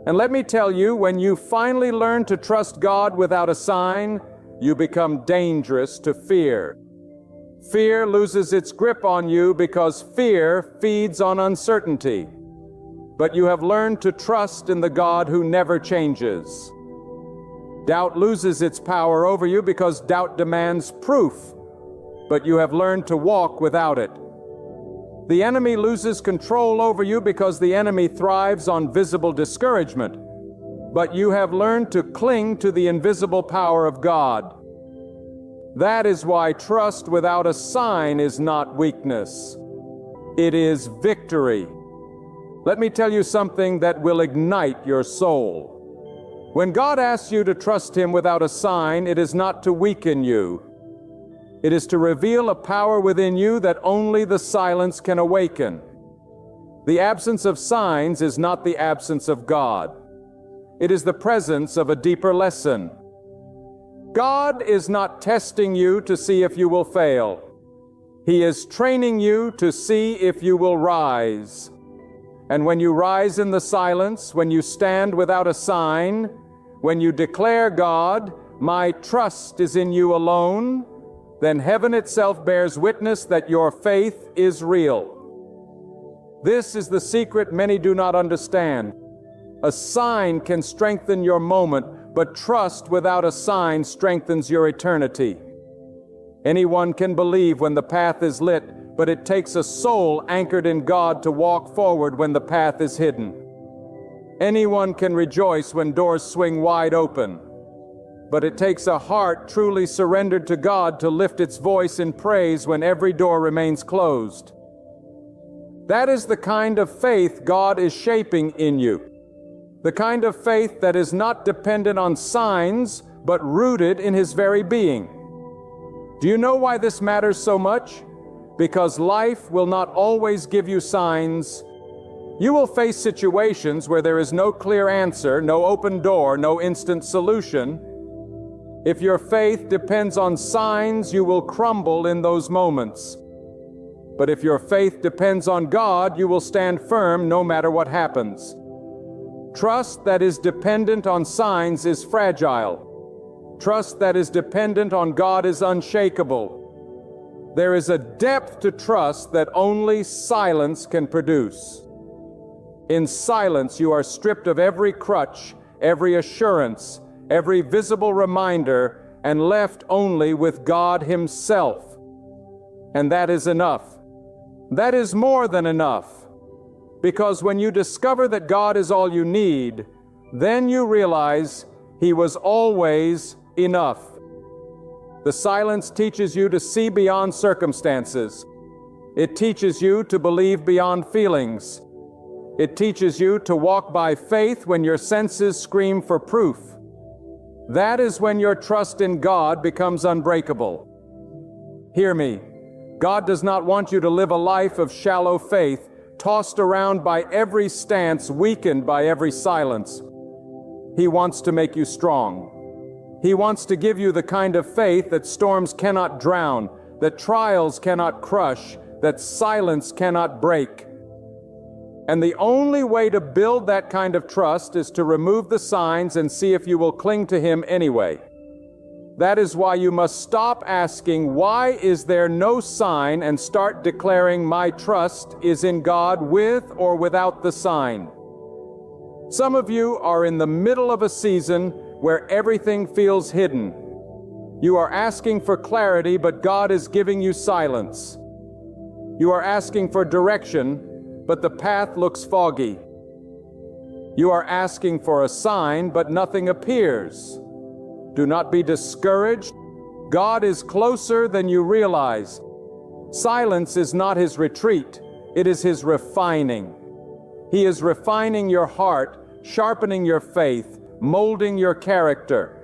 And let me tell you, when you finally learn to trust God without a sign, you become dangerous to fear. Fear loses its grip on you because fear feeds on uncertainty. But you have learned to trust in the God who never changes. Doubt loses its power over you because doubt demands proof, but you have learned to walk without it. The enemy loses control over you because the enemy thrives on visible discouragement, but you have learned to cling to the invisible power of God. That is why trust without a sign is not weakness. It is victory. Let me tell you something that will ignite your soul. When God asks you to trust Him without a sign, it is not to weaken you. It is to reveal a power within you that only the silence can awaken. The absence of signs is not the absence of God. It is the presence of a deeper lesson. God is not testing you to see if you will fail. He is training you to see if you will rise. And when you rise in the silence, when you stand without a sign, when you declare, God, my trust is in you alone, then heaven itself bears witness that your faith is real. This is the secret many do not understand. A sign can strengthen your moment, but trust without a sign strengthens your eternity. Anyone can believe when the path is lit, but it takes a soul anchored in God to walk forward when the path is hidden. Anyone can rejoice when doors swing wide open, but it takes a heart truly surrendered to God to lift its voice in praise when every door remains closed. That is the kind of faith God is shaping in you. The kind of faith that is not dependent on signs, but rooted in His very being. Do you know why this matters so much? Because life will not always give you signs. You will face situations where there is no clear answer, no open door, no instant solution. If your faith depends on signs, you will crumble in those moments. But if your faith depends on God, you will stand firm no matter what happens. Trust that is dependent on signs is fragile. Trust that is dependent on God is unshakable. There is a depth to trust that only silence can produce. In silence, you are stripped of every crutch, every assurance, every visible reminder, and left only with God Himself. And that is enough. That is more than enough. Because when you discover that God is all you need, then you realize He was always enough. The silence teaches you to see beyond circumstances. It teaches you to believe beyond feelings. It teaches you to walk by faith when your senses scream for proof. That is when your trust in God becomes unbreakable. Hear me. God does not want you to live a life of shallow faith, tossed around by every stance, weakened by every silence. He wants to make you strong. He wants to give you the kind of faith that storms cannot drown, that trials cannot crush, that silence cannot break. And the only way to build that kind of trust is to remove the signs and see if you will cling to Him anyway. That is why you must stop asking, why is there no sign, and start declaring, my trust is in God with or without the sign. Some of you are in the middle of a season where everything feels hidden. You are asking for clarity, but God is giving you silence. You are asking for direction, but the path looks foggy. You are asking for a sign, but nothing appears. Do not be discouraged. God is closer than you realize. Silence is not His retreat, it is His refining. He is refining your heart, sharpening your faith, molding your character.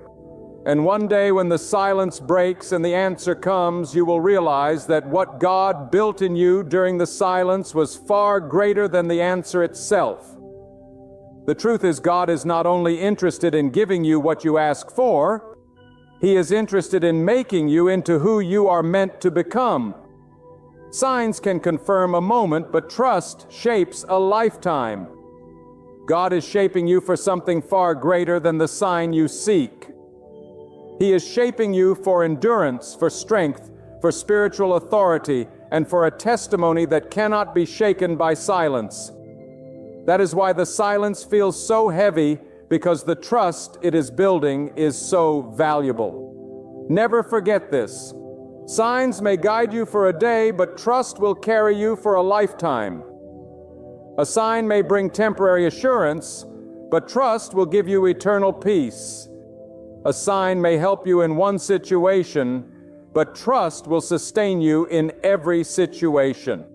And one day when the silence breaks and the answer comes, you will realize that what God built in you during the silence was far greater than the answer itself. The truth is, God is not only interested in giving you what you ask for, He is interested in making you into who you are meant to become. Signs can confirm a moment, but trust shapes a lifetime. God is shaping you for something far greater than the sign you seek. He is shaping you for endurance, for strength, for spiritual authority, and for a testimony that cannot be shaken by silence. That is why the silence feels so heavy, because the trust it is building is so valuable. Never forget this. Signs may guide you for a day, but trust will carry you for a lifetime. A sign may bring temporary assurance, but trust will give you eternal peace. A sign may help you in one situation, but trust will sustain you in every situation.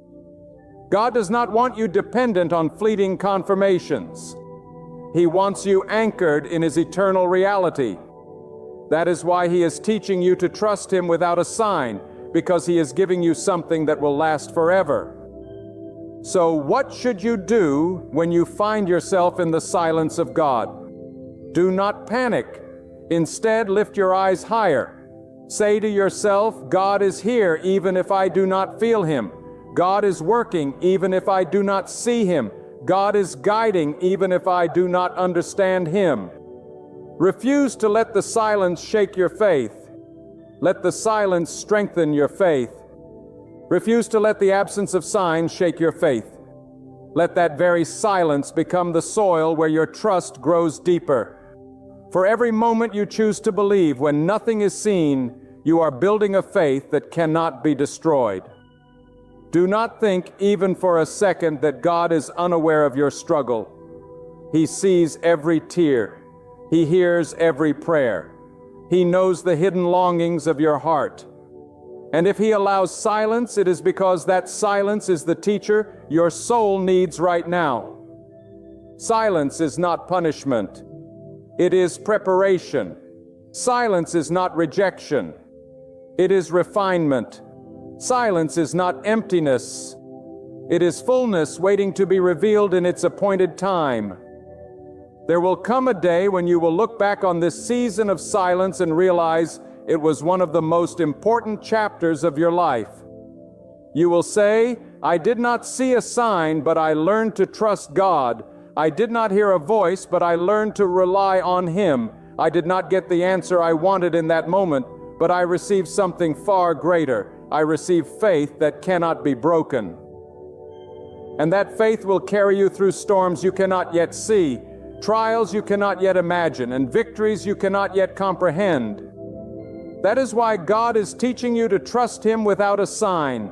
God does not want you dependent on fleeting confirmations. He wants you anchored in His eternal reality. That is why He is teaching you to trust Him without a sign, because He is giving you something that will last forever. So what should you do when you find yourself in the silence of God? Do not panic. Instead, lift your eyes higher. Say to yourself, God is here even if I do not feel Him. God is working even if I do not see Him. God is guiding even if I do not understand Him. Refuse to let the silence shake your faith. Let the silence strengthen your faith. Refuse to let the absence of signs shake your faith. Let that very silence become the soil where your trust grows deeper. For every moment you choose to believe when nothing is seen, you are building a faith that cannot be destroyed. Do not think even for a second that God is unaware of your struggle. He sees every tear. He hears every prayer. He knows the hidden longings of your heart. And if He allows silence, it is because that silence is the teacher your soul needs right now. Silence is not punishment. It is preparation. Silence is not rejection. It is refinement. Silence is not emptiness. It is fullness waiting to be revealed in its appointed time. There will come a day when you will look back on this season of silence and realize it was one of the most important chapters of your life. You will say, I did not see a sign, but I learned to trust God. I did not hear a voice, but I learned to rely on Him. I did not get the answer I wanted in that moment, but I received something far greater. I received faith that cannot be broken. And that faith will carry you through storms you cannot yet see, trials you cannot yet imagine, and victories you cannot yet comprehend. That is why God is teaching you to trust Him without a sign,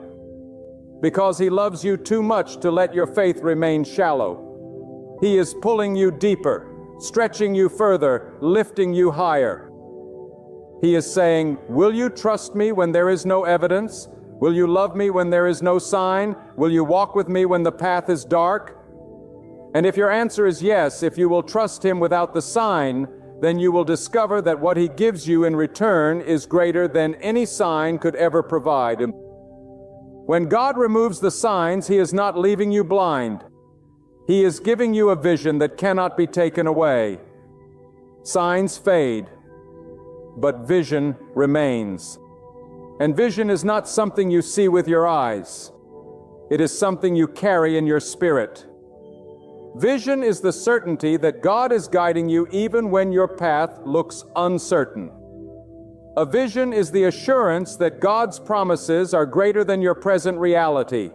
because He loves you too much to let your faith remain shallow. He is pulling you deeper, stretching you further, lifting you higher. He is saying, will you trust me when there is no evidence? Will you love me when there is no sign? Will you walk with me when the path is dark? And if your answer is yes, if you will trust Him without the sign, then you will discover that what He gives you in return is greater than any sign could ever provide. When God removes the signs, He is not leaving you blind. He is giving you a vision that cannot be taken away. Signs fade, but vision remains. And vision is not something you see with your eyes. It is something you carry in your spirit. Vision is the certainty that God is guiding you even when your path looks uncertain. A vision is the assurance that God's promises are greater than your present reality.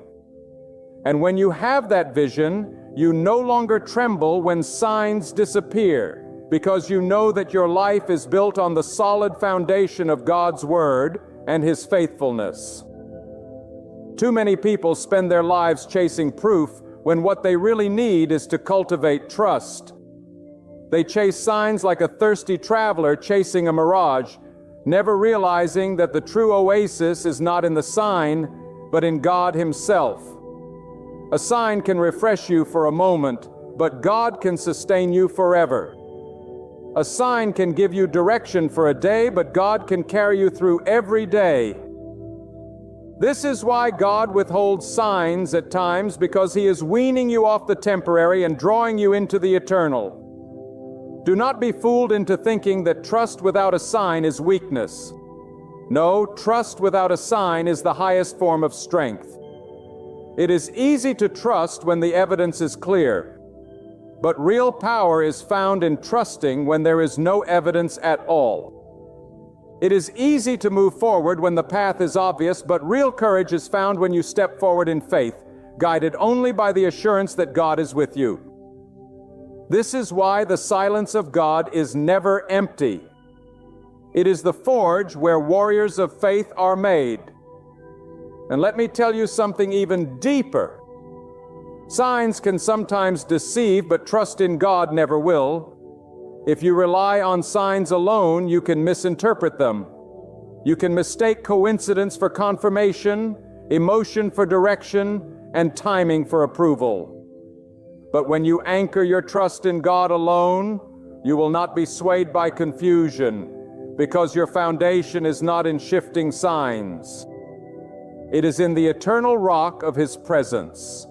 And when you have that vision, you no longer tremble when signs disappear, because you know that your life is built on the solid foundation of God's Word and His faithfulness. Too many people spend their lives chasing proof when what they really need is to cultivate trust. They chase signs like a thirsty traveler chasing a mirage, never realizing that the true oasis is not in the sign, but in God Himself. A sign can refresh you for a moment, but God can sustain you forever. A sign can give you direction for a day, but God can carry you through every day. This is why God withholds signs at times, because He is weaning you off the temporary and drawing you into the eternal. Do not be fooled into thinking that trust without a sign is weakness. No, trust without a sign is the highest form of strength. It is easy to trust when the evidence is clear. But real power is found in trusting when there is no evidence at all. It is easy to move forward when the path is obvious, but real courage is found when you step forward in faith, guided only by the assurance that God is with you. This is why the silence of God is never empty. It is the forge where warriors of faith are made. And let me tell you something even deeper. Signs can sometimes deceive, but trust in God never will. If you rely on signs alone, you can misinterpret them. You can mistake coincidence for confirmation, emotion for direction, and timing for approval. But when you anchor your trust in God alone, you will not be swayed by confusion, because your foundation is not in shifting signs. It is in the eternal rock of His presence.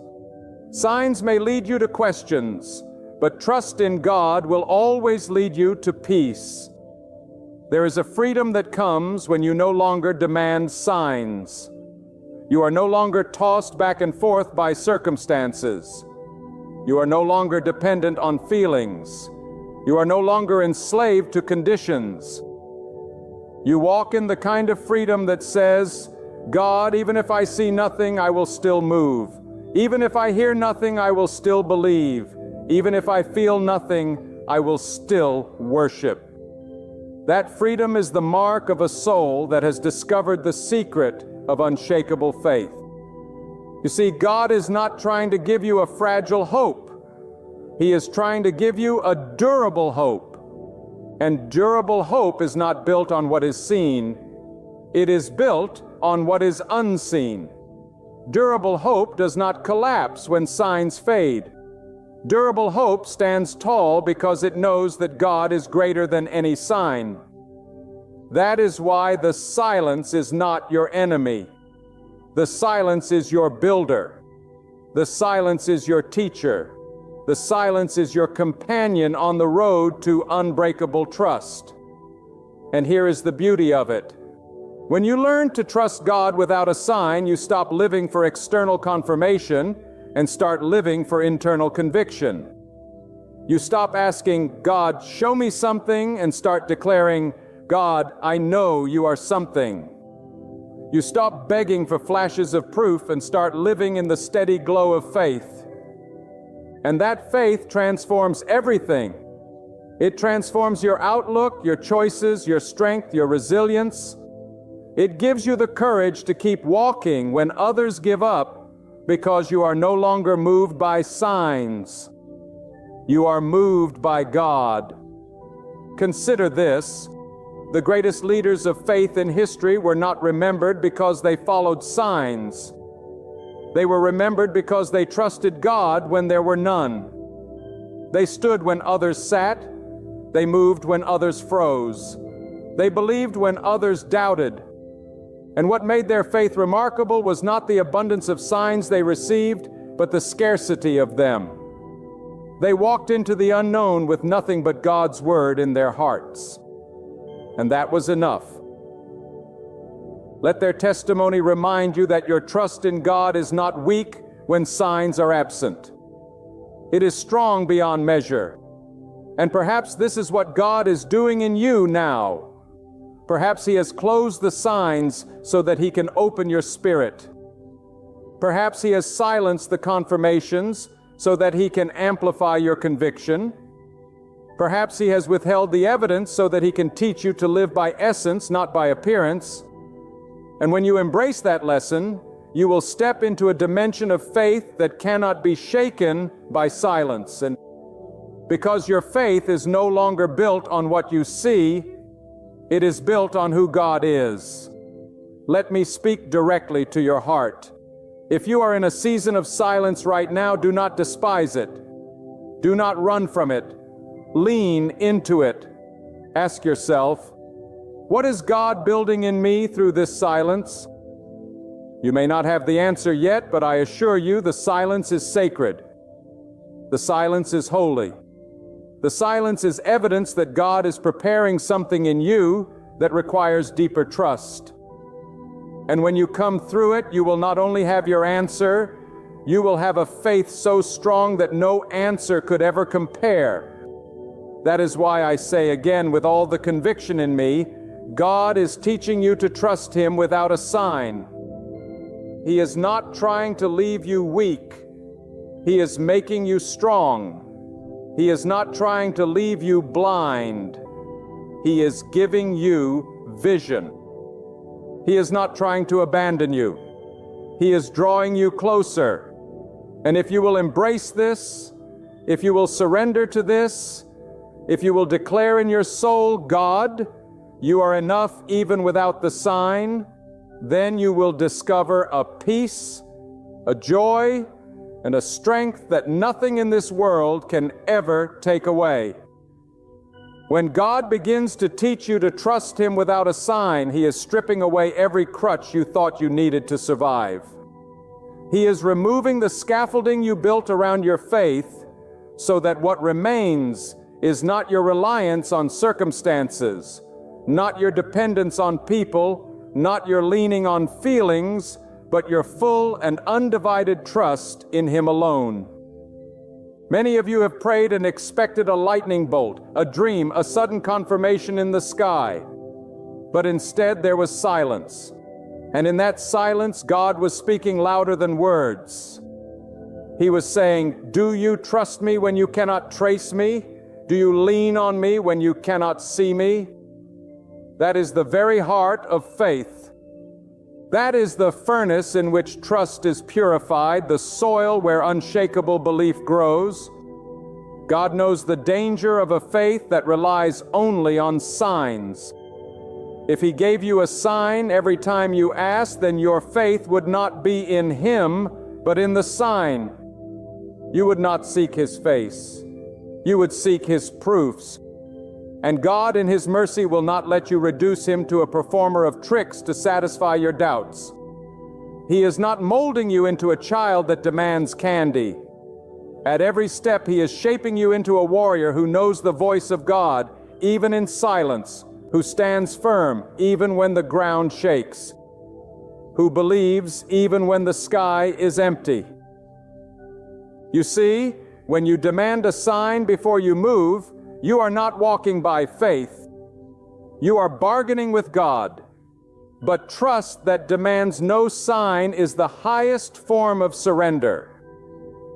Signs may lead you to questions, but trust in God will always lead you to peace. There is a freedom that comes when you no longer demand signs. You are no longer tossed back and forth by circumstances. You are no longer dependent on feelings. You are no longer enslaved to conditions. You walk in the kind of freedom that says, God, even if I see nothing, I will still move. Even if I hear nothing, I will still believe. Even if I feel nothing, I will still worship. That freedom is the mark of a soul that has discovered the secret of unshakable faith. You see, God is not trying to give you a fragile hope. He is trying to give you a durable hope. And durable hope is not built on what is seen. It is built on what is unseen. Durable hope does not collapse when signs fade. Durable hope stands tall because it knows that God is greater than any sign. That is why the silence is not your enemy. The silence is your builder. The silence is your teacher. The silence is your companion on the road to unbreakable trust. And here is the beauty of it. When you learn to trust God without a sign, you stop living for external confirmation and start living for internal conviction. You stop asking, God, show me something, and start declaring, God, I know you are something. You stop begging for flashes of proof and start living in the steady glow of faith. And that faith transforms everything. It transforms your outlook, your choices, your strength, your resilience. It gives you the courage to keep walking when others give up, because you are no longer moved by signs. You are moved by God. Consider this. The greatest leaders of faith in history were not remembered because they followed signs. They were remembered because they trusted God when there were none. They stood when others sat. They moved when others froze. They believed when others doubted. And what made their faith remarkable was not the abundance of signs they received, but the scarcity of them. They walked into the unknown with nothing but God's word in their hearts. And that was enough. Let their testimony remind you that your trust in God is not weak when signs are absent. It is strong beyond measure. And perhaps this is what God is doing in you now. Perhaps He has closed the signs so that He can open your spirit. Perhaps He has silenced the confirmations so that He can amplify your conviction. Perhaps He has withheld the evidence so that He can teach you to live by essence, not by appearance. And when you embrace that lesson, you will step into a dimension of faith that cannot be shaken by silence. And because your faith is no longer built on what you see, it is built on who God is. Let me speak directly to your heart. If you are in a season of silence right now, do not despise it. Do not run from it. Lean into it. Ask yourself, what is God building in me through this silence? You may not have the answer yet, but I assure you the silence is sacred. The silence is holy. The silence is evidence that God is preparing something in you that requires deeper trust. And when you come through it, you will not only have your answer, You will have a faith so strong that no answer could ever compare. That is why I say again with all the conviction in me, God is teaching you to trust Him without a sign. He is not trying to leave you weak. He is making you strong. He is not trying to leave you blind. He is giving you vision. He is not trying to abandon you. He is drawing you closer. And if you will embrace this, if you will surrender to this, if you will declare in your soul, God, you are enough even without the sign, then you will discover a peace, a joy, and a strength that nothing in this world can ever take away. When God begins to teach you to trust Him without a sign, He is stripping away every crutch you thought you needed to survive. He is removing the scaffolding you built around your faith so that what remains is not your reliance on circumstances, not your dependence on people, not your leaning on feelings, but your full and undivided trust in Him alone. Many of you have prayed and expected a lightning bolt, a dream, a sudden confirmation in the sky. But instead there was silence. And in that silence, God was speaking louder than words. He was saying, do you trust me when you cannot trace me? Do you lean on me when you cannot see me? That is the very heart of faith. That is the furnace in which trust is purified, the soil where unshakable belief grows. God knows the danger of a faith that relies only on signs. If He gave you a sign every time you asked, then your faith would not be in Him, but in the sign. You would not seek His face. You would seek His proofs. And God in His mercy will not let you reduce Him to a performer of tricks to satisfy your doubts. He is not molding you into a child that demands candy. At every step He is shaping you into a warrior who knows the voice of God, even in silence, who stands firm even when the ground shakes, who believes even when the sky is empty. You see, when you demand a sign before you move, you are not walking by faith. You are bargaining with God. But trust that demands no sign is the highest form of surrender.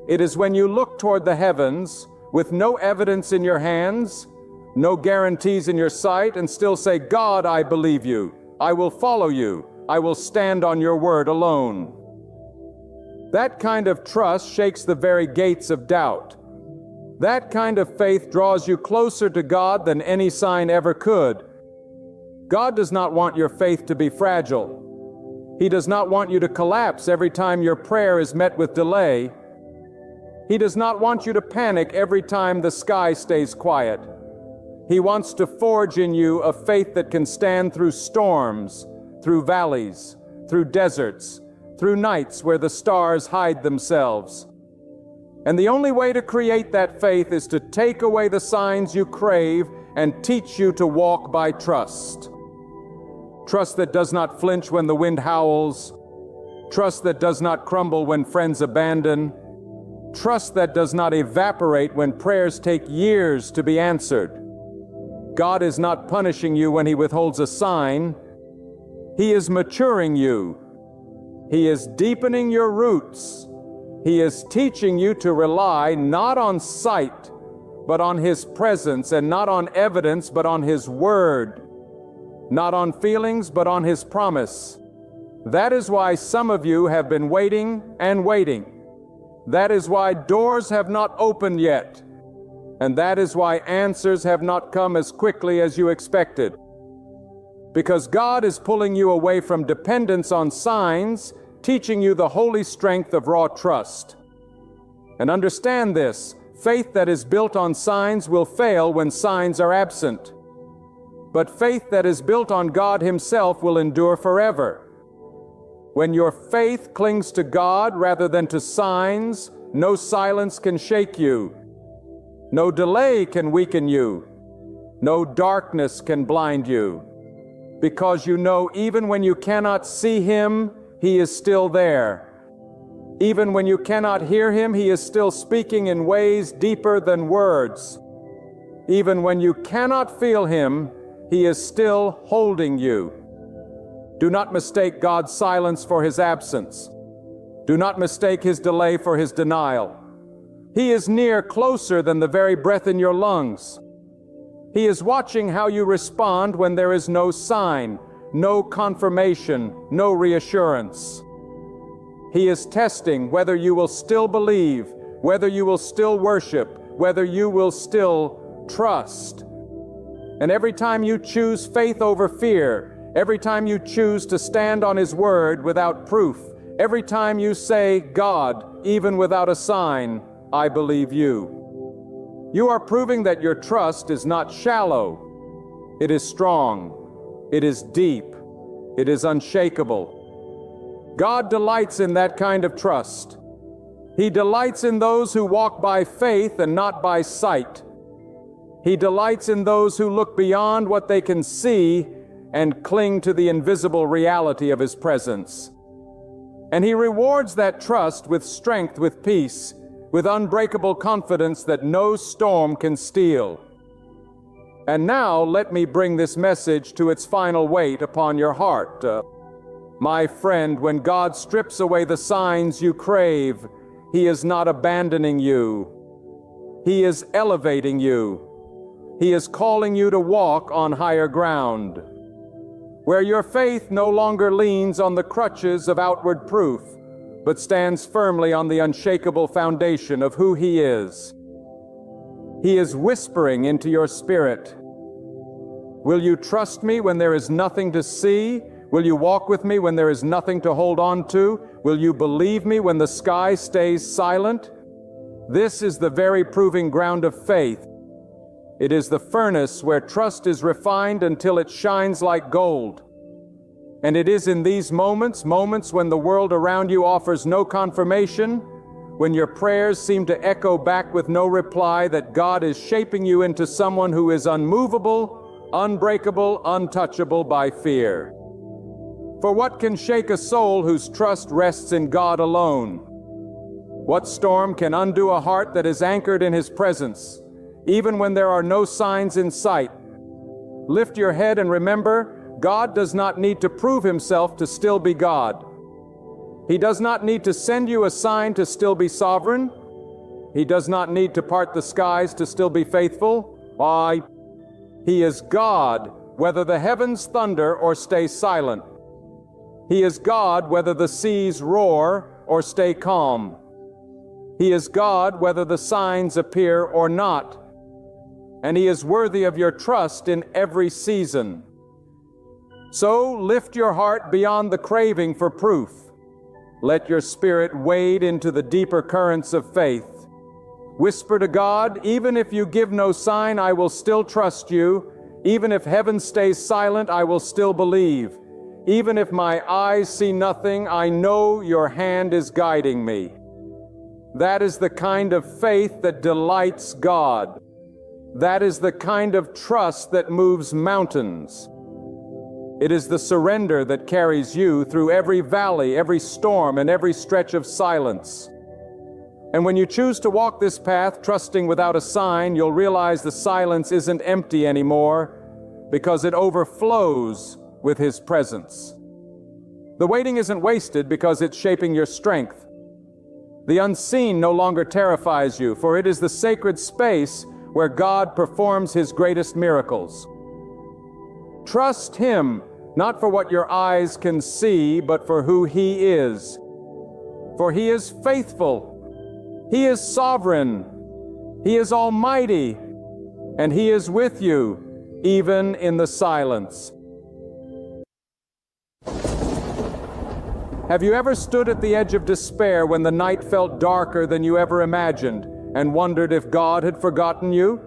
It is when you look toward the heavens with no evidence in your hands, no guarantees in your sight, and still say, God, I believe you. I will follow you. I will stand on your word alone. That kind of trust shakes the very gates of doubt. That kind of faith draws you closer to God than any sign ever could. God does not want your faith to be fragile. He does not want you to collapse every time your prayer is met with delay. He does not want you to panic every time the sky stays quiet. He wants to forge in you a faith that can stand through storms, through valleys, through deserts, through nights where the stars hide themselves. And the only way to create that faith is to take away the signs you crave and teach you to walk by trust. Trust that does not flinch when the wind howls. Trust that does not crumble when friends abandon. Trust that does not evaporate when prayers take years to be answered. God is not punishing you when He withholds a sign. He is maturing you. He is deepening your roots. He is teaching you to rely not on sight, but on His presence, and not on evidence, but on His word. Not on feelings, but on His promise. That is why some of you have been waiting and waiting. That is why doors have not opened yet. And that is why answers have not come as quickly as you expected. Because God is pulling you away from dependence on signs, teaching you the holy strength of raw trust. And understand this, faith that is built on signs will fail when signs are absent. But faith that is built on God Himself will endure forever. When your faith clings to God rather than to signs, no silence can shake you. No delay can weaken you. No darkness can blind you. Because you know even when you cannot see Him, He is still there. Even when you cannot hear Him, He is still speaking in ways deeper than words. Even when you cannot feel Him, He is still holding you. Do not mistake God's silence for His absence. Do not mistake His delay for His denial. He is near, closer than the very breath in your lungs. He is watching how you respond when there is no sign, no confirmation, no reassurance. He is testing whether you will still believe, whether you will still worship, whether you will still trust. And every time you choose faith over fear, every time you choose to stand on His word without proof, every time you say, God, even without a sign, I believe you. You are proving that your trust is not shallow. It is strong. It is deep. It is unshakable. God delights in that kind of trust. He delights in those who walk by faith and not by sight. He delights in those who look beyond what they can see and cling to the invisible reality of His presence. And He rewards that trust with strength, with peace, with unbreakable confidence that no storm can steal. And now let me bring this message to its final weight upon your heart. My friend, when God strips away the signs you crave, He is not abandoning you. He is elevating you. He is calling you to walk on higher ground, where your faith no longer leans on the crutches of outward proof, but stands firmly on the unshakable foundation of who He is. He is whispering into your spirit. Will you trust me when there is nothing to see? Will you walk with me when there is nothing to hold on to? Will you believe me when the sky stays silent? This is the very proving ground of faith. It is the furnace where trust is refined until it shines like gold. And it is in these moments when the world around you offers no confirmation, when your prayers seem to echo back with no reply, that God is shaping you into someone who is unmovable, unbreakable, untouchable by fear. For what can shake a soul whose trust rests in God alone? What storm can undo a heart that is anchored in His presence, even when there are no signs in sight? Lift your head and remember, God does not need to prove Himself to still be God. He does not need to send you a sign to still be sovereign. He does not need to part the skies to still be faithful. Why? He is God, whether the heavens thunder or stay silent. He is God, whether the seas roar or stay calm. He is God, whether the signs appear or not. And He is worthy of your trust in every season. So lift your heart beyond the craving for proof. Let your spirit wade into the deeper currents of faith. Whisper to God, even if you give no sign, I will still trust you. Even if heaven stays silent, I will still believe. Even if my eyes see nothing, I know your hand is guiding me. That is the kind of faith that delights God. That is the kind of trust that moves mountains. It is the surrender that carries you through every valley, every storm, and every stretch of silence. And when you choose to walk this path, trusting without a sign, you'll realize the silence isn't empty anymore, because it overflows with His presence. The waiting isn't wasted because it's shaping your strength. The unseen no longer terrifies you, for it is the sacred space where God performs His greatest miracles. Trust Him, not for what your eyes can see, but for who He is. For He is faithful. He is sovereign. He is almighty. And He is with you, even in the silence. Have you ever stood at the edge of despair when the night felt darker than you ever imagined and wondered if God had forgotten you?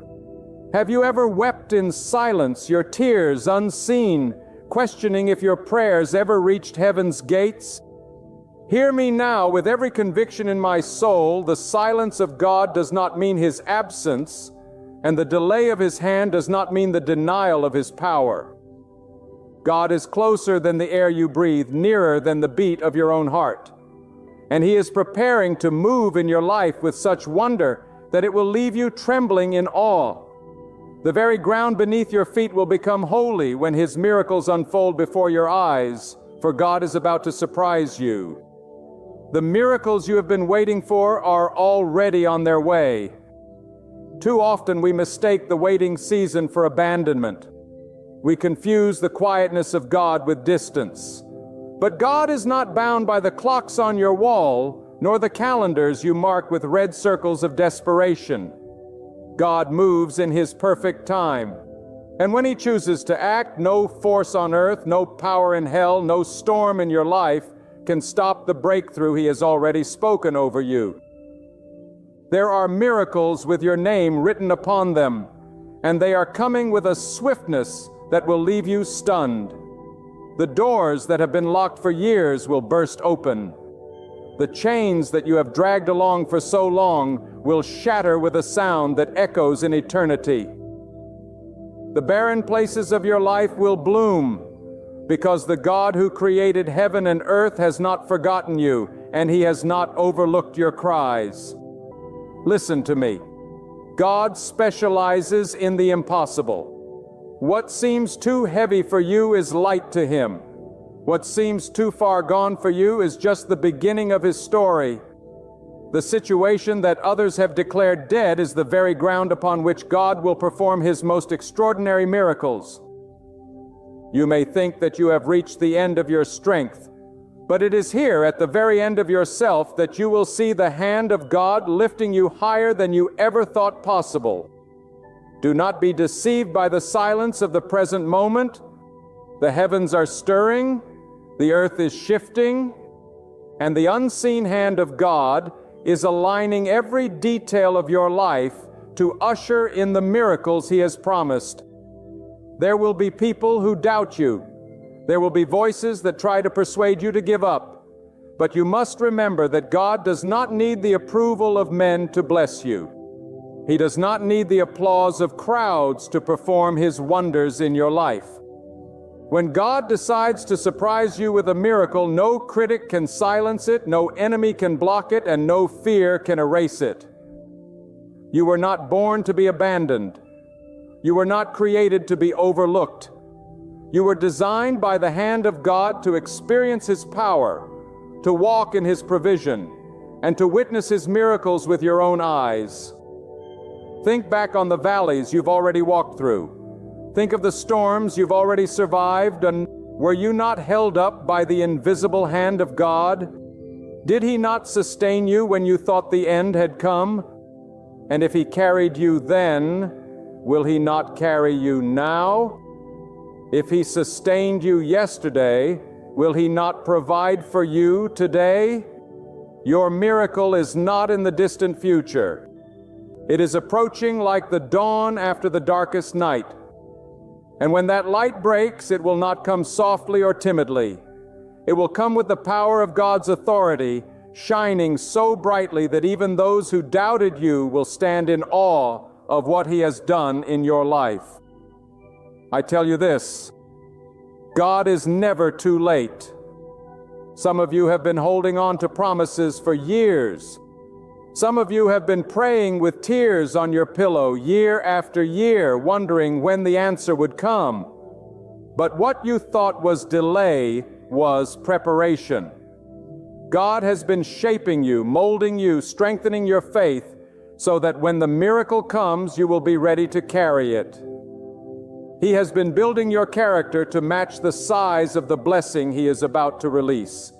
Have you ever wept in silence, your tears unseen, questioning if your prayers ever reached heaven's gates? Hear me now with every conviction in my soul. The silence of God does not mean His absence, and the delay of His hand does not mean the denial of His power. God is closer than the air you breathe, nearer than the beat of your own heart. And He is preparing to move in your life with such wonder that it will leave you trembling in awe. The very ground beneath your feet will become holy when His miracles unfold before your eyes, for God is about to surprise you. The miracles you have been waiting for are already on their way. Too often we mistake the waiting season for abandonment. We confuse the quietness of God with distance. But God is not bound by the clocks on your wall, nor the calendars you mark with red circles of desperation. God moves in His perfect time. And when He chooses to act, no force on earth, no power in hell, no storm in your life can stop the breakthrough He has already spoken over you. There are miracles with your name written upon them, and they are coming with a swiftness that will leave you stunned. The doors that have been locked for years will burst open. The chains that you have dragged along for so long will shatter with a sound that echoes in eternity. The barren places of your life will bloom, because the God who created heaven and earth has not forgotten you, and He has not overlooked your cries. Listen to me. God specializes in the impossible. What seems too heavy for you is light to Him. What seems too far gone for you is just the beginning of His story. The situation that others have declared dead is the very ground upon which God will perform His most extraordinary miracles. You may think that you have reached the end of your strength, but it is here at the very end of yourself that you will see the hand of God lifting you higher than you ever thought possible. Do not be deceived by the silence of the present moment. The heavens are stirring, the earth is shifting, and the unseen hand of God is aligning every detail of your life to usher in the miracles He has promised. There will be people who doubt you. There will be voices that try to persuade you to give up. But you must remember that God does not need the approval of men to bless you. He does not need the applause of crowds to perform His wonders in your life. When God decides to surprise you with a miracle, no critic can silence it, no enemy can block it, and no fear can erase it. You were not born to be abandoned. You were not created to be overlooked. You were designed by the hand of God to experience His power, to walk in His provision, and to witness His miracles with your own eyes. Think back on the valleys you've already walked through. Think of the storms you've already survived, and were you not held up by the invisible hand of God? Did He not sustain you when you thought the end had come? And if He carried you then, will He not carry you now? If He sustained you yesterday, will He not provide for you today? Your miracle is not in the distant future. It is approaching like the dawn after the darkest night. And when that light breaks, it will not come softly or timidly. It will come with the power of God's authority, shining so brightly that even those who doubted you will stand in awe of what He has done in your life. I tell you this, God is never too late. Some of you have been holding on to promises for years. Some of you have been praying with tears on your pillow year after year, wondering when the answer would come. But what you thought was delay was preparation. God has been shaping you, molding you, strengthening your faith, so that when the miracle comes, you will be ready to carry it. He has been building your character to match the size of the blessing He is about to release.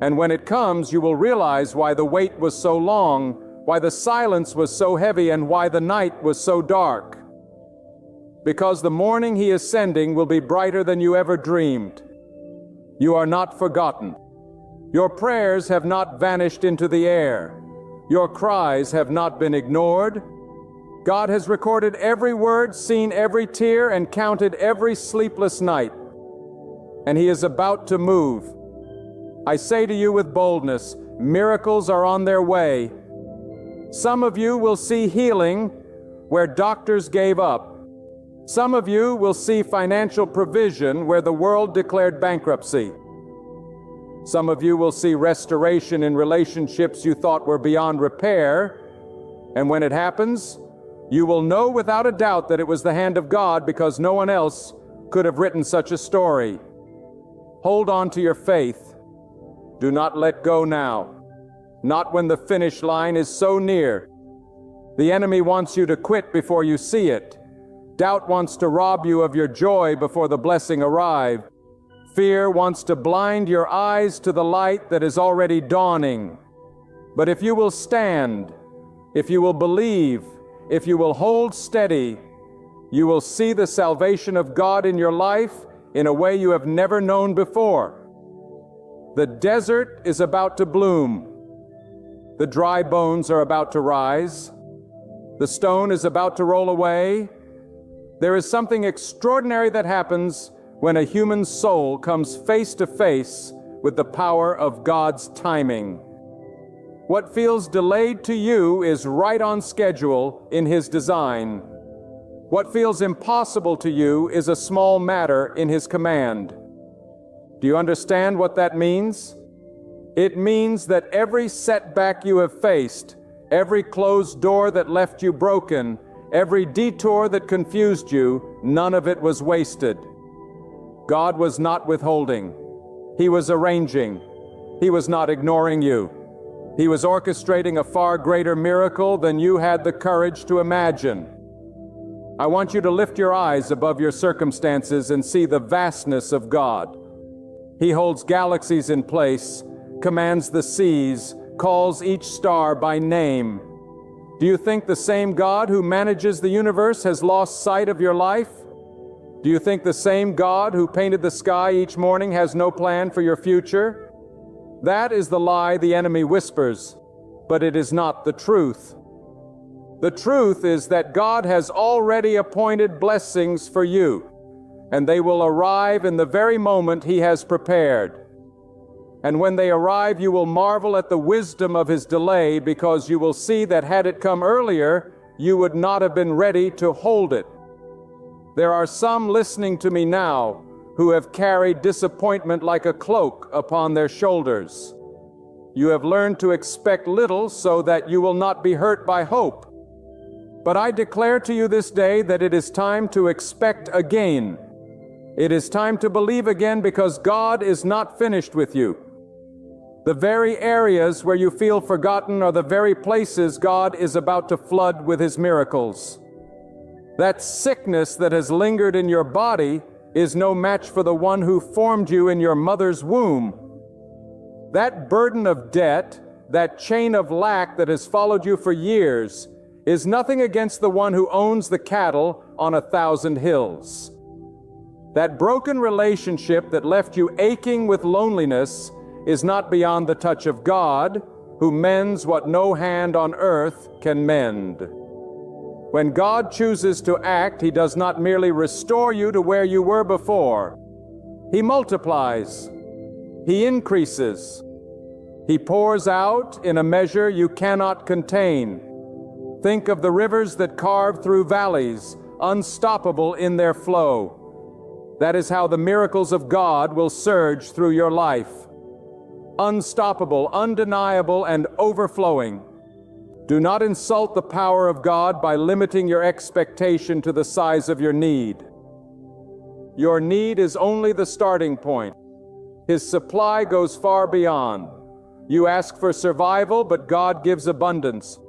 And when it comes, you will realize why the wait was so long, why the silence was so heavy, and why the night was so dark. Because the morning He is sending will be brighter than you ever dreamed. You are not forgotten. Your prayers have not vanished into the air. Your cries have not been ignored. God has recorded every word, seen every tear, and counted every sleepless night. And He is about to move. I say to you with boldness, miracles are on their way. Some of you will see healing where doctors gave up. Some of you will see financial provision where the world declared bankruptcy. Some of you will see restoration in relationships you thought were beyond repair, and when it happens, you will know without a doubt that it was the hand of God, because no one else could have written such a story. Hold on to your faith. Do not let go now. Not when the finish line is so near. The enemy wants you to quit before you see it. Doubt wants to rob you of your joy before the blessing arrives. Fear wants to blind your eyes to the light that is already dawning. But if you will stand, if you will believe, if you will hold steady, you will see the salvation of God in your life in a way you have never known before. The desert is about to bloom. The dry bones are about to rise. The stone is about to roll away. There is something extraordinary that happens when a human soul comes face to face with the power of God's timing. What feels delayed to you is right on schedule in His design. What feels impossible to you is a small matter in His command. Do you understand what that means? It means that every setback you have faced, every closed door that left you broken, every detour that confused you, none of it was wasted. God was not withholding. He was arranging. He was not ignoring you. He was orchestrating a far greater miracle than you had the courage to imagine. I want you to lift your eyes above your circumstances and see the vastness of God. He holds galaxies in place, commands the seas, calls each star by name. Do you think the same God who manages the universe has lost sight of your life? Do you think the same God who painted the sky each morning has no plan for your future? That is the lie the enemy whispers, but it is not the truth. The truth is that God has already appointed blessings for you, and they will arrive in the very moment He has prepared. And when they arrive, you will marvel at the wisdom of His delay, because you will see that had it come earlier, you would not have been ready to hold it. There are some listening to me now who have carried disappointment like a cloak upon their shoulders. You have learned to expect little so that you will not be hurt by hope. But I declare to you this day that it is time to expect again. It is time to believe again, because God is not finished with you. The very areas where you feel forgotten are the very places God is about to flood with His miracles. That sickness that has lingered in your body is no match for the one who formed you in your mother's womb. That burden of debt, that chain of lack that has followed you for years, is nothing against the one who owns the cattle on 1,000 hills. That broken relationship that left you aching with loneliness is not beyond the touch of God, who mends what no hand on earth can mend. When God chooses to act, He does not merely restore you to where you were before. He multiplies. He increases. He pours out in a measure you cannot contain. Think of the rivers that carve through valleys, unstoppable in their flow. That is how the miracles of God will surge through your life. Unstoppable, undeniable, and overflowing. Do not insult the power of God by limiting your expectation to the size of your need. Your need is only the starting point. His supply goes far beyond. You ask for survival, but God gives abundance.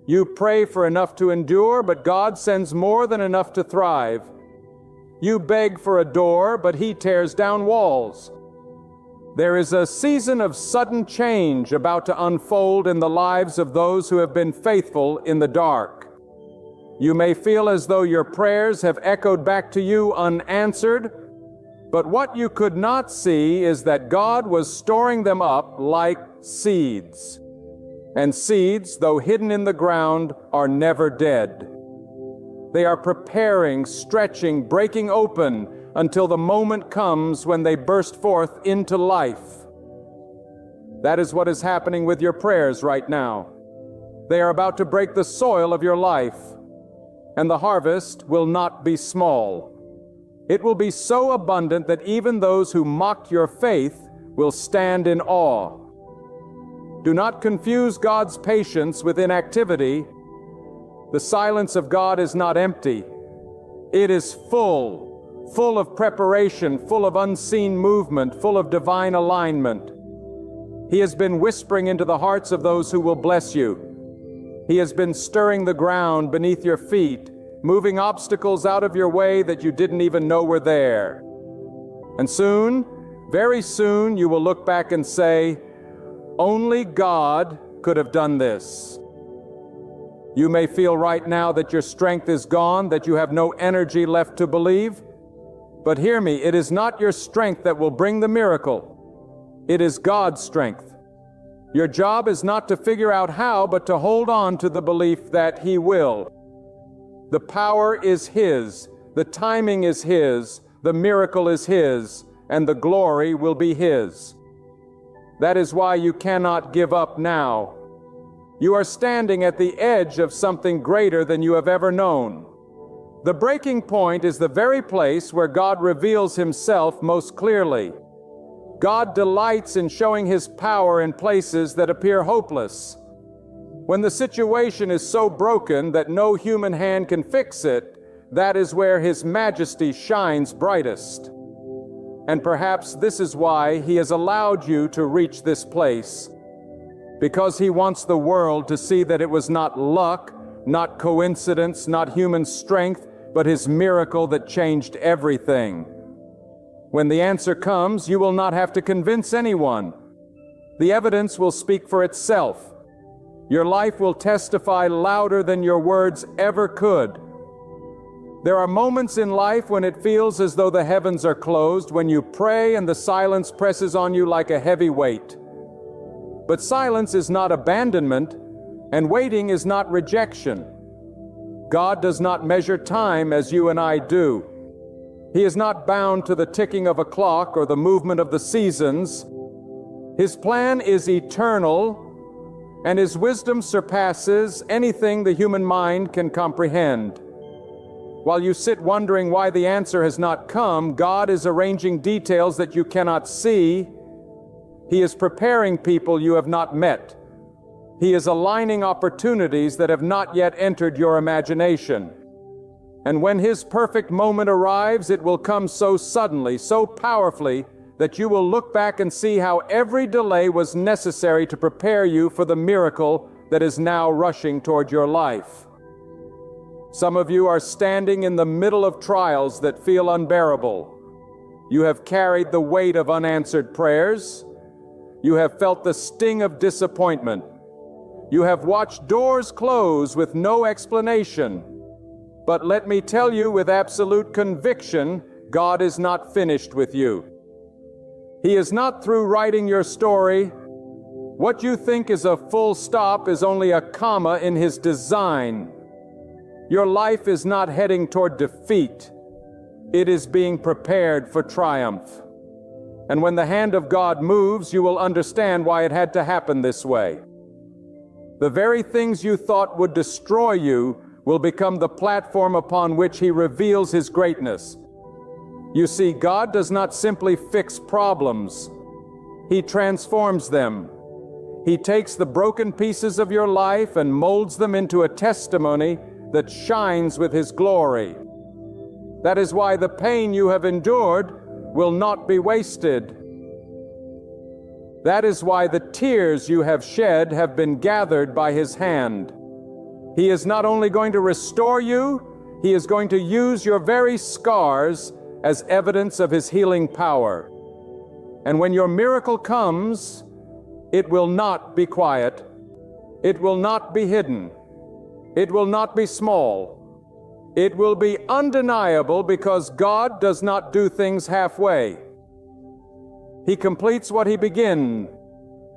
You pray for enough to endure, but God sends more than enough to thrive. You beg for a door, but He tears down walls. There is a season of sudden change about to unfold in the lives of those who have been faithful in the dark. You may feel as though your prayers have echoed back to you unanswered, but what you could not see is that God was storing them up like seeds. And seeds, though hidden in the ground, are never dead. They are preparing, stretching, breaking open, until the moment comes when they burst forth into life. That is what is happening with your prayers right now. They are about to break the soil of your life, and the harvest will not be small. It will be so abundant that even those who mocked your faith will stand in awe. Do not confuse God's patience with inactivity. The silence of God is not empty. It is full of preparation, full of unseen movement, full of divine alignment. He has been whispering into the hearts of those who will bless you. He has been stirring the ground beneath your feet, moving obstacles out of your way that you didn't even know were there. And soon, very soon, you will look back and say, only God could have done this. You may feel right now that your strength is gone, that you have no energy left to believe. But hear me, it is not your strength that will bring the miracle. It is God's strength. Your job is not to figure out how, but to hold on to the belief that He will. The power is His, the timing is His, the miracle is His, and the glory will be His. That is why you cannot give up now. You are standing at the edge of something greater than you have ever known. The breaking point is the very place where God reveals Himself most clearly. God delights in showing His power in places that appear hopeless. When the situation is so broken that no human hand can fix it, that is where His majesty shines brightest. And perhaps this is why He has allowed you to reach this place. Because He wants the world to see that it was not luck, not coincidence, not human strength, but His miracle that changed everything. When the answer comes, you will not have to convince anyone. The evidence will speak for itself. Your life will testify louder than your words ever could. There are moments in life when it feels as though the heavens are closed, when you pray and the silence presses on you like a heavy weight. But silence is not abandonment, and waiting is not rejection. God does not measure time as you and I do. He is not bound to the ticking of a clock or the movement of the seasons. His plan is eternal, and His wisdom surpasses anything the human mind can comprehend. While you sit wondering why the answer has not come, God is arranging details that you cannot see. He is preparing people you have not met. He is aligning opportunities that have not yet entered your imagination. And when His perfect moment arrives, it will come so suddenly, so powerfully, that you will look back and see how every delay was necessary to prepare you for the miracle that is now rushing toward your life. Some of you are standing in the middle of trials that feel unbearable. You have carried the weight of unanswered prayers. You have felt the sting of disappointment. You have watched doors close with no explanation. But let me tell you with absolute conviction, God is not finished with you. He is not through writing your story. What you think is a full stop is only a comma in His design. Your life is not heading toward defeat. It is being prepared for triumph. And when the hand of God moves, you will understand why it had to happen this way. The very things you thought would destroy you will become the platform upon which He reveals His greatness. You see, God does not simply fix problems. He transforms them. He takes the broken pieces of your life and molds them into a testimony that shines with His glory. That is why the pain you have endured will not be wasted. That is why the tears you have shed have been gathered by His hand. He is not only going to restore you, He is going to use your very scars as evidence of His healing power. And when your miracle comes, it will not be quiet. It will not be hidden. It will not be small. It will be undeniable because God does not do things halfway. He completes what He began.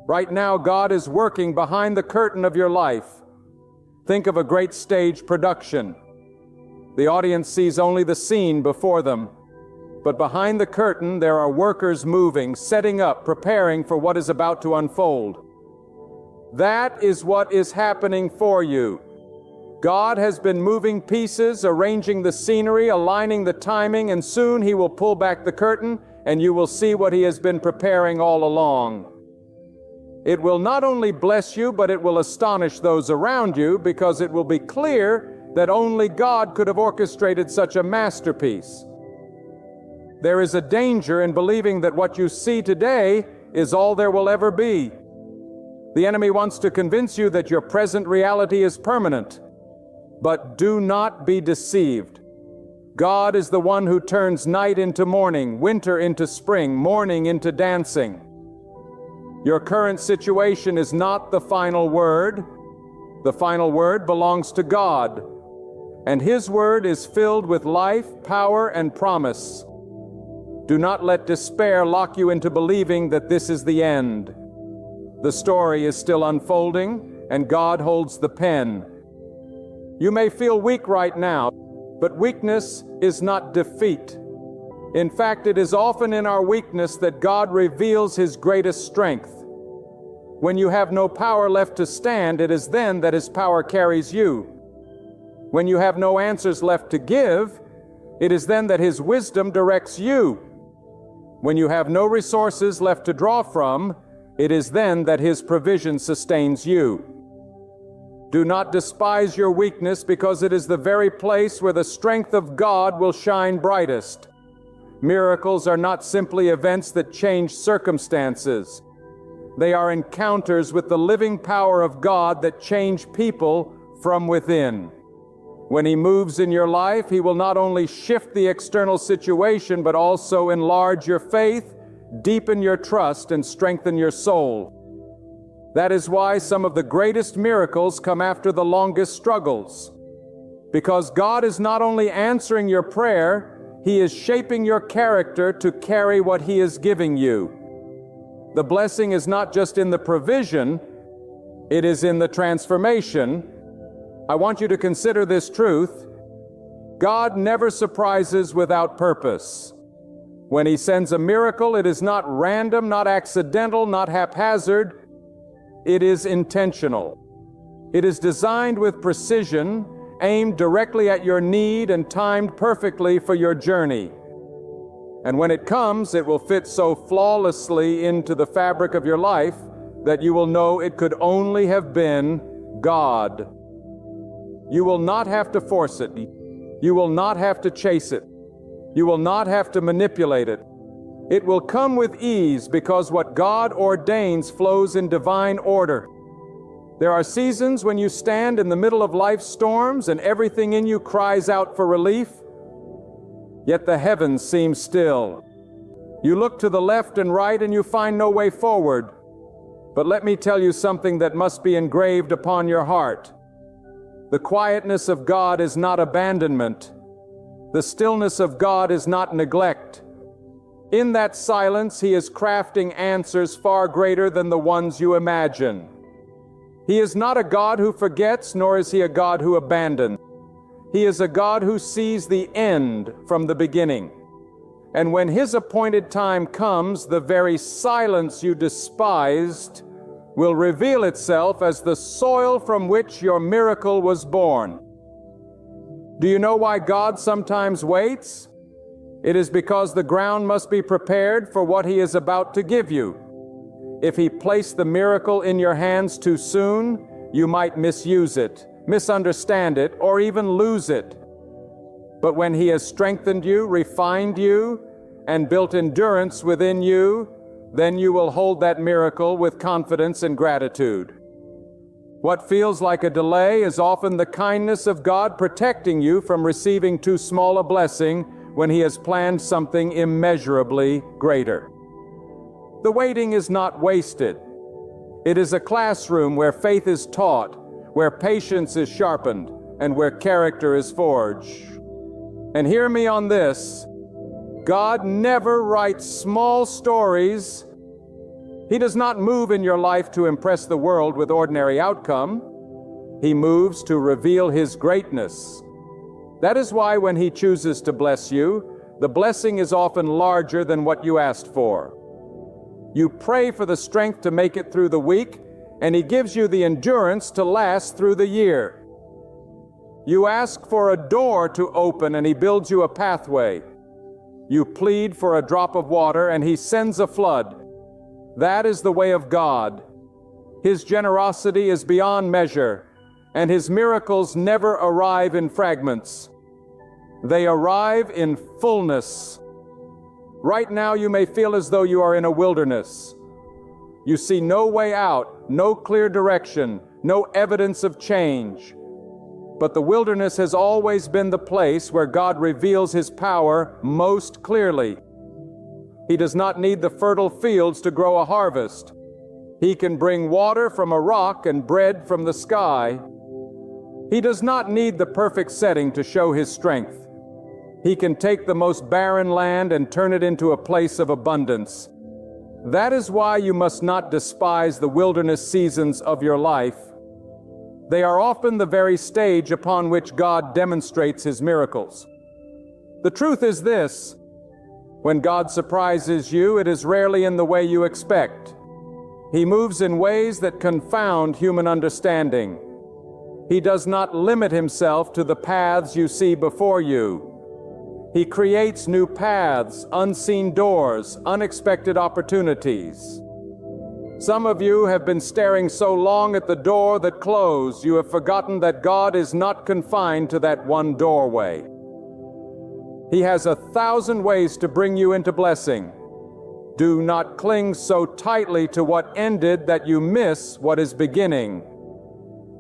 Right now, God is working behind the curtain of your life. Think of a great stage production. The audience sees only the scene before them. But behind the curtain, there are workers moving, setting up, preparing for what is about to unfold. That is what is happening for you. God has been moving pieces, arranging the scenery, aligning the timing, and soon He will pull back the curtain and you will see what He has been preparing all along. It will not only bless you, but it will astonish those around you, because it will be clear that only God could have orchestrated such a masterpiece. There is a danger in believing that what you see today is all there will ever be. The enemy wants to convince you that your present reality is permanent. But do not be deceived. God is the one who turns night into morning, winter into spring, mourning into dancing. Your current situation is not the final word. The final word belongs to God, and His word is filled with life, power, and promise. Do not let despair lock you into believing that this is the end. The story is still unfolding, and God holds the pen. You may feel weak right now, but weakness is not defeat. In fact, it is often in our weakness that God reveals His greatest strength. When you have no power left to stand, it is then that His power carries you. When you have no answers left to give, it is then that His wisdom directs you. When you have no resources left to draw from, it is then that His provision sustains you. Do not despise your weakness, because it is the very place where the strength of God will shine brightest. Miracles are not simply events that change circumstances. They are encounters with the living power of God that change people from within. When He moves in your life, He will not only shift the external situation, but also enlarge your faith, deepen your trust, and strengthen your soul. That is why some of the greatest miracles come after the longest struggles. Because God is not only answering your prayer, He is shaping your character to carry what He is giving you. The blessing is not just in the provision, it is in the transformation. I want you to consider this truth. God never surprises without purpose. When He sends a miracle, it is not random, not accidental, not haphazard. It is intentional. It is designed with precision, aimed directly at your need, and timed perfectly for your journey. And when it comes, it will fit so flawlessly into the fabric of your life that you will know it could only have been God. You will not have to force it. You will not have to chase it. You will not have to manipulate it. It will come with ease, because what God ordains flows in divine order. There are seasons when you stand in the middle of life's storms and everything in you cries out for relief, yet the heavens seem still. You look to the left and right and you find no way forward. But let me tell you something that must be engraved upon your heart. The quietness of God is not abandonment. The stillness of God is not neglect. In that silence, He is crafting answers far greater than the ones you imagine. He is not a God who forgets, nor is He a God who abandons. He is a God who sees the end from the beginning. And when His appointed time comes, the very silence you despised will reveal itself as the soil from which your miracle was born. Do you know why God sometimes waits? It is because the ground must be prepared for what He is about to give you. If He placed the miracle in your hands too soon, you might misuse it, misunderstand it, or even lose it. But when He has strengthened you, refined you, and built endurance within you, then you will hold that miracle with confidence and gratitude. What feels like a delay is often the kindness of God protecting you from receiving too small a blessing when He has planned something immeasurably greater. The waiting is not wasted. It is a classroom where faith is taught, where patience is sharpened, and where character is forged. And hear me on this: God never writes small stories. He does not move in your life to impress the world with ordinary outcome. He moves to reveal His greatness. That is why when He chooses to bless you, the blessing is often larger than what you asked for. You pray for the strength to make it through the week, and He gives you the endurance to last through the year. You ask for a door to open, and He builds you a pathway. You plead for a drop of water, and He sends a flood. That is the way of God. His generosity is beyond measure, and His miracles never arrive in fragments. They arrive in fullness. Right now you may feel as though you are in a wilderness. You see no way out, no clear direction, no evidence of change. But the wilderness has always been the place where God reveals His power most clearly. He does not need the fertile fields to grow a harvest. He can bring water from a rock and bread from the sky. He does not need the perfect setting to show His strength. He can take the most barren land and turn it into a place of abundance. That is why you must not despise the wilderness seasons of your life. They are often the very stage upon which God demonstrates His miracles. The truth is this: when God surprises you, it is rarely in the way you expect. He moves in ways that confound human understanding. He does not limit Himself to the paths you see before you. He creates new paths, unseen doors, unexpected opportunities. Some of you have been staring so long at the door that closed, you have forgotten that God is not confined to that one doorway. He has 1,000 ways to bring you into blessing. Do not cling so tightly to what ended that you miss what is beginning.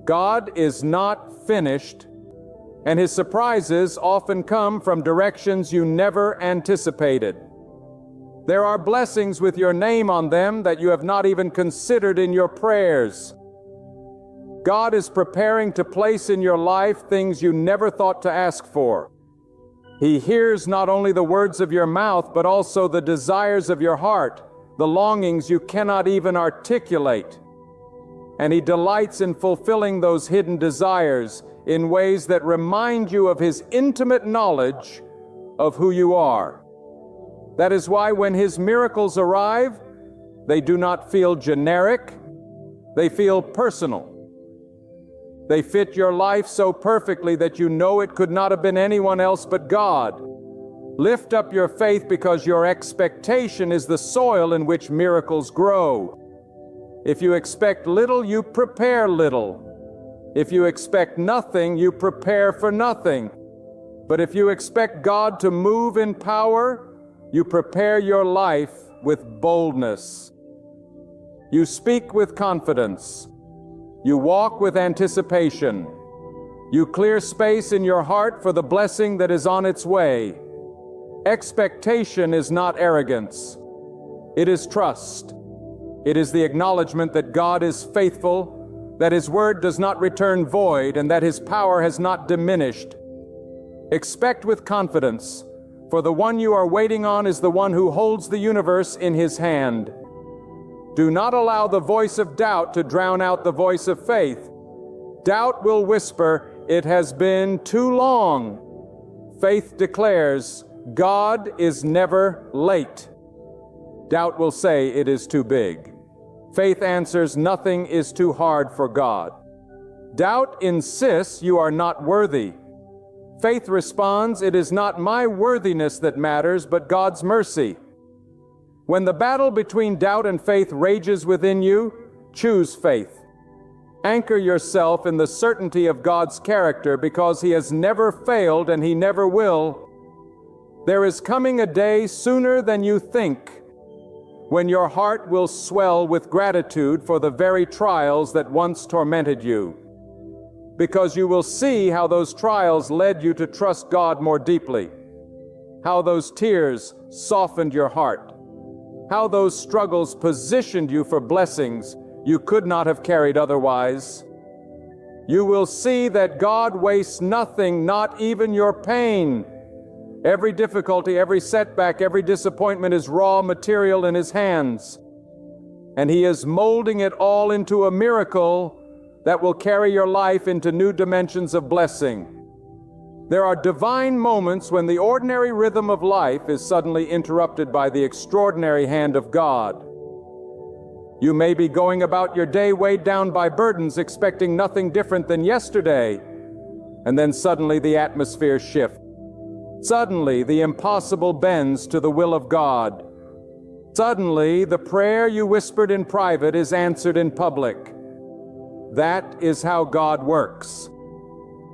God is not finished, and His surprises often come from directions you never anticipated. There are blessings with your name on them that you have not even considered in your prayers. God is preparing to place in your life things you never thought to ask for. He hears not only the words of your mouth, but also the desires of your heart, the longings you cannot even articulate. And He delights in fulfilling those hidden desires in ways that remind you of His intimate knowledge of who you are. That is why when His miracles arrive, they do not feel generic, they feel personal. They fit your life so perfectly that you know it could not have been anyone else but God. Lift up your faith, because your expectation is the soil in which miracles grow. If you expect little, you prepare little. If you expect nothing, you prepare for nothing. But if you expect God to move in power, you prepare your life with boldness. You speak with confidence. You walk with anticipation. You clear space in your heart for the blessing that is on its way. Expectation is not arrogance. It is trust. It is the acknowledgement that God is faithful, that His word does not return void, and that His power has not diminished. Expect with confidence, for the one you are waiting on is the one who holds the universe in His hand. Do not allow the voice of doubt to drown out the voice of faith. Doubt will whisper, "It has been too long." Faith declares, God is never late. Doubt will say, "It is too big." Faith answers, "Nothing is too hard for God." Doubt insists you are not worthy. Faith responds, "It is not my worthiness that matters, but God's mercy." When the battle between doubt and faith rages within you, choose faith. Anchor yourself in the certainty of God's character, because He has never failed and He never will. There is coming a day sooner than you think, when your heart will swell with gratitude for the very trials that once tormented you, because you will see how those trials led you to trust God more deeply, how those tears softened your heart, how those struggles positioned you for blessings you could not have carried otherwise. You will see that God wastes nothing, not even your pain. Every difficulty, every setback, every disappointment is raw material in His hands, and He is molding it all into a miracle that will carry your life into new dimensions of blessing. There are divine moments when the ordinary rhythm of life is suddenly interrupted by the extraordinary hand of God. You may be going about your day weighed down by burdens, expecting nothing different than yesterday, and then suddenly the atmosphere shifts. Suddenly, the impossible bends to the will of God. Suddenly, the prayer you whispered in private is answered in public. That is how God works.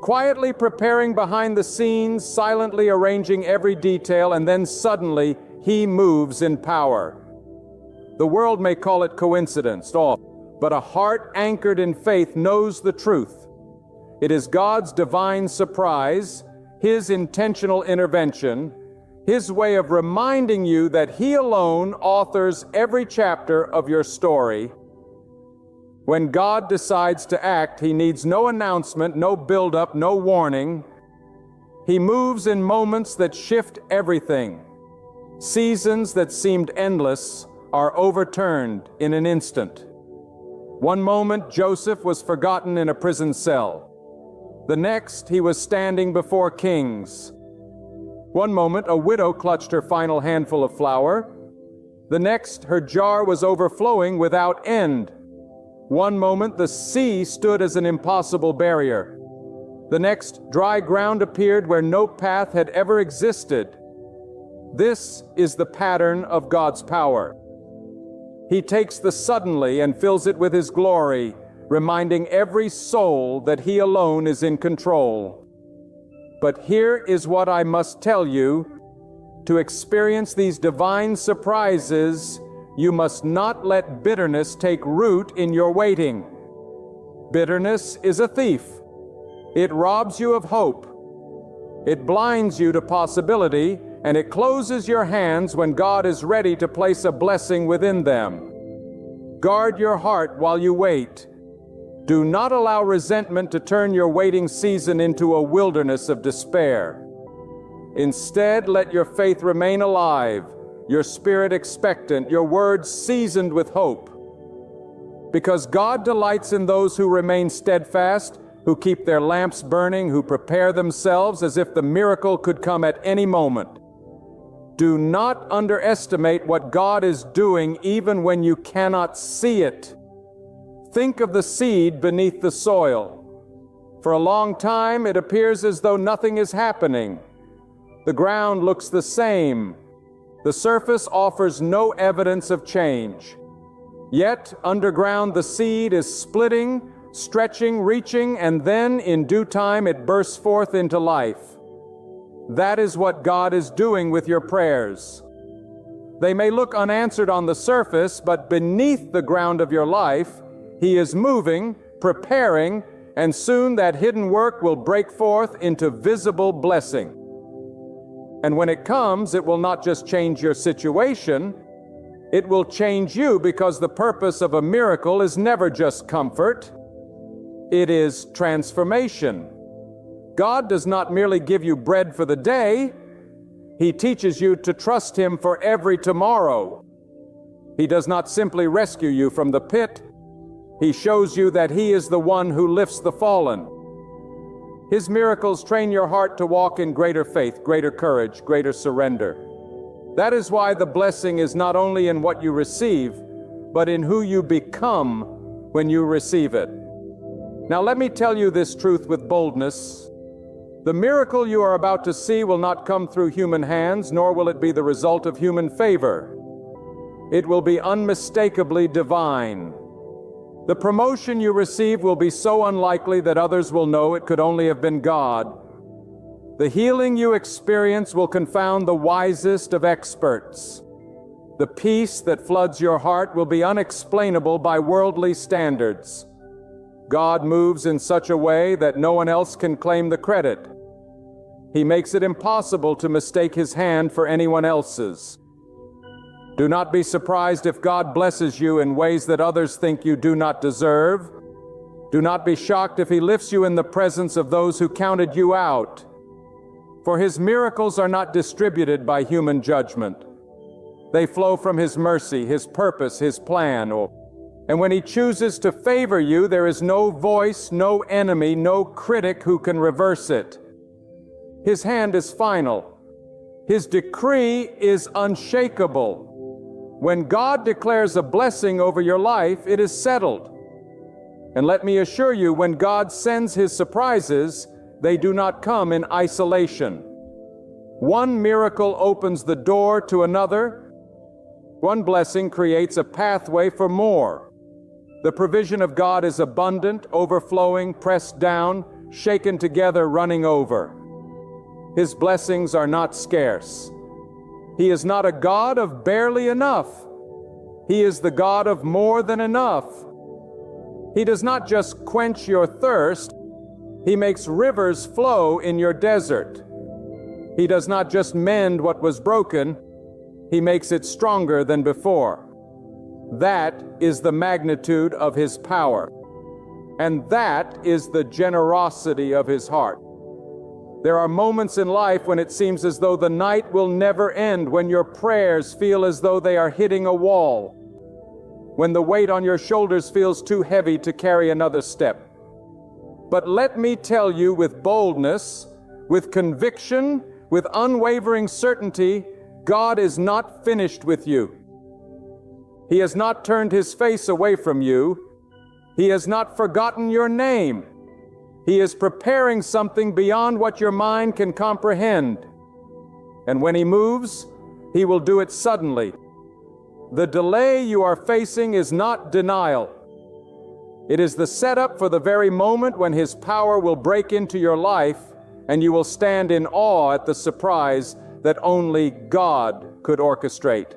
Quietly preparing behind the scenes, silently arranging every detail, and then suddenly, He moves in power. The world may call it coincidence, but a heart anchored in faith knows the truth. It is God's divine surprise, His intentional intervention, His way of reminding you that He alone authors every chapter of your story. When God decides to act, He needs no announcement, no build-up, no warning. He moves in moments that shift everything. Seasons that seemed endless are overturned in an instant. One moment, Joseph was forgotten in a prison cell. The next, he was standing before kings. One moment, a widow clutched her final handful of flour. The next, her jar was overflowing without end. One moment, the sea stood as an impossible barrier. The next, dry ground appeared where no path had ever existed. This is the pattern of God's power. He takes the suddenly and fills it with His glory, reminding every soul that He alone is in control. But here is what I must tell you. To experience these divine surprises, you must not let bitterness take root in your waiting. Bitterness is a thief. It robs you of hope. It blinds you to possibility, and it closes your hands when God is ready to place a blessing within them. Guard your heart while you wait. Do not allow resentment to turn your waiting season into a wilderness of despair. Instead, let your faith remain alive, your spirit expectant, your words seasoned with hope. Because God delights in those who remain steadfast, who keep their lamps burning, who prepare themselves as if the miracle could come at any moment. Do not underestimate what God is doing even when you cannot see it. Think of the seed beneath the soil. For a long time, it appears as though nothing is happening. The ground looks the same. The surface offers no evidence of change. Yet, underground, the seed is splitting, stretching, reaching, and then, in due time, it bursts forth into life. That is what God is doing with your prayers. They may look unanswered on the surface, but beneath the ground of your life, He is moving, preparing, and soon that hidden work will break forth into visible blessing. And when it comes, it will not just change your situation, it will change you, because the purpose of a miracle is never just comfort. It is transformation. God does not merely give you bread for the day. He teaches you to trust Him for every tomorrow. He does not simply rescue you from the pit. He shows you that He is the one who lifts the fallen. His miracles train your heart to walk in greater faith, greater courage, greater surrender. That is why the blessing is not only in what you receive, but in who you become when you receive it. Now let me tell you this truth with boldness. The miracle you are about to see will not come through human hands, nor will it be the result of human favor. It will be unmistakably divine. The promotion you receive will be so unlikely that others will know it could only have been God. The healing you experience will confound the wisest of experts. The peace that floods your heart will be unexplainable by worldly standards. God moves in such a way that no one else can claim the credit. He makes it impossible to mistake His hand for anyone else's. Do not be surprised if God blesses you in ways that others think you do not deserve. Do not be shocked if He lifts you in the presence of those who counted you out. For His miracles are not distributed by human judgment. They flow from His mercy, His purpose, His plan. And when He chooses to favor you, there is no voice, no enemy, no critic who can reverse it. His hand is final. His decree is unshakable. When God declares a blessing over your life, it is settled. And let me assure you, when God sends His surprises, they do not come in isolation. One miracle opens the door to another. One blessing creates a pathway for more. The provision of God is abundant, overflowing, pressed down, shaken together, running over. His blessings are not scarce. He is not a God of barely enough. He is the God of more than enough. He does not just quench your thirst, He makes rivers flow in your desert. He does not just mend what was broken, He makes it stronger than before. That is the magnitude of His power. And that is the generosity of His heart. There are moments in life when it seems as though the night will never end, when your prayers feel as though they are hitting a wall, when the weight on your shoulders feels too heavy to carry another step. But let me tell you with boldness, with conviction, with unwavering certainty, God is not finished with you. He has not turned His face away from you. He has not forgotten your name. He is preparing something beyond what your mind can comprehend. And when He moves, He will do it suddenly. The delay you are facing is not denial. It is the setup for the very moment when His power will break into your life, and you will stand in awe at the surprise that only God could orchestrate.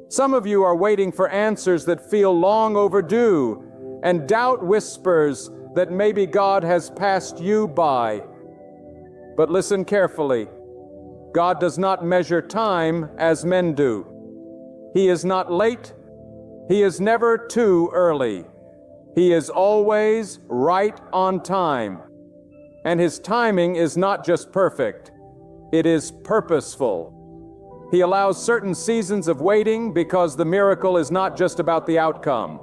Some of you are waiting for answers that feel long overdue, and doubt whispers that maybe God has passed you by. But listen carefully. God does not measure time as men do. He is not late. He is never too early. He is always right on time. And His timing is not just perfect. It is purposeful. He allows certain seasons of waiting because the miracle is not just about the outcome.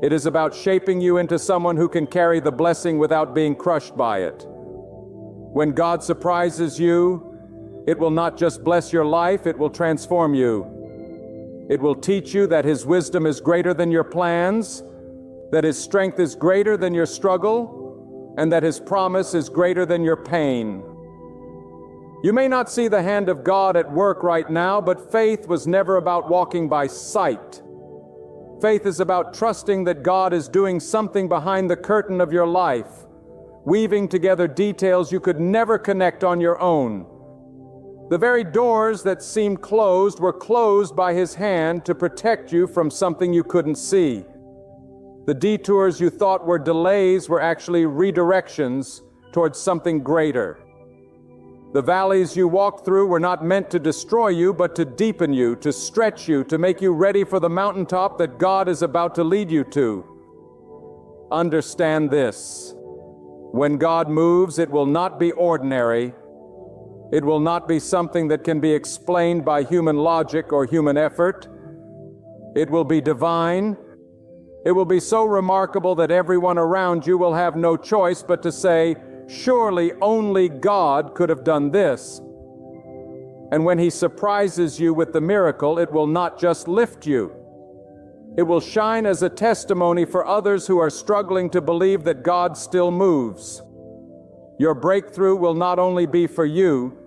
It is about shaping you into someone who can carry the blessing without being crushed by it. When God surprises you, it will not just bless your life, it will transform you. It will teach you that His wisdom is greater than your plans, that His strength is greater than your struggle, and that His promise is greater than your pain. You may not see the hand of God at work right now, but faith was never about walking by sight. Faith is about trusting that God is doing something behind the curtain of your life, weaving together details you could never connect on your own. The very doors that seemed closed were closed by His hand to protect you from something you couldn't see. The detours you thought were delays were actually redirections towards something greater. The valleys you walked through were not meant to destroy you, but to deepen you, to stretch you, to make you ready for the mountaintop that God is about to lead you to. Understand this. When God moves, it will not be ordinary. It will not be something that can be explained by human logic or human effort. It will be divine. It will be so remarkable that everyone around you will have no choice but to say, surely only God could have done this. And when He surprises you with the miracle, it will not just lift you. It will shine as a testimony for others who are struggling to believe that God still moves. Your breakthrough will not only be for you,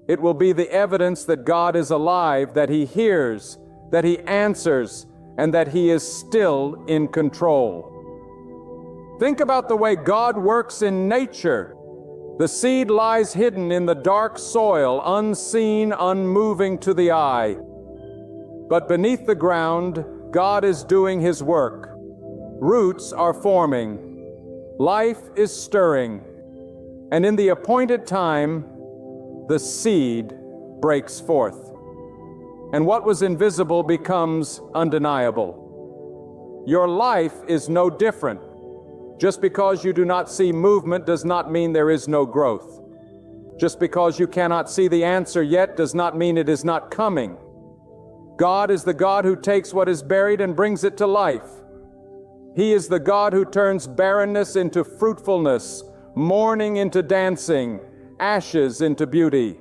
it will be the evidence that God is alive, that He hears, that He answers, and that He is still in control. Think about the way God works in nature. The seed lies hidden in the dark soil, unseen, unmoving to the eye. But beneath the ground, God is doing His work. Roots are forming. Life is stirring. And in the appointed time, the seed breaks forth. And what was invisible becomes undeniable. Your life is no different. Just because you do not see movement does not mean there is no growth. Just because you cannot see the answer yet does not mean it is not coming. God is the God who takes what is buried and brings it to life. He is the God who turns barrenness into fruitfulness, mourning into dancing, ashes into beauty.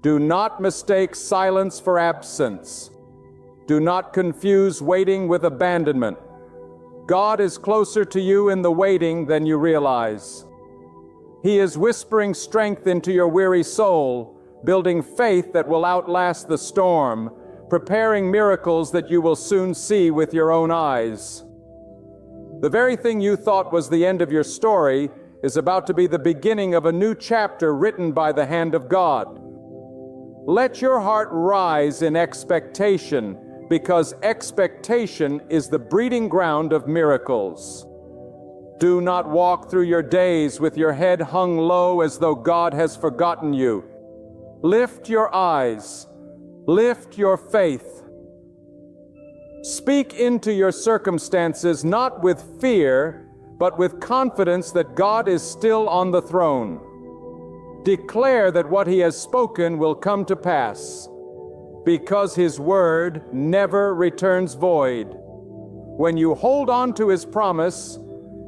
Do not mistake silence for absence. Do not confuse waiting with abandonment. God is closer to you in the waiting than you realize. He is whispering strength into your weary soul, building faith that will outlast the storm, preparing miracles that you will soon see with your own eyes. The very thing you thought was the end of your story is about to be the beginning of a new chapter written by the hand of God. Let your heart rise in expectation, because expectation is the breeding ground of miracles. Do not walk through your days with your head hung low as though God has forgotten you. Lift your eyes. Lift your faith. Speak into your circumstances not with fear, but with confidence that God is still on the throne. Declare that what He has spoken will come to pass, because His word never returns void. When you hold on to His promise,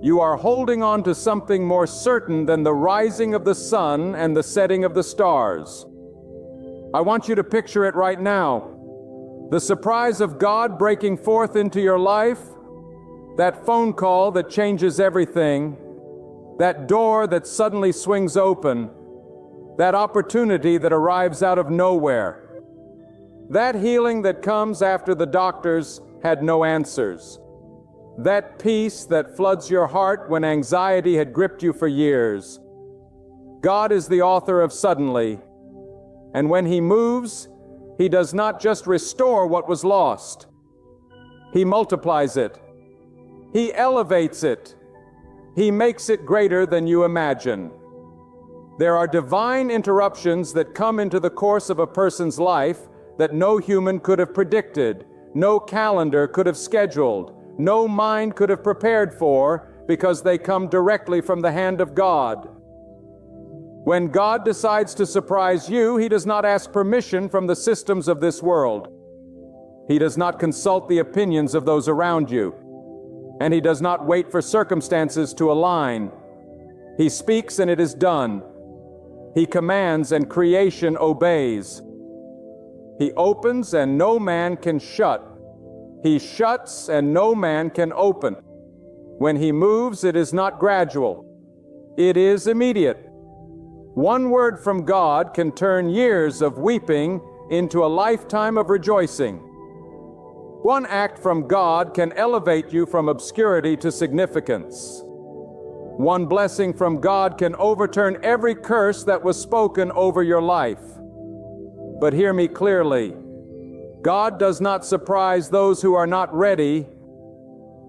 you are holding on to something more certain than the rising of the sun and the setting of the stars. I want you to picture it right now. The surprise of God breaking forth into your life, that phone call that changes everything, that door that suddenly swings open, that opportunity that arrives out of nowhere, that healing that comes after the doctors had no answers, that peace that floods your heart when anxiety had gripped you for years. God is the author of suddenly, and when He moves, He does not just restore what was lost. He multiplies it. He elevates it. He makes it greater than you imagine. There are divine interruptions that come into the course of a person's life that no human could have predicted, no calendar could have scheduled, no mind could have prepared for, because they come directly from the hand of God. When God decides to surprise you, He does not ask permission from the systems of this world. He does not consult the opinions of those around you. And He does not wait for circumstances to align. He speaks and it is done. He commands and creation obeys. He opens and no man can shut. He shuts and no man can open. When He moves, it is not gradual. It is immediate. One word from God can turn years of weeping into a lifetime of rejoicing. One act from God can elevate you from obscurity to significance. One blessing from God can overturn every curse that was spoken over your life. But hear me clearly. God does not surprise those who are not ready.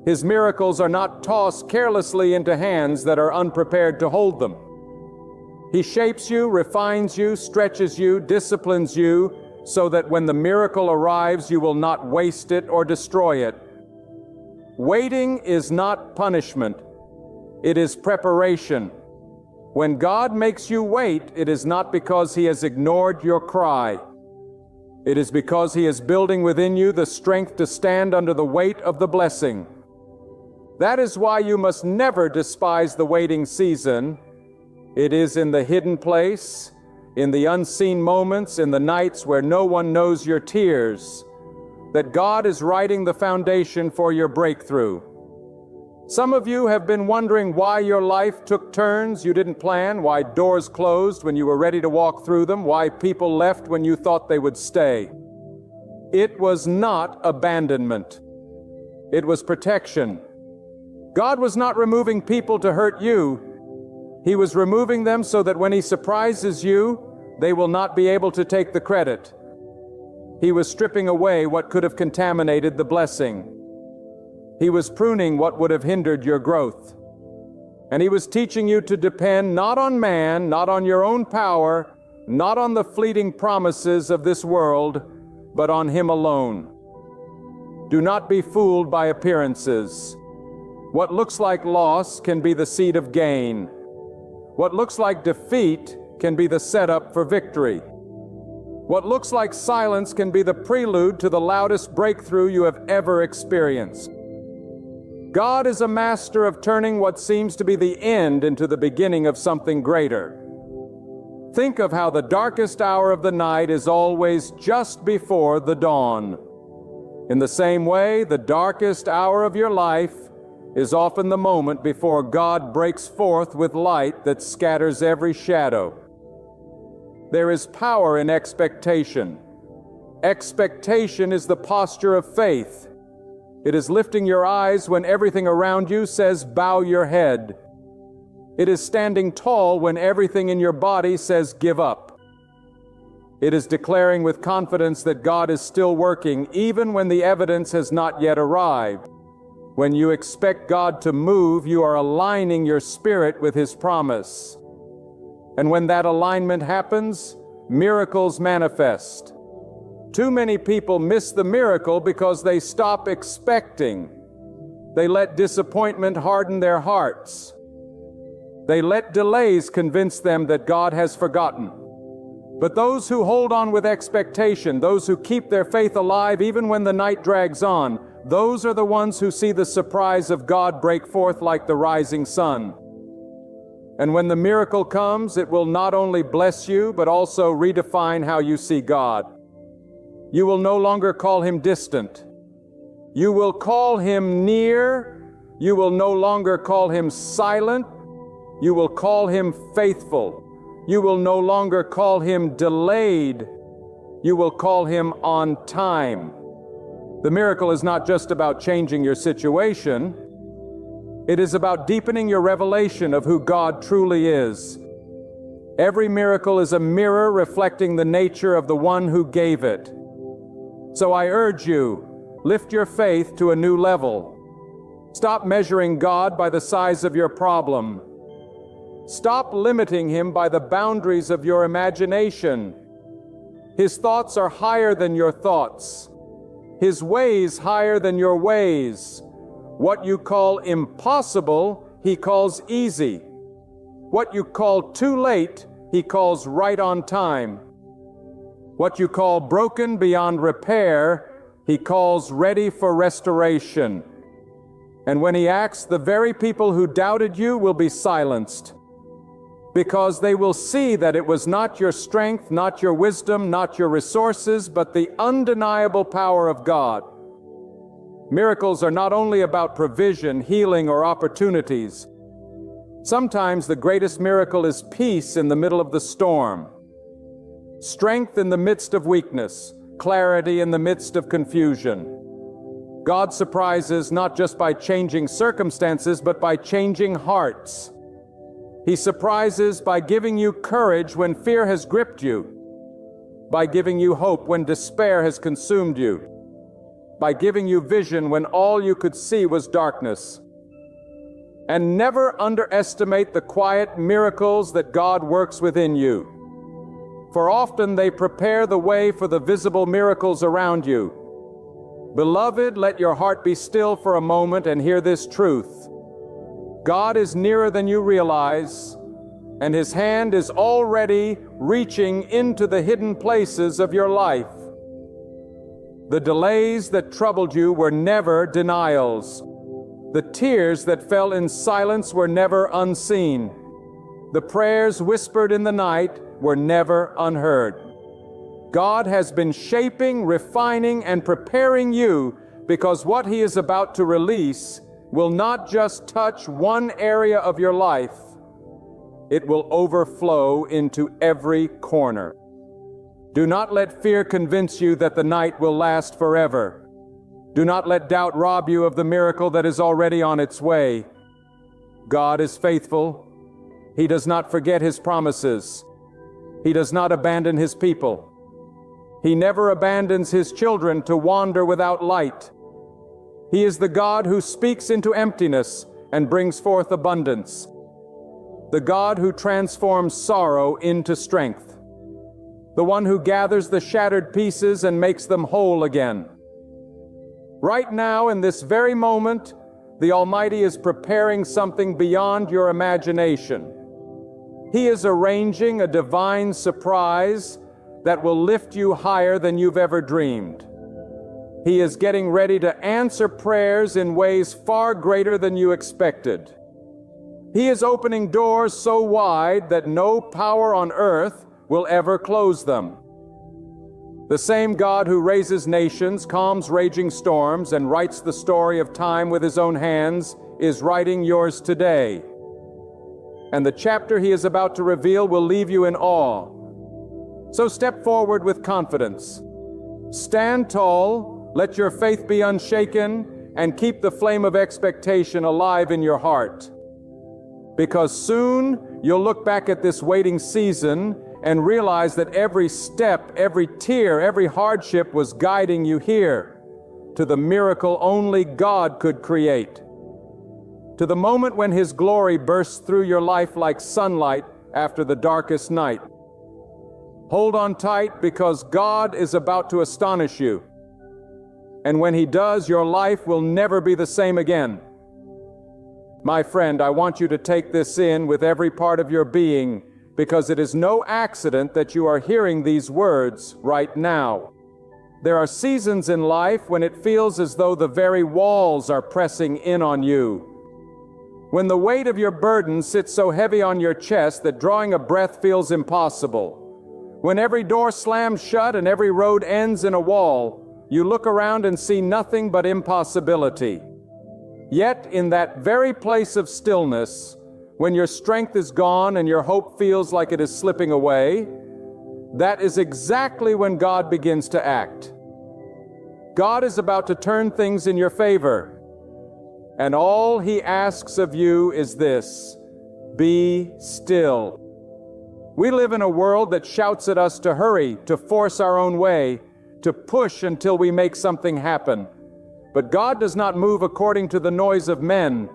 His miracles are not tossed carelessly into hands that are unprepared to hold them. He shapes you, refines you, stretches you, disciplines you, so that when the miracle arrives, you will not waste it or destroy it. Waiting is not punishment. It is preparation. When God makes you wait, it is not because He has ignored your cry. It is because He is building within you the strength to stand under the weight of the blessing. That is why you must never despise the waiting season. It is in the hidden place, in the unseen moments, in the nights where no one knows your tears, that God is writing the foundation for your breakthrough. Some of you have been wondering why your life took turns you didn't plan, why doors closed when you were ready to walk through them, why people left when you thought they would stay. It was not abandonment. It was protection. God was not removing people to hurt you. He was removing them so that when He surprises you, they will not be able to take the credit. He was stripping away what could have contaminated the blessing. He was pruning what would have hindered your growth. And He was teaching you to depend not on man, not on your own power, not on the fleeting promises of this world, but on Him alone. Do not be fooled by appearances. What looks like loss can be the seed of gain. What looks like defeat can be the setup for victory. What looks like silence can be the prelude to the loudest breakthrough you have ever experienced. God is a master of turning what seems to be the end into the beginning of something greater. Think of how the darkest hour of the night is always just before the dawn. In the same way, the darkest hour of your life is often the moment before God breaks forth with light that scatters every shadow. There is power in expectation. Expectation is the posture of faith. It is lifting your eyes when everything around you says, bow your head. It is standing tall when everything in your body says, give up. It is declaring with confidence that God is still working, even when the evidence has not yet arrived. When you expect God to move, you are aligning your spirit with His promise. And when that alignment happens, miracles manifest. Too many people miss the miracle because they stop expecting. They let disappointment harden their hearts. They let delays convince them that God has forgotten. But those who hold on with expectation, those who keep their faith alive even when the night drags on, those are the ones who see the surprise of God break forth like the rising sun. And when the miracle comes, it will not only bless you, but also redefine how you see God. You will no longer call Him distant. You will call Him near. You will no longer call Him silent. You will call Him faithful. You will no longer call Him delayed. You will call Him on time. The miracle is not just about changing your situation. It is about deepening your revelation of who God truly is. Every miracle is a mirror reflecting the nature of the one who gave it. So I urge you, lift your faith to a new level. Stop measuring God by the size of your problem. Stop limiting Him by the boundaries of your imagination. His thoughts are higher than your thoughts. His ways higher than your ways. What you call impossible, He calls easy. What you call too late, He calls right on time. What you call broken beyond repair, He calls ready for restoration. And when He acts, the very people who doubted you will be silenced, because they will see that it was not your strength, not your wisdom, not your resources, but the undeniable power of God. Miracles are not only about provision, healing, or opportunities. Sometimes the greatest miracle is peace in the middle of the storm, strength in the midst of weakness, clarity in the midst of confusion. God surprises not just by changing circumstances, but by changing hearts. He surprises by giving you courage when fear has gripped you, by giving you hope when despair has consumed you, by giving you vision when all you could see was darkness. And never underestimate the quiet miracles that God works within you, for often they prepare the way for the visible miracles around you. Beloved, let your heart be still for a moment and hear this truth. God is nearer than you realize, and His hand is already reaching into the hidden places of your life. The delays that troubled you were never denials. The tears that fell in silence were never unseen. The prayers whispered in the night were never unheard. God has been shaping, refining, and preparing you, because what He is about to release will not just touch one area of your life, it will overflow into every corner. Do not let fear convince you that the night will last forever. Do not let doubt rob you of the miracle that is already on its way. God is faithful. He does not forget His promises. He does not abandon His people. He never abandons His children to wander without light. He is the God who speaks into emptiness and brings forth abundance. The God who transforms sorrow into strength. The one who gathers the shattered pieces and makes them whole again. Right now, in this very moment, the Almighty is preparing something beyond your imagination. He is arranging a divine surprise that will lift you higher than you've ever dreamed. He is getting ready to answer prayers in ways far greater than you expected. He is opening doors so wide that no power on earth will ever close them. The same God who raises nations, calms raging storms, and writes the story of time with His own hands is writing yours today. And the chapter he is about to reveal will leave you in awe. So step forward with confidence. Stand tall, let your faith be unshaken, and keep the flame of expectation alive in your heart. Because soon you'll look back at this waiting season and realize that every step, every tear, every hardship was guiding you here to the miracle only God could create. To the moment when His glory bursts through your life like sunlight after the darkest night. Hold on tight, because God is about to astonish you. And when He does, your life will never be the same again. My friend, I want you to take this in with every part of your being, because it is no accident that you are hearing these words right now. There are seasons in life when it feels as though the very walls are pressing in on you. When the weight of your burden sits so heavy on your chest that drawing a breath feels impossible. When every door slams shut and every road ends in a wall, you look around and see nothing but impossibility. Yet in that very place of stillness, when your strength is gone and your hope feels like it is slipping away, that is exactly when God begins to act. God is about to turn things in your favor. And all He asks of you is this: be still. We live in a world that shouts at us to hurry, to force our own way, to push until we make something happen. But God does not move according to the noise of men.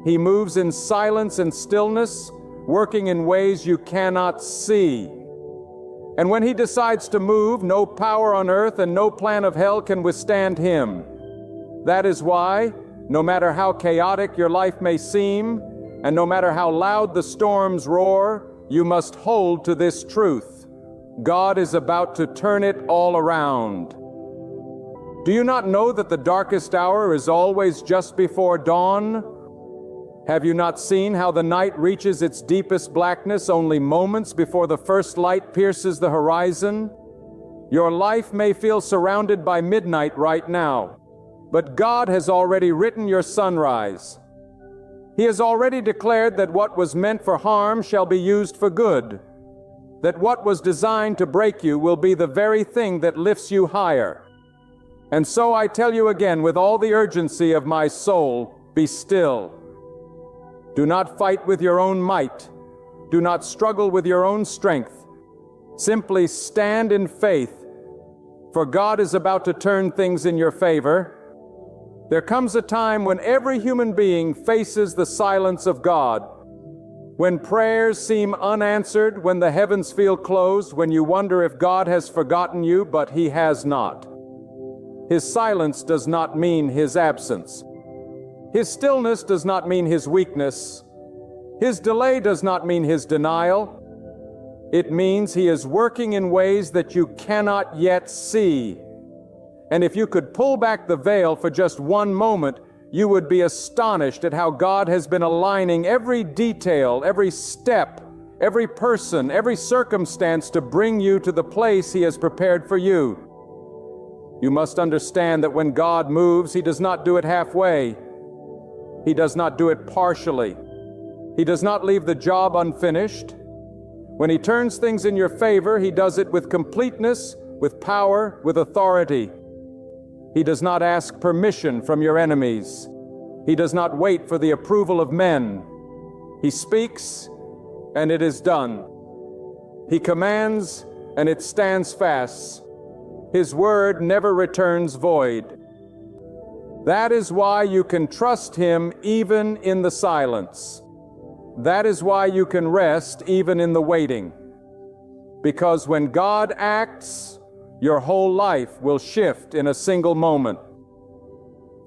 He moves in silence and stillness, working in ways you cannot see. And when He decides to move, no power on earth and no plan of hell can withstand Him. That is why, no matter how chaotic your life may seem, and no matter how loud the storms roar, you must hold to this truth: God is about to turn it all around. Do you not know that the darkest hour is always just before dawn? Have you not seen how the night reaches its deepest blackness only moments before the first light pierces the horizon? Your life may feel surrounded by midnight right now, but God has already written your sunrise. He has already declared that what was meant for harm shall be used for good, that what was designed to break you will be the very thing that lifts you higher. And so I tell you again with all the urgency of my soul, be still. Do not fight with your own might. Do not struggle with your own strength. Simply stand in faith, for God is about to turn things in your favor. There comes a time when every human being faces the silence of God, when prayers seem unanswered, when the heavens feel closed, when you wonder if God has forgotten you, but He has not. His silence does not mean His absence. His stillness does not mean His weakness. His delay does not mean His denial. It means He is working in ways that you cannot yet see. And if you could pull back the veil for just one moment, you would be astonished at how God has been aligning every detail, every step, every person, every circumstance to bring you to the place He has prepared for you. You must understand that when God moves, He does not do it halfway. He does not do it partially. He does not leave the job unfinished. When He turns things in your favor, He does it with completeness, with power, with authority. He does not ask permission from your enemies. He does not wait for the approval of men. He speaks, and it is done. He commands, and it stands fast. His word never returns void. That is why you can trust Him even in the silence. That is why you can rest even in the waiting. Because when God acts, your whole life will shift in a single moment.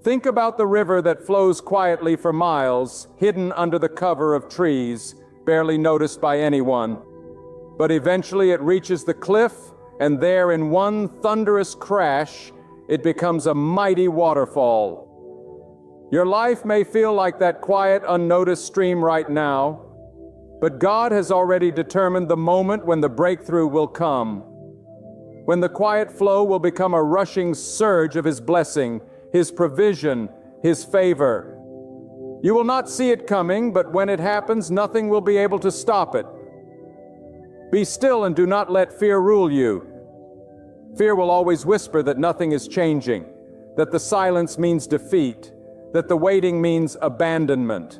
Think about the river that flows quietly for miles, hidden under the cover of trees, barely noticed by anyone. But eventually it reaches the cliff, and there in one thunderous crash, it becomes a mighty waterfall. Your life may feel like that quiet, unnoticed stream right now, but God has already determined the moment when the breakthrough will come, when the quiet flow will become a rushing surge of His blessing, His provision, His favor. You will not see it coming, but when it happens, nothing will be able to stop it. Be still and do not let fear rule you. Fear will always whisper that nothing is changing, that the silence means defeat, that the waiting means abandonment.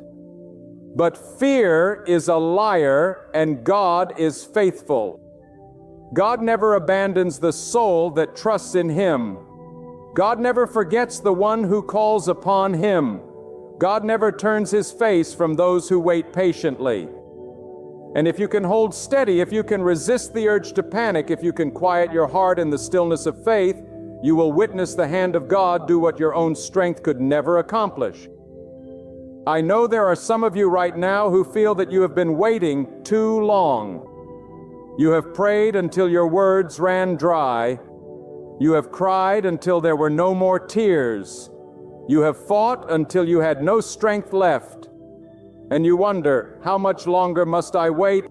But fear is a liar, and God is faithful. God never abandons the soul that trusts in Him. God never forgets the one who calls upon Him. God never turns His face from those who wait patiently. And if you can hold steady, if you can resist the urge to panic, if you can quiet your heart in the stillness of faith, you will witness the hand of God do what your own strength could never accomplish. I know there are some of you right now who feel that you have been waiting too long. You have prayed until your words ran dry. You have cried until there were no more tears. You have fought until you had no strength left. And you wonder, how much longer must I wait?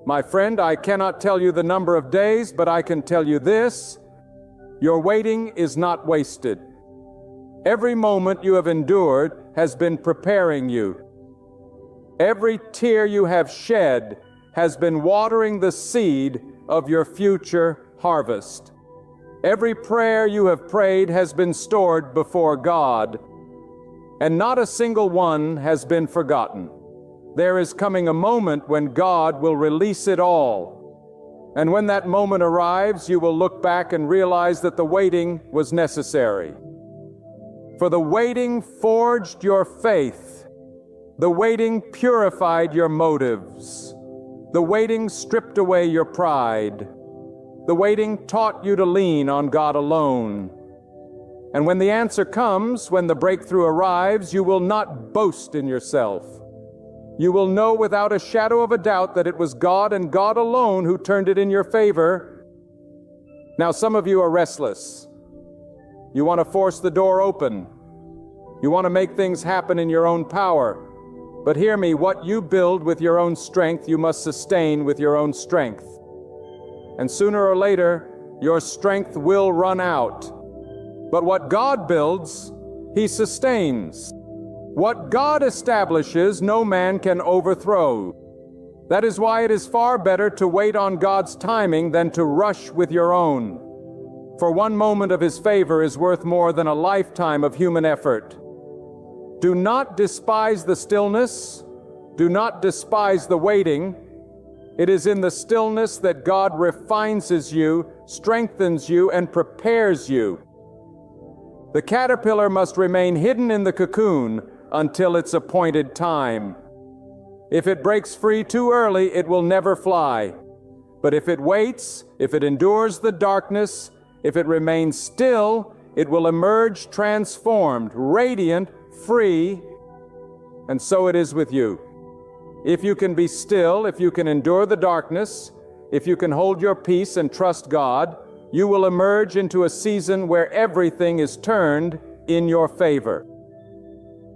My friend, I cannot tell you the number of days, but I can tell you this: your waiting is not wasted. Every moment you have endured has been preparing you. Every tear you have shed has been watering the seed of your future harvest. Every prayer you have prayed has been stored before God, and not a single one has been forgotten. There is coming a moment when God will release it all. And when that moment arrives, you will look back and realize that the waiting was necessary. For the waiting forged your faith. The waiting purified your motives. The waiting stripped away your pride. The waiting taught you to lean on God alone. And when the answer comes, when the breakthrough arrives, you will not boast in yourself. You will know without a shadow of a doubt that it was God and God alone who turned it in your favor. Now, some of you are restless. You want to force the door open. You want to make things happen in your own power. But hear me, what you build with your own strength, you must sustain with your own strength. And sooner or later, your strength will run out. But what God builds, He sustains. What God establishes, no man can overthrow. That is why it is far better to wait on God's timing than to rush with your own. For one moment of His favor is worth more than a lifetime of human effort. Do not despise the stillness. Do not despise the waiting. It is in the stillness that God refines you, strengthens you, and prepares you. The caterpillar must remain hidden in the cocoon until its appointed time. If it breaks free too early, it will never fly. But if it waits, if it endures the darkness, if it remains still, it will emerge transformed, radiant, free. And so it is with you. If you can be still, if you can endure the darkness, if you can hold your peace and trust God, you will emerge into a season where everything is turned in your favor.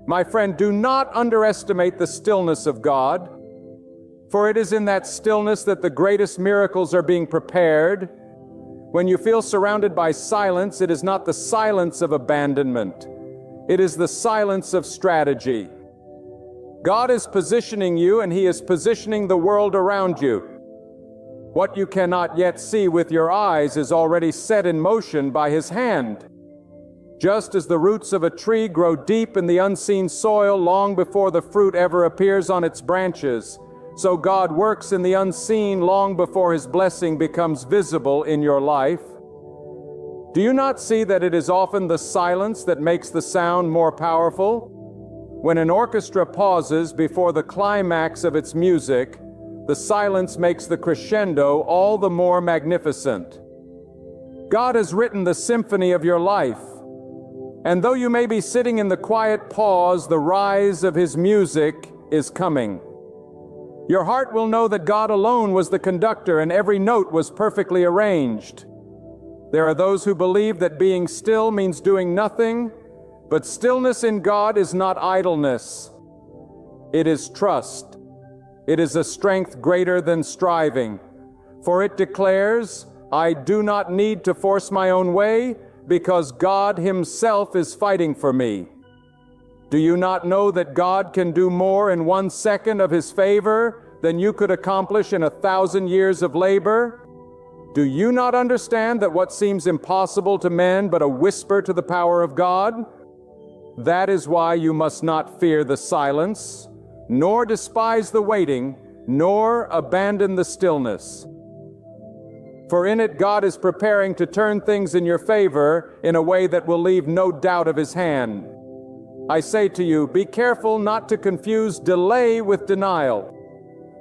My friend, do not underestimate the stillness of God, for it is in that stillness that the greatest miracles are being prepared. When you feel surrounded by silence, it is not the silence of abandonment. It is the silence of strategy. God is positioning you, and He is positioning the world around you. What you cannot yet see with your eyes is already set in motion by His hand. Just as the roots of a tree grow deep in the unseen soil long before the fruit ever appears on its branches, so God works in the unseen long before His blessing becomes visible in your life. Do you not see that it is often the silence that makes the sound more powerful? When an orchestra pauses before the climax of its music, the silence makes the crescendo all the more magnificent. God has written the symphony of your life, and though you may be sitting in the quiet pause, the rise of His music is coming. Your heart will know that God alone was the conductor and every note was perfectly arranged. There are those who believe that being still means doing nothing, but stillness in God is not idleness. It is trust. It is a strength greater than striving. For it declares, I do not need to force my own way because God Himself is fighting for me. Do you not know that God can do more in 1 second of His favor than you could accomplish in 1,000 years of labor? Do you not understand that what seems impossible to men but a whisper to the power of God? That is why you must not fear the silence, nor despise the waiting, nor abandon the stillness. For in it God is preparing to turn things in your favor in a way that will leave no doubt of His hand. I say to you, be careful not to confuse delay with denial.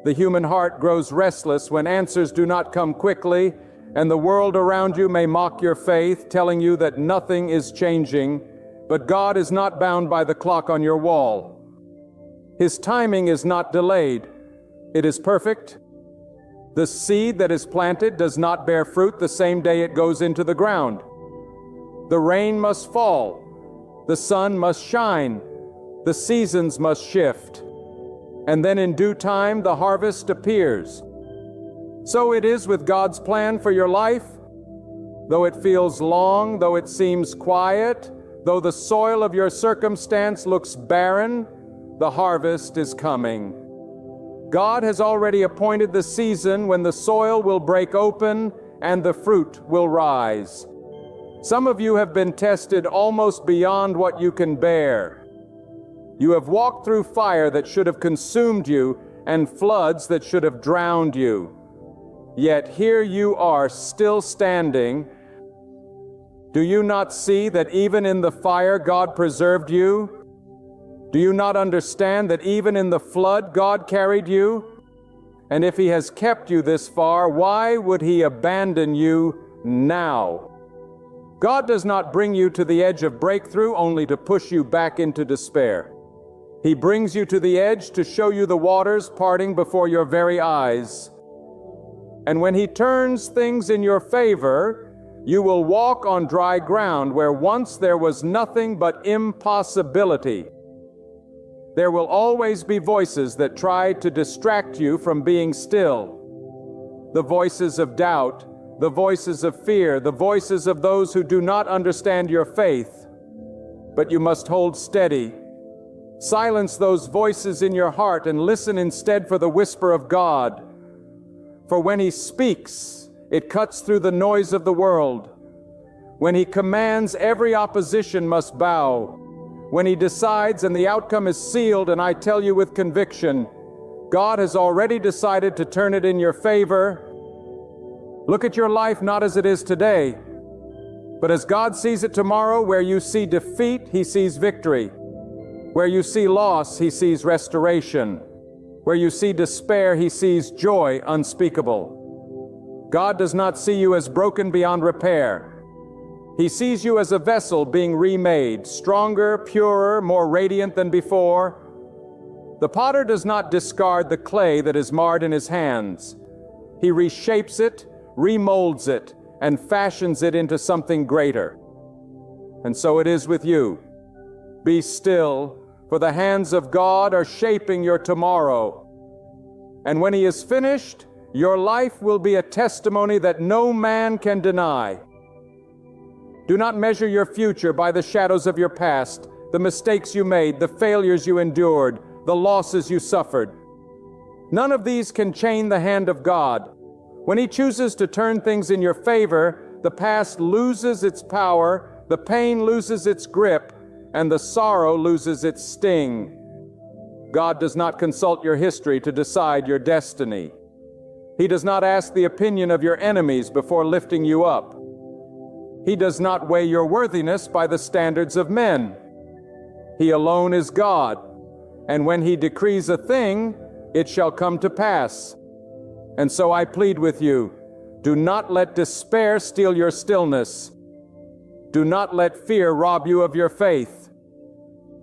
The human heart grows restless when answers do not come quickly, and the world around you may mock your faith, telling you that nothing is changing, but God is not bound by the clock on your wall. His timing is not delayed. It is perfect. The seed that is planted does not bear fruit the same day it goes into the ground. The rain must fall. The sun must shine. The seasons must shift. And then in due time the harvest appears. So it is with God's plan for your life. Though it feels long, though it seems quiet, though the soil of your circumstance looks barren, the harvest is coming. God has already appointed the season when the soil will break open and the fruit will rise. Some of you have been tested almost beyond what you can bear. You have walked through fire that should have consumed you and floods that should have drowned you. Yet here you are still standing. Do you not see that even in the fire God preserved you? Do you not understand that even in the flood God carried you? And if He has kept you this far, why would He abandon you now? God does not bring you to the edge of breakthrough only to push you back into despair. He brings you to the edge to show you the waters parting before your very eyes. And when He turns things in your favor, you will walk on dry ground where once there was nothing but impossibility. There will always be voices that try to distract you from being still. The voices of doubt, the voices of fear, the voices of those who do not understand your faith. But you must hold steady. Silence those voices in your heart and listen instead for the whisper of God. For when He speaks, it cuts through the noise of the world. When He commands, every opposition must bow. When He decides and the outcome is sealed, and I tell you with conviction, God has already decided to turn it in your favor. Look at your life not as it is today, but as God sees it tomorrow. Where you see defeat, He sees victory. Where you see loss, He sees restoration. Where you see despair, He sees joy unspeakable. God does not see you as broken beyond repair. He sees you as a vessel being remade, stronger, purer, more radiant than before. The potter does not discard the clay that is marred in his hands. He reshapes it, remolds it, and fashions it into something greater. And so it is with you. Be still, for the hands of God are shaping your tomorrow. And when He is finished, your life will be a testimony that no man can deny. Do not measure your future by the shadows of your past, the mistakes you made, the failures you endured, the losses you suffered. None of these can chain the hand of God. When He chooses to turn things in your favor, the past loses its power, the pain loses its grip, and the sorrow loses its sting. God does not consult your history to decide your destiny. He does not ask the opinion of your enemies before lifting you up. He does not weigh your worthiness by the standards of men. He alone is God, and when He decrees a thing, it shall come to pass. And so I plead with you, do not let despair steal your stillness. Do not let fear rob you of your faith.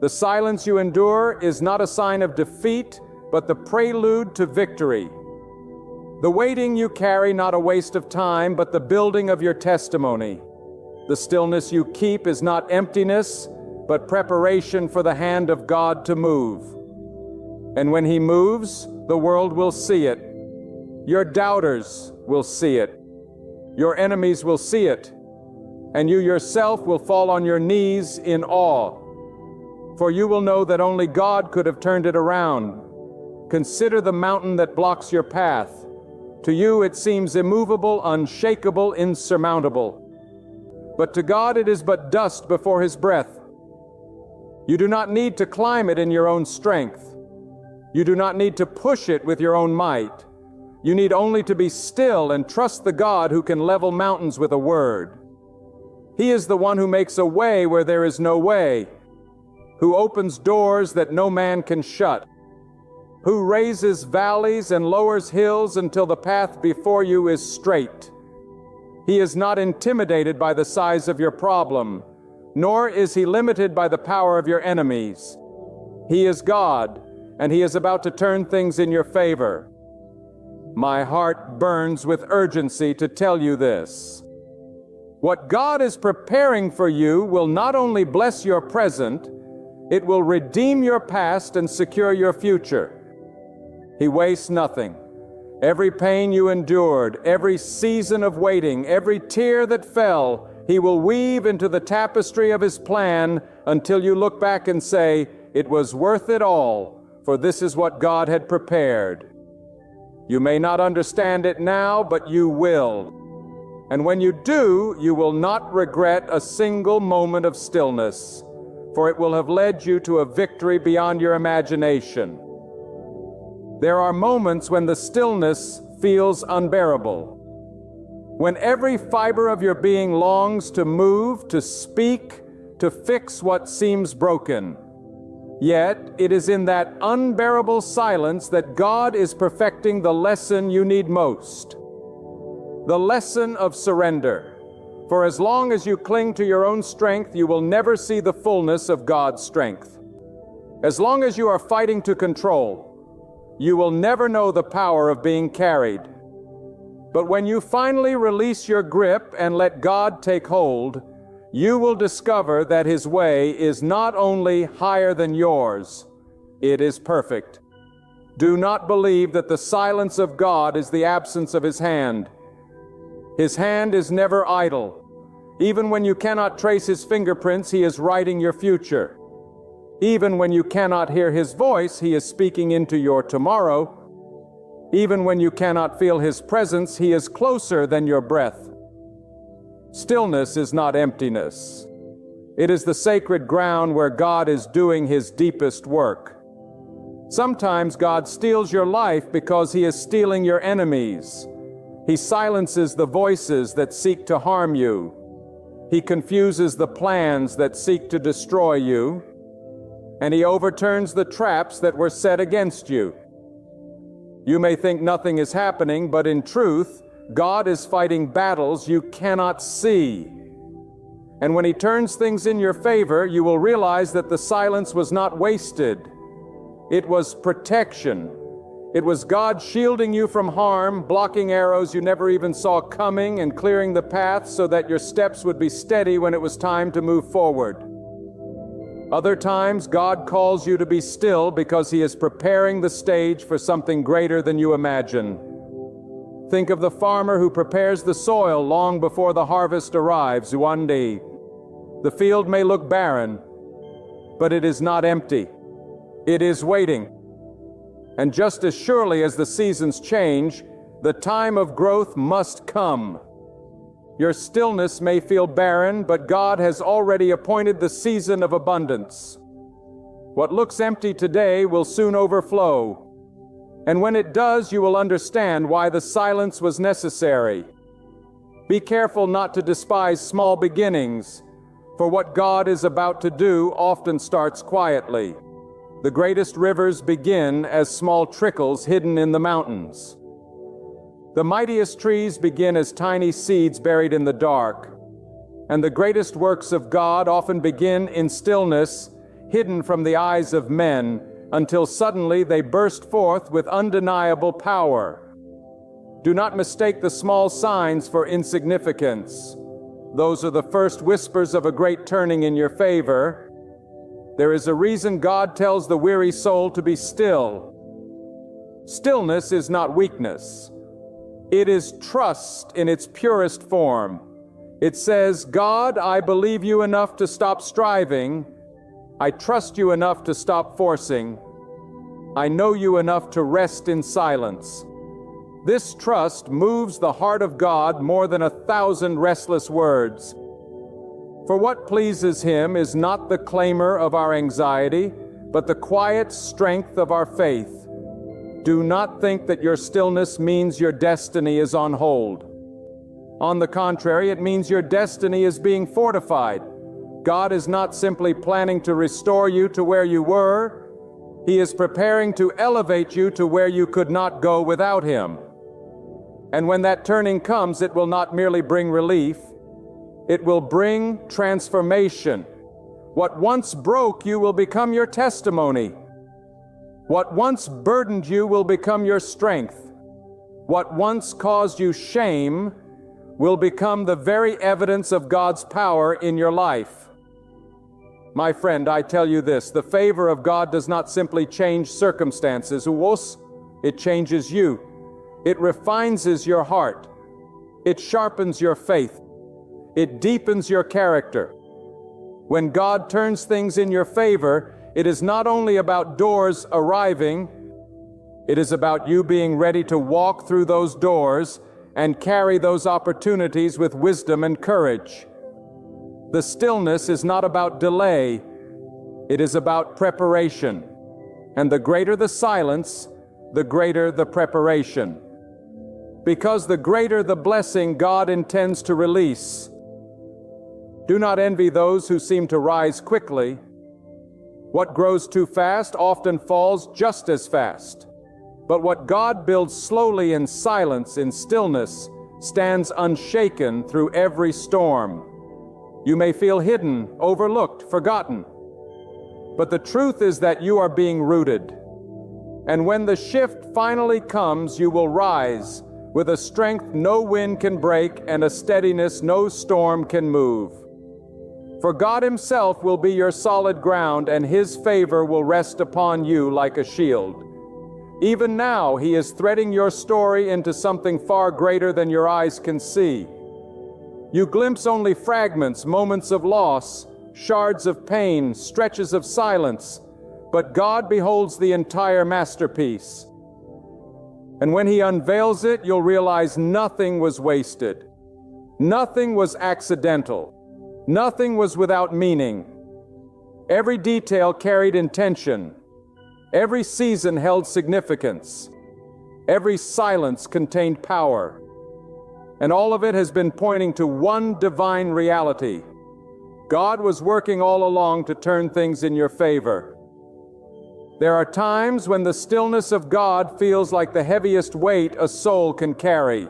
The silence you endure is not a sign of defeat, but the prelude to victory. The waiting you carry not a waste of time, but the building of your testimony. The stillness you keep is not emptiness, but preparation for the hand of God to move. And when He moves, the world will see it. Your doubters will see it. Your enemies will see it. And you yourself will fall on your knees in awe. for you will know that only God could have turned it around. Consider the mountain that blocks your path. To you it seems immovable, unshakable, insurmountable. But to God it is but dust before His breath. You do not need to climb it in your own strength. You do not need to push it with your own might. You need only to be still and trust the God who can level mountains with a word. He is the one who makes a way where there is no way, who opens doors that no man can shut, who raises valleys and lowers hills until the path before you is straight. He is not intimidated by the size of your problem, nor is He limited by the power of your enemies. He is God, and He is about to turn things in your favor. My heart burns with urgency to tell you this. What God is preparing for you will not only bless your present, it will redeem your past and secure your future. He wastes nothing. Every pain you endured, every season of waiting, every tear that fell, He will weave into the tapestry of His plan until you look back and say, "It was worth it all, for this is what God had prepared." You may not understand it now, but you will. And when you do, you will not regret a single moment of stillness, for it will have led you to a victory beyond your imagination. There are moments when the stillness feels unbearable, when every fiber of your being longs to move, to speak, to fix what seems broken. Yet it is in that unbearable silence that God is perfecting the lesson you need most. The lesson of surrender. For as long as you cling to your own strength, you will never see the fullness of God's strength. As long as you are fighting to control, you will never know the power of being carried. But when you finally release your grip and let God take hold, you will discover that His way is not only higher than yours, it is perfect. Do not believe that the silence of God is the absence of His hand. His hand is never idle. Even when you cannot trace His fingerprints, He is writing your future. Even when you cannot hear His voice, He is speaking into your tomorrow. Even when you cannot feel His presence, He is closer than your breath. Stillness is not emptiness. It is the sacred ground where God is doing His deepest work. Sometimes God steals your life because He is stealing your enemies. He silences the voices that seek to harm you. He confuses the plans that seek to destroy you. And He overturns the traps that were set against you. You may think nothing is happening, but in truth, God is fighting battles you cannot see. And when He turns things in your favor, you will realize that the silence was not wasted. It was protection. It was God shielding you from harm, blocking arrows you never even saw coming, and clearing the path so that your steps would be steady when it was time to move forward. Other times, God calls you to be still because He is preparing the stage for something greater than you imagine. Think of the farmer who prepares the soil long before the harvest arrives. One day, the field may look barren, but it is not empty. It is waiting. And just as surely as the seasons change, the time of growth must come. Your stillness may feel barren, but God has already appointed the season of abundance. What looks empty today will soon overflow. And when it does, you will understand why the silence was necessary. Be careful not to despise small beginnings, for what God is about to do often starts quietly. The greatest rivers begin as small trickles hidden in the mountains. The mightiest trees begin as tiny seeds buried in the dark. And the greatest works of God often begin in stillness, hidden from the eyes of men, until suddenly they burst forth with undeniable power. Do not mistake the small signs for insignificance. Those are the first whispers of a great turning in your favor. There is a reason God tells the weary soul to be still. Stillness is not weakness. It is trust in its purest form. It says, God, I believe you enough to stop striving. I trust you enough to stop forcing. I know you enough to rest in silence. This trust moves the heart of God more than 1,000 restless words. For what pleases Him is not the clamor of our anxiety, but the quiet strength of our faith. Do not think that your stillness means your destiny is on hold. On the contrary, it means your destiny is being fortified. God is not simply planning to restore you to where you were. He is preparing to elevate you to where you could not go without Him. And when that turning comes, it will not merely bring relief, it will bring transformation. What once broke you will become your testimony. What once burdened you will become your strength. What once caused you shame will become the very evidence of God's power in your life. My friend, I tell you this, the favor of God does not simply change circumstances, it changes you. It refines your heart. It sharpens your faith. It deepens your character. When God turns things in your favor, it is not only about doors arriving, it is about you being ready to walk through those doors and carry those opportunities with wisdom and courage. The stillness is not about delay, it is about preparation. And the greater the silence, the greater the preparation. Because the greater the blessing God intends to release. Do not envy those who seem to rise quickly. What grows too fast often falls just as fast. But what God builds slowly in silence, in stillness, stands unshaken through every storm. You may feel hidden, overlooked, forgotten. But the truth is that you are being rooted. And when the shift finally comes, you will rise with a strength no wind can break and a steadiness no storm can move. For God Himself will be your solid ground, and His favor will rest upon you like a shield. Even now, He is threading your story into something far greater than your eyes can see. You glimpse only fragments, moments of loss, shards of pain, stretches of silence, but God beholds the entire masterpiece. And when He unveils it, you'll realize nothing was wasted. Nothing was accidental. Nothing was without meaning. Every detail carried intention. Every season held significance. Every silence contained power. And all of it has been pointing to one divine reality. God was working all along to turn things in your favor. There are times when the stillness of God feels like the heaviest weight a soul can carry.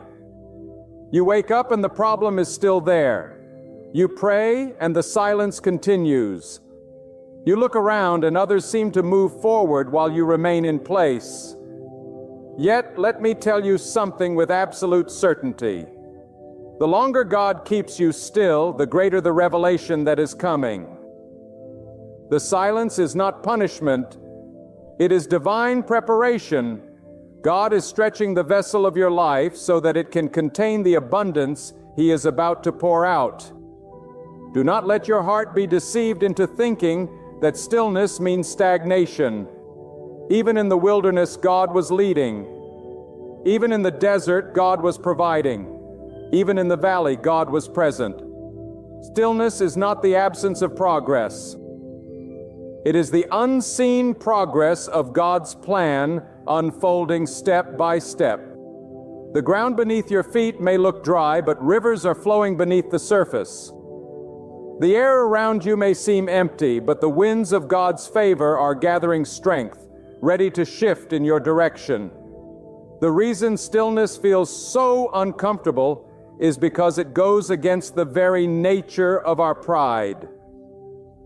You wake up and the problem is still there. You pray and the silence continues. You look around and others seem to move forward while you remain in place. Yet, let me tell you something with absolute certainty. The longer God keeps you still, the greater the revelation that is coming. The silence is not punishment. It is divine preparation. God is stretching the vessel of your life so that it can contain the abundance He is about to pour out. Do not let your heart be deceived into thinking that stillness means stagnation. Even in the wilderness, God was leading. Even in the desert, God was providing. Even in the valley, God was present. Stillness is not the absence of progress. It is the unseen progress of God's plan unfolding step by step. The ground beneath your feet may look dry, but rivers are flowing beneath the surface. The air around you may seem empty, but the winds of God's favor are gathering strength, ready to shift in your direction. The reason stillness feels so uncomfortable is because it goes against the very nature of our pride.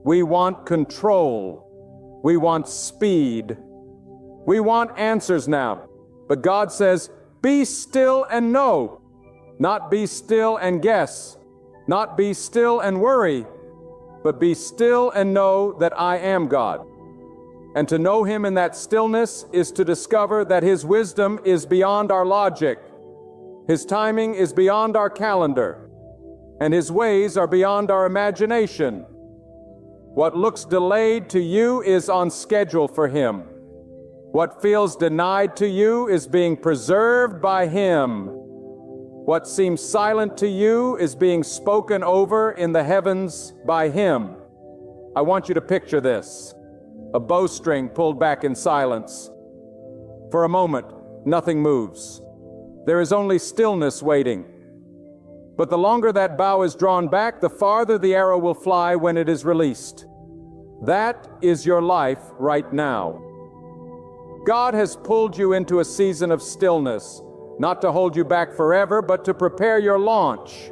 We want control. We want speed. We want answers now. But God says, be still and know. Not be still and guess. Not be still and worry. But be still and know that I am God. And to know Him in that stillness is to discover that His wisdom is beyond our logic. His timing is beyond our calendar. And His ways are beyond our imagination. What looks delayed to you is on schedule for Him. What feels denied to you is being preserved by Him. What seems silent to you is being spoken over in the heavens by Him. I want you to picture this: a bowstring pulled back in silence. For a moment, nothing moves. There is only stillness waiting. But the longer that bow is drawn back, the farther the arrow will fly when it is released. That is your life right now. God has pulled you into a season of stillness, not to hold you back forever, but to prepare your launch.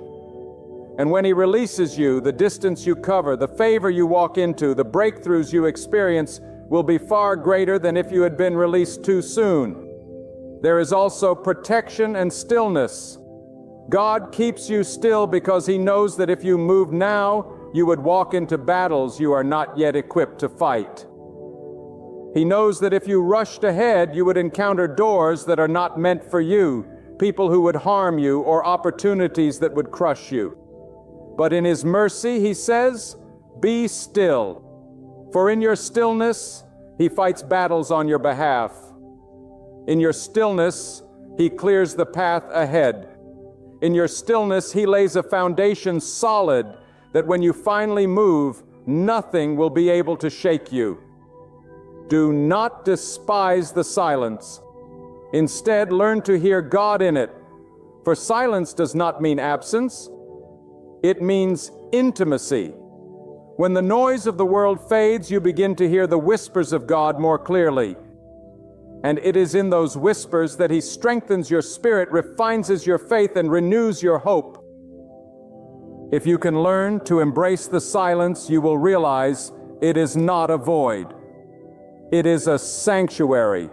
And when He releases you, the distance you cover, the favor you walk into, the breakthroughs you experience will be far greater than if you had been released too soon. There is also protection and stillness. God keeps you still because He knows that if you move now, you would walk into battles you are not yet equipped to fight. He knows that if you rushed ahead, you would encounter doors that are not meant for you, people who would harm you, or opportunities that would crush you. But in His mercy, He says, "Be still." For in your stillness, He fights battles on your behalf. In your stillness, He clears the path ahead. In your stillness, He lays a foundation solid that when you finally move, nothing will be able to shake you. Do not despise the silence. Instead, learn to hear God in it. For silence does not mean absence. It means intimacy. When the noise of the world fades, you begin to hear the whispers of God more clearly. And it is in those whispers that He strengthens your spirit, refines your faith, and renews your hope. If you can learn to embrace the silence, you will realize it is not a void. It is a sanctuary.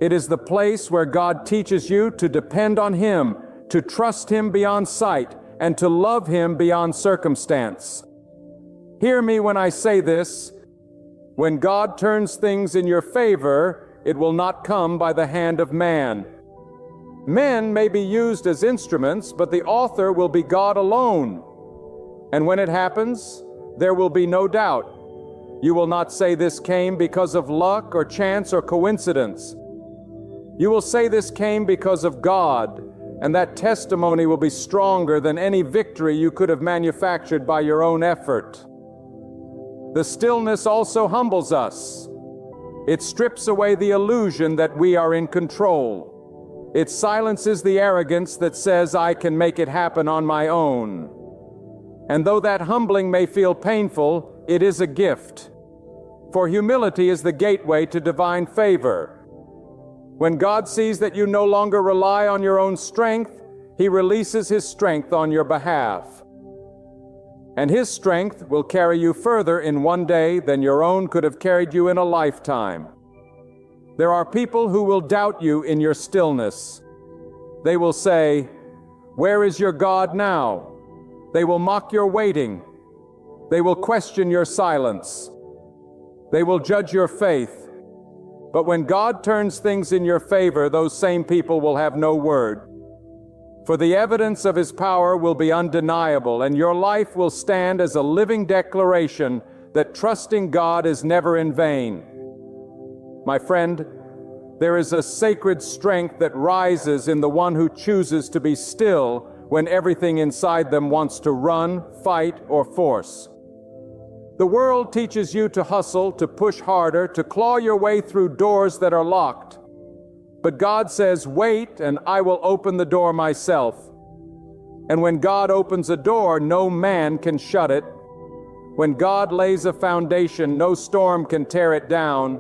It is the place where God teaches you to depend on Him, to trust Him beyond sight, and to love Him beyond circumstance. Hear me when I say this: when God turns things in your favor, it will not come by the hand of man. Men may be used as instruments, but the author will be God alone. And when it happens, there will be no doubt. You will not say this came because of luck or chance or coincidence. You will say this came because of God, and that testimony will be stronger than any victory you could have manufactured by your own effort. The stillness also humbles us. It strips away the illusion that we are in control. It silences the arrogance that says, "I can make it happen on my own." And though that humbling may feel painful, it is a gift. For humility is the gateway to divine favor. When God sees that you no longer rely on your own strength, He releases His strength on your behalf. And His strength will carry you further in one day than your own could have carried you in a lifetime. There are people who will doubt you in your stillness. They will say, "Where is your God now?" They will mock your waiting. They will question your silence. They will judge your faith. But when God turns things in your favor, those same people will have no word. For the evidence of His power will be undeniable, and your life will stand as a living declaration that trusting God is never in vain. My friend, there is a sacred strength that rises in the one who chooses to be still when everything inside them wants to run, fight, or force. The world teaches you to hustle, to push harder, to claw your way through doors that are locked. But God says, "Wait, and I will open the door myself." And when God opens a door, no man can shut it. When God lays a foundation, no storm can tear it down.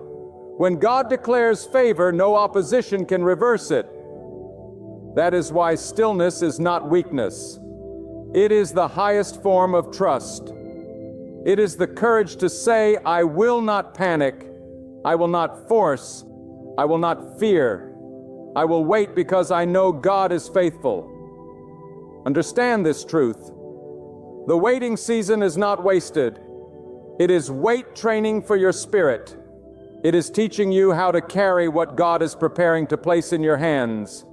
When God declares favor, no opposition can reverse it. That is why stillness is not weakness. It is the highest form of trust. It is the courage to say, "I will not panic. I will not force. I will not fear. I will wait because I know God is faithful." Understand this truth. The waiting season is not wasted. It is weight training for your spirit. It is teaching you how to carry what God is preparing to place in your hands.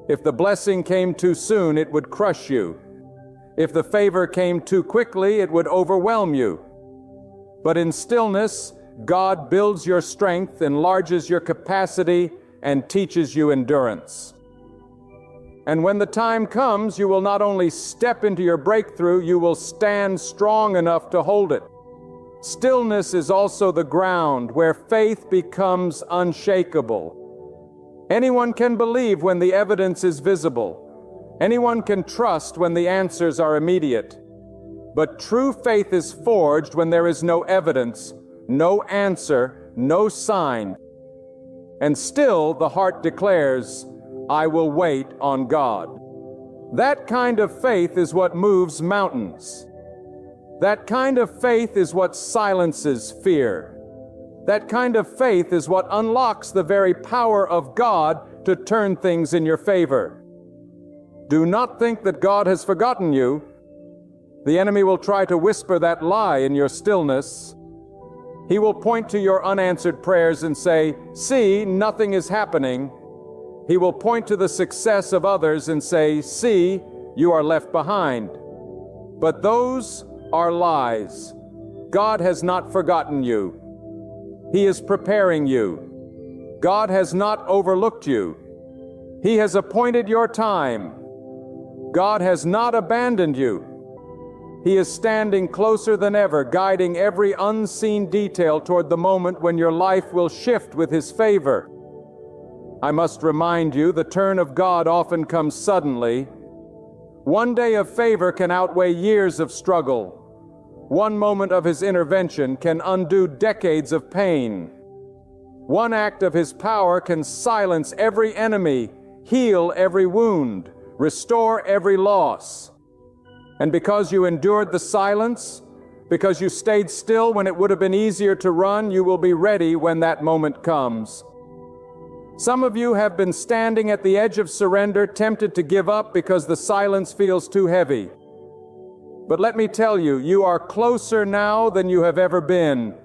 If the blessing came too soon, it would crush you. If the favor came too quickly, it would overwhelm you. But in stillness, God builds your strength, enlarges your capacity, and teaches you endurance. And when the time comes, you will not only step into your breakthrough, you will stand strong enough to hold it. Stillness is also the ground where faith becomes unshakable. Anyone can believe when the evidence is visible. Anyone can trust when the answers are immediate. But true faith is forged when there is no evidence, no answer, no sign. And still the heart declares, I will wait on God. That kind of faith is what moves mountains. That kind of faith is what silences fear. That kind of faith is what unlocks the very power of God to turn things in your favor. Do not think that God has forgotten you. The enemy will try to whisper that lie in your stillness. He will point to your unanswered prayers and say, see, nothing is happening. He will point to the success of others and say, see, you are left behind. But those are lies. God has not forgotten you. He is preparing you. God has not overlooked you. He has appointed your time. God has not abandoned you. He is standing closer than ever, guiding every unseen detail toward the moment when your life will shift with His favor. I must remind you, the turn of God often comes suddenly. One day of favor can outweigh years of struggle. One moment of His intervention can undo decades of pain. One act of His power can silence every enemy, heal every wound, restore every loss. And because you endured the silence, because you stayed still when it would have been easier to run, you will be ready when that moment comes. Some of you have been standing at the edge of surrender, tempted to give up because the silence feels too heavy. But let me tell you, you are closer now than you have ever been.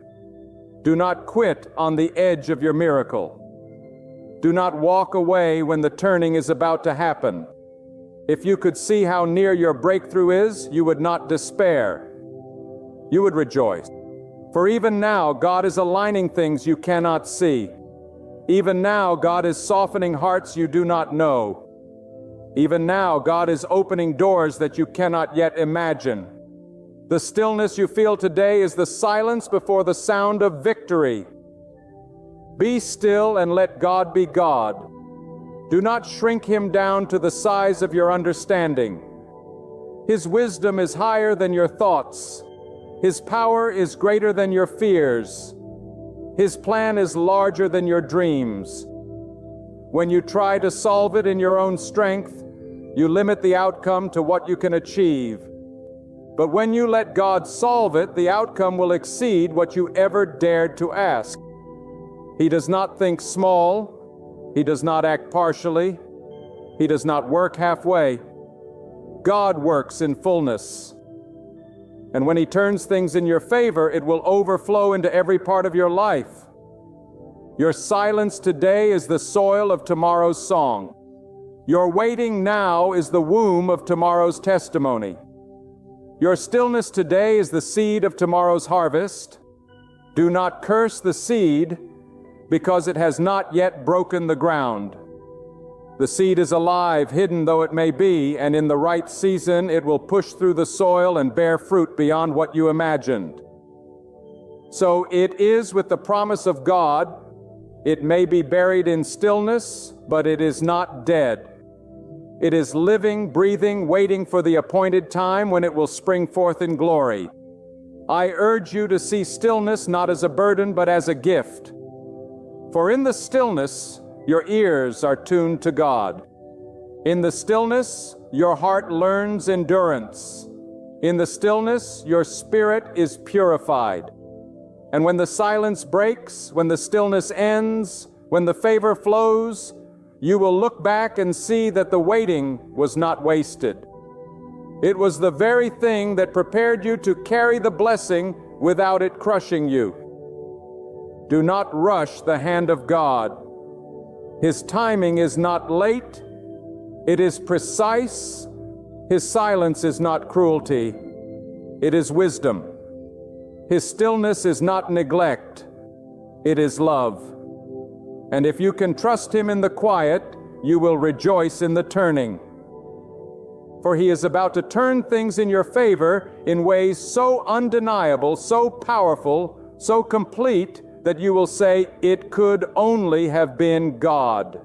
Do not quit on the edge of your miracle. Do not walk away when the turning is about to happen. If you could see how near your breakthrough is, you would not despair. You would rejoice. For even now, God is aligning things you cannot see. Even now, God is softening hearts you do not know. Even now, God is opening doors that you cannot yet imagine. The stillness you feel today is the silence before the sound of victory. Be still and let God be God. Do not shrink Him down to the size of your understanding. His wisdom is higher than your thoughts. His power is greater than your fears. His plan is larger than your dreams. When you try to solve it in your own strength, you limit the outcome to what you can achieve. But when you let God solve it, the outcome will exceed what you ever dared to ask. He does not think small. He does not act partially. He does not work halfway. God works in fullness. And when He turns things in your favor, it will overflow into every part of your life. Your silence today is the soil of tomorrow's song. Your waiting now is the womb of tomorrow's testimony. Your stillness today is the seed of tomorrow's harvest. Do not curse the seed, because it has not yet broken the ground. The seed is alive, hidden though it may be, and in the right season it will push through the soil and bear fruit beyond what you imagined. So it is with the promise of God. It may be buried in stillness, but it is not dead. It is living, breathing, waiting for the appointed time when it will spring forth in glory. I urge you to see stillness not as a burden, but as a gift. For in the stillness, your ears are tuned to God. In the stillness, your heart learns endurance. In the stillness, your spirit is purified. And when the silence breaks, when the stillness ends, when the favor flows, you will look back and see that the waiting was not wasted. It was the very thing that prepared you to carry the blessing without it crushing you. Do not rush the hand of God. His timing is not late, it is precise. His silence is not cruelty, it is wisdom. His stillness is not neglect, it is love. And if you can trust Him in the quiet, you will rejoice in the turning. For He is about to turn things in your favor in ways so undeniable, so powerful, so complete, that you will say, it could only have been God.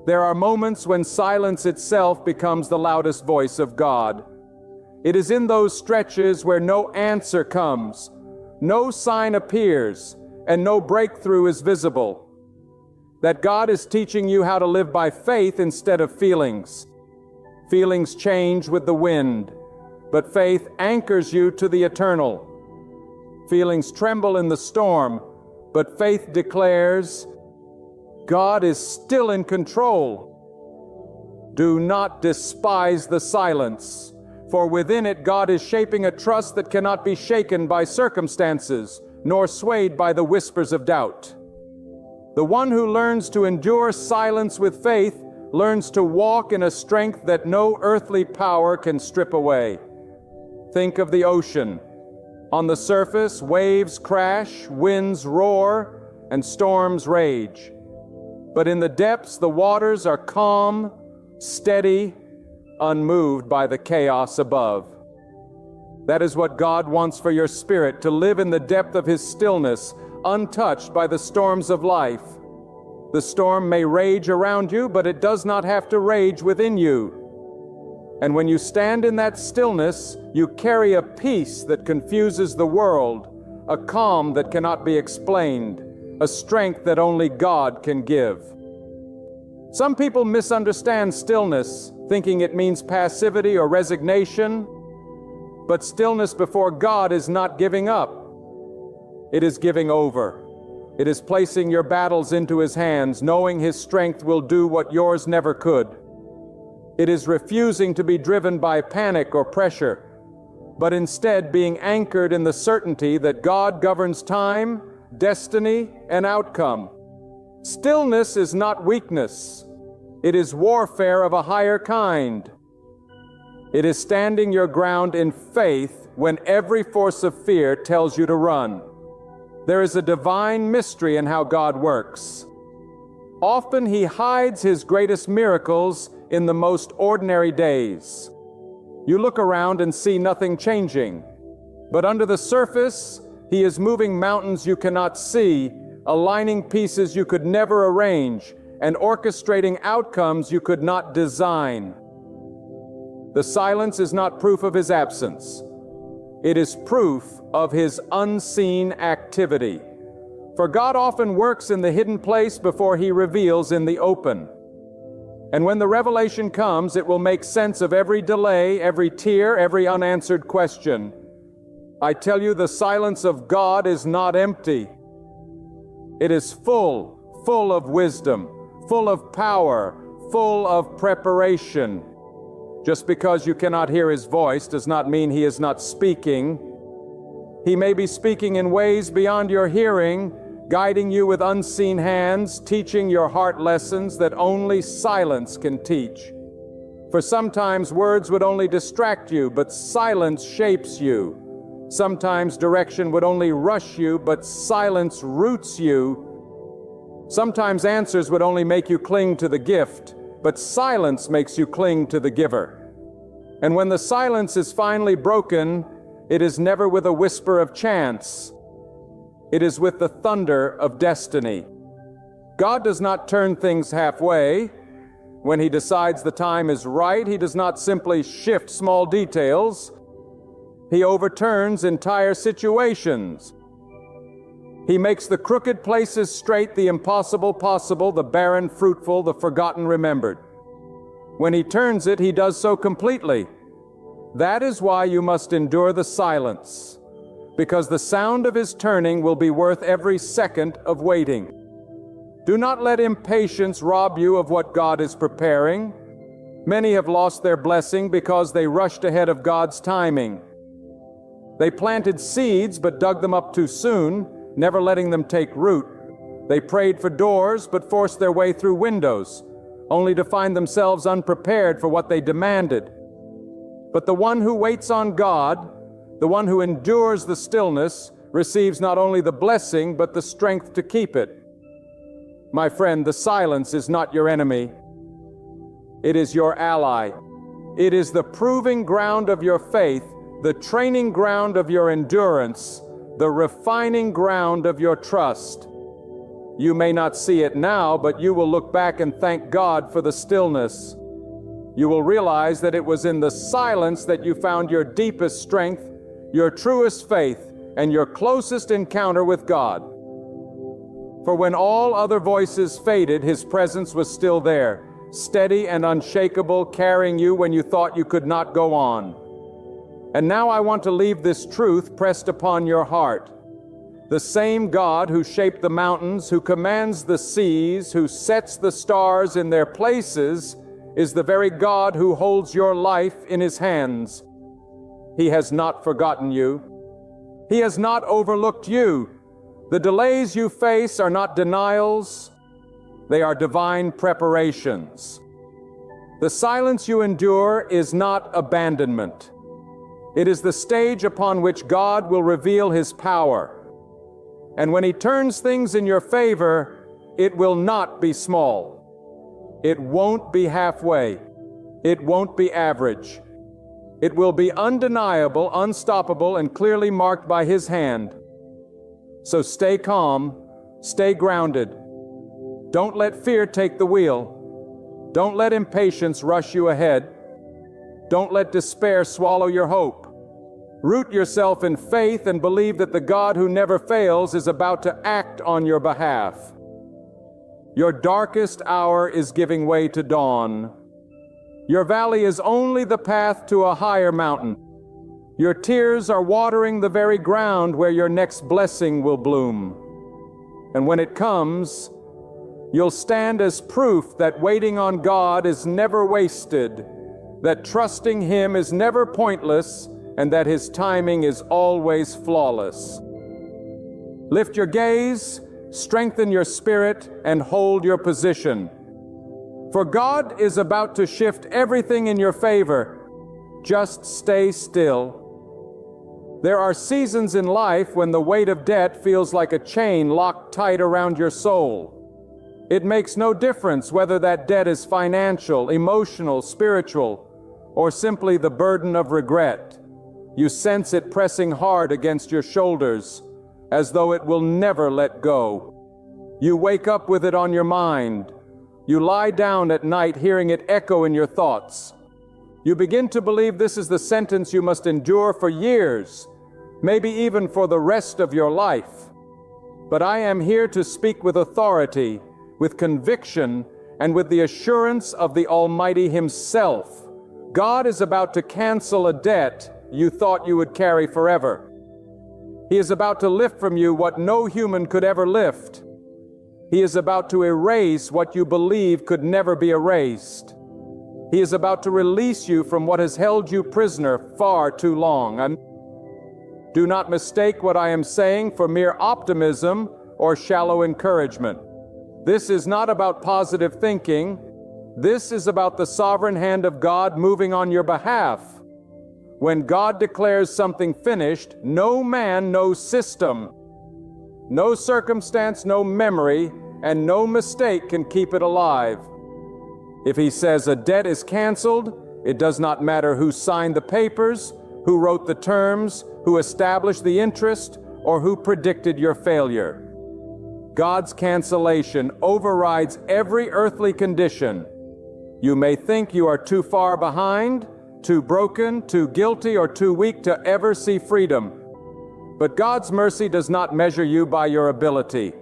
There are moments when silence itself becomes the loudest voice of God. It is in those stretches where no answer comes, no sign appears, and no breakthrough is visible, that God is teaching you how to live by faith instead of feelings. Feelings change with the wind, but faith anchors you to the eternal. Feelings tremble in the storm, but faith declares, God is still in control. Do not despise the silence, for within it God is shaping a trust that cannot be shaken by circumstances, nor swayed by the whispers of doubt. The one who learns to endure silence with faith learns to walk in a strength that no earthly power can strip away. Think of the ocean. On the surface, waves crash, winds roar, and storms rage. But in the depths, the waters are calm, steady, unmoved by the chaos above. That is what God wants for your spirit, to live in the depth of His stillness, untouched by the storms of life. The storm may rage around you, but it does not have to rage within you. And when you stand in that stillness, you carry a peace that confuses the world, a calm that cannot be explained, a strength that only God can give. Some people misunderstand stillness, thinking it means passivity or resignation. But stillness before God is not giving up. It is giving over. It is placing your battles into His hands, knowing His strength will do what yours never could. It is refusing to be driven by panic or pressure, but instead being anchored in the certainty that God governs time, destiny, and outcome. Stillness is not weakness. It is warfare of a higher kind. It is standing your ground in faith when every force of fear tells you to run. There is a divine mystery in how God works. Often He hides His greatest miracles in the most ordinary days. You look around and see nothing changing, but under the surface, He is moving mountains you cannot see, aligning pieces you could never arrange, and orchestrating outcomes you could not design. The silence is not proof of His absence. It is proof of His unseen activity. For God often works in the hidden place before He reveals in the open. And when the revelation comes, it will make sense of every delay, every tear, every unanswered question. I tell you, the silence of God is not empty. It is full of wisdom, full of power, full of preparation. Just because you cannot hear His voice does not mean He is not speaking. He may be speaking in ways beyond your hearing, guiding you with unseen hands, teaching your heart lessons that only silence can teach. For sometimes words would only distract you, but silence shapes you. Sometimes direction would only rush you, but silence roots you. Sometimes answers would only make you cling to the gift, but silence makes you cling to the giver. And when the silence is finally broken, it is never with a whisper of chance. It is with the thunder of destiny. God does not turn things halfway. When He decides the time is right, He does not simply shift small details. He overturns entire situations. He makes the crooked places straight, the impossible possible, the barren fruitful, the forgotten remembered. When He turns it, He does so completely. That is why you must endure the silence, because the sound of His turning will be worth every second of waiting. Do not let impatience rob you of what God is preparing. Many have lost their blessing because they rushed ahead of God's timing. They planted seeds but dug them up too soon, never letting them take root. They prayed for doors but forced their way through windows, only to find themselves unprepared for what they demanded. But the one who waits on God The one who endures the stillness receives not only the blessing, but the strength to keep it. My friend, the silence is not your enemy. It is your ally. It is the proving ground of your faith, the training ground of your endurance, the refining ground of your trust. You may not see it now, but you will look back and thank God for the stillness. You will realize that it was in the silence that you found your deepest strength, your truest faith, and your closest encounter with God. For when all other voices faded, His presence was still there, steady and unshakable, carrying you when you thought you could not go on. And now I want to leave this truth pressed upon your heart. The same God who shaped the mountains, who commands the seas, who sets the stars in their places, is the very God who holds your life in His hands. He has not forgotten you. He has not overlooked you. The delays you face are not denials. They are divine preparations. The silence you endure is not abandonment. It is the stage upon which God will reveal His power. And when He turns things in your favor, it will not be small. It won't be halfway. It won't be average. It will be undeniable, unstoppable, and clearly marked by His hand. So stay calm, stay grounded. Don't let fear take the wheel. Don't let impatience rush you ahead. Don't let despair swallow your hope. Root yourself in faith and believe that the God who never fails is about to act on your behalf. Your darkest hour is giving way to dawn. Your valley is only the path to a higher mountain. Your tears are watering the very ground where your next blessing will bloom. And when it comes, you'll stand as proof that waiting on God is never wasted, that trusting Him is never pointless, and that His timing is always flawless. Lift your gaze, strengthen your spirit, and hold your position. For God is about to shift everything in your favor. Just stay still. There are seasons in life when the weight of debt feels like a chain locked tight around your soul. It makes no difference whether that debt is financial, emotional, spiritual, or simply the burden of regret. You sense it pressing hard against your shoulders, as though it will never let go. You wake up with it on your mind. You lie down at night hearing it echo in your thoughts. You begin to believe this is the sentence you must endure for years, maybe even for the rest of your life. But I am here to speak with authority, with conviction, and with the assurance of the Almighty Himself. God is about to cancel a debt you thought you would carry forever. He is about to lift from you what no human could ever lift. He is about to erase what you believe could never be erased. He is about to release you from what has held you prisoner far too long. Do not mistake what I am saying for mere optimism or shallow encouragement. This is not about positive thinking. This is about the sovereign hand of God moving on your behalf. When God declares something finished, no man, no system, no circumstance, no memory, and no mistake can keep it alive. If He says a debt is canceled, it does not matter who signed the papers, who wrote the terms, who established the interest, or who predicted your failure. God's cancellation overrides every earthly condition. You may think you are too far behind, too broken, too guilty, or too weak to ever see freedom. But God's mercy does not measure you by your ability.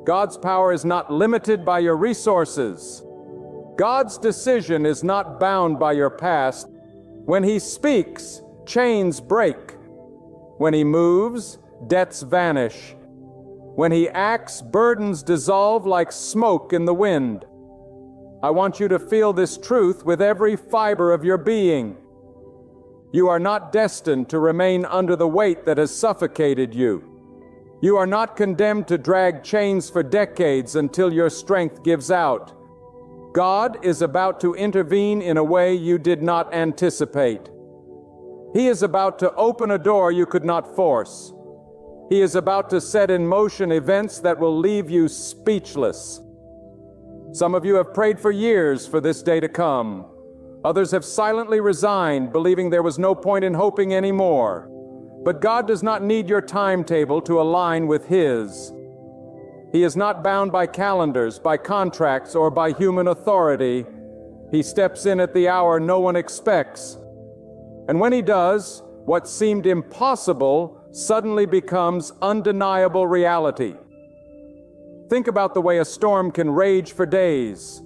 God's power is not limited by your resources. God's decision is not bound by your past. When He speaks, chains break. When He moves, debts vanish. When He acts, burdens dissolve like smoke in the wind. I want you to feel this truth with every fiber of your being. You are not destined to remain under the weight that has suffocated you. You are not condemned to drag chains for decades until your strength gives out. God is about to intervene in a way you did not anticipate. He is about to open a door you could not force. He is about to set in motion events that will leave you speechless. Some of you have prayed for years for this day to come. Others have silently resigned, believing there was no point in hoping anymore. But God does not need your timetable to align with His. He is not bound by calendars, by contracts, or by human authority. He steps in at the hour no one expects. And when He does, what seemed impossible suddenly becomes undeniable reality. Think about the way a storm can rage for days.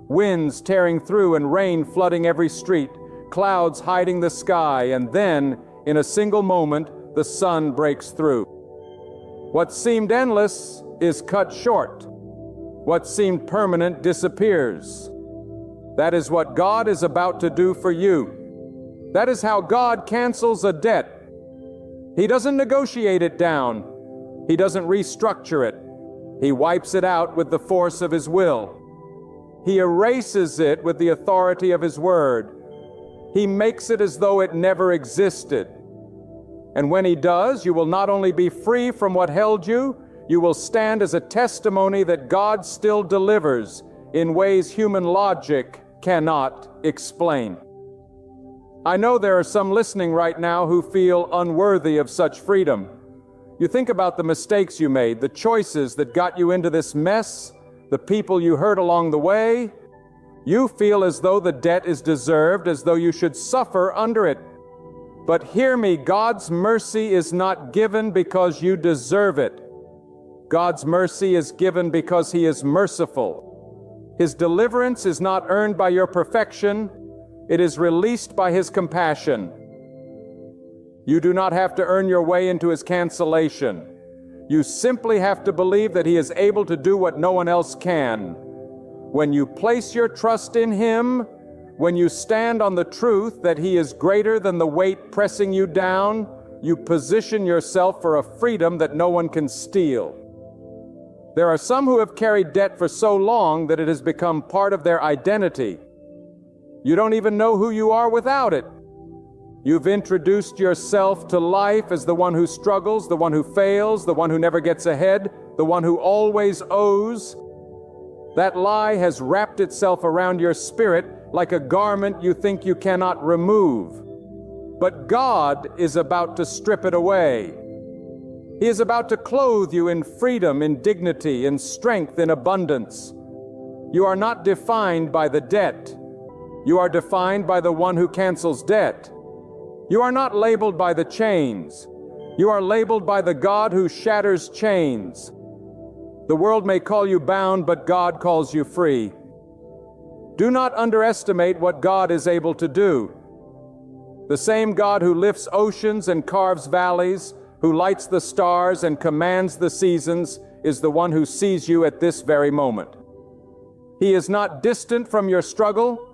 Winds tearing through and rain flooding every street, clouds hiding the sky, and then, in a single moment, the sun breaks through. What seemed endless is cut short. What seemed permanent disappears. That is what God is about to do for you. That is how God cancels a debt. He doesn't negotiate it down. He doesn't restructure it. He wipes it out with the force of His will. He erases it with the authority of His word. He makes it as though it never existed. And when He does, you will not only be free from what held you, you will stand as a testimony that God still delivers in ways human logic cannot explain. I know there are some listening right now who feel unworthy of such freedom. You think about the mistakes you made, the choices that got you into this mess, the people you hurt along the way. You feel as though the debt is deserved, as though you should suffer under it. But hear me, God's mercy is not given because you deserve it. God's mercy is given because He is merciful. His deliverance is not earned by your perfection. It is released by His compassion. You do not have to earn your way into His cancellation. You simply have to believe that He is able to do what no one else can. When you place your trust in Him, when you stand on the truth that He is greater than the weight pressing you down, you position yourself for a freedom that no one can steal. There are some who have carried debt for so long that it has become part of their identity. You don't even know who you are without it. You've introduced yourself to life as the one who struggles, the one who fails, the one who never gets ahead, the one who always owes. That lie has wrapped itself around your spirit like a garment you think you cannot remove. But God is about to strip it away. He is about to clothe you in freedom, in dignity, in strength, in abundance. You are not defined by the debt. You are defined by the one who cancels debt. You are not labeled by the chains. You are labeled by the God who shatters chains. The world may call you bound, but God calls you free. Do not underestimate what God is able to do. The same God who lifts oceans and carves valleys, who lights the stars and commands the seasons, is the one who sees you at this very moment. He is not distant from your struggle.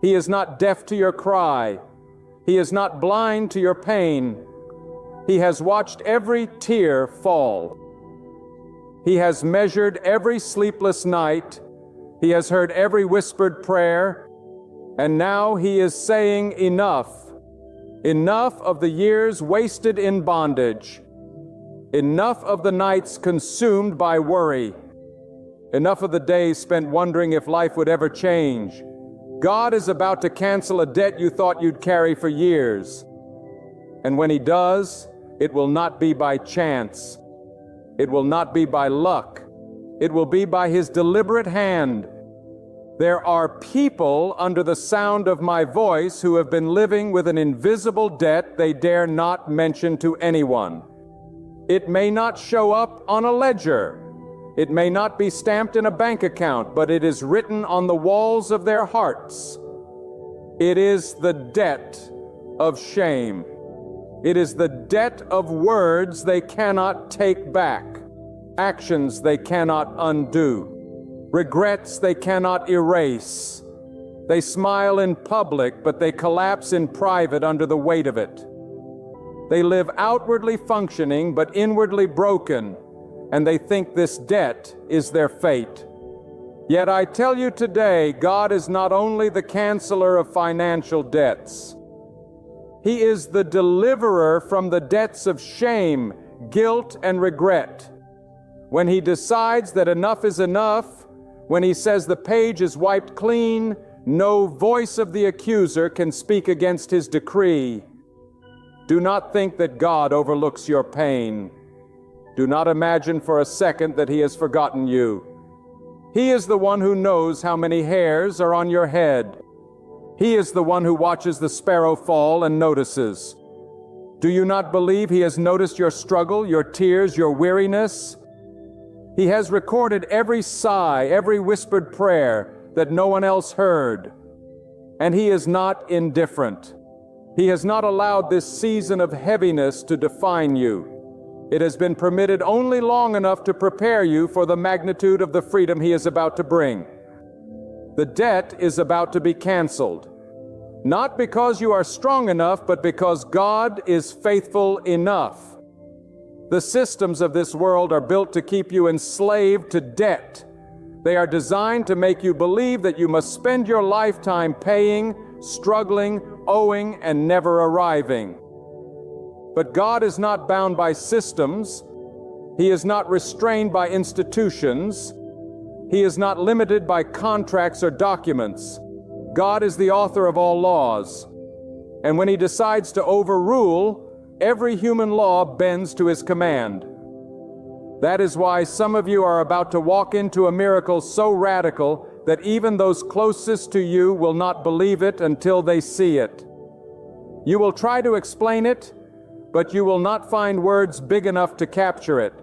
He is not deaf to your cry. He is not blind to your pain. He has watched every tear fall. He has measured every sleepless night. He has heard every whispered prayer. And now He is saying enough. Enough of the years wasted in bondage. Enough of the nights consumed by worry. Enough of the days spent wondering if life would ever change. God is about to cancel a debt you thought you'd carry for years. And when He does, it will not be by chance. It will not be by luck. It will be by His deliberate hand. There are people under the sound of my voice who have been living with an invisible debt they dare not mention to anyone. It may not show up on a ledger. It may not be stamped in a bank account, but it is written on the walls of their hearts. It is the debt of shame. It is the debt of words they cannot take back, actions they cannot undo, regrets they cannot erase. They smile in public, but they collapse in private under the weight of it. They live outwardly functioning, but inwardly broken, and they think this debt is their fate. Yet I tell you today, God is not only the canceller of financial debts. He is the deliverer from the debts of shame, guilt, and regret. When He decides that enough is enough, when He says the page is wiped clean, no voice of the accuser can speak against His decree. Do not think that God overlooks your pain. Do not imagine for a second that He has forgotten you. He is the one who knows how many hairs are on your head. He is the one who watches the sparrow fall and notices. Do you not believe He has noticed your struggle, your tears, your weariness? He has recorded every sigh, every whispered prayer that no one else heard. And He is not indifferent. He has not allowed this season of heaviness to define you. It has been permitted only long enough to prepare you for the magnitude of the freedom He is about to bring. The debt is about to be canceled, not because you are strong enough, but because God is faithful enough. The systems of this world are built to keep you enslaved to debt. They are designed to make you believe that you must spend your lifetime paying, struggling, owing, and never arriving. But God is not bound by systems. He is not restrained by institutions. He is not limited by contracts or documents. God is the author of all laws. And when He decides to overrule, every human law bends to His command. That is why some of you are about to walk into a miracle so radical that even those closest to you will not believe it until they see it. You will try to explain it, but you will not find words big enough to capture it.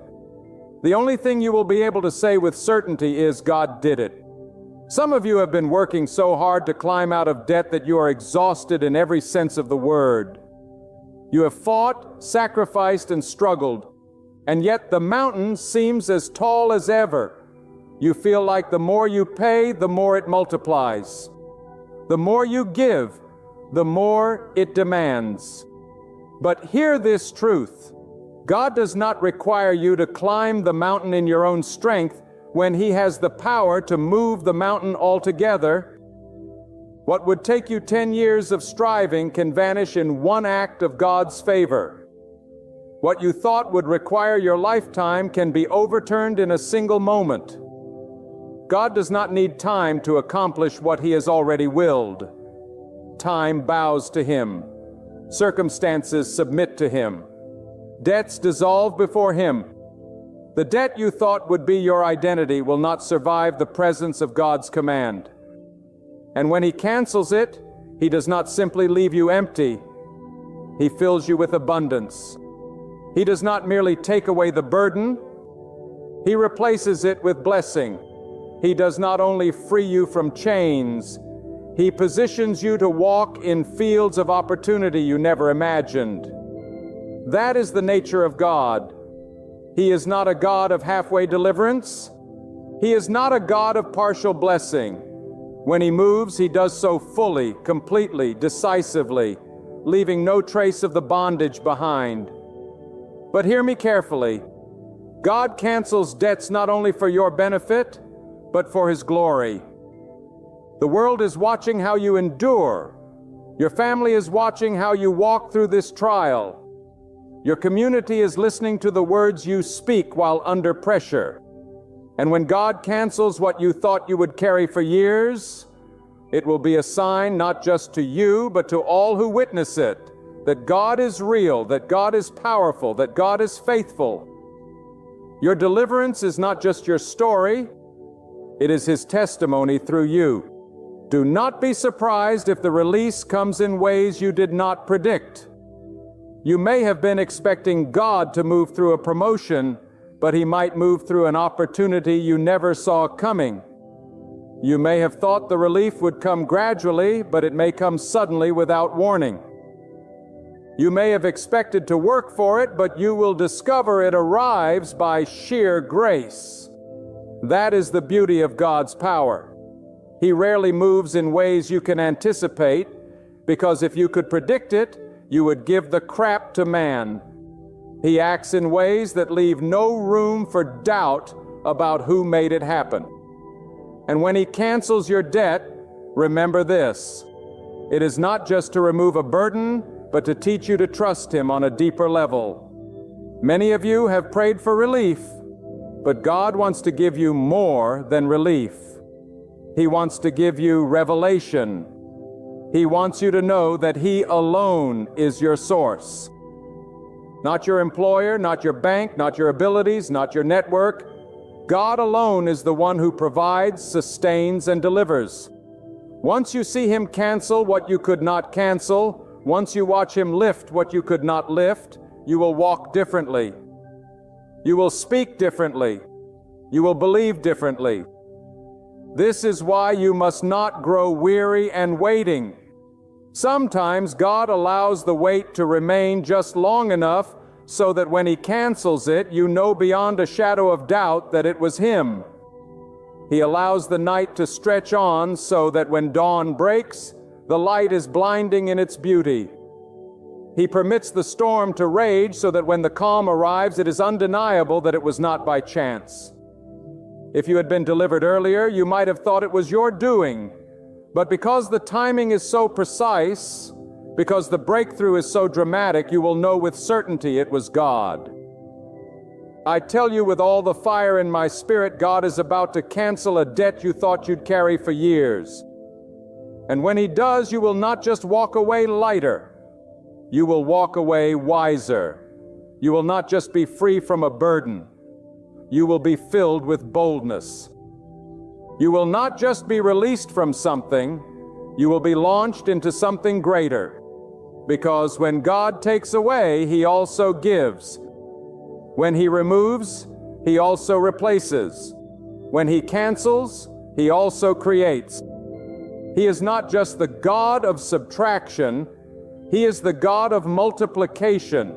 The only thing you will be able to say with certainty is God did it. Some of you have been working so hard to climb out of debt that you are exhausted in every sense of the word. You have fought, sacrificed, and struggled, and yet the mountain seems as tall as ever. You feel like the more you pay, the more it multiplies. The more you give, the more it demands. But hear this truth. God does not require you to climb the mountain in your own strength when He has the power to move the mountain altogether. What would take you 10 years of striving can vanish in one act of God's favor. What you thought would require your lifetime can be overturned in a single moment. God does not need time to accomplish what He has already willed. Time bows to Him. Circumstances submit to Him. Debts dissolve before Him. The debt you thought would be your identity will not survive the presence of God's command. And when He cancels it, He does not simply leave you empty. He fills you with abundance. He does not merely take away the burden. He replaces it with blessing. He does not only free you from chains, He positions you to walk in fields of opportunity you never imagined. That is the nature of God. He is not a God of halfway deliverance. He is not a God of partial blessing. When He moves, He does so fully, completely, decisively, leaving no trace of the bondage behind. But hear me carefully. God cancels debts not only for your benefit, but for His glory. The world is watching how you endure. Your family is watching how you walk through this trial. Your community is listening to the words you speak while under pressure. And when God cancels what you thought you would carry for years, it will be a sign not just to you, but to all who witness it, that God is real, that God is powerful, that God is faithful. Your deliverance is not just your story, it is His testimony through you. Do not be surprised if the release comes in ways you did not predict. You may have been expecting God to move through a promotion, but He might move through an opportunity you never saw coming. You may have thought the relief would come gradually, but it may come suddenly without warning. You may have expected to work for it, but you will discover it arrives by sheer grace. That is the beauty of God's power. He rarely moves in ways you can anticipate, because if you could predict it, you would give the crap to man. He acts in ways that leave no room for doubt about who made it happen. And when He cancels your debt, remember this: it is not just to remove a burden, but to teach you to trust Him on a deeper level. Many of you have prayed for relief, but God wants to give you more than relief. He wants to give you revelation. He wants you to know that He alone is your source. Not your employer, not your bank, not your abilities, not your network. God alone is the one who provides, sustains, and delivers. Once you see Him cancel what you could not cancel, once you watch Him lift what you could not lift, you will walk differently. You will speak differently. You will believe differently. This is why you must not grow weary and waiting. Sometimes God allows the wait to remain just long enough so that when He cancels it, you know beyond a shadow of doubt that it was Him. He allows the night to stretch on so that when dawn breaks, the light is blinding in its beauty. He permits the storm to rage so that when the calm arrives, it is undeniable that it was not by chance. If you had been delivered earlier, you might have thought it was your doing. But because the timing is so precise, because the breakthrough is so dramatic, you will know with certainty it was God. I tell you with all the fire in my spirit, God is about to cancel a debt you thought you'd carry for years. And when He does, you will not just walk away lighter. You will walk away wiser. You will not just be free from a burden. You will be filled with boldness. You will not just be released from something, you will be launched into something greater. Because when God takes away, He also gives. When He removes, He also replaces. When He cancels, He also creates. He is not just the God of subtraction, He is the God of multiplication.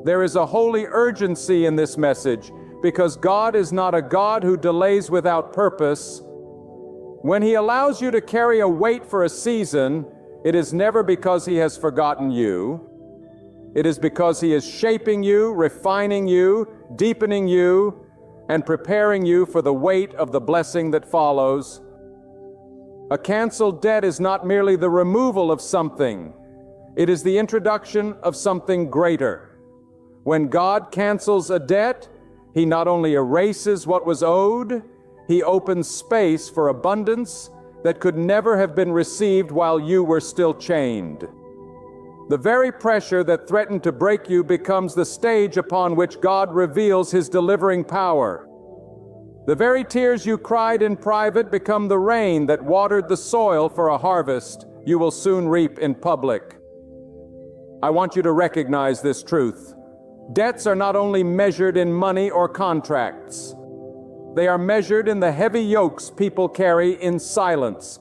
There is a holy urgency in this message, because God is not a God who delays without purpose. When He allows you to carry a weight for a season, it is never because He has forgotten you. It is because He is shaping you, refining you, deepening you, and preparing you for the weight of the blessing that follows. A canceled debt is not merely the removal of something. It is the introduction of something greater. When God cancels a debt, He not only erases what was owed, He opens space for abundance that could never have been received while you were still chained. The very pressure that threatened to break you becomes the stage upon which God reveals His delivering power. The very tears you cried in private become the rain that watered the soil for a harvest you will soon reap in public. I want you to recognize this truth. Debts are not only measured in money or contracts. They are measured in the heavy yokes people carry in silence.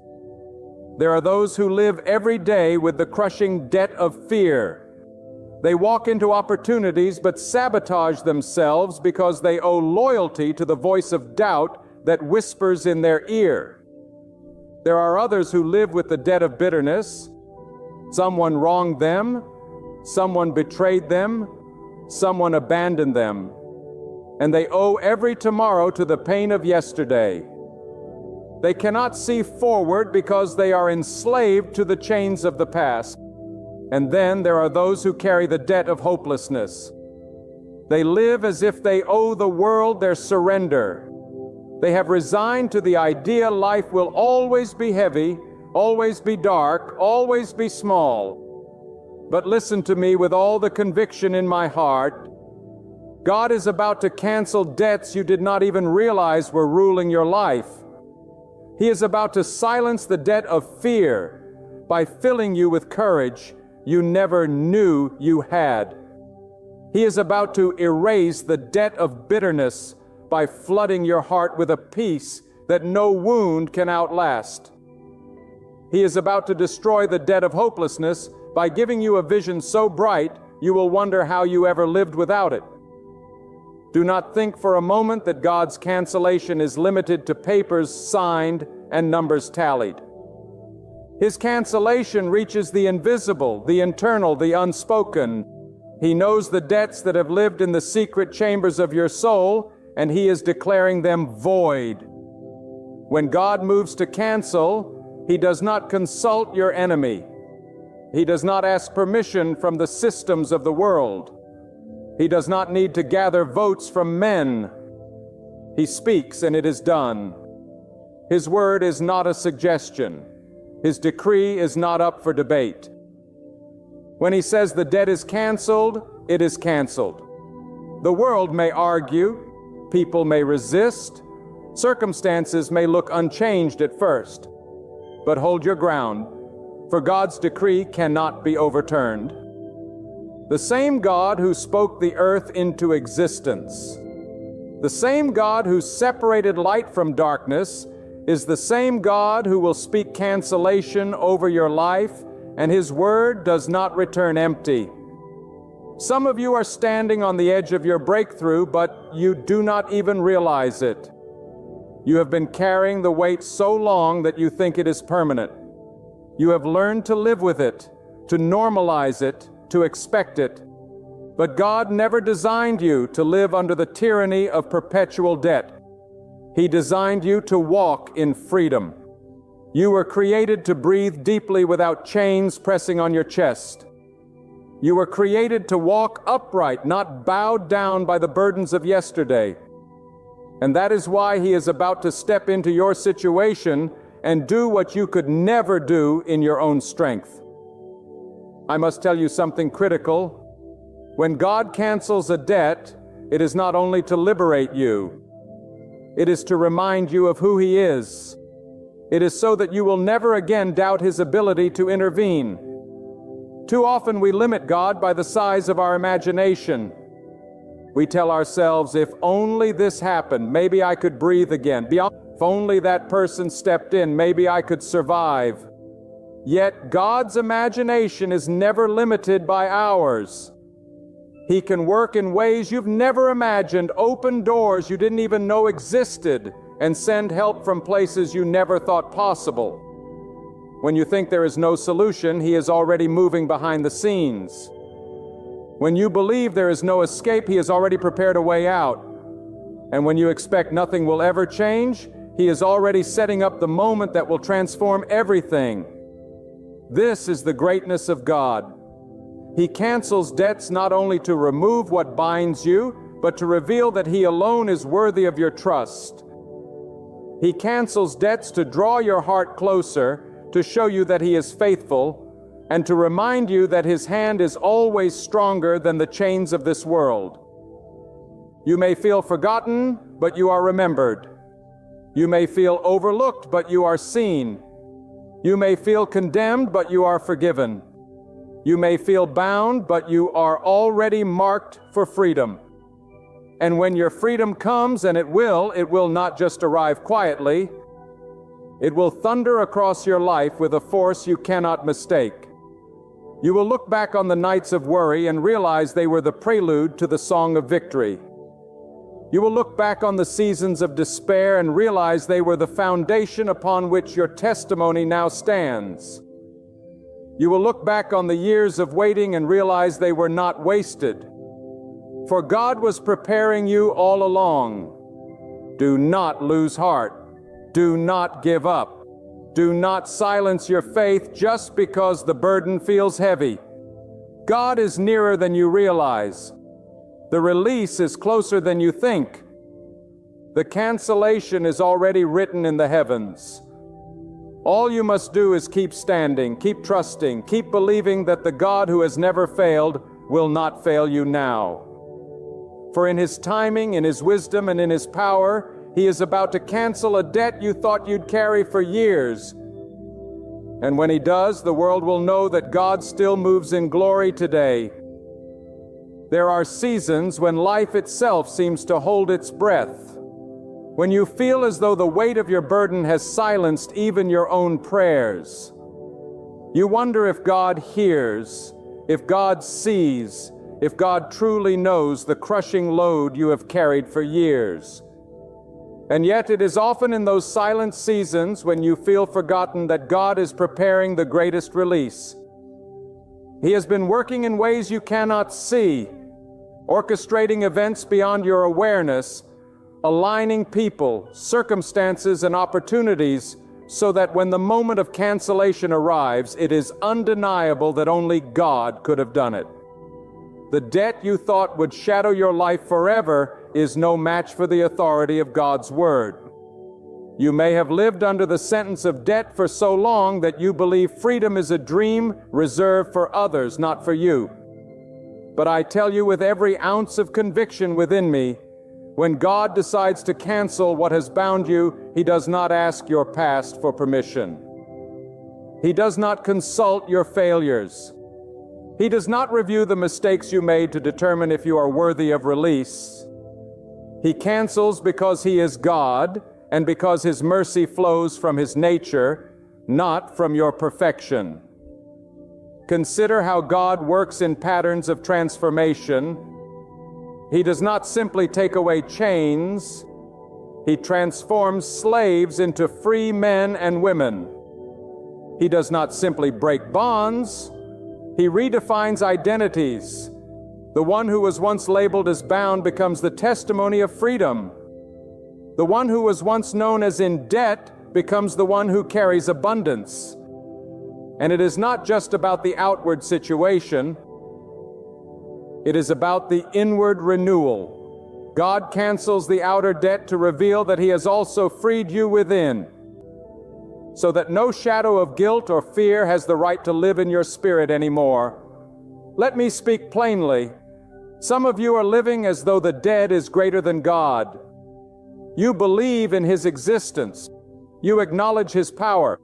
There are those who live every day with the crushing debt of fear. They walk into opportunities but sabotage themselves because they owe loyalty to the voice of doubt that whispers in their ear. There are others who live with the debt of bitterness. Someone wronged them, someone betrayed them, someone abandoned them, and they owe every tomorrow to the pain of yesterday. They cannot see forward because they are enslaved to the chains of the past. And then there are those who carry the debt of hopelessness. They live as if they owe the world their surrender. They have resigned to the idea life will always be heavy, always be dark, always be small. But listen to me with all the conviction in my heart. God is about to cancel debts you did not even realize were ruling your life. He is about to silence the debt of fear by filling you with courage you never knew you had. He is about to erase the debt of bitterness by flooding your heart with a peace that no wound can outlast. He is about to destroy the debt of hopelessness by giving you a vision so bright you will wonder how you ever lived without it. Do not think for a moment that God's cancellation is limited to papers signed and numbers tallied. His cancellation reaches the invisible, the internal, the unspoken. He knows the debts that have lived in the secret chambers of your soul, and He is declaring them void. When God moves to cancel, He does not consult your enemy. He does not ask permission from the systems of the world. He does not need to gather votes from men. He speaks and it is done. His word is not a suggestion. His decree is not up for debate. When he says the debt is canceled, it is canceled. The world may argue, people may resist, circumstances may look unchanged at first. But hold your ground, for God's decree cannot be overturned. The same God who spoke the earth into existence, the same God who separated light from darkness, is the same God who will speak cancellation over your life, and His word does not return empty. Some of you are standing on the edge of your breakthrough, but you do not even realize it. You have been carrying the weight so long that you think it is permanent. You have learned to live with it, to normalize it, to expect it. But God never designed you to live under the tyranny of perpetual debt. He designed you to walk in freedom. You were created to breathe deeply without chains pressing on your chest. You were created to walk upright, not bowed down by the burdens of yesterday. And that is why He is about to step into your situation and do what you could never do in your own strength. I must tell you something critical. When God cancels a debt, it is not only to liberate you, it is to remind you of who He is. It is so that you will never again doubt His ability to intervene. Too often we limit God by the size of our imagination. We tell ourselves, if only this happened, maybe I could breathe again. If only that person stepped in, maybe I could survive. Yet God's imagination is never limited by ours. He can work in ways you've never imagined, open doors you didn't even know existed, and send help from places you never thought possible. When you think there is no solution, He is already moving behind the scenes. When you believe there is no escape, He has already prepared a way out. And when you expect nothing will ever change, He is already setting up the moment that will transform everything. This is the greatness of God. He cancels debts not only to remove what binds you, but to reveal that He alone is worthy of your trust. He cancels debts to draw your heart closer, to show you that He is faithful, and to remind you that His hand is always stronger than the chains of this world. You may feel forgotten, but you are remembered. You may feel overlooked, but you are seen. You may feel condemned, but you are forgiven. You may feel bound, but you are already marked for freedom. And when your freedom comes, and it will not just arrive quietly. It will thunder across your life with a force you cannot mistake. You will look back on the nights of worry and realize they were the prelude to the song of victory. You will look back on the seasons of despair and realize they were the foundation upon which your testimony now stands. You will look back on the years of waiting and realize they were not wasted. For God was preparing you all along. Do not lose heart. Do not give up. Do not silence your faith just because the burden feels heavy. God is nearer than you realize. The release is closer than you think. The cancellation is already written in the heavens. All you must do is keep standing, keep trusting, keep believing that the God who has never failed will not fail you now. For in His timing, in His wisdom, and in His power, He is about to cancel a debt you thought you'd carry for years. And when He does, the world will know that God still moves in glory today. There are seasons when life itself seems to hold its breath, when you feel as though the weight of your burden has silenced even your own prayers. You wonder if God hears, if God sees, if God truly knows the crushing load you have carried for years. And yet it is often in those silent seasons when you feel forgotten that God is preparing the greatest release. He has been working in ways you cannot see, orchestrating events beyond your awareness, aligning people, circumstances, and opportunities so that when the moment of cancellation arrives, it is undeniable that only God could have done it. The debt you thought would shadow your life forever is no match for the authority of God's Word. You may have lived under the sentence of debt for so long that you believe freedom is a dream reserved for others, not for you. But I tell you with every ounce of conviction within me, when God decides to cancel what has bound you, He does not ask your past for permission. He does not consult your failures. He does not review the mistakes you made to determine if you are worthy of release. He cancels because He is God and because His mercy flows from His nature, not from your perfection. Consider how God works in patterns of transformation. He does not simply take away chains. He transforms slaves into free men and women. He does not simply break bonds. He redefines identities. The one who was once labeled as bound becomes the testimony of freedom. The one who was once known as in debt becomes the one who carries abundance. And it is not just about the outward situation. It is about the inward renewal. God cancels the outer debt to reveal that He has also freed you within, so that no shadow of guilt or fear has the right to live in your spirit anymore. Let me speak plainly. Some of you are living as though the dead is greater than God. You believe in His existence. You acknowledge His power.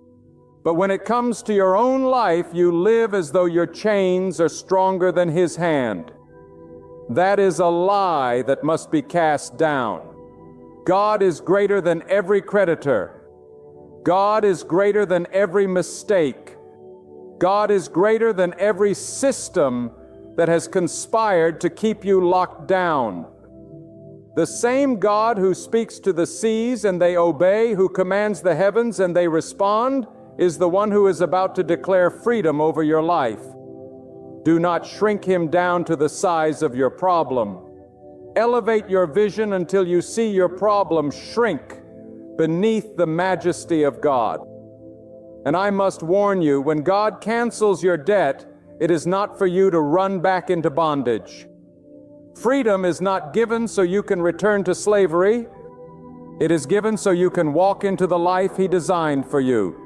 But when it comes to your own life, you live as though your chains are stronger than His hand. That is a lie that must be cast down. God is greater than every creditor. God is greater than every mistake. God is greater than every system that has conspired to keep you locked down. The same God who speaks to the seas and they obey, who commands the heavens and they respond, is the one who is about to declare freedom over your life. Do not shrink Him down to the size of your problem. Elevate your vision until you see your problem shrink beneath the majesty of God. And I must warn you, when God cancels your debt, it is not for you to run back into bondage. Freedom is not given so you can return to slavery. It is given so you can walk into the life He designed for you.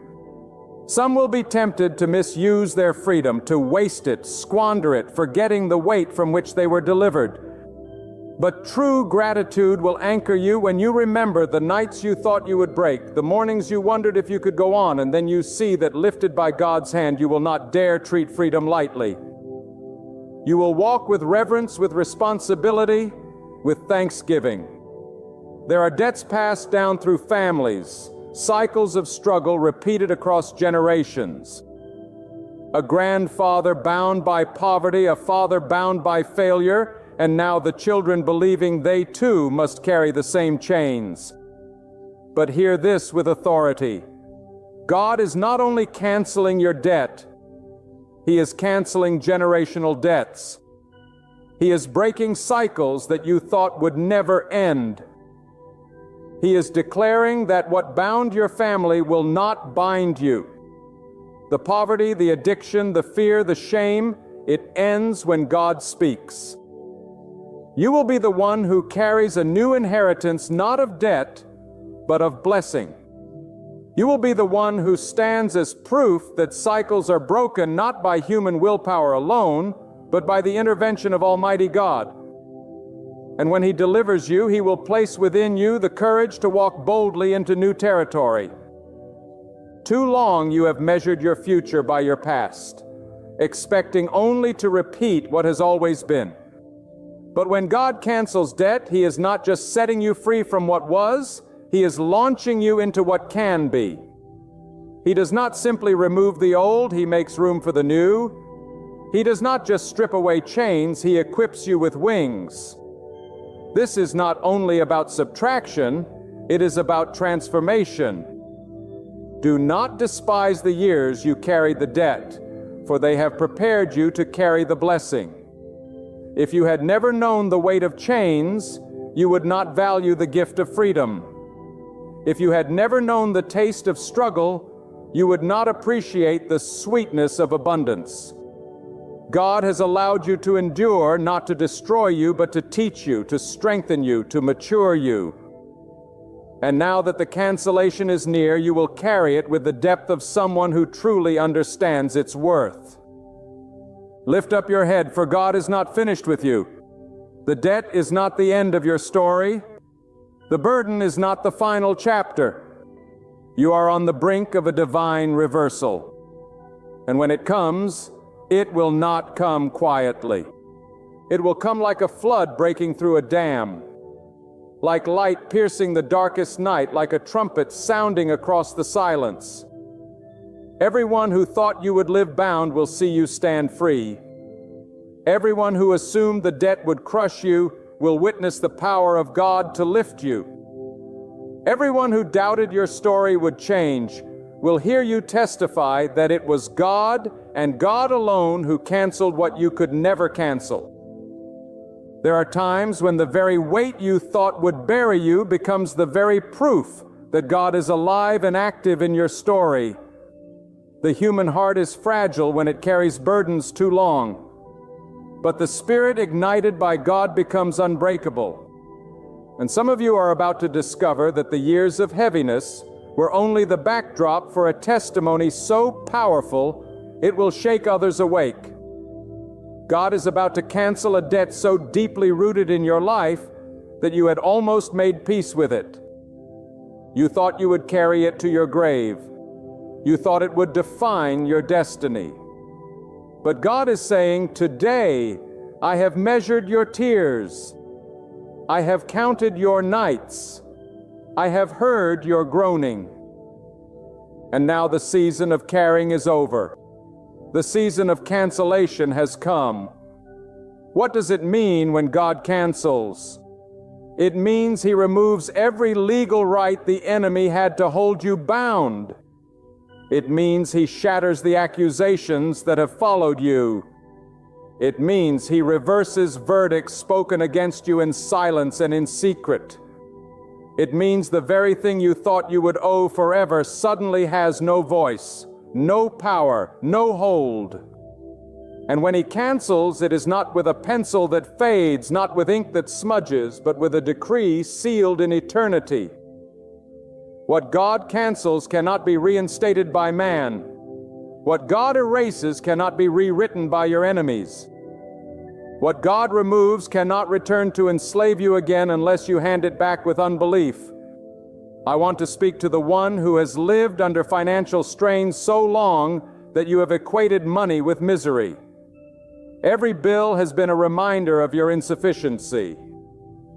Some will be tempted to misuse their freedom, to waste it, squander it, forgetting the weight from which they were delivered. But true gratitude will anchor you when you remember the nights you thought you would break, the mornings you wondered if you could go on, and then you see that lifted by God's hand, you will not dare treat freedom lightly. You will walk with reverence, with responsibility, with thanksgiving. There are debts passed down through families, cycles of struggle repeated across generations. A grandfather bound by poverty, a father bound by failure, and now the children believing they too must carry the same chains. But hear this with authority. God is not only canceling your debt, He is canceling generational debts. He is breaking cycles that you thought would never end. He is declaring that what bound your family will not bind you. The poverty, the addiction, the fear, the shame, it ends when God speaks. You will be the one who carries a new inheritance, not of debt, but of blessing. You will be the one who stands as proof that cycles are broken not by human willpower alone, but by the intervention of Almighty God. And when He delivers you, He will place within you the courage to walk boldly into new territory. Too long you have measured your future by your past, expecting only to repeat what has always been. But when God cancels debt, He is not just setting you free from what was, He is launching you into what can be. He does not simply remove the old, He makes room for the new. He does not just strip away chains, He equips you with wings. This is not only about subtraction, it is about transformation. Do not despise the years you carried the debt, for they have prepared you to carry the blessing. If you had never known the weight of chains, you would not value the gift of freedom. If you had never known the taste of struggle, you would not appreciate the sweetness of abundance. God has allowed you to endure, not to destroy you, but to teach you, to strengthen you, to mature you. And now that the cancellation is near, you will carry it with the depth of someone who truly understands its worth. Lift up your head, for God is not finished with you. The debt is not the end of your story. The burden is not the final chapter. You are on the brink of a divine reversal. And when it comes, it will not come quietly. It will come like a flood breaking through a dam, like light piercing the darkest night, like a trumpet sounding across the silence. Everyone who thought you would live bound will see you stand free. Everyone who assumed the debt would crush you will witness the power of God to lift you. Everyone who doubted your story would change will hear you testify that it was God and God alone who canceled what you could never cancel. There are times when the very weight you thought would bury you becomes the very proof that God is alive and active in your story. The human heart is fragile when it carries burdens too long, but the spirit ignited by God becomes unbreakable. And some of you are about to discover that the years of heaviness were only the backdrop for a testimony so powerful it will shake others awake. God is about to cancel a debt so deeply rooted in your life that you had almost made peace with it. You thought you would carry it to your grave. You thought it would define your destiny. But God is saying, today I have measured your tears. I have counted your nights. I have heard your groaning. And now the season of carrying is over. The season of cancellation has come. What does it mean when God cancels? It means He removes every legal right the enemy had to hold you bound. It means He shatters the accusations that have followed you. It means He reverses verdicts spoken against you in silence and in secret. It means the very thing you thought you would owe forever suddenly has no voice, no power, no hold. And when He cancels, it is not with a pencil that fades, not with ink that smudges, but with a decree sealed in eternity. What God cancels cannot be reinstated by man. What God erases cannot be rewritten by your enemies. What God removes cannot return to enslave you again unless you hand it back with unbelief. I want to speak to the one who has lived under financial strain so long that you have equated money with misery. Every bill has been a reminder of your insufficiency.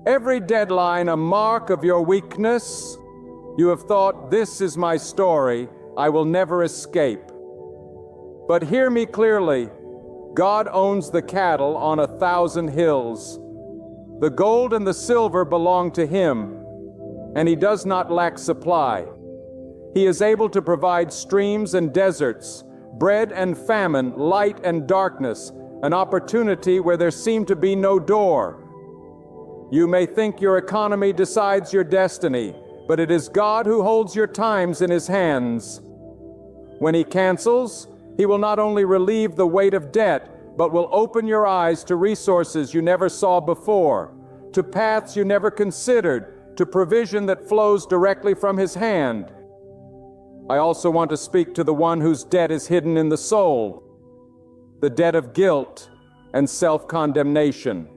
Every deadline a mark of your weakness. You have thought, this is my story, I will never escape. But hear me clearly, God owns the cattle on 1,000 hills. The gold and the silver belong to Him, and He does not lack supply. He is able to provide streams and deserts, bread and famine, light and darkness, an opportunity where there seemed to be no door. You may think your economy decides your destiny, but it is God who holds your times in His hands. When He cancels, He will not only relieve the weight of debt, but will open your eyes to resources you never saw before, to paths you never considered, to provision that flows directly from His hand. I also want to speak to the one whose debt is hidden in the soul, the debt of guilt and self-condemnation.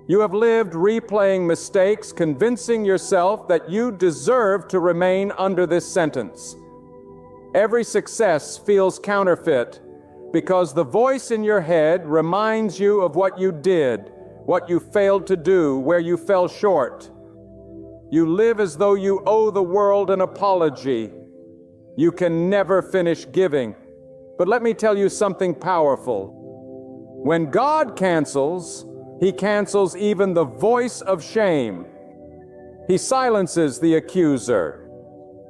You have lived replaying mistakes, convincing yourself that you deserve to remain under this sentence. Every success feels counterfeit because the voice in your head reminds you of what you did, what you failed to do, where you fell short. You live as though you owe the world an apology. You can never finish giving. But let me tell you something powerful. When God cancels, He cancels even the voice of shame. He silences the accuser.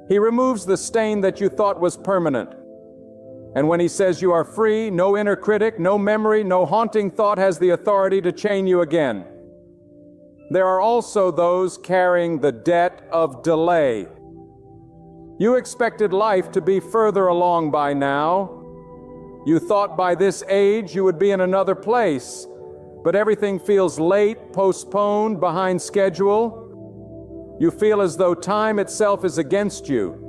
He removes the stain that you thought was permanent. And when He says you are free, no inner critic, no memory, no haunting thought has the authority to chain you again. There are also those carrying the debt of delay. You expected life to be further along by now. You thought by this age you would be in another place, but everything feels late, postponed, behind schedule. You feel as though time itself is against you,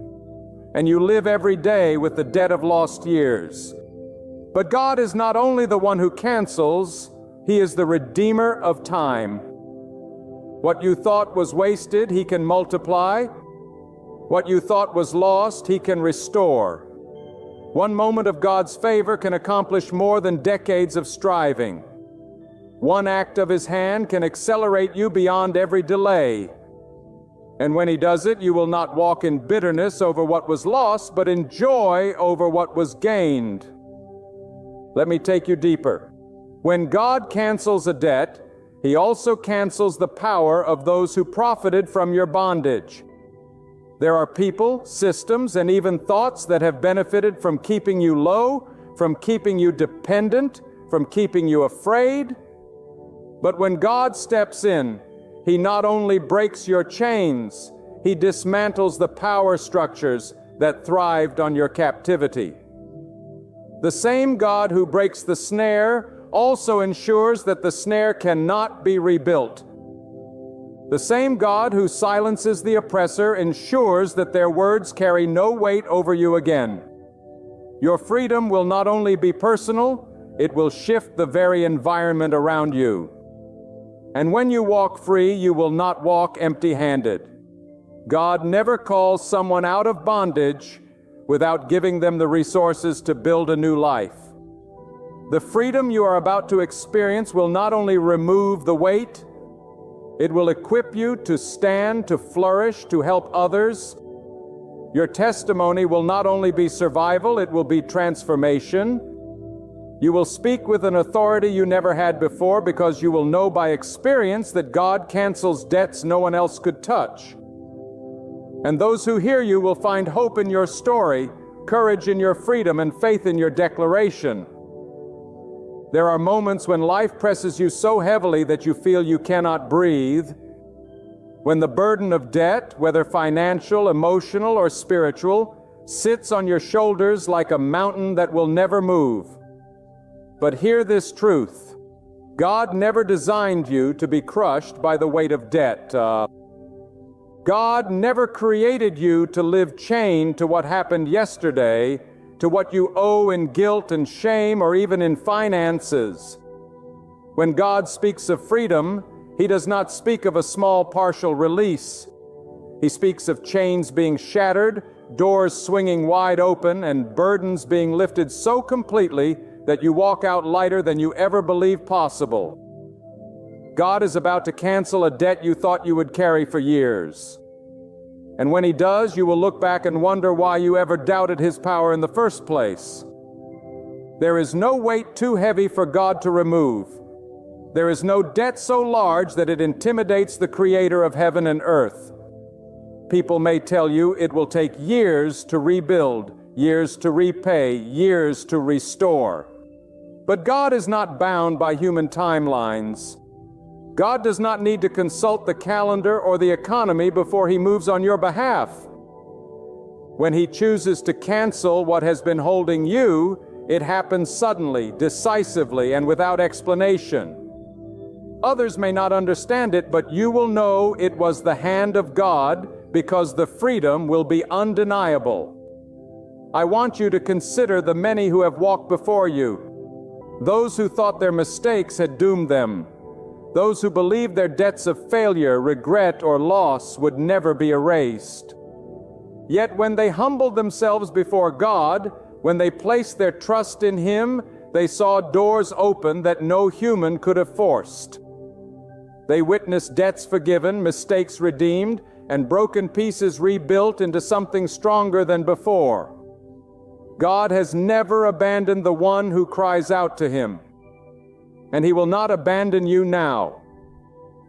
and you live every day with the debt of lost years. But God is not only the one who cancels, He is the Redeemer of time. What you thought was wasted, He can multiply. What you thought was lost, He can restore. One moment of God's favor can accomplish more than decades of striving. One act of His hand can accelerate you beyond every delay. And when He does it, you will not walk in bitterness over what was lost, but in joy over what was gained. Let me take you deeper. When God cancels a debt, He also cancels the power of those who profited from your bondage. There are people, systems, and even thoughts that have benefited from keeping you low, from keeping you dependent, from keeping you afraid. But when God steps in, He not only breaks your chains, He dismantles the power structures that thrived on your captivity. The same God who breaks the snare also ensures that the snare cannot be rebuilt. The same God who silences the oppressor ensures that their words carry no weight over you again. Your freedom will not only be personal, it will shift the very environment around you. And when you walk free, you will not walk empty-handed. God never calls someone out of bondage without giving them the resources to build a new life. The freedom you are about to experience will not only remove the weight, it will equip you to stand, to flourish, to help others. Your testimony will not only be survival, it will be transformation. You will speak with an authority you never had before because you will know by experience that God cancels debts no one else could touch. And those who hear you will find hope in your story, courage in your freedom, and faith in your declaration. There are moments when life presses you so heavily that you feel you cannot breathe, when the burden of debt, whether financial, emotional, or spiritual, sits on your shoulders like a mountain that will never move. But hear this truth: God never designed you to be crushed by the weight of debt. God never created you to live chained to what happened yesterday, to what you owe in guilt and shame, or even in finances. When God speaks of freedom, He does not speak of a small partial release. He speaks of chains being shattered, doors swinging wide open, and burdens being lifted so completely that you walk out lighter than you ever believed possible. God is about to cancel a debt you thought you would carry for years. And when He does, you will look back and wonder why you ever doubted His power in the first place. There is no weight too heavy for God to remove. There is no debt so large that it intimidates the Creator of heaven and earth. People may tell you it will take years to rebuild, years to repay, years to restore. But God is not bound by human timelines. God does not need to consult the calendar or the economy before He moves on your behalf. When He chooses to cancel what has been holding you, it happens suddenly, decisively, and without explanation. Others may not understand it, but you will know it was the hand of God because the freedom will be undeniable. I want you to consider the many who have walked before you, those who thought their mistakes had doomed them, those who believed their debts of failure, regret, or loss would never be erased. Yet when they humbled themselves before God, when they placed their trust in Him, they saw doors open that no human could have forced. They witnessed debts forgiven, mistakes redeemed, and broken pieces rebuilt into something stronger than before. God has never abandoned the one who cries out to Him, and He will not abandon you now.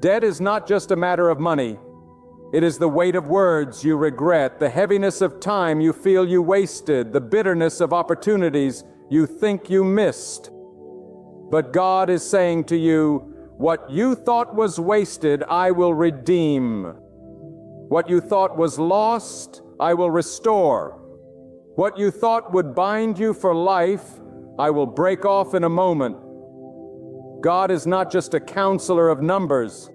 Debt is not just a matter of money. It is the weight of words you regret, the heaviness of time you feel you wasted, the bitterness of opportunities you think you missed. But God is saying to you, What you thought was wasted, I will redeem. What you thought was lost, I will restore. What you thought would bind you for life, I will break off in a moment. God is not just a counselor of numbers.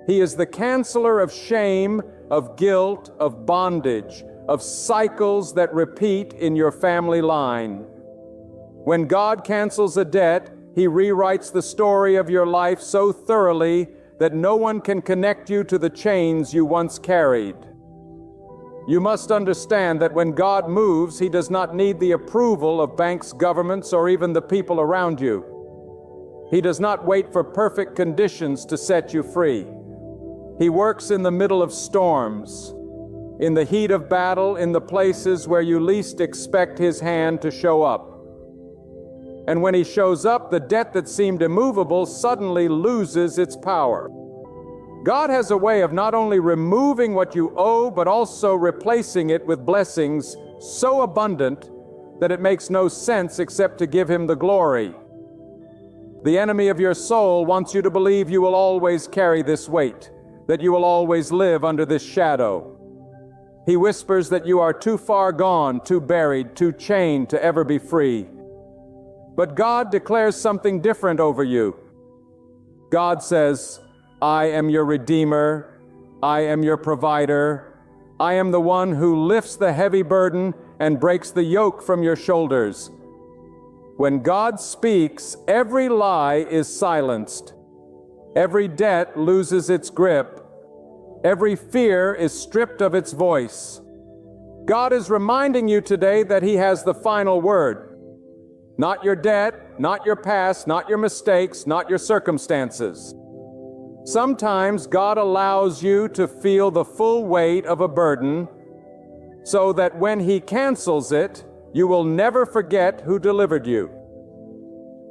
He is the canceller of shame, of guilt, of bondage, of cycles that repeat in your family line. When God cancels a debt, He rewrites the story of your life so thoroughly that no one can connect you to the chains you once carried. You must understand that when God moves, He does not need the approval of banks, governments, or even the people around you. He does not wait for perfect conditions to set you free. He works in the middle of storms, in the heat of battle, in the places where you least expect His hand to show up. And when He shows up, the debt that seemed immovable suddenly loses its power. God has a way of not only removing what you owe, but also replacing it with blessings so abundant that it makes no sense except to give Him the glory. The enemy of your soul wants you to believe you will always carry this weight, that you will always live under this shadow. He whispers that you are too far gone, too buried, too chained to ever be free. But God declares something different over you. God says, I am your Redeemer, I am your provider, I am the one who lifts the heavy burden and breaks the yoke from your shoulders. When God speaks, every lie is silenced. Every debt loses its grip. Every fear is stripped of its voice. God is reminding you today that He has the final word. Not your debt, not your past, not your mistakes, not your circumstances. Sometimes God allows you to feel the full weight of a burden so that when He cancels it, you will never forget who delivered you.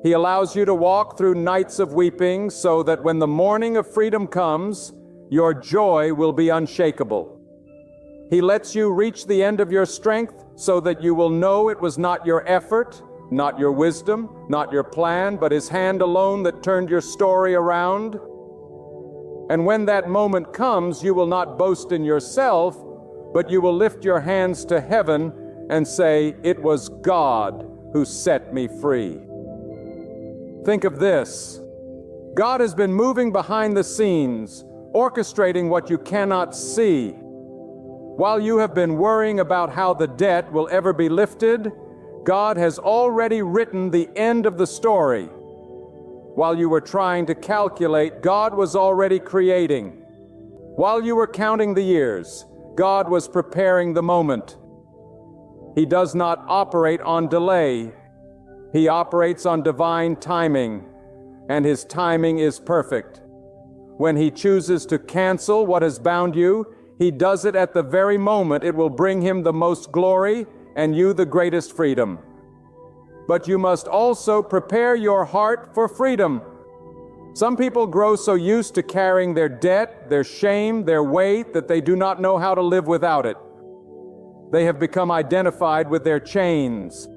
He allows you to walk through nights of weeping so that when the morning of freedom comes, your joy will be unshakable. He lets you reach the end of your strength so that you will know it was not your effort, not your wisdom, not your plan, but His hand alone that turned your story around. And when that moment comes, you will not boast in yourself, but you will lift your hands to heaven and say, it was God who set me free. Think of this. God has been moving behind the scenes, orchestrating what you cannot see. While you have been worrying about how the debt will ever be lifted, God has already written the end of the story. While you were trying to calculate, God was already creating. While you were counting the years, God was preparing the moment. He does not operate on delay. He operates on divine timing, and His timing is perfect. When He chooses to cancel what has bound you, He does it at the very moment it will bring Him the most glory and you the greatest freedom. But you must also prepare your heart for freedom. Some people grow so used to carrying their debt, their shame, their weight, that they do not know how to live without it. They have become identified with their chains.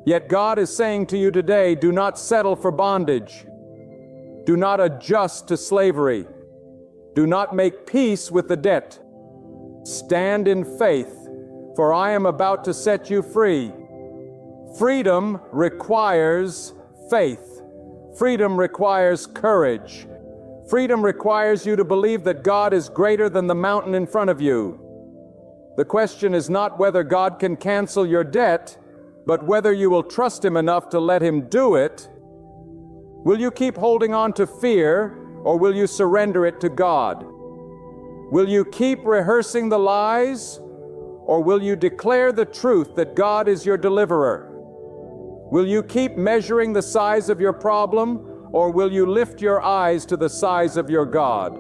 Yet God is saying to you today, do not settle for bondage. Do not adjust to slavery. Do not make peace with the debt. Stand in faith, for I am about to set you free. Freedom requires faith. Freedom requires courage. Freedom requires you to believe that God is greater than the mountain in front of you. The question is not whether God can cancel your debt, but whether you will trust Him enough to let Him do it. Will you keep holding on to fear, or will you surrender it to God? Will you keep rehearsing the lies, or will you declare the truth that God is your deliverer? Will you keep measuring the size of your problem, or will you lift your eyes to the size of your God?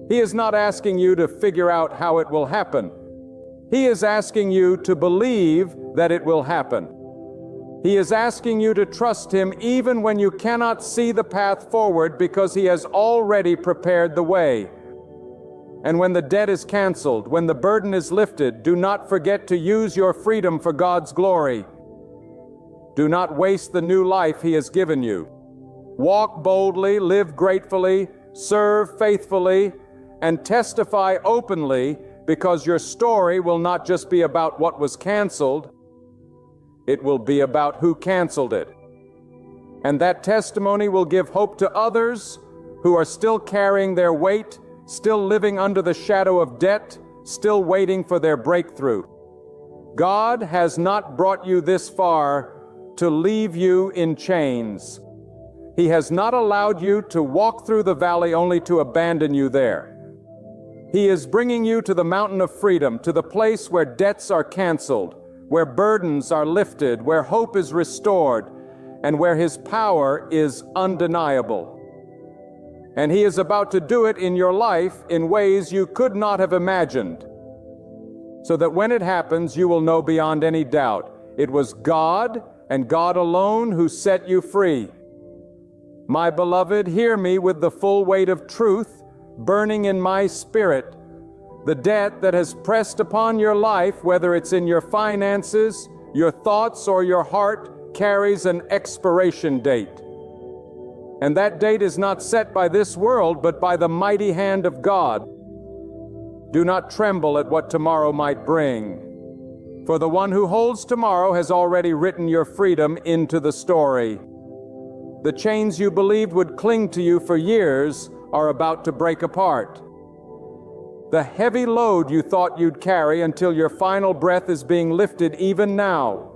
He is not asking you to figure out how it will happen. He is asking you to believe that it will happen. He is asking you to trust Him even when you cannot see the path forward, because He has already prepared the way. And when the debt is canceled, when the burden is lifted, do not forget to use your freedom for God's glory. Do not waste the new life He has given you. Walk boldly, live gratefully, serve faithfully, and testify openly, because your story will not just be about what was canceled, it will be about who canceled it. And that testimony will give hope to others who are still carrying their weight, still living under the shadow of debt, still waiting for their breakthrough. God has not brought you this far to leave you in chains. He has not allowed you to walk through the valley only to abandon you there. He is bringing you to the mountain of freedom, to the place where debts are canceled, where burdens are lifted, where hope is restored, and where His power is undeniable. And He is about to do it in your life in ways you could not have imagined, so that when it happens, you will know beyond any doubt it was God and God alone who set you free. My beloved, hear me with the full weight of truth burning in my spirit. The debt that has pressed upon your life, whether it's in your finances, your thoughts, or your heart, carries an expiration date. And that date is not set by this world, but by the mighty hand of God. Do not tremble at what tomorrow might bring, for the one who holds tomorrow has already written your freedom into the story. The chains you believed would cling to you for years are about to break apart. The heavy load you thought you'd carry until your final breath is being lifted even now.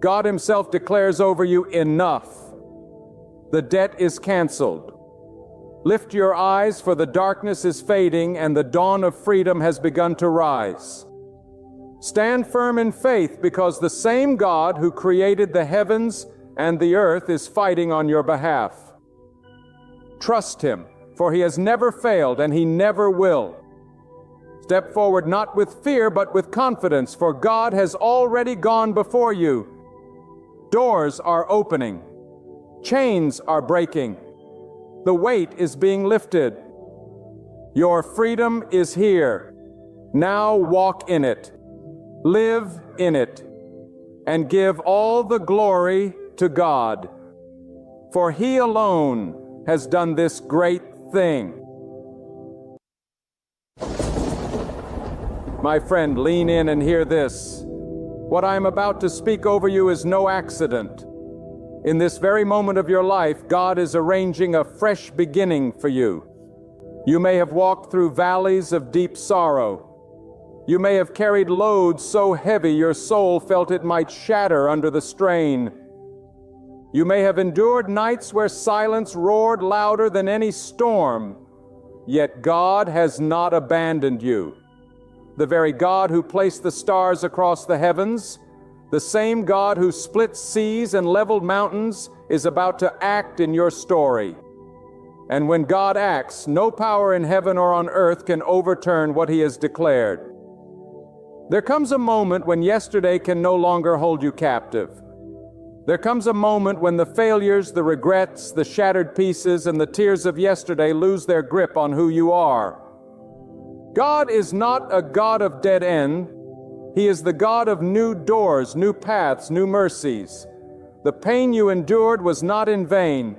God Himself declares over you, enough. The debt is canceled. Lift your eyes, for the darkness is fading and the dawn of freedom has begun to rise. Stand firm in faith, because the same God who created the heavens and the earth is fighting on your behalf. Trust Him, for He has never failed and He never will. Step forward not with fear, but with confidence, for God has already gone before you. Doors are opening. Chains are breaking. The weight is being lifted. Your freedom is here. Now walk in it. Live in it. And give all the glory to God. For He alone has done this great thing. My friend, lean in and hear this. What I am about to speak over you is no accident. In this very moment of your life, God is arranging a fresh beginning for you. You may have walked through valleys of deep sorrow. You may have carried loads so heavy your soul felt it might shatter under the strain. You may have endured nights where silence roared louder than any storm. Yet God has not abandoned you. The very God who placed the stars across the heavens, the same God who split seas and leveled mountains, is about to act in your story. And when God acts, no power in heaven or on earth can overturn what He has declared. There comes a moment when yesterday can no longer hold you captive. There comes a moment when the failures, the regrets, the shattered pieces, and the tears of yesterday lose their grip on who you are. God is not a God of dead end. He is the God of new doors, new paths, new mercies. The pain you endured was not in vain,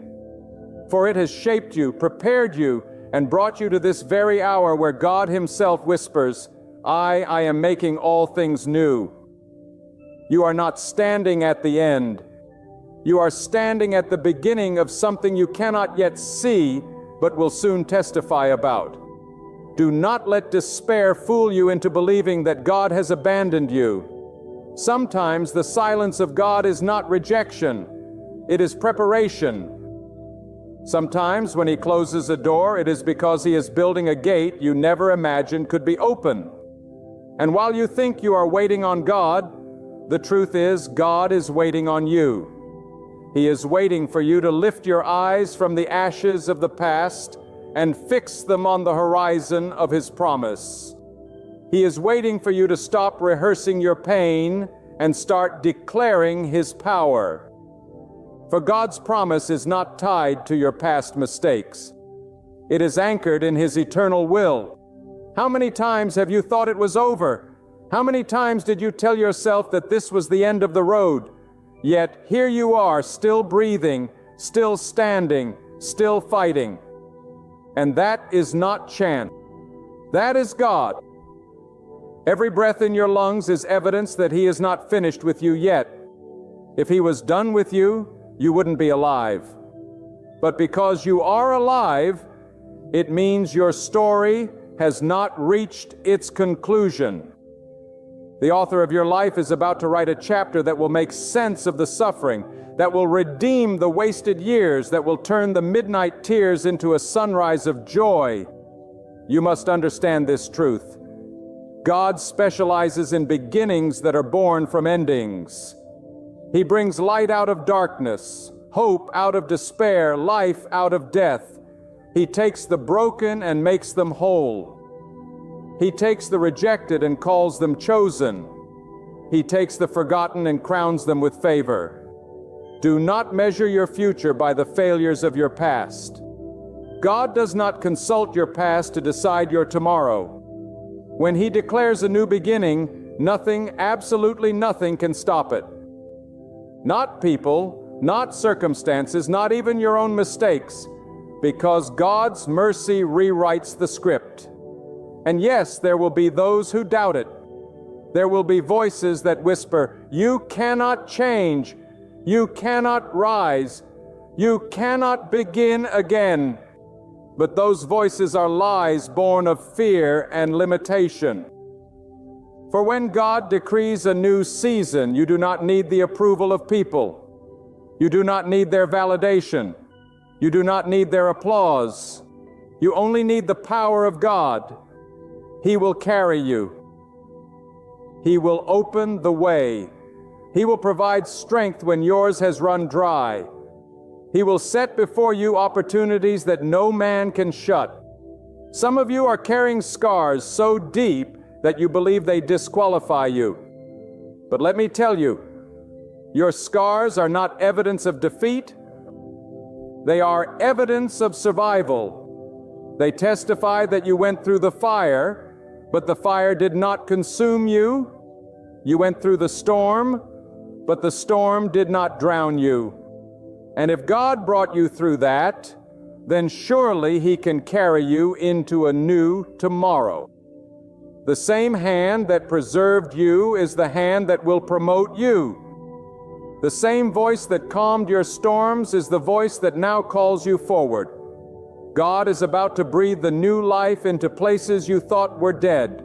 for it has shaped you, prepared you, and brought you to this very hour where God Himself whispers, I am making all things new. You are not standing at the end. You are standing at the beginning of something you cannot yet see, but will soon testify about. Do not let despair fool you into believing that God has abandoned you. Sometimes the silence of God is not rejection, it is preparation. Sometimes when He closes a door, it is because He is building a gate you never imagined could be open. And while you think you are waiting on God, the truth is God is waiting on you. He is waiting for you to lift your eyes from the ashes of the past and fix them on the horizon of His promise. He is waiting for you to stop rehearsing your pain and start declaring His power. For God's promise is not tied to your past mistakes. It is anchored in His eternal will. How many times have you thought it was over? How many times did you tell yourself that this was the end of the road? Yet here you are, still breathing, still standing, still fighting. And that is not chance. That is God. Every breath in your lungs is evidence that He is not finished with you yet. If He was done with you, you wouldn't be alive. But because you are alive, it means your story has not reached its conclusion. The author of your life is about to write a chapter that will make sense of the suffering, that will redeem the wasted years, that will turn the midnight tears into a sunrise of joy. You must understand this truth. God specializes in beginnings that are born from endings. He brings light out of darkness, hope out of despair, life out of death. He takes the broken and makes them whole. He takes the rejected and calls them chosen. He takes the forgotten and crowns them with favor. Do not measure your future by the failures of your past. God does not consult your past to decide your tomorrow. When He declares a new beginning, nothing, absolutely nothing, can stop it. Not people, not circumstances, not even your own mistakes, because God's mercy rewrites the script. And yes, there will be those who doubt it. There will be voices that whisper, "You cannot change. You cannot rise. You cannot begin again." But those voices are lies born of fear and limitation. For when God decrees a new season, you do not need the approval of people. You do not need their validation. You do not need their applause. You only need the power of God. He will carry you. He will open the way. He will provide strength when yours has run dry. He will set before you opportunities that no man can shut. Some of you are carrying scars so deep that you believe they disqualify you. But let me tell you, your scars are not evidence of defeat. They are evidence of survival. They testify that you went through the fire, but the fire did not consume you. You went through the storm, but the storm did not drown you. And if God brought you through that, then surely He can carry you into a new tomorrow. The same hand that preserved you is the hand that will promote you. The same voice that calmed your storms is the voice that now calls you forward. God is about to breathe the new life into places you thought were dead.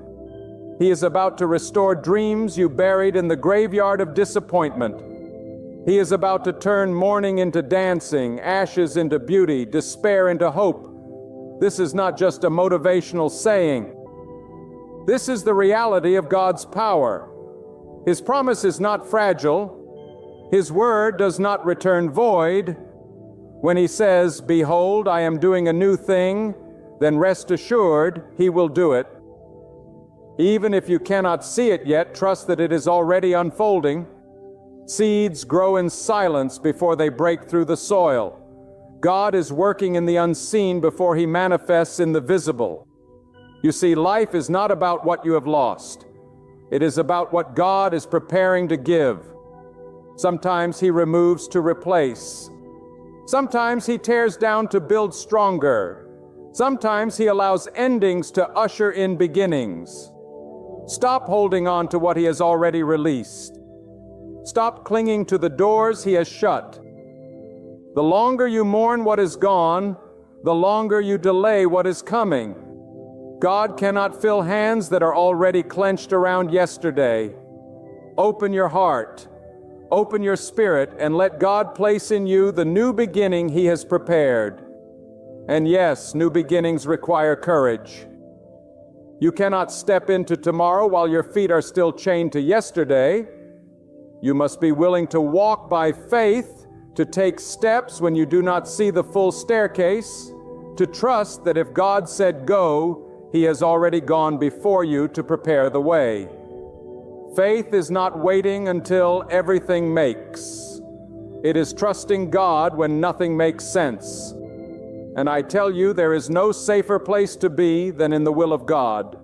He is about to restore dreams you buried in the graveyard of disappointment. He is about to turn mourning into dancing, ashes into beauty, despair into hope. This is not just a motivational saying. This is the reality of God's power. His promise is not fragile. His word does not return void. When He says, "Behold, I am doing a new thing," then rest assured He will do it. Even if you cannot see it yet, trust that it is already unfolding. Seeds grow in silence before they break through the soil. God is working in the unseen before He manifests in the visible. You see, life is not about what you have lost. It is about what God is preparing to give. Sometimes He removes to replace. Sometimes He tears down to build stronger. Sometimes He allows endings to usher in beginnings. Stop holding on to what He has already released. Stop clinging to the doors He has shut. The longer you mourn what is gone, the longer you delay what is coming. God cannot fill hands that are already clenched around yesterday. Open your heart. Open your spirit and let God place in you the new beginning He has prepared. And yes, new beginnings require courage. You cannot step into tomorrow while your feet are still chained to yesterday. You must be willing to walk by faith, to take steps when you do not see the full staircase, to trust that if God said go, He has already gone before you to prepare the way. Faith is not waiting until everything makes. It is trusting God when nothing makes sense. And I tell you, there is no safer place to be than in the will of God.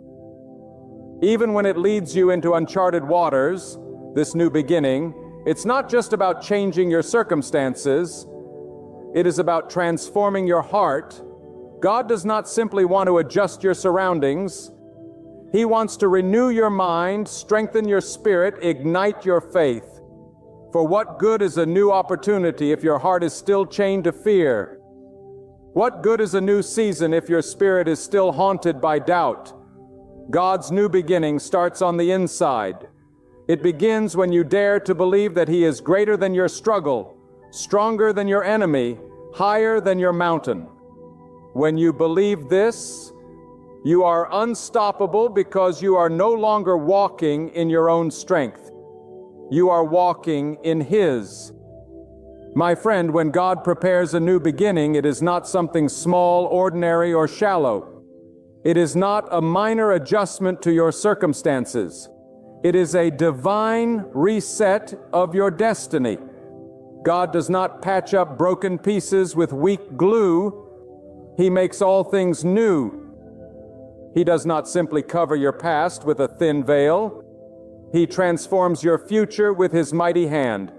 Even when it leads you into uncharted waters, this new beginning, it's not just about changing your circumstances. It is about transforming your heart. God does not simply want to adjust your surroundings. He wants to renew your mind, strengthen your spirit, ignite your faith. For what good is a new opportunity if your heart is still chained to fear? What good is a new season if your spirit is still haunted by doubt? God's new beginning starts on the inside. It begins when you dare to believe that He is greater than your struggle, stronger than your enemy, higher than your mountain. When you believe this, you are unstoppable because you are no longer walking in your own strength. You are walking in His. My friend, when God prepares a new beginning, it is not something small, ordinary, or shallow. It is not a minor adjustment to your circumstances. It is a divine reset of your destiny. God does not patch up broken pieces with weak glue. He makes all things new. He does not simply cover your past with a thin veil. He transforms your future with His mighty hand.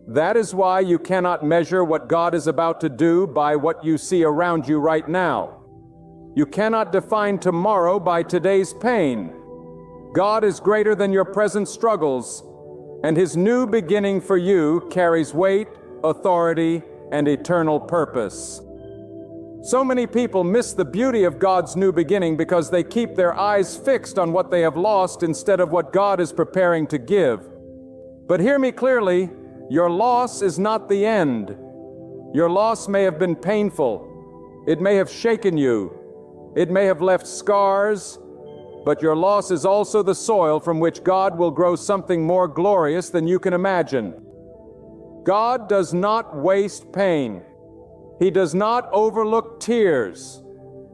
That is why you cannot measure what God is about to do by what you see around you right now. You cannot define tomorrow by today's pain. God is greater than your present struggles, and His new beginning for you carries weight, authority, and eternal purpose. So many people miss the beauty of God's new beginning because they keep their eyes fixed on what they have lost instead of what God is preparing to give. But hear me clearly, your loss is not the end. Your loss may have been painful. It may have shaken you. It may have left scars. But your loss is also the soil from which God will grow something more glorious than you can imagine. God does not waste pain. He does not overlook tears.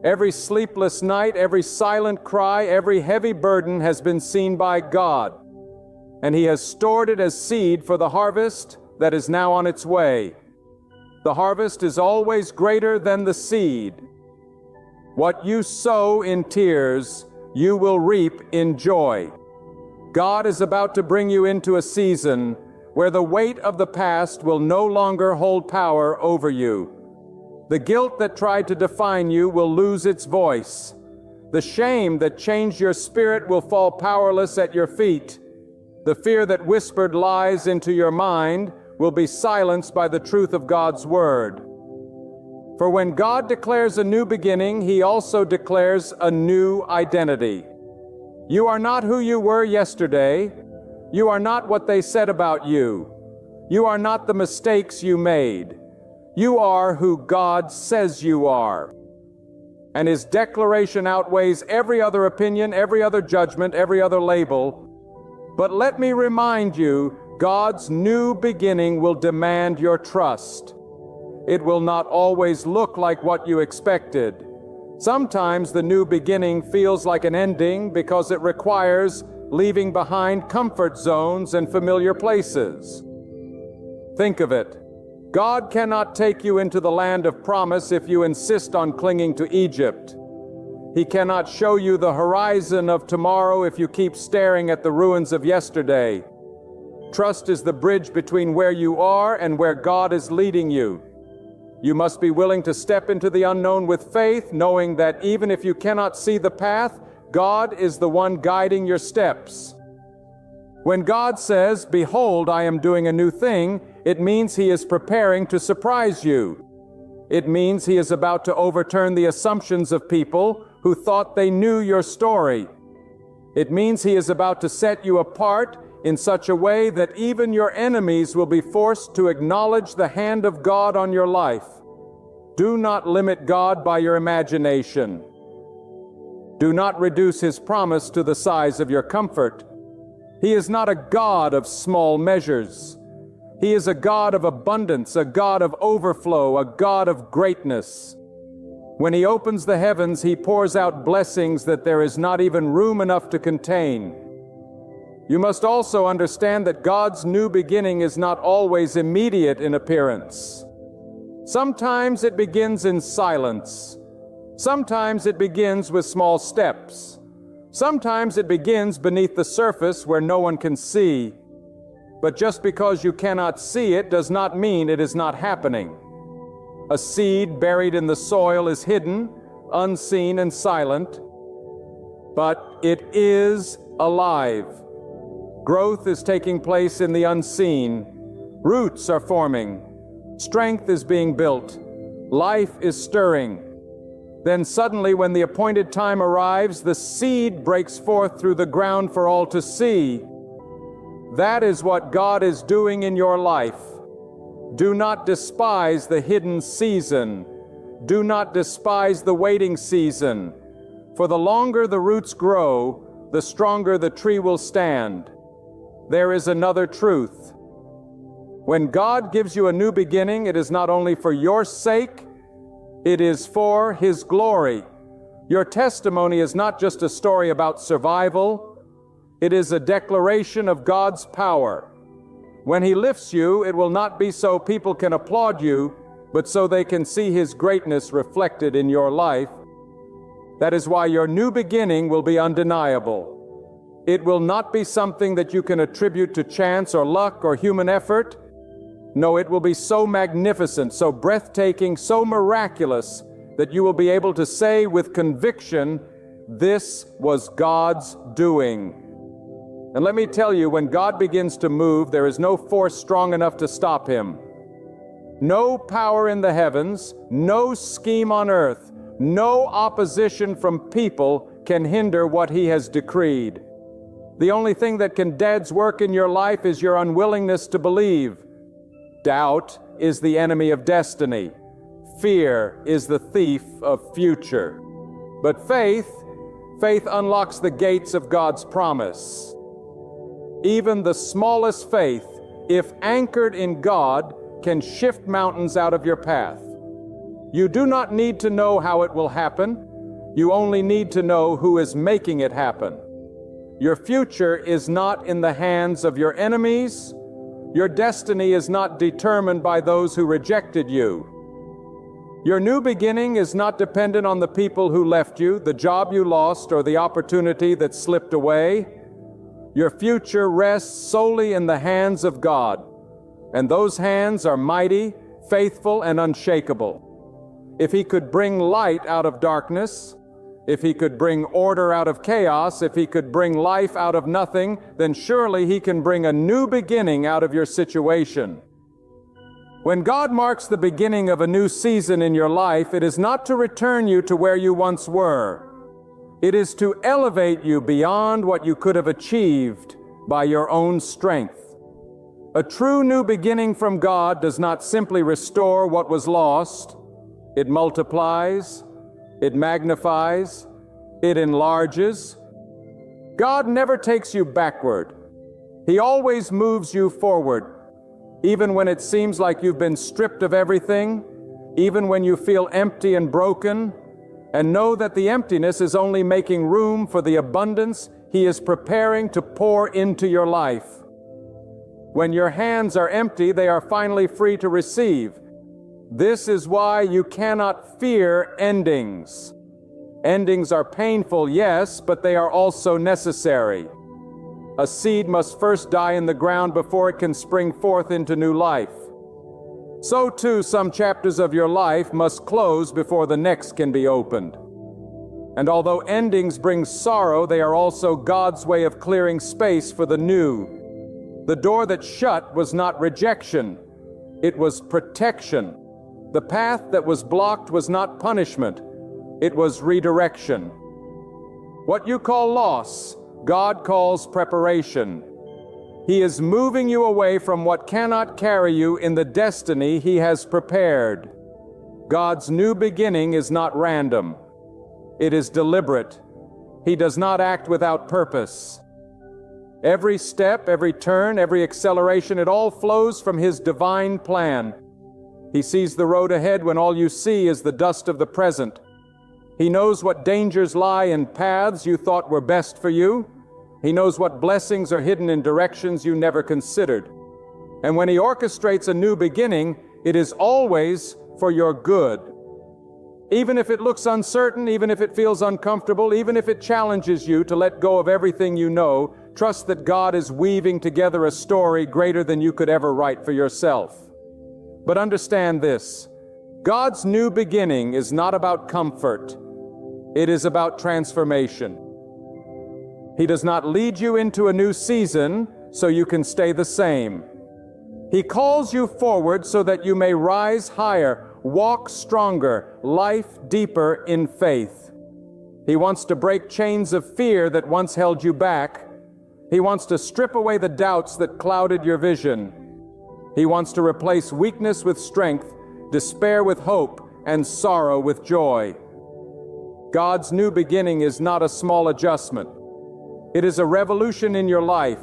Every sleepless night, every silent cry, every heavy burden has been seen by God, and He has stored it as seed for the harvest that is now on its way. The harvest is always greater than the seed. What you sow in tears, you will reap in joy. God is about to bring you into a season where the weight of the past will no longer hold power over you. The guilt that tried to define you will lose its voice. The shame that changed your spirit will fall powerless at your feet. The fear that whispered lies into your mind will be silenced by the truth of God's Word. For when God declares a new beginning, He also declares a new identity. You are not who you were yesterday. You are not what they said about you. You are not the mistakes you made. You are who God says you are. And His declaration outweighs every other opinion, every other judgment, every other label. But let me remind you, God's new beginning will demand your trust. It will not always look like what you expected. Sometimes the new beginning feels like an ending because it requires leaving behind comfort zones and familiar places. Think of it. God cannot take you into the land of promise if you insist on clinging to Egypt. He cannot show you the horizon of tomorrow if you keep staring at the ruins of yesterday. Trust is the bridge between where you are and where God is leading you. You must be willing to step into the unknown with faith, knowing that even if you cannot see the path, God is the one guiding your steps. When God says, "Behold, I am doing a new thing," it means He is preparing to surprise you. It means He is about to overturn the assumptions of people who thought they knew your story. It means He is about to set you apart in such a way that even your enemies will be forced to acknowledge the hand of God on your life. Do not limit God by your imagination. Do not reduce His promise to the size of your comfort. He is not a God of small measures. He is a God of abundance, a God of overflow, a God of greatness. When He opens the heavens, He pours out blessings that there is not even room enough to contain. You must also understand that God's new beginning is not always immediate in appearance. Sometimes it begins in silence. Sometimes it begins with small steps. Sometimes it begins beneath the surface where no one can see. But just because you cannot see it does not mean it is not happening. A seed buried in the soil is hidden, unseen and silent, but it is alive. Growth is taking place in the unseen. Roots are forming. Strength is being built. Life is stirring. Then suddenly, when the appointed time arrives, the seed breaks forth through the ground for all to see. That is what God is doing in your life. Do not despise the hidden season. Do not despise the waiting season. For the longer the roots grow, the stronger the tree will stand. There is another truth. When God gives you a new beginning, it is not only for your sake, it is for His glory. Your testimony is not just a story about survival, it is a declaration of God's power. When He lifts you, it will not be so people can applaud you, but so they can see His greatness reflected in your life. That is why your new beginning will be undeniable. It will not be something that you can attribute to chance or luck or human effort. No, it will be so magnificent, so breathtaking, so miraculous that you will be able to say with conviction, this was God's doing. And let me tell you, when God begins to move, there is no force strong enough to stop Him. No power in the heavens, no scheme on earth, no opposition from people can hinder what He has decreed. The only thing that can dead's work in your life is your unwillingness to believe. Doubt is the enemy of destiny. Fear is the thief of future. But faith unlocks the gates of God's promise. Even the smallest faith, if anchored in God, can shift mountains out of your path. You do not need to know how it will happen. You only need to know who is making it happen. Your future is not in the hands of your enemies. Your destiny is not determined by those who rejected you. Your new beginning is not dependent on the people who left you, the job you lost, or the opportunity that slipped away. Your future rests solely in the hands of God, and those hands are mighty, faithful, and unshakable. If He could bring light out of darkness, if He could bring order out of chaos, if He could bring life out of nothing, then surely He can bring a new beginning out of your situation. When God marks the beginning of a new season in your life, it is not to return you to where you once were. It is to elevate you beyond what you could have achieved by your own strength. A true new beginning from God does not simply restore what was lost. It multiplies, it magnifies, it enlarges. God never takes you backward. He always moves you forward. Even when it seems like you've been stripped of everything, even when you feel empty and broken, and know that the emptiness is only making room for the abundance He is preparing to pour into your life. When your hands are empty, they are finally free to receive. This is why you cannot fear endings. Endings are painful, yes, but they are also necessary. A seed must first die in the ground before it can spring forth into new life. So too, some chapters of your life must close before the next can be opened. And although endings bring sorrow, they are also God's way of clearing space for the new. The door that shut was not rejection, it was protection. The path that was blocked was not punishment, it was redirection. What you call loss, God calls preparation. He is moving you away from what cannot carry you in the destiny He has prepared. God's new beginning is not random. It is deliberate. He does not act without purpose. Every step, every turn, every acceleration, it all flows from His divine plan. He sees the road ahead when all you see is the dust of the present. He knows what dangers lie in paths you thought were best for you. He knows what blessings are hidden in directions you never considered. And when He orchestrates a new beginning, it is always for your good. Even if it looks uncertain, even if it feels uncomfortable, even if it challenges you to let go of everything you know, trust that God is weaving together a story greater than you could ever write for yourself. But understand this, God's new beginning is not about comfort. It is about transformation. He does not lead you into a new season so you can stay the same. He calls you forward so that you may rise higher, walk stronger, life deeper in faith. He wants to break chains of fear that once held you back. He wants to strip away the doubts that clouded your vision. He wants to replace weakness with strength, despair with hope, and sorrow with joy. God's new beginning is not a small adjustment. It is a revolution in your life.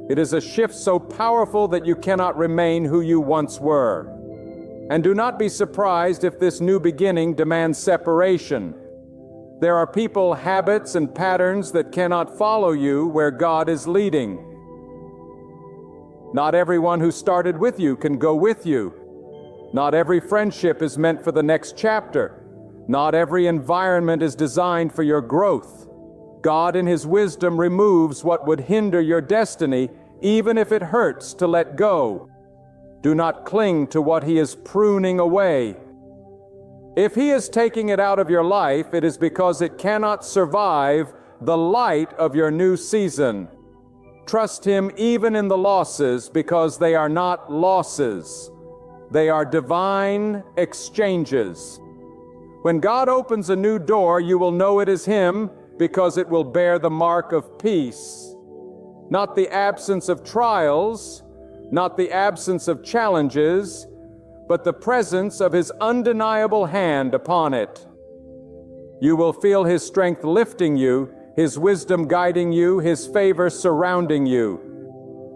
It is a shift so powerful that you cannot remain who you once were. And do not be surprised if this new beginning demands separation. There are people, habits, and patterns that cannot follow you where God is leading. Not everyone who started with you can go with you. Not every friendship is meant for the next chapter. Not every environment is designed for your growth. God in His wisdom removes what would hinder your destiny, even if it hurts to let go. Do not cling to what He is pruning away. If He is taking it out of your life, it is because it cannot survive the light of your new season. Trust Him even in the losses, because they are not losses. They are divine exchanges. When God opens a new door, you will know it is Him, because it will bear the mark of peace. Not the absence of trials, not the absence of challenges, but the presence of His undeniable hand upon it. You will feel His strength lifting you, His wisdom guiding you, His favor surrounding you.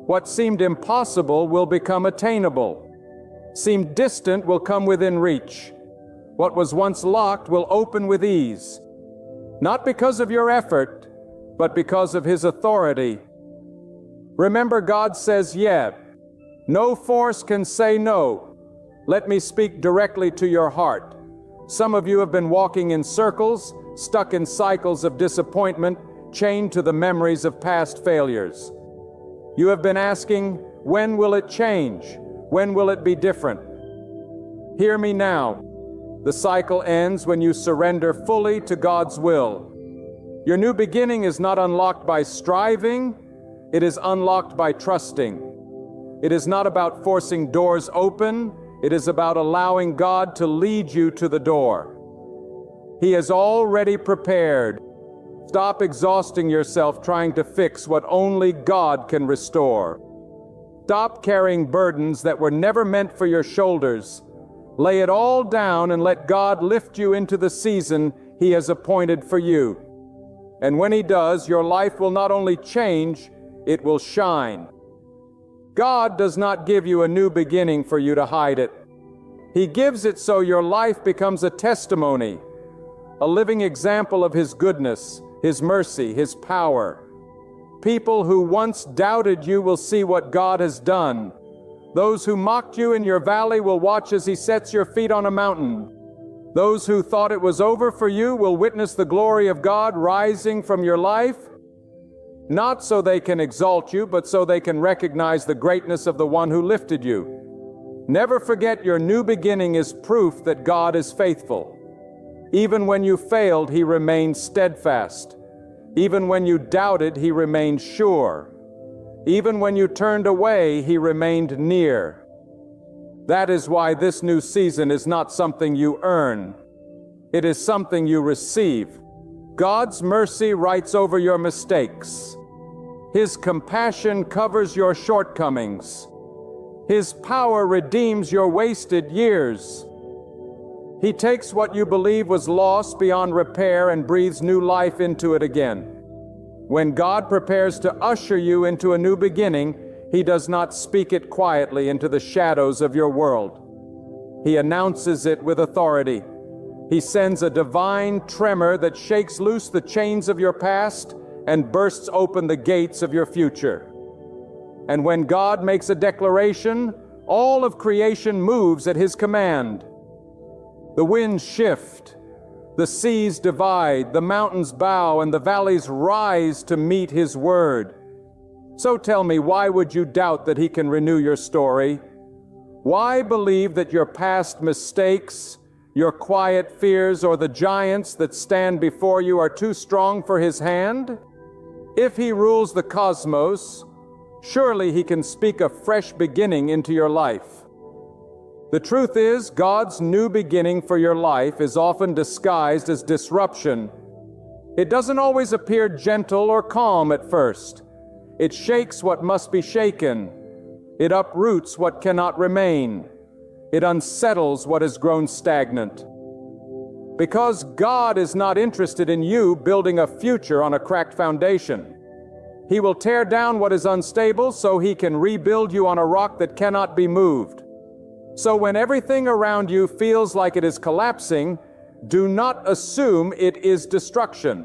What seemed impossible will become attainable. Seemed distant will come within reach. What was once locked will open with ease. Not because of your effort, but because of His authority. Remember, God says, "Yeah." No force can say no. Let me speak directly to your heart. Some of you have been walking in circles, stuck in cycles of disappointment, chained to the memories of past failures. You have been asking, when will it change? When will it be different? Hear me now. The cycle ends when you surrender fully to God's will. Your new beginning is not unlocked by striving, it is unlocked by trusting. It is not about forcing doors open, it is about allowing God to lead you to the door. He is already prepared. Stop exhausting yourself trying to fix what only God can restore. Stop carrying burdens that were never meant for your shoulders. Lay it all down and let God lift you into the season He has appointed for you. And when He does, your life will not only change, it will shine. God does not give you a new beginning for you to hide it. He gives it so your life becomes a testimony, a living example of His goodness, His mercy, His power. People who once doubted you will see what God has done. Those who mocked you in your valley will watch as He sets your feet on a mountain. Those who thought it was over for you will witness the glory of God rising from your life. Not so they can exalt you, but so they can recognize the greatness of the one who lifted you. Never forget your new beginning is proof that God is faithful. Even when you failed, He remained steadfast. Even when you doubted, He remained sure. Even when you turned away, He remained near. That is why this new season is not something you earn. It is something you receive. God's mercy writes over your mistakes. His compassion covers your shortcomings. His power redeems your wasted years. He takes what you believe was lost beyond repair and breathes new life into it again. When God prepares to usher you into a new beginning, He does not speak it quietly into the shadows of your world. He announces it with authority. He sends a divine tremor that shakes loose the chains of your past and bursts open the gates of your future. And when God makes a declaration, all of creation moves at His command. The winds shift, the seas divide, the mountains bow, and the valleys rise to meet His word. So tell me, why would you doubt that He can renew your story? Why believe that your past mistakes, your quiet fears, or the giants that stand before you are too strong for His hand? If He rules the cosmos, surely He can speak a fresh beginning into your life. The truth is, God's new beginning for your life is often disguised as disruption. It doesn't always appear gentle or calm at first. It shakes what must be shaken. It uproots what cannot remain. It unsettles what has grown stagnant. Because God is not interested in you building a future on a cracked foundation. He will tear down what is unstable so He can rebuild you on a rock that cannot be moved. So when everything around you feels like it is collapsing, do not assume it is destruction.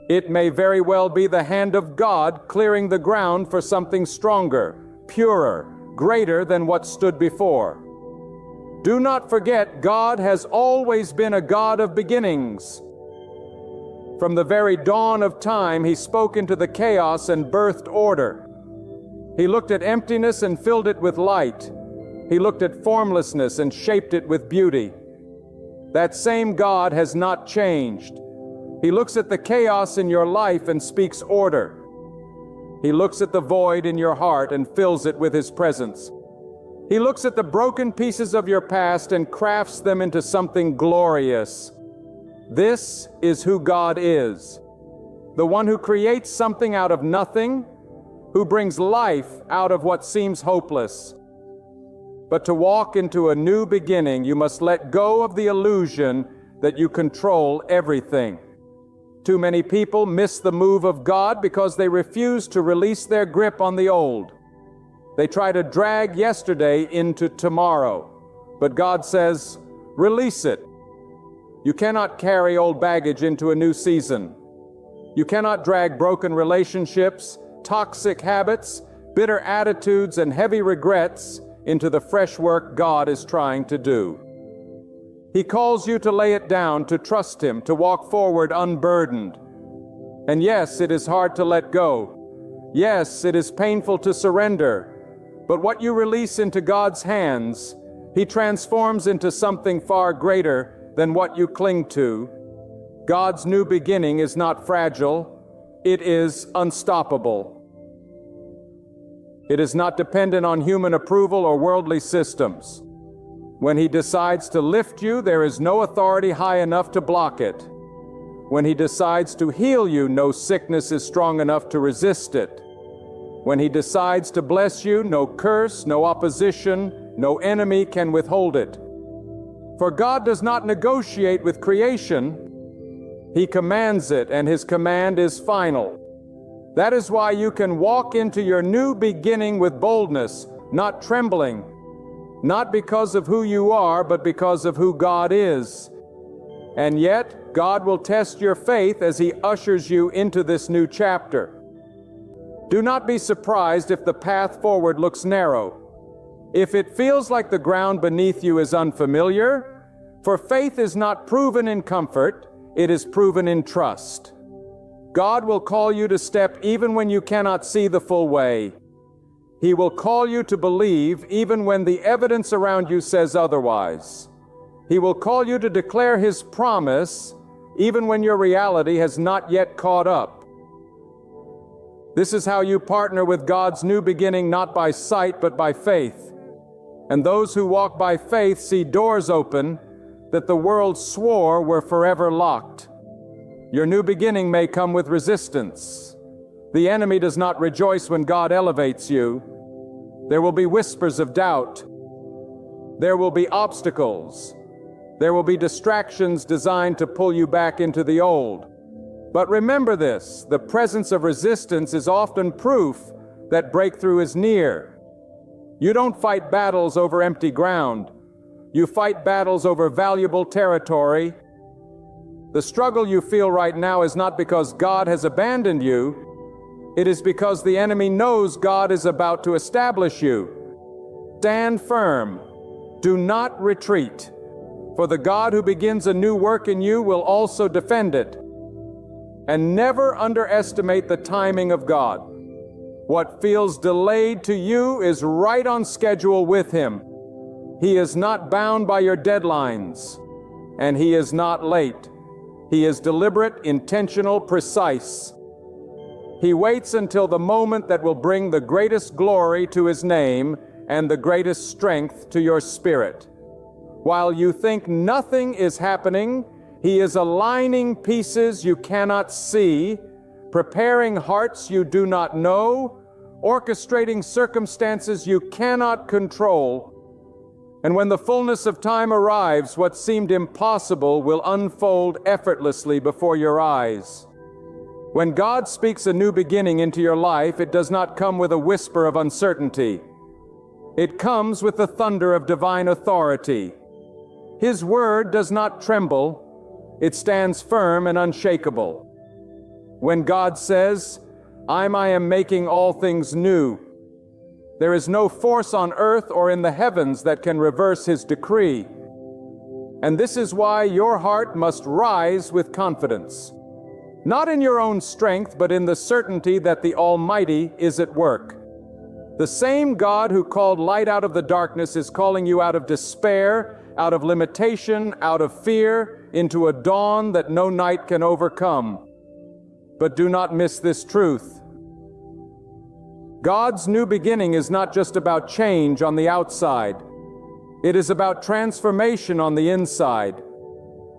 It may very well be the hand of God clearing the ground for something stronger, purer, greater than what stood before. Do not forget, God has always been a God of beginnings. From the very dawn of time, He spoke into the chaos and birthed order. He looked at emptiness and filled it with light. He looked at formlessness and shaped it with beauty. That same God has not changed. He looks at the chaos in your life and speaks order. He looks at the void in your heart and fills it with His presence. He looks at the broken pieces of your past and crafts them into something glorious. This is who God is. The one who creates something out of nothing, who brings life out of what seems hopeless. But to walk into a new beginning, you must let go of the illusion that you control everything. Too many people miss the move of God because they refuse to release their grip on the old. They try to drag yesterday into tomorrow. But God says, release it. You cannot carry old baggage into a new season. You cannot drag broken relationships, toxic habits, bitter attitudes, and heavy regrets into the fresh work God is trying to do. He calls you to lay it down, to trust Him, to walk forward unburdened. And yes, it is hard to let go. Yes, it is painful to surrender. But what you release into God's hands, He transforms into something far greater than what you cling to. God's new beginning is not fragile. It is unstoppable. It is not dependent on human approval or worldly systems. When He decides to lift you, there is no authority high enough to block it. When He decides to heal you, no sickness is strong enough to resist it. When He decides to bless you, no curse, no opposition, no enemy can withhold it. For God does not negotiate with creation. He commands it, and His command is final. That is why you can walk into your new beginning with boldness, not trembling, not because of who you are, but because of who God is. And yet, God will test your faith as He ushers you into this new chapter. Do not be surprised if the path forward looks narrow. If it feels like the ground beneath you is unfamiliar, for faith is not proven in comfort, it is proven in trust. God will call you to step even when you cannot see the full way. He will call you to believe even when the evidence around you says otherwise. He will call you to declare His promise even when your reality has not yet caught up. This is how you partner with God's new beginning, not by sight but by faith. And those who walk by faith see doors open that the world swore were forever locked. Your new beginning may come with resistance. The enemy does not rejoice when God elevates you. There will be whispers of doubt. There will be obstacles. There will be distractions designed to pull you back into the old. But remember this, the presence of resistance is often proof that breakthrough is near. You don't fight battles over empty ground. You fight battles over valuable territory. The struggle you feel right now is not because God has abandoned you. It is because the enemy knows God is about to establish you. Stand firm. Do not retreat. For the God who begins a new work in you will also defend it. And never underestimate the timing of God. What feels delayed to you is right on schedule with Him. He is not bound by your deadlines, and He is not late. He is deliberate, intentional, precise. He waits until the moment that will bring the greatest glory to His name and the greatest strength to your spirit. While you think nothing is happening, He is aligning pieces you cannot see, preparing hearts you do not know, orchestrating circumstances you cannot control. And when the fullness of time arrives, what seemed impossible will unfold effortlessly before your eyes. When God speaks a new beginning into your life, it does not come with a whisper of uncertainty. It comes with the thunder of divine authority. His word does not tremble. It stands firm and unshakable. When God says, I am making all things new, there is no force on earth or in the heavens that can reverse His decree. And this is why your heart must rise with confidence, not in your own strength, but in the certainty that the Almighty is at work. The same God who called light out of the darkness is calling you out of despair, out of limitation, out of fear, into a dawn that no night can overcome. But do not miss this truth. God's new beginning is not just about change on the outside. It is about transformation on the inside.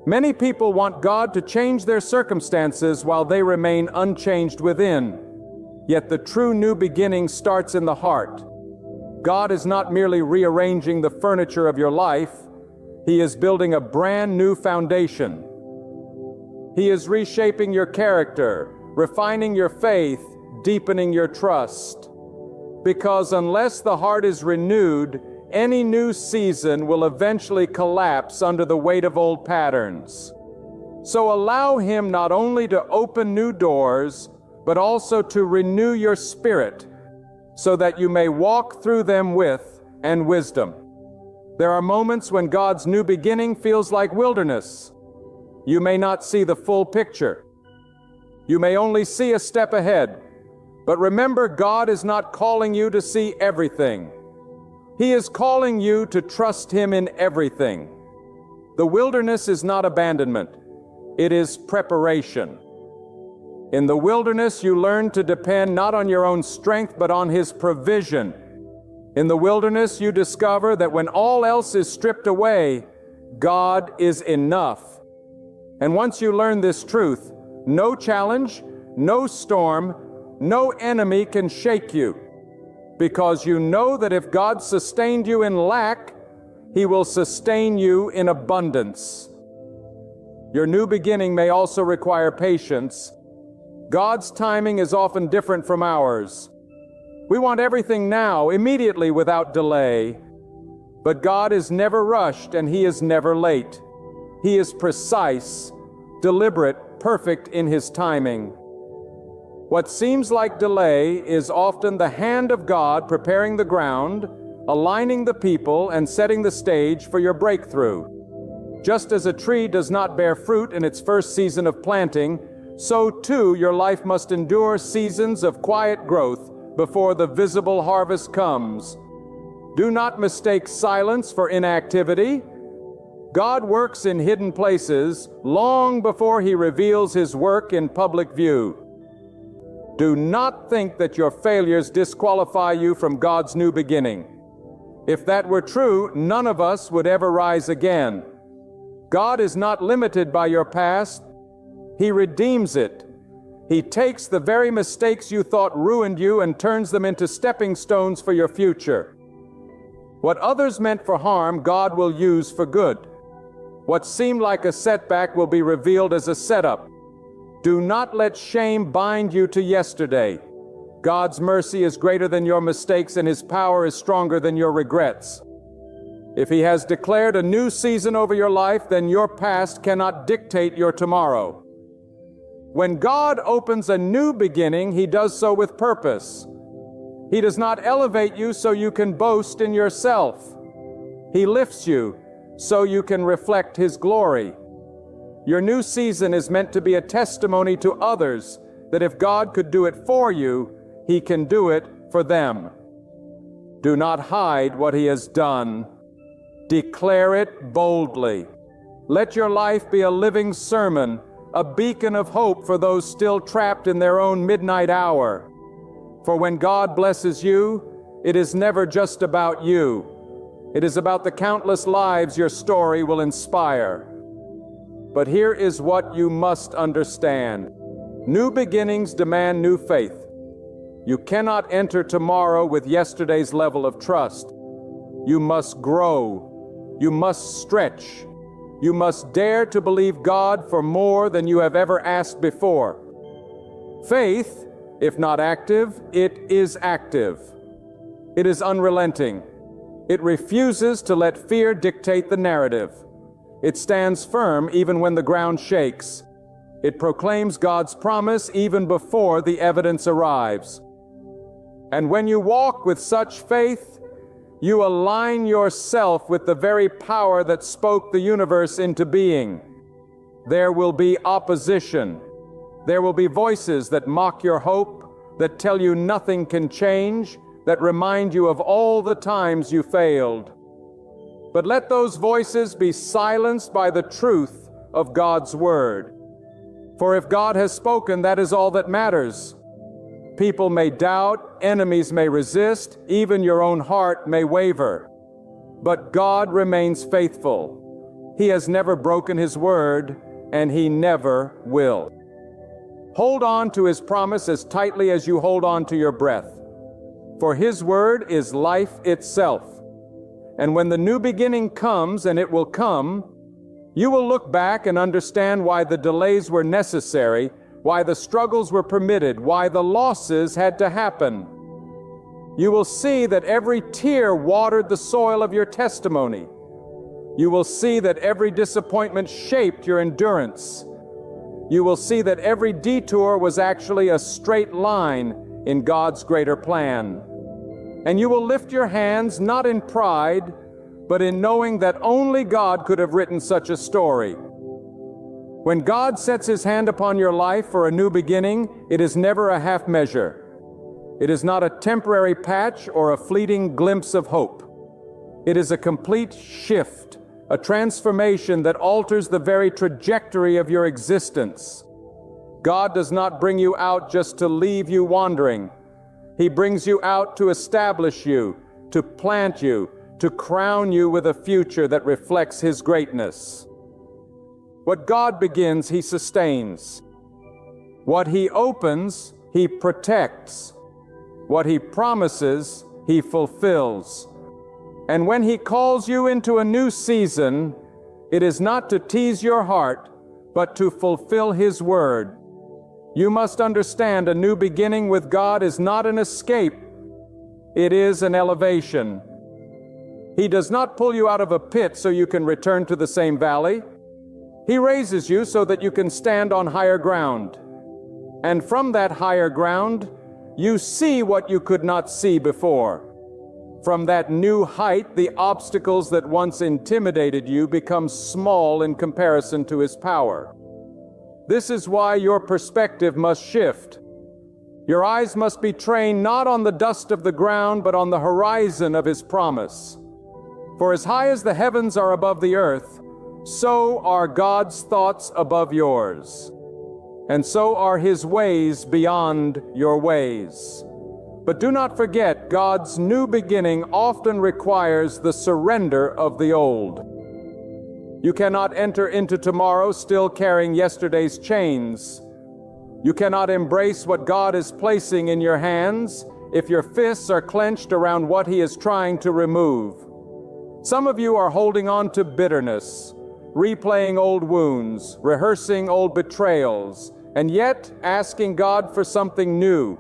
Many people want God to change their circumstances while they remain unchanged within. Yet the true new beginning starts in the heart. God is not merely rearranging the furniture of your life. He is building a brand new foundation. He is reshaping your character, refining your faith, deepening your trust. Because unless the heart is renewed, any new season will eventually collapse under the weight of old patterns. So allow Him not only to open new doors, but also to renew your spirit, so that you may walk through them with wisdom. There are moments when God's new beginning feels like wilderness. You may not see the full picture. You may only see a step ahead. But remember, God is not calling you to see everything. He is calling you to trust Him in everything. The wilderness is not abandonment. It is preparation. In the wilderness, you learn to depend not on your own strength, but on His provision. In the wilderness, you discover that when all else is stripped away, God is enough. And once you learn this truth, no challenge, no storm, no enemy can shake you, because you know that if God sustained you in lack, He will sustain you in abundance. Your new beginning may also require patience. God's timing is often different from ours. We want everything now, immediately, without delay. But God is never rushed, and He is never late. He is precise, deliberate, perfect in His timing. What seems like delay is often the hand of God preparing the ground, aligning the people, and setting the stage for your breakthrough. Just as a tree does not bear fruit in its first season of planting, so too your life must endure seasons of quiet growth before the visible harvest comes. Do not mistake silence for inactivity. God works in hidden places long before He reveals His work in public view. Do not think that your failures disqualify you from God's new beginning. If that were true, none of us would ever rise again. God is not limited by your past. He redeems it. He takes the very mistakes you thought ruined you and turns them into stepping stones for your future. What others meant for harm, God will use for good. What seemed like a setback will be revealed as a setup. Do not let shame bind you to yesterday. God's mercy is greater than your mistakes, and His power is stronger than your regrets. If He has declared a new season over your life, then your past cannot dictate your tomorrow. When God opens a new beginning, He does so with purpose. He does not elevate you so you can boast in yourself. He lifts you so you can reflect His glory. Your new season is meant to be a testimony to others that if God could do it for you, He can do it for them. Do not hide what He has done. Declare it boldly. Let your life be a living sermon, a beacon of hope for those still trapped in their own midnight hour. For when God blesses you, it is never just about you. It is about the countless lives your story will inspire. But here is what you must understand. New beginnings demand new faith. You cannot enter tomorrow with yesterday's level of trust. You must grow. You must stretch. You must dare to believe God for more than you have ever asked before. Faith, if not active, it is active. It is unrelenting. It refuses to let fear dictate the narrative. It stands firm even when the ground shakes. It proclaims God's promise even before the evidence arrives. And when you walk with such faith, you align yourself with the very power that spoke the universe into being. There will be opposition. There will be voices that mock your hope, that tell you nothing can change, that remind you of all the times you failed. But let those voices be silenced by the truth of God's Word. For if God has spoken, that is all that matters. People may doubt, enemies may resist, even your own heart may waver. But God remains faithful. He has never broken His word, and He never will. Hold on to His promise as tightly as you hold on to your breath. For His word is life itself. And when the new beginning comes, and it will come, you will look back and understand why the delays were necessary, why the struggles were permitted, why the losses had to happen. You will see that every tear watered the soil of your testimony. You will see that every disappointment shaped your endurance. You will see that every detour was actually a straight line in God's greater plan. And you will lift your hands not in pride, but in knowing that only God could have written such a story. When God sets His hand upon your life for a new beginning, it is never a half measure. It is not a temporary patch or a fleeting glimpse of hope. It is a complete shift, a transformation that alters the very trajectory of your existence. God does not bring you out just to leave you wandering. He brings you out to establish you, to plant you, to crown you with a future that reflects His greatness. What God begins, He sustains. What He opens, He protects. What He promises, He fulfills. And when He calls you into a new season, it is not to tease your heart, but to fulfill His word. You must understand a new beginning with God is not an escape. It is an elevation. He does not pull you out of a pit so you can return to the same valley. He raises you so that you can stand on higher ground. And from that higher ground, you see what you could not see before. From that new height, the obstacles that once intimidated you become small in comparison to His power. This is why your perspective must shift. Your eyes must be trained not on the dust of the ground, but on the horizon of His promise. For as high as the heavens are above the earth, so are God's thoughts above yours, and so are His ways beyond your ways. But do not forget, God's new beginning often requires the surrender of the old. You cannot enter into tomorrow still carrying yesterday's chains. You cannot embrace what God is placing in your hands if your fists are clenched around what He is trying to remove. Some of you are holding on to bitterness, replaying old wounds, rehearsing old betrayals, and yet asking God for something new.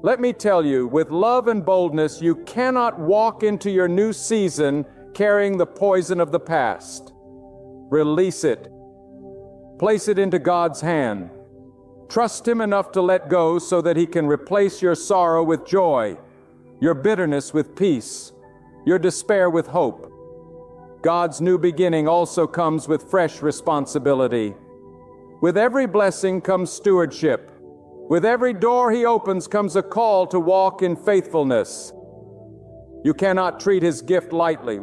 Let me tell you, with love and boldness, you cannot walk into your new season carrying the poison of the past. Release it. Place it into God's hand. Trust Him enough to let go so that He can replace your sorrow with joy, your bitterness with peace, your despair with hope. God's new beginning also comes with fresh responsibility. With every blessing comes stewardship. With every door He opens comes a call to walk in faithfulness. You cannot treat His gift lightly.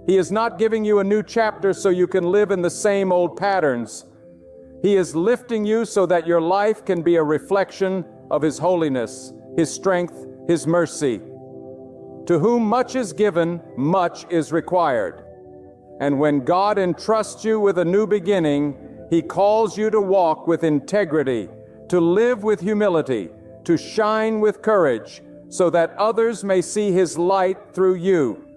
He is not giving you a new chapter so you can live in the same old patterns. He is lifting you so that your life can be a reflection of His holiness, His strength, His mercy. To whom much is given, much is required. And when God entrusts you with a new beginning, He calls you to walk with integrity, to live with humility, to shine with courage, so that others may see His light through you.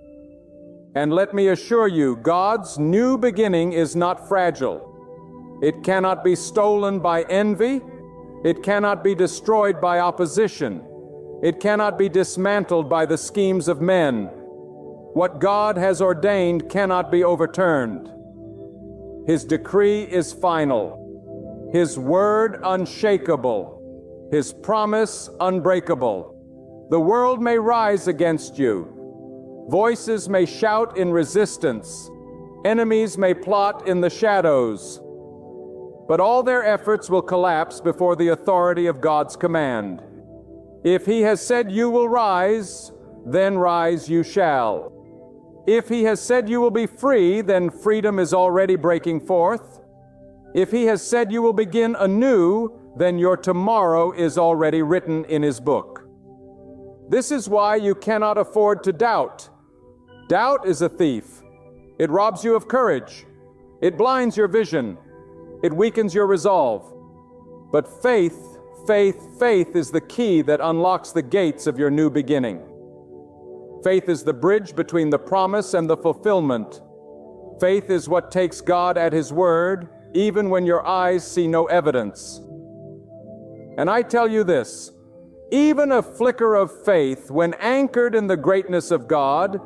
And let me assure you, God's new beginning is not fragile. It cannot be stolen by envy. It cannot be destroyed by opposition. It cannot be dismantled by the schemes of men. What God has ordained cannot be overturned. His decree is final. His word unshakable. His promise unbreakable. The world may rise against you. Voices may shout in resistance. Enemies may plot in the shadows. But all their efforts will collapse before the authority of God's command. If He has said you will rise, then rise you shall. If He has said you will be free, then freedom is already breaking forth. If He has said you will begin anew, then your tomorrow is already written in His book. This is why you cannot afford to doubt. Doubt is a thief. It robs you of courage. It blinds your vision. It weakens your resolve. But faith is the key that unlocks the gates of your new beginning. Faith is the bridge between the promise and the fulfillment. Faith is what takes God at His word, even when your eyes see no evidence. And I tell you this, even a flicker of faith, when anchored in the greatness of God,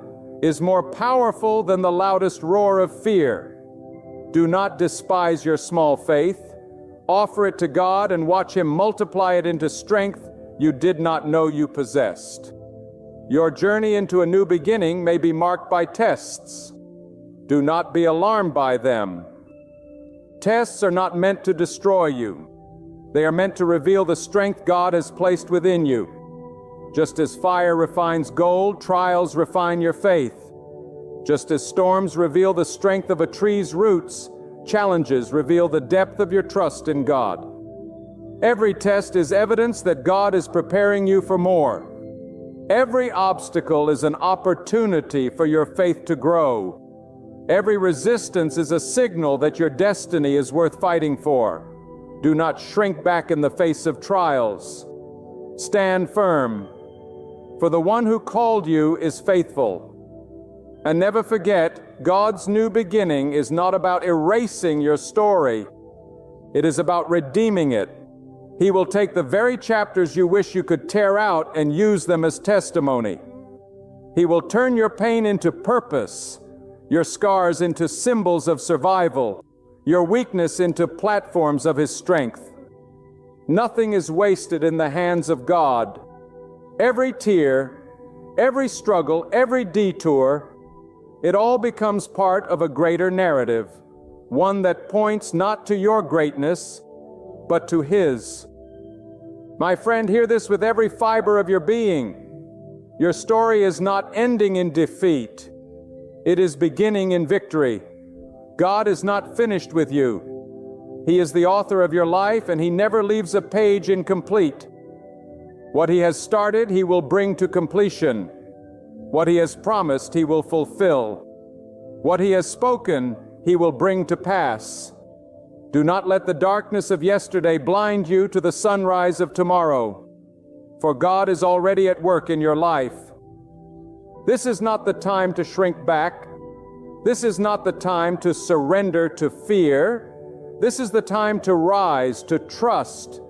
is more powerful than the loudest roar of fear. Do not despise your small faith. Offer it to God and watch Him multiply it into strength you did not know you possessed. Your journey into a new beginning may be marked by tests. Do not be alarmed by them. Tests are not meant to destroy you. They are meant to reveal the strength God has placed within you. Just as fire refines gold, trials refine your faith. Just as storms reveal the strength of a tree's roots, challenges reveal the depth of your trust in God. Every test is evidence that God is preparing you for more. Every obstacle is an opportunity for your faith to grow. Every resistance is a signal that your destiny is worth fighting for. Do not shrink back in the face of trials. Stand firm, for the one who called you is faithful. And never forget, God's new beginning is not about erasing your story. It is about redeeming it. He will take the very chapters you wish you could tear out and use them as testimony. He will turn your pain into purpose, your scars into symbols of survival, your weakness into platforms of His strength. Nothing is wasted in the hands of God. Every tear, every struggle, every detour, it all becomes part of a greater narrative, one that points not to your greatness, but to His. My friend, hear this with every fiber of your being. Your story is not ending in defeat. It is beginning in victory. God is not finished with you. He is the author of your life, and He never leaves a page incomplete. What He has started, He will bring to completion. What He has promised, He will fulfill. What He has spoken, He will bring to pass. Do not let the darkness of yesterday blind you to the sunrise of tomorrow, for God is already at work in your life. This is not the time to shrink back. This is not the time to surrender to fear. This is the time to rise, to trust,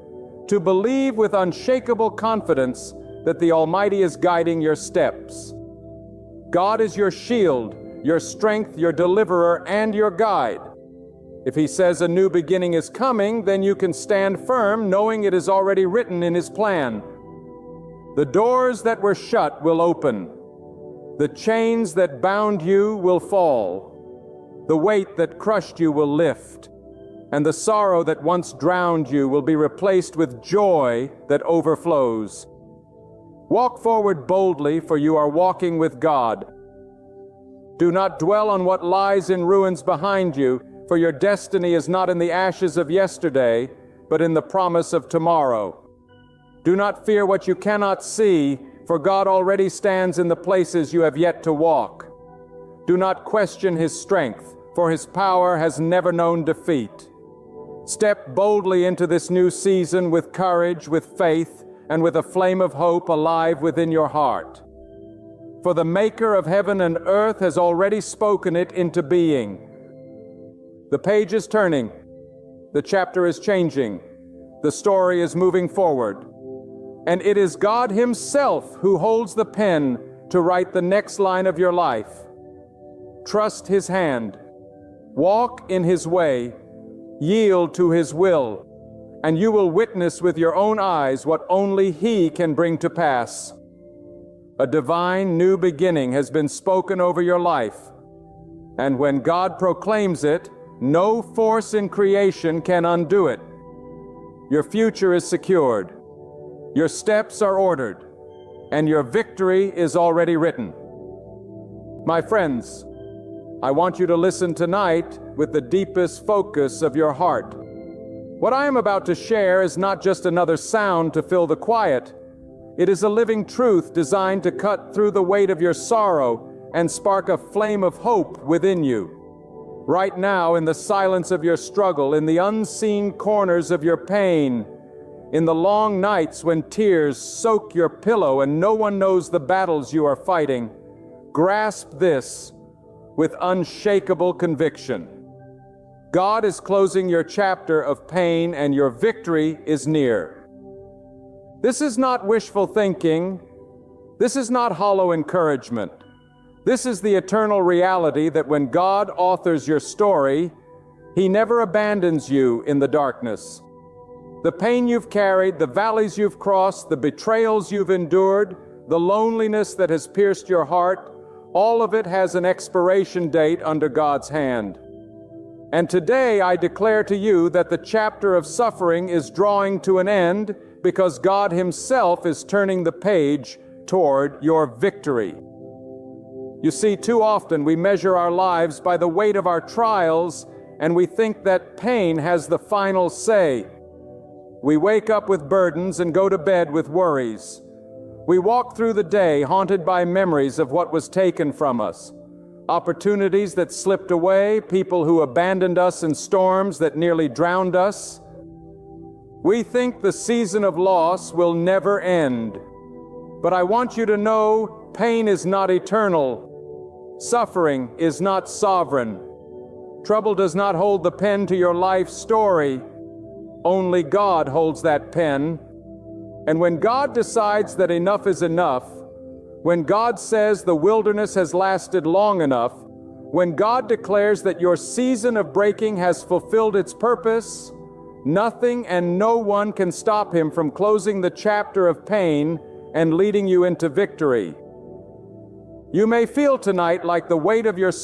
to believe with unshakable confidence that the Almighty is guiding your steps. God is your shield, your strength, your deliverer, and your guide. If He says a new beginning is coming, then you can stand firm, knowing it is already written in His plan. The doors that were shut will open. The chains that bound you will fall. The weight that crushed you will lift. And the sorrow that once drowned you will be replaced with joy that overflows. Walk forward boldly, for you are walking with God. Do not dwell on what lies in ruins behind you, for your destiny is not in the ashes of yesterday, but in the promise of tomorrow. Do not fear what you cannot see, for God already stands in the places you have yet to walk. Do not question His strength, for His power has never known defeat. Step boldly into this new season with courage, with faith, and with a flame of hope alive within your heart. For the Maker of heaven and earth has already spoken it into being. The page is turning. The chapter is changing. The story is moving forward. And it is God Himself who holds the pen to write the next line of your life. Trust His hand. Walk in His way. Yield to His will. And you will witness with your own eyes what only He can bring to pass. A divine new beginning has been spoken over your life. And when God proclaims it, no force in creation can undo it. Your future is secured. Your steps are ordered. And your victory is already written. My friends, I want you to listen tonight with the deepest focus of your heart. What I am about to share is not just another sound to fill the quiet. It is a living truth designed to cut through the weight of your sorrow and spark a flame of hope within you. Right now, in the silence of your struggle, in the unseen corners of your pain, in the long nights when tears soak your pillow and no one knows the battles you are fighting, grasp this with unshakable conviction. God is closing your chapter of pain and your victory is near. This is not wishful thinking. This is not hollow encouragement. This is the eternal reality that when God authors your story, He never abandons you in the darkness. The pain you've carried, the valleys you've crossed, the betrayals you've endured, the loneliness that has pierced your heart, all of it has an expiration date under God's hand. And today I declare to you that the chapter of suffering is drawing to an end because God Himself is turning the page toward your victory. You see, too often we measure our lives by the weight of our trials, and we think that pain has the final say. We wake up with burdens and go to bed with worries. We walk through the day haunted by memories of what was taken from us, opportunities that slipped away, people who abandoned us in storms that nearly drowned us. We think the season of loss will never end. But I want you to know, pain is not eternal. Suffering is not sovereign. Trouble does not hold the pen to your life story. Only God holds that pen. And when God decides that enough is enough, when God says the wilderness has lasted long enough, when God declares that your season of breaking has fulfilled its purpose, nothing and no one can stop Him from closing the chapter of pain and leading you into victory. You may feel tonight like the weight of your